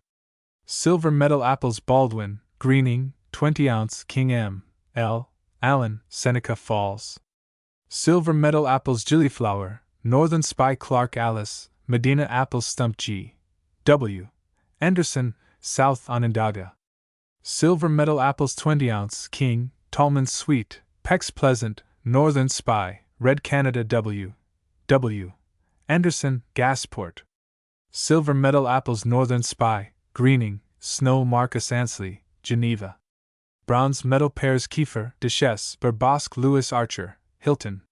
Silver medal apples, Baldwin, Greening, 20-ounce, King M. L. Allen, Seneca Falls. Silver medal apples, Gillyflower, Northern Spy, Clark Alice, Medina apples, Stump G. W. Anderson, South Onondaga. Silver medal apples, 20-ounce, King, Tallman's Sweet, Peck's Pleasant, Northern Spy, Red Canada W. W. Anderson, Gasport. Silver medal apples, Northern Spy, Greening, Snow, Marcus Ansley, Geneva. Bronze medal pears, Kiefer, Duchesse, Burbosque, Lewis Archer, Hilton.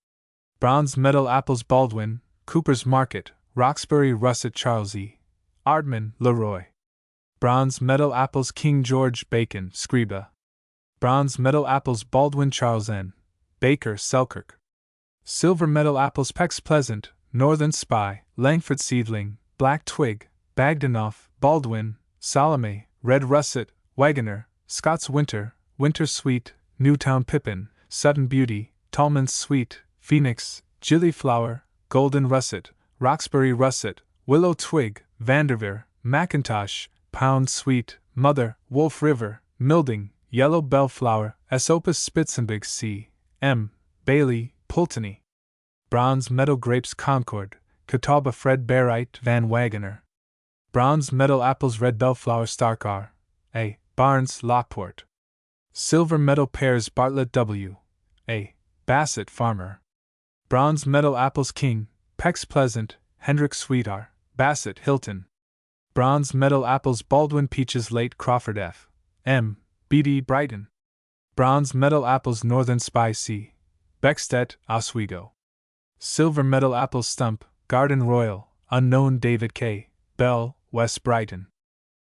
Bronze medal apples, Baldwin, Cooper's Market, Roxbury, Russet, Charles E. Ardman, Leroy. Bronze medal apples, King George, Bacon, Scriba. Bronze medal apples Baldwin Charles N. Baker Selkirk. Silver medal apples Pex Pleasant, Northern Spy, Langford Seedling, Black Twig, Bagdenoff, Baldwin, Salome, Red Russet, Wagoner, Scott's Winter, Winter Sweet, Newtown Pippin, Sudden Beauty, Tallman's Sweet, Phoenix, Gillyflower, Golden Russet, Roxbury Russet, Willow Twig, Vanderveer, Macintosh, Pound Sweet, Mother, Wolf River, Milding, Yellow Bellflower, Esopus Spitzenbig C. M. Bailey, Pulteney. Bronze medal grapes Concord, Catawba Fred Barite Van Wagoner. Bronze medal apples Red Bellflower Stark R. A. Barnes Lockport. Silver medal pears Bartlett W. A. Bassett Farmer. Bronze medal apples King, Pex Pleasant, Hendrick Sweet R. Bassett Hilton. Bronze medal apples Baldwin Peaches Late Crawford F. M. B.D. Brighton. Bronze medal apples Northern Spy C. Beckstedt, Oswego. Silver medal apples Stump, Garden Royal, Unknown David K. Bell, West Brighton.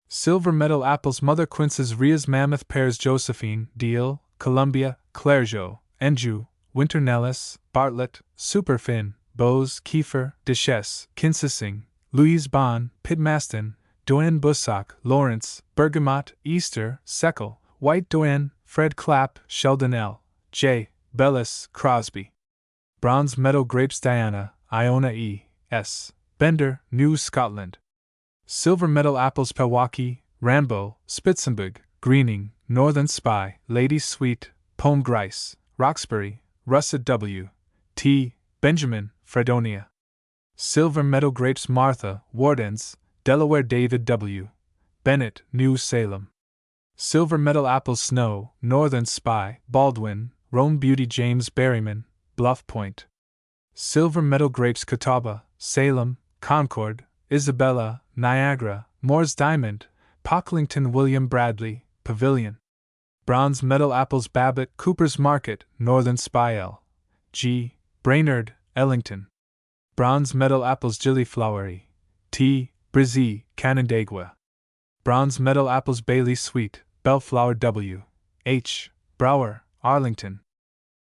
Silver medal apples Mother Quince's Ria's Mammoth Pears Josephine, Deal, Columbia, Clairgeau, Anjou, Winter Nellis, Bartlett, Superfin, Bose, Kiefer, Duchesse, Kinsissing, Louise Bon, Pitmaston, Doyen Bussac, Lawrence, Bergamot, Easter, Seckle, White Doyen, Fred Clapp, Sheldon L. J. Bellis, Crosby. Bronze medal grapes Diana, Iona E. S. Bender, New Scotland. Silver medal apples Pewaukee, Rambo, Spitzenberg, Greening, Northern Spy, Lady Sweet, Pome Grice, Roxbury, Russet W. T. Benjamin, Fredonia. Silver medal grapes Martha, Wardens, Delaware David W. Bennett, New Salem. Silver medal apples Snow, Northern Spy, Baldwin, Rome Beauty James Berryman, Bluff Point. Silver medal grapes Catawba, Salem, Concord, Isabella, Niagara, Moore's Diamond, Pocklington William Bradley, Pavilion. Bronze medal apples Babbitt, Cooper's Market, Northern Spy L. G. Brainerd, Ellington. Bronze medal apples Gillyflowery, T. Brizzy, Canandaigua. Bronze medal apples Bailey Sweet, Bellflower W. H. Brower, Arlington.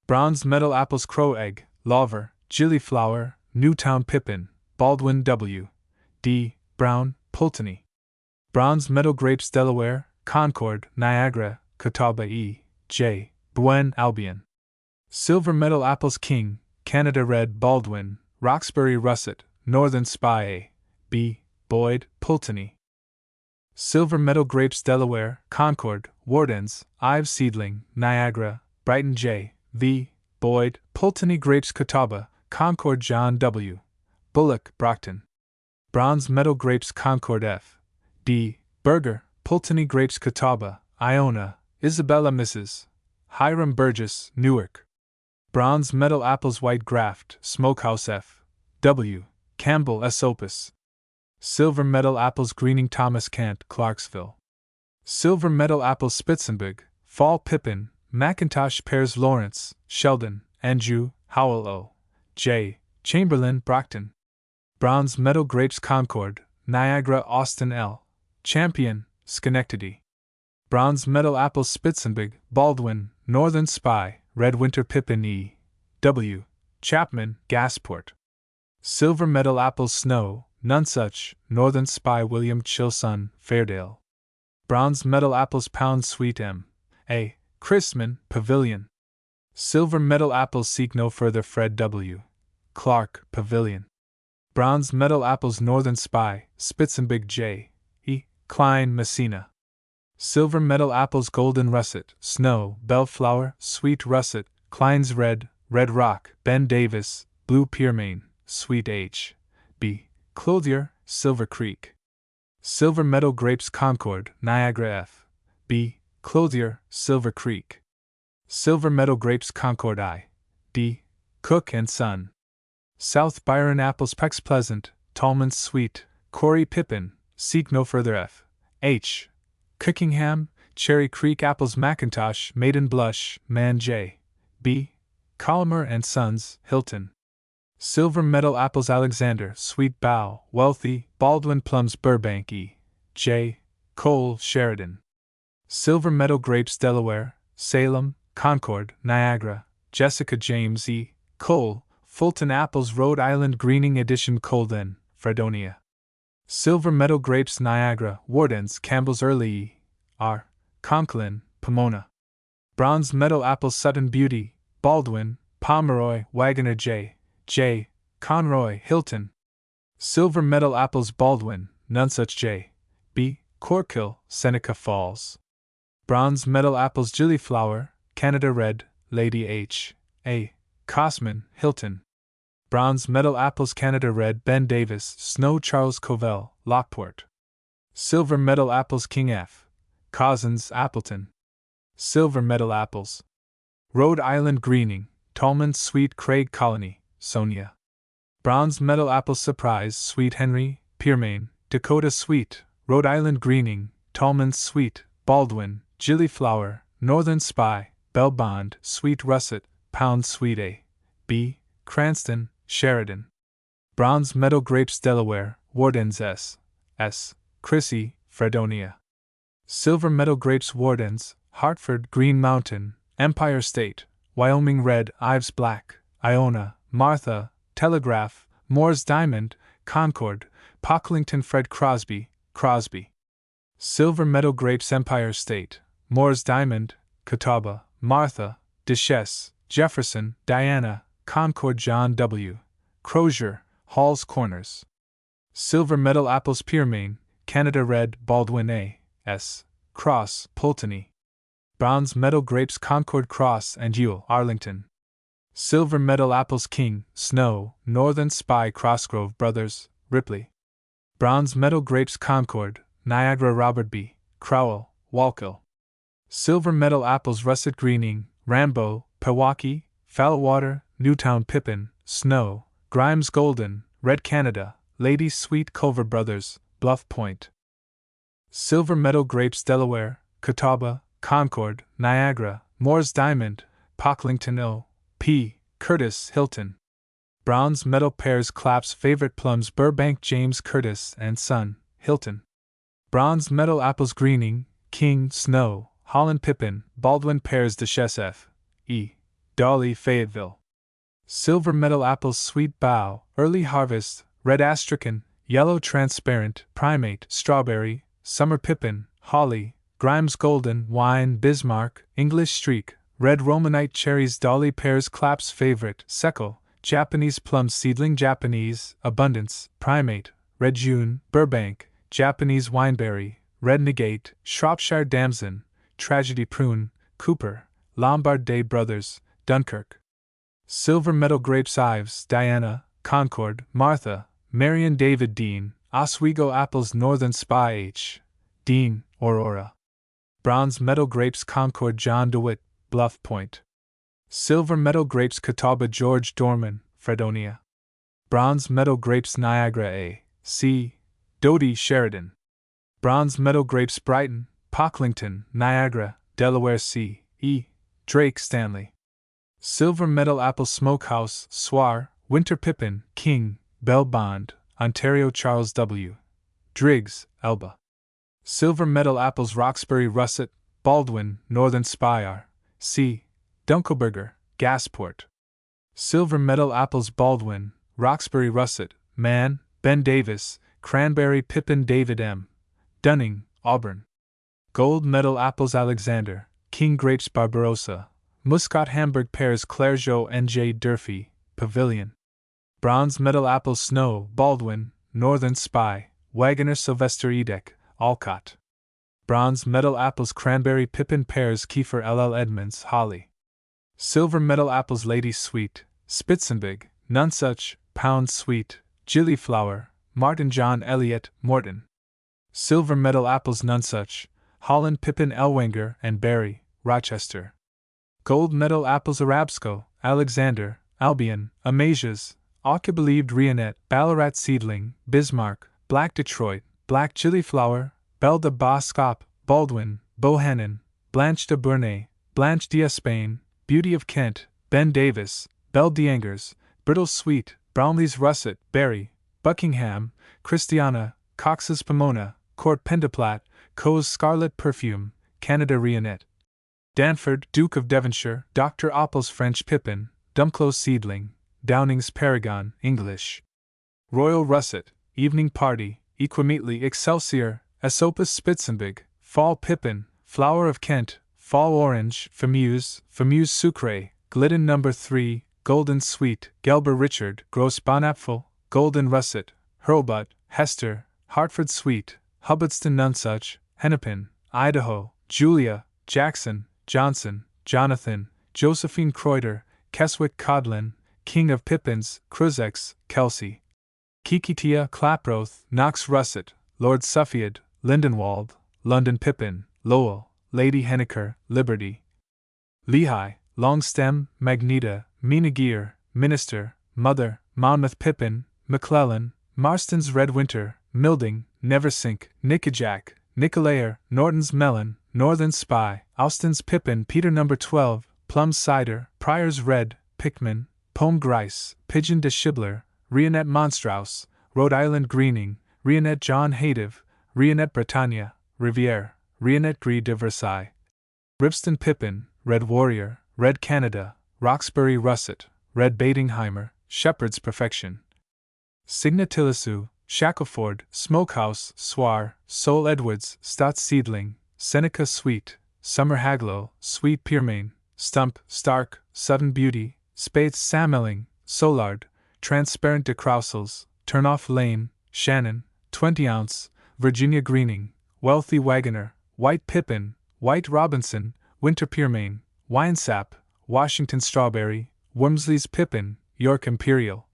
Bronze medal apples Crow Egg, Lawver, Gillyflower, Newtown Pippin, Baldwin W. D. Brown, Pulteney. Bronze medal grapes Delaware, Concord, Niagara, Catawba E. J. Buen Albion. Silver medal apples King, Canada Red Baldwin, Roxbury Russet, Northern Spy A. B. Boyd, Pulteney. Silver medal grapes Delaware, Concord, Wardens, Ives Seedling, Niagara, Brighton J. V. Boyd, Pulteney grapes Catawba, Concord John W. Bullock, Brockton. Bronze medal grapes Concord F. D. Berger, Pulteney grapes Catawba, Iona, Isabella Mrs. Hiram Burgess, Newark. Bronze medal apples White Graft, Smokehouse F. W. Campbell S. Opus. Silver medal apples Greening Thomas Kent, Clarksville. Silver medal apples Spitzenberg, Fall Pippin, Macintosh Pears Lawrence, Sheldon, Anjou, Howell O. J. Chamberlain, Brockton. Bronze medal grapes Concord, Niagara Austin L. Champion, Schenectady. Bronze medal apples Spitzenberg, Baldwin, Northern Spy, Red Winter Pippin E. W. Chapman, Gasport. Silver medal apples Snow, Nonsuch, Northern Spy William Chilson, Fairdale. Bronze medal apples Pound Sweet M. A. Chrisman, Pavilion. Silver medal apples Seek No Further Fred W. Clark, Pavilion. Bronze medal apples Northern Spy, Spitzenberg J. E. Klein, Messina. Silver medal apples Golden Russet, Snow, Bellflower, Sweet Russet, Klein's Red, Red Rock, Ben Davis, Blue Pearmain, Sweet H. B. Clothier, Silver Creek. Silver medal grapes Concord, Niagara F. B. Clothier, Silver Creek. Silver medal grapes Concord I. D. Cook and Son. South Byron apples Pex Pleasant, Tallman's Sweet, Corey Pippin, Seek No Further F. H. Cookingham, Cherry Creek apples Macintosh, Maiden Blush, Man J. B. Colomer and Sons, Hilton. Silver medal apples Alexander, Sweet Bow, Wealthy, Baldwin Plums Burbank E. J. Cole, Sheridan. Silver medal grapes Delaware, Salem, Concord, Niagara, Jessica James E. Cole, Fulton apples Rhode Island Greening edition Colden, Fredonia. Silver Meadow grapes Niagara, Wardens Campbell's Early E. R. Conklin, Pomona. Bronze Meadow apples Sutton Beauty, Baldwin, Pomeroy, Wagoner J. J. Conroy, Hilton. Silver Meadow apples Baldwin, Nonsuch J. B. Corkill, Seneca Falls. Bronze Meadow apples Gillyflower, Canada Red, Lady H. A. Cosman, Hilton. Bronze Meadow apples Canada Red, Ben Davis, Snow Charles Covell, Lockport. Silver Meadow apples King F. Cozzens, Appleton. Silver Meadow apples Rhode Island Greening, Tolman Sweet Craig Colony, Sonia. Bronze Meadow apples Surprise, Sweet Henry, Pearmain, Dakota Sweet, Rhode Island Greening, Tolman Sweet, Baldwin, Gillyflower, Northern Spy, Bell Bond, Sweet Russet, Pound Sweet A. B. Cranston, Sheridan. Bronze Meadow grapes Delaware, Wardens S. S. Chrissy, Fredonia. Silver Meadow grapes Wardens, Hartford, Green Mountain, Empire State, Wyoming Red, Ives Black, Iona, Martha, Telegraph, Moore's Diamond, Concord, Pocklington Fred Crosby, Crosby. Silver Meadow grapes Empire State, Moore's Diamond, Catawba, Martha, Duchesse, Jefferson, Diana, Concord John W. Crozier, Hall's Corners. Silver Meadow apples Pearmain, Canada Red, Baldwin A. S. Cross, Pulteney. Bronze Meadow grapes Concord Cross and Ewell, Arlington. Silver Meadow apples King, Snow, Northern Spy Crossgrove Brothers, Ripley. Bronze Meadow grapes Concord, Niagara Robert B. Crowell, Wallkill. Silver Meadow apples Russet Greening, Rambo, Pewaukee, Foulwater, Newtown Pippin, Snow, Grimes Golden, Red Canada, Lady Sweet Culver Brothers, Bluff Point. Silver Meadow grapes Delaware, Catawba, Concord, Niagara, Moore's Diamond, Pocklington O. P. Curtis, Hilton. Bronze Meadow pears Clapp's Favorite Plums Burbank James Curtis and Son, Hilton. Bronze Meadow apples Greening, King, Snow, Holland Pippin, Baldwin pears Duchesse F. E. Dolly, Fayetteville. Silver Meadow apples Sweet Bow, Early Harvest, Red Astrakhan, Yellow Transparent, Primate, Strawberry, Summer Pippin, Holly, Grimes Golden, Wine, Bismarck, English Streak, Red Romanite Cherries Dolly pears Clapp's Favorite, Seckle, Japanese Plum Seedling Japanese, Abundance, Primate, Red June, Burbank, Japanese Wineberry, Red Negate, Shropshire Damson, Tragedy Prune, Cooper, Lombard Day Brothers, Dunkirk. Silver Meadow grapes Ives, Diana, Concord, Martha, Marion David Dean, Oswego apples Northern Spy H. Dean, Aurora. Bronze Meadow grapes Concord John DeWitt, Bluff Point. Silver Meadow grapes Catawba George Dorman, Fredonia. Bronze Meadow grapes Niagara A. C. Doty Sheridan. Bronze Meadow grapes Brighton, Pocklington, Niagara, Delaware C. E. Drake Stanley. Silver Meadow apple Smokehouse, Swar, Winter Pippin, King, Bell Bond, Ontario Charles W. Driggs, Elba. Silver Meadow apples Roxbury Russet, Baldwin, Northern Spy R. C. Dunkelberger, Gasport. Silver Meadow apples Baldwin, Roxbury Russet, Mann, Ben Davis, Cranberry Pippin David M. Dunning, Auburn. Gold Medal apples Alexander, King grapes Barbarossa, Muscat Hamburg pears Clairgeau N. J. Durfee, Pavilion. Bronze Medal apples Snow, Baldwin, Northern Spy, Wagoner Sylvester Edek, Alcott. Bronze Medal apples Cranberry Pippin pears Kiefer L. Edmonds, Holly. Silver Medal apples Lady Sweet, Spitzenbig, Nonsuch, Pound Sweet, Gillyflower, Martin John Eliot, Morton. Silver Medal apples Nonsuch, Holland Pippin Ellwanger and Barry, Rochester. Gold Medal apples Arabsco, Alexander, Albion, Amasias, Auca Believed Rionette, Ballarat Seedling, Bismarck, Black Detroit, Black Gillyflower, Belle de Boscop, Baldwin, Bohannon, Blanche de Burnay, Blanche d'Espagne, Beauty of Kent, Ben Davis, Belle d'Angers, Brittle Sweet, Brownlee's Russet, Berry, Buckingham, Christiana, Cox's Pomona, Court Pendaplat, Coe's Scarlet Perfume, Canada Rionette. Danford, Duke of Devonshire, Dr. Oppel's French Pippin, Dumbclose Seedling, Downing's Paragon, English. Royal Russet, Evening Party, Equimeatly Excelsior, Aesopus Spitzenbig, Fall Pippin, Flower of Kent, Fall Orange, Famuse, Famuse Sucre, Glidden No. 3, Golden Sweet, Gelber Richard, Gros Bonapfel, Golden Russet, Hurlbut, Hester, Hartford Sweet, Hubbardston Nonsuch, Hennepin, Idaho, Julia, Jackson, Johnson, Jonathan, Josephine Kreuter, Keswick Codlin, King of Pippins, Cruzex, Kelsey, Kikitia, Klaproth, Knox Russet, Lord Suffield, Lindenwald, London Pippin, Lowell, Lady Henniker, Liberty, Lehigh, Longstem, Magneta, Menagear, Minister, Mother, Monmouth Pippin, McClellan, Marston's Red Winter, Milding, Neversink, Nickajack, Nicolayer, Norton's Melon, Northern Spy, Austin's Pippin, Peter No. 12, Plum Cider, Pryor's Red, Pickman, Pomme Grice, Pigeon de Shibler, Rionette Monstrous, Rhode Island Greening, Rionette John Hative, Rionette Bretagne, Riviere, Rionette Gris de Versailles, Ribston Pippin, Red Warrior, Red Canada, Roxbury Russet, Red Badingheimer, Shepherd's Perfection, Signatilisu, Shackleford, Smokehouse, Swar, Sol Edwards, Stott Seedling, Seneca Sweet, Summer Haglow, Sweet Pearmain, Stump, Stark, Sudden Beauty, Spades Samelling, Solard, Transparent de Crousels, Turnoff Lane, Shannon, 20 ounce, Virginia Greening, Wealthy Wagoner, White Pippin, White Robinson, Winter Pearmain, Winesap, Washington Strawberry, Wormsley's Pippin, York Imperial,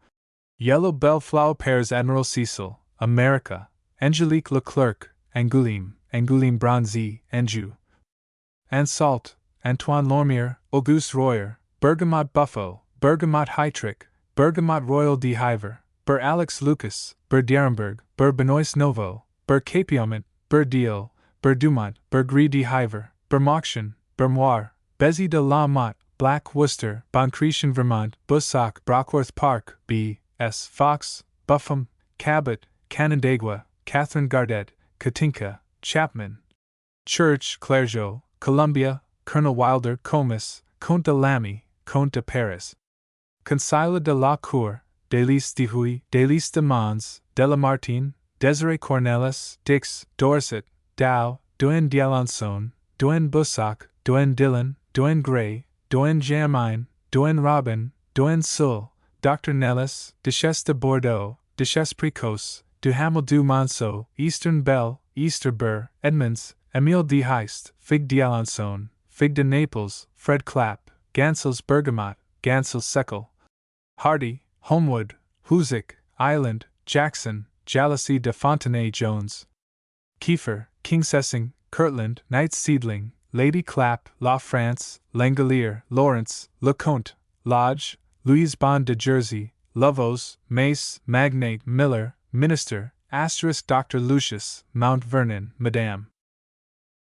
Yellow Bellflower Pears Admiral Cecil, America, Angelique Leclerc, Angoulême, Angoulême Bronzy, Anjou, Ansalt, Antoine Lormier, Auguste Royer, Bergamot Buffo, Bergamot Heitrick, Bergamot Royal de Hiver, Bur Alex Lucas, Bur D'Arenberg, Bur Benoist Novo, Bur Capiomant, Bur Deal, Bur Dumont, Bur Gris de Hiver, Bur Moction, Bur Moire, Bezy de la Motte, Black Worcester, Boncretian Vermont, Bussock, Brockworth Park, B. S. Fox, Buffum, Cabot, Canandaigua, Catherine Gardet, Katinka, Chapman, Church, Clergeau, Columbia, Colonel Wilder, Comus, Comte de Lamy, Comte de Paris, Consuela de la Cour, Délice de Huy, Délice de Mons, Delamartine, Desiree Cornelis, Dix, Dorset, Dow, Doyen d'Alençon, Doyen Bussock, Doyen Dillon, Doyen Gray, Doyen Germain, Doyen Robin, Doyen Sull, Dr. Nellis, Duchesse de Bordeaux, Duchesse Precoce, Duhamel du Monceau, Eastern Belle, Easter Burr, Edmonds, Émile de Heist, Fig d'Alençon, Fig de Naples, Fred Clapp, Gansel's Bergamot, Gansel's Seckel, Hardy, Homewood, Hoosick, Island, Jackson, Jalousie de Fontenay Jones, Kiefer, Kingsessing, Kirtland, Knight's Seedling, Lady Clapp, La France, Langolier, Lawrence, Lecomte, Lodge, Louise Bond de Jersey, Lovos, Mace, Magnate, Miller, Minister, Asterisk Dr. Lucius, Mount Vernon, Madame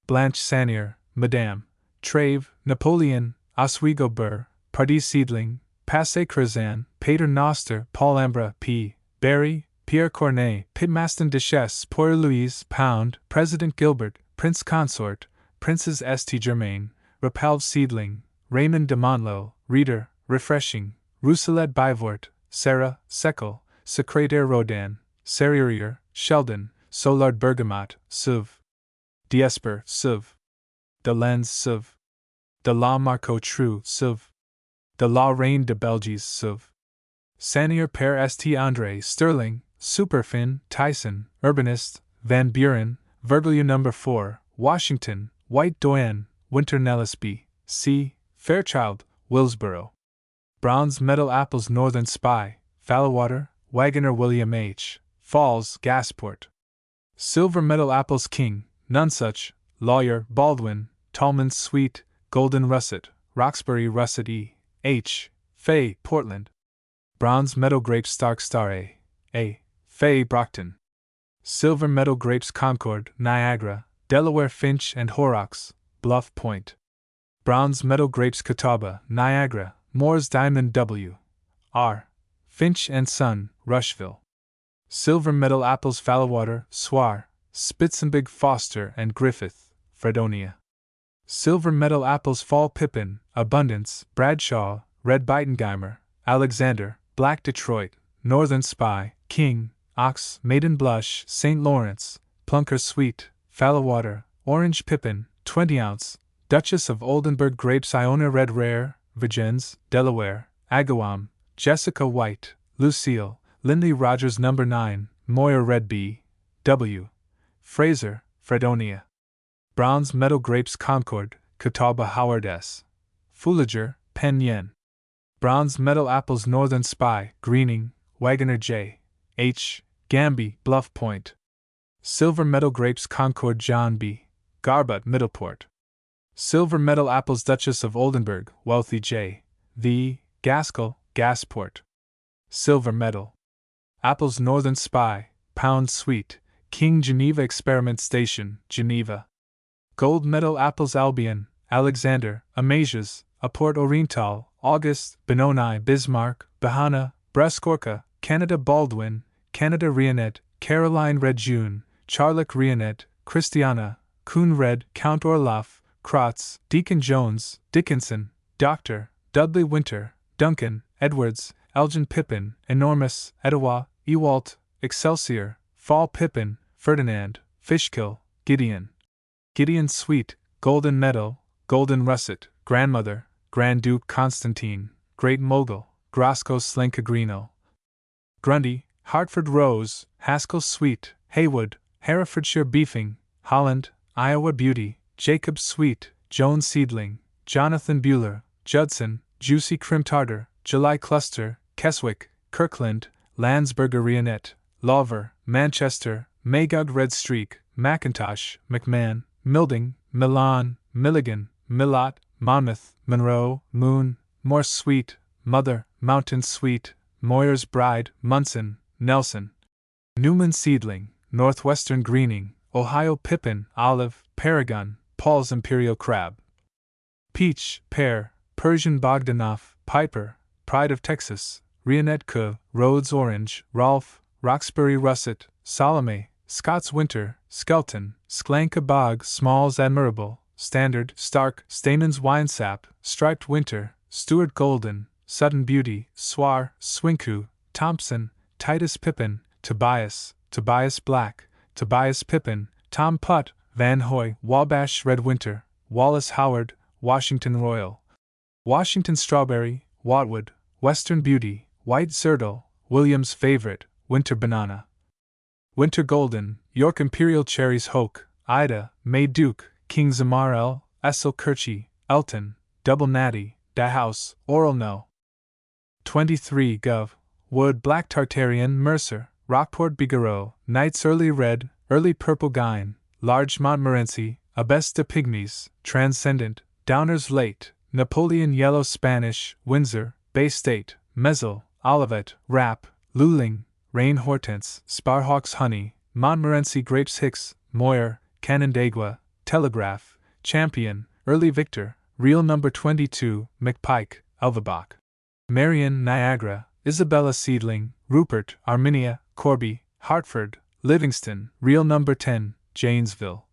Blanche Sanier, Madame Trave, Napoleon, Oswego Burr, Pardee Seedling, Passé Curzan, Pater Noster, Paul Ambra, P. Barry, Pierre Cornet, Pitmaston Duchesse, Poire Louise, Pound, President Gilbert, Prince Consort, Princess St. Germain, Rapalve Seedling, Raymond de Montlo, Reader, Refreshing, Rousselet Bivort, Sarah, Seckel, Secrétaire Rodin, Serrurier, Sheldon, Solard Bergamot, Sauve, Diesper, Sauve, de Lens, Sauve, de la Marco True, Sauve, de la Reine de Belgies, Sauve, Sanier Père St. André, Sterling, Superfin, Tyson, Urbanist, Van Buren, Vergiliu No. 4, Washington, White Doyen, Winter Nellis B. C. Fairchild, Willsboro, Bronze Medal Apples Northern Spy, Fallowwater, Wagoner William H. Falls, Gasport, Silver Medal Apples King, Nonsuch, Lawyer, Baldwin, Tallman's Sweet, Golden Russet, Roxbury Russet E. H. Fay, Portland, Bronze Medal Grapes Stark Star A. Fay, Brockton, Silver Medal Grapes Concord, Niagara, Delaware Finch and Horrocks, Bluff Point, Bronze Medal Grapes Catawba, Niagara, Moore's Diamond W. R. Finch and Son, Rushville, Silver Medal Apples Fallowwater, Swar, Spitzenbig Foster and Griffith, Fredonia, Silver Meadow Apples Fall Pippin, Abundance, Bradshaw, Red Beitengeimer, Alexander, Black Detroit, Northern Spy, King, Ox, Maiden Blush, St. Lawrence, Plunker Sweet, Fallowwater, Orange Pippin, 20 ounce, Duchess of Oldenburg Grapes Iona Red Rare, Virgins, Delaware, Agawam, Jessica White, Lucille, Lindley Rogers No. 9, Moyer Red B. W. Fraser, Fredonia. Brown's Meadow Grapes Concord, Catawba Howard S. Foolager, Penn Yen. Brown's Meadow Apples Northern Spy, Greening, Wagoner J. H. Gamby, Bluff Point. Silver Meadow Grapes Concord John B. Garbutt, Middleport. Silver Meadow Apples Duchess of Oldenburg, Wealthy J. V. Gaskell, Gasport. Silver Meadow Apples Northern Spy, Pound Sweet, King Geneva Experiment Station, Geneva. Gold Meadow Apples Albion, Alexander, Amasias, Aport Oriental, August, Benoni, Bismarck, Bahana, Brescorca, Canada Baldwin, Canada Rionet, Caroline Red June, Charlotte Rionet, Christiana, Kuhn Red, Count Orloff, Kratz, Deacon Jones, Dickinson, Dr. Dudley Winter, Duncan, Edwards, Elgin Pippin, Enormous, Etowah, Ewalt, Excelsior, Fall Pippin, Ferdinand, Fishkill, Gideon. Gideon Sweet, Golden Meadow, Golden Russet, Grandmother, Grand Duke Constantine, Great Mogul, Grosco Slenkagrino. Grundy, Hartford Rose, Haskell Sweet, Haywood, Herefordshire Beefing, Holland, Iowa Beauty, Jacob Sweet, Jones Seedling, Jonathan Bueller, Judson, Juicy Crim Tartar, July Cluster, Keswick, Kirkland, Landsberger Rionet, Lawver, Manchester, Magog Red Streak, Macintosh, McMahon, Milding, Milan, Milligan, Millot, Monmouth, Monroe, Moon, Morse Sweet, Mother, Mountain Sweet, Moyer's Bride, Munson, Nelson. Newman Seedling, Northwestern Greening, Ohio Pippin, Olive, Paragon, Paul's Imperial Crab. Peach, Pear, Persian Bogdanov, Piper, Pride of Texas, Rionet Cuv, Rhodes Orange, Rolfe, Roxbury Russet, Salome, Scott's Winter, Skelton, Sklanka Bog, Smalls Admirable, Standard, Stark, Stamens Winesap, Striped Winter, Stuart Golden, Sudden Beauty, Swar, Swinku, Thompson, Titus Pippin, Tobias, Tobias Black, Tobias Pippin, Tom Putt, Van Hoy, Wabash Red Winter, Wallace Howard, Washington Royal. Washington Strawberry, Watwood, Western Beauty, White Zerdel, William's Favorite, Winter Banana. Winter Golden, York Imperial Cherries Hoke, Ida, May Duke, King Zamar L, Essel Kirchy, Elton, Double Natty, House, Oral No. 23 Gov. Wood Black Tartarian Mercer, Rockport Bigarreau, Knights Early Red, Early Purple Gyn, Large Montmorency, Abbess de Pygmies, Transcendent, Downers Late, Napoleon Yellow Spanish, Windsor, Bay State, Mezzel, Olivet, Rap, Luling, Rain Hortense, Sparhawks Honey, Montmorency Grapes Hicks, Moyer, Canandaigua, Telegraph, Champion, Early Victor, Real No. 22, McPike, Elvabach. Marion, Niagara, Isabella Seedling, Rupert, Arminia, Corby, Hartford, Livingston, Real No. 10, Janesville.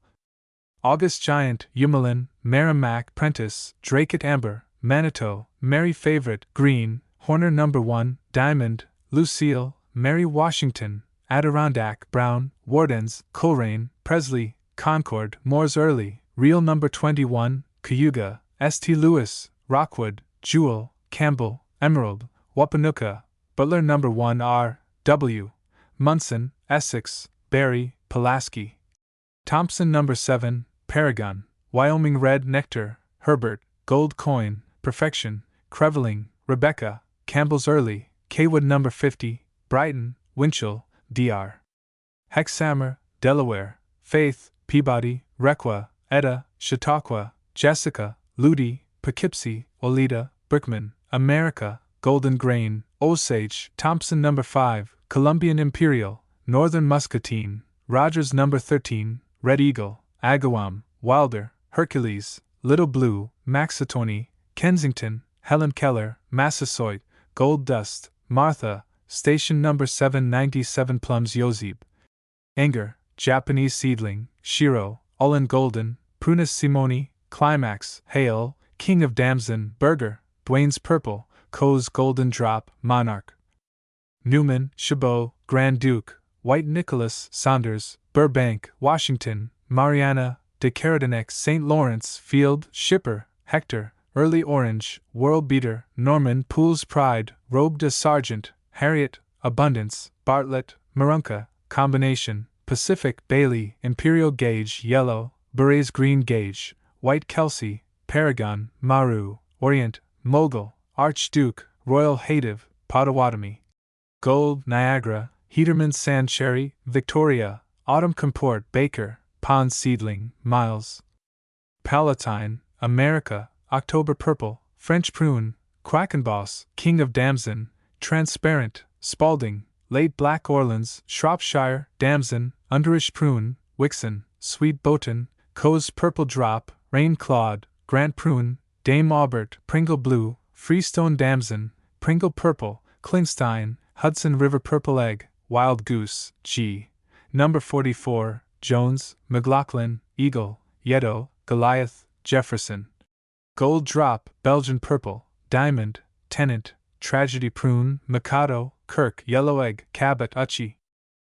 August Giant, Umalin, Merrimack, Prentice, Dracut Amber, Manitou, Mary Favorite, Green, Horner No. 1, Diamond, Lucille, Mary Washington, Adirondack, Brown, Wardens, Coleraine, Presley, Concord, Moore's Early, Real No. 21, Cayuga, St. Louis, Rockwood, Jewel, Campbell, Emerald, Wapanucka, Butler No. 1 R. W. Munson, Essex, Barry, Pulaski. Thompson No. 7, Paragon, Wyoming Red Nectar, Herbert, Gold Coin, Perfection, Creveling, Rebecca, Campbell's Early, Kaywood No. 50, Brighton, Winchell, Dr. Hexhammer, Delaware, Faith, Peabody, Requa, Etta, Chautauqua, Jessica, Ludi, Poughkeepsie, Oleta, Brickman, America, Golden Grain, Osage, Thompson No. 5, Columbian Imperial, Northern Muscatine, Rogers No. 13, Red Eagle, Agawam, Wilder, Hercules, Little Blue, Maxitoni, Kensington, Helen Keller, Massasoit, Gold Dust, Martha, Station No. 797 Plums Yozib. Anger, Japanese Seedling, Shiro, Ullen Golden, Prunus Simoni, Climax, Hale, King of Damson, Burger, Dwayne's Purple, Coe's Golden Drop, Monarch. Newman, Chabot, Grand Duke, White Nicholas, Saunders, Burbank, Washington, Mariana, de Caradonex, St. Lawrence, Field, Shipper, Hector, Early Orange, World Beater, Norman, Poole's Pride, Robe de Sergeant, Harriet, Abundance, Bartlett, Marunka, Combination, Pacific, Bailey, Imperial Gauge, Yellow, Beret's Green Gauge, White Kelsey, Paragon, Maru, Orient, Mogul, Archduke, Royal Hative, Potawatomi. Gold, Niagara, Heaterman Sand Cherry, Victoria, Autumn Comport, Baker, Pond Seedling, Miles. Palatine, America, October Purple, French Prune, Quackenboss, King of Damson, Transparent, Spalding, Late Black Orleans, Shropshire, Damson, Underish Prune, Wixon, Sweet Boaton, Coe's Purple Drop, Rain Claude, Grant Prune, Dame Aubert, Pringle Blue, Freestone Damson, Pringle Purple, Klingstein, Hudson River Purple Egg, Wild Goose, G. Number 44, Jones, McLaughlin, Eagle, Yedo, Goliath, Jefferson. Gold Drop, Belgian Purple, Diamond, Tennant, Tragedy Prune, Mikado, Kirk, Yellow Egg, Cabot, Uchi.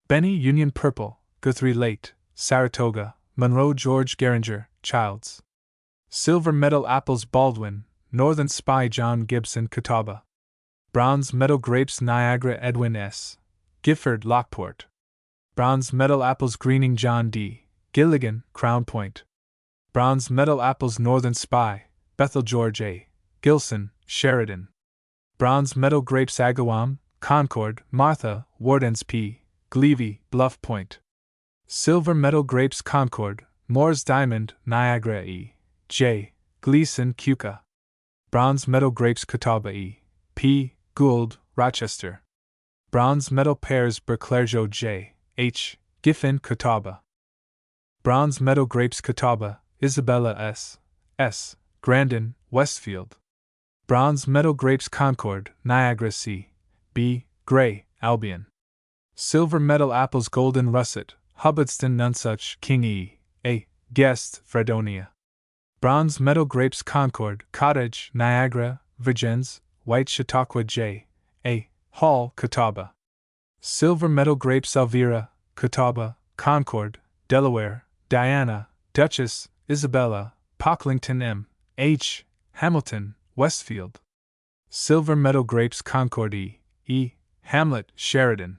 Benny Union Purple, Guthrie Late, Saratoga, Monroe George Geringer, Childs. Silver Medal Apples Baldwin, Northern Spy John Gibson Catawba. Bronze Medal Grapes Niagara Edwin S. Gifford Lockport. Bronze Medal Apples Greening John D. Gilligan, Crown Point. Bronze Medal Apples Northern Spy, Bethel George A. Gilson, Sheridan. Bronze Medal Grapes Agawam, Concord, Martha, Wardens P. Glevey, Bluff Point. Silver Medal Grapes Concord, Moore's Diamond, Niagara E. J. Gleason, Cuca. Bronze Medal Grapes Catawba E. P. Gould, Rochester. Bronze Medal Pears Berclergeau J. H. Giffen, Catawba. Bronze Medal Grapes Catawba, Isabella S. S. Grandin, Westfield. Bronze Medal Grapes Concord, Niagara C. B. Gray, Albion. Silver Medal Apples Golden Russet, Hubbardston Nonsuch, King E. A. Guest, Fredonia. Bronze Medal Grapes Concord, Cottage, Niagara, Virgins, White Chautauqua J. A. Hall, Catawba. Silver Medal Grapes Elvira, Catawba, Concord, Delaware, Diana, Duchess, Isabella, Pocklington M. H. Hamilton, Westfield. Silver Medal Grapes Concord E. E. Hamlet, Sheridan.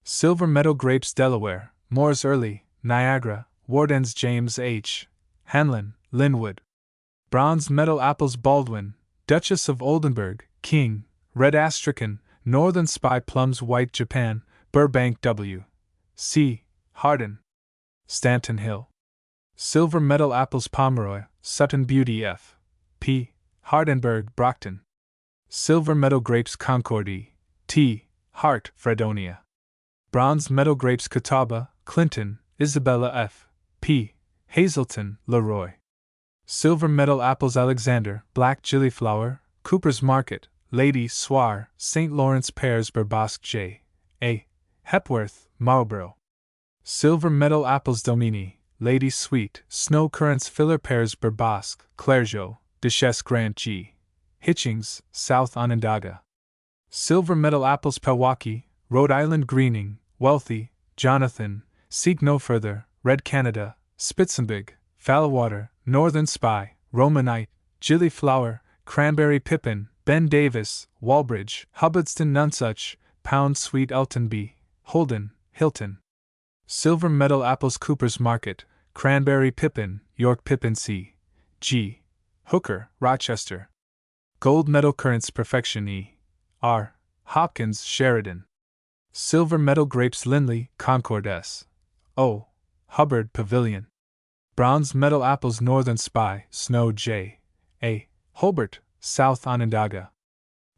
Silver Medal Grapes Delaware, Moore's Early, Niagara, Wardens James H. Hanlon, Linwood. Bronze Medal Apples Baldwin, Duchess of Oldenburg, King, Red Astrakhan, Northern Spy Plums White Japan, Burbank W. C. Hardin. Stanton Hill. Silver Medal Apples Pomeroy, Sutton Beauty F. P. Hardenberg, Brockton. Silver Medal Grapes Concord E. T. Hart, Fredonia. Bronze Medal Grapes Catawba, Clinton, Isabella F. P. Hazleton, Leroy. Silver Medal Apples Alexander, Black Gillyflower, Cooper's Market, Lady Swar, St. Lawrence Pears Burbasque J. A. Hepworth, Marlborough. Silver Medal Apples Domini, Lady Sweet, Snow Currants Filler Pears Burbasque, Clergeau, Duchesse Grant G. Hitchings, South Onondaga. Silver Medal Apples Pewaukee, Rhode Island Greening, Wealthy, Jonathan, Seek No Further, Red Canada, Spitzenbig, Fallwater, Northern Spy, Romanite, Gillyflower, Cranberry Pippin, Ben Davis, Walbridge, Hubbardston Nonsuch, Pound Sweet Elton B. Holden, Hilton. Silver Medal Apples Cooper's Market, Cranberry Pippin, York Pippin C. G. Hooker, Rochester. Gold Medal Currants Perfection E. R. Hopkins, Sheridan. Silver Medal Grapes Lindley, Concord S. O. Hubbard, Pavilion. Bronze Medal Apples Northern Spy, Snow J. A. Hobart, South Onondaga.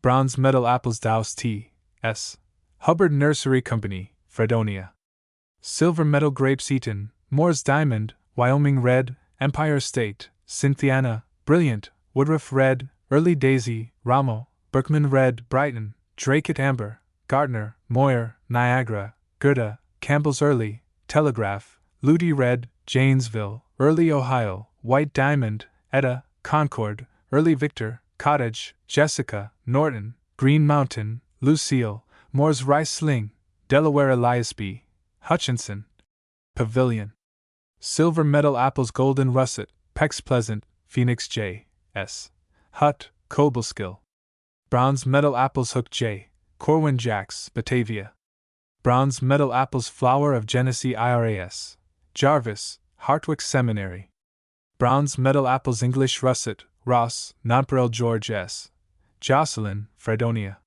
Bronze Medal Apples Douse T. S. Hubbard Nursery Company, Fredonia. Silver Medal Grapes Eaton, Moore's Diamond, Wyoming Red, Empire State, Cynthiana, Brilliant, Woodruff Red, Early Daisy, Ramo, Berkman Red, Brighton, Drake Amber, Gardner, Moyer, Niagara, Gerda, Campbell's Early, Telegraph, Ludi Red, Janesville, Early Ohio, White Diamond, Etta, Concord, Early Victor, Cottage, Jessica, Norton, Green Mountain, Lucille, Moore's Rice Sling, Delaware Elias B. Hutchinson. Pavilion. Silver Medal Apples Golden Russet, Peck's Pleasant, Phoenix J. S. Hutt, Cobleskill. Bronze Medal Apples Hook J. Corwin Jacks, Batavia. Bronze Medal Apples Flower of Genesee IRAS. Jarvis, Hartwick Seminary. Bronze Medal Apples English Russet, Ross, Nonpareil George S. Jocelyn, Fredonia.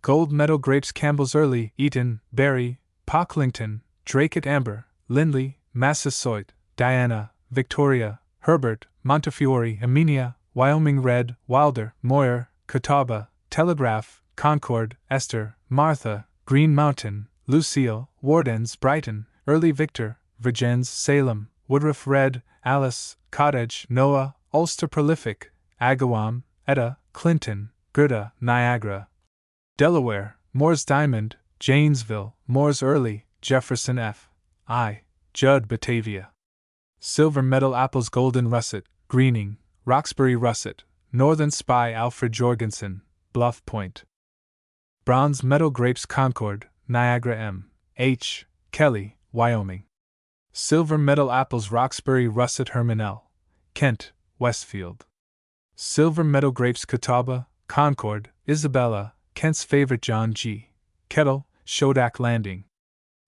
Gold Medal Grapes Campbell's Early, Eaton, Berry, Pocklington, Drake Amber, Lindley, Massasoit, Diana, Victoria, Herbert, Montefiore, Amenia, Wyoming Red, Wilder, Moyer, Catawba, Telegraph, Concord, Esther, Martha, Green Mountain, Lucille, Wardens, Brighton, Early Victor, Virgins, Salem, Woodruff Red, Alice, Cottage, Noah, Ulster Prolific, Agawam, Etta, Clinton, Gerda, Niagara. Delaware, Moore's Diamond, Janesville, Moore's Early, Jefferson F. I. Judd, Batavia. Silver Medal Apples Golden Russet, Greening, Roxbury Russet, Northern Spy Alfred Jorgensen, Bluff Point. Bronze Medal Grapes Concord, Niagara M. H. Kelly, Wyoming. Silver Medal Apples Roxbury Russet Herman L. Kent, Westfield. Silver Medal Grapes Catawba, Concord, Isabella, Kent's Favorite John G. Kettle, Shodak Landing.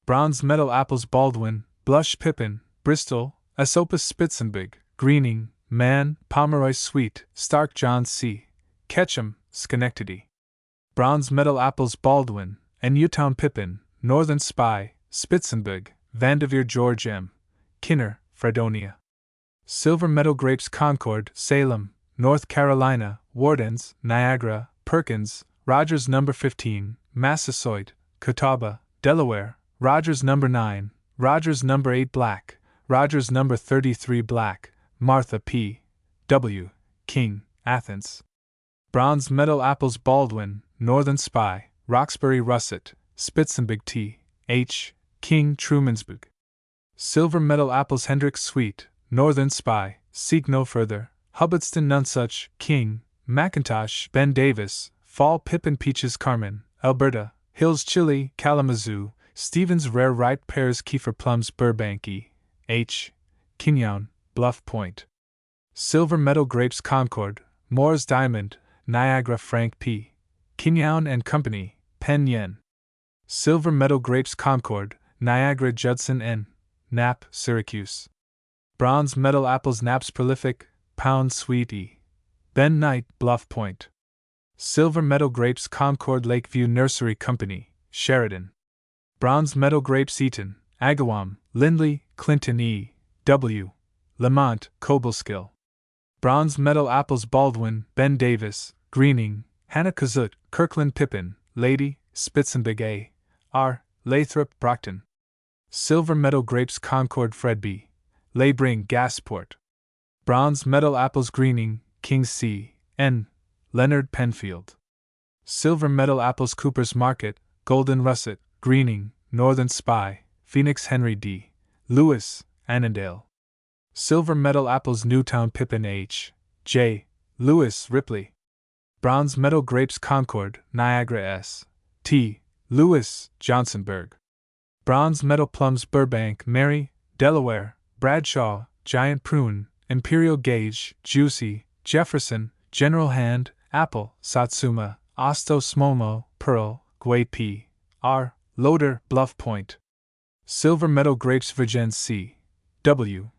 Bronze Medal Apples Baldwin, Blush Pippin, Bristol, Esopus Spitzenberg, Greening, Man, Pomeroy Sweet, Stark John C. Ketchum, Schenectady. Bronze Medal Apples Baldwin, and Newtown Pippin, Northern Spy, Spitzenberg, Vanderveer George M. Kinner, Fredonia. Silver Medal Grapes Concord, Salem, North Carolina, Wardens, Niagara, Perkins, Rogers No. 15, Massasoit, Catawba, Delaware, Rogers No. 9, Rogers No. 8 Black, Rogers No. 33 Black, Martha P. W. King, Athens. Bronze Medal Apples Baldwin, Northern Spy, Roxbury Russet, Spitzenberg T. H. King, Trumansburg. Silver Medal Apples Hendrick Sweet, Northern Spy, Seek No Further, Hubbardston Nonsuch, King, McIntosh, Ben Davis, Fall Pippin Peaches Carmen, Alberta, Hills Chili, Kalamazoo, Stevens Rare Ripe Pears Kiefer Plums Burbank E. H. Kinyown, Bluff Point. Silver Medal Grapes Concord, Moore's Diamond, Niagara Frank P. Kinyown and Company, Penn Yen. Silver Medal Grapes Concord, Niagara Judson N. Knapp, Syracuse. Bronze Medal Apples Knapp's Prolific, Pound Sweet E. Ben Knight, Bluff Point. Silver Medal Grapes Concord Lakeview Nursery Company, Sheridan. Bronze Medal Grapes Eaton, Agawam, Lindley, Clinton E. W. Lamont, Cobleskill. Bronze Medal Apples Baldwin, Ben Davis, Greening, Hannah-Kazut, Kirkland Pippin, Lady, Spitzenberg A. R. Lathrop, Brockton. Silver Medal Grapes Concord Fred B. Laybring, Gasport. Bronze Medal Apples Greening, King C. N. Leonard, Penfield. Silver Medal Apples Cooper's Market, Golden Russet, Greening, Northern Spy, Phoenix Henry D. Lewis, Annandale. Silver Medal Apples Newtown Pippin H. J. Lewis, Ripley. Bronze Medal Grapes Concord, Niagara S. T. Lewis, Johnsonburg. Bronze Medal Plums Burbank, Mary, Delaware, Bradshaw, Giant Prune, Imperial Gauge, Juicy, Jefferson, General Hand, Apple, Satsuma, Ostos Momo, Pearl, Guay P. R. Loader, Bluff Point. Silver Medal Grapes Virgins C. W.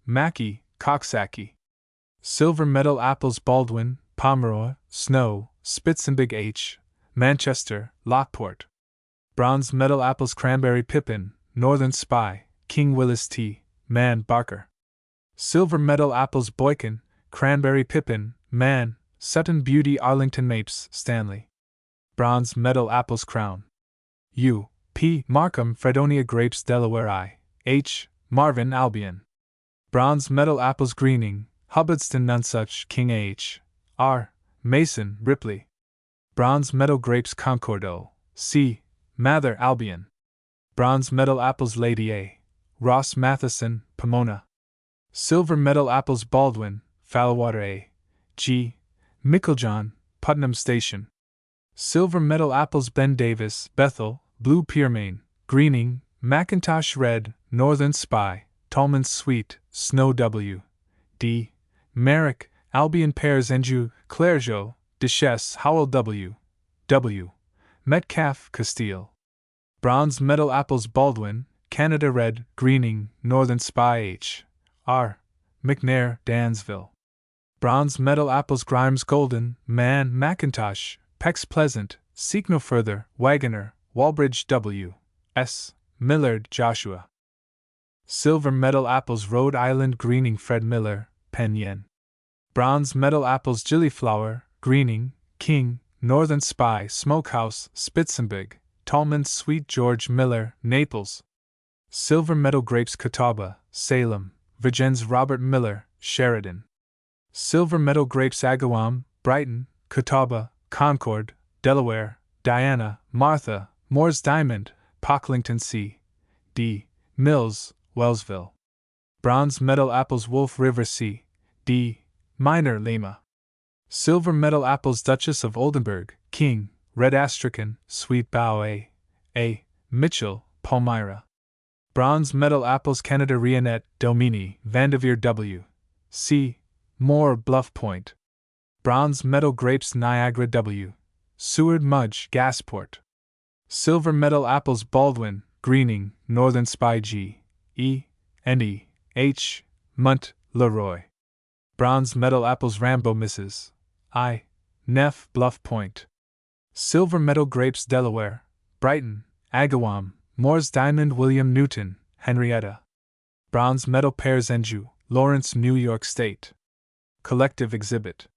Mackey, Coxsackie. Silver Medal Apples Baldwin, Pomeroy, Snow, Spitzenberg H. Manchester, Lockport. Bronze Medal Apples Cranberry Pippin, Northern Spy, King Willis T. Man, Barker. Silver Medal Apples Boykin, Cranberry Pippin, Man, Sutton Beauty Arlington Mapes, Stanley. Bronze Medal Apples Crown. U. P. Markham Fredonia Grapes Delaware I. H. Marvin Albion. Bronze Medal Apples Greening, Hubbardston Nonsuch King H. R. Mason Ripley. Bronze Medal Grapes Concord O. C. Mather Albion. Bronze Medal Apples Lady A. Ross Matheson, Pomona. Silver Medal Apples Baldwin, Fallwater A. G. Micklejohn, Putnam Station. Silver medal apples Ben Davis, Bethel, Blue Pearmain, Greening, Macintosh Red, Northern Spy, Tallman's Sweet, Snow W. D. Merrick, Albion Pears Anjou, Clairgeau, Duchesse Howell W. W. Metcalf, Castile. Bronze medal apples Baldwin, Canada Red, Greening, Northern Spy H. R. McNair, Dansville. Bronze medal apples Grimes Golden, Mann, Macintosh, Peck's Pleasant, Seek No Further, Wagoner, Walbridge W. S. Millard, Joshua. Silver medal apples Rhode Island Greening Fred Miller, Penn Yen. Bronze medal apples Gillyflower, Greening, King, Northern Spy Smokehouse, Spitzenberg, Tallman's Sweet George Miller, Naples. Silver medal grapes Catawba, Salem, Virgins Robert Miller, Sheridan. Silver medal grapes Agawam, Brighton, Catawba, Concord, Delaware, Diana, Martha, Moore's Diamond, Pocklington C. D. Mills, Wellsville. Bronze medal apples Wolf River C. D. Minor, Lima. Silver medal apples Duchess of Oldenburg, King, Red Astrakhan, Sweet Bow A. A. Mitchell, Palmyra. Bronze medal apples Canada Rionette, Domini, Vanderveer W. C. Moore, Bluff Point. Bronze medal grapes Niagara W. Seward Mudge, Gasport. Silver medal apples Baldwin, Greening, Northern Spy G. E. N. E. H. Munt, Leroy. Bronze medal apples Rambo Mrs. I. Neff, Bluff Point. Silver medal grapes Delaware, Brighton, Agawam, Moore's Diamond William Newton, Henrietta. Bronze medal pears Anjou, Lawrence, New York State. Collective exhibit.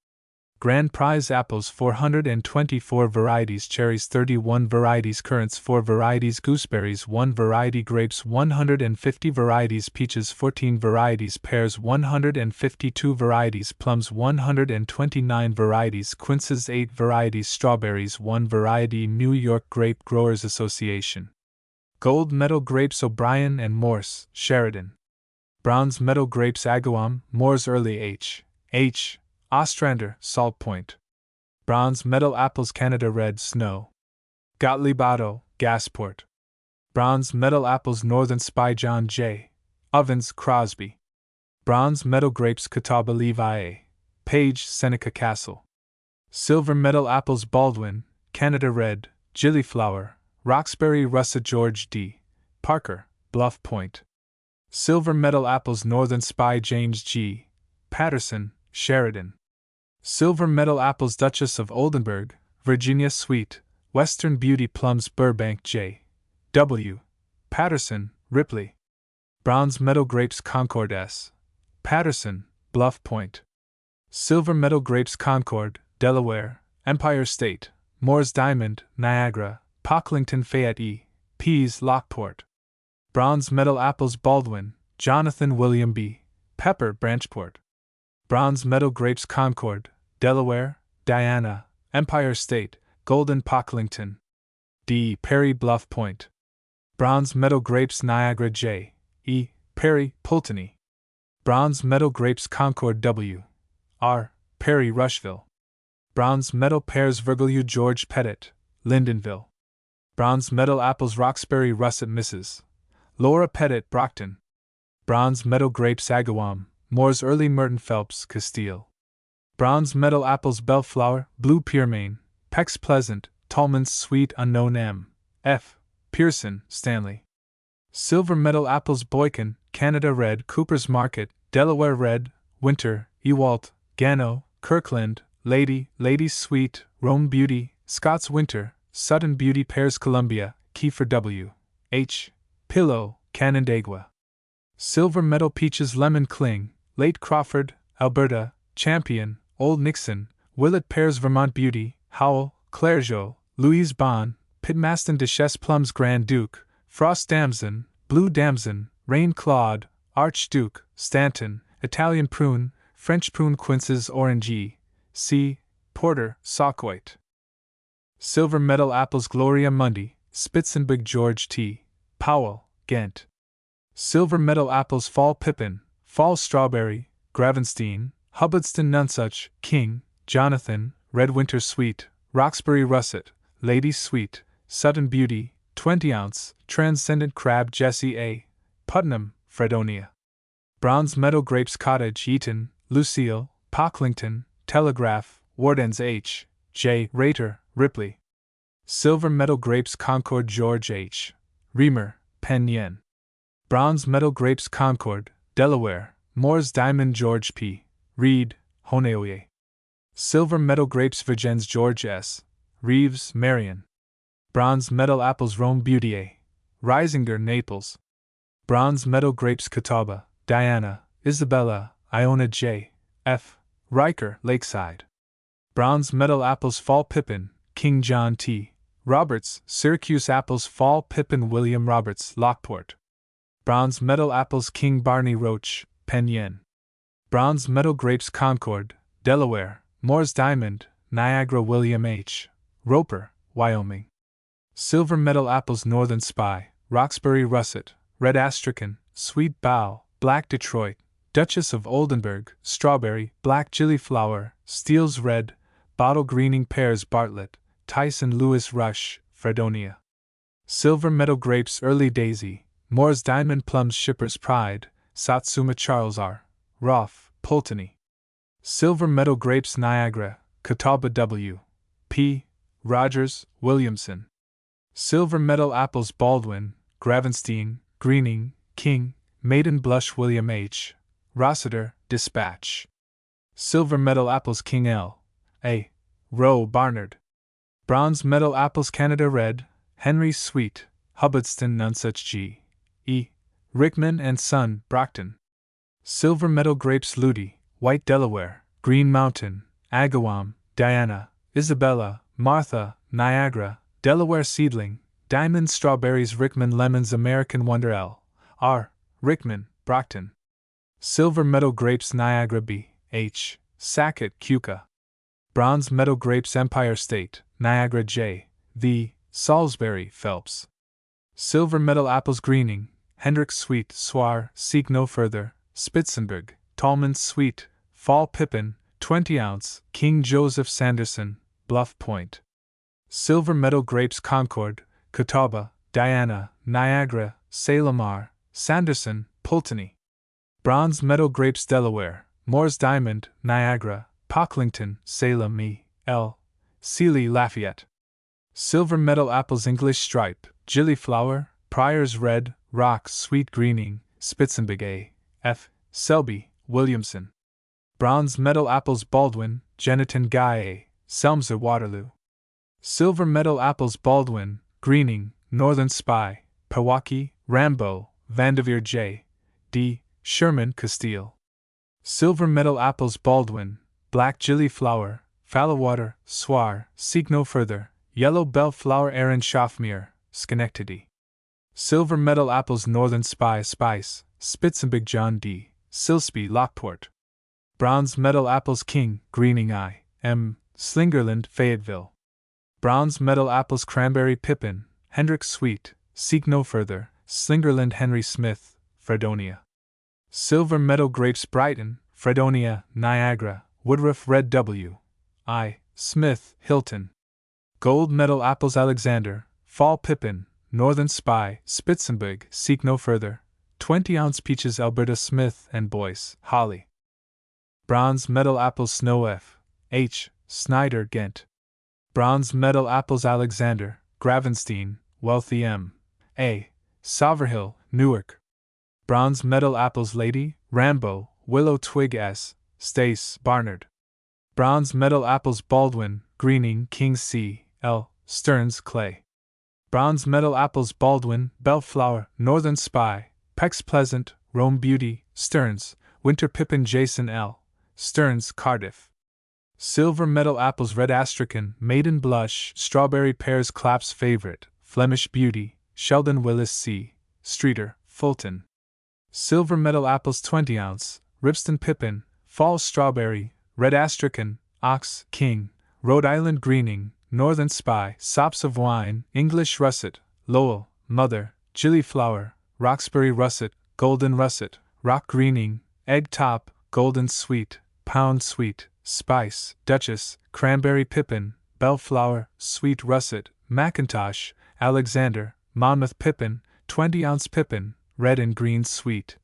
Grand prize apples 424 varieties, cherries 31 varieties, currants 4 varieties, gooseberries 1 variety, grapes 150 varieties, peaches 14 varieties, pears 152 varieties, plums 129 varieties, quinces 8 varieties, strawberries 1 variety. New York Grape Growers Association. Gold medal grapes O'Brien and Morse, Sheridan. Bronze medal grapes Agawam, Moore's Early H. H. Ostrander, Salt Point. Bronze medal apples Canada Red, Snow. Gottlieb Otto, Gasport. Bronze medal apples Northern Spy John J. Ovens, Crosby. Bronze medal grapes Catawba Levi A. Page, Seneca Castle. Silver medal apples Baldwin, Canada Red, Gillyflower, Roxbury Russet George D. Parker, Bluff Point. Silver medal apples Northern Spy James G. Patterson, Sheridan. Silver medal apples Duchess of Oldenburg, Virginia Sweet, Western Beauty plums Burbank J. W. Patterson, Ripley. Bronze medal grapes Concord S. Patterson, Bluff Point. Silver medal grapes Concord, Delaware, Empire State, Moore's Diamond, Niagara, Pocklington Fayette E. Pease, Lockport. Bronze medal apples Baldwin, Jonathan William B. Pepper, Branchport. Bronze medal grapes Concord, Delaware, Diana, Empire State, Golden Pocklington. D. Perry, Bluff Point. Bronze medal grapes Niagara J. E. Perry, Pulteney. Bronze medal grapes Concord W. R. Perry, Rushville. Bronze medal pears Virgil George Pettit, Lindenville. Bronze medal apples Roxbury Russet Mrs. Laura Pettit, Brockton. Bronze medal grapes Agawam, Moore's Early Merton Phelps, Castile. Bronze medal apples Bellflower, Blue Pearmain, Peck's Pleasant, Tallman's Sweet Unknown M. F. Pearson, Stanley. Silver medal apples Boykin, Canada Red, Cooper's Market, Delaware Red, Winter, Ewalt, Gano, Kirkland, Lady Sweet, Rome Beauty, Scott's Winter, Sudden Beauty pears Columbia, Kiefer W. H. Pillow, Canandaigua. Silver medal peaches Lemon Cling, Late Crawford, Alberta, Champion, Old Nixon, Willett pears Vermont Beauty, Howell, Clairgeau, Louise Bon, Pitmaston Duchesse plums Grand Duke, Frost Damson, Blue Damson, Rain Claude, Archduke, Stanton, Italian Prune, French Prune quinces Orange E. C. Porter, Sauquoit. Silver medal apples Gloria Mundy, Spitzenberg George T. Powell, Ghent. Silver medal apples Fall Pippin, Fall Strawberry, Gravenstein, Hubbardston Nonsuch, King, Jonathan, Red Winter Sweet, Roxbury Russet, Lady Sweet, Sutton Beauty, 20 ounce, Transcendent Crab Jessie A. Putnam, Fredonia. Bronze Meadow Grapes Cottage Eaton, Lucille, Pocklington, Telegraph, Wardens H. J. Rater, Ripley. Silver Meadow Grapes Concord George H. Reamer, Penn Yen. Bronze Meadow Grapes Concord, Delaware, Moore's Diamond George P. Reed, Honeoye. Silver Meadow Grapes Virgens George S. Reeves, Marion. Bronze Meadow Apples Rome Beauty A. Risinger, Naples. Bronze Meadow Grapes Catawba, Diana, Isabella, Iona J. F. Riker, Lakeside. Bronze Meadow Apples Fall Pippin, King John T. Roberts, Syracuse Apples Fall Pippin William Roberts, Lockport. Bronze Meadow Apples King Barney Roach, Penn Yen. Bronze Meadow Grapes Concord, Delaware, Moore's Diamond, Niagara William H. Roper, Wyoming. Silver Meadow Apples Northern Spy, Roxbury Russet, Red Astrakhan, Sweet Bow, Black Detroit, Duchess of Oldenburg, Strawberry, Black Gillyflower, Steele's Red, Bottle Greening Pears Bartlett, Tyson Lewis Rush, Fredonia. Silver Meadow Grapes Early Daisy, Moore's Diamond Plums Shipper's Pride, Satsuma Charles R. Roth, Pulteney. Silver Meadow Grapes Niagara, Catawba W. P. Rogers, Williamson. Silver Meadow Apples Baldwin, Gravenstein, Greening, King, Maiden Blush William H. Rossiter, Dispatch. Silver Meadow Apples King L. A. Rowe Barnard. Bronze Meadow Apples Canada Red, Henry Sweet, Hubbardston Nonsuch G. E. Rickman and Son, Brockton. Silver Meadow Grapes Ludi, White Delaware, Green Mountain, Agawam, Diana, Isabella, Martha, Niagara, Delaware Seedling, Diamond Strawberries Rickman Lemons American Wonder L. R. Rickman, Brockton. Silver Meadow Grapes Niagara B. H. Sackett, Keuka. Bronze Meadow Grapes Empire State, Niagara J. V. Salisbury, Phelps. Silver Meadow Apples Greening, Hendrick Sweet, Swar, Seek No Further, Spitzenberg, Tallman Sweet, Fall Pippin, 20 ounce, King Joseph Sanderson, Bluff Point. Silver Meadow Grapes Concord, Catawba, Diana, Niagara, Salem R. Sanderson, Pulteney. Bronze Meadow Grapes Delaware, Moore's Diamond, Niagara, Pocklington, Salem E. L. Seeley, Lafayette. Silver Meadow Apples English Stripe, Gillyflower, Pryor's Red, Rock Sweet Greening, Spitzenberg A. F. Selby, Williamson. Bronze Meadow Apples Baldwin, Geniton Guy A. Selmser, Waterloo. Silver Meadow Apples Baldwin, Greening, Northern Spy, Pewaukee, Rambo, Vanderveer J. D. Sherman, Castile. Silver Meadow Apples Baldwin, Black Gillyflower, Fallowwater, Swar, Seek No Further, Yellow Bellflower Aaron Schaffmere, Schenectady. Silver Meadow Apples Northern Spy Spice, Spitzenberg John D. Silsby, Lockport. Bronze Meadow Apples King, Greening I. M. Slingerland, Fayetteville. Bronze Meadow Apples Cranberry Pippin, Hendrick Sweet, Seek No Further, Slingerland Henry Smith, Fredonia. Silver Meadow Grapes Brighton, Fredonia, Niagara, Woodruff Red W. I. Smith, Hilton. Gold Meadow Apples Alexander, Fall Pippin, Northern Spy, Spitzenberg, Seek No Further, 20 ounce Peaches Alberta Smith and Boyce, Holly. Bronze Meadow Apples Snow F. H. Snyder, Ghent. Bronze Meadow Apples Alexander, Gravenstein, Wealthy M. A. Soverhill, Newark. Bronze Meadow Apples Lady, Rambo, Willow Twig S. Stace, Barnard. Bronze Meadow Apples Baldwin, Greening, King C. L. Stearns, Clay. Bronze Meadow Apples Baldwin, Bellflower, Northern Spy, Peck's Pleasant, Rome Beauty, Stearns, Winter Pippin Jason L. Stearns, Cardiff. Silver Meadow Apples Red Astrakhan, Maiden Blush, Strawberry Pears Clapp's Favorite, Flemish Beauty, Sheldon Willis C. Streeter, Fulton. Silver Meadow Apples 20 ounce, Ribston Pippin, Fall Strawberry, Red Astrakhan, Ox, King, Rhode Island Greening, Northern Spy, Sops of Wine, English Russet, Lowell, Mother, Gillyflower, Roxbury Russet, Golden Russet, Rock Greening, Egg Top, Golden Sweet, pound sweet, spice, Duchess, cranberry pippin, bellflower, sweet russet, Mackintosh, Alexander, Monmouth pippin, 20-ounce pippin, red and green sweet.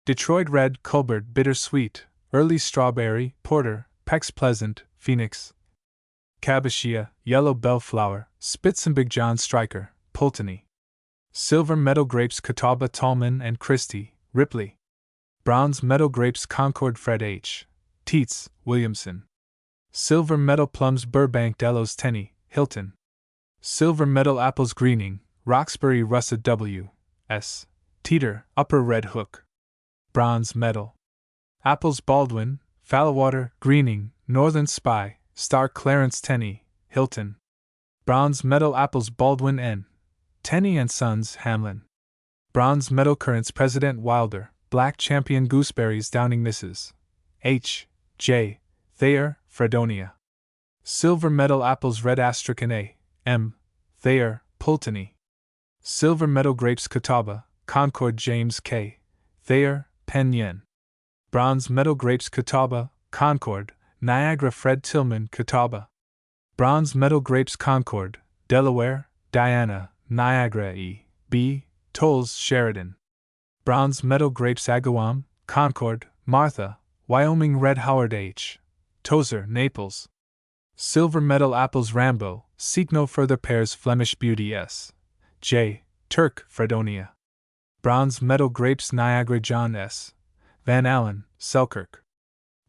Detroit red, Colbert bittersweet, early strawberry, porter, Peck's pleasant, Phoenix. Cabashia, yellow bellflower, Spitzenbig John Stryker, Pulteney. Silver meadow grapes Catawba Tallman and Christie, Ripley. Bronze meadow grapes Concord Fred H. Teets, Williamson. Silver meadow plums Burbank Delos Tenney, Hilton. Silver meadow apples Greening, Roxbury Russet W. S. Teeter, Upper Red Hook. Bronze meadow apples Baldwin, Fallowwater, Greening, Northern Spy, Star Clarence Tenney, Hilton. Bronze meadow apples Baldwin N. Tenney and Sons, Hamlin. Bronze meadow currants President Wilder, Black Champion gooseberries Downing Mrs. H. J. Thayer, Fredonia. Silver meadow apples Red Astrakhan A. M. Thayer, Pulteney. Silver meadow grapes Catawba, Concord James K. Thayer, Penn Yen. Bronze meadow grapes Catawba, Concord, Niagara Fred Tillman, Catawba. Bronze meadow grapes Concord, Delaware, Diana, Niagara E. B. Tolles, Sheridan. Bronze meadow grapes Agawam, Concord, Martha, Wyoming red Howard H. Tozer, Naples. Silver meadow apples Rambo, seek no further pears Flemish Beauty S. J. Turk, Fredonia. Bronze meadow grapes Niagara John S. Van Allen, Selkirk.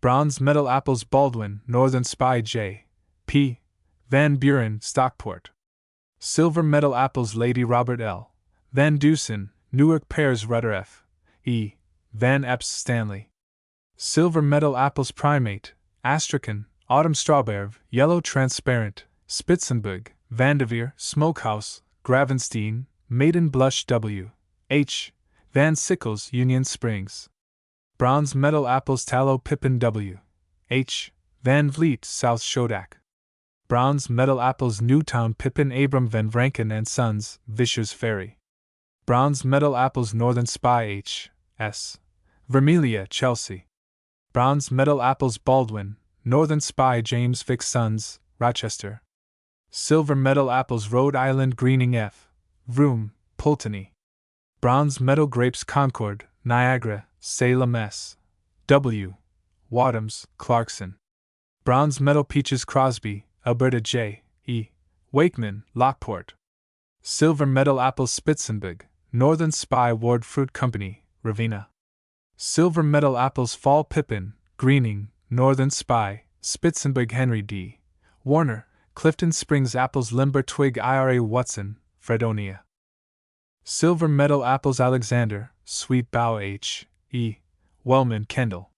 Bronze meadow apples Baldwin, Northern Spy J. P. Van Buren, Stockport. Silver meadow apples Lady Robert L. Van Dusen, Newark pears Rudder F. E. Van Epps Stanley. Silver meadow apples Primate, Astrakhan, Autumn Strawberry, Yellow Transparent, Spitzenberg, Vanderveer, Smokehouse, Gravenstein, Maiden Blush W. H. Van Sickles, Union Springs. Bronze meadow apples Tallow Pippin W. H. Van Vliet, South Shodak. Bronze meadow apples Newtown Pippin Abram Van Vranken and Sons, Vischer's Ferry. Bronze meadow apples Northern Spy H. S. Vermelia, Chelsea. Bronze meadow apples Baldwin, Northern Spy James Vick Sons, Rochester. Silver meadow apples Rhode Island Greening F. Vroom, Pulteney. Bronze meadow grapes Concord, Niagara, Salem S. W. Wadhams, Clarkson. Bronze meadow peaches Crosby, Alberta J. E. Wakeman, Lockport. Silver meadow apples Spitzenberg, Northern Spy Ward Fruit Company, Ravenna. Silver meadow apples Fall Pippin, Greening, Northern Spy, Spitzenberg Henry D. Warner, Clifton Springs apples Limber Twig IRA Watson, Fredonia. Silver meadow apples Alexander, Sweet Bow H. E. Wellman, Kendall.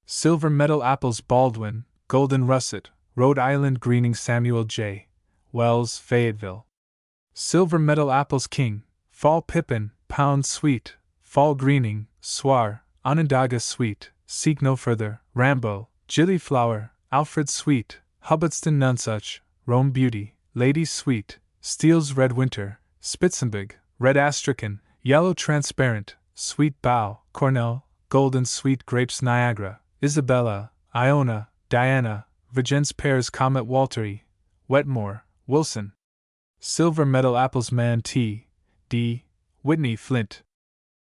Silver meadow apples Baldwin, Golden Russet, Rhode Island Greening Samuel J. Wells, Fayetteville. Silver meadow apples King, Fall Pippin, Pound Sweet, Fall Greening, Swar, Onondaga Sweet, Seek No Further, Rambo, Gillyflower, Alfred Sweet, Hubbardston Nonsuch, Rome Beauty, Lady Sweet, Steele's Red Winter, Spitzenberg, Red Astrakhan, Yellow Transparent, Sweet Bow, Cornell, Golden Sweet Grapes Niagara, Isabella, Iona, Diana, Virgins Pears Comet Waltery, Wetmore, Wilson. Silver meadow apples Man T. D. Whitney Flint.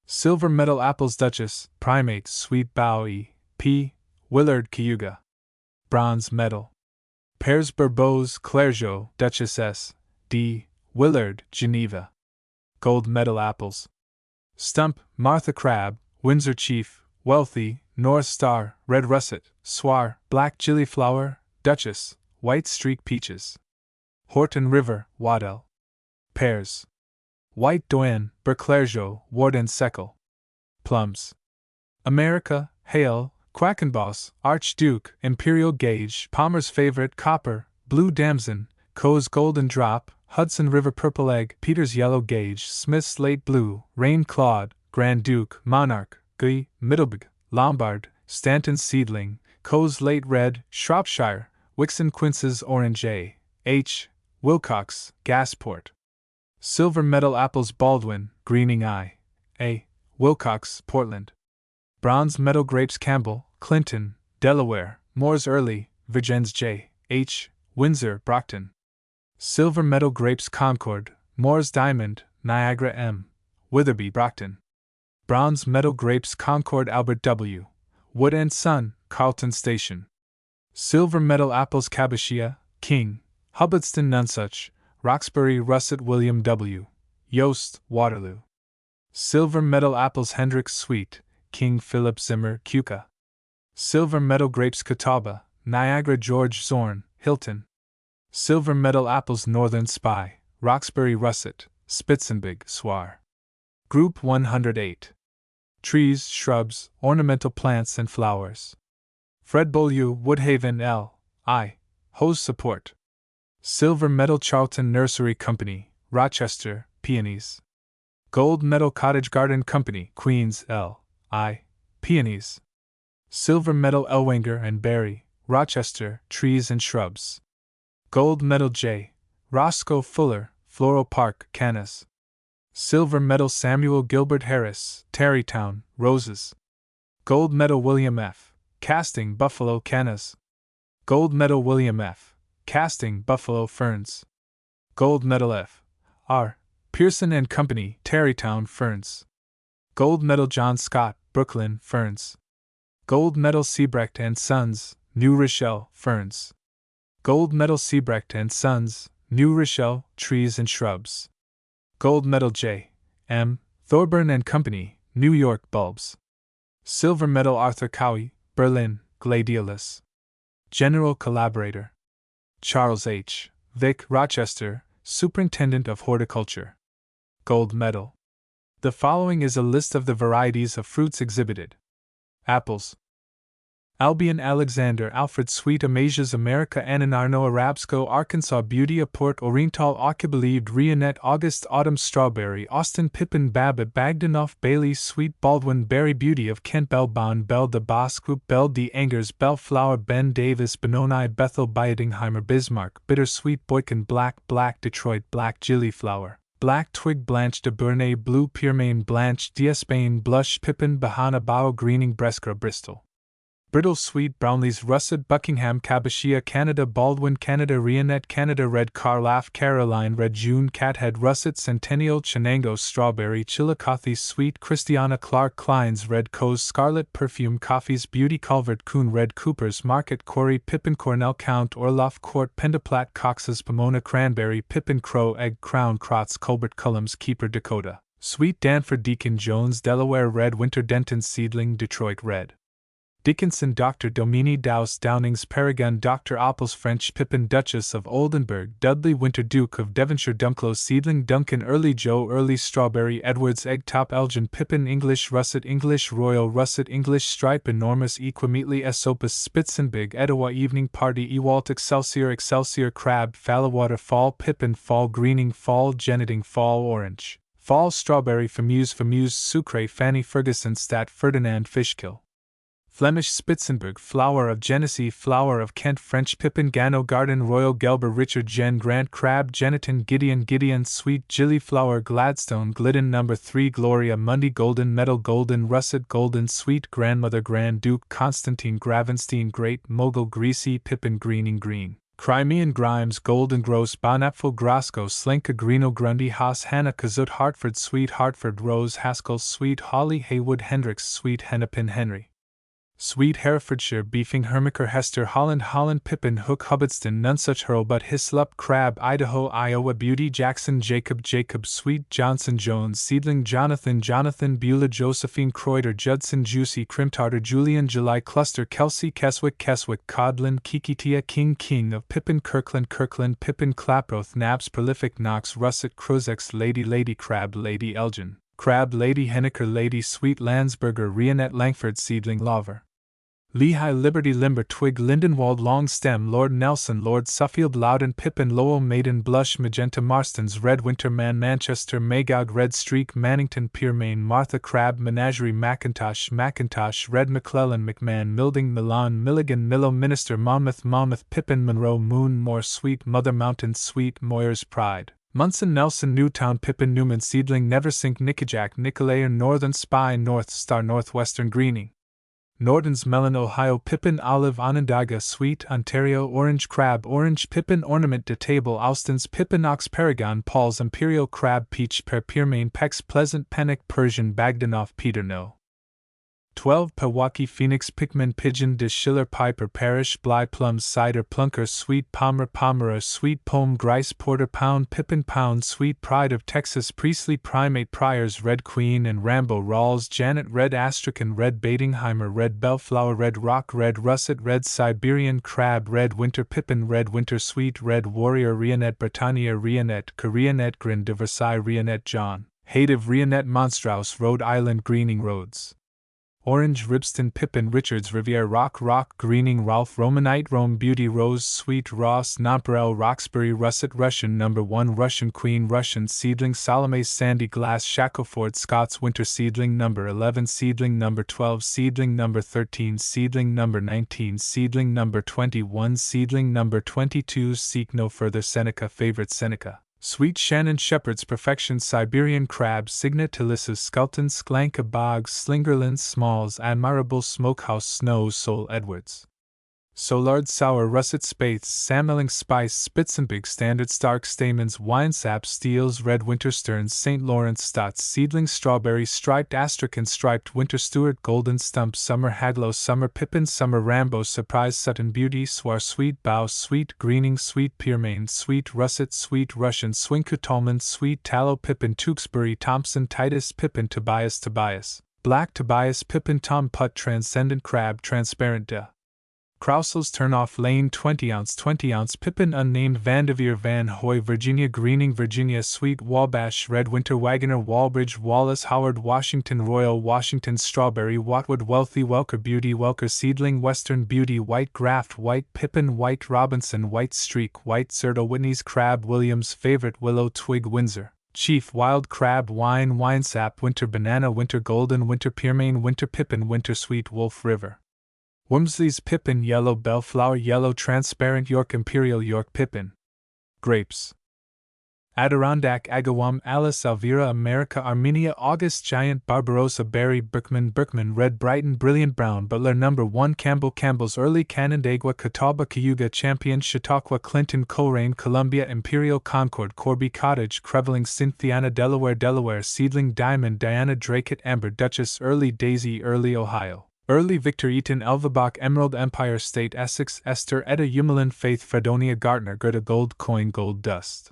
Silver meadow apples Duchess, Primate Sweet Bow E. P. Willard Cayuga. Bronze meadow pears Bourbeau's Clergeau, Duchess S. D. Willard, Geneva. Gold medal apples Stump, Martha Crab, Windsor Chief, Wealthy, North Star, Red Russet, Swar, Black Gillyflower, Duchess, White Streak Peaches. Horton River, Waddell. Pears White Doyen, Berclergeau, Warden Seckel. Plums America, Hale, Quackenboss, Archduke, Imperial Gauge, Palmer's Favorite, Copper, Blue Damson, Coe's Golden Drop, Hudson River Purple Egg, Peter's Yellow Gauge, Smith's Late Blue, Rain Claude, Grand Duke, Monarch, Guy, Middleburg, Lombard, Stanton's Seedling, Coe's Late Red, Shropshire, Wixon Quince's Orange A. H. Wilcox, Gasport. Silver Medal Apples Baldwin, Greening Eye. A. Wilcox, Portland. Bronze Medal Grapes Campbell, Clinton, Delaware, Moore's Early, Virgins J. H., Windsor, Brockton. Silver Medal Grapes Concord, Moore's Diamond, Niagara M., Witherby, Brockton. Bronze Medal Grapes Concord Albert W., Wood and Son, Carlton Station. Silver Medal Apples Cabashia, King, Hubbardston Nonsuch, Roxbury Russet William W., Yost, Waterloo. Silver Medal Apples Hendricks Sweet, King Philip Zimmer, Keuka. Silver Medal Grapes Catawba, Niagara George Zorn, Hilton. Silver Medal Apples Northern Spy, Roxbury Russet, Spitzenbig, Swar. Group 108. Trees, Shrubs, Ornamental Plants and Flowers. Fred Beaulieu, Woodhaven L. I. Hose Support. Silver Medal Charlton Nursery Company, Rochester, Peonies. Gold Medal Cottage Garden Company, Queens L. I. Peonies. Silver Medal Ellwanger and Berry, Rochester, Trees and Shrubs. Gold Medal J. Roscoe Fuller, Floral Park, Canas. Silver Medal Samuel Gilbert Harris, Tarrytown, Roses. Gold Medal William F. Casting, Buffalo, Canas. Gold Medal William F. Casting, Buffalo, Ferns. Gold Medal F. R. Pearson and Company, Tarrytown, Ferns. Gold Medal John Scott, Brooklyn, Ferns. Gold Medal Siebrecht and Sons, New Rochelle, Ferns. Gold Medal Siebrecht and Sons, New Rochelle, Trees and Shrubs. Gold Medal J. M. Thorburn and Company, New York, Bulbs. Silver Medal Arthur Cowie, Berlin, Gladiolus. General Collaborator. Charles H. Vick, Rochester, Superintendent of Horticulture. Gold Medal. The following is a list of the varieties of fruits exhibited. Apples. Albion Alexander Alfred Sweet Amasias America Ananarno Arabsco Arkansas Beauty A Port Oriental Believed Rionette August Autumn Strawberry Austin Pippin Babbitt Bagdanoff Bailey Sweet Baldwin Berry Beauty of Kent Belle Bon Belle de Bosque Group Belle de Angers Bellflower Ben Davis Benoni Bethel Bietingheimer Bismarck Bittersweet Boykin Black Detroit Black Gillyflower Black Twig Blanche de Burnay Blue Pearmain Blanche d'Espagne Blush Pippin Bahana Bao Greening Bresca Bristol Brittle Sweet Brownlees Russet Buckingham Cabashia Canada Baldwin Canada Rionette Canada Red Carlaff Caroline Red June Cathead Russet Centennial Chenango Strawberry Chillicothe Sweet Christiana Clark Klein's Red Coes Scarlet Perfume Coffee's Beauty Culvert Coon Red Cooper's Market Corey Pippin Cornell Count Orloff Court Pendaplat Cox's Pomona Cranberry Pippin Crow Egg Crown Crotts Colbert Cullum's Keeper Dakota Sweet Danford Deacon Jones Delaware Red Winter Denton Seedling Detroit Red Dickinson Dr. Domini Douse Downing's Paragon Dr. Apples French Pippin Duchess of Oldenburg Dudley Winter Duke of Devonshire Dunklow Seedling Duncan Early Joe Early Strawberry Edwards Eggtop Elgin Pippin English Russet English Royal Russet English Stripe Enormous Equimeatly Esopus Spitzenbig Etowah Evening Party Ewalt Excelsior Crab Fallawater Fall Pippin Fall Greening Fall Geneting Fall Orange Fall Strawberry Famuse Sucre Fanny Ferguson Stat Ferdinand Fishkill Flemish Spitzenberg Flower of Genesee Flower of Kent French Pippin Gano Garden Royal Gelber Richard Jen Grant Crab Geniton Gideon Sweet Gillyflower Gladstone Glidden No. 3 Gloria Mundy Golden Medal Golden Russet Golden Sweet Grandmother Grand Duke Constantine Gravenstein Great Mogul Greasy Pippin Greening Green Crimean Grimes Golden Gross Bonapfel Grosco Slinka Greeno Grundy Haas Hannah Kazut Hartford Sweet Hartford Rose Haskell Sweet Holly Haywood Hendricks Sweet Hennepin Henry Sweet Herefordshire Beefing Hermiker Hester Holland Pippin Hook Hubbardston Nonsuch Hurlbut Hislop Crab Idaho Iowa Beauty Jackson Jacob Sweet Johnson Jones Seedling Jonathan Beulah Josephine Croyder Judson Juicy Crimtarter Julian July Cluster Kelsey Keswick Codlin Kikitia King of Pippin Kirkland Pippin Klaproth Nabbs Prolific Knox Russet Cruzex Lady Crab Lady Elgin Crab Lady Henniker Lady Sweet Landsberger Rionette Langford Seedling Lover Lehigh Liberty Limber Twig Lindenwald Long Stem Lord Nelson Lord Suffield Loudon Pippin Lowell Maiden Blush Magenta Marston's Red Winter Man Manchester Magog Red Streak Mannington Pearmain Martha Crab Menagerie Macintosh Red McClellan McMahon Milding Milan Milligan Millow Minister Monmouth Pippin Monroe Moon Moore Sweet Mother Mountain Sweet Moyer's Pride Munson Nelson Newtown Pippin Newman Seedling Neversink Nickajack Nicolay Northern Spy North Star Northwestern Greening Norton's melon, Ohio pippin, olive, Onondaga sweet, Ontario orange crab, orange pippin, ornament de table, Austin's pippin, ox, Paragon, Paul's imperial crab, peach, pear, pearmain, pex, pleasant, panic, Persian, Bagdanoff, Peter, no. 12. Pewaukee, Phoenix, Pickman, Pigeon, de Schiller, Piper, Parish, Bly, Plums, Cider, Plunker, Sweet, Palmer, Pomeroy, Sweet, Poem, Grice, Porter, Pound, Pippin, Pound, Sweet, Pride of Texas, Priestley, Primate, Priors, Red Queen and Rambo, Rawls, Janet, Red Astrakhan, Red Badingheimer, Red Bellflower, Red Rock, Red Russet, Red Siberian Crab, Red Winter Pippin, Red Winter Sweet, Red Warrior, Rionette, Britannia, Rionette, Koreanet, Grin de Versailles, Rionette, John, Hative, Rionette, Monstrous, Rhode Island, Greening Roads. Orange, Ribston, Pippin, Richards, Riviere, Rock, Greening, Ralph, Romanite, Rome, Beauty, Rose, Sweet, Ross, Nonpareil, Roxbury, Russet, Russian, No. 1, Russian Queen, Russian Seedling, Salome, Sandy Glass, Shackleford, Scots, Winter Seedling, No. 11, Seedling, No. 12, Seedling, No. 13, Seedling, No. 19, Seedling, No. 21, Seedling, No. 22, Seek no further, Seneca, Favorite Seneca. Sweet Shannon Shepherd's Perfection, Siberian Crab, Signet Tillis's Skelton, Sklanka Boggs, Slingerland, Smalls, Admirable Smokehouse, Snow, Sol Edwards. Solard, Sour, Russet, Spates, Sameling, Spice, Spitzenbig, Standard, Stark, Stamens, Winesap, Steels, Red Winter Stearns, St. Lawrence, Stotts, Seedling, Strawberry, Striped, Astrakhan, Striped, Winter Stewart, Golden Stump, Summer Haglow, Summer Pippin, Summer Rambo, Surprise, Sutton Beauty, Swar, Sweet Bow, Sweet Greening, Sweet Pearmain, Sweet Russet, Sweet Russian, Swinker Tolman, Sweet Tallow, Pippin, Tewksbury, Thompson, Titus, Pippin, Tobias, Black Tobias, Pippin, Tom Putt, Transcendent Crab, Transparent de Krausel's Turnoff Lane, 20-ounce Pippin, Unnamed, Vanderveer, Van Hoy, Virginia, Greening, Virginia, Sweet Wabash, Red Winter, Wagoner, Walbridge, Wallace, Howard, Washington, Royal, Washington, Strawberry, Watwood, Wealthy, Welker, Beauty, Welker, Seedling, Western Beauty, White Graft, White Pippin, White Robinson, White Streak, White Serto, Whitney's Crab, Williams, Favorite, Willow, Twig, Windsor, Chief, Wild Crab, Wine, Winesap, Winter Banana, Winter Golden, Winter Pearmain, Winter Pippin, Winter Sweet, Wolf River. Wormsley's Pippin, Yellow Bellflower, Yellow Transparent, York Imperial, York Pippin. Grapes. Adirondack, Agawam, Alice, Elvira, America, Armenia, August, Giant, Barbarossa, Berry, Berkman, Red, Brighton, Brilliant Brown, Butler, No. 1, Campbell's Early, Canandaigua, Catawba, Cayuga, Champion, Chautauqua, Clinton, Coleraine, Columbia, Imperial, Concord, Corby Cottage, Creveling, Cynthiana, Delaware, Seedling, Diamond, Diana, Drake, Amber, Duchess, Early, Daisy, Early, Ohio. Early, Victor Eaton, Elvabach, Emerald, Empire State, Essex, Esther, Etta, Umelin, Faith, Fredonia, Gartner, Gerda, Gold Coin, Gold Dust.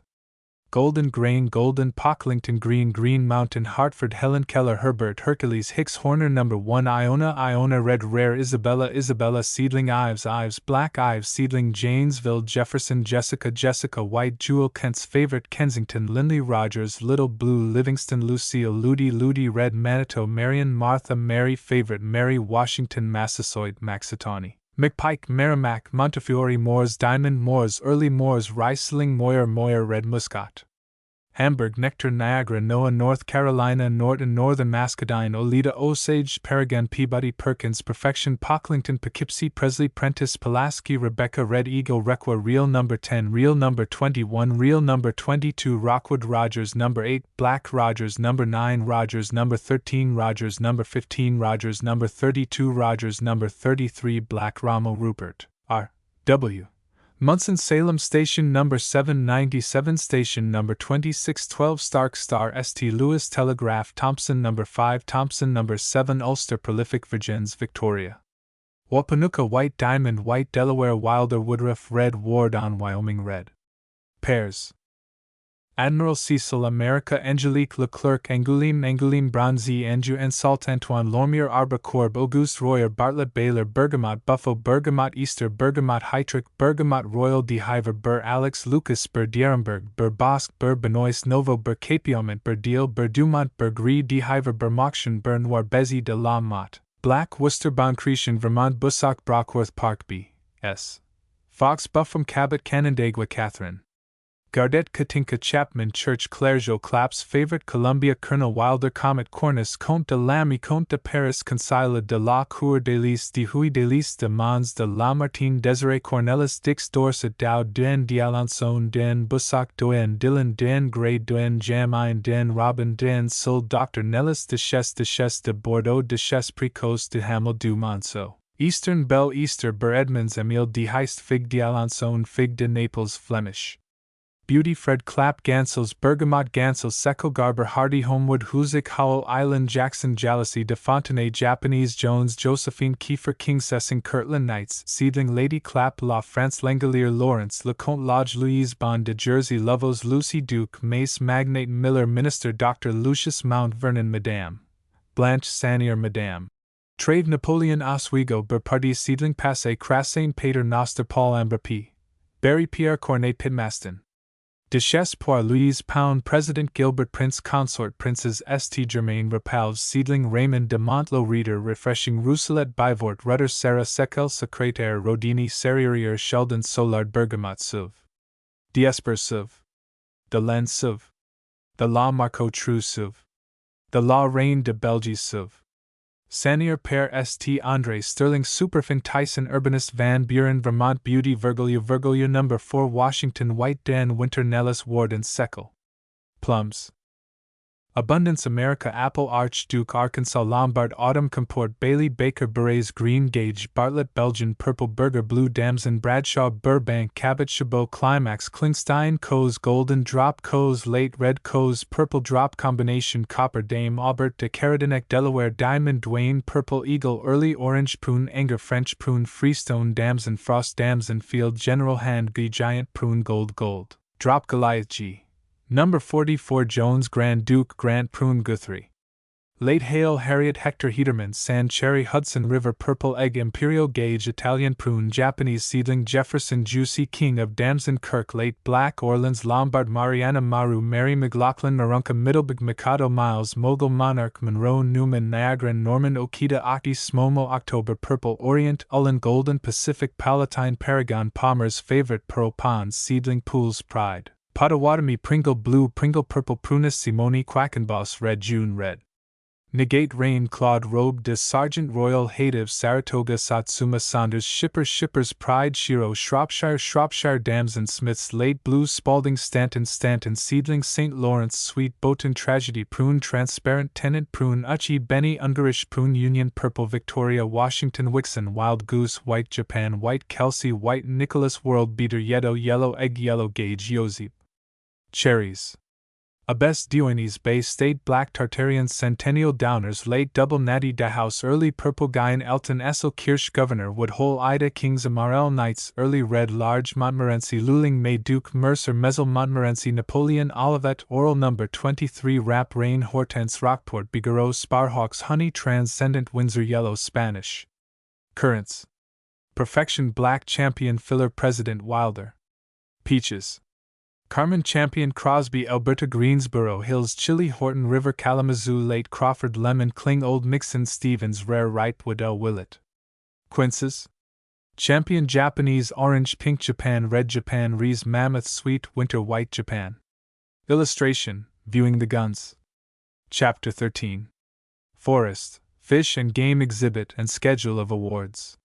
Golden Grain, Golden, Pocklington, Green Mountain, Hartford, Helen Keller, Herbert, Hercules, Hicks, Horner, No. 1, Iona, Red Rare, Isabella, Seedling, Ives, Black Ives, Seedling, Janesville, Jefferson, Jessica, White, Jewel, Kent's Favorite, Kensington, Lindley, Rogers, Little Blue, Livingston, Lucille, Ludi, Red, Manitou, Marion, Martha, Mary, Favorite, Mary, Washington, Massasoit, Maxitawny, McPike, Merrimack, Montefiore, Moores, Diamond, Moores, Early Moores, Riesling, Moyer, Red Muscat. Hamburg, Nectar, Niagara, Noah, North Carolina, Norton, Northern Muscadine, Oleta, Osage, Paragon, Peabody, Perkins, Perfection, Pocklington, Poughkeepsie, Presley, Prentice, Pulaski, Rebecca, Red Eagle, Requa, Real No. 10, Real No. 21, Real No. 22, Rockwood, Rogers, No. 8, Black, Rogers, No. 9, Rogers, No. 13, Rogers, No. 15, Rogers, No. 32, Rogers, No. 33, Black, Rommel, Rupert, R. W. Munson, Salem, Station No. 797, Station No. 2612, Stark Star, St. Louis Telegraph, Thompson No. 5, Thompson No. 7, Ulster, Prolific, Virgins, Victoria. Wapanuka, White Diamond, White Delaware, Wilder, Woodruff, Red Wardon, Wyoming, Red. Pears. Admiral Cecil, America, Angelique Leclerc, Angoulême, Bronzy, Anjou, Sault Antoine, Lormier, Arbor, Corbe, Auguste, Royer, Bartlett, Baylor, Bergamot, Buffo, Bergamot, Easter, Bergamot, Heitrick, Bergamot, Royal, De Hiver, Burr, Alex, Lucas, Burr, Dierenberg, Burr, Bosque, Burr, Benoist, Novo, Burr, Capioment, Burr, Deal, Burr, Dumont, Burr, Gris, De Hiver, Burr, Moction, Burr, Noir, Bézi, de la Motte, Black, Worcester, Boncretian, Vermont, Bussock, Brockworth, Park, B. S. Fox, Buffum, Cabot, Canandaigua, Catherine. Gaudet Katinka Chapman Church Clergeau Claps Favorite Columbia Colonel Wilder Comet Cornice Comte de Lamy Comte de Paris Consilet de la Cour de Lys de Huy de Lys de Mons de Lamartine Desiree Cornelis Dix Dorset Dow Den d'Alençon Den Bussac Doen Dillon Den Gray Doen Jamine Den Robin Den Sul Dr. Nellis Duchesse de Bordeaux Duchesse Precoce de Hamel du Monceau Eastern Belle Easter Bur Edmonds Emile de Heist Fig d'Alençon Fig de Naples Flemish Beauty Fred Clapp Gansels Bergamot Gansels Secco Garber Hardy Homewood Hoosick Howell Island Jackson Jalousie de Fontenay Japanese Jones Josephine Kiefer King Sessing Kirtland Knights Seedling Lady Clapp La France Langelier Lawrence Leconte Lodge Louise Bond de Jersey Lovos Lucy Duke Mace Magnate Miller Minister Dr. Lucius Mount Vernon Madame Blanche Sanier Madame Trade Napoleon Oswego Berpardi Seedling Passé Crassain Pater Noster Paul Amberpy Barry Pierre Cornet Pitmaston Duchesse Poir Louise Pound President Gilbert Prince Consort Princess St. Germain Rapalves Seedling Raymond de Montlot Reader Refreshing Rousselet Bivort Rudder Sarah Sekel Secrétaire Rodini Serrurier Sheldon Soulard Bergamot Sauve Diesper Sauve De Len Sauve The La Marco True Sauve The La Reine de Belgique Sauve Sanier Père St. André Sterling Superfin Tyson Urbanist Van Buren Vermont Beauty Virgilio No. 4 Washington White Dan Winter Nellis Warden Seckel Plums Abundance America Apple Archduke Arkansas Lombard Autumn Comport Bailey Baker Berets Green Gage Bartlett Belgian Purple Burger Blue Damson Bradshaw Burbank Cabot Chabot Climax Klingstein Coes Golden Drop Coes Late Red Coes Purple Drop Combination Copper Dame Aubert de Caradineck Delaware Diamond Dwayne Purple Eagle Early Orange Prune Anger French Prune Freestone Damson Frost Damson Field General Hand G Giant Prune Gold Drop Goliath G Number 44 Jones Grand Duke Grant Prune Guthrie Late Hale Harriet Hector Heaterman Sand Cherry Hudson River Purple Egg Imperial Gauge Italian Prune Japanese Seedling Jefferson Juicy King of Damson Kirk Late Black Orleans Lombard Mariana Maru Mary McLaughlin Marunka Middleburg Mikado Miles Mogul Monarch Monroe Newman Niagara Norman Okita Aki Smomo October Purple Orient Ulin Golden Pacific Palatine Paragon Palmer's Favorite Pearl Ponds Seedling Pools Pride Potawatomi Pringle Blue Pringle Purple Prunus Simone Quackenboss Red June Red Negate Rain Claude Robe de Sergeant Royal Hative Saratoga Satsuma Saunders Shippers Pride Shiro Shropshire Damson Smiths Late Blue Spalding Stanton Seedling St. Lawrence Sweet Boaton Tragedy Prune Transparent Tenant Prune Uchi Benny Ungarish Prune Union Purple Victoria Washington Wixon Wild Goose White Japan White Kelsey White Nicholas World Beater Yellow Egg Yellow Gauge Yozip Cherries Abbess Dionis Bay State Black Tartarians Centennial Downers Late Double Natty Dahouse Early Purple Guyan Elton Essel Kirsch Governor Woodhole Ida Kings Amarel Knights Early Red Large Montmorency Luling May Duke Mercer Mezzel Montmorency Napoleon Olivet Oral No. 23 Rap Rain Hortense Rockport Bigarreau Sparhawks Honey Transcendent Windsor Yellow Spanish Currants Perfection Black Champion Filler President Wilder Peaches Carmen Champion Crosby Alberta Greensboro Hills Chili Horton River Kalamazoo Late Crawford Lemon Kling Old Mixon Stevens Rare Ripe Waddell Willett Quinces Champion Japanese Orange Pink Japan Red Japan Rees Mammoth Sweet Winter White Japan Illustration Viewing the Guns Chapter 13 Forest, Fish and Game Exhibit and Schedule of Awards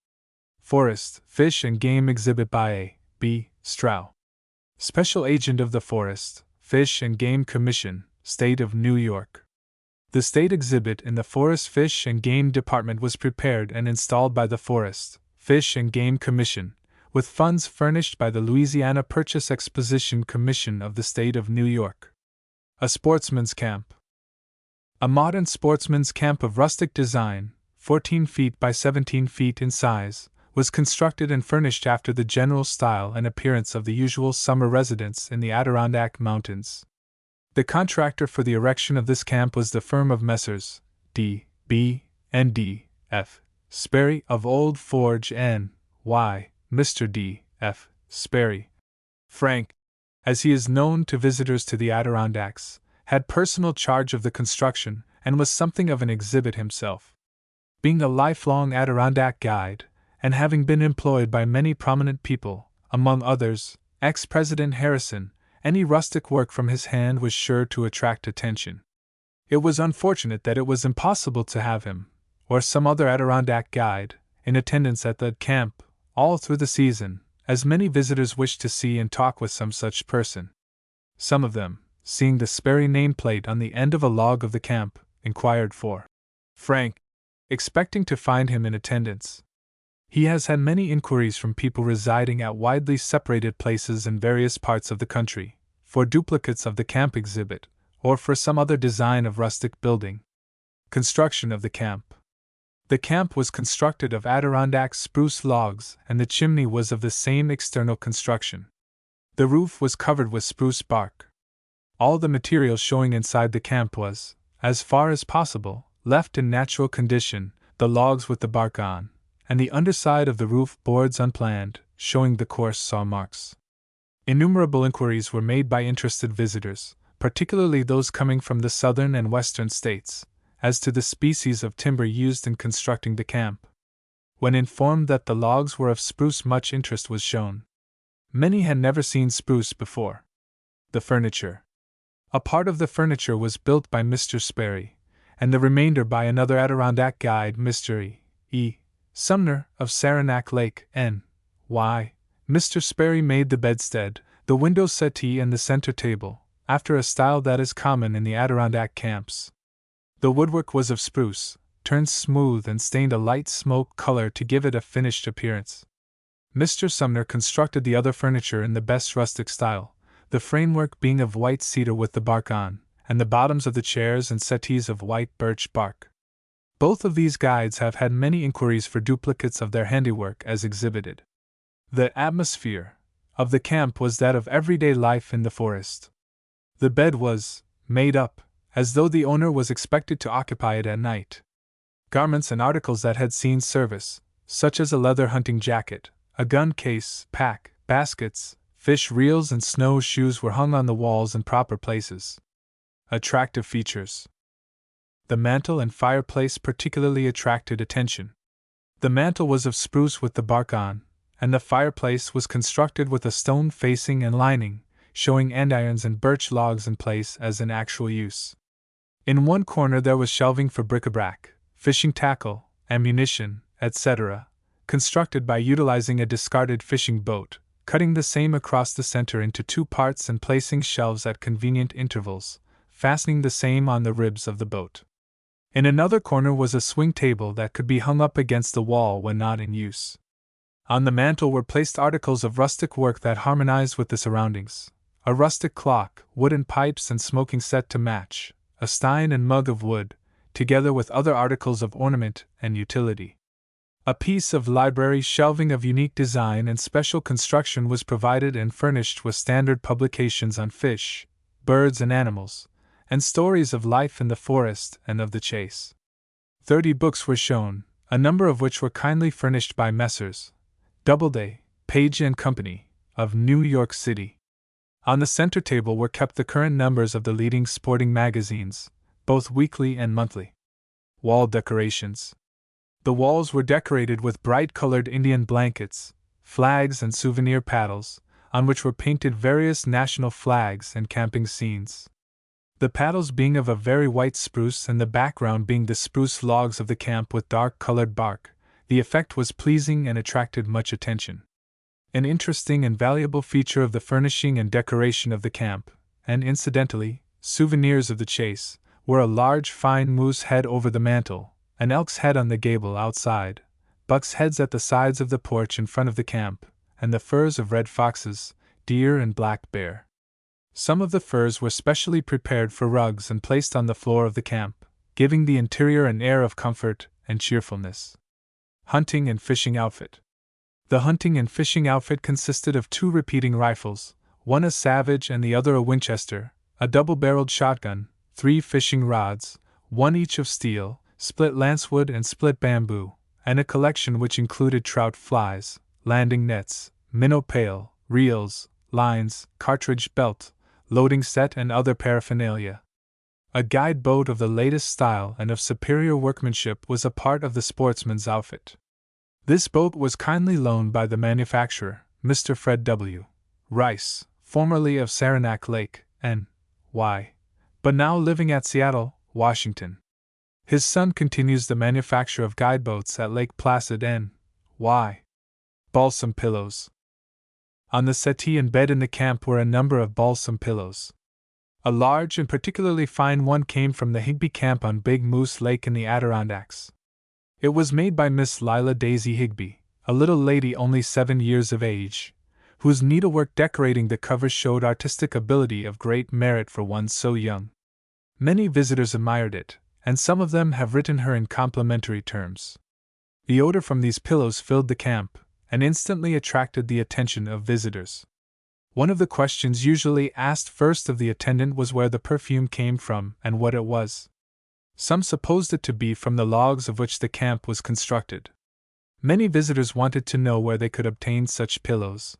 Forest, Fish and Game Exhibit by A. B. Strow Special Agent of the Forest, Fish and Game Commission, State of New York. The state exhibit in the Forest Fish and Game Department was prepared and installed by the Forest, Fish and Game Commission, with funds furnished by the Louisiana Purchase Exposition Commission of the State of New York. A sportsman's camp. A modern sportsman's camp of rustic design, 14 feet by 17 feet in size, was constructed and furnished after the general style and appearance of the usual summer residence in the Adirondack Mountains. The contractor for the erection of this camp was the firm of Messrs. D. B. and D. F. Sperry of Old Forge N. Y. Mr. D. F. Sperry. Frank, as he is known to visitors to the Adirondacks, had personal charge of the construction and was something of an exhibit himself. Being a lifelong Adirondack guide, and having been employed by many prominent people, among others, ex-President Harrison, Any rustic work from his hand was sure to attract attention. It was unfortunate that it was impossible to have him, or some other Adirondack guide, in attendance at the camp all through the season, as many visitors wished to see and talk with some such person. Some of them, seeing the Sperry nameplate on the end of a log of the camp, inquired for Frank, expecting to find him in attendance. He has had many inquiries from people residing at widely separated places in various parts of the country, for duplicates of the camp exhibit, or for some other design of rustic building. Construction of the camp. The camp was constructed of Adirondack spruce logs, and the chimney was of the same external construction. The roof was covered with spruce bark. All the material showing inside the camp was, as far as possible, left in natural condition, the logs with the bark on, and the underside of the roof boards unplanned, showing the coarse saw marks. Innumerable inquiries were made by interested visitors, particularly those coming from the southern and western states, as to the species of timber used in constructing the camp. When informed that the logs were of spruce, much interest was shown. Many had never seen spruce before. The furniture. A part of the furniture was built by Mr. Sperry, and the remainder by another Adirondack guide, Mr. E. Sumner, of Saranac Lake, N.Y. Mr. Sperry made the bedstead, the window settee, and the center table, after a style that is common in the Adirondack camps. The woodwork was of spruce, turned smooth and stained a light smoke color to give it a finished appearance. Mr. Sumner constructed the other furniture in the best rustic style, the framework being of white cedar with the bark on, and the bottoms of the chairs and settees of white birch bark. Both of these guides have had many inquiries for duplicates of their handiwork as exhibited. The atmosphere of the camp was that of everyday life in the forest. The bed was made up as though the owner was expected to occupy it at night. Garments and articles that had seen service, such as a leather hunting jacket, a gun case, pack, baskets, fish reels, and snow shoes were hung on the walls in proper places. Attractive features. The mantel and fireplace particularly attracted attention. The mantel was of spruce with the bark on, and the fireplace was constructed with a stone facing and lining, showing andirons and birch logs in place as in actual use. In one corner there was shelving for bric-a-brac, fishing tackle, ammunition, etc., constructed by utilizing a discarded fishing boat, cutting the same across the center into two parts and placing shelves at convenient intervals, fastening the same on the ribs of the boat. In another corner was a swing table that could be hung up against the wall when not in use. On the mantel were placed articles of rustic work that harmonized with the surroundings: a rustic clock, wooden pipes and smoking set to match, a stein and mug of wood, together with other articles of ornament and utility. A piece of library shelving of unique design and special construction was provided and furnished with standard publications on fish, birds, and animals, and stories of life in the forest and of the chase. 30 books were shown, a number of which were kindly furnished by Messrs. Doubleday, Page & Company, of New York City. On the center table were kept the current numbers of the leading sporting magazines, both weekly and monthly. Wall decorations. The walls were decorated with bright-colored Indian blankets, flags, and souvenir paddles, on which were painted various national flags and camping scenes. The paddles being of a very white spruce and the background being the spruce logs of the camp with dark-colored bark, the effect was pleasing and attracted much attention. An interesting and valuable feature of the furnishing and decoration of the camp, and incidentally, souvenirs of the chase, were a large fine moose head over the mantel, an elk's head on the gable outside, buck's heads at the sides of the porch in front of the camp, and the furs of red foxes, deer, and black bear. Some of the furs were specially prepared for rugs and placed on the floor of the camp, giving the interior an air of comfort and cheerfulness. Hunting and fishing outfit. The hunting and fishing outfit consisted of 2 repeating rifles, one a Savage and the other a Winchester, a double-barreled shotgun, 3 fishing rods, 1 each of steel, split lancewood and split bamboo, and a collection which included trout flies, landing nets, minnow pail, reels, lines, cartridge belt, loading set, and other paraphernalia. A guide boat of the latest style and of superior workmanship was a part of the sportsman's outfit. This boat was kindly loaned by the manufacturer, Mr. Fred W. Rice, formerly of Saranac Lake, N.Y., but now living at Seattle, Washington. His son continues the manufacture of guideboats at Lake Placid, N.Y. Balsam pillows. On the settee and bed in the camp were a number of balsam pillows. A large and particularly fine one came from the Higbee camp on Big Moose Lake in the Adirondacks. It was made by Miss Lila Daisy Higbee, a little lady only 7 years of age, whose needlework decorating the cover showed artistic ability of great merit for one so young. Many visitors admired it, and some of them have written her in complimentary terms. The odor from these pillows filled the camp, and instantly attracted the attention of visitors. One of the questions usually asked first of the attendant was where the perfume came from and what it was. Some supposed it to be from the logs of which the camp was constructed. Many visitors wanted to know where they could obtain such pillows.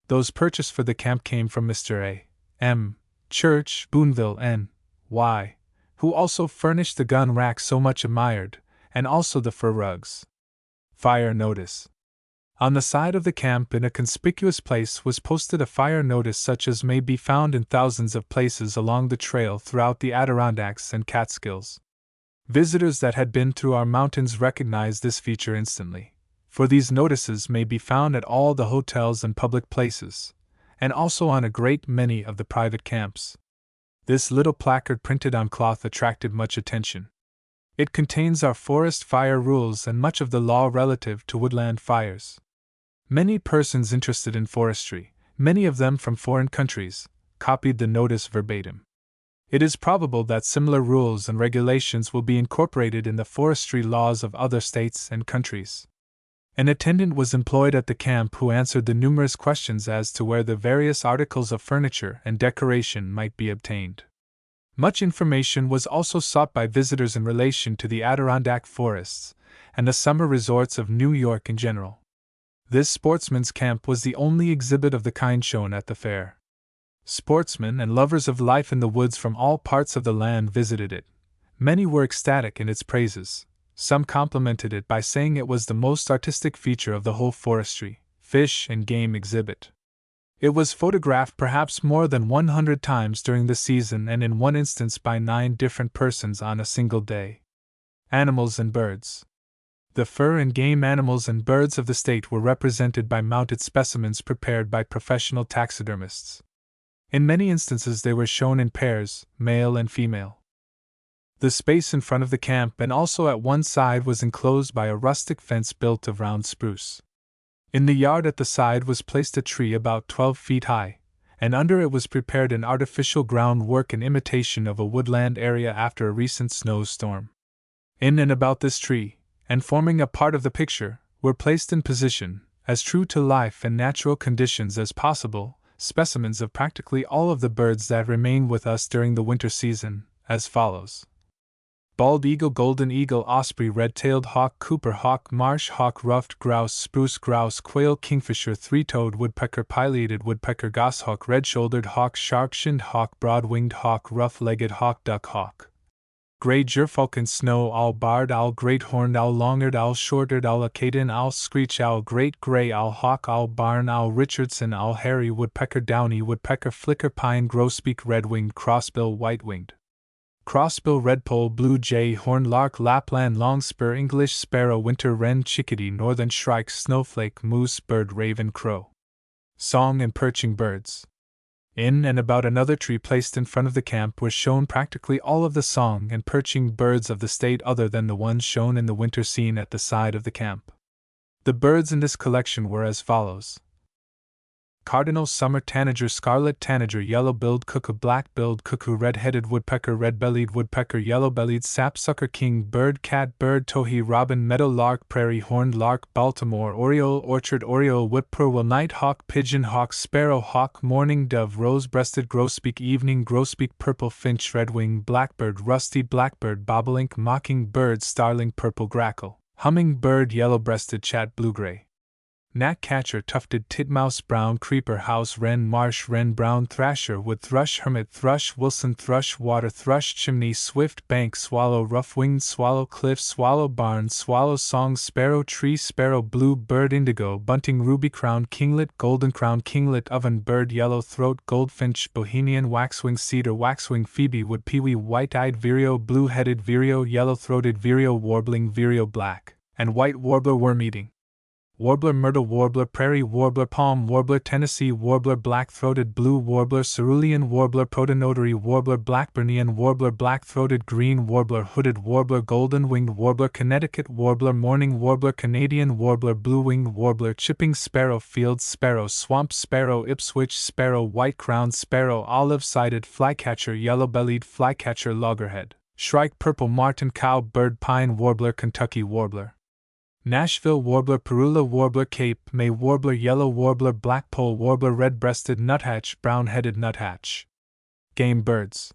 Those purchased for the camp came from Mr. A. M. Church, Boonville, N.Y., who also furnished the gun rack so much admired, and also the fur rugs. Fire notice. On the side of the camp in a conspicuous place was posted a fire notice such as may be found in thousands of places along the trail throughout the Adirondacks and Catskills. Visitors that had been through our mountains recognized this feature instantly, for these notices may be found at all the hotels and public places, and also on a great many of the private camps. This little placard printed on cloth attracted much attention. It contains our forest fire rules and much of the law relative to woodland fires. Many persons interested in forestry, many of them from foreign countries, copied the notice verbatim. It is probable that similar rules and regulations will be incorporated in the forestry laws of other states and countries. An attendant was employed at the camp who answered the numerous questions as to where the various articles of furniture and decoration might be obtained. Much information was also sought by visitors in relation to the Adirondack forests and the summer resorts of New York in general. This sportsman's camp was the only exhibit of the kind shown at the fair. Sportsmen and lovers of life in the woods from all parts of the land visited it. Many were ecstatic in its praises. Some complimented it by saying it was the most artistic feature of the whole forestry, fish and game exhibit. It was photographed perhaps more than 100 times during the season and in one instance by 9 different persons on a single day. Animals and birds. The fur and game animals and birds of the state were represented by mounted specimens prepared by professional taxidermists. In many instances they were shown in pairs, male and female. The space in front of the camp and also at one side was enclosed by a rustic fence built of round spruce. In the yard at the side was placed a tree about 12 feet high, and under it was prepared an artificial groundwork in imitation of a woodland area after a recent snowstorm. In and about this tree, and forming a part of the picture, were placed in position, as true to life and natural conditions as possible, specimens of practically all of the birds that remain with us during the winter season, as follows: bald eagle, golden eagle, osprey, red-tailed hawk, Cooper hawk, marsh hawk, ruffed grouse, spruce grouse, quail, kingfisher, three-toed woodpecker, pileated woodpecker, goshawk, red-shouldered hawk, sharp-shinned hawk, broad-winged hawk, rough-legged hawk, duck hawk, gray gerfalcon, snow owl, barred owl, great horned owl, long-eared owl, short-eared owl, Acadian owl, screech owl, great gray owl, hawk owl, barn owl, Richardson owl, hairy woodpecker, downy woodpecker, flicker pine, grosbeak, red-winged crossbill, white-winged crossbill, redpoll, blue jay, horned lark, Lapland longspur, English sparrow, winter wren, chickadee, northern shrike, snowflake, moose bird, raven, crow. Song and perching birds. In and about another tree placed in front of the camp were shown practically all of the song and perching birds of the state other than the ones shown in the winter scene at the side of the camp. The birds in this collection were as follows: cardinal, summer tanager, scarlet tanager, yellow-billed cuckoo, black-billed cuckoo, red-headed woodpecker, red-bellied woodpecker, yellow-bellied sapsucker, kingbird, catbird, towhee, robin, meadowlark, prairie horned lark, Baltimore oriole, orchard oriole, whippoorwill, nighthawk, pigeon hawk, sparrow hawk, mourning dove, rose-breasted grosbeak, evening grosbeak, purple finch, red-winged blackbird, rusty blackbird, bobolink, mockingbird, starling, purple grackle, hummingbird, yellow-breasted chat, blue-gray. gnatcatcher, tufted titmouse, brown creeper, house wren, marsh wren, brown thrasher, wood thrush, hermit thrush, Wilson thrush, water thrush, chimney swift, bank swallow, rough-winged swallow, cliff swallow, barn swallow, song sparrow, tree sparrow, blue bird, indigo bunting, ruby crown kinglet, golden crown kinglet, oven bird, yellow throat, goldfinch, bohemian, waxwing cedar, waxwing phoebe, wood pewee, white-eyed vireo, blue-headed vireo, yellow-throated vireo, warbling vireo, black and white warbler, worm-eating warbler, myrtle warbler, prairie warbler, palm warbler, Tennessee warbler, black-throated blue warbler, cerulean warbler, protonotary warbler, blackburnian warbler, black-throated green warbler, hooded warbler, golden-winged warbler, Connecticut warbler, mourning warbler, Canadian warbler, blue-winged warbler, chipping sparrow, field sparrow, swamp sparrow, Ipswich sparrow, white-crowned sparrow, olive-sided flycatcher, yellow-bellied flycatcher, loggerhead, shrike, purple martin, cow bird, pine warbler, Kentucky warbler, Nashville warbler, Parula warbler, Cape May warbler, yellow warbler, blackpoll warbler, red-breasted nuthatch, brown-headed nuthatch. Game birds.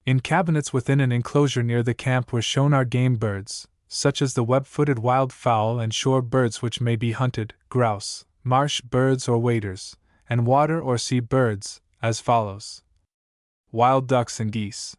In cabinets within an enclosure near the camp were shown our game birds, such as the web-footed wildfowl and shore birds which may be hunted, grouse, marsh birds or waders, and water or sea birds, as follows. Wild ducks and geese.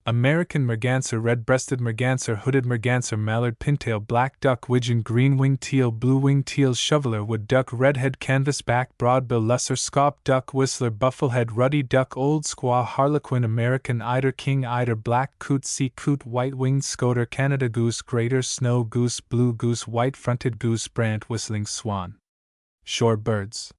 American merganser, red-breasted merganser, hooded merganser, mallard pintail, black duck, widgeon, green-winged teal, blue-winged teal, shoveler, wood duck, redhead, canvasback, broadbill, lesser scaup duck, whistler, bufflehead, ruddy duck, old squaw, harlequin, American eider, king eider, black coot, sea coot, white-winged scoter, Canada goose, greater snow goose, blue goose, white-fronted goose, brant, whistling swan. Shore birds.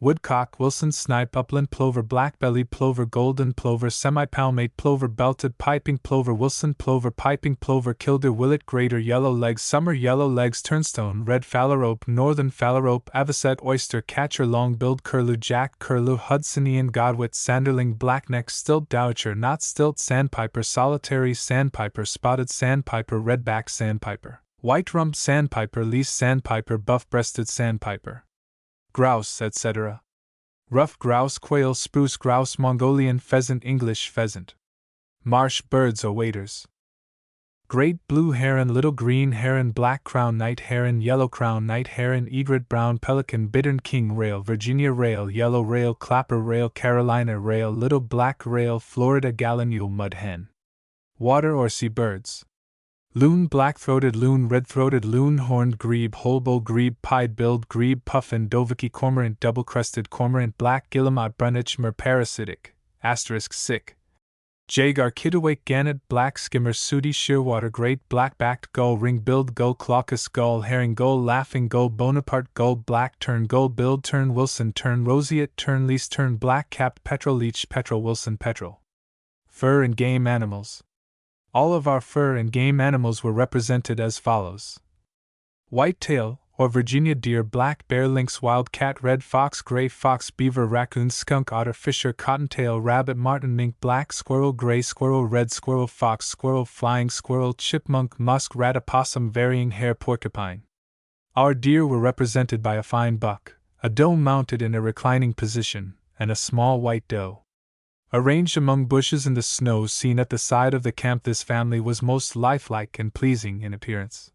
Woodcock, Wilson snipe, upland plover, black-bellied plover, golden plover, semi-palmate plover, belted piping plover, Wilson plover, piping plover, kilder, willet, greater yellow legs, summer yellow legs, turnstone, red phalarope, northern phalarope, avocet, oyster catcher, long-billed curlew, jack curlew, Hudsonian godwit, sanderling, blackneck, stilt, dowitcher, not stilt, sandpiper, solitary sandpiper, spotted sandpiper, redback sandpiper, white-rumped sandpiper, least sandpiper, buff-breasted sandpiper. Grouse, etc. Ruffed grouse, quail, spruce grouse, Mongolian pheasant, English pheasant. Marsh birds or waders. Great blue heron, little green heron, black crown night heron, yellow crown night heron, egret, brown pelican, bittern, king rail, Virginia rail, yellow rail, clapper rail, Carolina rail, little black rail, Florida gallinule, mud hen. Water or sea birds. Loon, black-throated loon, red-throated loon, horned grebe, holebow grebe, pied-billed grebe, puffin, dovahkiy, cormorant, double-crested cormorant, black guillemot, brunich, parasitic, sick. Jaguar, kittiwake, gannet, black skimmer, sooty, shearwater, great black-backed gull, ring-billed gull, glaucus gull, herring gull, laughing gull, Bonaparte gull, black tern, gull-billed tern, Wilson tern, roseate tern, least tern, black-capped petrel, leech petrel, Wilson petrel. Fur and game animals. All of our fur and game animals were represented as follows. Whitetail, or Virginia deer, black bear, lynx, wildcat, red fox, gray fox, beaver, raccoon, skunk, otter, fisher, cottontail, rabbit, marten, mink, black squirrel, gray squirrel, red squirrel, fox squirrel, flying squirrel, chipmunk, musk rat, opossum, varying hare, porcupine. Our deer were represented by a fine buck, a doe mounted in a reclining position, and a small white doe. Arranged among bushes in the snow seen at the side of the camp, this family was most lifelike and pleasing in appearance.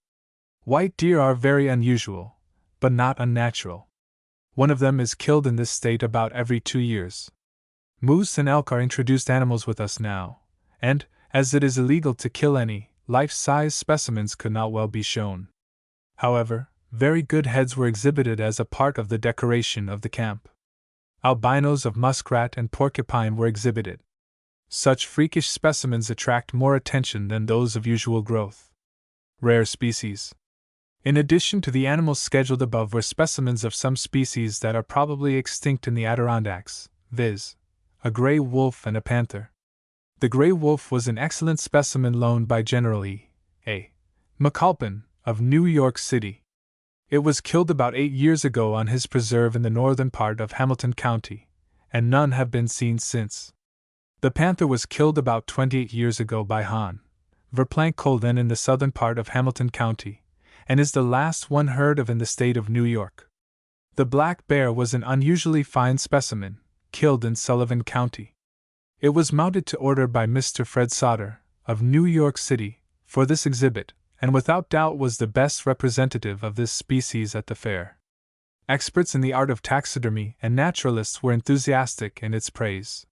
White deer are very unusual, but not unnatural. One of them is killed in this state about every 2 years. Moose and elk are introduced animals with us now, and, as it is illegal to kill any, life-size specimens could not well be shown. However, very good heads were exhibited as a part of the decoration of the camp. Albinos of muskrat and porcupine were exhibited. Such freakish specimens attract more attention than those of usual growth. Rare species. In addition to the animals scheduled above were specimens of some species that are probably extinct in the Adirondacks, viz., a gray wolf and a panther. The gray wolf was an excellent specimen loaned by General E.A. McAlpin, of New York City. It was killed about 8 years ago on his preserve in the northern part of Hamilton County, and none have been seen since. The panther was killed about 28 years ago by Hahn Verplanck Colden in the southern part of Hamilton County, and is the last one heard of in the state of New York. The black bear was an unusually fine specimen, killed in Sullivan County. It was mounted to order by Mr. Fred Sauter, of New York City, for this exhibit, and without doubt was the best representative of this species at the fair. Experts in the art of taxidermy and naturalists were enthusiastic in its praise.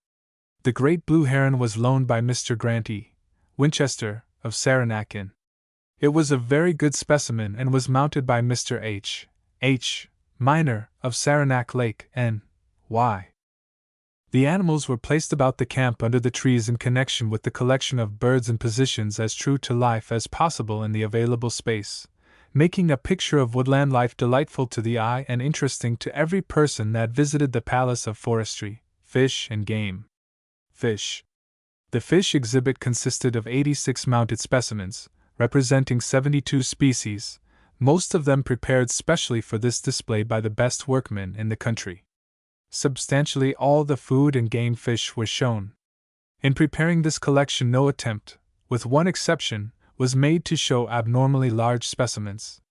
The great blue heron was loaned by Mr. Grant E. Winchester, of Saranac Inn. It was a very good specimen and was mounted by Mr. H. Miner, of Saranac Lake, N.Y. The animals were placed about the camp under the trees in connection with the collection of birds in positions as true to life as possible in the available space, making a picture of woodland life delightful to the eye and interesting to every person that visited the Palace of Forestry, Fish and Game. Fish. The fish exhibit consisted of 86 mounted specimens, representing 72 species, most of them prepared specially for this display by the best workmen in the country. Substantially all the food and game fish were shown. In preparing this collection, no attempt, with one exception, was made to show abnormally large specimens.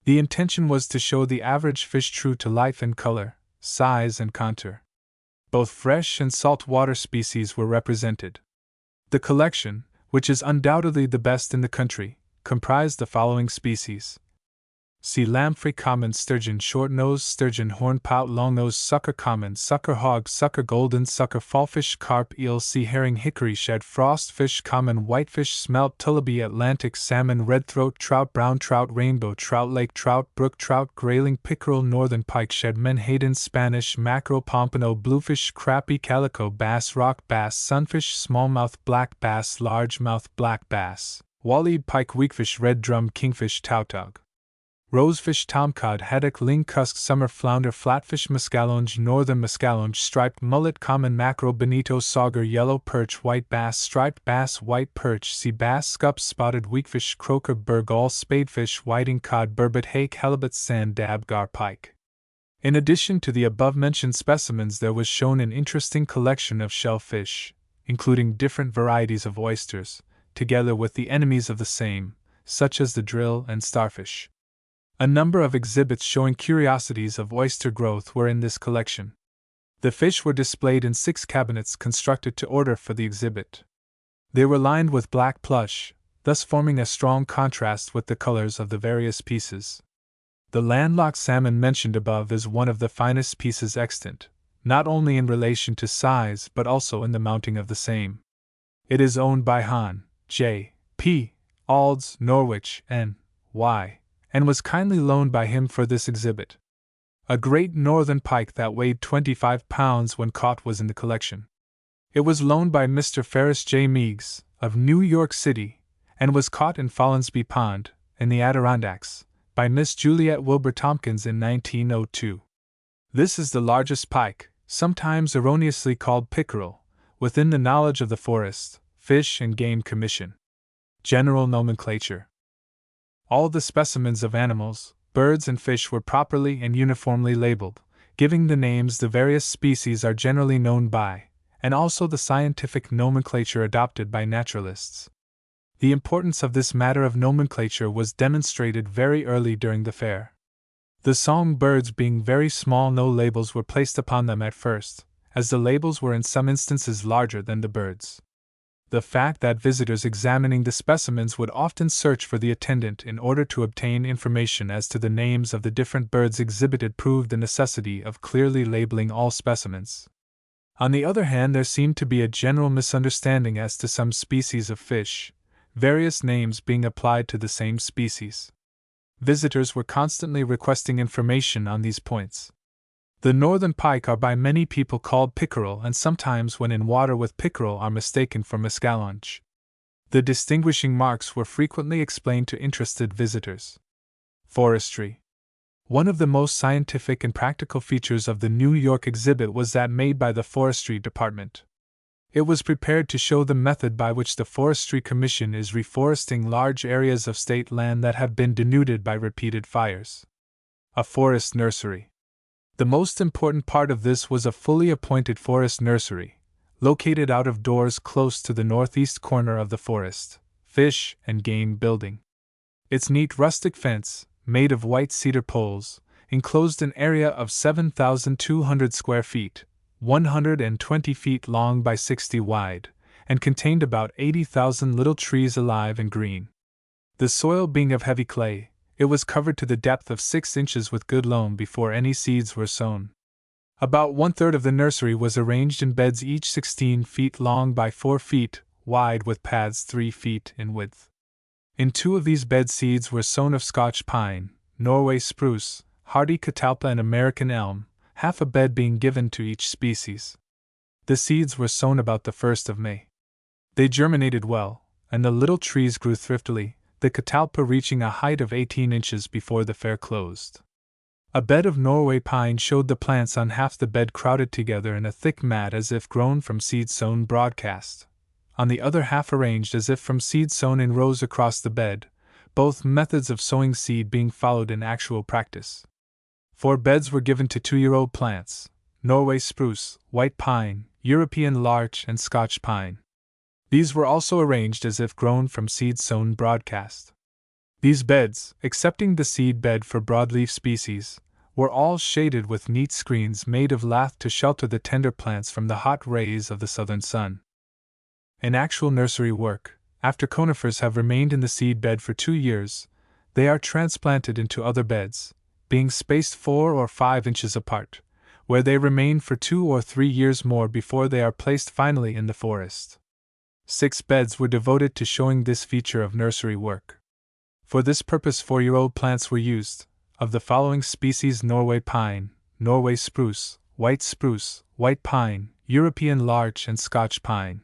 The intention was to show the average fish true to life in color, size, and contour. Both fresh and salt water species were represented. The collection, which is undoubtedly the best in the country, comprised the following species: sea lamprey common, sturgeon short-nosed, sturgeon hornpout longnose, sucker common, sucker hog, sucker golden, sucker fallfish, carp, eel, sea herring, hickory shad, frost fish common, whitefish, smelt, tullibee, Atlantic salmon, redthroat trout, brown trout, rainbow trout, lake trout, brook trout, grayling, pickerel, northern pike shad, menhaden, Spanish mackerel, pompano, bluefish, crappie, calico bass, rock bass, sunfish, smallmouth, black bass, largemouth, black bass, wall-eyed pike, weakfish, red drum, kingfish, tautog, rosefish, tomcod, haddock, ling, cusk, summer flounder, flatfish, muscalonge, northern muscalonge, striped mullet, common mackerel, bonito, sauger, yellow perch, white bass, striped bass, white perch, sea bass, scup, spotted weakfish, croaker, burgall, spadefish, whiting cod, burbot, hake, halibut, sand dab, gar pike. In addition to the above-mentioned specimens, there was shown an interesting collection of shellfish, including different varieties of oysters, together with the enemies of the same, such as the drill and starfish. A number of exhibits showing curiosities of oyster growth were in this collection. The fish were displayed in 6 cabinets constructed to order for the exhibit. They were lined with black plush, thus forming a strong contrast with the colors of the various pieces. The landlocked salmon mentioned above is one of the finest pieces extant, not only in relation to size but also in the mounting of the same. It is owned by Hon. J. P. Alds, Norwich, N.Y., and was kindly loaned by him for this exhibit. A great northern pike that weighed 25 pounds when caught was in the collection. It was loaned by Mr. Ferris J. Meigs, of New York City, and was caught in Follansbee Pond, in the Adirondacks, by Miss Juliet Wilbur Tompkins in 1902. This is the largest pike, sometimes erroneously called pickerel, within the knowledge of the Forest, Fish and Game Commission. General nomenclature. All the specimens of animals, birds, and fish were properly and uniformly labeled, giving the names the various species are generally known by, and also the scientific nomenclature adopted by naturalists. The importance of this matter of nomenclature was demonstrated very early during the fair. The song birds being very small, no labels were placed upon them at first, as the labels were in some instances larger than the birds. The fact that visitors examining the specimens would often search for the attendant in order to obtain information as to the names of the different birds exhibited proved the necessity of clearly labeling all specimens. On the other hand, there seemed to be a general misunderstanding as to some species of fish, various names being applied to the same species. Visitors were constantly requesting information on these points. The northern pike are by many people called pickerel, and sometimes when in water with pickerel are mistaken for muscalonge. The distinguishing marks were frequently explained to interested visitors. Forestry. One of the most scientific and practical features of the New York exhibit was that made by the Forestry Department. It was prepared to show the method by which the Forestry Commission is reforesting large areas of state land that have been denuded by repeated fires. A forest nursery. The most important part of this was a fully appointed forest nursery, located out of doors close to the northeast corner of the Forest, Fish and Game building. Its neat rustic fence, made of white cedar poles, enclosed an area of 7,200 square feet, 120 feet long by 60 wide, and contained about 80,000 little trees alive and green. The soil being of heavy clay, It was covered to the depth of 6 inches with good loam before any seeds were sown. About 1/3 of the nursery was arranged in beds each 16 feet long by 4 feet wide with paths 3 feet in width. In 2 of these beds seeds were sown of Scotch pine, Norway spruce, hardy catalpa and American elm, half a bed being given to each species. The seeds were sown about the 1st of May. They germinated well, and the little trees grew thriftily, the catalpa reaching a height of 18 inches before the fair closed. A bed of Norway pine showed the plants on half the bed crowded together in a thick mat as if grown from seed sown broadcast, on the other half arranged as if from seed sown in rows across the bed, both methods of sowing seed being followed in actual practice. 4 beds were given to 2-year-old plants: Norway spruce, white pine, European larch, and Scotch pine. These were also arranged as if grown from seed sown broadcast. These beds, excepting the seed bed for broadleaf species, were all shaded with neat screens made of lath to shelter the tender plants from the hot rays of the southern sun. In actual nursery work, after conifers have remained in the seed bed for 2 years, they are transplanted into other beds, being spaced 4 or 5 inches apart, where they remain for 2 or 3 years more before they are placed finally in the forest. 6 beds were devoted to showing this feature of nursery work. For this purpose 4-year-old plants were used, of the following species: Norway pine, Norway spruce, white pine, European larch, and Scotch pine.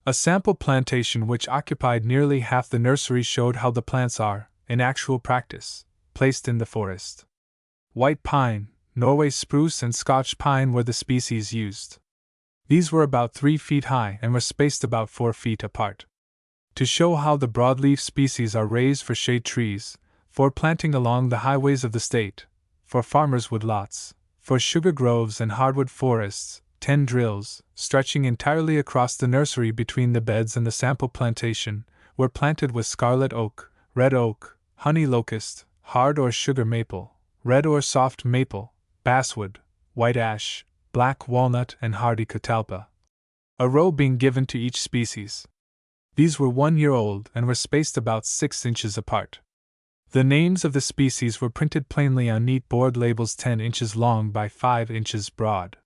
A sample plantation which occupied nearly half the nursery showed how the plants are, in actual practice, placed in the forest. White pine, Norway spruce, and Scotch pine were the species used. These were about 3 feet high and were spaced about 4 feet apart. To show how the broadleaf species are raised for shade trees, for planting along the highways of the state, for farmers' woodlots, for sugar groves and hardwood forests, 10 drills, stretching entirely across the nursery between the beds and the sample plantation, were planted with scarlet oak, red oak, honey locust, hard or sugar maple, red or soft maple, basswood, white ash, black walnut, and hardy catalpa, a row being given to each species. These were 1 year old and were spaced about 6 inches apart. The names of the species were printed plainly on neat board labels 10 inches long by 5 inches broad.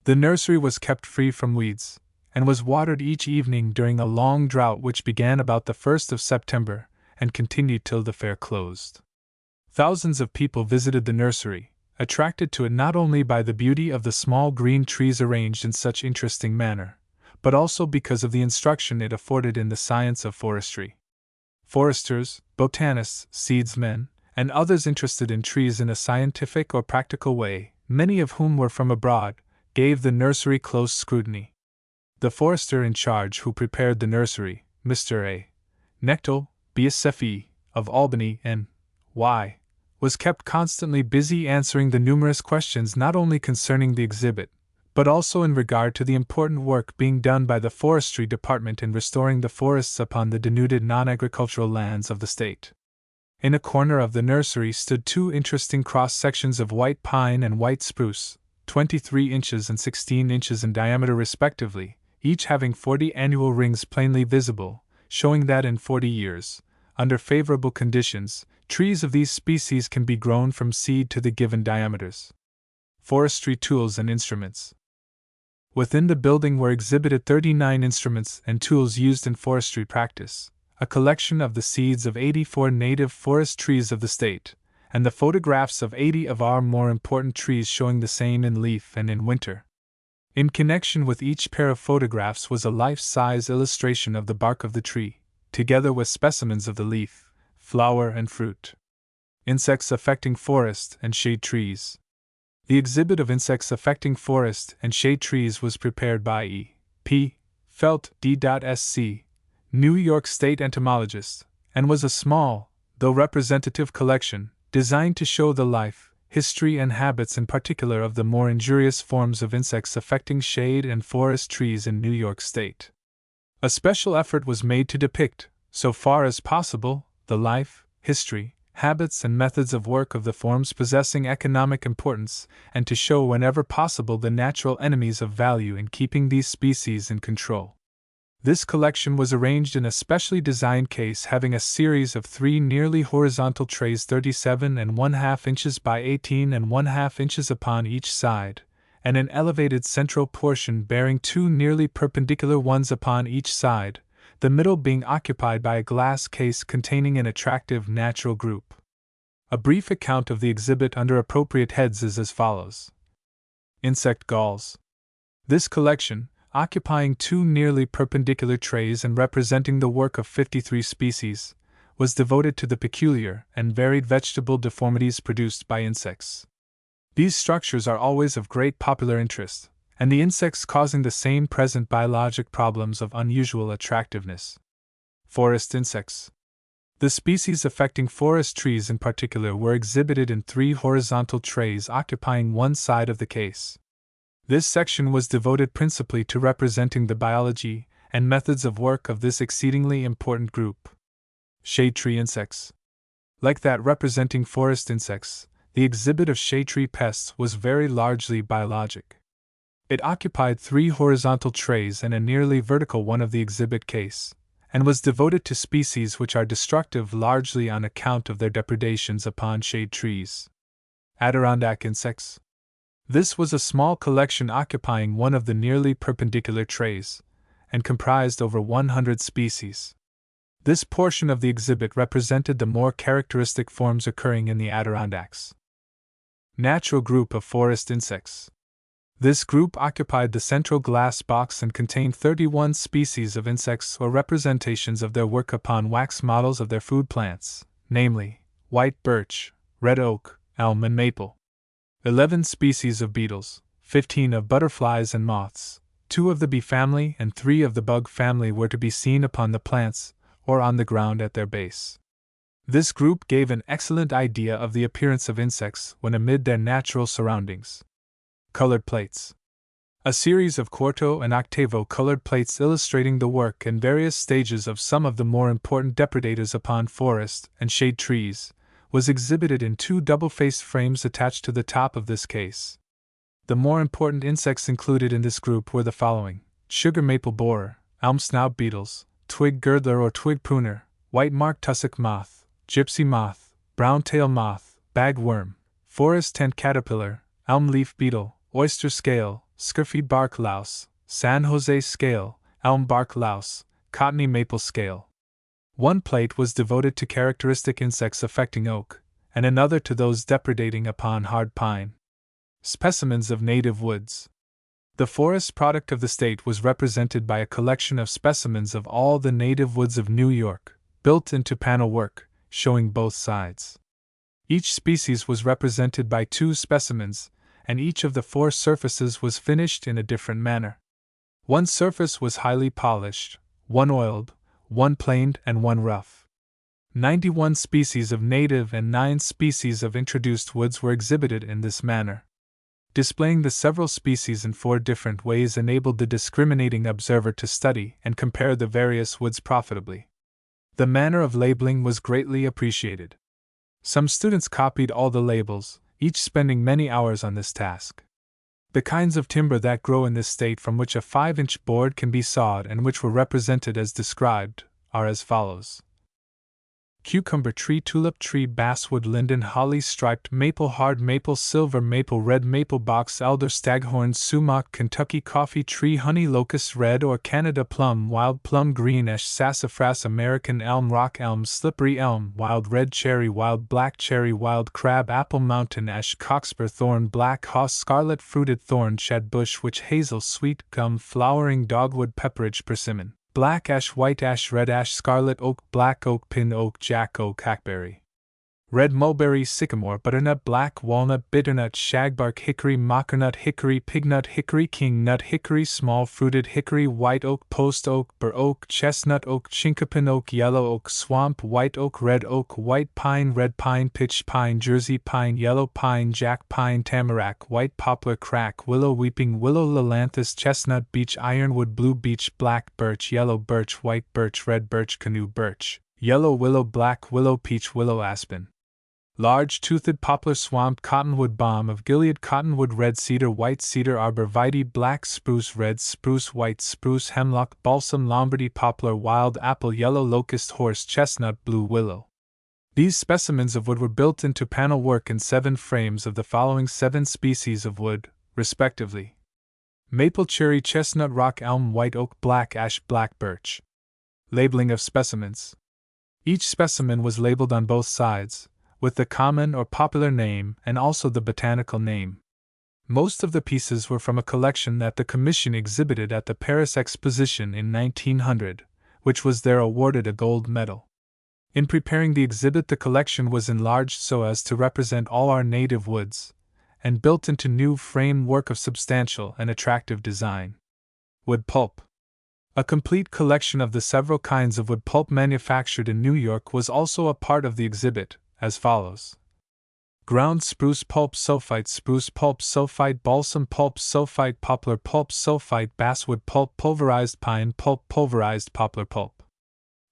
The nursery was kept free from weeds, and was watered each evening during a long drought which began about the 1st of September and continued till the fair closed. Thousands of people visited the nursery, attracted to it not only by the beauty of the small green trees arranged in such interesting manner, but also because of the instruction it afforded in the science of forestry. Foresters, botanists, seedsmen, and others interested in trees in a scientific or practical way, many of whom were from abroad, gave the nursery close scrutiny. The forester in charge who prepared the nursery, Mr. A. Knechtel, BSFE, of Albany, N.Y., was kept constantly busy answering the numerous questions not only concerning the exhibit, but also in regard to the important work being done by the forestry department in restoring the forests upon the denuded non-agricultural lands of the state. In a corner of the nursery stood 2 interesting cross-sections of white pine and white spruce, 23 inches and 16 inches in diameter respectively, each having 40 annual rings plainly visible, showing that in 40 years, under favorable conditions, trees of these species can be grown from seed to the given diameters. Forestry tools and instruments. Within the building were exhibited 39 instruments and tools used in forestry practice, a collection of the seeds of 84 native forest trees of the state, and the photographs of 80 of our more important trees showing the same in leaf and in winter. In connection with each pair of photographs was a life-size illustration of the bark of the tree, together with specimens of the leaf, flower, and fruit. Insects affecting forest and shade trees. The exhibit of insects affecting forest and shade trees was prepared by E. P. Felt, D.Sc., New York State entomologist, and was a small, though representative collection, designed to show the life, history, and habits in particular of the more injurious forms of insects affecting shade and forest trees in New York State. A special effort was made to depict, so far as possible, the life, history, habits, and methods of work of the forms possessing economic importance, and to show whenever possible the natural enemies of value in keeping these species in control. This collection was arranged in a specially designed case having a series of 3 nearly horizontal trays 37½ inches by 18½ inches upon each side, and an elevated central portion bearing 2 nearly perpendicular ones upon each side, the middle being occupied by a glass case containing an attractive natural group. A brief account of the exhibit under appropriate heads is as follows. Insect galls. This collection, occupying 2 nearly perpendicular trays and representing the work of 53 species, was devoted to the peculiar and varied vegetable deformities produced by insects. These structures are always of great popular interest, and the insects causing the same present biologic problems of unusual attractiveness. Forest insects. The species affecting forest trees in particular were exhibited in 3 horizontal trays occupying one side of the case. This section was devoted principally to representing the biology and methods of work of this exceedingly important group. Shade tree insects. Like that representing forest insects, the exhibit of shade tree pests was very largely biologic. It occupied 3 horizontal trays and a nearly vertical one of the exhibit case, and was devoted to species which are destructive largely on account of their depredations upon shade trees. Adirondack insects. This was a small collection occupying one of the nearly perpendicular trays, and comprised over 100 species. This portion of the exhibit represented the more characteristic forms occurring in the Adirondacks. Natural group of forest insects. This group occupied the central glass box and contained 31 species of insects or representations of their work upon wax models of their food plants, namely, white birch, red oak, elm and maple. 11 species of beetles, 15 of butterflies and moths, 2 of the bee family and 3 of the bug family were to be seen upon the plants, or on the ground at their base. This group gave an excellent idea of the appearance of insects when amid their natural surroundings. Colored plates. A series of quarto and octavo colored plates illustrating the work and various stages of some of the more important depredators upon forest and shade trees was exhibited in 2 double-faced frames attached to the top of this case. The more important insects included in this group were the following: sugar maple borer, elm snout beetles, twig girdler or twig pruner, white marked tussock moth, gypsy moth, brown tail moth, bagworm, forest tent caterpillar, elm leaf beetle, oyster scale, scurfy bark louse, San Jose scale, elm bark louse, cottony maple scale. 1 plate was devoted to characteristic insects affecting oak, and another to those depredating upon hard pine. Specimens of native woods. The forest product of the state was represented by a collection of specimens of all the native woods of New York, built into panel work, showing both sides. Each species was represented by 2 specimens, and each of the 4 surfaces was finished in a different manner. 1 surface was highly polished, 1 oiled, 1 planed, and 1 rough. 91 species of native and 9 species of introduced woods were exhibited in this manner. Displaying the several species in 4 different ways enabled the discriminating observer to study and compare the various woods profitably. The manner of labeling was greatly appreciated. Some students copied all the labels, each spending many hours on this task. The kinds of timber that grow in this state from which a 5-inch board can be sawed and which were represented as described are as follows: cucumber tree, tulip tree, basswood, linden, holly, striped maple, hard maple, silver maple, red maple, box elder, staghorn, sumac, Kentucky coffee tree, honey locust, red or Canada plum, wild plum, green ash, sassafras, American elm, rock elm, slippery elm, wild red cherry, wild black cherry, wild crab apple, mountain ash, cockspur thorn, black haw, scarlet fruited thorn, shadbush, witch hazel, sweet gum, flowering dogwood, pepperidge, persimmon, black ash, white ash, red ash, scarlet oak, black oak, pin oak, jack oak, hackberry, red mulberry, sycamore, butternut, black walnut, bitternut, shagbark, hickory, mockernut, hickory, pignut, hickory, king nut, hickory, small fruited hickory, white oak, post oak, bur oak, chestnut oak, chinkapin oak, yellow oak, swamp, white oak, red oak, white pine, red pine, pitch pine, Jersey pine, yellow pine, jack pine, tamarack, white poplar, crack, willow, weeping willow, lolanthus, chestnut, beech, ironwood, blue beech, black birch, yellow birch, white birch, red birch, canoe birch, yellow willow, black willow, peach willow, aspen, large-toothed poplar, swamp cottonwood, balm of Gilead cottonwood, red cedar, white cedar, arborvitae, black spruce, red spruce, white spruce, hemlock, balsam, Lombardy poplar, wild apple, yellow locust, horse chestnut, blue willow. These specimens of wood were built into panel work in 7 frames of the following 7 species of wood, respectively: maple, cherry, chestnut, rock, elm, white oak, black ash, black birch. Labeling of specimens. Each specimen was labeled on both sides, with the common or popular name and also the botanical name. Most of the pieces were from a collection that the Commission exhibited at the Paris Exposition in 1900, which was there awarded a gold medal. In preparing the exhibit, the collection was enlarged so as to represent all our native woods, and built into new framework of substantial and attractive design. Wood pulp. A complete collection of the several kinds of wood pulp manufactured in New York was also a part of the exhibit, as follows: ground spruce pulp sulfite, balsam pulp sulfite, poplar pulp sulfite, basswood pulp, pulverized pine pulp, pulverized poplar pulp.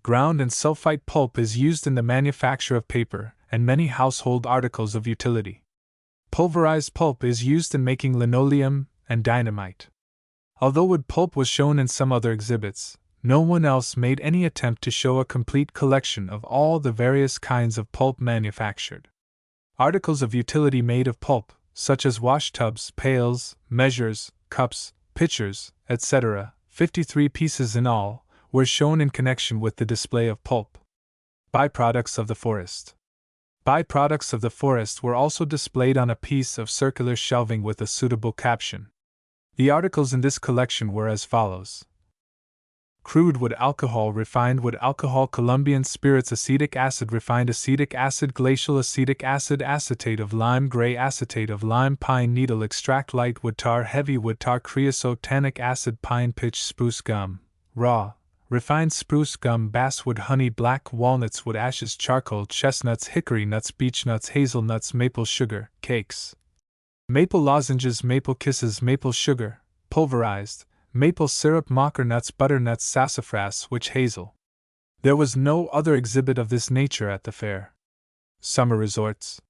Ground and sulfite pulp is used in the manufacture of paper and many household articles of utility. Pulverized pulp is used in making linoleum and dynamite. Although wood pulp was shown in some other exhibits, no one else made any attempt to show a complete collection of all the various kinds of pulp manufactured. Articles of utility made of pulp, such as wash tubs, pails, measures, cups, pitchers, etc., 53 pieces in all, were shown in connection with the display of pulp. Byproducts of the forest. Byproducts of the forest were also displayed on a piece of circular shelving with a suitable caption. The articles in this collection were as follows: crude wood alcohol, refined wood alcohol, Colombian spirits, acetic acid, refined acetic acid, glacial acetic acid, acetate of lime, gray acetate of lime, pine needle extract, light wood tar, heavy wood tar, creosote, tannic acid, pine pitch, spruce gum, raw, refined spruce gum, basswood, honey, black walnuts, wood ashes, charcoal, chestnuts, hickory nuts, beech nuts, hazelnuts, maple sugar, cakes, maple lozenges, maple kisses, maple sugar, pulverized, maple syrup, mocker nuts, butternuts, sassafras, witch hazel. There was no other exhibit of this nature at the fair. Summer resorts.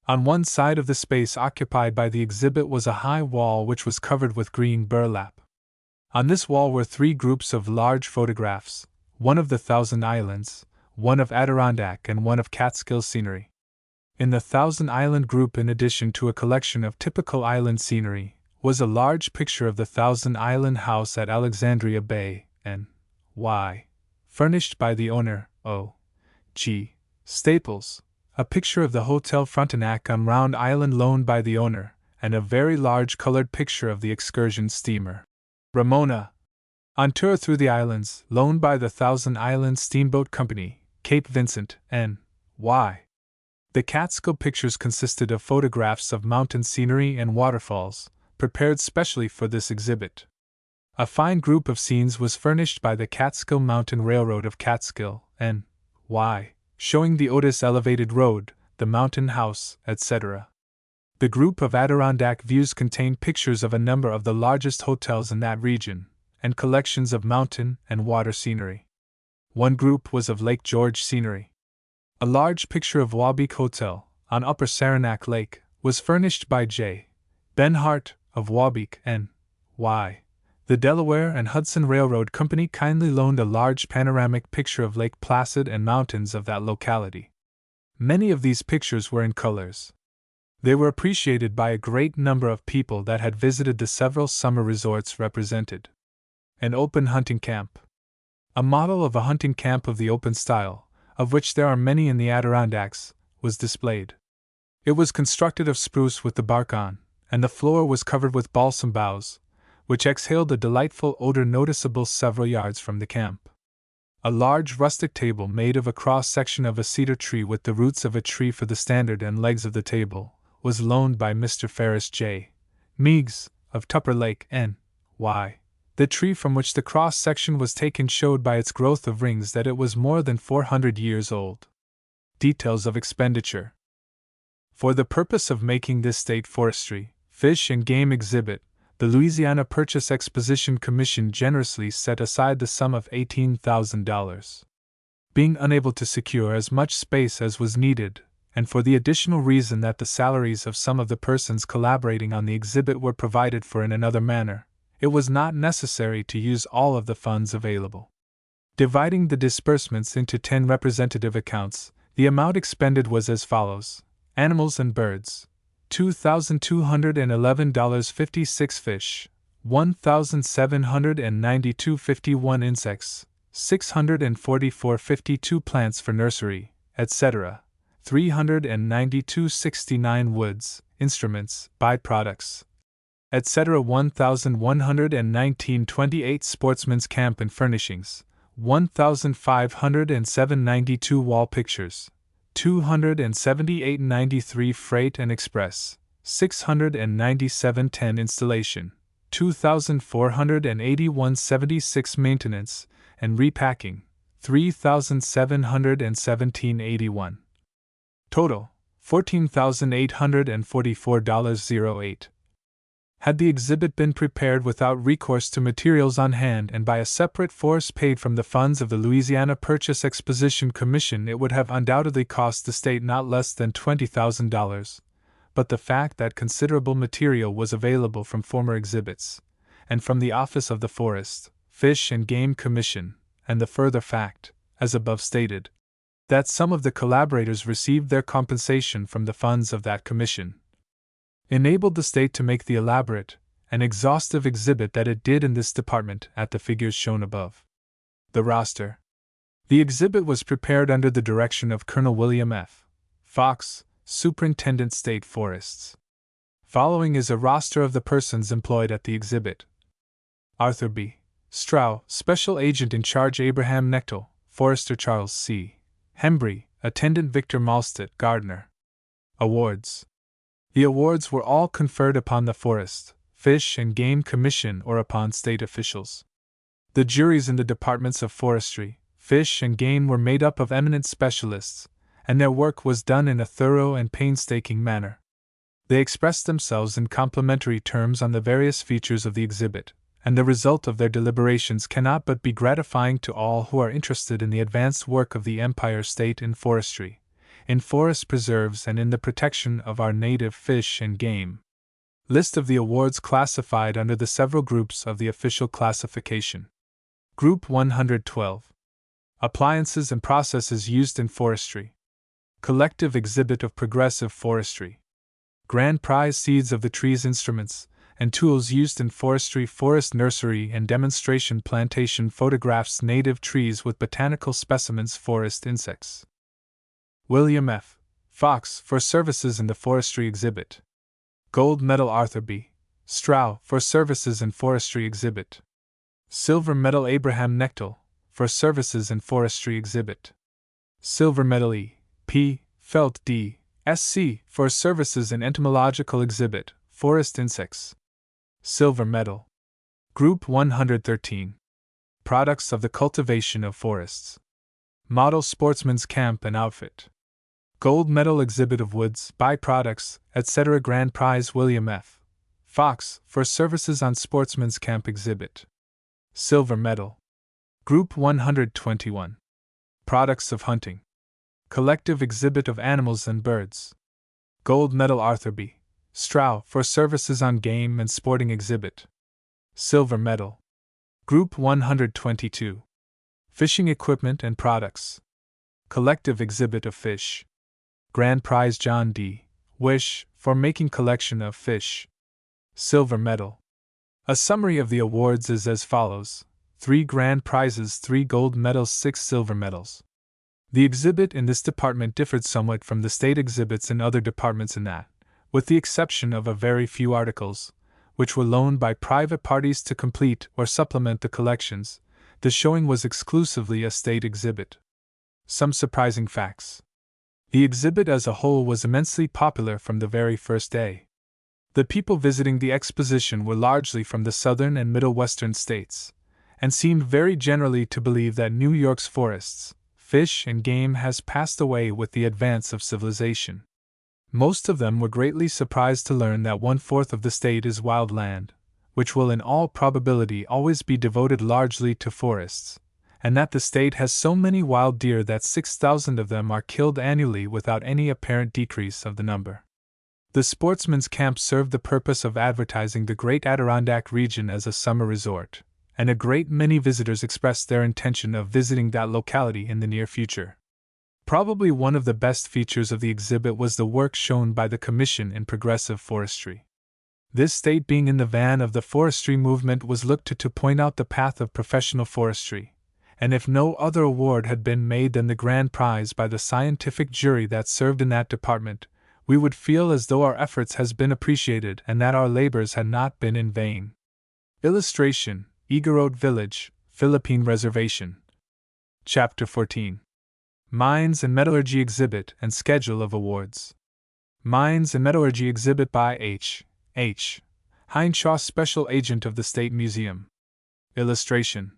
On one side of the space occupied by the exhibit was a high wall which was covered with green burlap. On this wall were 3 groups of large photographs, one of the Thousand Islands, one of Adirondack, and one of Catskill scenery. In the Thousand Island group, in addition to a collection of typical island scenery, was a large picture of the Thousand Island House at Alexandria Bay, N.Y., furnished by the owner, O. G. Staples, a picture of the Hotel Frontenac on Round Island loaned by the owner, and a very large colored picture of the excursion steamer Ramona, on tour through the islands, loaned by the Thousand Islands Steamboat Company, Cape Vincent, N.Y. The Catskill pictures consisted of photographs of mountain scenery and waterfalls, prepared specially for this exhibit. A fine group of scenes was furnished by the Catskill Mountain Railroad of Catskill, N.Y., showing the Otis Elevated Road, the Mountain House, etc. The group of Adirondack views contained pictures of a number of the largest hotels in that region, and collections of mountain and water scenery. One group was of Lake George scenery. A large picture of Wabeek Hotel, on Upper Saranac Lake, was furnished by J. Benhart, of Wabeek, N.Y. The Delaware and Hudson Railroad Company kindly loaned a large panoramic picture of Lake Placid and mountains of that locality. Many of these pictures were in colors. They were appreciated by a great number of people that had visited the several summer resorts represented. An open hunting camp. A model of a hunting camp of the open style, of which there are many in the Adirondacks, was displayed. It was constructed of spruce with the bark on, and the floor was covered with balsam boughs, which exhaled a delightful odor noticeable several yards from the camp. A large rustic table made of a cross-section of a cedar tree with the roots of a tree for the standard and legs of the table, was loaned by Mr. Ferris J. Meigs, of Tupper Lake, N.Y. The tree from which the cross-section was taken showed by its growth of rings that it was more than 400 years old. Details of expenditure. For the purpose of making this state forestry, fish and game exhibit, the Louisiana Purchase Exposition Commission generously set aside the sum of $18,000. Being unable to secure as much space as was needed, and for the additional reason that the salaries of some of the persons collaborating on the exhibit were provided for in another manner, it was not necessary to use all of the funds available. Dividing the disbursements into 10 representative accounts, the amount expended was as follows: animals and birds, $2,211.56; fish, $1,792.51; insects, $644.52; plants for nursery, etc., $392.69; woods, instruments, byproducts, etc., $1,119.28; sportsman's camp and furnishings, $1,507.92; wall pictures, $278.93; freight and express, $697.10; installation, $2,481.76; maintenance and repacking, $3,717.81. Total, $14,844.08. Had the exhibit been prepared without recourse to materials on hand and by a separate force paid from the funds of the Louisiana Purchase Exposition Commission, it would have undoubtedly cost the state not less than $20,000, but the fact that considerable material was available from former exhibits, and from the Office of the Forest, Fish and Game Commission, and the further fact, as above stated, that some of the collaborators received their compensation from the funds of that commission, enabled the state to make the elaborate and exhaustive exhibit that it did in this department at the figures shown above. The roster. The exhibit was prepared under the direction of Colonel William F. Fox, Superintendent State Forests. Following is a roster of the persons employed at the exhibit: Arthur B. Strow, Special Agent in Charge; Abraham Knechtel, Forester; Charles C. Hembry, Attendant; Victor Malstead, Gardener. Awards. The awards were all conferred upon the Forest, Fish and Game Commission or upon state officials. The juries in the departments of forestry, fish and game were made up of eminent specialists, and their work was done in a thorough and painstaking manner. They expressed themselves in complimentary terms on the various features of the exhibit, and the result of their deliberations cannot but be gratifying to all who are interested in the advanced work of the Empire State in forestry, in forest preserves, and in the protection of our native fish and game. List of the awards classified under the several groups of the official classification. Group 112. Appliances and processes used in forestry. Collective exhibit of progressive forestry. Grand prize: seeds of the trees, instruments and tools used in forestry, forest nursery and demonstration plantation, photographs, native trees with botanical specimens, forest insects. William F. Fox, for services in the forestry exhibit. Gold medal: Arthur B. Strow, for services in forestry exhibit. Silver medal: Abraham Knechtel, for services in forestry exhibit. Silver medal: E. P. Felt, D. Sc., for services in entomological exhibit, forest insects. Silver medal. Group 113. Products of the cultivation of forests. Model sportsman's camp and outfit. Gold medal: exhibit of woods, byproducts, etc. Grand prize: William F. Fox, for services on sportsman's camp exhibit. Silver medal. Group 121. Products of hunting. Collective exhibit of animals and birds. Gold medal: Arthur B. Strow, for services on game and sporting exhibit. Silver medal. Group 122. Fishing equipment and products. Collective exhibit of fish. Grand prize: John D. Wish, for making collection of fish. Silver medal. A summary of the awards is as follows: 3 grand prizes, 3 gold medals, 6 silver medals. The exhibit in this department differed somewhat from the state exhibits in other departments in that, with the exception of a very few articles, which were loaned by private parties to complete or supplement the collections, the showing was exclusively a state exhibit. Some surprising facts. The exhibit as a whole was immensely popular from the very first day. The people visiting the exposition were largely from the southern and middle western states, and seemed very generally to believe that New York's forests, fish and game has passed away with the advance of civilization. Most of them were greatly surprised to learn that 1/4 of the state is wild land, which will in all probability always be devoted largely to forests, and that the state has so many wild deer that 6,000 of them are killed annually without any apparent decrease of the number. The sportsmen's camp served the purpose of advertising the great Adirondack region as a summer resort, and a great many visitors expressed their intention of visiting that locality in the near future. Probably one of the best features of the exhibit was the work shown by the Commission in Progressive Forestry. This state, being in the van of the forestry movement, was looked to point out the path of professional forestry, and if no other award had been made than the grand prize by the scientific jury that served in that department, we would feel as though our efforts had been appreciated and that our labors had not been in vain. Illustration: Igorot Village, Philippine Reservation. Chapter 14. Mines and Metallurgy Exhibit and Schedule of Awards. Mines and Metallurgy Exhibit by H. Hineshaw, Special Agent of the State Museum. Illustration.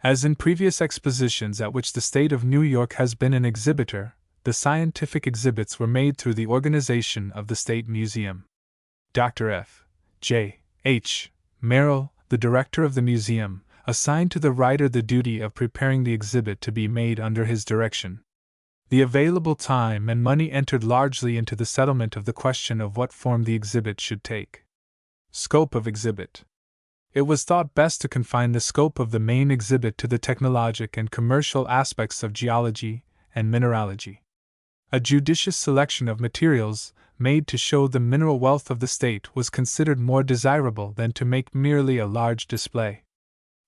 As in previous expositions at which the state of New York has been an exhibitor, the scientific exhibits were made through the organization of the State Museum. Dr. F. J. H. Merrill, the director of the museum, assigned to the writer the duty of preparing the exhibit to be made under his direction. The available time and money entered largely into the settlement of the question of what form the exhibit should take. Scope of exhibit. It was thought best to confine the scope of the main exhibit to the technologic and commercial aspects of geology and mineralogy. A judicious selection of materials, made to show the mineral wealth of the state, was considered more desirable than to make merely a large display.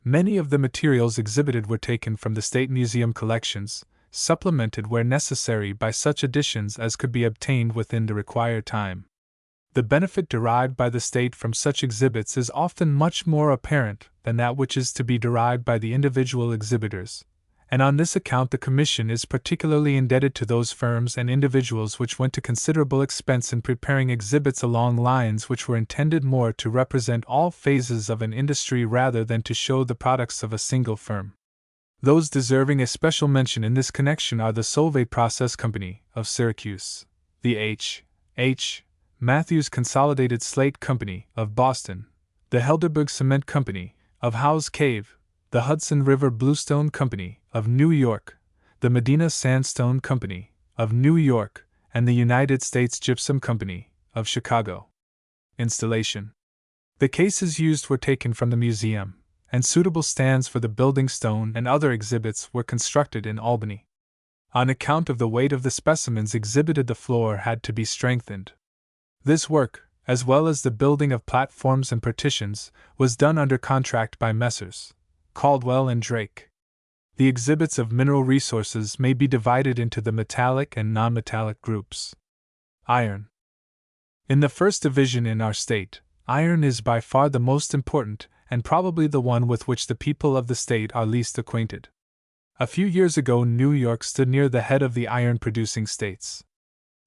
Many of the materials exhibited were taken from the State Museum collections, supplemented where necessary by such additions as could be obtained within the required time. The benefit derived by the state from such exhibits is often much more apparent than that which is to be derived by the individual exhibitors, and on this account the Commission is particularly indebted to those firms and individuals which went to considerable expense in preparing exhibits along lines which were intended more to represent all phases of an industry rather than to show the products of a single firm. Those deserving a special mention in this connection are the Solvay Process Company, of Syracuse, the H. Matthews Consolidated Slate Company, of Boston, the Helderberg Cement Company, of Howes Cave, the Hudson River Bluestone Company, of New York, the Medina Sandstone Company, of New York, and the United States Gypsum Company, of Chicago. Installation. The cases used were taken from the museum, and suitable stands for the building stone and other exhibits were constructed in Albany. On account of the weight of the specimens exhibited, the floor had to be strengthened. This work, as well as the building of platforms and partitions, was done under contract by Messrs. Caldwell and Drake. The exhibits of mineral resources may be divided into the metallic and non-metallic groups. Iron. In the first division in our state, iron is by far the most important, and probably the one with which the people of the state are least acquainted. A few years ago, New York stood near the head of the iron-producing states.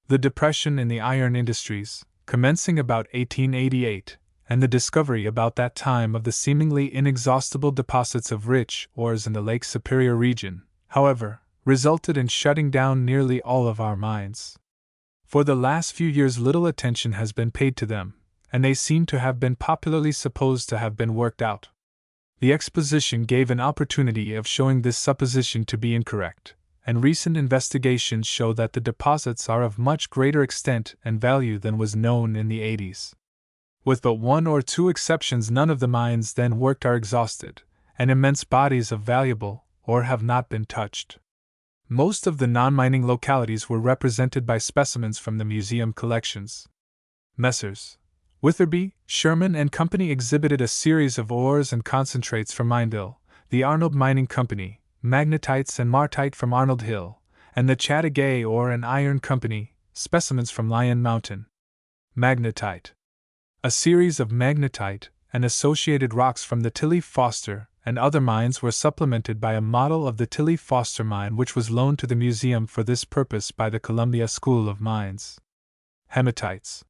The depression in the iron industries, commencing about 1888, and the discovery about that time of the seemingly inexhaustible deposits of rich ores in the Lake Superior region, however, resulted in shutting down nearly all of our mines. For the last few years little attention has been paid to them, and they seem to have been popularly supposed to have been worked out. The Exposition gave an opportunity of showing this supposition to be incorrect, and recent investigations show that the deposits are of much greater extent and value than was known in the 80s. With but one or two exceptions, none of the mines then worked are exhausted, and immense bodies of valuable ore have not been touched. Most of the non-mining localities were represented by specimens from the museum collections. Messrs. Witherby, Sherman and Company exhibited a series of ores and concentrates from Mineville, the Arnold Mining Company, magnetites and martite from Arnold Hill, and the Chattagay Ore and Iron Company, specimens from Lion Mountain. Magnetite. A series of magnetite and associated rocks from the Tilly Foster and other mines were supplemented by a model of the Tilly Foster mine which was loaned to the museum for this purpose by the Columbia School of Mines. Hematites.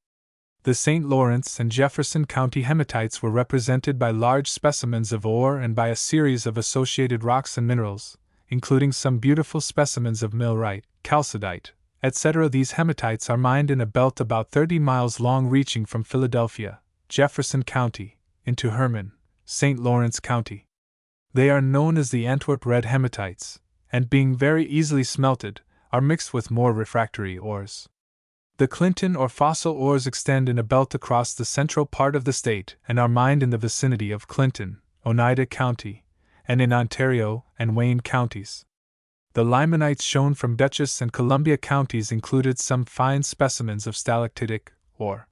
The St. Lawrence and Jefferson County hematites were represented by large specimens of ore and by a series of associated rocks and minerals, including some beautiful specimens of millwright, chalcedite, etc. These hematites are mined in a belt about 30 miles long reaching from Philadelphia, Jefferson County, into Herman, St. Lawrence County. They are known as the Antwerp red hematites, and being very easily smelted, are mixed with more refractory ores. The Clinton or fossil ores extend in a belt across the central part of the state and are mined in the vicinity of Clinton, Oneida County, and in Ontario and Wayne counties. The limonites shown from Dutchess and Columbia counties included some fine specimens of stalactitic, or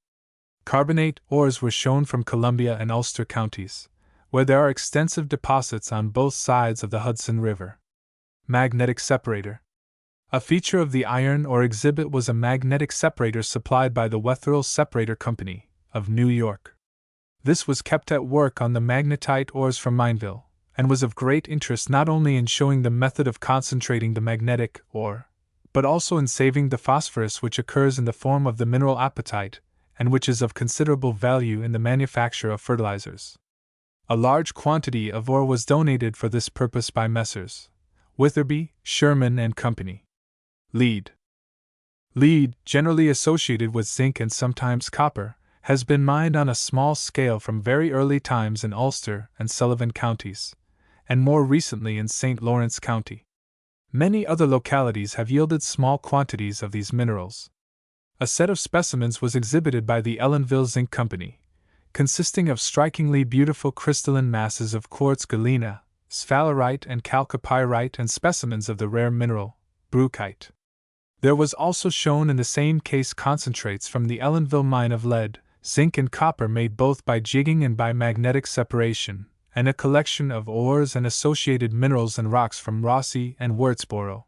carbonate ores were shown from Columbia and Ulster counties, where there are extensive deposits on both sides of the Hudson River. Magnetic separator. A feature of the iron ore exhibit was a magnetic separator supplied by the Wetherill Separator Company, of New York. This was kept at work on the magnetite ores from Mineville, and was of great interest not only in showing the method of concentrating the magnetic ore, but also in saving the phosphorus which occurs in the form of the mineral apatite, and which is of considerable value in the manufacture of fertilizers. A large quantity of ore was donated for this purpose by Messrs. Witherby, Sherman and Company. Lead. Lead, generally associated with zinc and sometimes copper, has been mined on a small scale from very early times in Ulster and Sullivan counties, and more recently in St. Lawrence County. Many other localities have yielded small quantities of these minerals. A set of specimens was exhibited by the Ellenville Zinc Company, consisting of strikingly beautiful crystalline masses of quartz galena, sphalerite and chalcopyrite and specimens of the rare mineral, bruchite. There was also shown in the same case concentrates from the Ellenville mine of lead, zinc and copper made both by jigging and by magnetic separation, and a collection of ores and associated minerals and rocks from Rossi and Wurtzboro.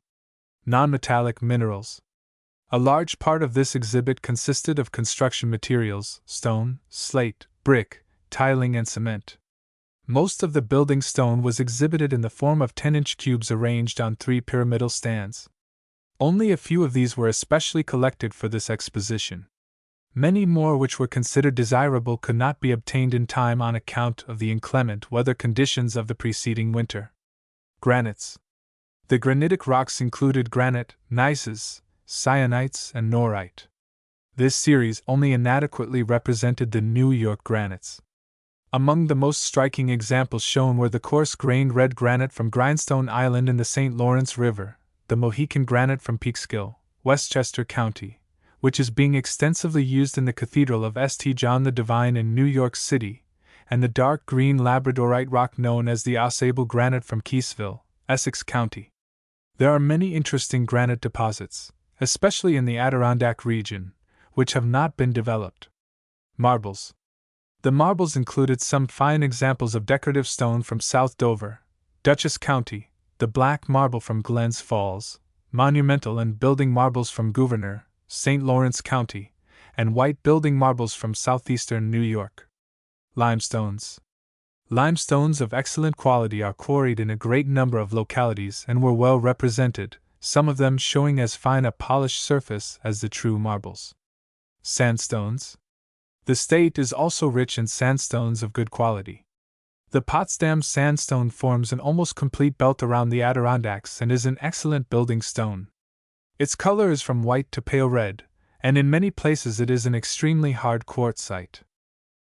Non-metallic minerals. A large part of this exhibit consisted of construction materials, stone, slate, brick, tiling and cement. Most of the building stone was exhibited in the form of 10-inch cubes arranged on 3 pyramidal stands. Only a few of these were especially collected for this exposition. Many more which were considered desirable could not be obtained in time on account of the inclement weather conditions of the preceding winter. Granites. The granitic rocks included granite, gneisses, syenites, and norite. This series only inadequately represented the New York granites. Among the most striking examples shown were the coarse-grained red granite from Grindstone Island in the St. Lawrence River, the Mohican granite from Peekskill, Westchester County, which is being extensively used in the Cathedral of St. John the Divine in New York City, and the dark green labradorite rock known as the Ausable granite from Keysville, Essex County. There are many interesting granite deposits, especially in the Adirondack region, which have not been developed. Marbles. The marbles included some fine examples of decorative stone from South Dover, Dutchess County, the black marble from Glens Falls, monumental and building marbles from Gouverneur, St. Lawrence County, and white building marbles from southeastern New York. Limestones. Limestones of excellent quality are quarried in a great number of localities and were well represented, some of them showing as fine a polished surface as the true marbles. Sandstones. The state is also rich in sandstones of good quality. The Potsdam sandstone forms an almost complete belt around the Adirondacks and is an excellent building stone. Its color is from white to pale red, and in many places it is an extremely hard quartzite.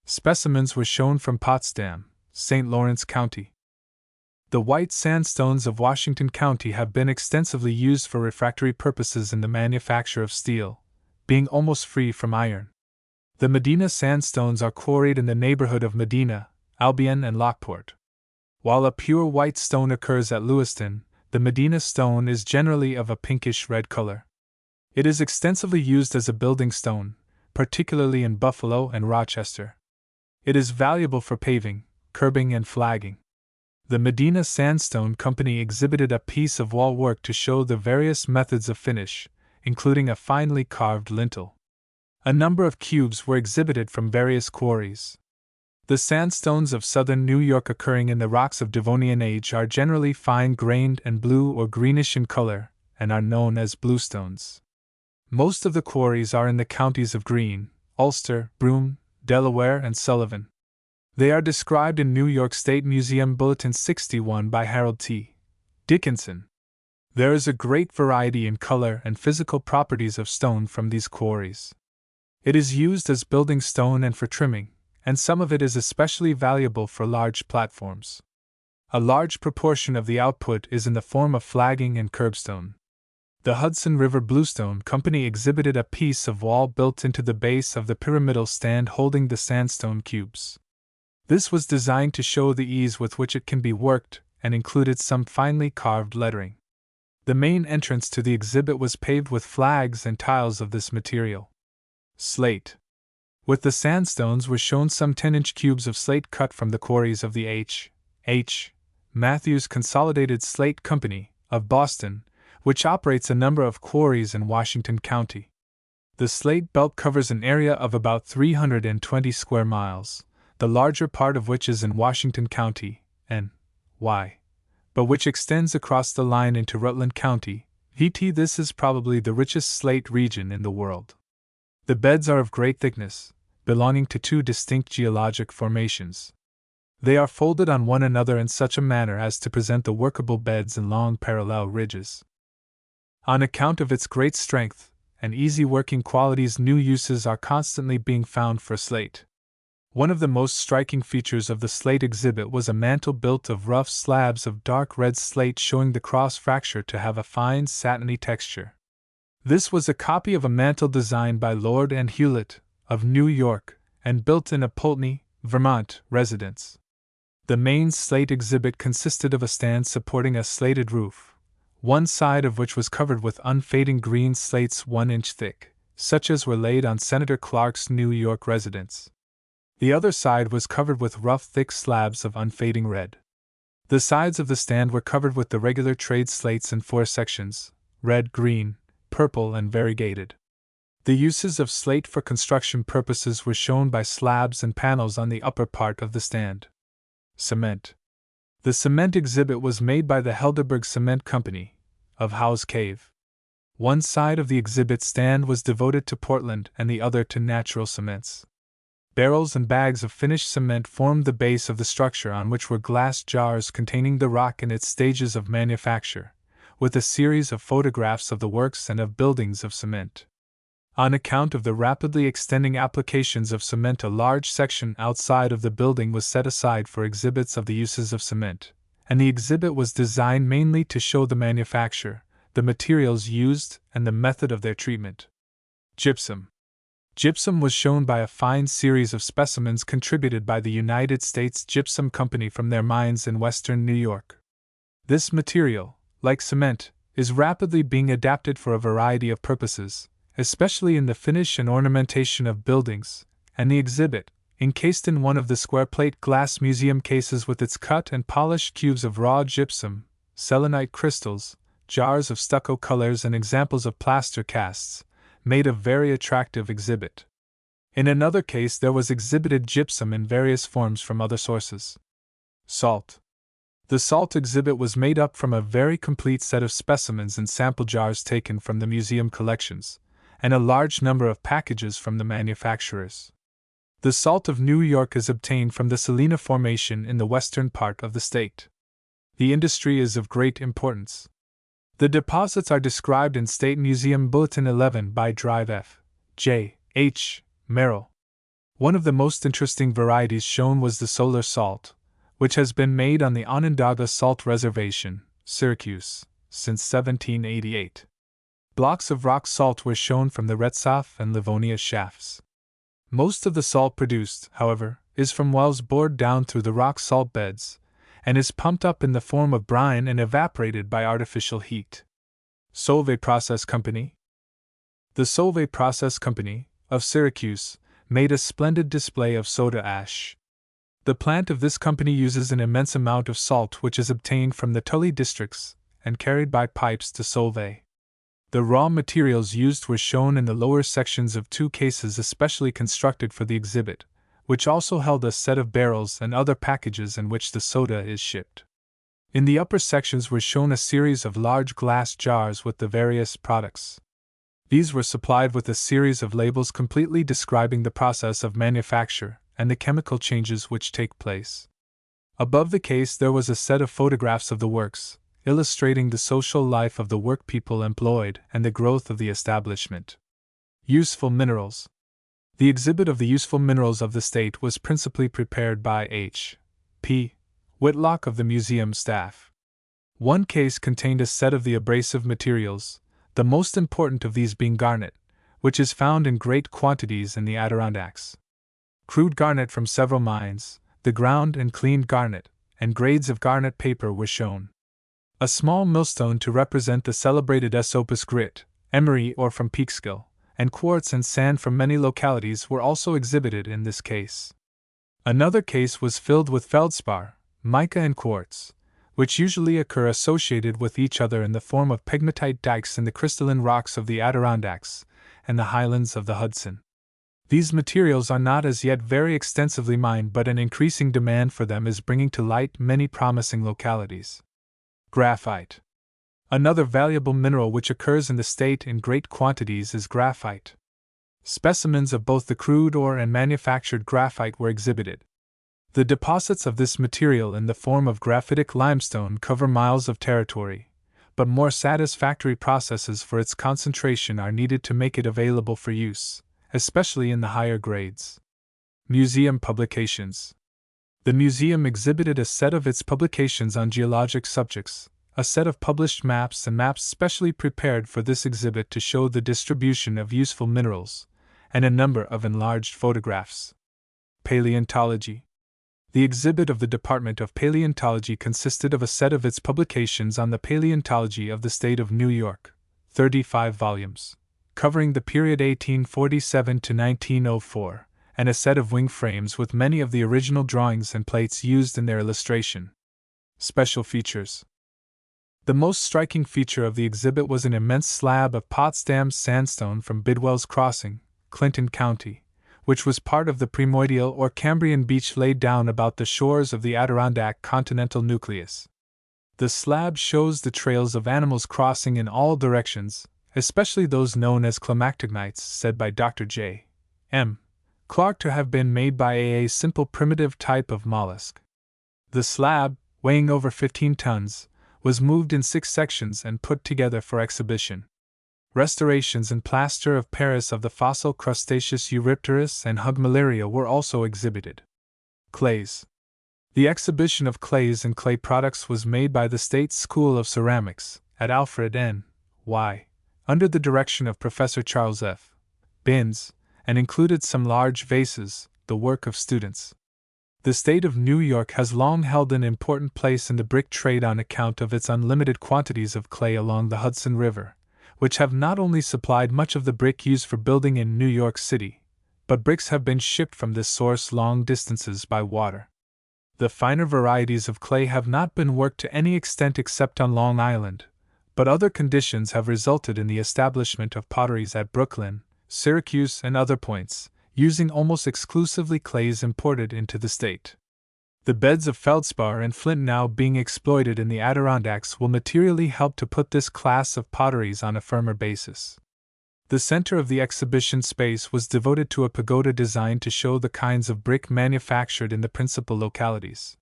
Specimens were shown from Potsdam, St. Lawrence County. The white sandstones of Washington County have been extensively used for refractory purposes in the manufacture of steel, being almost free from iron. The Medina sandstones are quarried in the neighborhood of Medina, Albion, and Lockport. While a pure white stone occurs at Lewiston, the Medina stone is generally of a pinkish red color. It is extensively used as a building stone, particularly in Buffalo and Rochester. It is valuable for paving, curbing, and flagging. The Medina Sandstone Company exhibited a piece of wall work to show the various methods of finish, including a finely carved lintel. A number of cubes were exhibited from various quarries. The sandstones of southern New York occurring in the rocks of Devonian age are generally fine-grained and blue or greenish in color, and are known as bluestones. Most of the quarries are in the counties of Greene, Ulster, Broome, Delaware, and Sullivan. They are described in New York State Museum Bulletin 61 by Harold T. Dickinson. There is a great variety in color and physical properties of stone from these quarries. It is used as building stone and for trimming, and some of it is especially valuable for large platforms. A large proportion of the output is in the form of flagging and curbstone. The Hudson River Bluestone Company exhibited a piece of wall built into the base of the pyramidal stand holding the sandstone cubes. This was designed to show the ease with which it can be worked and included some finely carved lettering. The main entrance to the exhibit was paved with flags and tiles of this material. Slate. With the sandstones were shown some 10-inch cubes of slate cut from the quarries of the H. Matthews Consolidated Slate Company, of Boston, which operates a number of quarries in Washington County. The slate belt covers an area of about 320 square miles, the larger part of which is in Washington County, N.Y., but which extends across the line into Rutland County, VT. This is probably the richest slate region in the world. The beds are of great thickness, belonging to two distinct geologic formations. They are folded on one another in such a manner as to present the workable beds in long parallel ridges. On account of its great strength and easy working qualities, new uses are constantly being found for slate. One of the most striking features of the slate exhibit was a mantel built of rough slabs of dark red slate showing the cross fracture to have a fine satiny texture. This was a copy of a mantel designed by Lord and Hewlett, of New York, and built in a Pulteney, Vermont, residence. The main slate exhibit consisted of a stand supporting a slated roof, one side of which was covered with unfading green slates 1 inch thick, such as were laid on Senator Clark's New York residence. The other side was covered with rough thick slabs of unfading red. The sides of the stand were covered with the regular trade slates in 4 sections, red, green, purple, and variegated. The uses of slate for construction purposes were shown by slabs and panels on the upper part of the stand. Cement. The cement exhibit was made by the Helderberg Cement Company, of Howe's Cave. One side of the exhibit stand was devoted to Portland and the other to natural cements. Barrels and bags of finished cement formed the base of the structure, on which were glass jars containing the rock in its stages of manufacture, with a series of photographs of the works and of buildings of cement. On account of the rapidly extending applications of cement, a large section outside of the building was set aside for exhibits of the uses of cement, and the exhibit was designed mainly to show the manufacture, the materials used, and the method of their treatment. Gypsum. Gypsum was shown by a fine series of specimens contributed by the United States Gypsum Company from their mines in western New York. This material, like cement, is rapidly being adapted for a variety of purposes, especially in the finish and ornamentation of buildings, and the exhibit, encased in one of the square plate glass museum cases with its cut and polished cubes of raw gypsum, selenite crystals, jars of stucco colors, and examples of plaster casts, made a very attractive exhibit. In another case there was exhibited gypsum in various forms from other sources. Salt. The salt exhibit was made up from a very complete set of specimens in sample jars taken from the museum collections, and a large number of packages from the manufacturers. The salt of New York is obtained from the Salina Formation in the western part of the state. The industry is of great importance. The deposits are described in State Museum Bulletin 11 by Drive F. J. H. Merrill. One of the most interesting varieties shown was the solar salt, which has been made on the Onondaga Salt Reservation, Syracuse, since 1788. Blocks of rock salt were shown from the Retsaf and Livonia shafts. Most of the salt produced, however, is from wells bored down through the rock salt beds, and is pumped up in the form of brine and evaporated by artificial heat. Solvay Process Company. The Solvay Process Company, of Syracuse, made a splendid display of soda ash. The plant of this company uses an immense amount of salt which is obtained from the Tully districts and carried by pipes to Solvay. The raw materials used were shown in the lower sections of 2 cases especially constructed for the exhibit, which also held a set of barrels and other packages in which the soda is shipped. In the upper sections were shown a series of large glass jars with the various products. These were supplied with a series of labels completely describing the process of manufacture and the chemical changes which take place. Above the case there was a set of photographs of the works, illustrating the social life of the workpeople employed and the growth of the establishment. Useful minerals. The exhibit of the useful minerals of the state was principally prepared by H. P. Whitlock of the museum staff. One case contained a set of the abrasive materials, the most important of these being garnet, which is found in great quantities in the Adirondacks. Crude garnet from several mines, the ground and cleaned garnet, and grades of garnet paper were shown. A small millstone to represent the celebrated Esopus grit, emery ore from Peekskill, and quartz and sand from many localities were also exhibited in this case. Another case was filled with feldspar, mica and quartz, which usually occur associated with each other in the form of pegmatite dikes in the crystalline rocks of the Adirondacks and the highlands of the Hudson. These materials are not as yet very extensively mined, but an increasing demand for them is bringing to light many promising localities. Graphite. Another valuable mineral which occurs in the state in great quantities is graphite. Specimens of both the crude ore and manufactured graphite were exhibited. The deposits of this material in the form of graphitic limestone cover miles of territory, but more satisfactory processes for its concentration are needed to make it available for use, especially in the higher grades. Museum publications. The museum exhibited a set of its publications on geologic subjects, a set of published maps and maps specially prepared for this exhibit to show the distribution of useful minerals, and a number of enlarged photographs. Paleontology. The exhibit of the Department of Paleontology consisted of a set of its publications on the paleontology of the state of New York, 35 volumes, covering the period 1847 to 1904, and a set of wing frames with many of the original drawings and plates used in their illustration. Special features. The most striking feature of the exhibit was an immense slab of Potsdam sandstone from Bidwell's Crossing, Clinton County, which was part of the Primordial or Cambrian beach laid down about the shores of the Adirondack continental nucleus. The slab shows the trails of animals crossing in all directions, especially those known as climactognates, said by Dr. J. M. Clark to have been made by a simple primitive type of mollusk. The slab, weighing over 15 tons, was moved in 6 sections and put together for exhibition. Restorations in plaster of Paris of the fossil Crustaceous Eurypterus and Hugmalaria were also exhibited. Clays. The exhibition of clays and clay products was made by the State School of Ceramics, at Alfred N. Y., under the direction of Professor Charles F. Binns, and included some large vases, the work of students. The state of New York has long held an important place in the brick trade on account of its unlimited quantities of clay along the Hudson River, which have not only supplied much of the brick used for building in New York City, but bricks have been shipped from this source long distances by water. The finer varieties of clay have not been worked to any extent except on Long Island, but other conditions have resulted in the establishment of potteries at Brooklyn, Syracuse, and other points, using almost exclusively clays imported into the state. The beds of feldspar and flint now being exploited in the Adirondacks will materially help to put this class of potteries on a firmer basis. The center of the exhibition space was devoted to a pagoda designed to show the kinds of brick manufactured in the principal localities.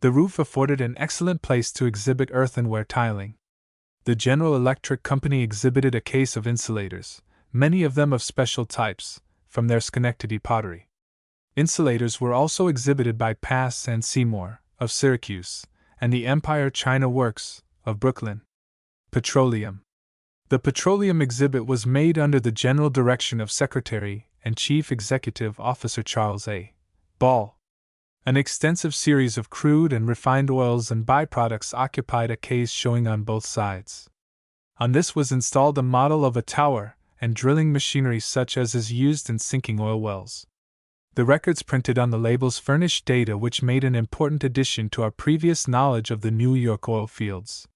The roof afforded an excellent place to exhibit earthenware tiling. The General Electric Company exhibited a case of insulators, many of them of special types, from their Schenectady pottery. Insulators were also exhibited by Pass and Seymour, of Syracuse, and the Empire China Works, of Brooklyn. Petroleum. The petroleum exhibit was made under the general direction of Secretary and Chief Executive Officer Charles A. Ball. An extensive series of crude and refined oils and byproducts occupied a case showing on both sides. On this was installed a model of a tower and drilling machinery such as is used in sinking oil wells. The records printed on the labels furnished data which made an important addition to our previous knowledge of the New York oil fields.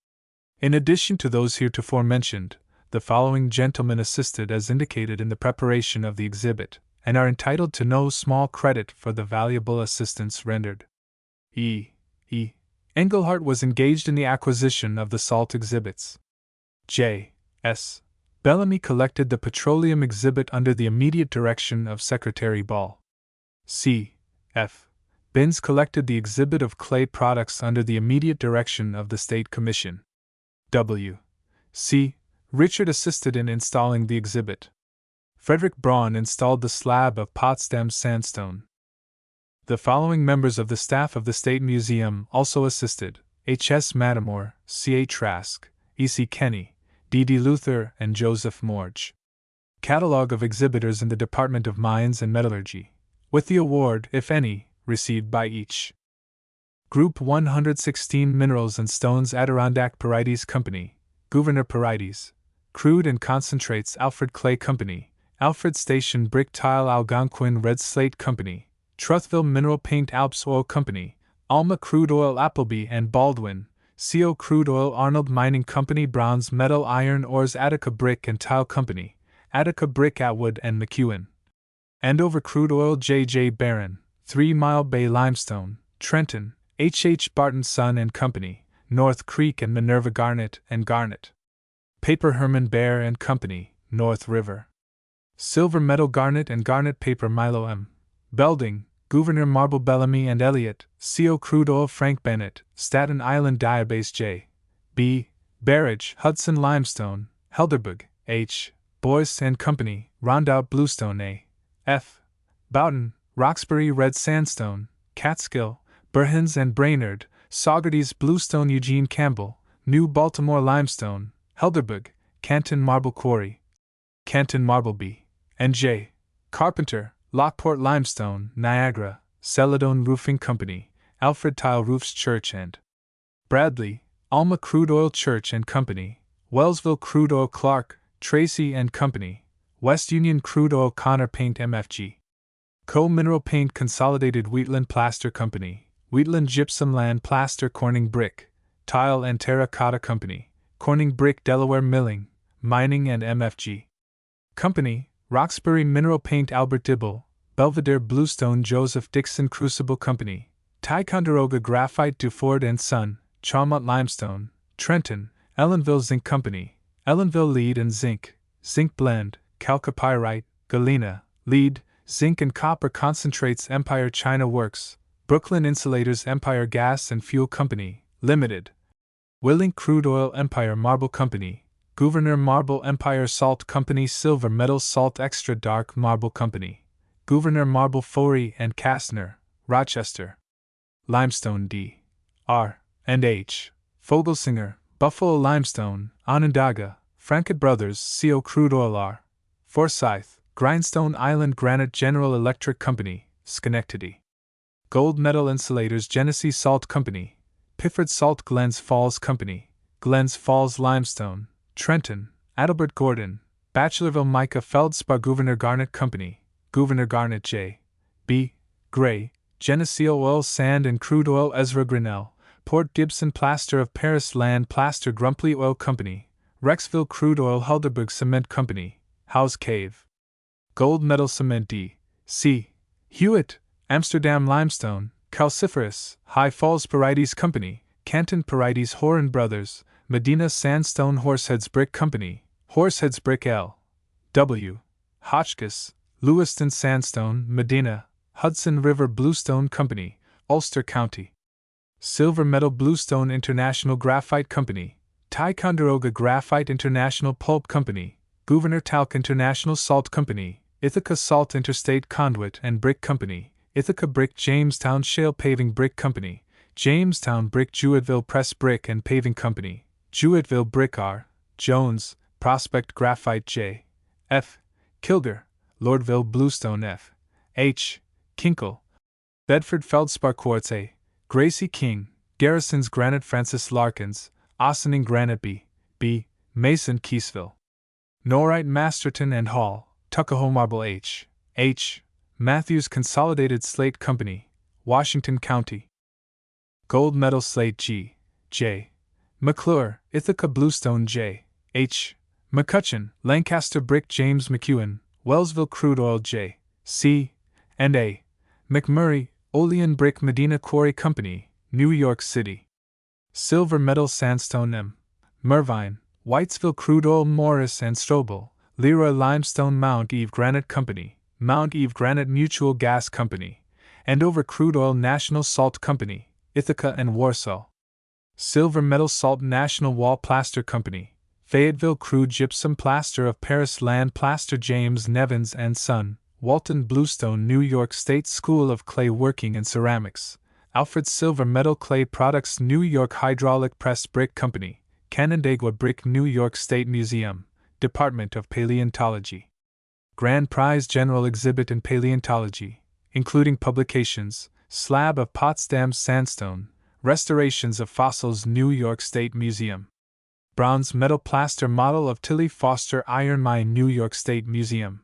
In addition to those heretofore mentioned, the following gentlemen assisted as indicated in the preparation of the exhibit, and are entitled to no small credit for the valuable assistance rendered. E. Engelhart was engaged in the acquisition of the salt exhibits. J. S. Bellamy collected the petroleum exhibit under the immediate direction of Secretary Ball. C. F. Binns collected the exhibit of clay products under the immediate direction of the State Commission. W. C. Richard assisted in installing the exhibit. Frederick Braun installed the slab of Potsdam sandstone. The following members of the staff of the State Museum also assisted: H.S. Matamore, C.A. Trask, E.C. Kenny, D.D. Luther, and Joseph Morge. Catalogue of exhibitors in the Department of Mines and Metallurgy, with the award, if any, received by each. Group 116 Minerals and Stones Adirondack Parides Company, Gouverneur Parides. Crude and Concentrates Alfred Clay Company, Alfred Station Brick Tile Algonquin Red Slate Company, Truthville Mineral Paint Alps Oil Company, Alma Crude Oil Appleby and Baldwin, CO Crude Oil Arnold Mining Company Browns Metal Iron Ores Attica Brick and Tile Company, Attica Brick Atwood and McEwen. Andover Crude Oil J.J. Barron, 3 Mile Bay Limestone, Trenton, H.H. Barton Son and Company, North Creek and Minerva Garnet and Garnet. Paper Herman Bear and Company, North River. Silver Metal Garnet and Garnet Paper Milo M. Belding, Gouverneur Marble Bellamy and Elliott, CO Crude Oil Frank Bennett, Staten Island Diabase J. B. Barrage, Hudson Limestone, Helderberg, H. Boyce and Company, Rondout Bluestone A. F. Boughton, Roxbury Red Sandstone, Catskill, Burhans and Brainerd, Saugerties Bluestone Eugene Campbell, New Baltimore Limestone, Helderberg, Canton Marble Quarry, Canton Marble B. and J. Carpenter, Lockport Limestone, Niagara, Celadone Roofing Company, Alfred Tile Roofs Church and Bradley, Alma Crude Oil Church and Company, Wellsville Crude Oil Clark, Tracy and Company, West Union Crude Oil Connor Paint MFG. Co-Mineral Paint Consolidated Wheatland Plaster Company, Wheatland Gypsum Land Plaster Corning Brick, Tile and Terracotta Company, Corning Brick Delaware Milling, Mining and MFG. Company, Roxbury Mineral Paint Albert Dibble, Belvedere Bluestone Joseph Dixon Crucible Company, Ticonderoga Graphite Duford and Son, Chalmont Limestone, Trenton, Ellenville Zinc Company, Ellenville Lead and Zinc, Zinc Blend, Chalcopyrite, Galena, Lead, Zinc and Copper Concentrates Empire China Works, Brooklyn Insulators Empire Gas and Fuel Company, Limited. Willink Crude Oil Empire Marble Company, Gouverneur Marble Empire Salt Company Silver Metal Salt Extra Dark Marble Company, Gouverneur Marble Fowey and Kastner, Rochester. Limestone D. R. and H. Fogelsinger, Buffalo Limestone, Onondaga, Frankett Brothers CO Crude Oil R. Forsyth, Grindstone Island Granite General Electric Company, Schenectady. Gold Metal Insulators Genesee Salt Company, Pifford Salt Glens Falls Company, Glens Falls Limestone, Trenton, Adelbert Gordon, Bachelorville Mica Feldspar Gouverneur Garnet Company, Gouverneur Garnet J. B. Gray, Geneseo Oil Sand and Crude Oil Ezra Grinnell, Port Gibson Plaster of Paris Land Plaster Grumpley Oil Company, Rexville Crude Oil Helderberg Cement Company, House Cave. Gold Metal Cement D. C. Hewitt, Amsterdam Limestone, Calciferous, High Falls Parides Company, Canton Parides Horan Brothers, Medina Sandstone Horseheads Brick Company, Horseheads Brick L. W. Hotchkiss, Lewiston Sandstone, Medina, Hudson River Bluestone Company, Ulster County. Silver Metal Bluestone International Graphite Company, Ticonderoga Graphite International Pulp Company, Gouverneur Talc International Salt Company, Ithaca Salt Interstate Conduit and Brick Company, Ithaca Brick Jamestown Shale Paving Brick Company, Jamestown Brick Jewettville Press Brick and Paving Company, Jewettville Brick R. Jones, Prospect Graphite J. F. Kilger, Lordville Bluestone F. H. Kinkle, Bedford Feldspar Quartz A. Gracie King, Garrison's Granite Francis Larkins, Ossining Granite B. B. Mason Keesville. Norite Masterton and Hall, Tuckahoe Marble H. H. Matthews Consolidated Slate Company, Washington County. Gold Medal Slate G. J. McClure, Ithaca Bluestone J. H. McCutcheon, Lancaster Brick James McEwen, Wellsville Crude Oil J. C. and A. McMurray, Olean Brick Medina Quarry Company, New York City. Silver Metal Sandstone M. Mervine, Whitesville Crude Oil Morris and Strobel, Leroy Limestone Mount Eve Granite Company, Mount Eve Granite Mutual Gas Company, Andover Crude Oil National Salt Company, Ithaca and Warsaw. Silver Metal Salt National Wall Plaster Company, Fayetteville Crude Gypsum Plaster of Paris Land Plaster James Nevins and Son, Walton Bluestone New York State School of Clay Working and Ceramics, Alfred Silver Metal Clay Products New York Hydraulic Press Brick Company, Canandaigua Brick New York State Museum, Department of Paleontology. Grand Prize General Exhibit in Paleontology, including publications, Slab of Potsdam Sandstone, Restorations of Fossils New York State Museum. Bronze Medal Plaster Model of Tilly Foster Iron Mine New York State Museum.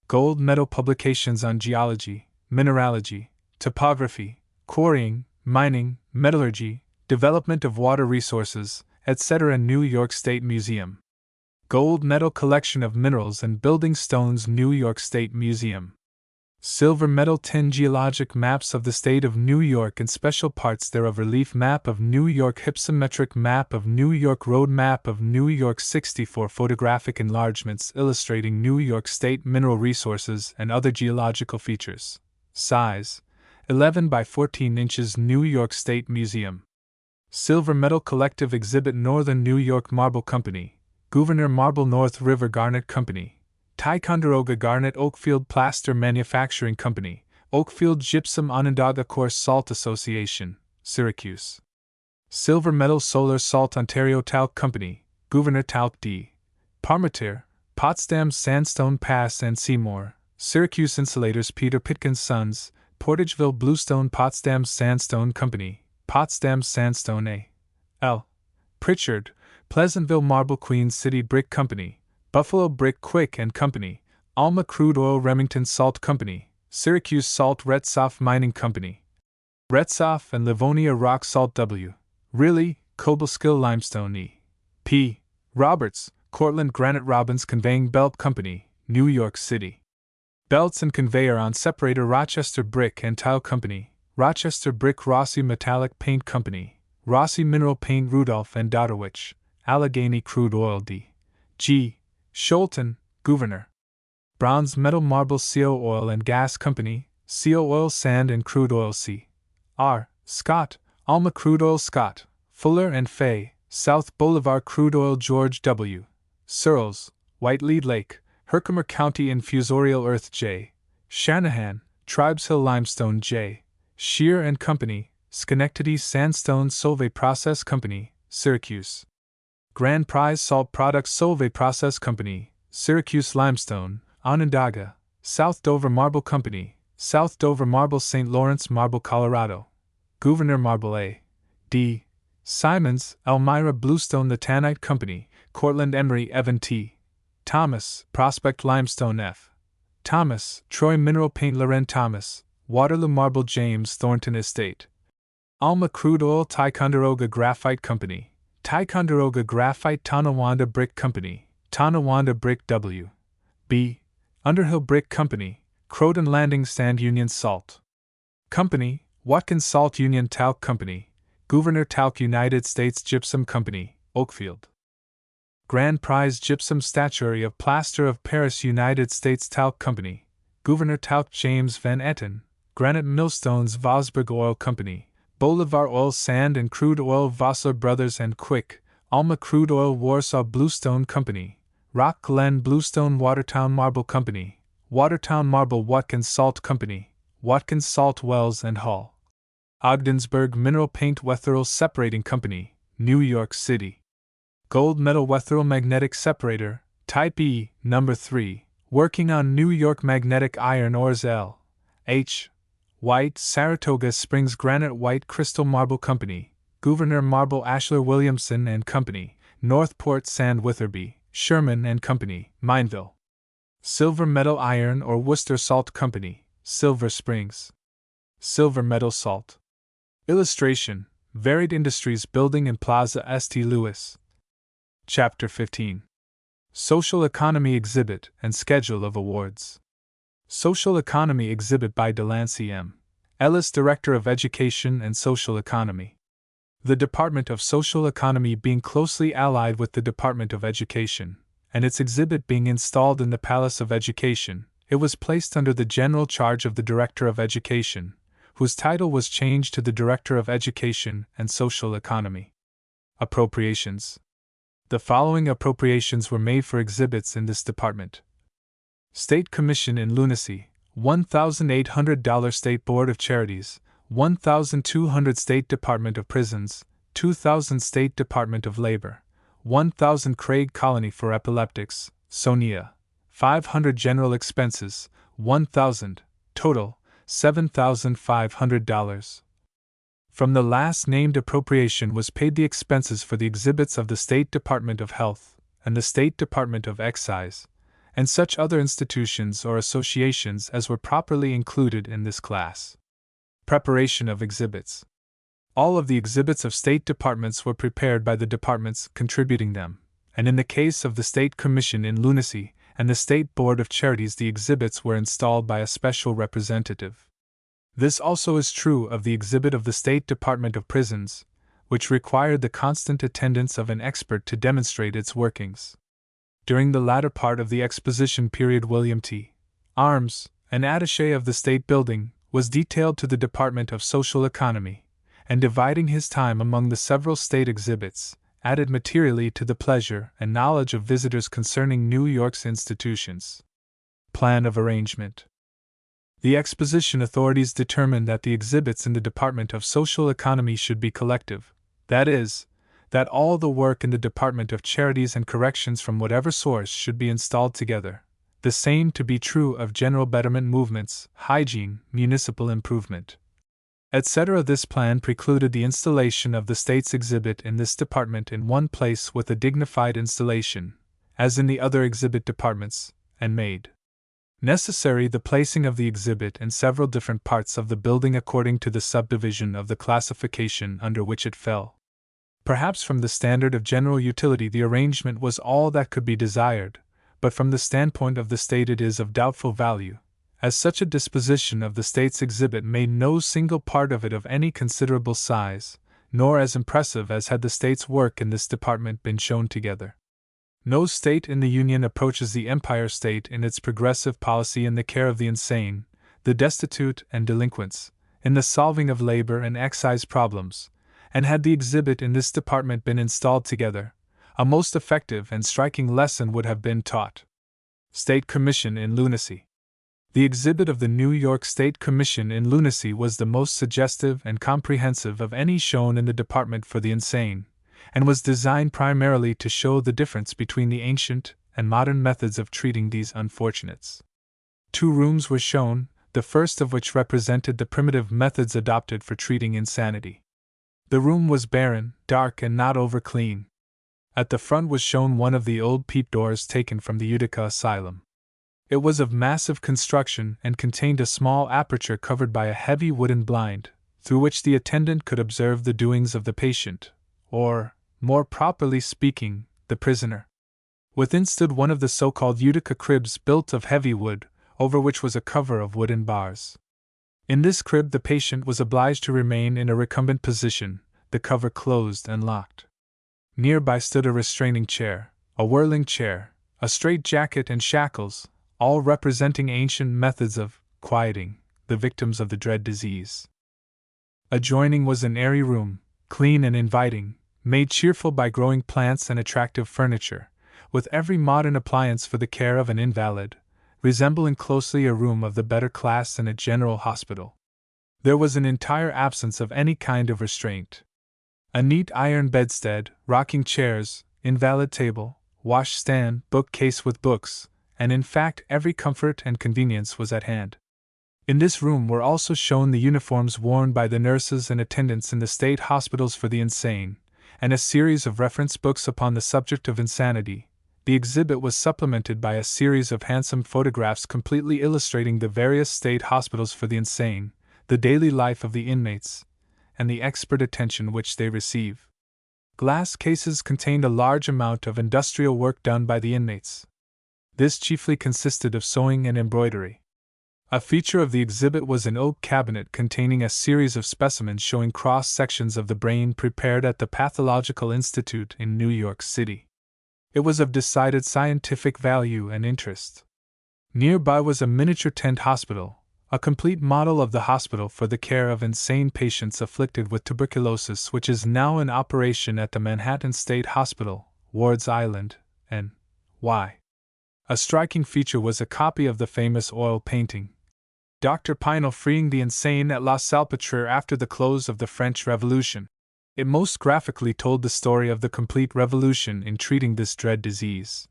Gold Medal Publications on Geology, Mineralogy, Topography, Quarrying, Mining, Metallurgy, Development of Water Resources, etc. New York State Museum. Gold Medal Collection of Minerals and Building Stones New York State Museum. Silver Medal 10 Geologic Maps of the State of New York and Special Parts thereof. Relief Map of New York, Hypsometric Map of New York, Road Map of New York. 64 Photographic enlargements illustrating New York State mineral resources and other geological features. Size 11 by 14 inches. New York State Museum. Silver Medal Collective Exhibit Northern New York Marble Company, Gouverneur Marble North River Garnet Company, Ticonderoga Garnet Oakfield Plaster Manufacturing Company, Oakfield Gypsum Onondaga Coarse Salt Association, Syracuse. Silver Medal Solar Salt Ontario Talc Company, Gouverneur Talc D. Parmentier, Potsdam Sandstone Pass and Seymour, Syracuse Insulators Peter Pitkin's Sons, Portageville Bluestone Potsdam Sandstone Company, Potsdam Sandstone A. L. Pritchard, Pleasantville Marble Queen City Brick Company, Buffalo Brick Quick and Company, Alma Crude Oil Remington Salt Company, Syracuse Salt Retsoff Mining Company, Retsoff and Livonia Rock Salt W. Riley, Cobleskill Limestone E. P. Roberts, Cortland Granite Robbins Conveying Belt Company, New York City. Belts and Conveyor on Separator Rochester Brick and Tile Company, Rochester Brick Rossi Metallic Paint Company, Rossi Mineral Paint Rudolph and Dodowich, Allegheny Crude Oil D. G. Sholton, Gouverneur. Bronze Medal Marble CO Oil and Gas Company, CO Oil Sand and Crude Oil C. R. Scott, Alma Crude Oil Scott, Fuller and Fay, South Boulevard Crude Oil George W. Searles, White Lead Lake, Herkimer County Infusorial Earth J. Shanahan, Tribes Hill Limestone J. Shear and Company, Schenectady Sandstone Solvay Process Company, Syracuse. Grand Prize Salt Products Solvay Process Company, Syracuse Limestone, Onondaga, South Dover Marble Company, South Dover Marble St. Lawrence Marble Colorado, Gouverneur Marble A. D. Simons, Elmira Bluestone The Tanite Company, Cortland Emery Evan T. Thomas, Prospect Limestone F. Thomas, Troy Mineral Paint Loren Thomas, Waterloo Marble James Thornton Estate. Alma Crude Oil Ticonderoga Graphite Company, Ticonderoga Graphite Tonawanda Brick Company, Tonawanda Brick W. B. Underhill Brick Company, Croton Landing Sand Union Salt Company, Watkins Salt Union Talc Company, Gouverneur Talc United States Gypsum Company, Oakfield. Grand Prize Gypsum Statuary of Plaster of Paris United States Talc Company, Gouverneur Talc James Van Etten, Granite Millstones Vosburg Oil Company, Bolivar Oil Sand and Crude Oil Vossler Brothers and Quick, Alma Crude Oil Warsaw Bluestone Company, Rock Glen Bluestone Watertown Marble Company, Watertown Marble Watkins Salt Company, Watkins Salt Wells and Hall. Ogdensburg Mineral Paint Wetherill Separating Company, New York City. Gold Medal Wetherill Magnetic Separator, Type E, No. 3, working on New York Magnetic Iron Ores L. H. White Saratoga Springs Granite White Crystal Marble Company, Gouverneur Marble Ashler Williamson and Company, Northport Sand Witherby, Sherman and Company, Mineville. Silver Medal Iron or Worcester Salt Company, Silver Springs. Silver Medal Salt. Illustration, Varied Industries Building in Plaza St. Louis. Chapter 15. Social Economy Exhibit and Schedule of Awards. Social Economy Exhibit by Delancey M. Ellis, Director of Education and Social Economy. The Department of Social Economy being closely allied with the Department of Education, and its exhibit being installed in the Palace of Education, it was placed under the general charge of the Director of Education, whose title was changed to the Director of Education and Social Economy. Appropriations. The following appropriations were made for exhibits in this department. State Commission in Lunacy, $1,800 State Board of Charities, $1,200 State Department of Prisons, $2,000 State Department of Labor, $1,000 Craig Colony for Epileptics, Sonia, $500 General Expenses, $1,000, total, $7,500. From the last named appropriation was paid the expenses for the exhibits of the State Department of Health and the State Department of Excise, and such other institutions or associations as were properly included in this class. Preparation of exhibits. All of the exhibits of state departments were prepared by the departments contributing them, and in the case of the State Commission in Lunacy and the State Board of Charities, the exhibits were installed by a special representative. This also is true of the exhibit of the State Department of Prisons, which required the constant attendance of an expert to demonstrate its workings. During the latter part of the Exposition period, William T. Arms, an attaché of the State Building, was detailed to the Department of Social Economy, and dividing his time among the several state exhibits, added materially to the pleasure and knowledge of visitors concerning New York's institutions. Plan of arrangement. The Exposition authorities determined that the exhibits in the Department of Social Economy should be collective, that is, that all the work in the Department of Charities and Corrections from whatever source should be installed together, the same to be true of general betterment movements, hygiene, municipal improvement, etc. This plan precluded the installation of the state's exhibit in this department in one place with a dignified installation, as in the other exhibit departments, and made necessary the placing of the exhibit in several different parts of the building according to the subdivision of the classification under which it fell. Perhaps from the standard of general utility the arrangement was all that could be desired, but from the standpoint of the state it is of doubtful value, as such a disposition of the state's exhibit made no single part of it of any considerable size, nor as impressive as had the state's work in this department been shown together. No state in the Union approaches the Empire State in its progressive policy in the care of the insane, the destitute, and delinquents, in the solving of labor and excise problems, and had the exhibit in this department been installed together, a most effective and striking lesson would have been taught. State Commission in Lunacy. The exhibit of the New York State Commission in Lunacy was the most suggestive and comprehensive of any shown in the Department for the Insane, and was designed primarily to show the difference between the ancient and modern methods of treating these unfortunates. 2 rooms were shown, the first of which represented the primitive methods adopted for treating insanity. The room was barren, dark, and not over clean. At the front was shown one of the old peep doors taken from the Utica Asylum. It was of massive construction and contained a small aperture covered by a heavy wooden blind, through which the attendant could observe the doings of the patient, or, more properly speaking, the prisoner. Within stood one of the so-called Utica cribs built of heavy wood, over which was a cover of wooden bars. In this crib the patient was obliged to remain in a recumbent position, the cover closed and locked. Nearby stood a restraining chair, a whirling chair, a straitjacket and shackles, all representing ancient methods of quieting the victims of the dread disease. Adjoining was an airy room, clean and inviting, made cheerful by growing plants and attractive furniture, with every modern appliance for the care of an invalid, resembling closely a room of the better class in a general hospital. There was an entire absence of any kind of restraint. A neat iron bedstead, rocking chairs, invalid table, washstand, bookcase with books, and in fact every comfort and convenience was at hand. In this room were also shown the uniforms worn by the nurses and attendants in the state hospitals for the insane, and a series of reference books upon the subject of insanity. The exhibit was supplemented by a series of handsome photographs completely illustrating the various state hospitals for the insane, the daily life of the inmates, and the expert attention which they receive. Glass cases contained a large amount of industrial work done by the inmates. This chiefly consisted of sewing and embroidery. A feature of the exhibit was an oak cabinet containing a series of specimens showing cross-sections of the brain prepared at the Pathological Institute in New York City. It was of decided scientific value and interest. Nearby was a miniature tent hospital, a complete model of the hospital for the care of insane patients afflicted with tuberculosis, which is now in operation at the Manhattan State Hospital, Ward's Island, N.Y. A striking feature was a copy of the famous oil painting, Dr. Pinel freeing the insane at La Salpêtrière after the close of the French Revolution. It most graphically told the story of the complete revolution in treating this dread disease.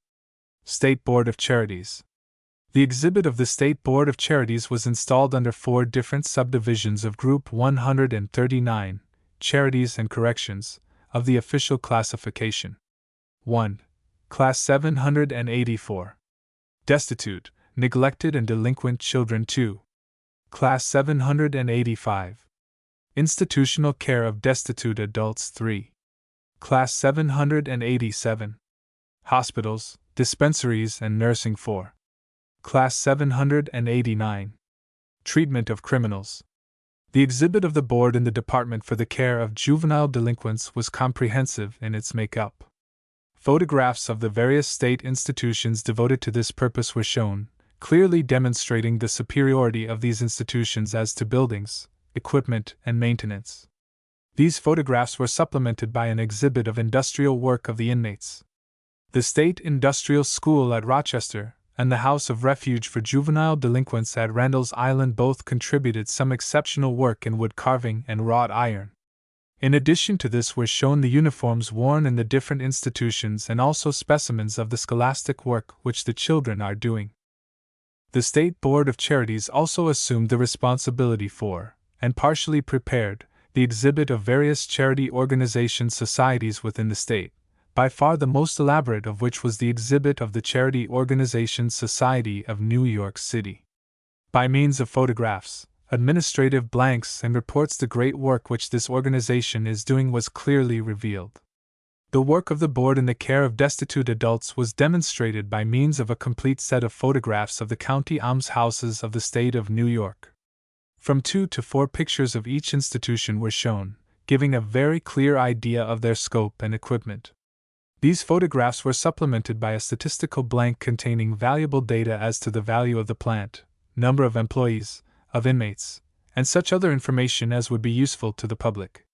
State Board of Charities. The exhibit of the State Board of Charities was installed under 4 different subdivisions of Group 139, Charities and Corrections, of the official classification. 1. Class 784. Destitute, neglected and delinquent children. 2. Class 785. Institutional care of destitute adults. 3. Class 787. Hospitals, dispensaries and nursing. 4. Class 789. Treatment of criminals. The exhibit of the board in the Department for the Care of Juvenile Delinquents was comprehensive in its makeup. Photographs of the various state institutions devoted to this purpose were shown, clearly demonstrating the superiority of these institutions as to buildings, equipment, and maintenance. These photographs were supplemented by an exhibit of industrial work of the inmates. The State Industrial School at Rochester and the House of Refuge for Juvenile Delinquents at Randall's Island both contributed some exceptional work in wood carving and wrought iron. In addition to this were shown the uniforms worn in the different institutions and also specimens of the scholastic work which the children are doing. The State Board of Charities also assumed the responsibility for, and partially prepared, the exhibit of various charity organization societies within the state, by far the most elaborate of which was the exhibit of the Charity Organization Society of New York City. By means of photographs, administrative blanks and reports the great work which this organization is doing was clearly revealed. The work of the board in the care of destitute adults was demonstrated by means of a complete set of photographs of the county almshouses of the state of New York. From 2 to 4 pictures of each institution were shown, giving a very clear idea of their scope and equipment. These photographs were supplemented by a statistical blank containing valuable data as to the value of the plant, number of employees, of inmates, and such other information as would be useful to the public.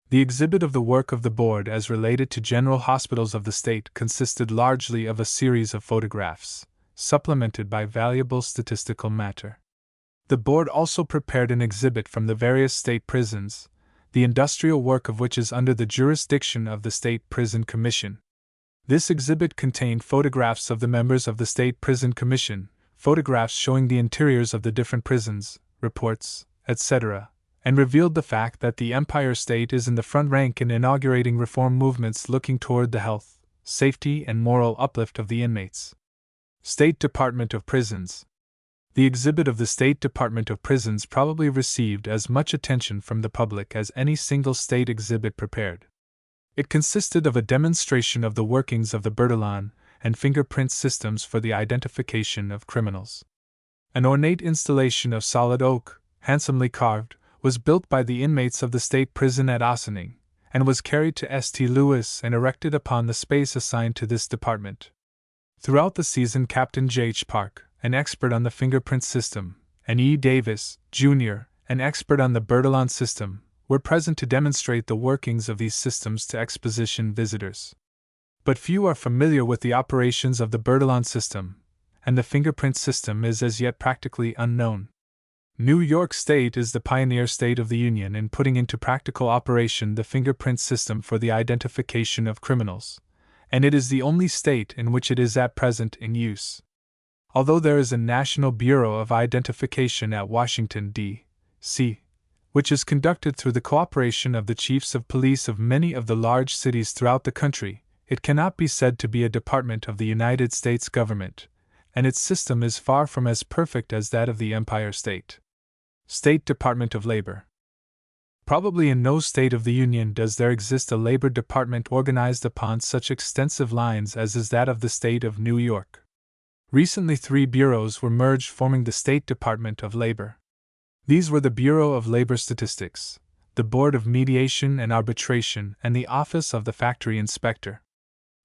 The exhibit of the work of the board as related to general hospitals of the state consisted largely of a series of photographs, supplemented by valuable statistical matter. The board also prepared an exhibit from the various state prisons, the industrial work of which is under the jurisdiction of the State Prison Commission. This exhibit contained photographs of the members of the State Prison Commission, photographs showing the interiors of the different prisons, reports, etc., and revealed the fact that the Empire State is in the front rank in inaugurating reform movements looking toward the health, safety, and moral uplift of the inmates. State Department of Prisons. The exhibit of the State Department of Prisons probably received as much attention from the public as any single state exhibit prepared. It consisted of a demonstration of the workings of the Bertillon and fingerprint systems for the identification of criminals. An ornate installation of solid oak, handsomely carved, was built by the inmates of the state prison at Ossining, and was carried to St. Louis and erected upon the space assigned to this department. Throughout the season, Captain J.H. Park, an expert on the fingerprint system, and E. Davis, Jr., an expert on the Bertillon system, were present to demonstrate the workings of these systems to Exposition visitors. But few are familiar with the operations of the Bertillon system, and the fingerprint system is as yet practically unknown. New York State is the pioneer state of the Union in putting into practical operation the fingerprint system for the identification of criminals, and it is the only state in which it is at present in use. Although there is a National Bureau of Identification at Washington, D.C., which is conducted through the cooperation of the chiefs of police of many of the large cities throughout the country, it cannot be said to be a department of the United States government, and its system is far from as perfect as that of the Empire State. State Department of Labor. Probably in no state of the Union does there exist a labor department organized upon such extensive lines as is that of the state of New York. Recently 3 bureaus were merged, forming the State Department of Labor. These were the Bureau of Labor Statistics, the Board of Mediation and Arbitration, and the Office of the Factory Inspector.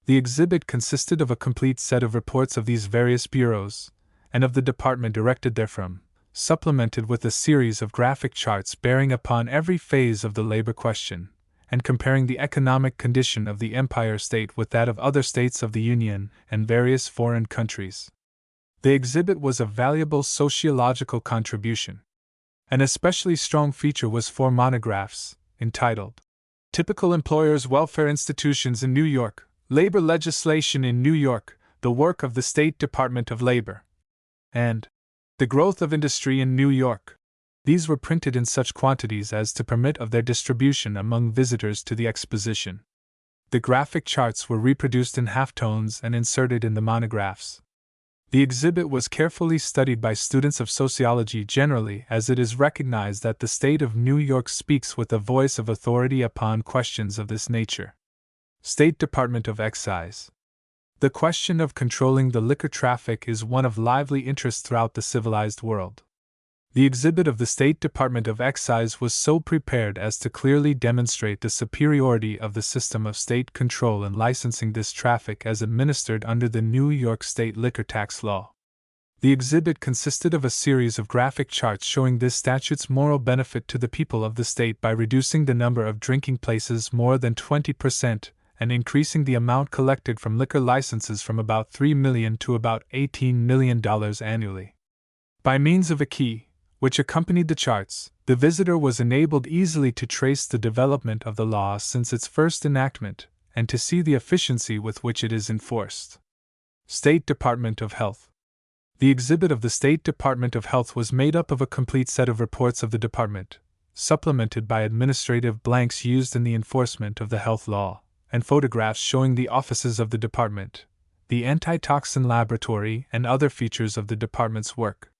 The exhibit consisted of a complete set of reports of these various bureaus, and of the department directed therefrom, supplemented with a series of graphic charts bearing upon every phase of the labor question, and comparing the economic condition of the Empire State with that of other states of the Union and various foreign countries. The exhibit was a valuable sociological contribution. An especially strong feature was 4 monographs, entitled Typical Employers' Welfare Institutions in New York, Labor Legislation in New York, the Work of the State Department of Labor, and The Growth of Industry in New York. These were printed in such quantities as to permit of their distribution among visitors to the exposition. The graphic charts were reproduced in halftones and inserted in the monographs. The exhibit was carefully studied by students of sociology generally, as it is recognized that the state of New York speaks with a voice of authority upon questions of this nature. State Department of Excise. The question of controlling the liquor traffic is one of lively interest throughout the civilized world. The exhibit of the State Department of Excise was so prepared as to clearly demonstrate the superiority of the system of state control in licensing this traffic as administered under the New York State liquor tax law. The exhibit consisted of a series of graphic charts showing this statute's moral benefit to the people of the state by reducing the number of drinking places more than 20% and increasing the amount collected from liquor licenses from about $3 million to about $18 million annually. By means of a key, which accompanied the charts, the visitor was enabled easily to trace the development of the law since its first enactment, and to see the efficiency with which it is enforced. State Department of Health. The exhibit of the State Department of Health was made up of a complete set of reports of the department, supplemented by administrative blanks used in the enforcement of the health law, and photographs showing the offices of the department, the antitoxin laboratory, and other features of the department's work.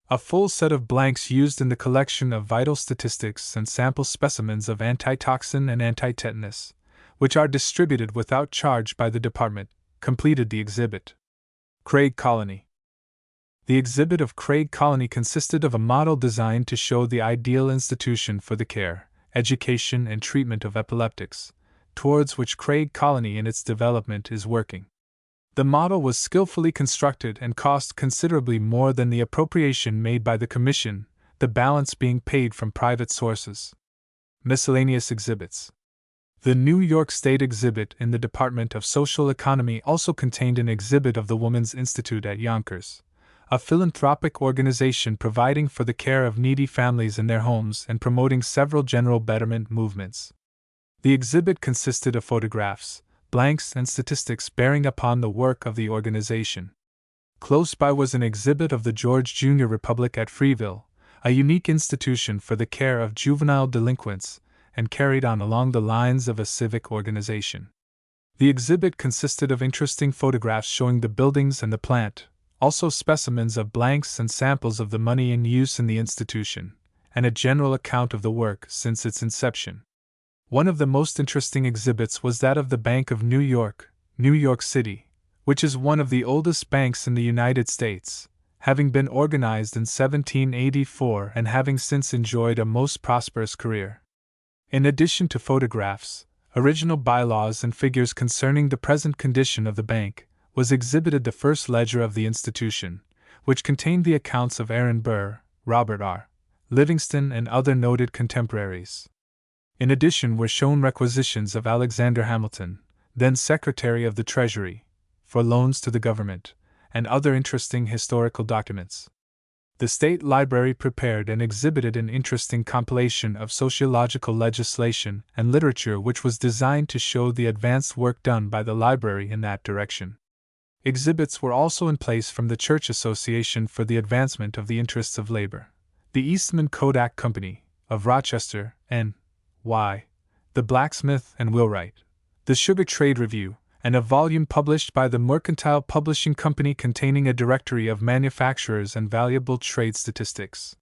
A full set of blanks used in the collection of vital statistics and sample specimens of antitoxin and antitetanus, which are distributed without charge by the department, completed the exhibit. Craig Colony. The exhibit of Craig Colony consisted of a model designed to show the ideal institution for the care, education, and treatment of epileptics, towards which Craig Colony in its development is working. The model was skillfully constructed and cost considerably more than the appropriation made by the Commission, the balance being paid from private sources. Miscellaneous exhibits. The New York State exhibit in the Department of Social Economy also contained an exhibit of the Women's Institute at Yonkers, a philanthropic organization providing for the care of needy families in their homes and promoting several general betterment movements. The exhibit consisted of photographs, blanks, and statistics bearing upon the work of the organization. Close by was an exhibit of the George Jr. Republic at Freeville, a unique institution for the care of juvenile delinquents, and carried on along the lines of a civic organization. The exhibit consisted of interesting photographs showing the buildings and the plant, also specimens of blanks and samples of the money in use in the institution, and a general account of the work since its inception. One of the most interesting exhibits was that of the Bank of New York, New York City, which is one of the oldest banks in the United States, having been organized in 1784 and having since enjoyed a most prosperous career. In addition to photographs, original bylaws and figures concerning the present condition of the bank, was exhibited the first ledger of the institution, which contained the accounts of Aaron Burr, Robert R. Livingston, and other noted contemporaries. In addition were shown requisitions of Alexander Hamilton, then Secretary of the Treasury, for loans to the government, and other interesting historical documents. The State Library prepared and exhibited an interesting compilation of sociological legislation and literature which was designed to show the advanced work done by the library in that direction. Exhibits were also in place from the Church Association for the Advancement of the Interests of Labor, the Eastman Kodak Company, of Rochester, N.Y., the Blacksmith and Wheelwright, the Sugar Trade Review, and a volume published by the Mercantile Publishing Company containing a directory of manufacturers and valuable trade statistics.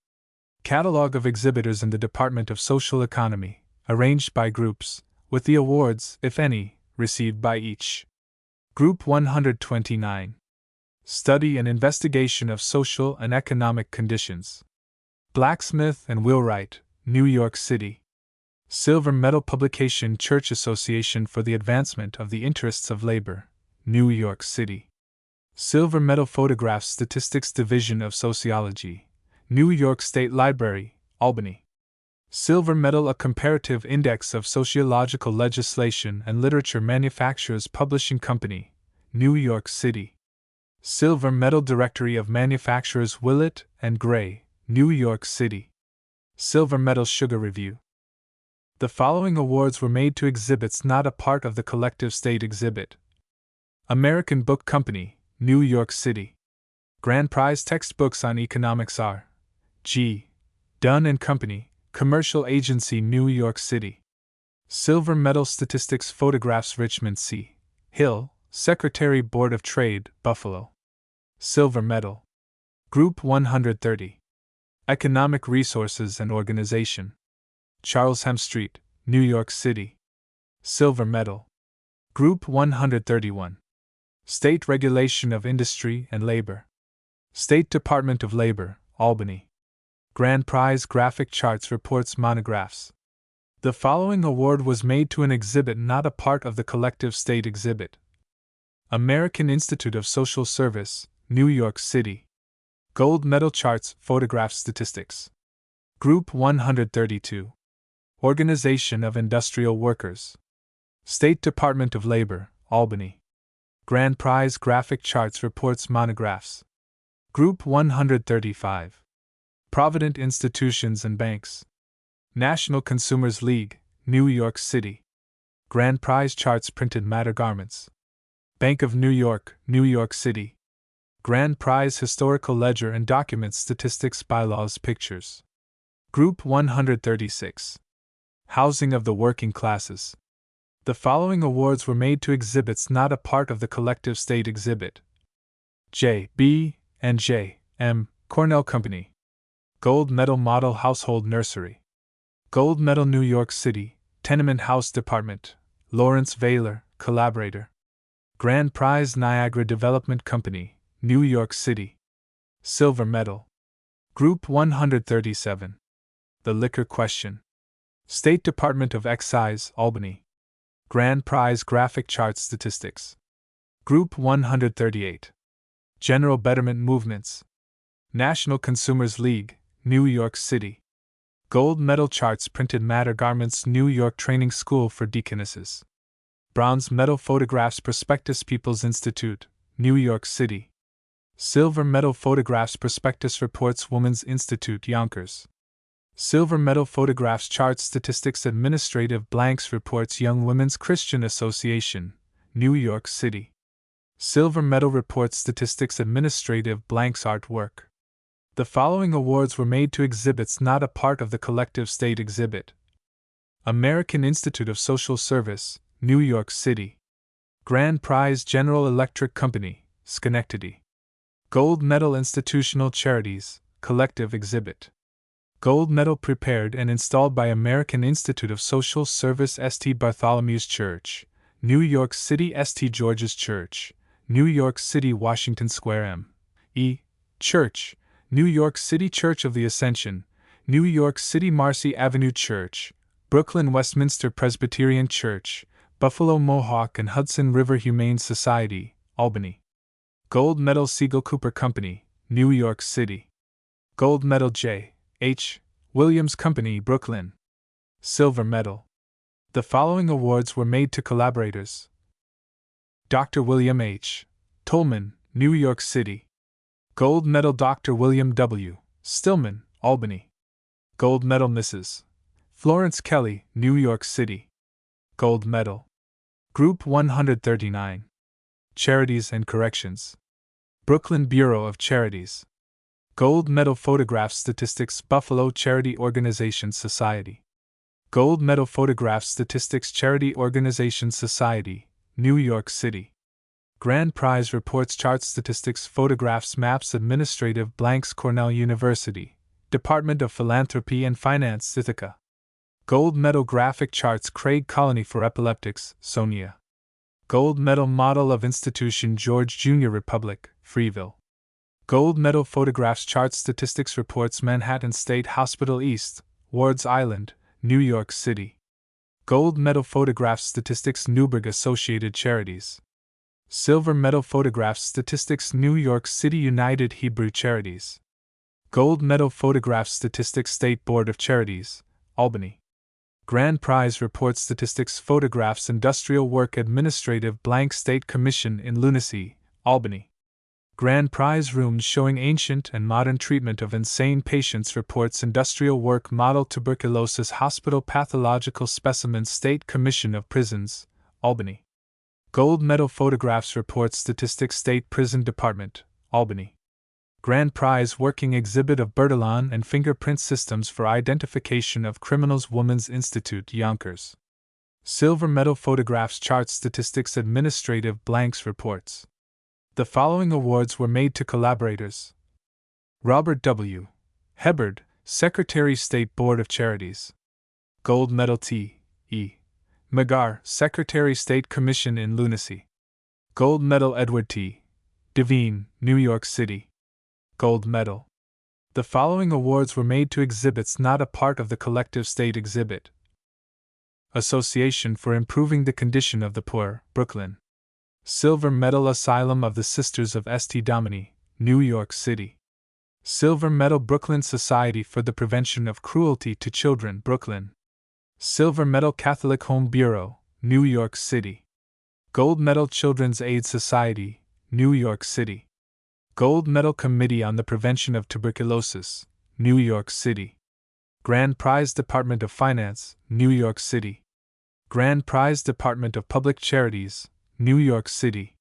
Catalogue of exhibitors in the Department of Social Economy, arranged by groups, with the awards, if any, received by each. Group 129. Study and Investigation of Social and Economic Conditions. Blacksmith and Wheelwright, New York City. Silver Medal Publication, Church Association for the Advancement of the Interests of Labor, New York City. Silver Medal Photographs, Statistics Division of Sociology, New York State Library, Albany. Silver Medal, A Comparative Index of Sociological Legislation and Literature, Manufacturers Publishing Company, New York City. Silver Medal Directory of Manufacturers Willett and Gray, New York City. Silver Medal Sugar Review. The following awards were made to exhibits not a part of the collective state exhibit. American Book Company, New York City. Grand Prize Textbooks on Economics R. G. Dunn & Company, Commercial Agency, New York City. Silver Medal Statistics Photographs Richmond C. Hill, Secretary Board of Trade, Buffalo. Silver Medal. Group 130. Economic Resources and Organization. Charles Hemstreet, New York City. Silver Medal. Group 131. State Regulation of Industry and Labor. State Department of Labor, Albany. Grand Prize Graphic Charts Reports Monographs. The following award was made to an exhibit not a part of the collective state exhibit. American Institute of Social Service, New York City. Gold Medal Charts Photograph Statistics. Group 132. Organization of Industrial Workers. State Department of Labor, Albany. Grand Prize Graphic Charts Reports Monographs. Group 135. Provident Institutions and Banks. National Consumers League, New York City. Grand Prize Charts Printed Matter Garments. Bank of New York, New York City. Grand Prize Historical Ledger and Documents Statistics Bylaws Pictures. Group 136. Housing of the Working Classes. The following awards were made to exhibits not a part of the collective state exhibit. J. B. and J. M. Cornell Company. Gold Medal Model Household Nursery. Gold Medal New York City, Tenement House Department, Lawrence Vailor, Collaborator. Grand Prize Niagara Development Company, New York City. Silver Medal. Group 137. The Liquor Question. State Department of Excise, Albany. Grand Prize Graphic Chart Statistics. Group 138. General Betterment Movements. National Consumers League, New York City. Gold Medal Charts Printed Matter Garments, New York Training School for Deaconesses. Bronze Medal Photographs Prospectus People's Institute, New York City. Silver Medal Photographs Prospectus Reports Women's Institute, Yonkers. Silver Medal Photographs Charts Statistics Administrative Blanks Reports Young Women's Christian Association, New York City. Silver Medal Reports Statistics Administrative Blanks Artwork. The following awards were made to exhibits not a part of the collective state exhibit. American Institute of Social Service, New York City. Grand Prize General Electric Company, Schenectady. Gold Medal Institutional Charities, Collective Exhibit. Gold Medal prepared and installed by American Institute of Social Service St. Bartholomew's Church, New York City St. George's Church, New York City Washington Square M.E. Church, New York City Church of the Ascension, New York City Marcy Avenue Church, Brooklyn Westminster Presbyterian Church, Buffalo Mohawk and Hudson River Humane Society, Albany. Gold Medal Siegel Cooper Company, New York City. Gold Medal J. H. Williams Company, Brooklyn. Silver Medal. The following awards were made to collaborators. Dr. William H. Tolman, New York City. Gold Medal Dr. William W. Stillman, Albany. Gold Medal Mrs. Florence Kelly, New York City. Gold Medal. Group 139. Charities and Corrections. Brooklyn Bureau of Charities. Gold Medal Photograph Statistics Buffalo Charity Organization Society. Gold Medal Photograph Statistics Charity Organization Society, New York City. Grand Prize Reports Charts Statistics Photographs Maps Administrative Blanks Cornell University, Department of Philanthropy and Finance Ithaca. Gold Medal Graphic Charts Craig Colony for Epileptics, Sonia. Gold Medal Model of Institution George Jr. Republic, Freeville. Gold Medal Photographs Charts Statistics Reports Manhattan State Hospital East, Wards Island, New York City. Gold Medal Photographs Statistics Newburgh Associated Charities. Silver Medal Photographs Statistics New York City United Hebrew Charities. Gold Medal Photographs Statistics State Board of Charities, Albany. Grand Prize Report Statistics Photographs Industrial Work Administrative Blank State Commission in Lunacy, Albany. Grand Prize rooms showing ancient and modern treatment of insane patients reports industrial work model tuberculosis hospital pathological specimens State Commission of Prisons, Albany. Gold medal photographs reports statistics State Prison Department, Albany. Grand Prize working exhibit of Bertillon and fingerprint systems for identification of criminals Women's Institute Yonkers. Silver medal photographs charts statistics administrative blanks reports. The following awards were made to collaborators: Robert W. Hebard, Secretary State Board of Charities. Gold medal T. E. McGar, Secretary State Commission in Lunacy. Gold medal Edward T. Devine, New York City. Gold medal. The following awards were made to exhibits not a part of the collective state exhibit: Association for Improving the Condition of the Poor, Brooklyn. Silver medal Asylum of the Sisters of St. Domini, New York City. Silver medal Brooklyn Society for the Prevention of Cruelty to Children, Brooklyn. Silver medal Catholic Home Bureau, New York City. Gold medal Children's Aid Society, New York City. Gold medal Committee on the Prevention of Tuberculosis, New York City. Grand Prize Department of Finance, New York City. Grand Prize Department of Public Charities, New York City.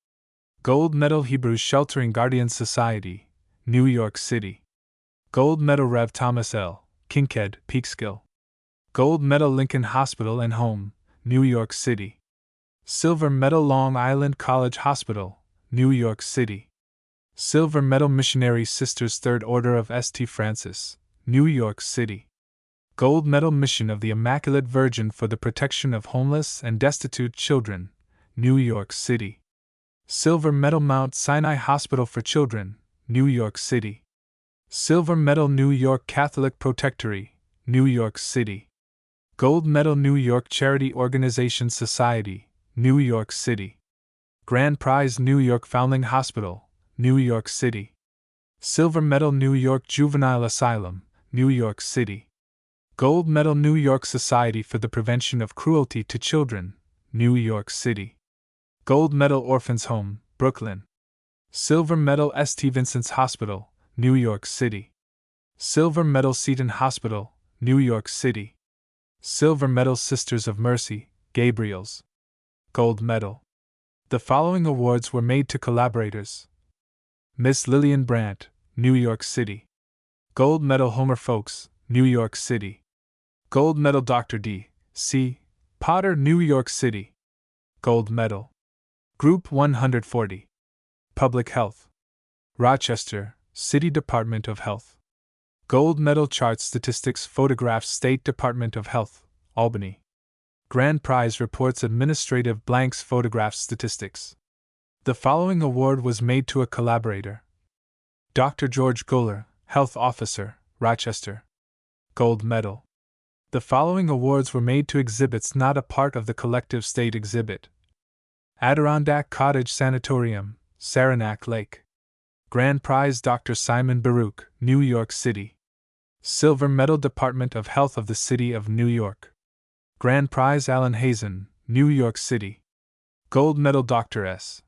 Gold medal Hebrew Sheltering Guardians Society, New York City. Gold medal Rev. Thomas L. Kincaid, Peekskill. Gold medal Lincoln Hospital and Home, New York City. Silver medal Long Island College Hospital, New York City. Silver medal Missionary Sisters Third Order of St. Francis, New York City. Gold medal Mission of the Immaculate Virgin for the Protection of Homeless and Destitute Children, New York City. Silver medal Mount Sinai Hospital for Children, New York City. Silver medal New York Catholic Protectory, New York City. Gold medal New York Charity Organization Society, New York City. Grand Prize New York Foundling Hospital, New York City. Silver medal New York Juvenile Asylum, New York City. Gold medal New York Society for the Prevention of Cruelty to Children, New York City. Gold medal Orphans Home, Brooklyn. Silver medal St. Vincent's Hospital, New York City. Silver medal Seton Hospital, New York City. Silver medal Sisters of Mercy, Gabriel's. Gold medal. The following awards were made to collaborators: Miss Lillian Brandt, New York City. Gold medal Homer Folks, New York City. Gold medal Dr. D. C. Potter, New York City. Gold medal. Group 140. Public Health. Rochester, City Department of Health. Gold medal Chart Statistics Photographs State Department of Health, Albany. Grand Prize Reports Administrative Blanks Photographs Statistics. The following award was made to a collaborator: Dr. George Goller, Health Officer, Rochester. Gold medal. The following awards were made to exhibits not a part of the collective state exhibit: Adirondack Cottage Sanatorium, Saranac Lake. Grand Prize Dr. Simon Baruch, New York City. Silver medal Department of Health of the City of New York. Grand Prize Allen Hazen, New York City. Gold medal Dr. S.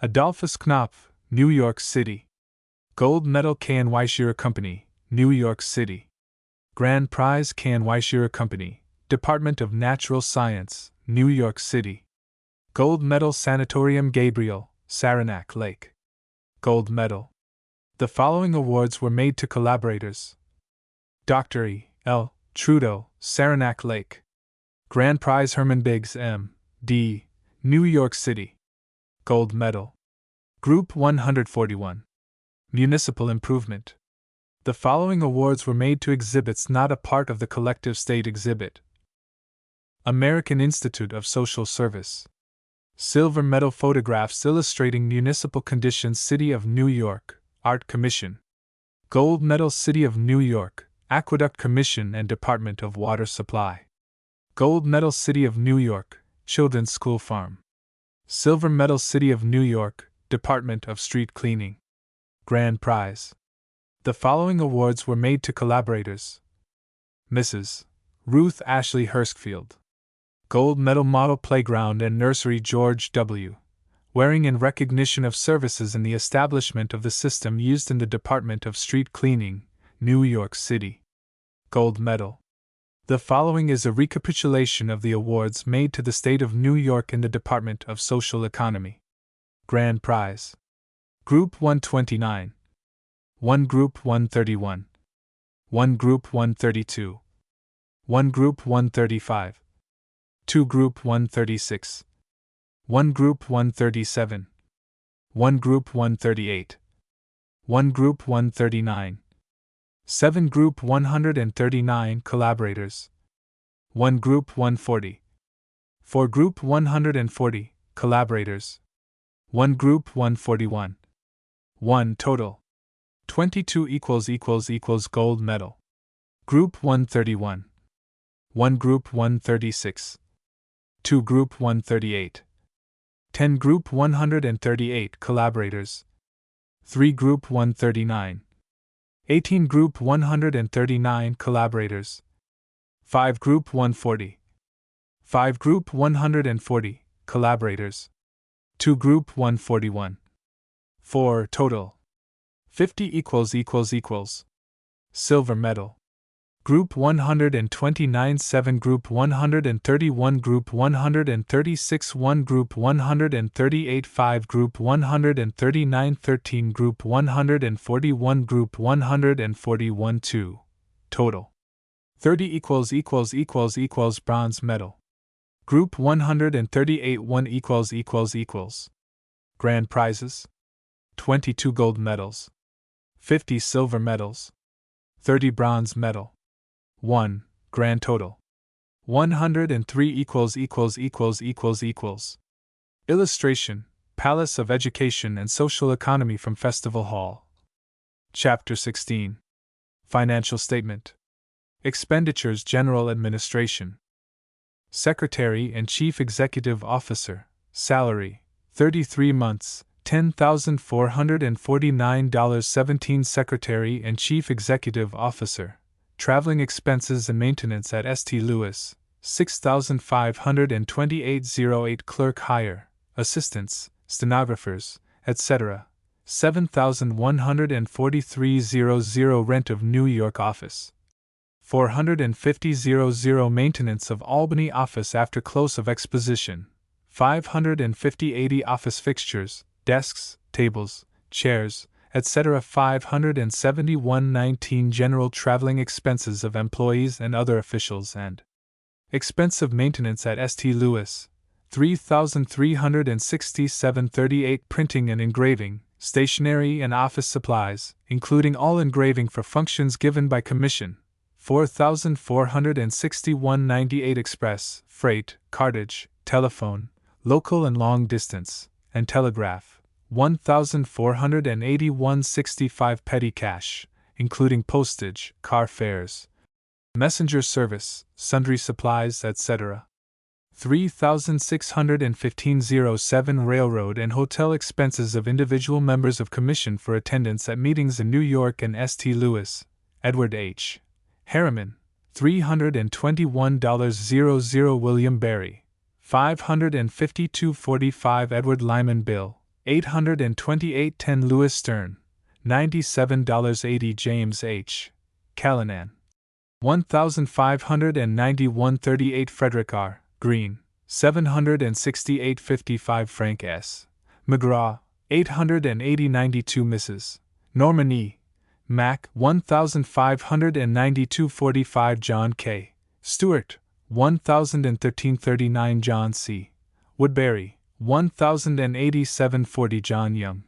Adolphus Knopf, New York City. Gold medal K&Y Shearer Company, New York City. Grand Prize K&Y Shearer Company, Department of Natural Science, New York City. Gold medal Sanatorium Gabriel, Saranac Lake. Gold medal. The following awards were made to collaborators: Dr. E. L. Trudeau, Saranac Lake. Grand Prize Herman Biggs, M.D., New York City. Gold medal. Group 141. Municipal Improvement. The following awards were made to exhibits not a part of the collective state exhibit: American Institute of Social Service. Silver medal Photographs Illustrating Municipal Conditions City of New York, Art Commission. Gold medal City of New York, Aqueduct Commission and Department of Water Supply. Gold medal City of New York, Children's School Farm. Silver medal City of New York, Department of Street Cleaning. Grand Prize. The following awards were made to collaborators: Mrs. Ruth Ashley Hurstfield. Gold medal Model Playground and Nursery George W. wearing in recognition of services in the establishment of the system used in the Department of Street Cleaning, New York City. Gold Medal. The following is a recapitulation of the awards made to the State of New York in the Department of Social Economy. Grand Prize. Group 129. 1 Group 131. 1 Group 132. 1 Group 135. 2 Group 136. 1 Group 137. 1 Group 138. 1 Group 139. 7 Group 139 collaborators. 1 Group 140. 4 Group 140 collaborators. 1 Group 141. 1 total. 22 Gold Medal. Group 131. 1 Group 136. 2 Group 138. 10 Group 138 collaborators. 3 Group 139. 18 Group 139 collaborators. 5 Group 140. 5 Group 140 collaborators. 2 Group 141. 4 total. 50 Silver Medal. Group 129 7 Group 131 Group 136 1 Group 138 5 Group 139 13 Group 141 Group 141 2 total. 30 Bronze Medal. Group 138 1 Grand Prizes. 22 Gold Medals. 50 Silver Medals. 30 Bronze Medal. 1 Grand total. 103 Illustration: Palace of Education and Social Economy from Festival Hall. Chapter 16. Financial Statement. Expenditures General Administration. Secretary and Chief Executive Officer. Salary, 33 months, $10,449.17. Secretary and Chief Executive Officer. Traveling expenses and maintenance at St. Louis, $6,528.08. Clerk hire, assistants, stenographers, etc., $7,143.00. Rent of New York office, $450.00. Maintenance of Albany office after close of Exposition, $550.80. Office fixtures, desks, tables, chairs, etc. $571.19. General traveling expenses of employees and other officials and expense of maintenance at St. Louis, $3,367.38. Printing and engraving, stationery and office supplies, including all engraving for functions given by commission, $4,461.98. Express, freight, cartage, telephone, local and long distance, and telegraph, $1,481.65. Petty cash, including postage, car fares, messenger service, sundry supplies, etc., $3,615.07. Railroad and hotel expenses of individual members of commission for attendance at meetings in New York and St. Louis. Edward H. Harriman, $321.00. William Berry, $552.45. Edward Lyman Bill, $828.10. Louis Stern, $97.80. James H. Callanan, $1,591.38. Frederick R. Green, $768.55. Frank S. McGraw, $880.92. Mrs. Norman E. Mack, $1,592.45. John K. Stewart, $1,013.39. John C. Woodbury, $1,087.40. John Young,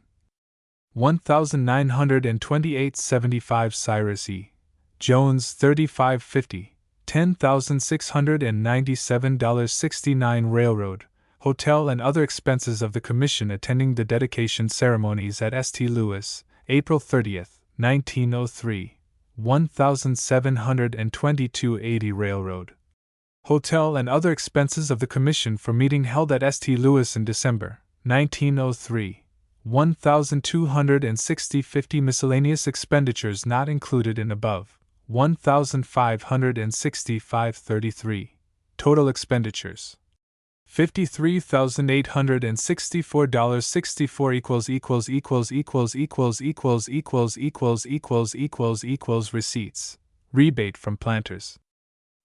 $1,928.75. Cyrus E. Jones, $35.50, $10,697.69. Railroad, hotel and other expenses of the Commission attending the dedication ceremonies at St. Louis, April 30, 1903, $1,722.80. Railroad, hotel and other expenses of the Commission for meeting held at St. Louis in December, 1903, $1,260.50. Miscellaneous expenditures not included in above, $1,565.33. Total expenditures, $53,864.64 Receipts. Rebate from planters.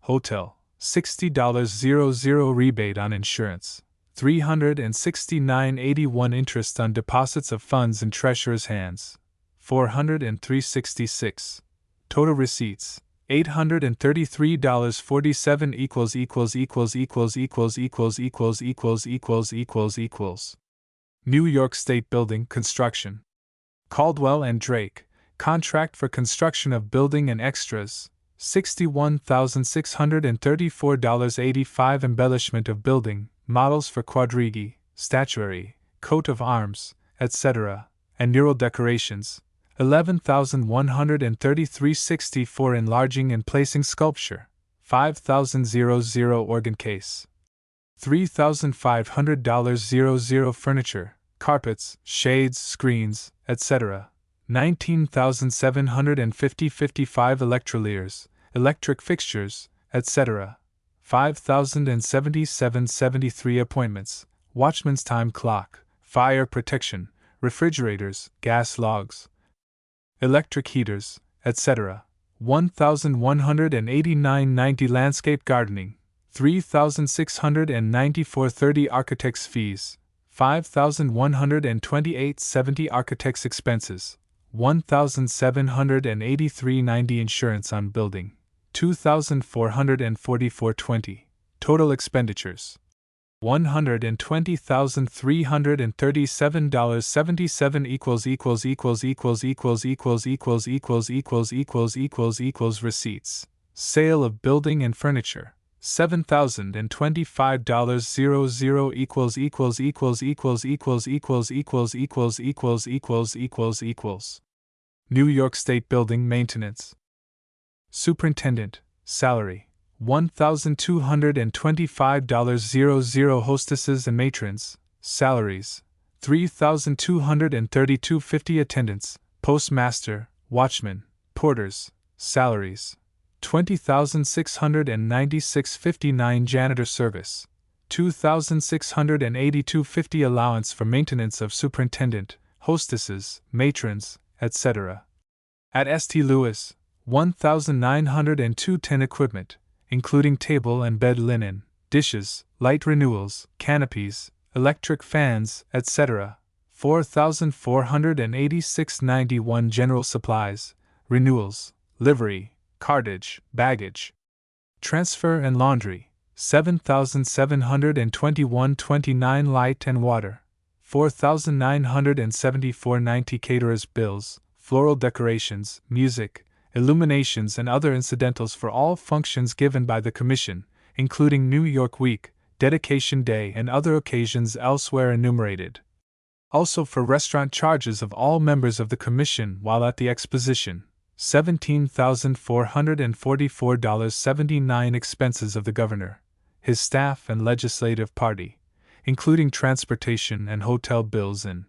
Hotel, $60.00 rebate on insurance. $369.81 interest on deposits of funds in treasurer's hands. $403.66. Total receipts, $833.47 New York State Building Construction. Caldwell and Drake, contract for construction of building and extras, $61,634.85 embellishment of building, models for quadrigi, statuary, coat of arms, etc., and mural decorations, $11,133.64 enlarging and placing sculpture, $5,000 organ case, $3,500.00 furniture, carpets, shades, screens, etc., $19,750.55 electroliers, electric fixtures, etc., $5,077.73 appointments, watchman's time clock, fire protection, refrigerators, gas logs, electric heaters, etc., $1,189.90 landscape gardening, $3,694.30 architect's fees, $5,128.70 architect's expenses, $1,783.90 insurance on building, $2,444.20 total expenditures, $120,337.77 receipts. Sale of building and furniture, $7,025.00 New York State Building Maintenance. Superintendent, salary, $1,225.00 hostesses and matrons, salaries, $3,232.50 attendants, postmaster, watchman, porters, salaries, $20,696.59 janitor service, $2,682.50 allowance for maintenance of superintendent, hostesses, matrons, etc. At St. Louis, $1,902.10 equipment, including table and bed linen, dishes, light renewals, canopies, electric fans, etc. $4,486.91 general supplies, renewals, livery, cartage, baggage, transfer and laundry, $7,721.29 light and water, $4,974.90 caterers' bills, floral decorations, music, illuminations and other incidentals for all functions given by the Commission, including New York Week, Dedication Day and other occasions elsewhere enumerated. Also for restaurant charges of all members of the Commission while at the Exposition, $17,444.79 expenses of the Governor, his staff and legislative party, including transportation and hotel bills in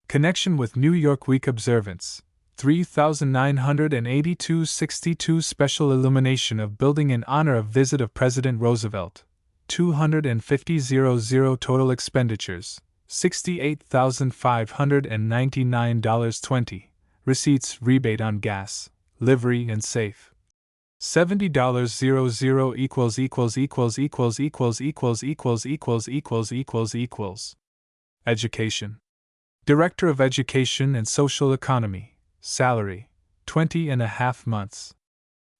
connection with New York Week observance, $3,982.62 special illumination of building in honor of visit of President Roosevelt, $250,000 total expenditures, $68,599.20, receipts rebate on gas, livery and safe, $70 Education. Director of Education and Social Economy, salary, 20.5 months.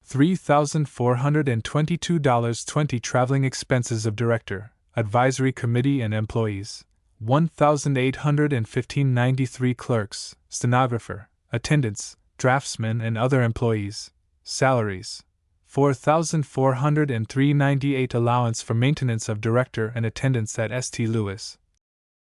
$3,422.20 traveling expenses of Director, Advisory Committee and employees, $1,815.93 clerks, stenographer, attendants, draftsmen and other employees, salaries, $4,403.98 allowance for maintenance of Director and attendants at St. Louis,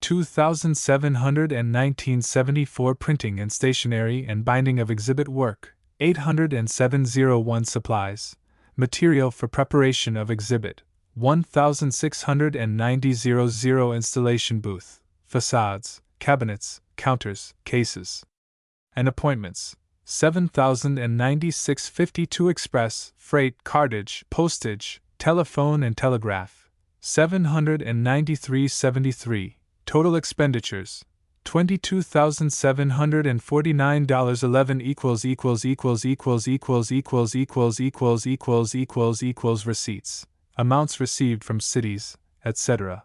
$2,719.74 printing and stationery and binding of exhibit work, $807.01 supplies, material for preparation of exhibit, $1,690.00 installation booth, facades, cabinets, counters, cases, and appointments, $7,096.52 express, freight, cartage, postage, telephone and telegraph, $793.73. Total expenditures, $22,749.11 Receipts, amounts received from cities, etc.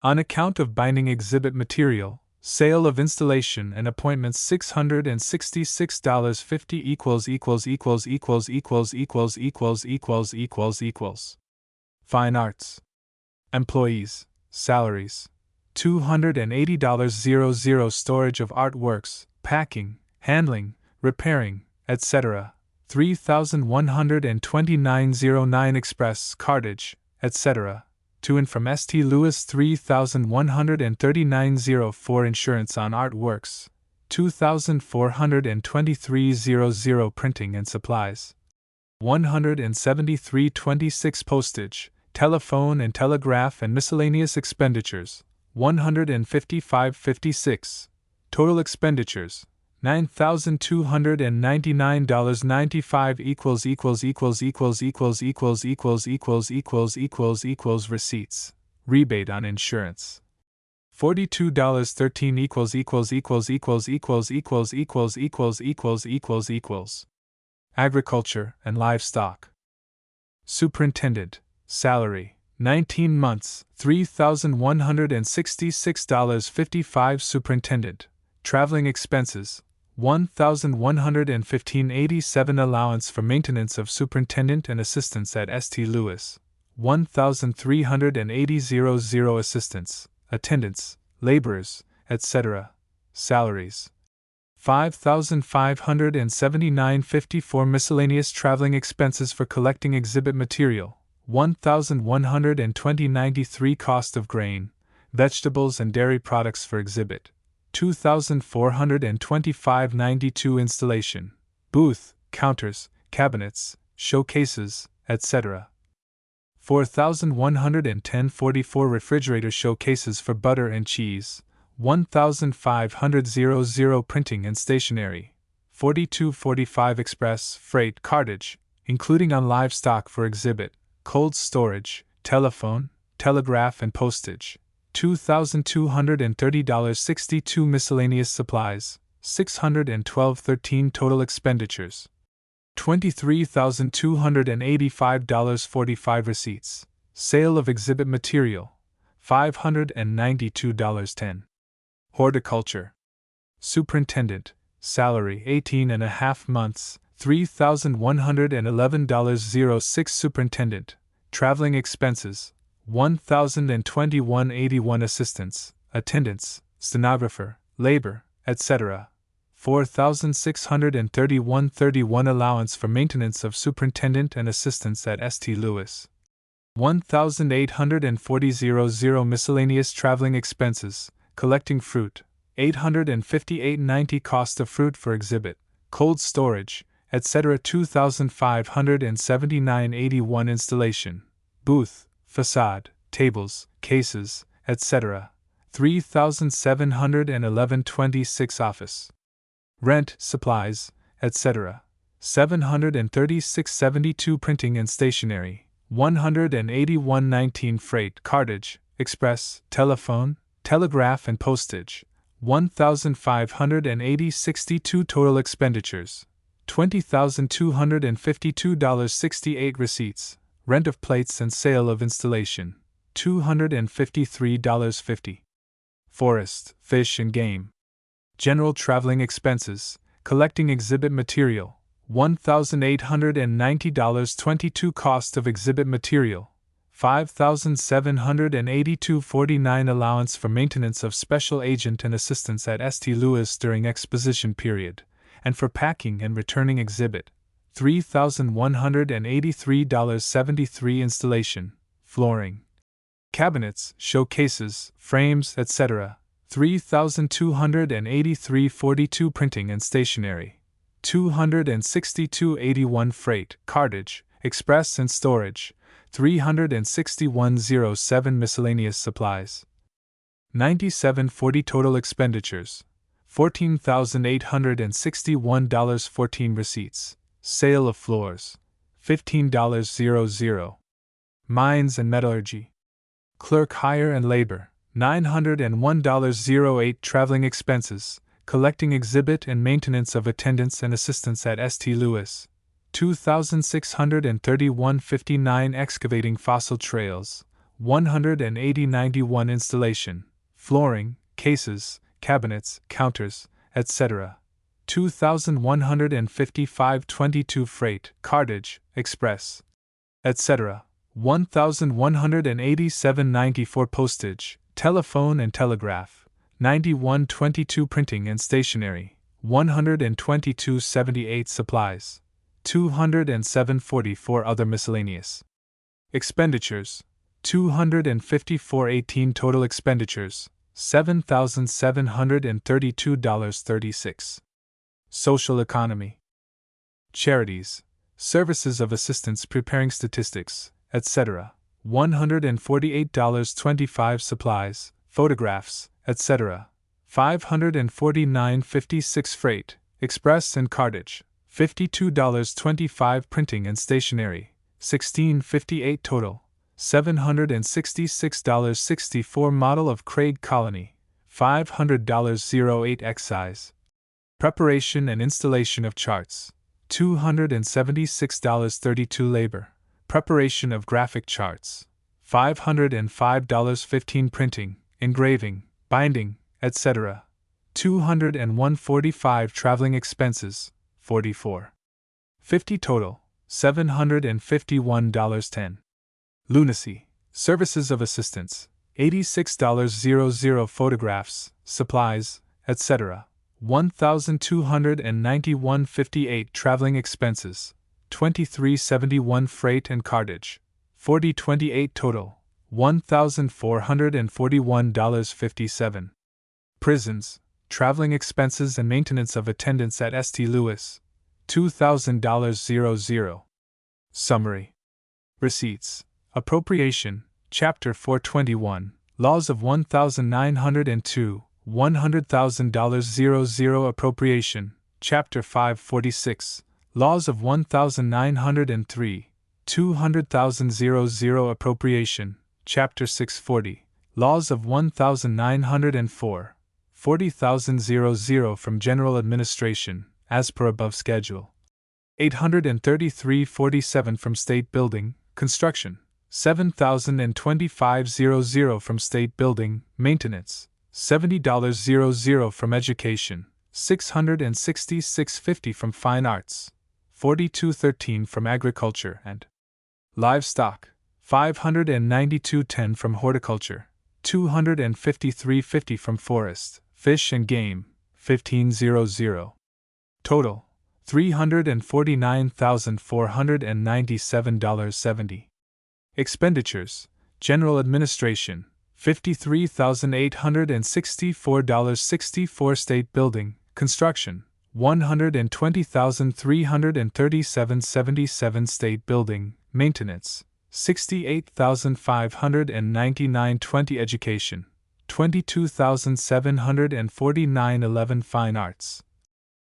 On account of binding exhibit material, sale of installation and appointments $666.50 Fine arts. Employees, salaries, $280.00 Storage of artworks, packing, handling, repairing, etc. $3,129.09 Express cartage, etc. To and from St. Louis $3,139.04 Insurance on artworks, $2,423.00 Printing and supplies, $173.26 Postage, telephone and telegraph and miscellaneous expenditures, $155.56. Total expenditures, $9,299.95 Receipts, rebate on insurance, $42.13 Agriculture and livestock. Superintendent, salary, 19 months, $3,166.55 Superintendent, traveling expenses, $1,115.87 Allowance for maintenance of superintendent and assistants at St. Louis, $1,380.00 Assistants, attendants, laborers, etc. Salaries, $5,579.54 Miscellaneous traveling expenses for collecting exhibit material, $1,120.93 Cost of grain, vegetables and dairy products for exhibit, $2,425.92 Installation, booth, counters, cabinets, showcases, etc. $4,110.44 Refrigerator showcases for butter and cheese, $1,500.00 Printing and stationery, $42.45 Express freight cartage, including on livestock for exhibit, cold storage, telephone, telegraph and postage, $2,230.62 Miscellaneous supplies, $612.13 Total expenditures, $23,285.45 Receipts, sale of exhibit material, $592.10 Horticulture. Superintendent, salary 18.5 months, $3,111.06 Superintendent, traveling expenses, $1,021.81 Assistants, attendants, stenographer, labor, etc. $4,631.31 Allowance for maintenance of superintendent and assistants at St. Louis, $1,840.00 Miscellaneous traveling expenses, collecting fruit, $858.90 Cost of fruit for exhibit, cold storage, etc. $2,579.81 Installation, booth, facade, tables, cases, etc. $3,711.26 Office, rent, supplies, etc. $736.72 Printing and stationery, $181.19 Freight, cartage, express, telephone, telegraph and postage, $1,580.62 Total expenditures, $20,252.68 Receipts, rent of plates and sale of installation, $253.50 Forest, fish and game. General traveling expenses, collecting exhibit material, $1,890.22 Cost of exhibit material, $5,782.49 Allowance for maintenance of special agent and assistants at St. Louis during exposition period, and for packing and returning exhibit, $3,183.73 Installation, flooring, cabinets, showcases, frames, etc. $3,283.42 Printing and stationery, $262.81 Freight, cartage, express and storage, $361.07 Miscellaneous supplies, $97.40 Total expenditures, $14,861.14 Receipts, sale of floors, $15.00 Mines and metallurgy. clerk hire and labor, $901.08 traveling expenses, collecting exhibit and maintenance of attendants and assistants at St. Louis, $2,631.59 excavating fossil trails, $180.91 installation, flooring, cases, cabinets, counters, etc., $2,155.22 freight, cartage, express, etc., $1,187.94 postage, telephone and telegraph, $91.22 printing and stationery, $122.78 supplies, $207.44 other miscellaneous expenditures, $254.18 total expenditures, $7,732.36. Social economy. Charities, services of assistance preparing statistics, etc., $148.25 supplies, photographs, etc., $549.56 freight, express and cartage, $52.25 printing and stationery, $16.58 total, $766.64 model of Craig Colony, $500.08 excise. Preparation and installation of charts, $276.32 labor. Preparation of graphic charts, $505.15 printing, engraving, binding, etc., $201.45 traveling expenses, $44.50 total, $751.10. Lunacy, services of assistance, $86.00 photographs, supplies, etc., $1,291.58 traveling expenses, $23.71 freight and cartage, $40.28 total, $1,441.57. Prisons, traveling expenses and maintenance of attendants at St. Louis, $2,000.00. Summary. Receipts. Appropriation, Chapter 421, Laws of 1902, $100,000.00 Appropriation, Chapter 546, Laws of 1903, $200,000.00 Appropriation, Chapter 640, Laws of 1904, $40,000.00 from General Administration, as per above schedule. $833.47 from State Building, Construction, $7,025.00 from State Building, Maintenance, $70.00 from Education, $666.50 from Fine Arts, $42.13 from Agriculture and Livestock, $592.10 from Horticulture, $253.50 from Forest, Fish and Game, $15.00. Total, $349,497.70. Expenditures, General Administration, $53,864.64 State Building, Construction, $120,337.77 State Building, Maintenance, $68,599.20 Education, $22,749.11 Fine Arts,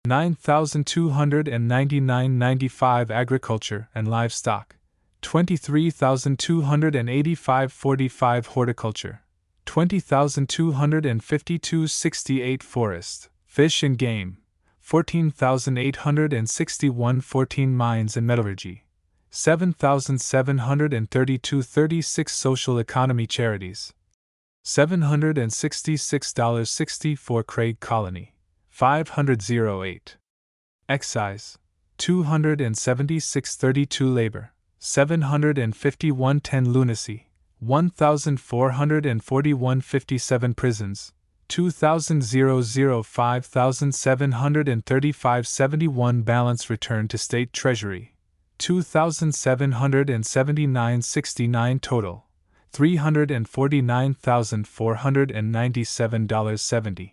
$9,299.95 Agriculture and Livestock, $23,285.45 Horticulture, $20,252.68 Forest, Fish and Game, $14,861.14 Mines and Metallurgy, $7,732.36 Social Economy Charities, $766.64 Craig Colony, $500.08. Excise, $276.32 Labor, $751.10 Lunacy, $1,441.57 Prisons, $2,000 $5,735.71 Balance returned to State Treasury, $2,779.69 Total, $349,497.70.